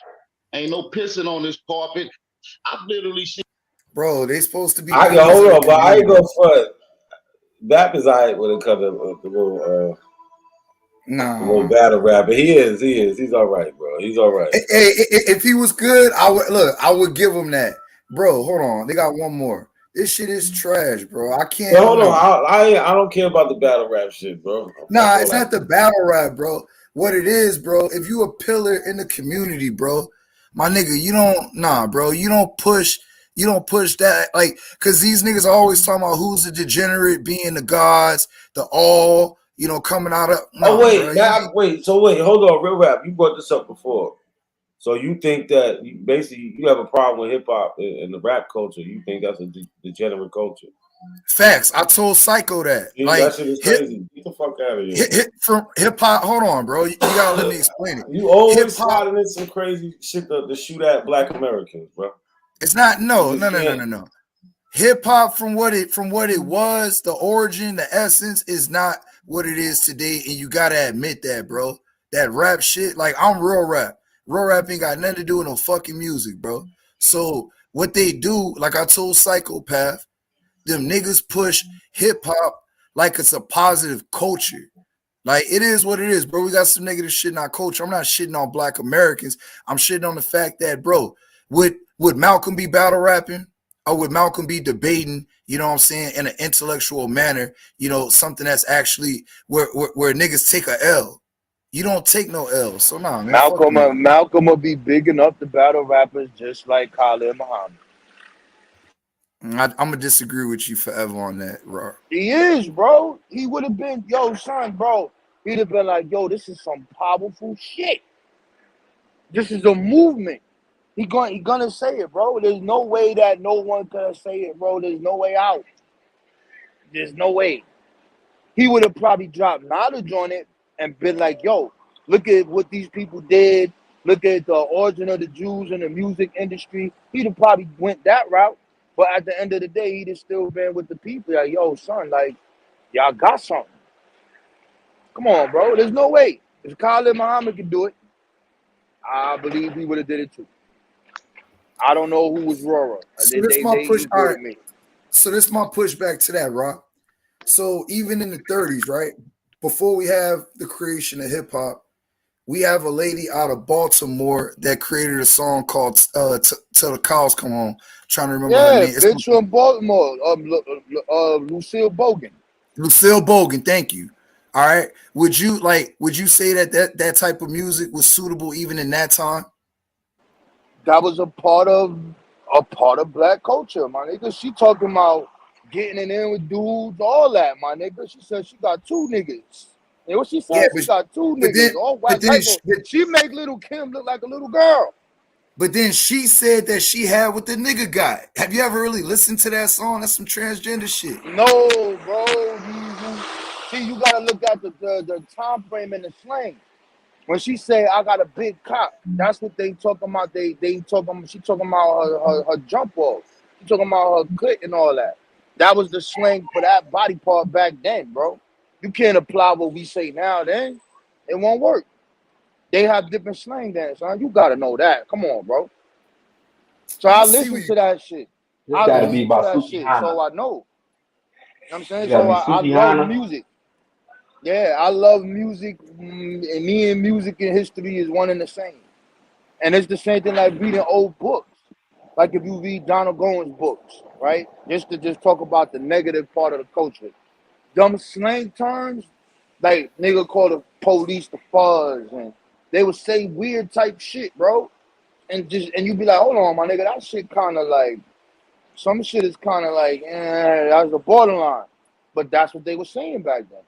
ain't no pissing on this carpet. I've literally seen. Bro, they supposed to be. Hold on, but I ain't gonna front. That is alright when it comes to the little little battle rapper. He is. He's all right, bro. He's all right. Hey, if he was good, I would give him that. Bro, hold on. They got one more. This shit is trash, bro. I can't. Hold on. I don't care about the battle rap shit, bro. Nah, it's not the battle rap, bro. What it is, bro, if you a pillar in the community, bro, My nigga, bro. You don't push that, like, cause these niggas are always talking about who's the degenerate being the gods, the all, coming out of bro. Hold on, real rap. You brought this up before. So you think that you have a problem with hip hop and the rap culture? You think that's a degenerate culture? Facts. I told Psycho that. Yeah, Like, that shit is crazy. Get the fuck out of here. From hip hop. Hold on, bro. You gotta let me explain it. You always Hip-hop, sliding in some crazy shit to shoot at Black Americans, bro. it's not no. Hip hop from what it was, the origin, the essence is not what it is today, and you gotta admit that, bro. That rap shit, like, I'm real rap. Real rap ain't got nothing to do with no fucking music, bro. So what they do, like I told Psychopath, them niggas push hip hop like it's a positive culture. Like, it is what it is, bro. We got some negative shit in our culture. I'm not shitting on Black Americans. I'm shitting on the fact that, bro, would Malcolm be battle rapping? Or would Malcolm be debating, you know what I'm saying, in an intellectual manner, something that's actually where niggas take a L. You don't take no L. So nah, man. Malcolm will be big enough to battle rappers just like Khalid Muhammad. I'm gonna disagree with you forever on that, bro. He is, bro. He would have been, son, bro. He'd have been like, this is some powerful shit. This is a movement. He gonna say it, bro. There's no way that no one could say it, bro. There's no way out. There's no way. He would have probably dropped knowledge on it and been like, look at what these people did. Look at the origin of the Jews in the music industry. He'd have probably went that route. But at the end of the day, he'd have still been with the people. Like, son, like, y'all got something. Come on, bro. There's no way. If Khalid Muhammad could do it, I believe he would have did it too. I don't know who was Rora. So this my pushback to that, Rock. So even in the 30s, right, before we have the creation of hip hop, we have a lady out of Baltimore that created a song called "Till the Cows Come Home." I'm trying to remember her name. Bitch from Baltimore, Lucille Bogan. Lucille Bogan, thank you. All right. Would you say that type of music was suitable even in that time? That was a part of Black culture, my nigga. She talking about getting it in with dudes, all that, my nigga. She said she got two niggas. And what she said, Yeah, she got two niggas, all white. She make Little Kim look like a little girl. But then she said that she had what the nigga got. Have you ever really listened to that song? That's some transgender shit. No, bro. You gotta look at the time frame and the slang. When she say I got a big cock, that's what they talking about. She talking about her jump off. She talking about her clit and all that. That was the slang for that body part back then, bro. You can't apply what we say now. Then it won't work. They have different slang then, son. You gotta know that. Come on, bro. So I listen to that shit. So I know. You know what I'm saying? So I love music. Yeah, I love music, and me and music and history is one and the same. And it's the same thing like reading old books. Like if you read Donald Gowan's books, right? Just to talk about the negative part of the culture. Dumb slang terms, like nigga call the police the fuzz, and they would say weird type shit, bro. And you be like, hold on, my nigga, that shit kind of like, some shit is kind of like, that's the borderline. But that's what they were saying back then.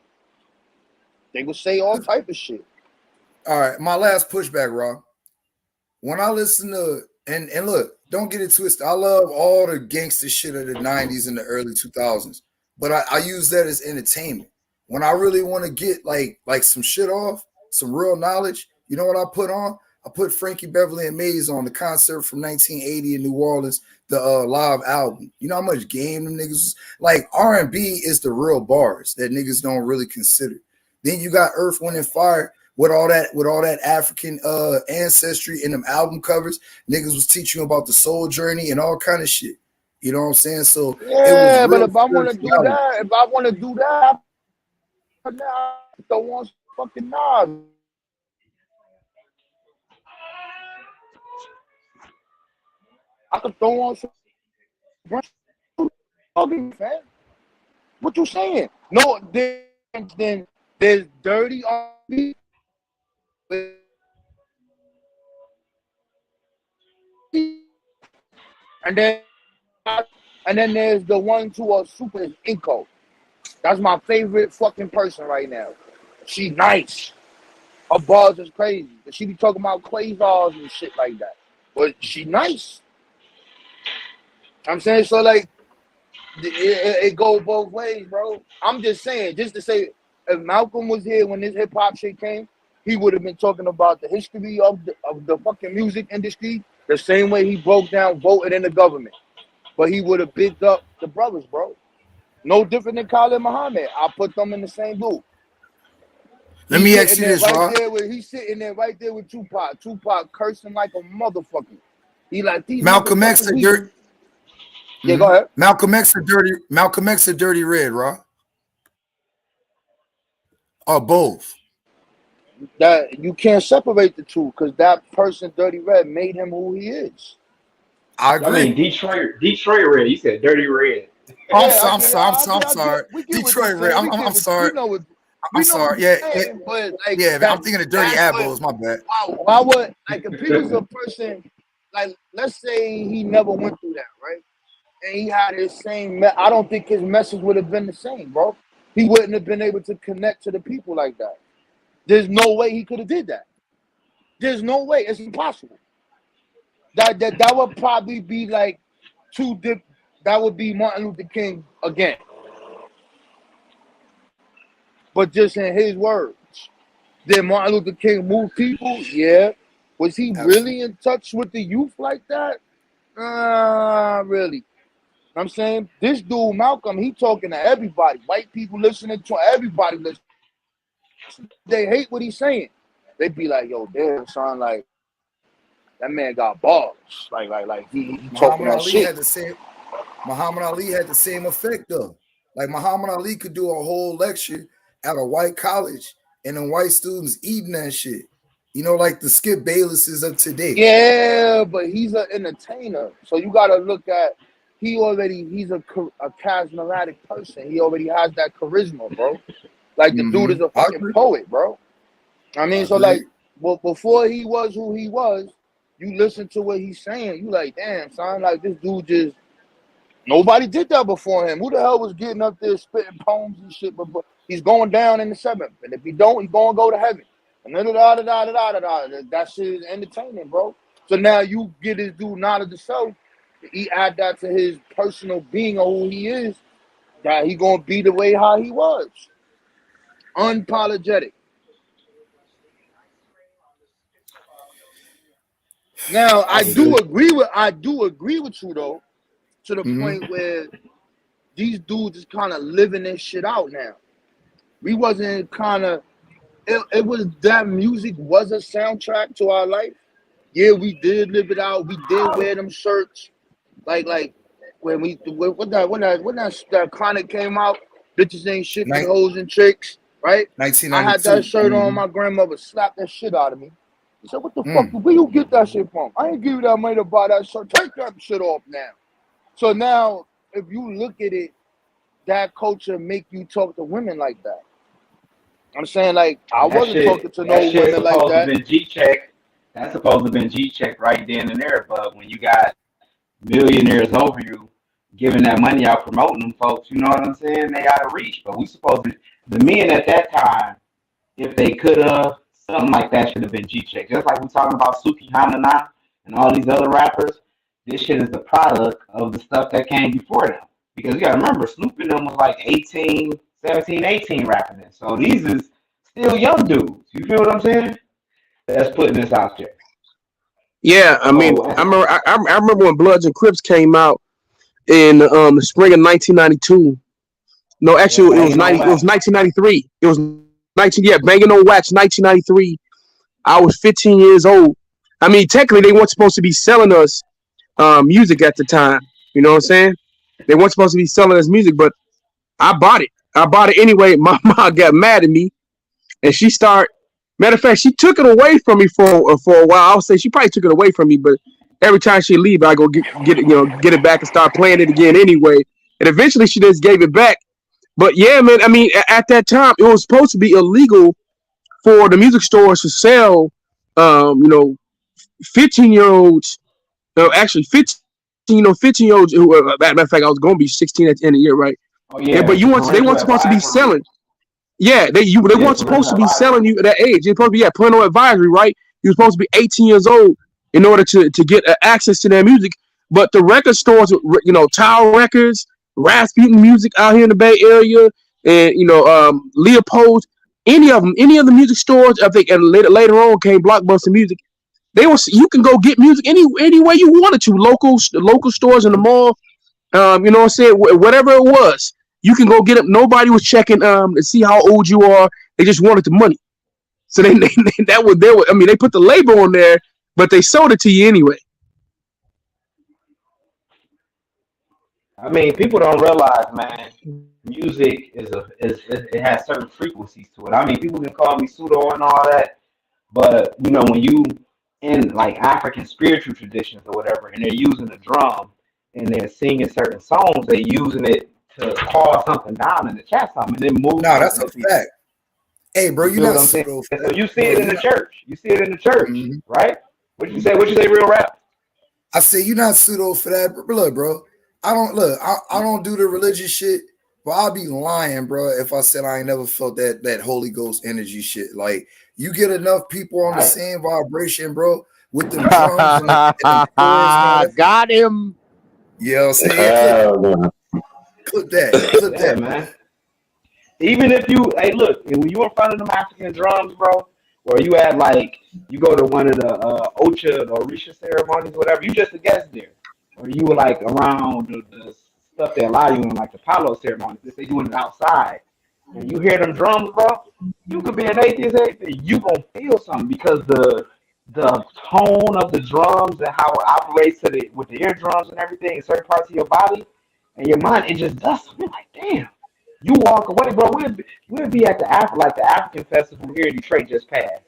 They would say all type of shit. All right, my last pushback, Rob. When I listen to and look, don't get it twisted. I love all the gangster shit of the 90s and the early 2000s, but I use that as entertainment. When I really want to get like some shit off, some real knowledge, you know what I put on? I put Frankie Beverly and Maze on the concert from 1980 in New Orleans, the live album. You know how much game them niggas was? Like, R&B is the real bars that niggas don't really consider. Then you got Earth, Wind, and Fire with all that African ancestry in them album covers. Niggas was teaching you about the soul journey and all kind of shit. You know what I'm saying? So yeah, but if I want to do that, I throw on some fucking knobs. I could throw on some. What you saying? No, then there's dirty R&B. And then there's the ones who are super Inco. That's my favorite fucking person right now. She nice. Her bars is crazy. She be talking about quasars and shit like that. But she nice. I'm saying, so like it goes both ways, bro. I'm just saying, just to say, if Malcolm was here when this hip hop shit came, he would have been talking about the history of the fucking music industry the same way he broke down voting in the government. But he would have bigged up the brothers, bro. No different than Khalid Muhammad. I put them in the same group. Let me ask you this, Rob. He's sitting there right there with Tupac. Tupac cursing like a motherfucker. He like these Malcolm X a dirty. Yeah, go ahead. Malcolm X a dirty red, Rob. Or both. That you can't separate the two because that person, Dirty Red, made him who he is. I agree. I mean, Detroit Red. You said Dirty Red. I'm sorry. Detroit Red. I'm sorry. I'm sorry. Yeah, but like, I'm thinking of Dirty Abos. My bad. Why would, like, if he was a person, like, let's say he never went through that, right? And he had his same, I don't think his message would have been the same, bro. He wouldn't have been able to connect to the people like that. There's no way he could have did that. There's no way. It's impossible. That would probably be like that would be Martin Luther King again. But just in his words, did Martin Luther King move people? Yeah. Was he really in touch with the youth like that? Really. I'm saying this dude, Malcolm, he talking to everybody. White people listening to everybody listening. They hate what he's saying. They be like, yo, damn, son, like, that man got balls. Like he talking that shit. Muhammad Ali had the same effect, though. Like, Muhammad Ali could do a whole lecture at a white college and then white students eating that shit. You know, like the Skip Baylesses of today. Yeah, but he's an entertainer. So you got to look at, he's a charismatic person. He already has that charisma, bro. Like, the dude is a fucking poet, bro. I mean, so like, well, before he was who he was, you listen to what he's saying, you like, damn, son, like, this dude just, nobody did that before him. Who the hell was getting up there spitting poems and shit? But he's going down in the seventh, and if he don't, he's going to go to heaven. And that shit is entertaining, bro. So now you get this dude Nada the Self, he add that to his personal being of who he is, that he gonna be the way how he was. Unapologetic. Now I do agree with you though, to the point where these dudes is kind of living this shit out now. We wasn't kind of, it was, that music was a soundtrack to our life. Yeah, we did live it out. We did wear them shirts. Like when that Chronic came out, bitches ain't shit but hoes and chicks, right? 1992. I had that shirt on, my grandmother slapped that shit out of me. He said, what the fuck, where you get that shit from? I ain't give you that money to buy that shirt. Take that shit off now. So now, if you look at it, that culture make you talk to women like that. I'm saying, like, I wasn't talking to no women like that. G-check. That's supposed to have been G-check right then and there. But when you got millionaires over you giving that money out, promoting them folks, you know what I'm saying? They out of reach. But we supposed to, the men at that time, if they could have, something like that should have been G-check. Just like we're talking about Suki Hanana and all these other rappers, this shit is the product of the stuff that came before them. Because you gotta remember, Snoop and them was like 18, 17, 18 rapping this. So these is still young dudes. You feel what I'm saying? That's putting this out there. Yeah, I mean, I remember when Bloods and Crips came out in the spring of 1992. No, actually, it was 1993. It was Banging on Wax, 1993. I was 15 years old. I mean, technically, they weren't supposed to be selling us music at the time. You know what I'm saying? They weren't supposed to be selling us music, but I bought it. I bought it anyway. My mom got mad at me, and she started. Matter of fact, she took it away from me for a while. I'll say she probably took it away from me, but every time she leave, I go get it, get it back and start playing it again anyway. And eventually, she just gave it back. But yeah, man, I mean, at that time, it was supposed to be illegal for the music stores to sell, 15-year-olds, actually 15 15-year-olds. Matter of fact, I was gonna be 16 at the end of the year, right? Oh Yeah, yeah, but the they parental weren't supposed to be advisory. selling. Yeah, they Yeah, weren't supposed parental to be advisory. selling you at that age. They're supposed to be parental advisory, right? You're supposed to be 18 years old in order to get access to their music. But the record stores, Tower Records, Rasputin Music out here in the Bay Area, and Leopold, any of the music stores, I think, and later on came Blockbuster Music. You can go get music any way you wanted to. Local stores in the mall. You know what I'm saying? Whatever it was, you can go get it. Nobody was checking to see how old you are. They just wanted the money. So they I mean, they put the label on there, but they sold it to you anyway. I mean, people don't realize, man. Music it has certain frequencies to it. I mean, people can call me pseudo and all that, but when you in like African spiritual traditions or whatever, and they're using the drum and they're singing certain songs, they're using it to call something down in the chat something and then move No, that's something a in people. fact. Hey, bro, You you're feel not what I'm saying? pseudo. So you see Bro, it in the church. You see it in the church, right? What you say? What you say? Real rap? I say you're not pseudo for that. But look, bro, I don't do the religious shit, but I'll be lying, bro, if I said I ain't never felt that Holy Ghost energy shit. Like you get enough people on the same vibration, bro, with them drums and the chords and all that. Got him. You know what I'm saying? Yeah, clip that. Yeah, man. Even if hey, look, when you in front of them African drums, bro, or you at you go to one of the Ocha or Orisha ceremonies, whatever, you just a guest there, or you were like around the stuff they allow you in like the Palo ceremonies, if they doing it outside, and you hear them drums, bro, you could be an atheist, you gonna feel something because the tone of the drums and how it operates with the eardrums and everything in certain parts of your body and your mind, it just does something like, damn. You walk away, bro. We'll be at the African festival here in Detroit just passed,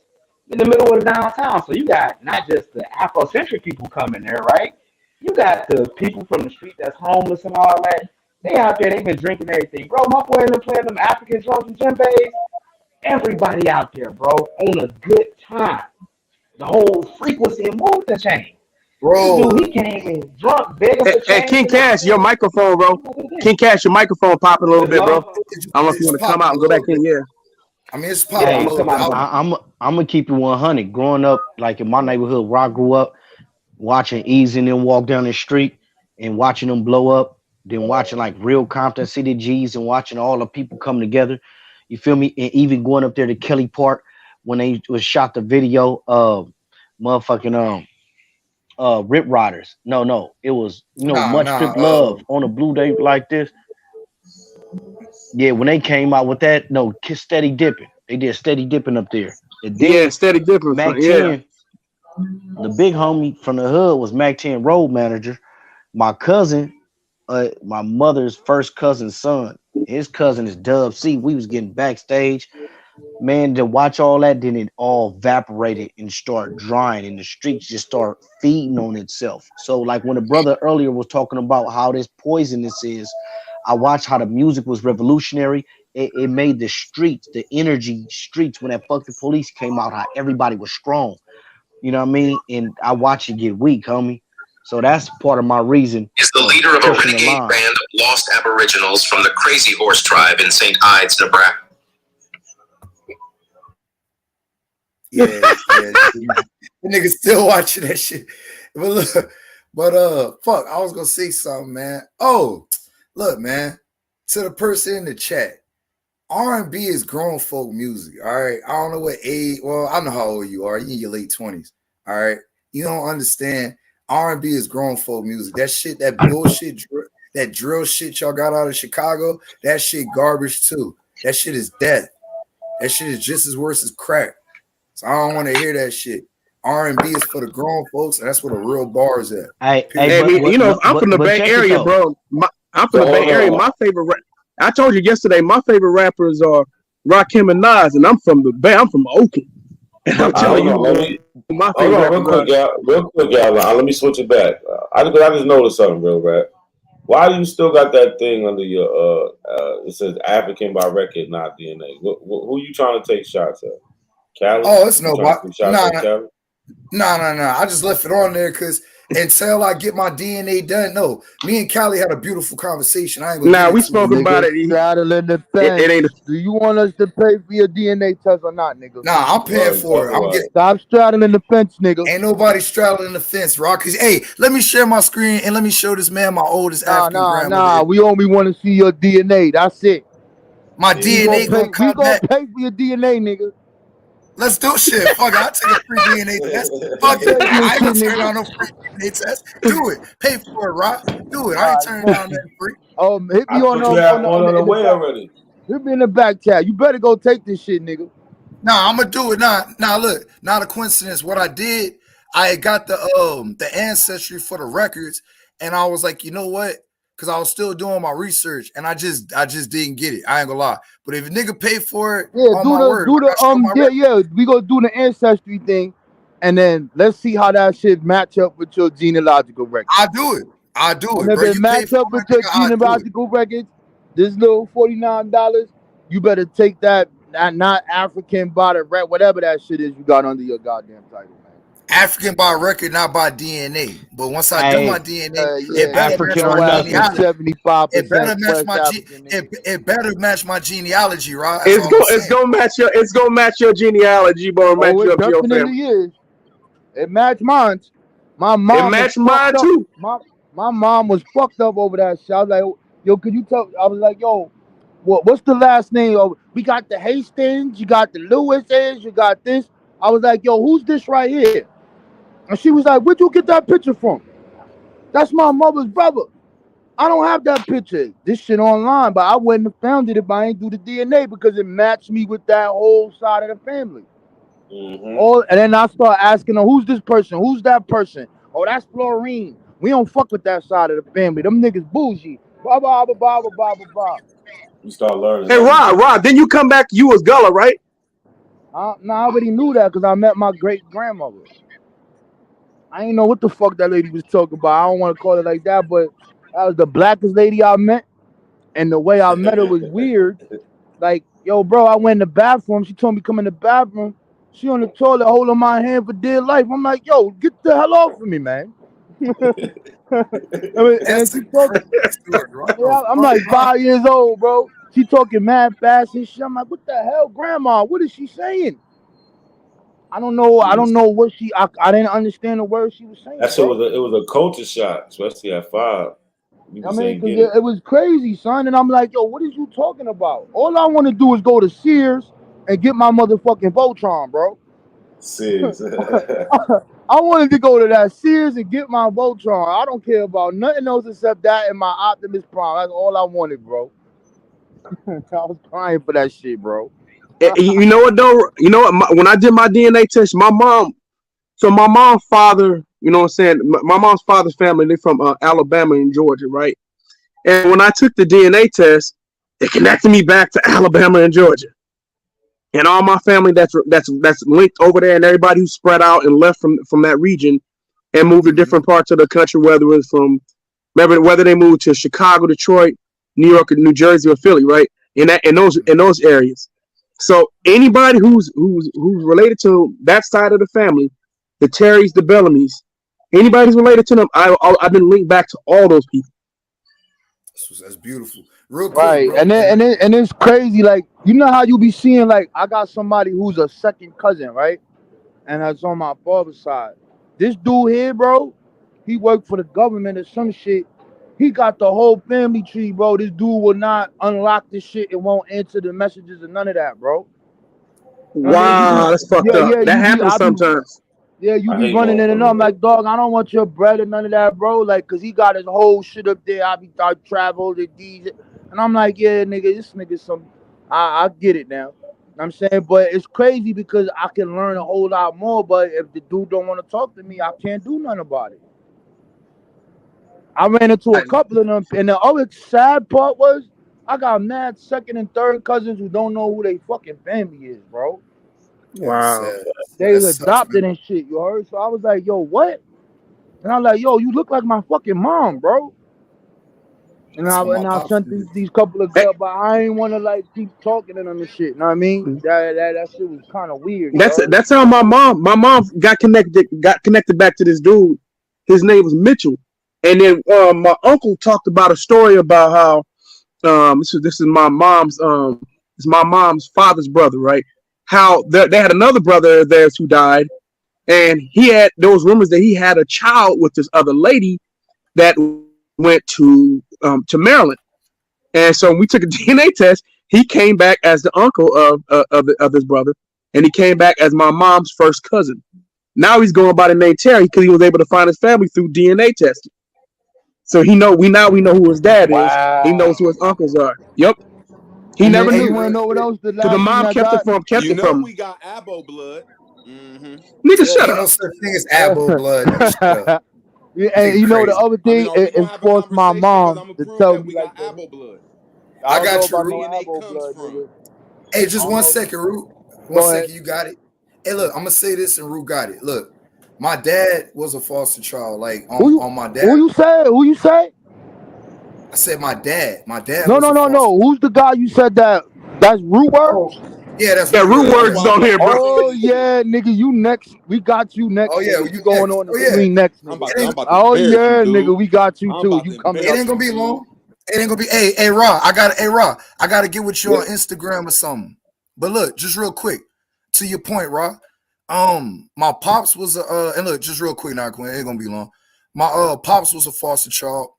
in the middle of the downtown. So you got not just the Afrocentric people coming there, right? You got the people from the street that's homeless and all that. They out there, they've been drinking everything, bro. My boy them playing them African drums and djembes. Everybody out there, bro, on a good time. The whole frequency and mood to change. Bro, Dude, he came in drunk, begging for Hey, change. King Cash, your microphone, bro. King Cash, your microphone popping a little bit, bro. I don't know if you want to come out and go back in. Yeah. I mean, it's popping a little bit. I'm gonna keep it 100. Growing up, like in my neighborhood where I grew up, watching Easy and them walk down the street and watching them blow up, then watching like real Compton City G's and watching all the people come together. You feel me? And even going up there to Kelly Park when they was shot the video of motherfucking Rip Riders. No, it was Much Trip Love on a blue day like this. Yeah, when they came out with that, Steady Dipping. They did Steady Dipping up there. And then Steady Dipping. Mac 10, the big homie from the hood was Mac 10 road manager. My cousin, my mother's first cousin's son, his cousin is Dub C. We was getting backstage. Man, to watch all that, then it all evaporated and start drying, and the streets just start feeding on itself. So, like when the brother earlier was talking about how this poisonous is, I watched how the music was revolutionary. It made the streets, the energy streets, when that Fuck the Police came out, how everybody was strong. You know what I mean? And I watched it get weak, homie. So that's part of my reason. Is the leader of a renegade band of lost Aboriginals from the Crazy Horse tribe in St. Ides, Nebraska. Yeah. The nigga still watching that shit. But look, fuck, I was gonna say something, man. Oh, look, man, to the person in the chat, R&B is grown folk music. All right, I don't know what age. Well, I know how old you are. You in your late 20s. All right, you don't understand. R&B is grown folk music. That shit, that bullshit, that drill shit y'all got out of Chicago. That shit garbage too. That shit is death. That shit is just as worse as crack. So I don't want to hear that shit. R&B is for the grown folks, and that's where the real bar is at. I'm from the Bay Area, bro. I'm from the Bay Area. My favorite, I told you yesterday, my favorite rappers are Rakim and Nas, and I'm from the Bay. I'm from Oakland. And I'm telling you, my favorite. Real quick, y'all. Let me switch it back. I just noticed something, real rap. Why you still got that thing under your it says African by record, not DNA? Who you trying to take shots at? Cali? Oh, it's no. No. I just left it on there because until I get my DNA done. No, me and Callie had a beautiful conversation. I ain't gonna Nah, get we into it. spoke about Nigga, it. straddling the It fence. ain't. Do you want us to pay for your DNA test or not, nigga? Nah, I'm paying Right, for talk it. I'm about getting. it. Stop straddling the fence, nigga. Ain't nobody straddling the fence, Rock. Cause hey, let me share my screen and let me show this man my oldest African grandmother. We only want to see your DNA. That's it. My Yeah, We gonna DNA pay. gonna We come gonna back. pay for your DNA, nigga. Let's do shit. Fuck it. I'll take a free DNA test. We Fuck it. pay for your I ain't shit, gonna turn nigga. down no free DNA test. Do it. Pay for it, Rock. Do it. I ain't All turning right. down nothing free. Hit me I on thought you had one on the in the way back. already. Hit me in the back chat. You better go take this shit, nigga. Nah, I'm gonna do it. Nah, look, not a coincidence. What I did, I got the ancestry for the records, and I was like, you know what? Because I was still doing my research, and I just didn't get it. I ain't gonna lie. But if a nigga pay for it, Yeah, on my word, like I show my record. yeah. We gonna do the ancestry thing, and then let's see how that shit match up with your genealogical record. I do it. I do And it, if bro. it You pay match for up it, with your nigga. I do it. genealogical records, this little $49, you better take that not African by the rep, whatever that shit is you got under your goddamn title, man. African by record, not by DNA. But once I do my Hey, DNA, Yeah, it better nigga, match African or my your ass is nothing. genealogy. It 75% better match West my African, nigga. it better match my genealogy, right? That's It's all I'm go. It's saying. gonna match your. It's gonna match your genealogy, but it'll Oh, match you it up to your definitely family. is. It matched mine. My It mom was matched mine fucked up. too. My mom was fucked up over that shit. I was like, yo, could you tell? I was like, yo, what's the last name? Oh, we got the Hastings, you got the Lewises, you got this. I was like, yo, who's this right here? And she was like, where'd you get that picture from? That's my mother's brother. I don't have that picture. This shit online, but I wouldn't have found it if I ain't do the DNA because it matched me with that whole side of the family. Mm-hmm. And then I start asking her, who's this person? Who's that person? Oh, that's Florine. We don't fuck with that side of the family. Them niggas bougie. Blah blah blah blah blah blah blah. You start learning Hey, everything. Rob, then you come back. You was Gullah, right? I already knew that because I met my great grandmother. I ain't know what the fuck that lady was talking about. I don't want to call it like that, but that was the blackest lady I met, and the way I met her was weird. Like, yo, bro, I went in the bathroom. She told me come in the bathroom. She on the toilet holding my hand for dear life. I'm like, yo, get the hell off of me, man. And then That's a she talking. crazy story, right? Yeah, Oh, I'm fuck, like bro. 5 years old, bro. She talking mad fast and shit. I'm like, what the hell, grandma? What is she saying? I don't know. I don't know what she. I didn't understand the words she was saying, That shit bro. was it was a culture shock, especially at 5. You I be mean, saying cause get it. it was crazy, son. And I'm like, yo, what is you talking about? All I want to do is go to Sears and get my motherfucking Voltron, bro. Serious. I wanted to go to that Sears and get my Voltron. I don't care about nothing else except that and my Optimus Prime. That's all I wanted, bro. I was crying for that shit, bro. You know what though? You know what? When I did my DNA test, my mom. So my mom's father, you know what I'm saying? My mom's father's family, they're from Alabama and Georgia, right? And when I took the DNA test, it connected me back to Alabama and Georgia. And all my family that's linked over there, and everybody who spread out and left from that region and moved to different parts of the country, whether they moved to Chicago, Detroit, New York, or New Jersey, or Philly, right? In those areas. So anybody who's related to that side of the family, the Terrys, the Bellamys, anybody who's related to them, I've been linked back to all those people. That's beautiful. Real quick, Right, bro. and it's crazy. Like, you know how you be seeing, like, I got somebody who's a second cousin, right? And that's on my father's side. This dude here, bro, he worked for the government or some shit. He got the whole family tree, bro. This dude will not unlock this shit and won't answer the messages and none of that, bro. I mean, Wow, that's fucked up. That happens sometimes. you I be hate running in and motherfuckers out. I'm like like, dog, I don't want your bread or none of that, bro. Like, cause he got his whole shit up there. I travel the DJ, and I'm like, yeah, nigga, this nigga I get it now. I'm saying, but it's crazy because I can learn a whole lot more. But if the dude don't want to talk to me, I can't do nothing about it. I ran into a couple of them, and the other sad part was I got mad second and third cousins who don't know who they fucking family is, bro. Wow. They That sucks, adopted man. and shit, you heard? So I was like, yo, what? And I was like, yo, you look like my fucking mom, bro. And That's I what my and I pops sent did. these couple of girls, but I ain't want to like keep talking to them and shit. You know what I mean? That shit was kind of weird, you heard? That's how my mom got connected back to this dude. His name was Mitchell. And then my uncle talked about a story about how this is my mom's it's my mom's father's brother, right? How they had another brother of theirs who died, and there was rumors that he had a child with this other lady that went to Maryland. And so we took a DNA test. He came back as the uncle of his brother, and he came back as my mom's first cousin. Now he's going by the name Terry because he was able to find his family through DNA testing. So we know who his dad is. He knows who his uncles are. Yep. He And never then, knew. you want to know what else? The Because the last thing mom I kept got. it from him. We got abo blood. Nigga, Yeah, shut ain't no up. such thing as abo blood. Nigga, shut up. Yeah, and Nigga you know the crazy. other I mean, thing, are we gonna it have a forced my conversation? Because mom I'm gonna to prove tell that me we like, got abo blood. I I don't know got you, about Root. no DNA Abo comes blood, from. nigga. Hey, I just don't one know. second, Root. One Go ahead. second, you got it. Hey, look, I'm gonna say this, and Root got it. Look, my dad was a foster child. Like on my dad, Who you say? Who you say? I said my dad. My dad No, was no, a no, foster. no. Who's the guy you said that's Root Oh, Words? yeah, that's Yeah, Root root Words. That's words Yeah. is why on I'm here, bro. Oh conversating you. yeah, nigga, you next. We got you next, Oh yeah, nigga. You you going next. on the Oh yeah. screen next, I'm nigga. about It to, I'm ain't. about to Oh embarrass you, yeah, dude. nigga, we got you I'm too. about You to coming It up ain't embarrass gonna you, be next. dude. long. It ain't gonna be. Hey, Raw. Hey, Raw. I gotta get with you on Instagram or something. But look, just real quick, to your point, Raw. My pops was and look, just real quick now, Quinn. It ain't gonna be long. My pops was a foster child,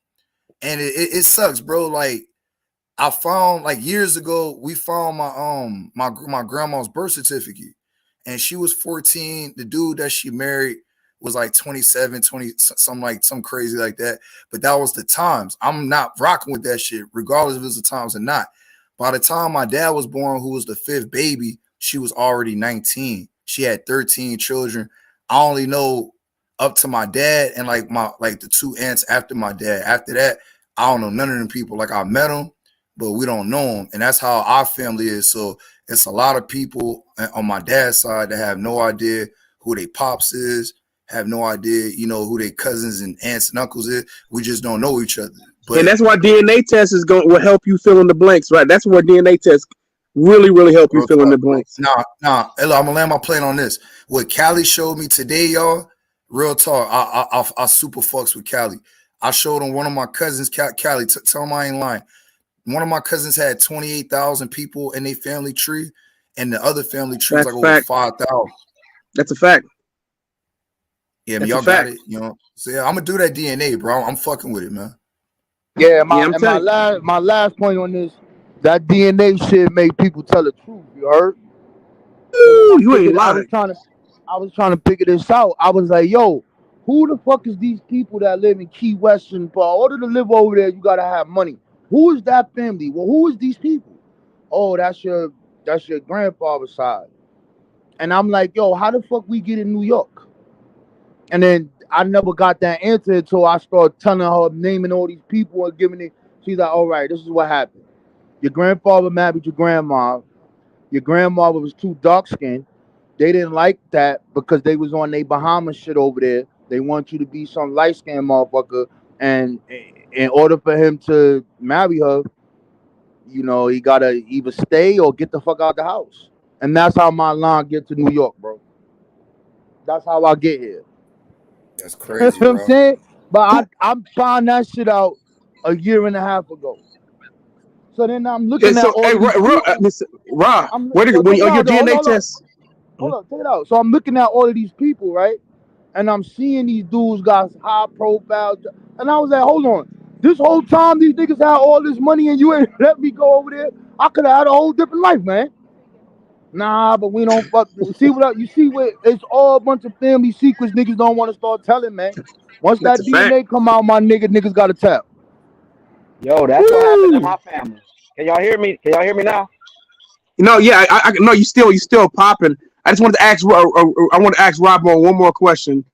and it sucks, bro. Like I found like years ago, we found my grandma's birth certificate, and she was 14. The dude that she married was like 27, 20, something like some crazy like that. But that was the times. I'm not rocking with that shit, regardless if it was the times or not. By the time my dad was born, who was the fifth baby, she was already 19. She had 13 children. I only know up to my dad and like the two aunts after my dad. After that, I don't know none of them people. Like I met them, but we don't know them. And that's how our family is. So it's a lot of people on my dad's side that have no idea who they pops is, have no idea, who their cousins and aunts and uncles is. We just don't know each other. And But that's why DNA test will help you fill in the blanks, right? That's where DNA tests really, really help you real fill in talk. the blanks. Nah. Hey, look, I'm gonna land my plane on this. What Callie showed me today, y'all. Real talk. I super fucks with Callie. I showed him one of my cousins, Callie. Tell him I ain't lying. One of my cousins had 28,000 people in their family tree, and the other family tree was That's like a over fact. 5,000. That's a fact. Yeah, man, That's a y'all got fact. it. So yeah, I'm gonna do that DNA, bro. I'm fucking with it, man. Yeah, Yeah, I'm telling you. my last point on this, that DNA shit make people tell the truth. You heard? So then Ooh, you ain't I was lying. trying to figure this out. I was like, yo, who the fuck is these people that live in Key West? And for order to live over there, you gotta have money. Who is that family? Well, who is these people? Oh, that's your grandfather's side. And I'm like, yo, how the fuck we get in New York? And then I never got that answer until I started telling her, naming all these people and giving it. She's like, all right, this is what happened. Your grandfather married your grandma. Your grandmother was too dark skinned. They didn't like that because they was on their Bahamas shit over there. They want you to be some light skinned motherfucker. And in order for him to marry her, he gotta either stay or get the fuck out the house. And that's how my line get to New York, bro. That's how I get here. That's You know crazy, what I'm bro. saying? But I found that shit out a year and a half ago. So then I'm And looking at so, all hey, of these people. Ra, I'm where did, yo, check when it on your out though. DNA test? Hold on, check it out. So I'm looking at all of these people, right? And I'm seeing these dudes got high profile. And I was like, hold on. This whole time these niggas had all this money and you ain't let me go over there. I could have had a whole different life, man. Nah, but we don't fuck. You see what? It's all a bunch of family secrets niggas don't want to start telling, man. Once That's that a fact. DNA come out, my niggas gotta tell. Yo, that's what happened to Woo! my family. Can y'all hear me? Can y'all hear me now? No, yeah, I no, you still popping. I just wanted to ask. I want to ask Robon one more question,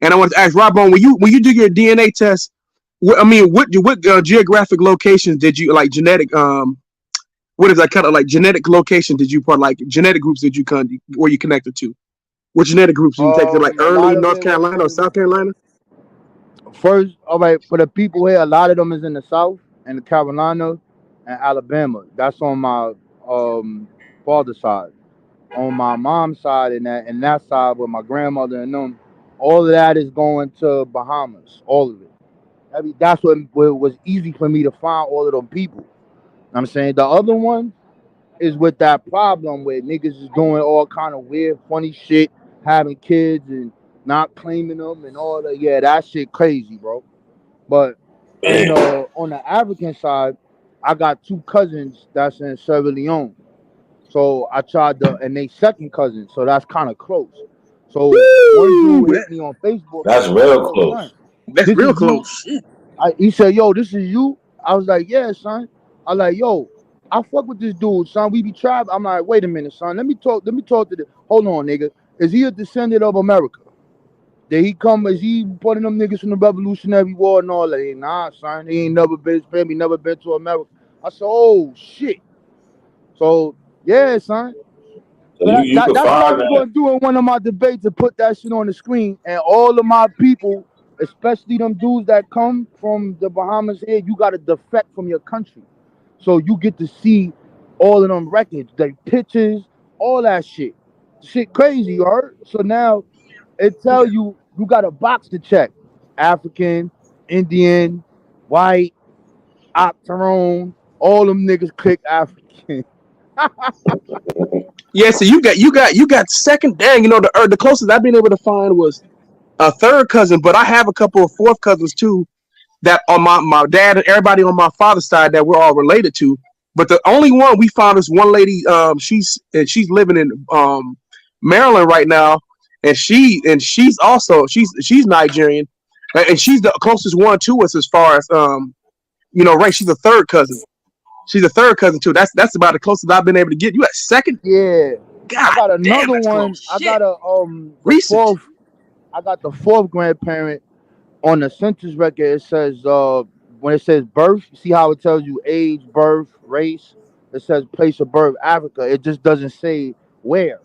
and I want to ask Robon when you do your DNA test. What geographic locations did you like genetic? What is that kind of like genetic location? Did you put like genetic groups did you were you connected to? What genetic groups did you take to like A lot early of North it Carolina or was South Carolina? first. All right, for the people here, a lot of them is in the South and the Carolina and Alabama. That's on my father's side. On my mom's side and that side with my grandmother and them, All of that is going to Bahamas. All of it. I mean, that's what was easy for me to find all of them people. You know what I'm saying the other one is with that problem where niggas is doing all kind of weird, funny shit, having kids and not claiming them and all that. Yeah, that shit crazy, bro. But in on the African side, I got two cousins that's in Sierra Leone. So I tried to, and they second cousins, so that's kind of close. So one Woo! dude hit me on Facebook. He That's was like, real "Yo, son, close. That's this real is you." close. Shit. He said, "Yo, this is you." I was like, "Yeah, son." I like, "Yo, I fuck with this dude, son. We be traveling." I'm like, "Wait a minute, son. Let me talk. Let me talk to the. Hold on, nigga. Is he a descendant of America? Did he come? Is he one of them niggas from the Revolutionary War and all that?" Hey, nah, son. He ain't never been. His family never been to America. I said, "Oh shit." So yeah, son. So So you can that's what I find was that. going to do in one of my debates to put that shit on the screen. And all of my people, especially them dudes that come from the Bahamas here, you got to defect from your country. So you get to see all of them records, the pictures, all that shit. Shit crazy, you heard? So now it tell you got a box to check. African, Indian, white, Octoroon, all them niggas click African. Yeah, so you got second. Dang, the closest I've been able to find was a third cousin, but I have a couple of fourth cousins too that on my dad and everybody on my father's side that we're all related to. But the only one we found is one lady. She's living in Maryland right now, and she's also she's Nigerian, and she's the closest one to us as far as right. She's a third cousin. She's a third cousin too. That's about the closest I've been able to get. You at second? Yeah. I God got damn, another that's one. close. I Shit. got the Recent. fourth. I got the fourth grandparent on the census record. It says when it says birth, you see how it tells you age, birth, race. It says place of birth, Africa. It just doesn't say where.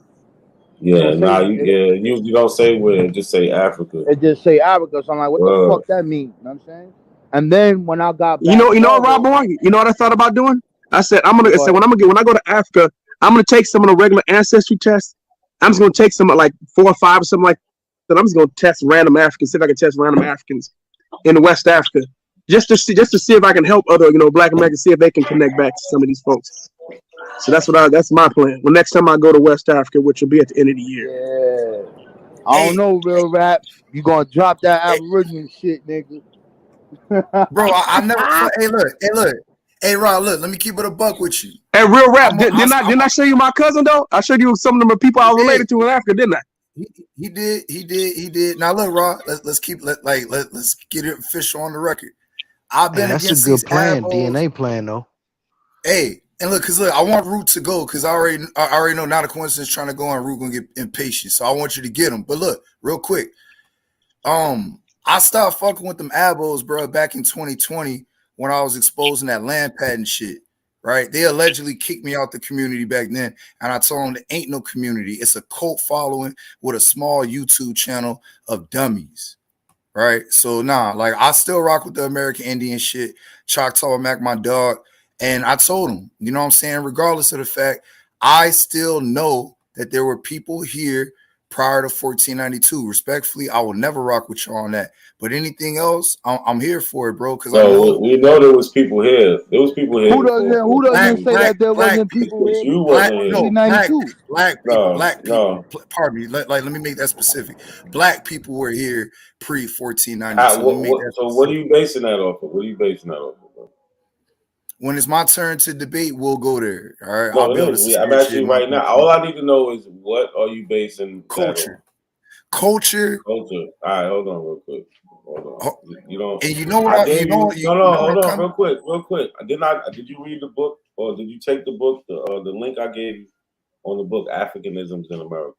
It Yeah, don't say. nah, you don't say where, just say Africa. It just say Africa. So I'm like, what the fuck that mean? You know what I'm saying? And then when I got back You know what, Rob farther, Boy? You know what I thought about doing? I said I go said ahead. when I go to Africa, I'm gonna take some of the regular ancestry tests. I'm just gonna take some like 4 or 5 or something like that. I'm just gonna test random Africans, see if I can test random Africans in West Africa, just to see if I can help other Black Americans see if they can connect back to some of these folks. So that's my plan. Well, next time I go to West Africa, which will be at the end of the year. Yeah. I don't know, real rap. You gonna drop that Aboriginal shit, nigga? Bro, I never. Hey, look. Hey, Rob, look. Let me keep it a buck with you. Hey, real rap, I'm, didn't I show you my cousin though? I showed you some of the people I was related to in Africa, didn't I? He did. Now look, Rob. Let's get it official on the record. I've Hey, been that's a against these good plan, abos. DNA plan though. Hey, and look, cause look, I want Root to go because I already know not a coincidence trying to go on Root gonna get impatient. So I want you to get him. But look, real quick. I stopped fucking with them abos, bro, back in 2020 when I was exposing that land patent shit. Right? They allegedly kicked me out the community back then, and I told them there ain't no community. It's a cult following with a small YouTube channel of dummies. Right? So like I still rock with the American Indian shit. Choctaw Mac, my dog. And I told him, you know what I'm saying? Regardless of the fact, I still know that there were people here prior to 1492. Respectfully, I will never rock with y'all on that. But anything else, I'm here for it, bro. Because I So know we know there was people here. There was people here before Who doesn't say that there black wasn't people but here you before wasn't here. 1492? black people. Pardon me. Let me make that specific. Black people were here pre 1492. Let me make that So specific. what are you basing that off of? What are you basing that off of, bro? When it's my turn to debate, we'll go there. All right. No, I'll be able to I'm substantiate asking you my right now. point. All I need to know is what are you basing Culture. that on? Culture. All right, hold on real quick. Hold on. You don't. And you know what? I gave you. No, hold on, coming? real quick. Did you read the book or did you take the book? The link I gave you on the book Africanisms in America,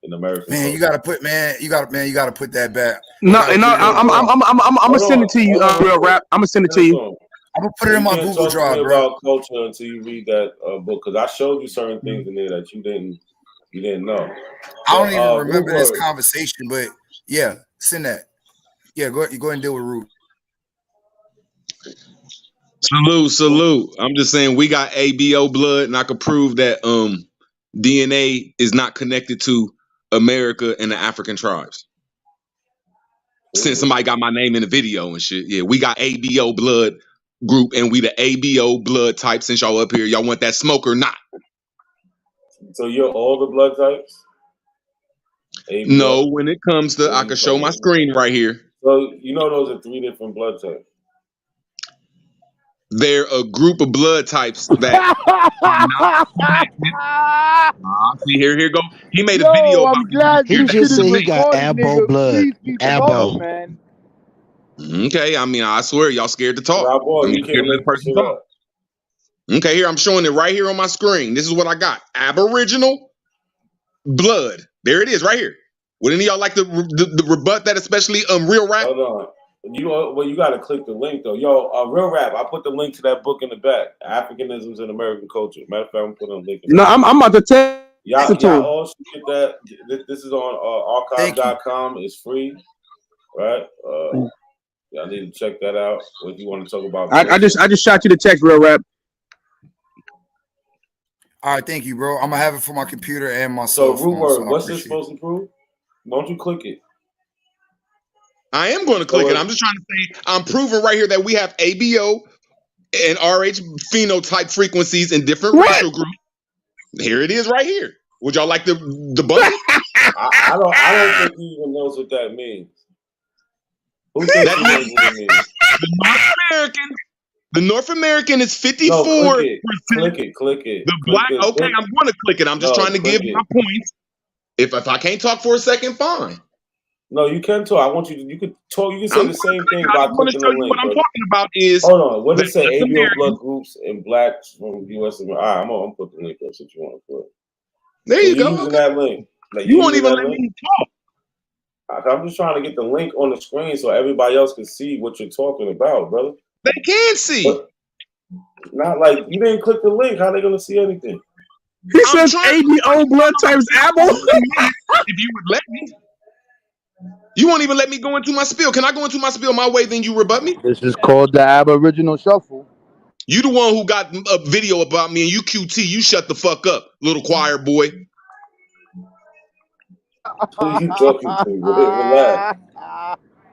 in American Man, culture. you gotta put that back. No, I'm gonna send it to you, real rap. I'm gonna send it to you. I'm gonna put it in my Google Drive, Drive, to me bro. about culture until you read that book because I showed you certain things in there that you didn't know. I don't even Root remember this word. conversation, but yeah, send that. Yeah, go ahead and deal with Root. Salute. I'm just saying we got ABO blood, and I could prove that DNA is not connected to America and the African tribes. Since somebody got my name in the video and shit. Yeah, we got ABO blood group and we the ABO blood type. Since y'all up here, y'all want that smoke or not? So you're all the blood types? ABO? No, when it comes to, I can show my screen right here. So you know those are 3 different blood types. They're a group of blood types that are not connected. See, here go. He made a video about I'm glad He this shit just is said he got recorded, abo nigga. blood. Please keep it Abo. going, man. Okay, I mean, I swear y'all scared to talk. Rob Boy, you Scared can't to let make the this person shit talk. up. Okay, here I'm showing it right here on my screen. This is what I got. Aboriginal blood. There it is, right here. Would any of y'all like to rebut that, especially Real Rap? Hold on. You got to click the link though. Yo, Real Rap. I put the link to that book in the back. Africanisms in American Culture. Matter of fact, I'm putting a link. No, I'm about to text it to Y'all him. all should get that. This is on archive.com. It's free, right? Y'all need to check that out if you want to talk about. I just shot you the text, Real Rap. All right, thank you, bro. I'm gonna have it for my computer and my So, cell phone. Rootword, what's this supposed to prove? Won't you click it? I am going to click it. I'm just trying to say, I'm proving right here that we have ABO and RH phenotype frequencies in different racial groups. Here it is right here. Would y'all like to debunk it? I don't think he even knows what that means. Who thinks he knows what it means? The North American is 54%. No, click it. The black, I'm going to click it. I'm just trying to give my points. If I can't talk for a second, fine. No, you can talk. I want you to. You could talk. You can say the same thing by clicking the link. What I'm talking about is. Hold on. What does it say? ABO blood groups and blacks from U.S. All right, I'm gonna put the link up since you want to put it. There you go. Using that link. Like, you won't even let me talk. I'm just trying to get the link on the screen so everybody else can see what you're talking about, brother. They can see. But not like you didn't click the link. How they gonna see anything? He says ABO blood types abo. If you would let me. You won't even let me go into my spiel. Can I go into my spiel my way, then you rebut me? This is called the Aboriginal Shuffle. You the one who got a video about me and you QT. You shut the fuck up, little choir boy. Who are you talking to? Relax.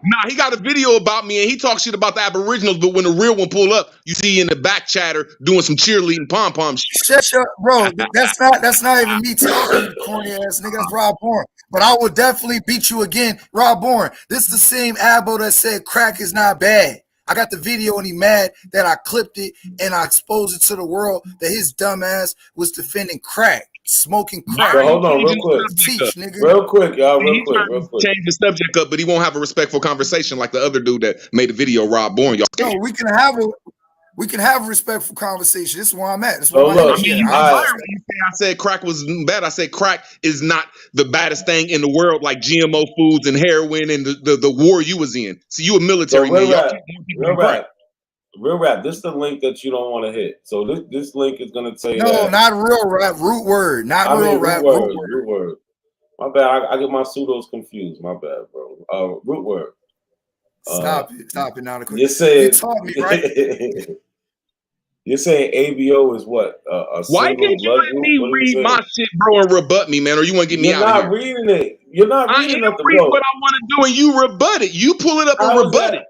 Nah, he got a video about me and he talks shit about the Aboriginals, but when the real one pull up, you see in the back chatter doing some cheerleading pom-pom shit. Shut, bro. That's not even me talking, you corny ass nigga. That's Rob Bourne. But I will definitely beat you again, Rob Bourne. This is the same abo that said crack is not bad. I got the video and he mad that I clipped it and I exposed it to the world that his dumb ass was defending crack, smoking crack. So hold on, real quick. Teach, nigga. Real quick, y'all. Real quick. Change the subject up, but he won't have a respectful conversation like the other dude that made the video, Rob Bourne. Y'all. No, we can have a respectful conversation. This is where I'm at. This is So where look, I said crack was bad. I said crack is not the baddest thing in the world, like GMO foods and heroin and the war you was in. So you a military man. Real rap. This is the link that you don't want to hit. So this link is gonna tell you. No, not real rap. Root word. Not real rap. Root word. My bad. I get my pseudos confused. My bad, bro. Root word. Stop it now. You said you taught me, right? You're saying ABO is what? Why can't you let me read my shit, bro, and rebut me, man? Or you want to get me out of here? You're not reading it. You're not reading nothing, read bro. what I want to do, and you rebut it. You pull it up and rebut it.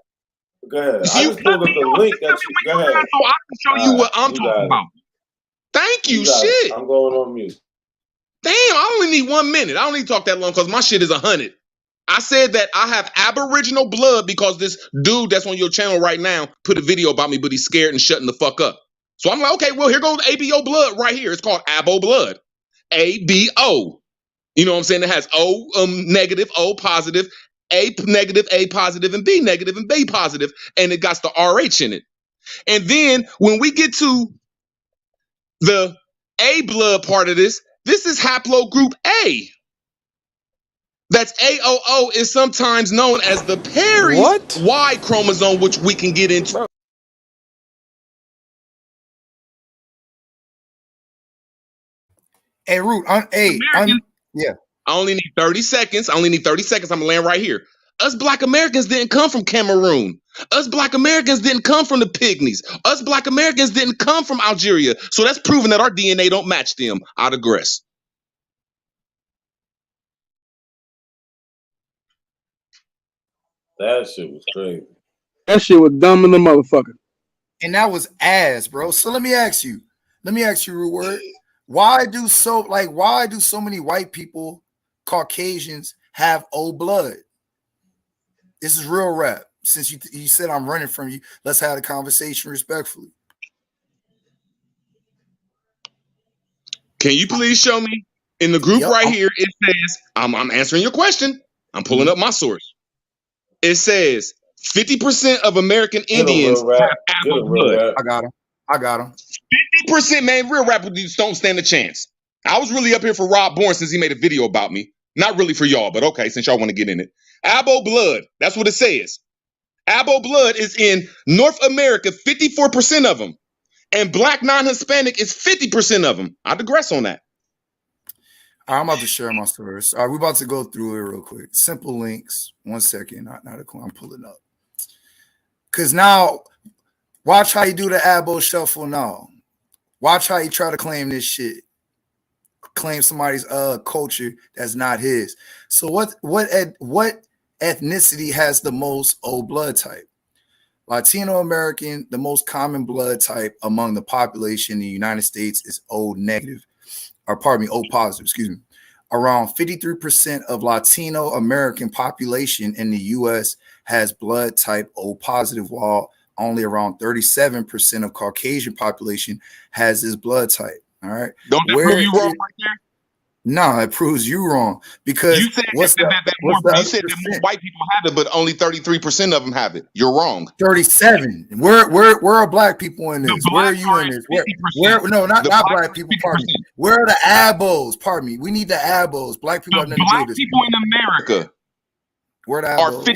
Go ahead. So I you just pulled up the link that you. Go ahead. So I can show you what I'm talking about. Thank you. Shit. I'm going on mute. Damn, I only need 1 minute. I don't need to talk that long because my shit is 100. I said that I have Aboriginal blood because this dude that's on your channel right now put a video about me, but he's scared and shutting the fuck up. So I'm like, okay, well, here goes ABO blood right here. It's called Abo blood. ABO. You know what I'm saying? It has O negative, O positive, A negative, A positive, and B negative, and B positive. And it got the RH in it. And then when we get to the A blood part of this is haplogroup A. That's AOO is sometimes known as the Perry's Y chromosome, which we can get into. Hey, Root, yeah. I only need 30 seconds. I'm gonna land right here. Us Black Americans didn't come from Cameroon. Us Black Americans didn't come from the Pygmies. Us Black Americans didn't come from Algeria. So that's proving that our DNA don't match them. I digress. That shit was crazy. That shit was dumb in the motherfucker. And that was ass, bro. So let me ask you, Rude Word, why do so many white people, Caucasians, have old blood? This is real rap. Since you said I'm running from you, let's have a conversation respectfully. Can you please show me in the group right here? It says, I'm answering your question. I'm pulling up my source. It says 50% of American Indians have abo blood. I got him. 50%, man. Real rap dudes don't stand a chance. I was really up here for Rob Bourne since he made a video about me. Not really for y'all, but okay, since y'all want to get in it. Abo blood. That's what it says. Abo blood is in North America, 54% of them. And black non-Hispanic is 50% of them. I digress on that. I'm about to share my source. All right, we're about to go through it real quick. Simple links. 1 second. I'm pulling up. Because now, watch how you do the abo shuffle now. Watch how you try to claim this shit. Claim somebody's culture that's not his. So what ethnicity has the most O blood type? Latino American, the most common blood type among the population in the United States is O negative, or pardon me, O positive, excuse me. Around 53% of Latino American population in the US has blood type O positive, while only around 37% of Caucasian population has this blood type. All right. Don't that prove you wrong right there? No, it proves you wrong because you said that more white people have it, but only 33% of them have it. You're wrong. 37. Where are black people in this? Where are you in this? Where no, not black people. Pardon me. Where are the abos? Pardon me. We need the abos. Black people have nothing to do with this. People in America where are 50%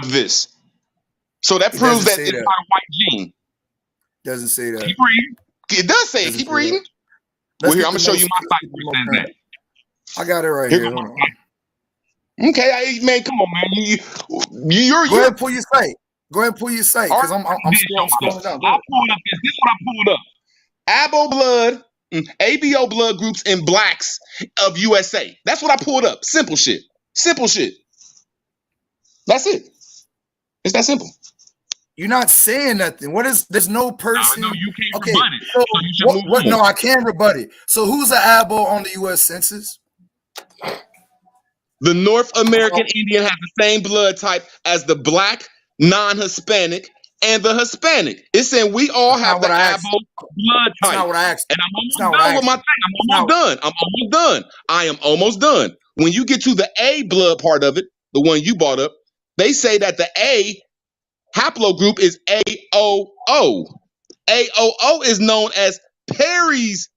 of this. So that proves that it's not a white gene. Doesn't say that. Keep reading. It does say it. Keep reading. Well, here, I'm going to show you my site where it says that. I got it right here. Okay, man, come on, man. You're Go ahead and pull your site. Go ahead and pull your site because I'm scrolling down. I'll pull up this. This is what I pulled up. Abo blood, ABO blood groups in blacks of USA. That's what I pulled up. Simple shit. Simple shit. That's it. It's that simple. You're not saying nothing. What is? There's no person. No, you can't okay, rebut it. So you what? No, I can rebut it. So who's the abo on the U.S. Census? The North American Indian has the same blood type as the black, non-Hispanic, and the Hispanic. It's saying we all have the abo blood type. That's not what I asked. And I'm almost done with my thing. I'm almost done. I am almost done. When you get to the A blood part of it, the one you brought up, they say that the A haplogroup is AOO. AOO is known as Perry's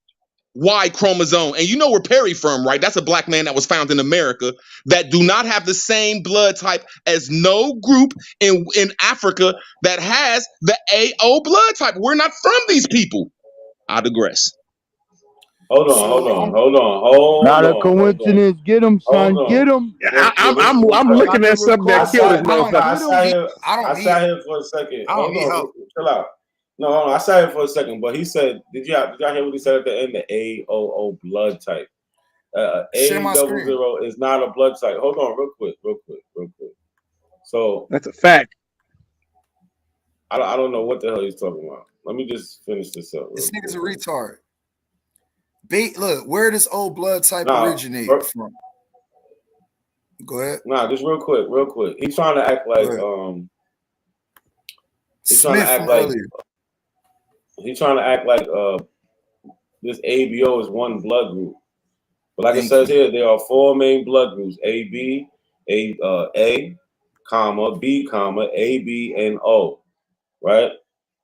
Y chromosome. And you know where Perry from, right? That's a black man that was found in America that do not have the same blood type as no group in Africa that has the AO blood type. We're not from these people. I digress. Hold on. Not a coincidence. Get him, son. Get him. I'm looking at something that killed this motherfucker. I sat here for a second. Chill out. No, hold on. I sat here for a second, but he said, did y'all hear what he said at the end? The AOO blood type. A00 is not a blood type. Hold on, real quick. So that's a fact. I don't know what the hell he's talking about. Let me just finish this up. This nigga's a retard. Look, where does old blood type originate from? Go ahead. Nah, just real quick. He's trying to act like he's trying to act like this ABO is one blood group. But like it says here, there are 4 main blood groups: AB, A, comma, B, comma, AB, and O. Right?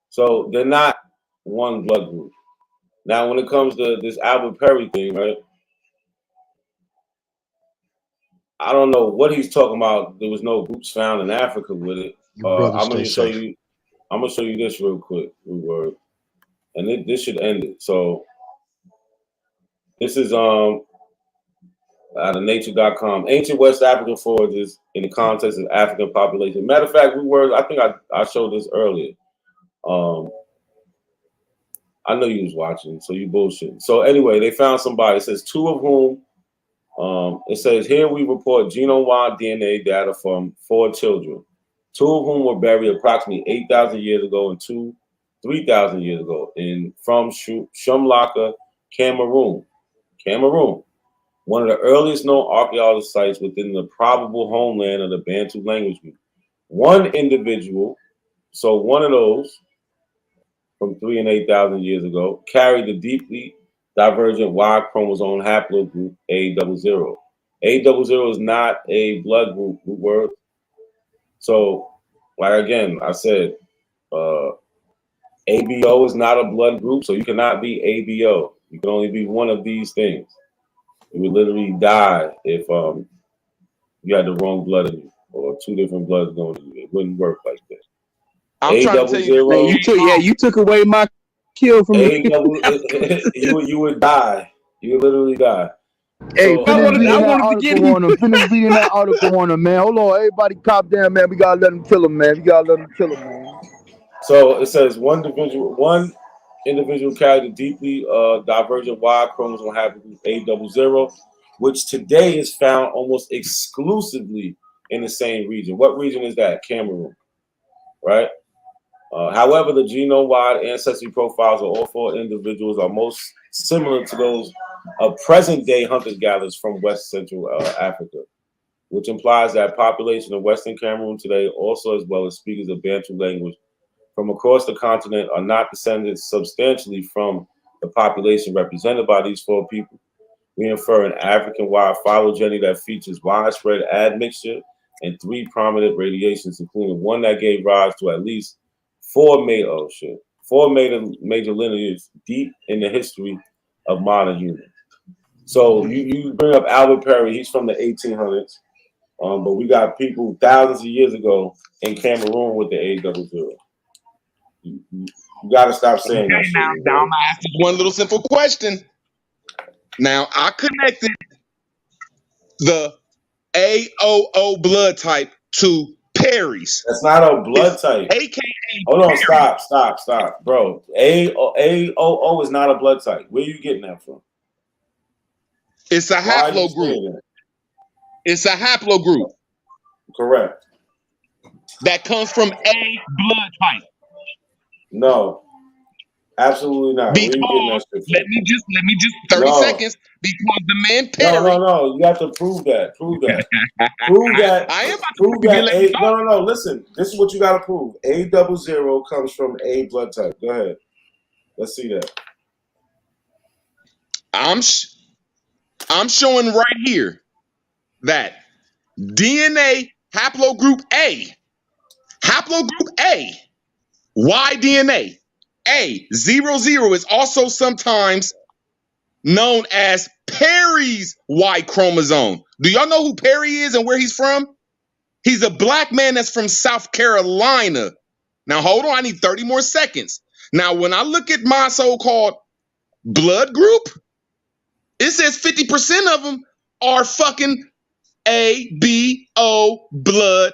So they're not one blood group. Now, when it comes to this Albert Perry thing, right? I don't know what he's talking about. There was no groups found in Africa with it. I'm gonna show you this real quick, and this should end it. So this is out of nature.com. Ancient West African forages in the context of African population. Matter of fact, I think I showed this earlier. I know you was watching, so you bullshit. So anyway, they found somebody. It says 2 of whom, it says here we report genome-wide DNA data from 4 children. 2 of whom were buried approximately 8,000 years ago and 3,000 years ago from Shumlaka, Cameroon. One of the earliest known archaeological sites within the probable homeland of the Bantu language group. One individual, so one of those from 3 and 8,000 years ago, carried the deeply divergent Y chromosome haplogroup A00. A00 is not a blood group word. So, like again, I said, ABO is not a blood group, so you cannot be ABO. You can only be one of these things. You would literally die if you had the wrong blood in you or 2 different bloods going in you. It wouldn't work like that. I'm trying to tell you, you took away my kill from me. You would die. You would literally die. Hey, So, finish reading that article on him, man. Hold on, everybody, calm down, man. We gotta let him kill him, man. Man. So it says one individual carried a deeply divergent Y chromosome haplogroup A00, which today is found almost exclusively in the same region. What region is that? Cameroon, right? However, the genome-wide ancestry profiles of all 4 individuals are most similar to those of present-day hunter-gatherers from West Central Africa, which implies that population of Western Cameroon today, also as well as speakers of Bantu language from across the continent, are not descended substantially from the population represented by these 4 people. We infer an African-wide phylogeny that features widespread admixture and 3 prominent radiations, including one that gave rise to at least 4 major lineages deep in the history of modern humans. So you bring up Albert Perry, he's from the 1800s, but we got people thousands of years ago in Cameroon with the A00. You got to stop saying that shit. Now I'm going to ask you one little simple question. Now, I connected the AOO blood type to Perry's. That's not a blood type. AKA. Hold on, stop, bro. AOO is not a blood type. Where are you getting that from? It's a haplogroup. It's a haplogroup. Correct. That comes from a blood type. No, absolutely not. Because let me just 30 seconds. Because the man Perry. No. You have to prove that. Prove that. I am about to prove that. No. Listen, this is what you got to prove. A00 comes from a blood type. Go ahead. Let's see that. I'm showing right here that DNA haplogroup A, Y DNA, A00 is also sometimes known as Perry's Y chromosome. Do y'all know who Perry is and where he's from? He's a black man that's from South Carolina. Now, hold on. I need 30 more seconds. Now, when I look at my so-called blood group, it says 50% of them are fucking ABO blood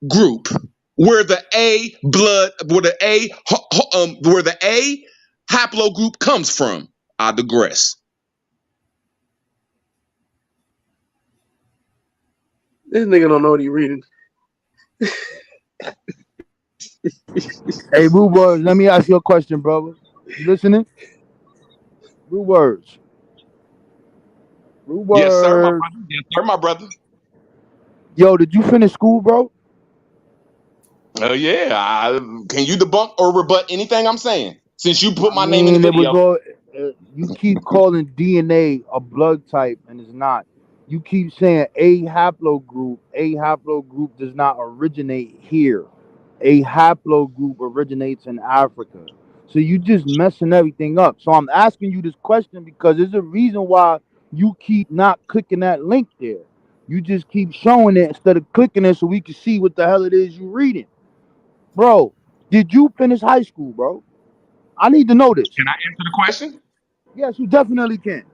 group. Where the A haplogroup comes from. I digress. This nigga don't know what he reading. Hey, Rude Words, let me ask you a question, brother. You listening? Rude Words. Yes, sir, my brother. Yo, did you finish school, bro? Oh yeah. Can you debunk or rebut anything I'm saying? Since you put my name in the video. You keep calling DNA a blood type, and it's not. You keep saying a haplogroup. A haplogroup does not originate here. A haplogroup originates in Africa. So you just messing everything up. So I'm asking you this question because there's a reason why you keep not clicking that link there. You just keep showing it instead of clicking it so we can see what the hell it is you're reading. Bro, did you finish high school, bro? I need to know this. Can I answer the question? Yes, you definitely can.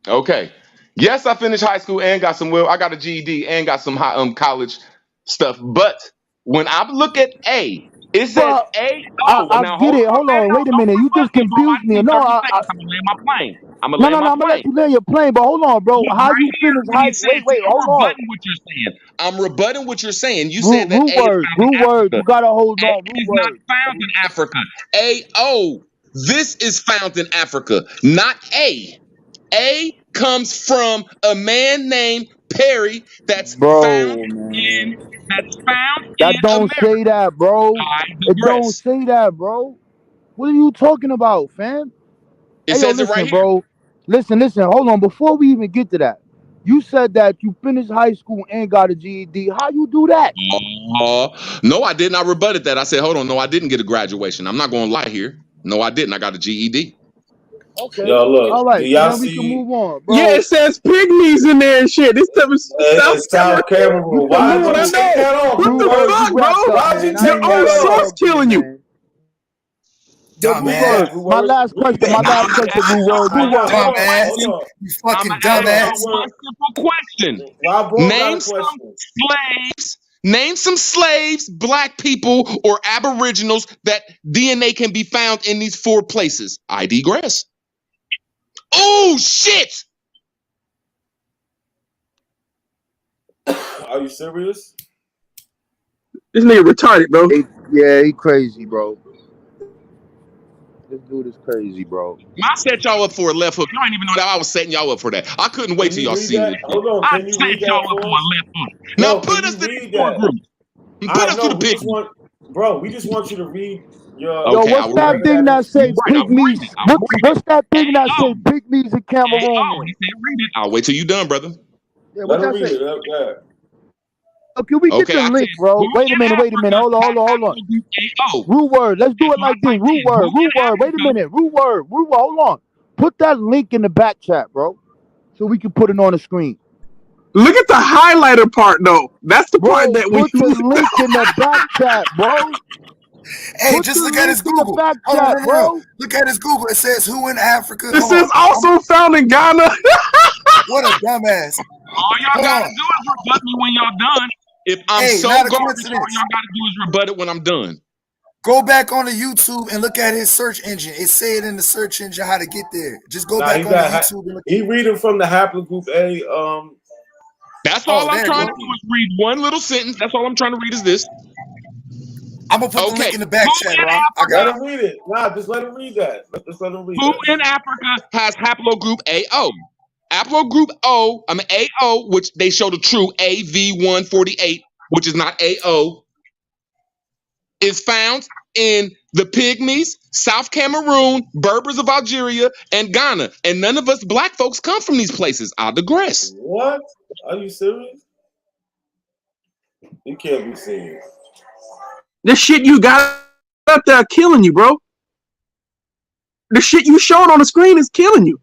Okay. Yes, I finished high school and got I got a GED and got some college stuff. But when I look at A, it says A. I get it. Hold on, wait a minute. You just confused me. No, I'm gonna land my plane. I'm gonna No, land no, my no. I'm gonna let plane. you land your plane, but hold on, bro. Look, How right you here, finish what he high? said. Wait, See, wait, I'm hold on. rebutting what you're saying. I'm rebutting what you're saying. You said that Root A is word, found in root word. You Africa. gotta hold A on. Root is not word. found in Africa. A-O. This is found in Africa, not A. A comes from a man named Perry that's Bro, found man. in That don't America. say that, bro. I It don't digress. say that, bro. What are you talking about, fam? It Hey, yo, says it right listen, here. bro. Listen. Hold on. Before we even get to that, you said that you finished high school and got a GED. How you do that? No, I didn't. I rebutted that. I said, hold on, no, I didn't get a graduation. I'm not going to lie here. No, I didn't. I got a GED. Okay. Yo, look, All do right. So y'all then we can see move on, Yeah, bro. it says pygmies in there and shit. This stuff is South South Cameroon. You Cameroon? said Why? root Dude, Why I you word. take know. that off? What Root the Blue word. Word? You fuck, wrapped bro? up, Why'd you man. I Your take ain't gonna own that lie. It's off? source all good, killing you. man. Yo, root Dumbass. word. Blue My Word? last Read question. My that. last question. Root word. Root Hold word. on, hold on, Dumbass. hold on. You I'm fucking going to ask Hold on, dumbass. y'all Blue one Word. simple question. Rob Boy got a Name some question. slaves, name some slaves, black people, or aboriginals that DNA can be found in these 4 places. I digress. Oh, shit. Are you serious? This nigga retarded, bro. Yeah, he crazy, bro. This dude is crazy, bro. I set y'all up for a left hook. Y'all ain't even know that I was setting y'all up for that. I couldn't wait Can till you y'all read seen that? this shit. Hold on. I Can you set read that y'all up for for us? a left hook. Now No, put can us you to these read 4 that? groups. Put I us to know. the We pig. just want, bro. We just want you to read your. Yo, Okay, I what's will that read Whatever it. thing that that is. say You're right. I will read it. pygmies? I will read it. What's that thing that say A-O. pygmies in A-O. Cameroon? He said read it. I'll wait till you done, brother. Yeah, Let what her that read say? it. Yeah. Oh, can we get Okay, the I said, link, who bro? Wait a in minute, Africa hold has on, hold on. haplogroup A-O? Root word. Let's do That's it what I like this. typed in. Who Root in word. Wait a Africa? minute. Root word. Hold on. Put that link in the back chat, bro, so we can put it on the screen. Look at the highlighter part, though. That's the part Bro, that when put the you link in the back chat, bro. Hey, Put just the look at link his in the Google. back Hold on, chat, no. bro. Look at his Google. It says who in Africa. this Hold is on. also found in Ghana. What a dumbass. All y'all Hold gotta on. do is rebut me when y'all done. If I'm Hey, so not a garbage, all coincidence. y'all gotta do is rebut it when I'm done. Go back on the YouTube and look at his search engine. It said in the search engine how to get there. Just go Nah, he back on the got. YouTube and look. He reading from the haplogroup A. That's Oh, all I'm there you trying to go. do is read one little sentence. That's all I'm trying to read is this. I'm gonna put the Okay. link in the back chat, Rob. I Let got it. him read it. Nah, just let him read that. Just let him read Who that. in Africa has haplogroup AO? Haplogroup AO, which they show the true AV148, which is not AO, is found in the Pygmies, South Cameroon, Berbers of Algeria, and Ghana. And none of us black folks come from these places. I digress. What? Are you serious? You can't be serious. The shit you got up there killing you, bro. The shit you showed on the screen is killing you.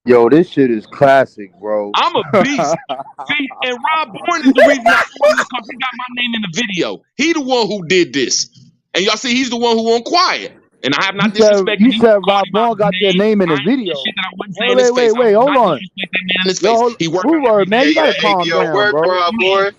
Yo, this shit is classic, bro. I'm a beast. See, and Rob Bourne is the reason I on this because he got my name in the video. He the one who did this. And y'all see, he's the one who went quiet. And I have not disrespected You him. said Called Rob him out Vaughn his got your name. name in I the ain't saying video. shit that I wouldn't say in his face. I Wait, will hold not on. disrespect that man in his Yo, face. He worked root out word, every man. day. You gotta Hey, calm yo, down, work, bro. Rob, boy.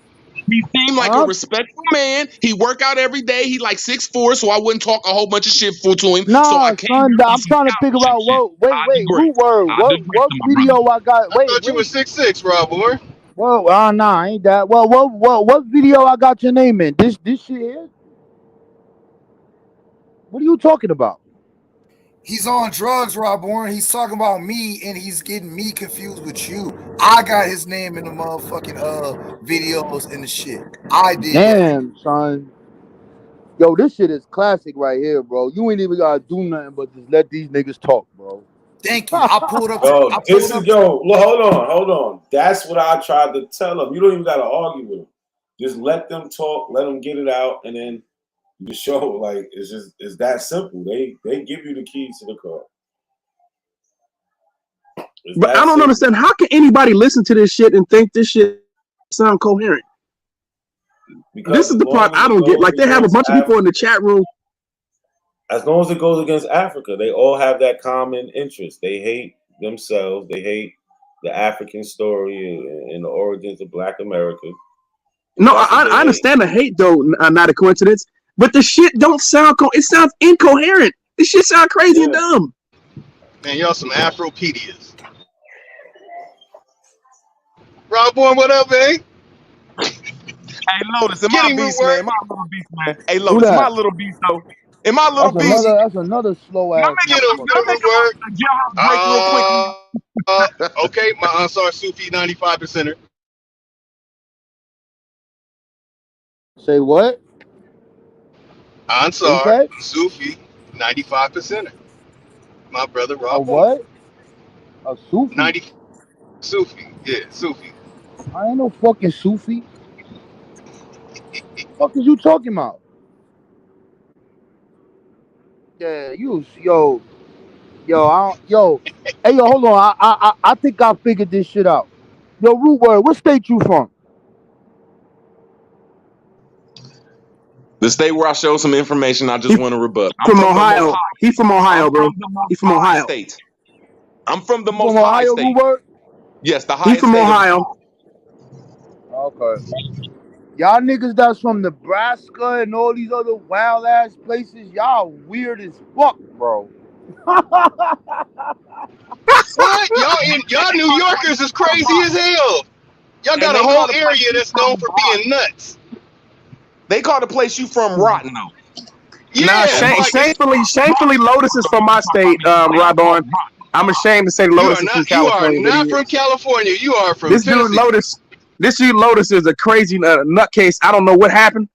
He seemed like a respectful man. He worked out every day. He like 6'4", so I wouldn't talk a whole bunch of shit to him. So I Nah, came son, here on I'm some trying to figure scholarship out shit. what. I Root digress. word. I digress What to my brother. video I got? I thought you was 6'6", Rob, boy. Whoa, nah, ain't that. Well, what video I got your name in? This shit here. What are you talking about? He's on drugs, Rob Warren. He's talking about me and he's getting me confused with you. I got his name in the motherfucking videos and the shit. I did that. Damn, son. Yo, this shit is classic right here, bro. You ain't even gotta do nothing but just let these niggas talk, bro. Thank you. I pulled up. Yo, this is yo. Look, hold on. That's what I tried to tell him. You don't even got to argue with him. Just let them talk. Let them get it out, and then the show. Like it's that simple. They give you the keys to the car. It's But that I don't simple. understand. How can anybody listen to this shit and think this shit sound coherent? Because This is as the part long as I it don't get. goes Like, they have a against bunch of people in the chat room. as long as it goes against Africa, they all have that common interest. They hate themselves. They hate the African story and the origins of Black America. No, That's what they I hate. understand the hate, though, not a coincidence. But the shit don't sound it sounds incoherent. This shit sound crazy and dumb. Man, y'all some Afropedias. Rob Boy, what up, man? Hey, Lotus, am Get I him, Root beast, man? Word. Am I a little beast, man? Hey, Who Lotus, am I a that? little beast, though? Am I a little beast? That's another slow Can I ass make motherfucker. a jailhouse break real quick? Okay, my Ansar Sufi 95 percenter. Say what? What you Ansar say? Sufi 95 percenter. My brother A Rob Boy. what? A Sufi? 90 Sufi. Yeah, Sufi. I ain't no fucking Sufi. Fuck is you talking about? Yeah, yo. Hey, yo, hold on. I think I figured this shit out. Yo, Root Word, what state you from? The state where I showed some information I just want to rebut. I'm From from the most Ohio. high. He from Ohio, I'm bro. from the most He from high Ohio. state. I'm from the You most from high Ohio, state. Root Word? Yes, the He highest from state of Ohio. Okay. Y'all niggas that's from Nebraska and all these other wild ass places, y'all weird as fuck, bro. What? Y'all New Yorkers is crazy as hell. Y'all And got a they whole call the place area you that's from known for rotten. being nuts. They call the place you from rotten, though. Nah, Yeah, like it's, shamefully, Lotus is from my state, Rodon. I'm ashamed to say Lotus is from you are California, but he not from is. California. You are from This dude Tennessee. This dude Lotus is a crazy nutcase. I don't know what happened.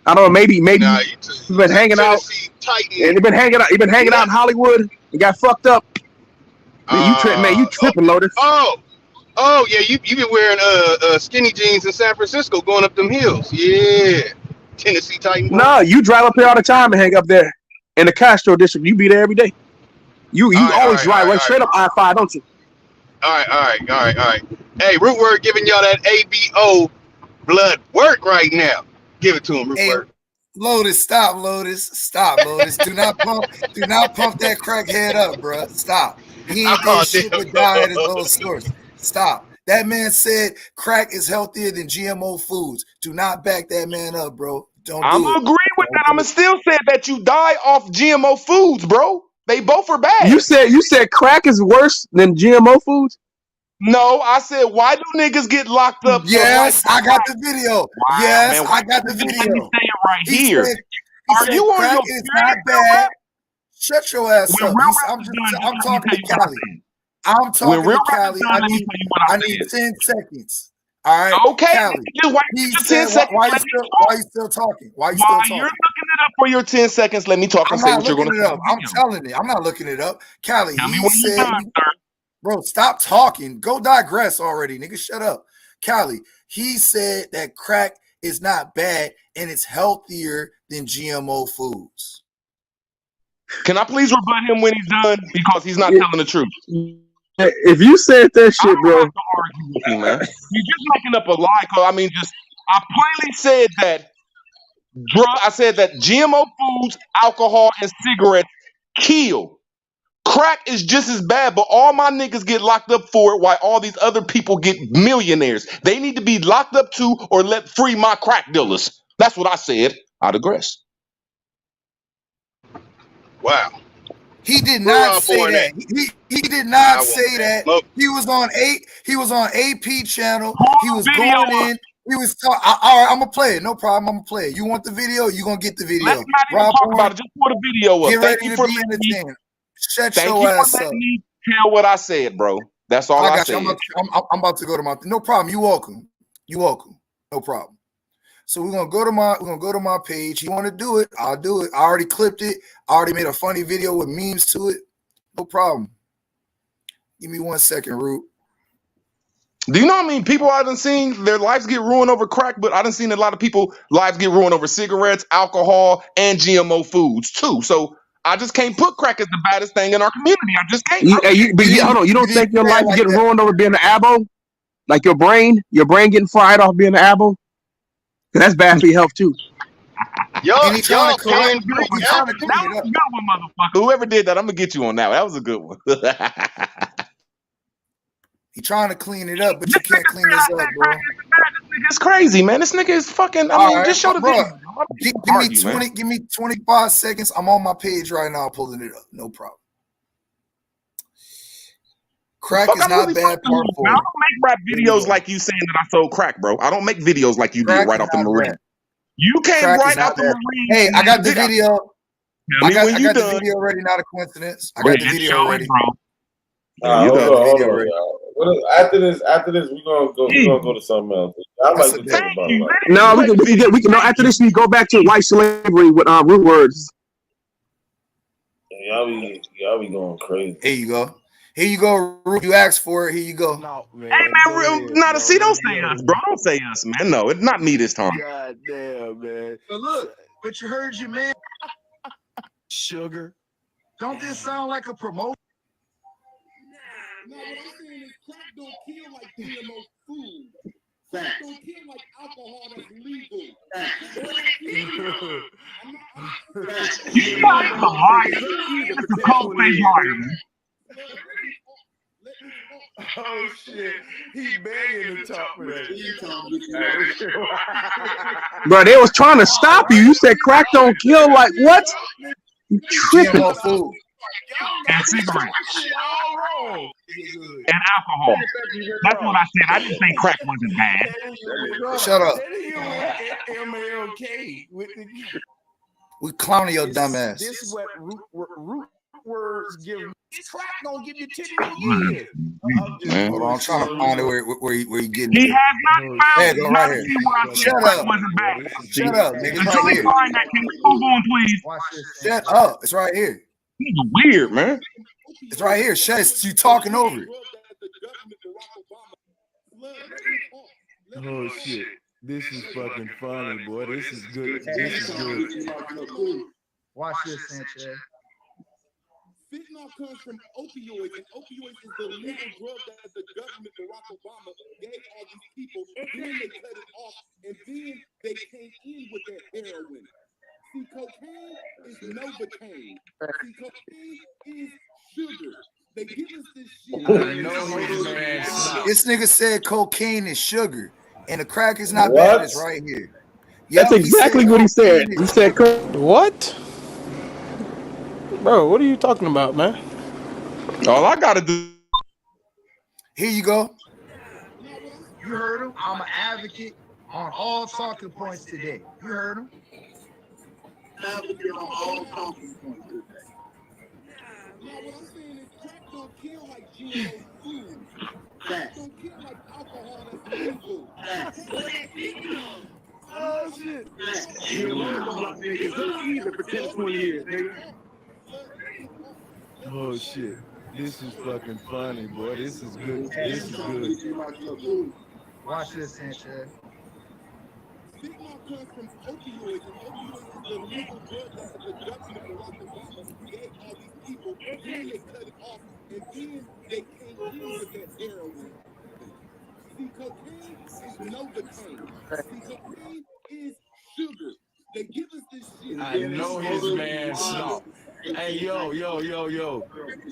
I don't know. Maybe Nah, he's been hanging out. Tennessee Titan. And he been hanging out in Hollywood and got fucked up. Man, you tripping, Lotus. Oh yeah, you been wearing skinny jeans in San Francisco going up them hills. Yeah. Tennessee Titan boy. No, you drive up here all the time and hang up there in the Castro district. You be there every day. You always drive right straight up I-5, don't you? All right. Hey, Root Word giving y'all that ABO blood work right now. Give it to him, Root Hey, Word. Lotus, stop, Lotus. Stop, Lotus. Do not pump that crackhead up, bruh. Stop. He ain't gonna shit but die at his own source. Stop. That man said crack is healthier than GMO foods. Do not back that man up, bro. Don't I'm do it. agree with that. I'ma still say that you die off GMO foods, bro. They both are bad. You said crack is worse than GMO foods? No, I said why do niggas get locked up for Yes, life? I got the video. Wow, Yes, man. I got the video. Let me say it right He here. said You on crack your is period, not bad. Shut your ass When up. real I'm talking to what I Callie. I'm When talking real to rap is Callie. done, let me tell you what I need said. 10 seconds. All right, Okay, Callie. just wait He for your said, 10 seconds. why Let me talk. you still talking? Why you While still you're talking? looking it up for your 10 seconds, let me talk I'm and say not what you're looking going to it say. up. I'm telling it. I'm not looking it up. Callie, Tell me he when you're said, done, sir. bro, stop talking. Go digress already, nigga. Shut up. Callie, he said that crack is not bad and it's healthier than GMO foods. Can I please rebut him when he's done? Because he's not telling the truth. If you said that shit, bro. I don't have to argue with you, man. You're just making up a lie. I plainly said that I said that GMO foods, alcohol, and cigarettes kill. Crack is just as bad, but all my niggas get locked up for it while all these other people get millionaires. They need to be locked up too or let free my crack dealers. That's what I said. I digress. Wow. He did Where not Rob say Boy that. at? He did not I say want that. smoke. He was on AP channel. He was video going in. He was talking. All right, I'm gonna play it. No problem. I'm gonna play it. You want the video? You gonna get the video. Let's not even Rob talk Boy, about it. Just put a video up. get Thank ready you to for be letting me. entertained. Shut Thank your you for ass up. letting me tell what I said, bro. That's all I got said. you. I'm about to go to my. No problem. You welcome. You welcome. No problem. So we're gonna go to my page. You want to do it? I'll do it. I already clipped it. I already made a funny video with memes to it. No problem. Give me 1 second, Root. Do you know what I mean? People I done seen their lives get ruined over crack, but I done seen a lot of people lives get ruined over cigarettes, alcohol, and GMO foods too. So I just can't put crack as the baddest thing in our community. I just can't. Hold on. You don't think your life is getting ruined over being an abo? Like your brain getting fried off being an abo? That's bad for your health too. Y'all That was a good can one. That was a good one, motherfucker. Whoever did that, I'm gonna get you on that. That was a good one. He trying to clean it up, but you can't clean this up, bro. It's crazy, man. This nigga is fucking. Just show the bro. video. Give me 25 seconds. I'm on my page right now, pulling it up. No problem. Crack Fuck, is I'm not really bad. fucking Part I 4. don't make rap videos like you saying that I sold crack, bro. I don't make videos like you did Crack right is off the not Marine. bad. You came Crack is right not out the bad. Marine. Hey, I got the video. Tell me when I you got the done. video ready. Not a coincidence. I Go got ahead, the video show ready. it, bro. Hold got the on, video ready. y'all. After this, we're gonna go to something else. I like to talk about it. Like, No, we can. No, after this, we go back to white slavery with root words. y'all be going crazy. Here you go. Here you go. You asked for it. Here you go. No, man. Hey man, Nada, see, don't say us, bro. Don't say us, man. No, it's not me this time. God damn, man. But look, but you heard your man. Sugar. Don't this sound like a promotion? Now, what I'm saying is crack don't kill like GMO food. Crack don't kill like alcohol that's legal. You guys are a liar. That's a cold-faced liar, man. Oh shit, he begging to talk with us. Bro, they was trying to stop you. You said crack don't kill. Like what? You tripping? GMO food. And cigarettes. And alcohol. That's what I said. I didn't say crack wasn't bad. Shut up. MLK with the We clowning your dumb ass. This is what root words give. Crack gonna give you 10 more years. Hold on, I'm trying to find it where you getting He it. has not found Hey, go right here. Shut crack up. wasn't bad. Shut up, nigga. It's Until right we here. find that, can we move on, please? Shut up. It's right here. He's weird, man. It's right here. Shut it. You talking over it. Oh shit. This is fucking funny, boy. This is good. This is good. Watch this, Sanchez. Fentanyl comes from opioids, and opioids is the legal drug that the government, Barack Obama, gave all these people. Then they cut it off, and then they came in with that heroin. See, cocaine is Novocaine. See, cocaine is sugar. They give us this shit. This nigga said cocaine is sugar, and the crack is not What? bad. It's right here. That's exactly what he said. He said, What? Bro, what are you talking about, man? All I gotta do. Here you go. You heard him. I'm an advocate on all talking points today. You heard him. Advocate on all talking points today. Now, what I'm saying is crack don't kill like GMO food. Crack don't kill like alcohol that's legal. Oh shit. Oh shit. This is fucking funny, boy. This is good. This is good. Watch this, Sanchez. Fentanyl comes from opioids, and opioids is the legal drug that the government, Barack Obama, gave all these people. Then they cut it off, and then they came in with that heroin. See, cocaine is Novocaine. See, cocaine is sugar. They give us this shit. I know his man Snow. Hey, yo.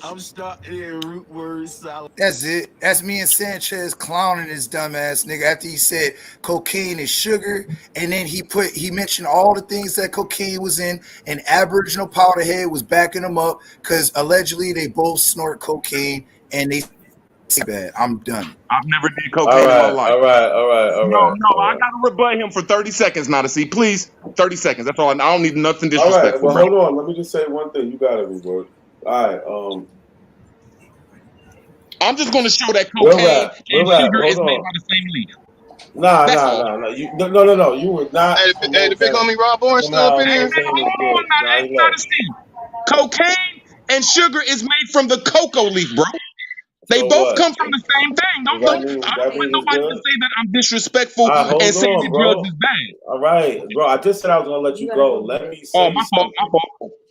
I'm starting here root word salad. That's it. That's me and Sanchez clowning his dumb ass nigga after he said cocaine is sugar, and then he mentioned all the things that cocaine was in, and Aboriginal Powderhead was backing him up because allegedly they both snort cocaine and they say bad. I'm done. I've never did cocaine in my life. All right. No, I gotta rebut him for 30 seconds now to see. Please, 30 seconds. That's all. I don't need nothing All right. disrespectful. Well, hold on. Let me just say one thing. You got it, Reward. All right. I'm just gonna show that cocaine and sugar is Hold made on. by the same leader. Nah. No. You were not. Hey, the big homie Rob Orange still up in here? Cocaine and sugar is made from the cocoa leaf, bro. They So both what? come from the same thing. I don't want nobody to say that I'm disrespectful Hold and say on, the bro. drugs is bad. All right, bro. I just said I was gonna let you go. Let me say. Oh,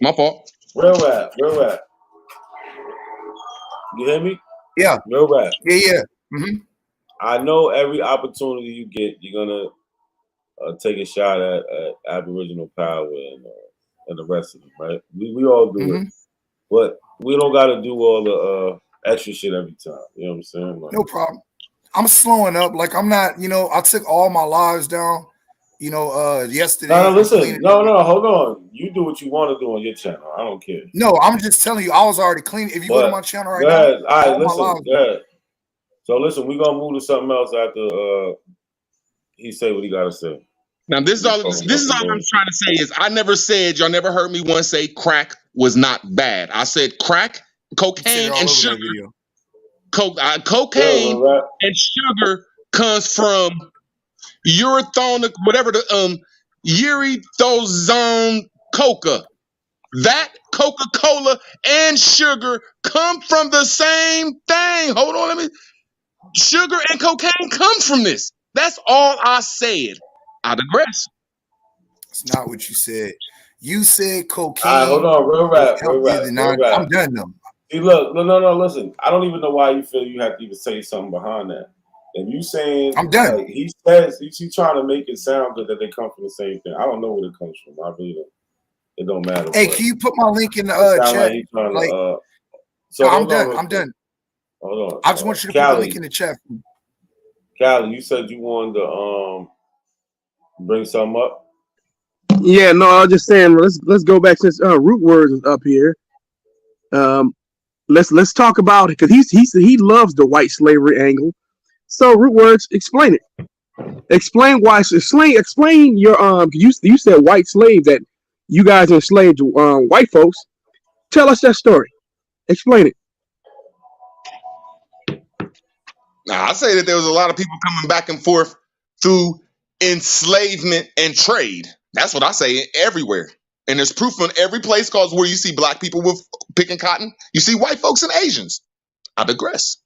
my fault. Real rap. You hear me? Yeah. Real rap. Yeah. Mm-hmm. I know every opportunity you get, you're gonna take a shot at Aboriginal power and the rest of them, right? We all do it, but we don't got to do all the extra shit every time. You know what I'm saying? Like, No problem. I'm slowing up. Like I'm not. I took all my lives down Yesterday. No, I'm listen. cleaning. No, hold on. You do what you want to do on your channel. I don't care. No, I'm just telling you, I was already cleaning. If you go to my channel right now, all right, listen. my lives. Go ahead. So listen, we're gonna move to something else after he say what he gotta say. Now this is all I'm trying to say is I never said, y'all never heard me once say crack was not bad. I said crack, cocaine, and sugar. Cocaine and sugar comes from urethonic, whatever the urethozone coca. That Coca-Cola and sugar come from the same thing. Hold on, sugar and cocaine comes from this. That's all I said. I digress. It's not what you said. You said cocaine. All right, hold on, real rap. I'm done though. See, look, no, listen. I don't even know why you feel you have to even say something behind that. And you saying I'm done. Like, he says he's trying to make it sound good that they come from the same thing. I don't know where it comes from. I really don't. It don't matter. Hey, can you put my link in the chat? I'm done. I'm done. Hold on. I just want you to put the link in the chat. Callie, you said you wanted to bring something up. Yeah, no, I was just saying. Let's go back since Root Words is up here. Let's talk about it because he loves the white slavery angle. So Root Words, explain it. Explain why. Explain your You said white slave that you guys enslaved white folks. Tell us that story. Explain it. Now, I say that there was a lot of people coming back and forth through enslavement and trade. That's what I say everywhere. And there's proof in every place cause where you see black people with picking cotton. You see white folks and Asians. I digress.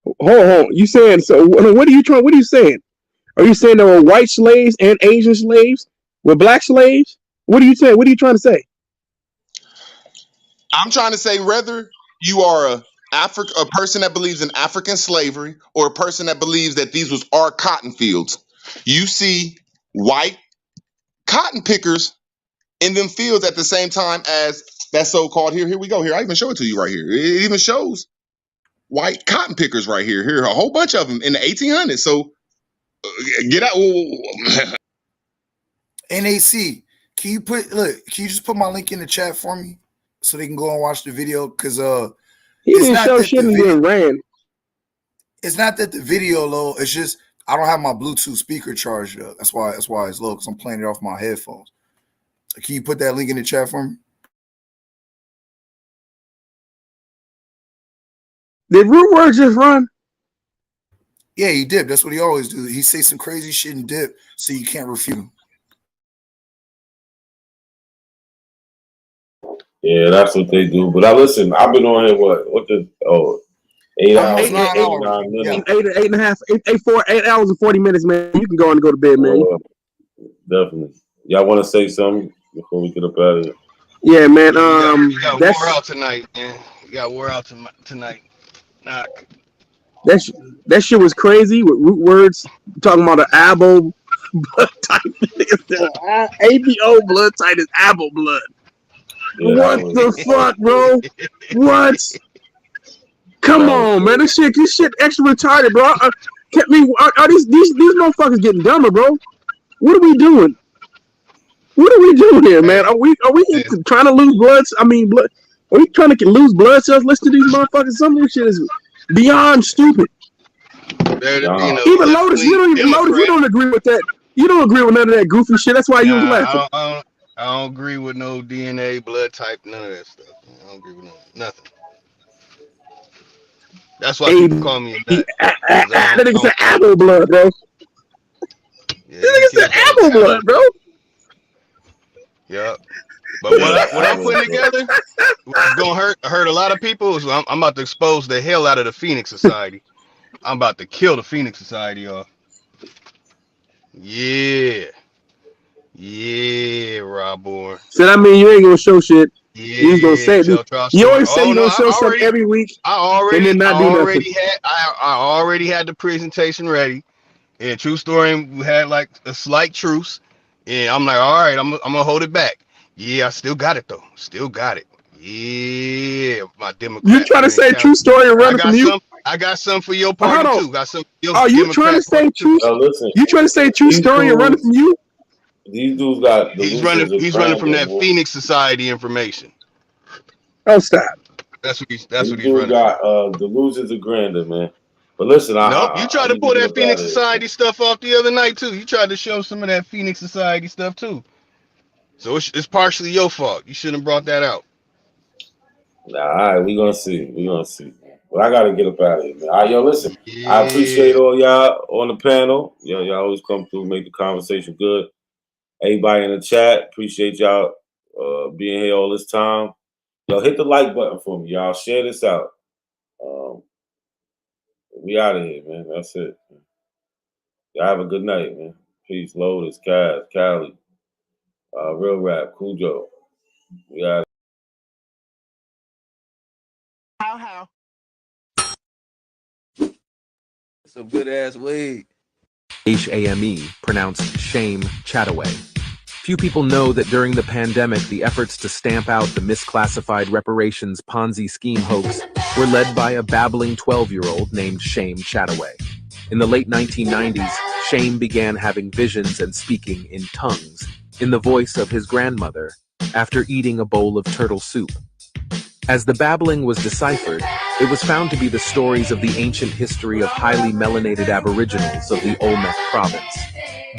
Hold on. You saying so? What are you saying? Are you saying there were white slaves and Asian slaves? Were black slaves? What are you saying? What are you trying to say? I'm trying to say whether you are a person that believes in African slavery or a person that believes that these was our cotton fields, you see white cotton pickers in them fields at the same time as that so-called here we go. Here, I even show it to you right here. It even shows white cotton pickers right here. Here, a whole bunch of them in the 1800s. So get out. NAC, can you just put my link in the chat for me so they can go and watch the video? Because he didn't show shit and then ran. It's not that the video low. It's just I don't have my Bluetooth speaker charged up. That's why it's low because I'm playing it off my headphones. Can you put that link in the chat for me? Did Root Word just run? Yeah, he did. That's what he always do. He say some crazy shit and dip, so you can't refute him. Yeah, that's what they do. But listen, I've been on here 8 hours, 9 minutes. 8 hours and 40 minutes, man. You can go and go to bed, man. Definitely. Y'all want to say something before we get up out of here? Yeah, man. We got war out tonight, man. We got war out tonight. Knock. That shit was crazy with Root Words talking about an abo blood type. ABO blood type is abo blood. Yeah, what the fuck, bro? What? Come on, man. This shit extra retarded, bro. Are these motherfuckers getting dumber, bro? What are we doing? What are we doing here, man? Are we trying to lose blood? I mean, blood. Are we trying to lose blood cells? Listen to these motherfuckers. Some of this shit is beyond stupid. Even Lotus, you don't agree with that. You don't agree with none of that goofy shit. That's why you was laughing. I don't agree with no DNA, blood type, none of that stuff. I don't agree with nothing. That's why people call me a nut. That nigga said apple blood, bro. Yeah, this nigga said apple blood, bro. Yep. But what I'm putting together is gonna hurt a lot of people. So I'm about to expose the hell out of the Phoenix Society. I'm about to kill the Phoenix Society, y'all. Yeah, Rob Bourne. So that mean you ain't gonna show shit. Yeah, you gonna say you always say you gonna show something every week. I already had the presentation ready. And true story, we had like a slight truce. And I'm like, all right, I'm gonna hold it back. Yeah, I still got it though. Still got it. Yeah, my Democrat. You trying to say true story and run from you? I got some for your Hold party on. too. Got some for your Are you trying to Democrat say party too. true? Yo, listen, You trying to say true these story and running dudes, from you? these dudes got He's delusions of running from grandeur, that boy. Phoenix Society information. Oh, stop. That's what These he's dudes running from. got delusions of grandeur, man. But listen, Nope, you I tried to need to pull get that up out Phoenix of here, man. Society stuff off the other night too. You tried to show some of that Phoenix Society stuff too. So it's partially your fault. You shouldn't have brought that out. Nah, all right, we gonna see. We gonna see, man. But I gotta get up out of here, man. All right, yo, listen. I appreciate Yeah. all y'all on the panel. Y'all always come through, make the conversation good. Everybody in the chat, appreciate y'all being here all this time. Yo, hit the like button for me, y'all. Share this out. We out of here, man. That's it. Y'all have a good night, man. Peace. Lotus, Kaz, Cali, Real Rap, Cujo. We out. How? Some good ass weed. HAME, pronounced Shame Chataway. Few people know that during the pandemic, the efforts to stamp out the misclassified reparations Ponzi scheme hoax were led by a babbling 12-year-old named Shame Chataway. In the late 1990s, Shame began having visions and speaking in tongues, in the voice of his grandmother, after eating a bowl of turtle soup. As the babbling was deciphered, it was found to be the stories of the ancient history of highly melanated Aboriginals of the Olmec province.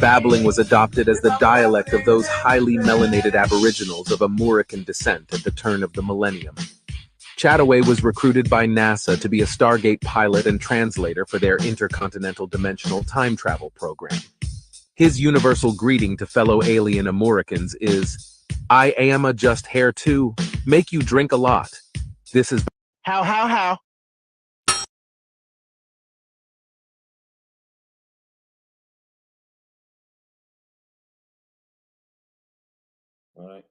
Babbling was adopted as the dialect of those highly melanated Aboriginals of Amurican descent at the turn of the millennium. Chataway was recruited by NASA to be a Stargate pilot and translator for their intercontinental dimensional time travel program. His universal greeting to fellow alien Amuricans is, "I am a just hair too, make you drink a lot." This is How? All right.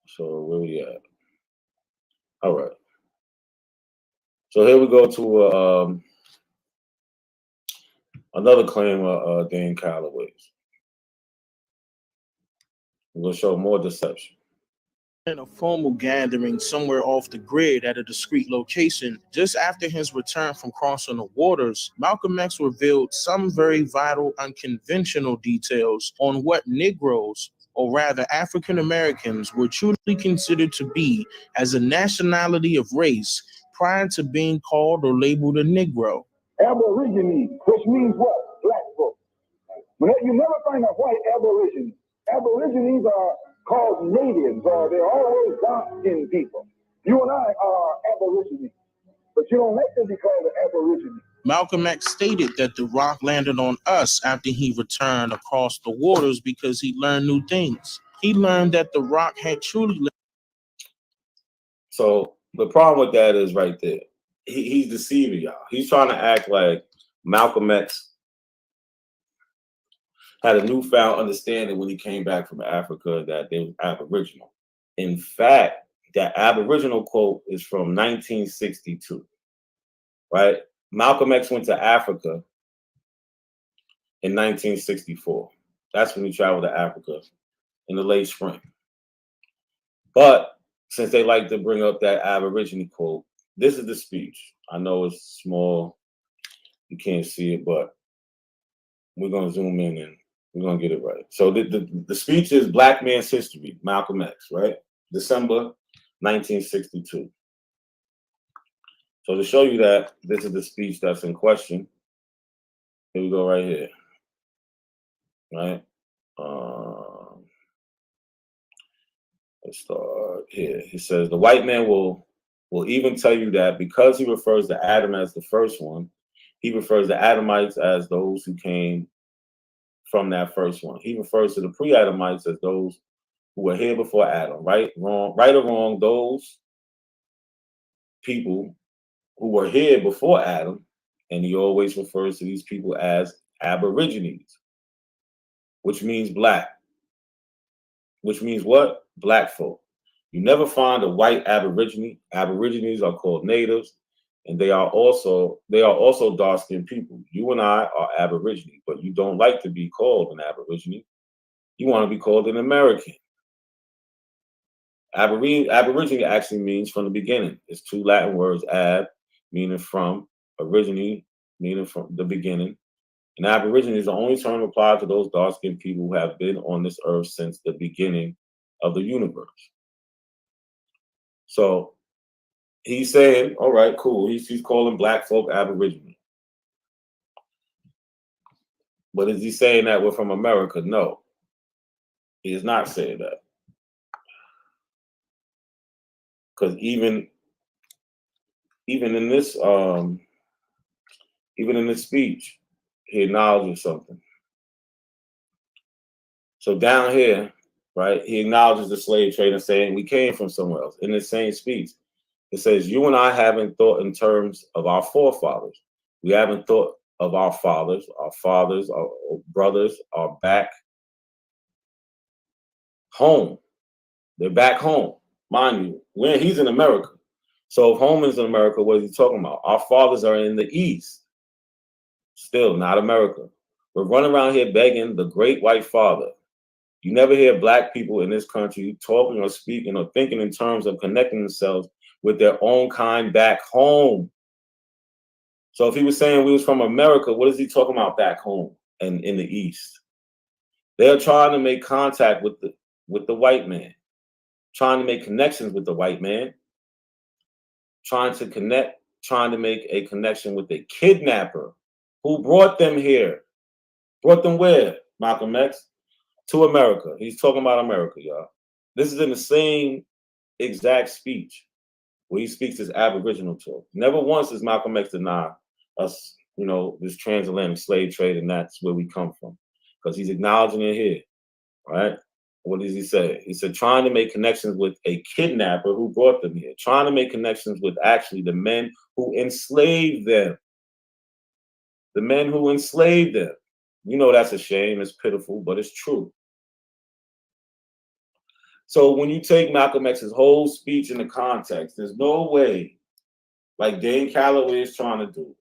So where we at? All right. So here we go to another claim of Dan Calloway's. We'll show more deception. In a formal gathering somewhere off the grid at a discreet location, just after his return from crossing the waters, Malcolm X revealed some very vital, unconventional details on what Negroes, or rather African Americans, were truly considered to be as a nationality of race prior to being called or labeled a Negro. Aborigine, which means what? Black folks. You never find a white aborigine. Aborigines are called natives, or they're always dark-skinned people. You and I are aborigines, but you don't like to be called an aborigine. Malcolm X stated that the rock landed on us after he returned across the waters because he learned new things. He learned that the rock had truly... So the problem with that is right there. He's deceiving y'all. He's trying to act like Malcolm X had a newfound understanding when he came back from Africa that they were Aboriginal. In fact, that Aboriginal quote is from 1962, right? Malcolm X went to Africa in 1964. That's when he traveled to Africa in the late spring. But since they like to bring up that Aborigine quote, this is the speech. I know it's small, you can't see it, but we're going to zoom in and we're going to get it right. So the speech is Black Man's History, Malcolm X, right? December 1962. So to show you that this is the speech that's in question, here we go right here, right? Let's start here. He says, the white man will even tell you that because he refers to Adam as the first one, he refers to Adamites as those who came from that first one. He refers to the pre-Adamites as those who were here before Adam, right or wrong, those people who were here before Adam, and he always refers to these people as Aborigines, which means black. Which means what? Black folk. You never find a white Aborigine. Aborigines are called natives, and they are also dark-skinned people. You and I are Aborigine, but you don't like to be called an Aborigine. You want to be called an American. Aborigine actually means from the beginning. It's two Latin words, ab, meaning from, originally meaning from the beginning. And Aborigine is the only term applied to those dark-skinned people who have been on this earth since the beginning of the universe. So he's saying, all right, cool. He's calling black folk Aboriginal. But is he saying that we're from America? No. He is not saying that. Because even in this speech, he acknowledges something. So down here, right, he acknowledges the slave trade and saying we came from somewhere else. In the same speech, it says, you and I haven't thought in terms of our forefathers. We haven't thought of our fathers, our brothers are back home. They're back home. Mind you, he's in America. So if home is in America, what is he talking about? Our fathers are in the East. Still not America. We're running around here begging the great white father. You never hear black people in this country talking or speaking or thinking in terms of connecting themselves with their own kind back home. So if he was saying we was from America, what is he talking about back home and in the East? They're trying to make contact with the white man, trying to make connections with the white man, trying to make a connection with a kidnapper who brought them here. Brought them where, Malcolm X? To America. He's talking about America, y'all. This is in the same exact speech where he speaks this Aboriginal talk. Never once does Malcolm X deny us, this transatlantic slave trade, and that's where we come from. Because he's acknowledging it here, right? What does he say? He said, trying to make connections with a kidnapper who brought them here. Trying to make connections with actually the men who enslaved them. The men who enslaved them. That's a shame. It's pitiful, but it's true. So when you take Malcolm X's whole speech into context, there's no way, like Dane Calloway is trying to do,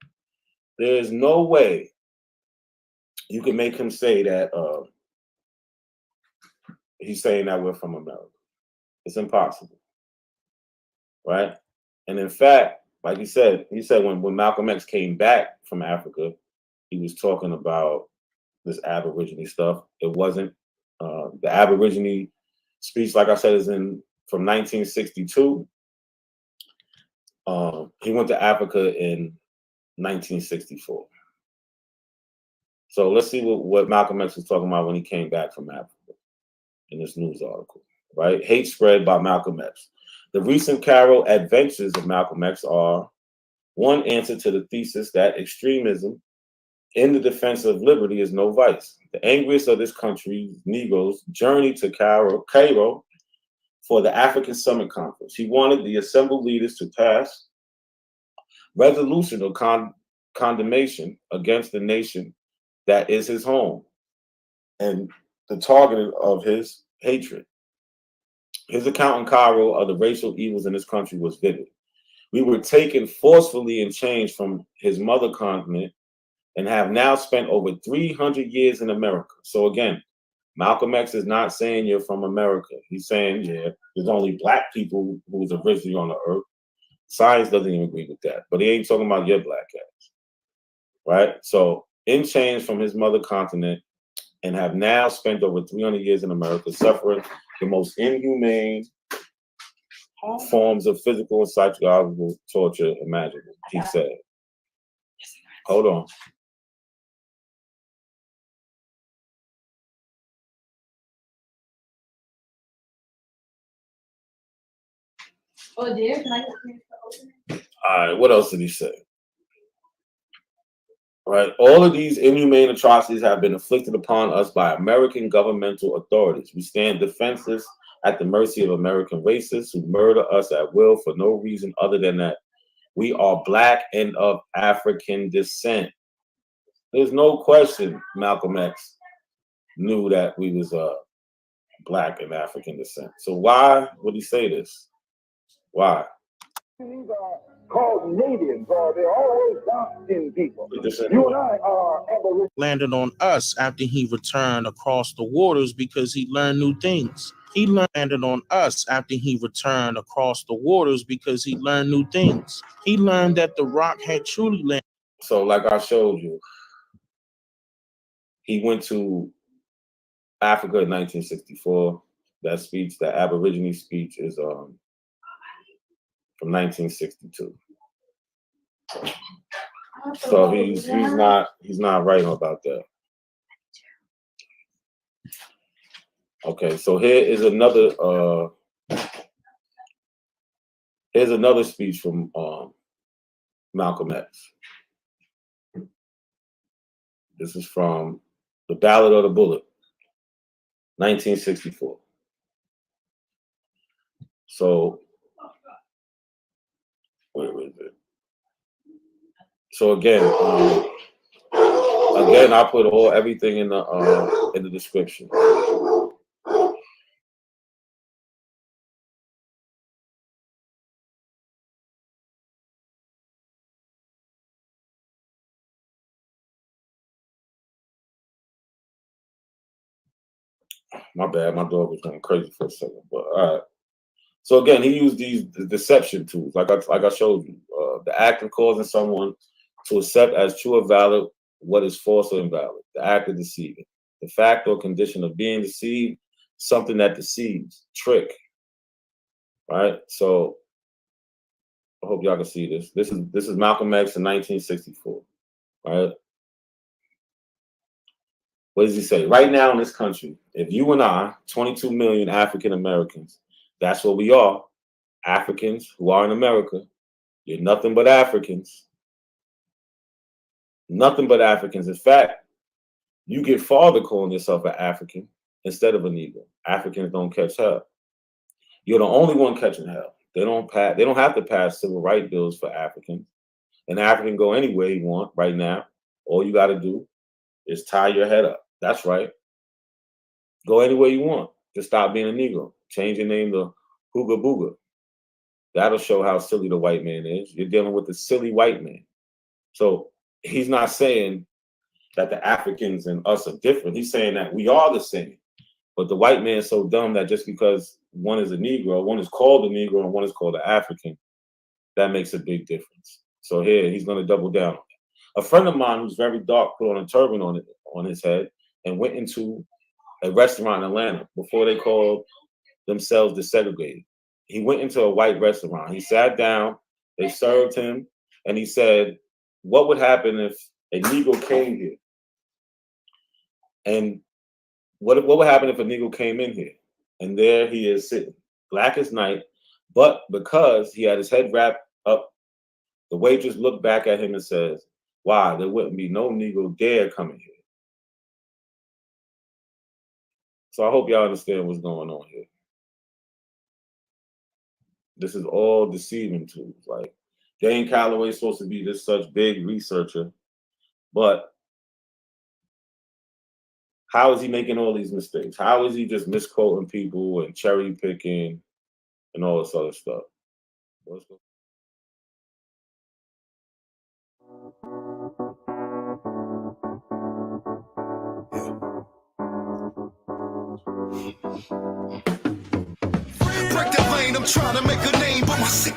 there's no way you can make him say that he's saying that we're from America. It's impossible, right? And in fact, like he said when Malcolm X came back from Africa, he was talking about this Aborigine stuff. It wasn't the Aborigine speech, like I said, is from 1962. He went to Africa in 1964. So let's see what Malcolm X was talking about when he came back from Africa in this news article, right? Hate spread by Malcolm X. The recent Carol adventures of Malcolm X are one answer to the thesis that extremism in the defense of liberty is no vice. The angriest of this country's Negroes journeyed to Cairo for the African Summit Conference. He wanted the assembled leaders to pass resolution of condemnation against the nation that is his home and the target of his hatred. His account in Cairo of the racial evils in this country was vivid. We were taken forcefully and changed from his mother continent and have now spent over 300 years in America. So again, Malcolm X is not saying you're from America. He's saying, yeah, there's only black people who was originally on the earth. Science doesn't even agree with that. But he ain't talking about your black ass, right? So in change from his mother continent and have now spent over 300 years in America suffering the most inhumane forms of physical and psychological torture imaginable, he said. Hold on. Oh dear, can I get the All right, what else did he say? Right, all of these inhumane atrocities have been inflicted upon us by American governmental authorities. We stand defenseless at the mercy of American racists who murder us at will for no reason other than that we are black and of African descent. There's no question Malcolm X knew that we was black and African descent. So why would he say this? Why? These are called natives, or they're always dark-skinned people. You and I are Aboriginal. Landed on us after he returned across the waters because he learned new things. He landed on us after he returned across the waters because he learned new things. He learned that the rock had truly landed So like I showed you, he went to Africa in 1964. That speech, that Aborigine speech, is from 1962. So he's not right about that. Okay, so here's another speech from Malcolm X. This is from The Ballad of the Bullet, 1964. So where is it? So again, I put everything in the description. My bad, my dog was going crazy for a second. But all right. So again, he used these deception tools, like I showed you. The act of causing someone to accept as true or valid what is false or invalid. The act of deceiving. The fact or condition of being deceived, something that deceives, trick. Right? So I hope y'all can see this. This is Malcolm X in 1964. Right? What does he say? Right now in this country, if you and I, 22 million African Americans, that's what we are, Africans who are in America, you're nothing but Africans. Nothing but Africans. In fact, you get farther calling yourself an African instead of a Negro. Africans don't catch hell. You're the only one catching hell. They don't have to pass civil rights bills for Africans. An African go anywhere you want right now. All you got to do is tie your head up. That's right. Go anywhere you want. Just stop being a Negro. Change your name to Hooga Booga. That'll show how silly the white man is. You're dealing with a silly white man. So he's not saying that the Africans and us are different. He's saying that we are the same. But the white man is so dumb that just because one is a Negro, one is called a Negro, and one is called an African, that makes a big difference. So here, he's going to double down on it. A friend of mine who's very dark put on a turban on his head and went into a restaurant in Atlanta before they called themselves desegregated. He went into a white restaurant. He sat down, they served him, and he said, what would happen if a Negro came here? And what would happen if a Negro came in here? And there he is sitting, black as night, but because he had his head wrapped up, the waitress looked back at him and says, why, there wouldn't be no Negro dare coming here. So I hope y'all understand what's going on here. This is all deceiving tools. Like, Dane Calloway's supposed to be this such big researcher, but how is he making all these mistakes? How is he just misquoting people and cherry picking and all this other stuff? Let's go. Break that lane, I'm trying to make a name, but my sick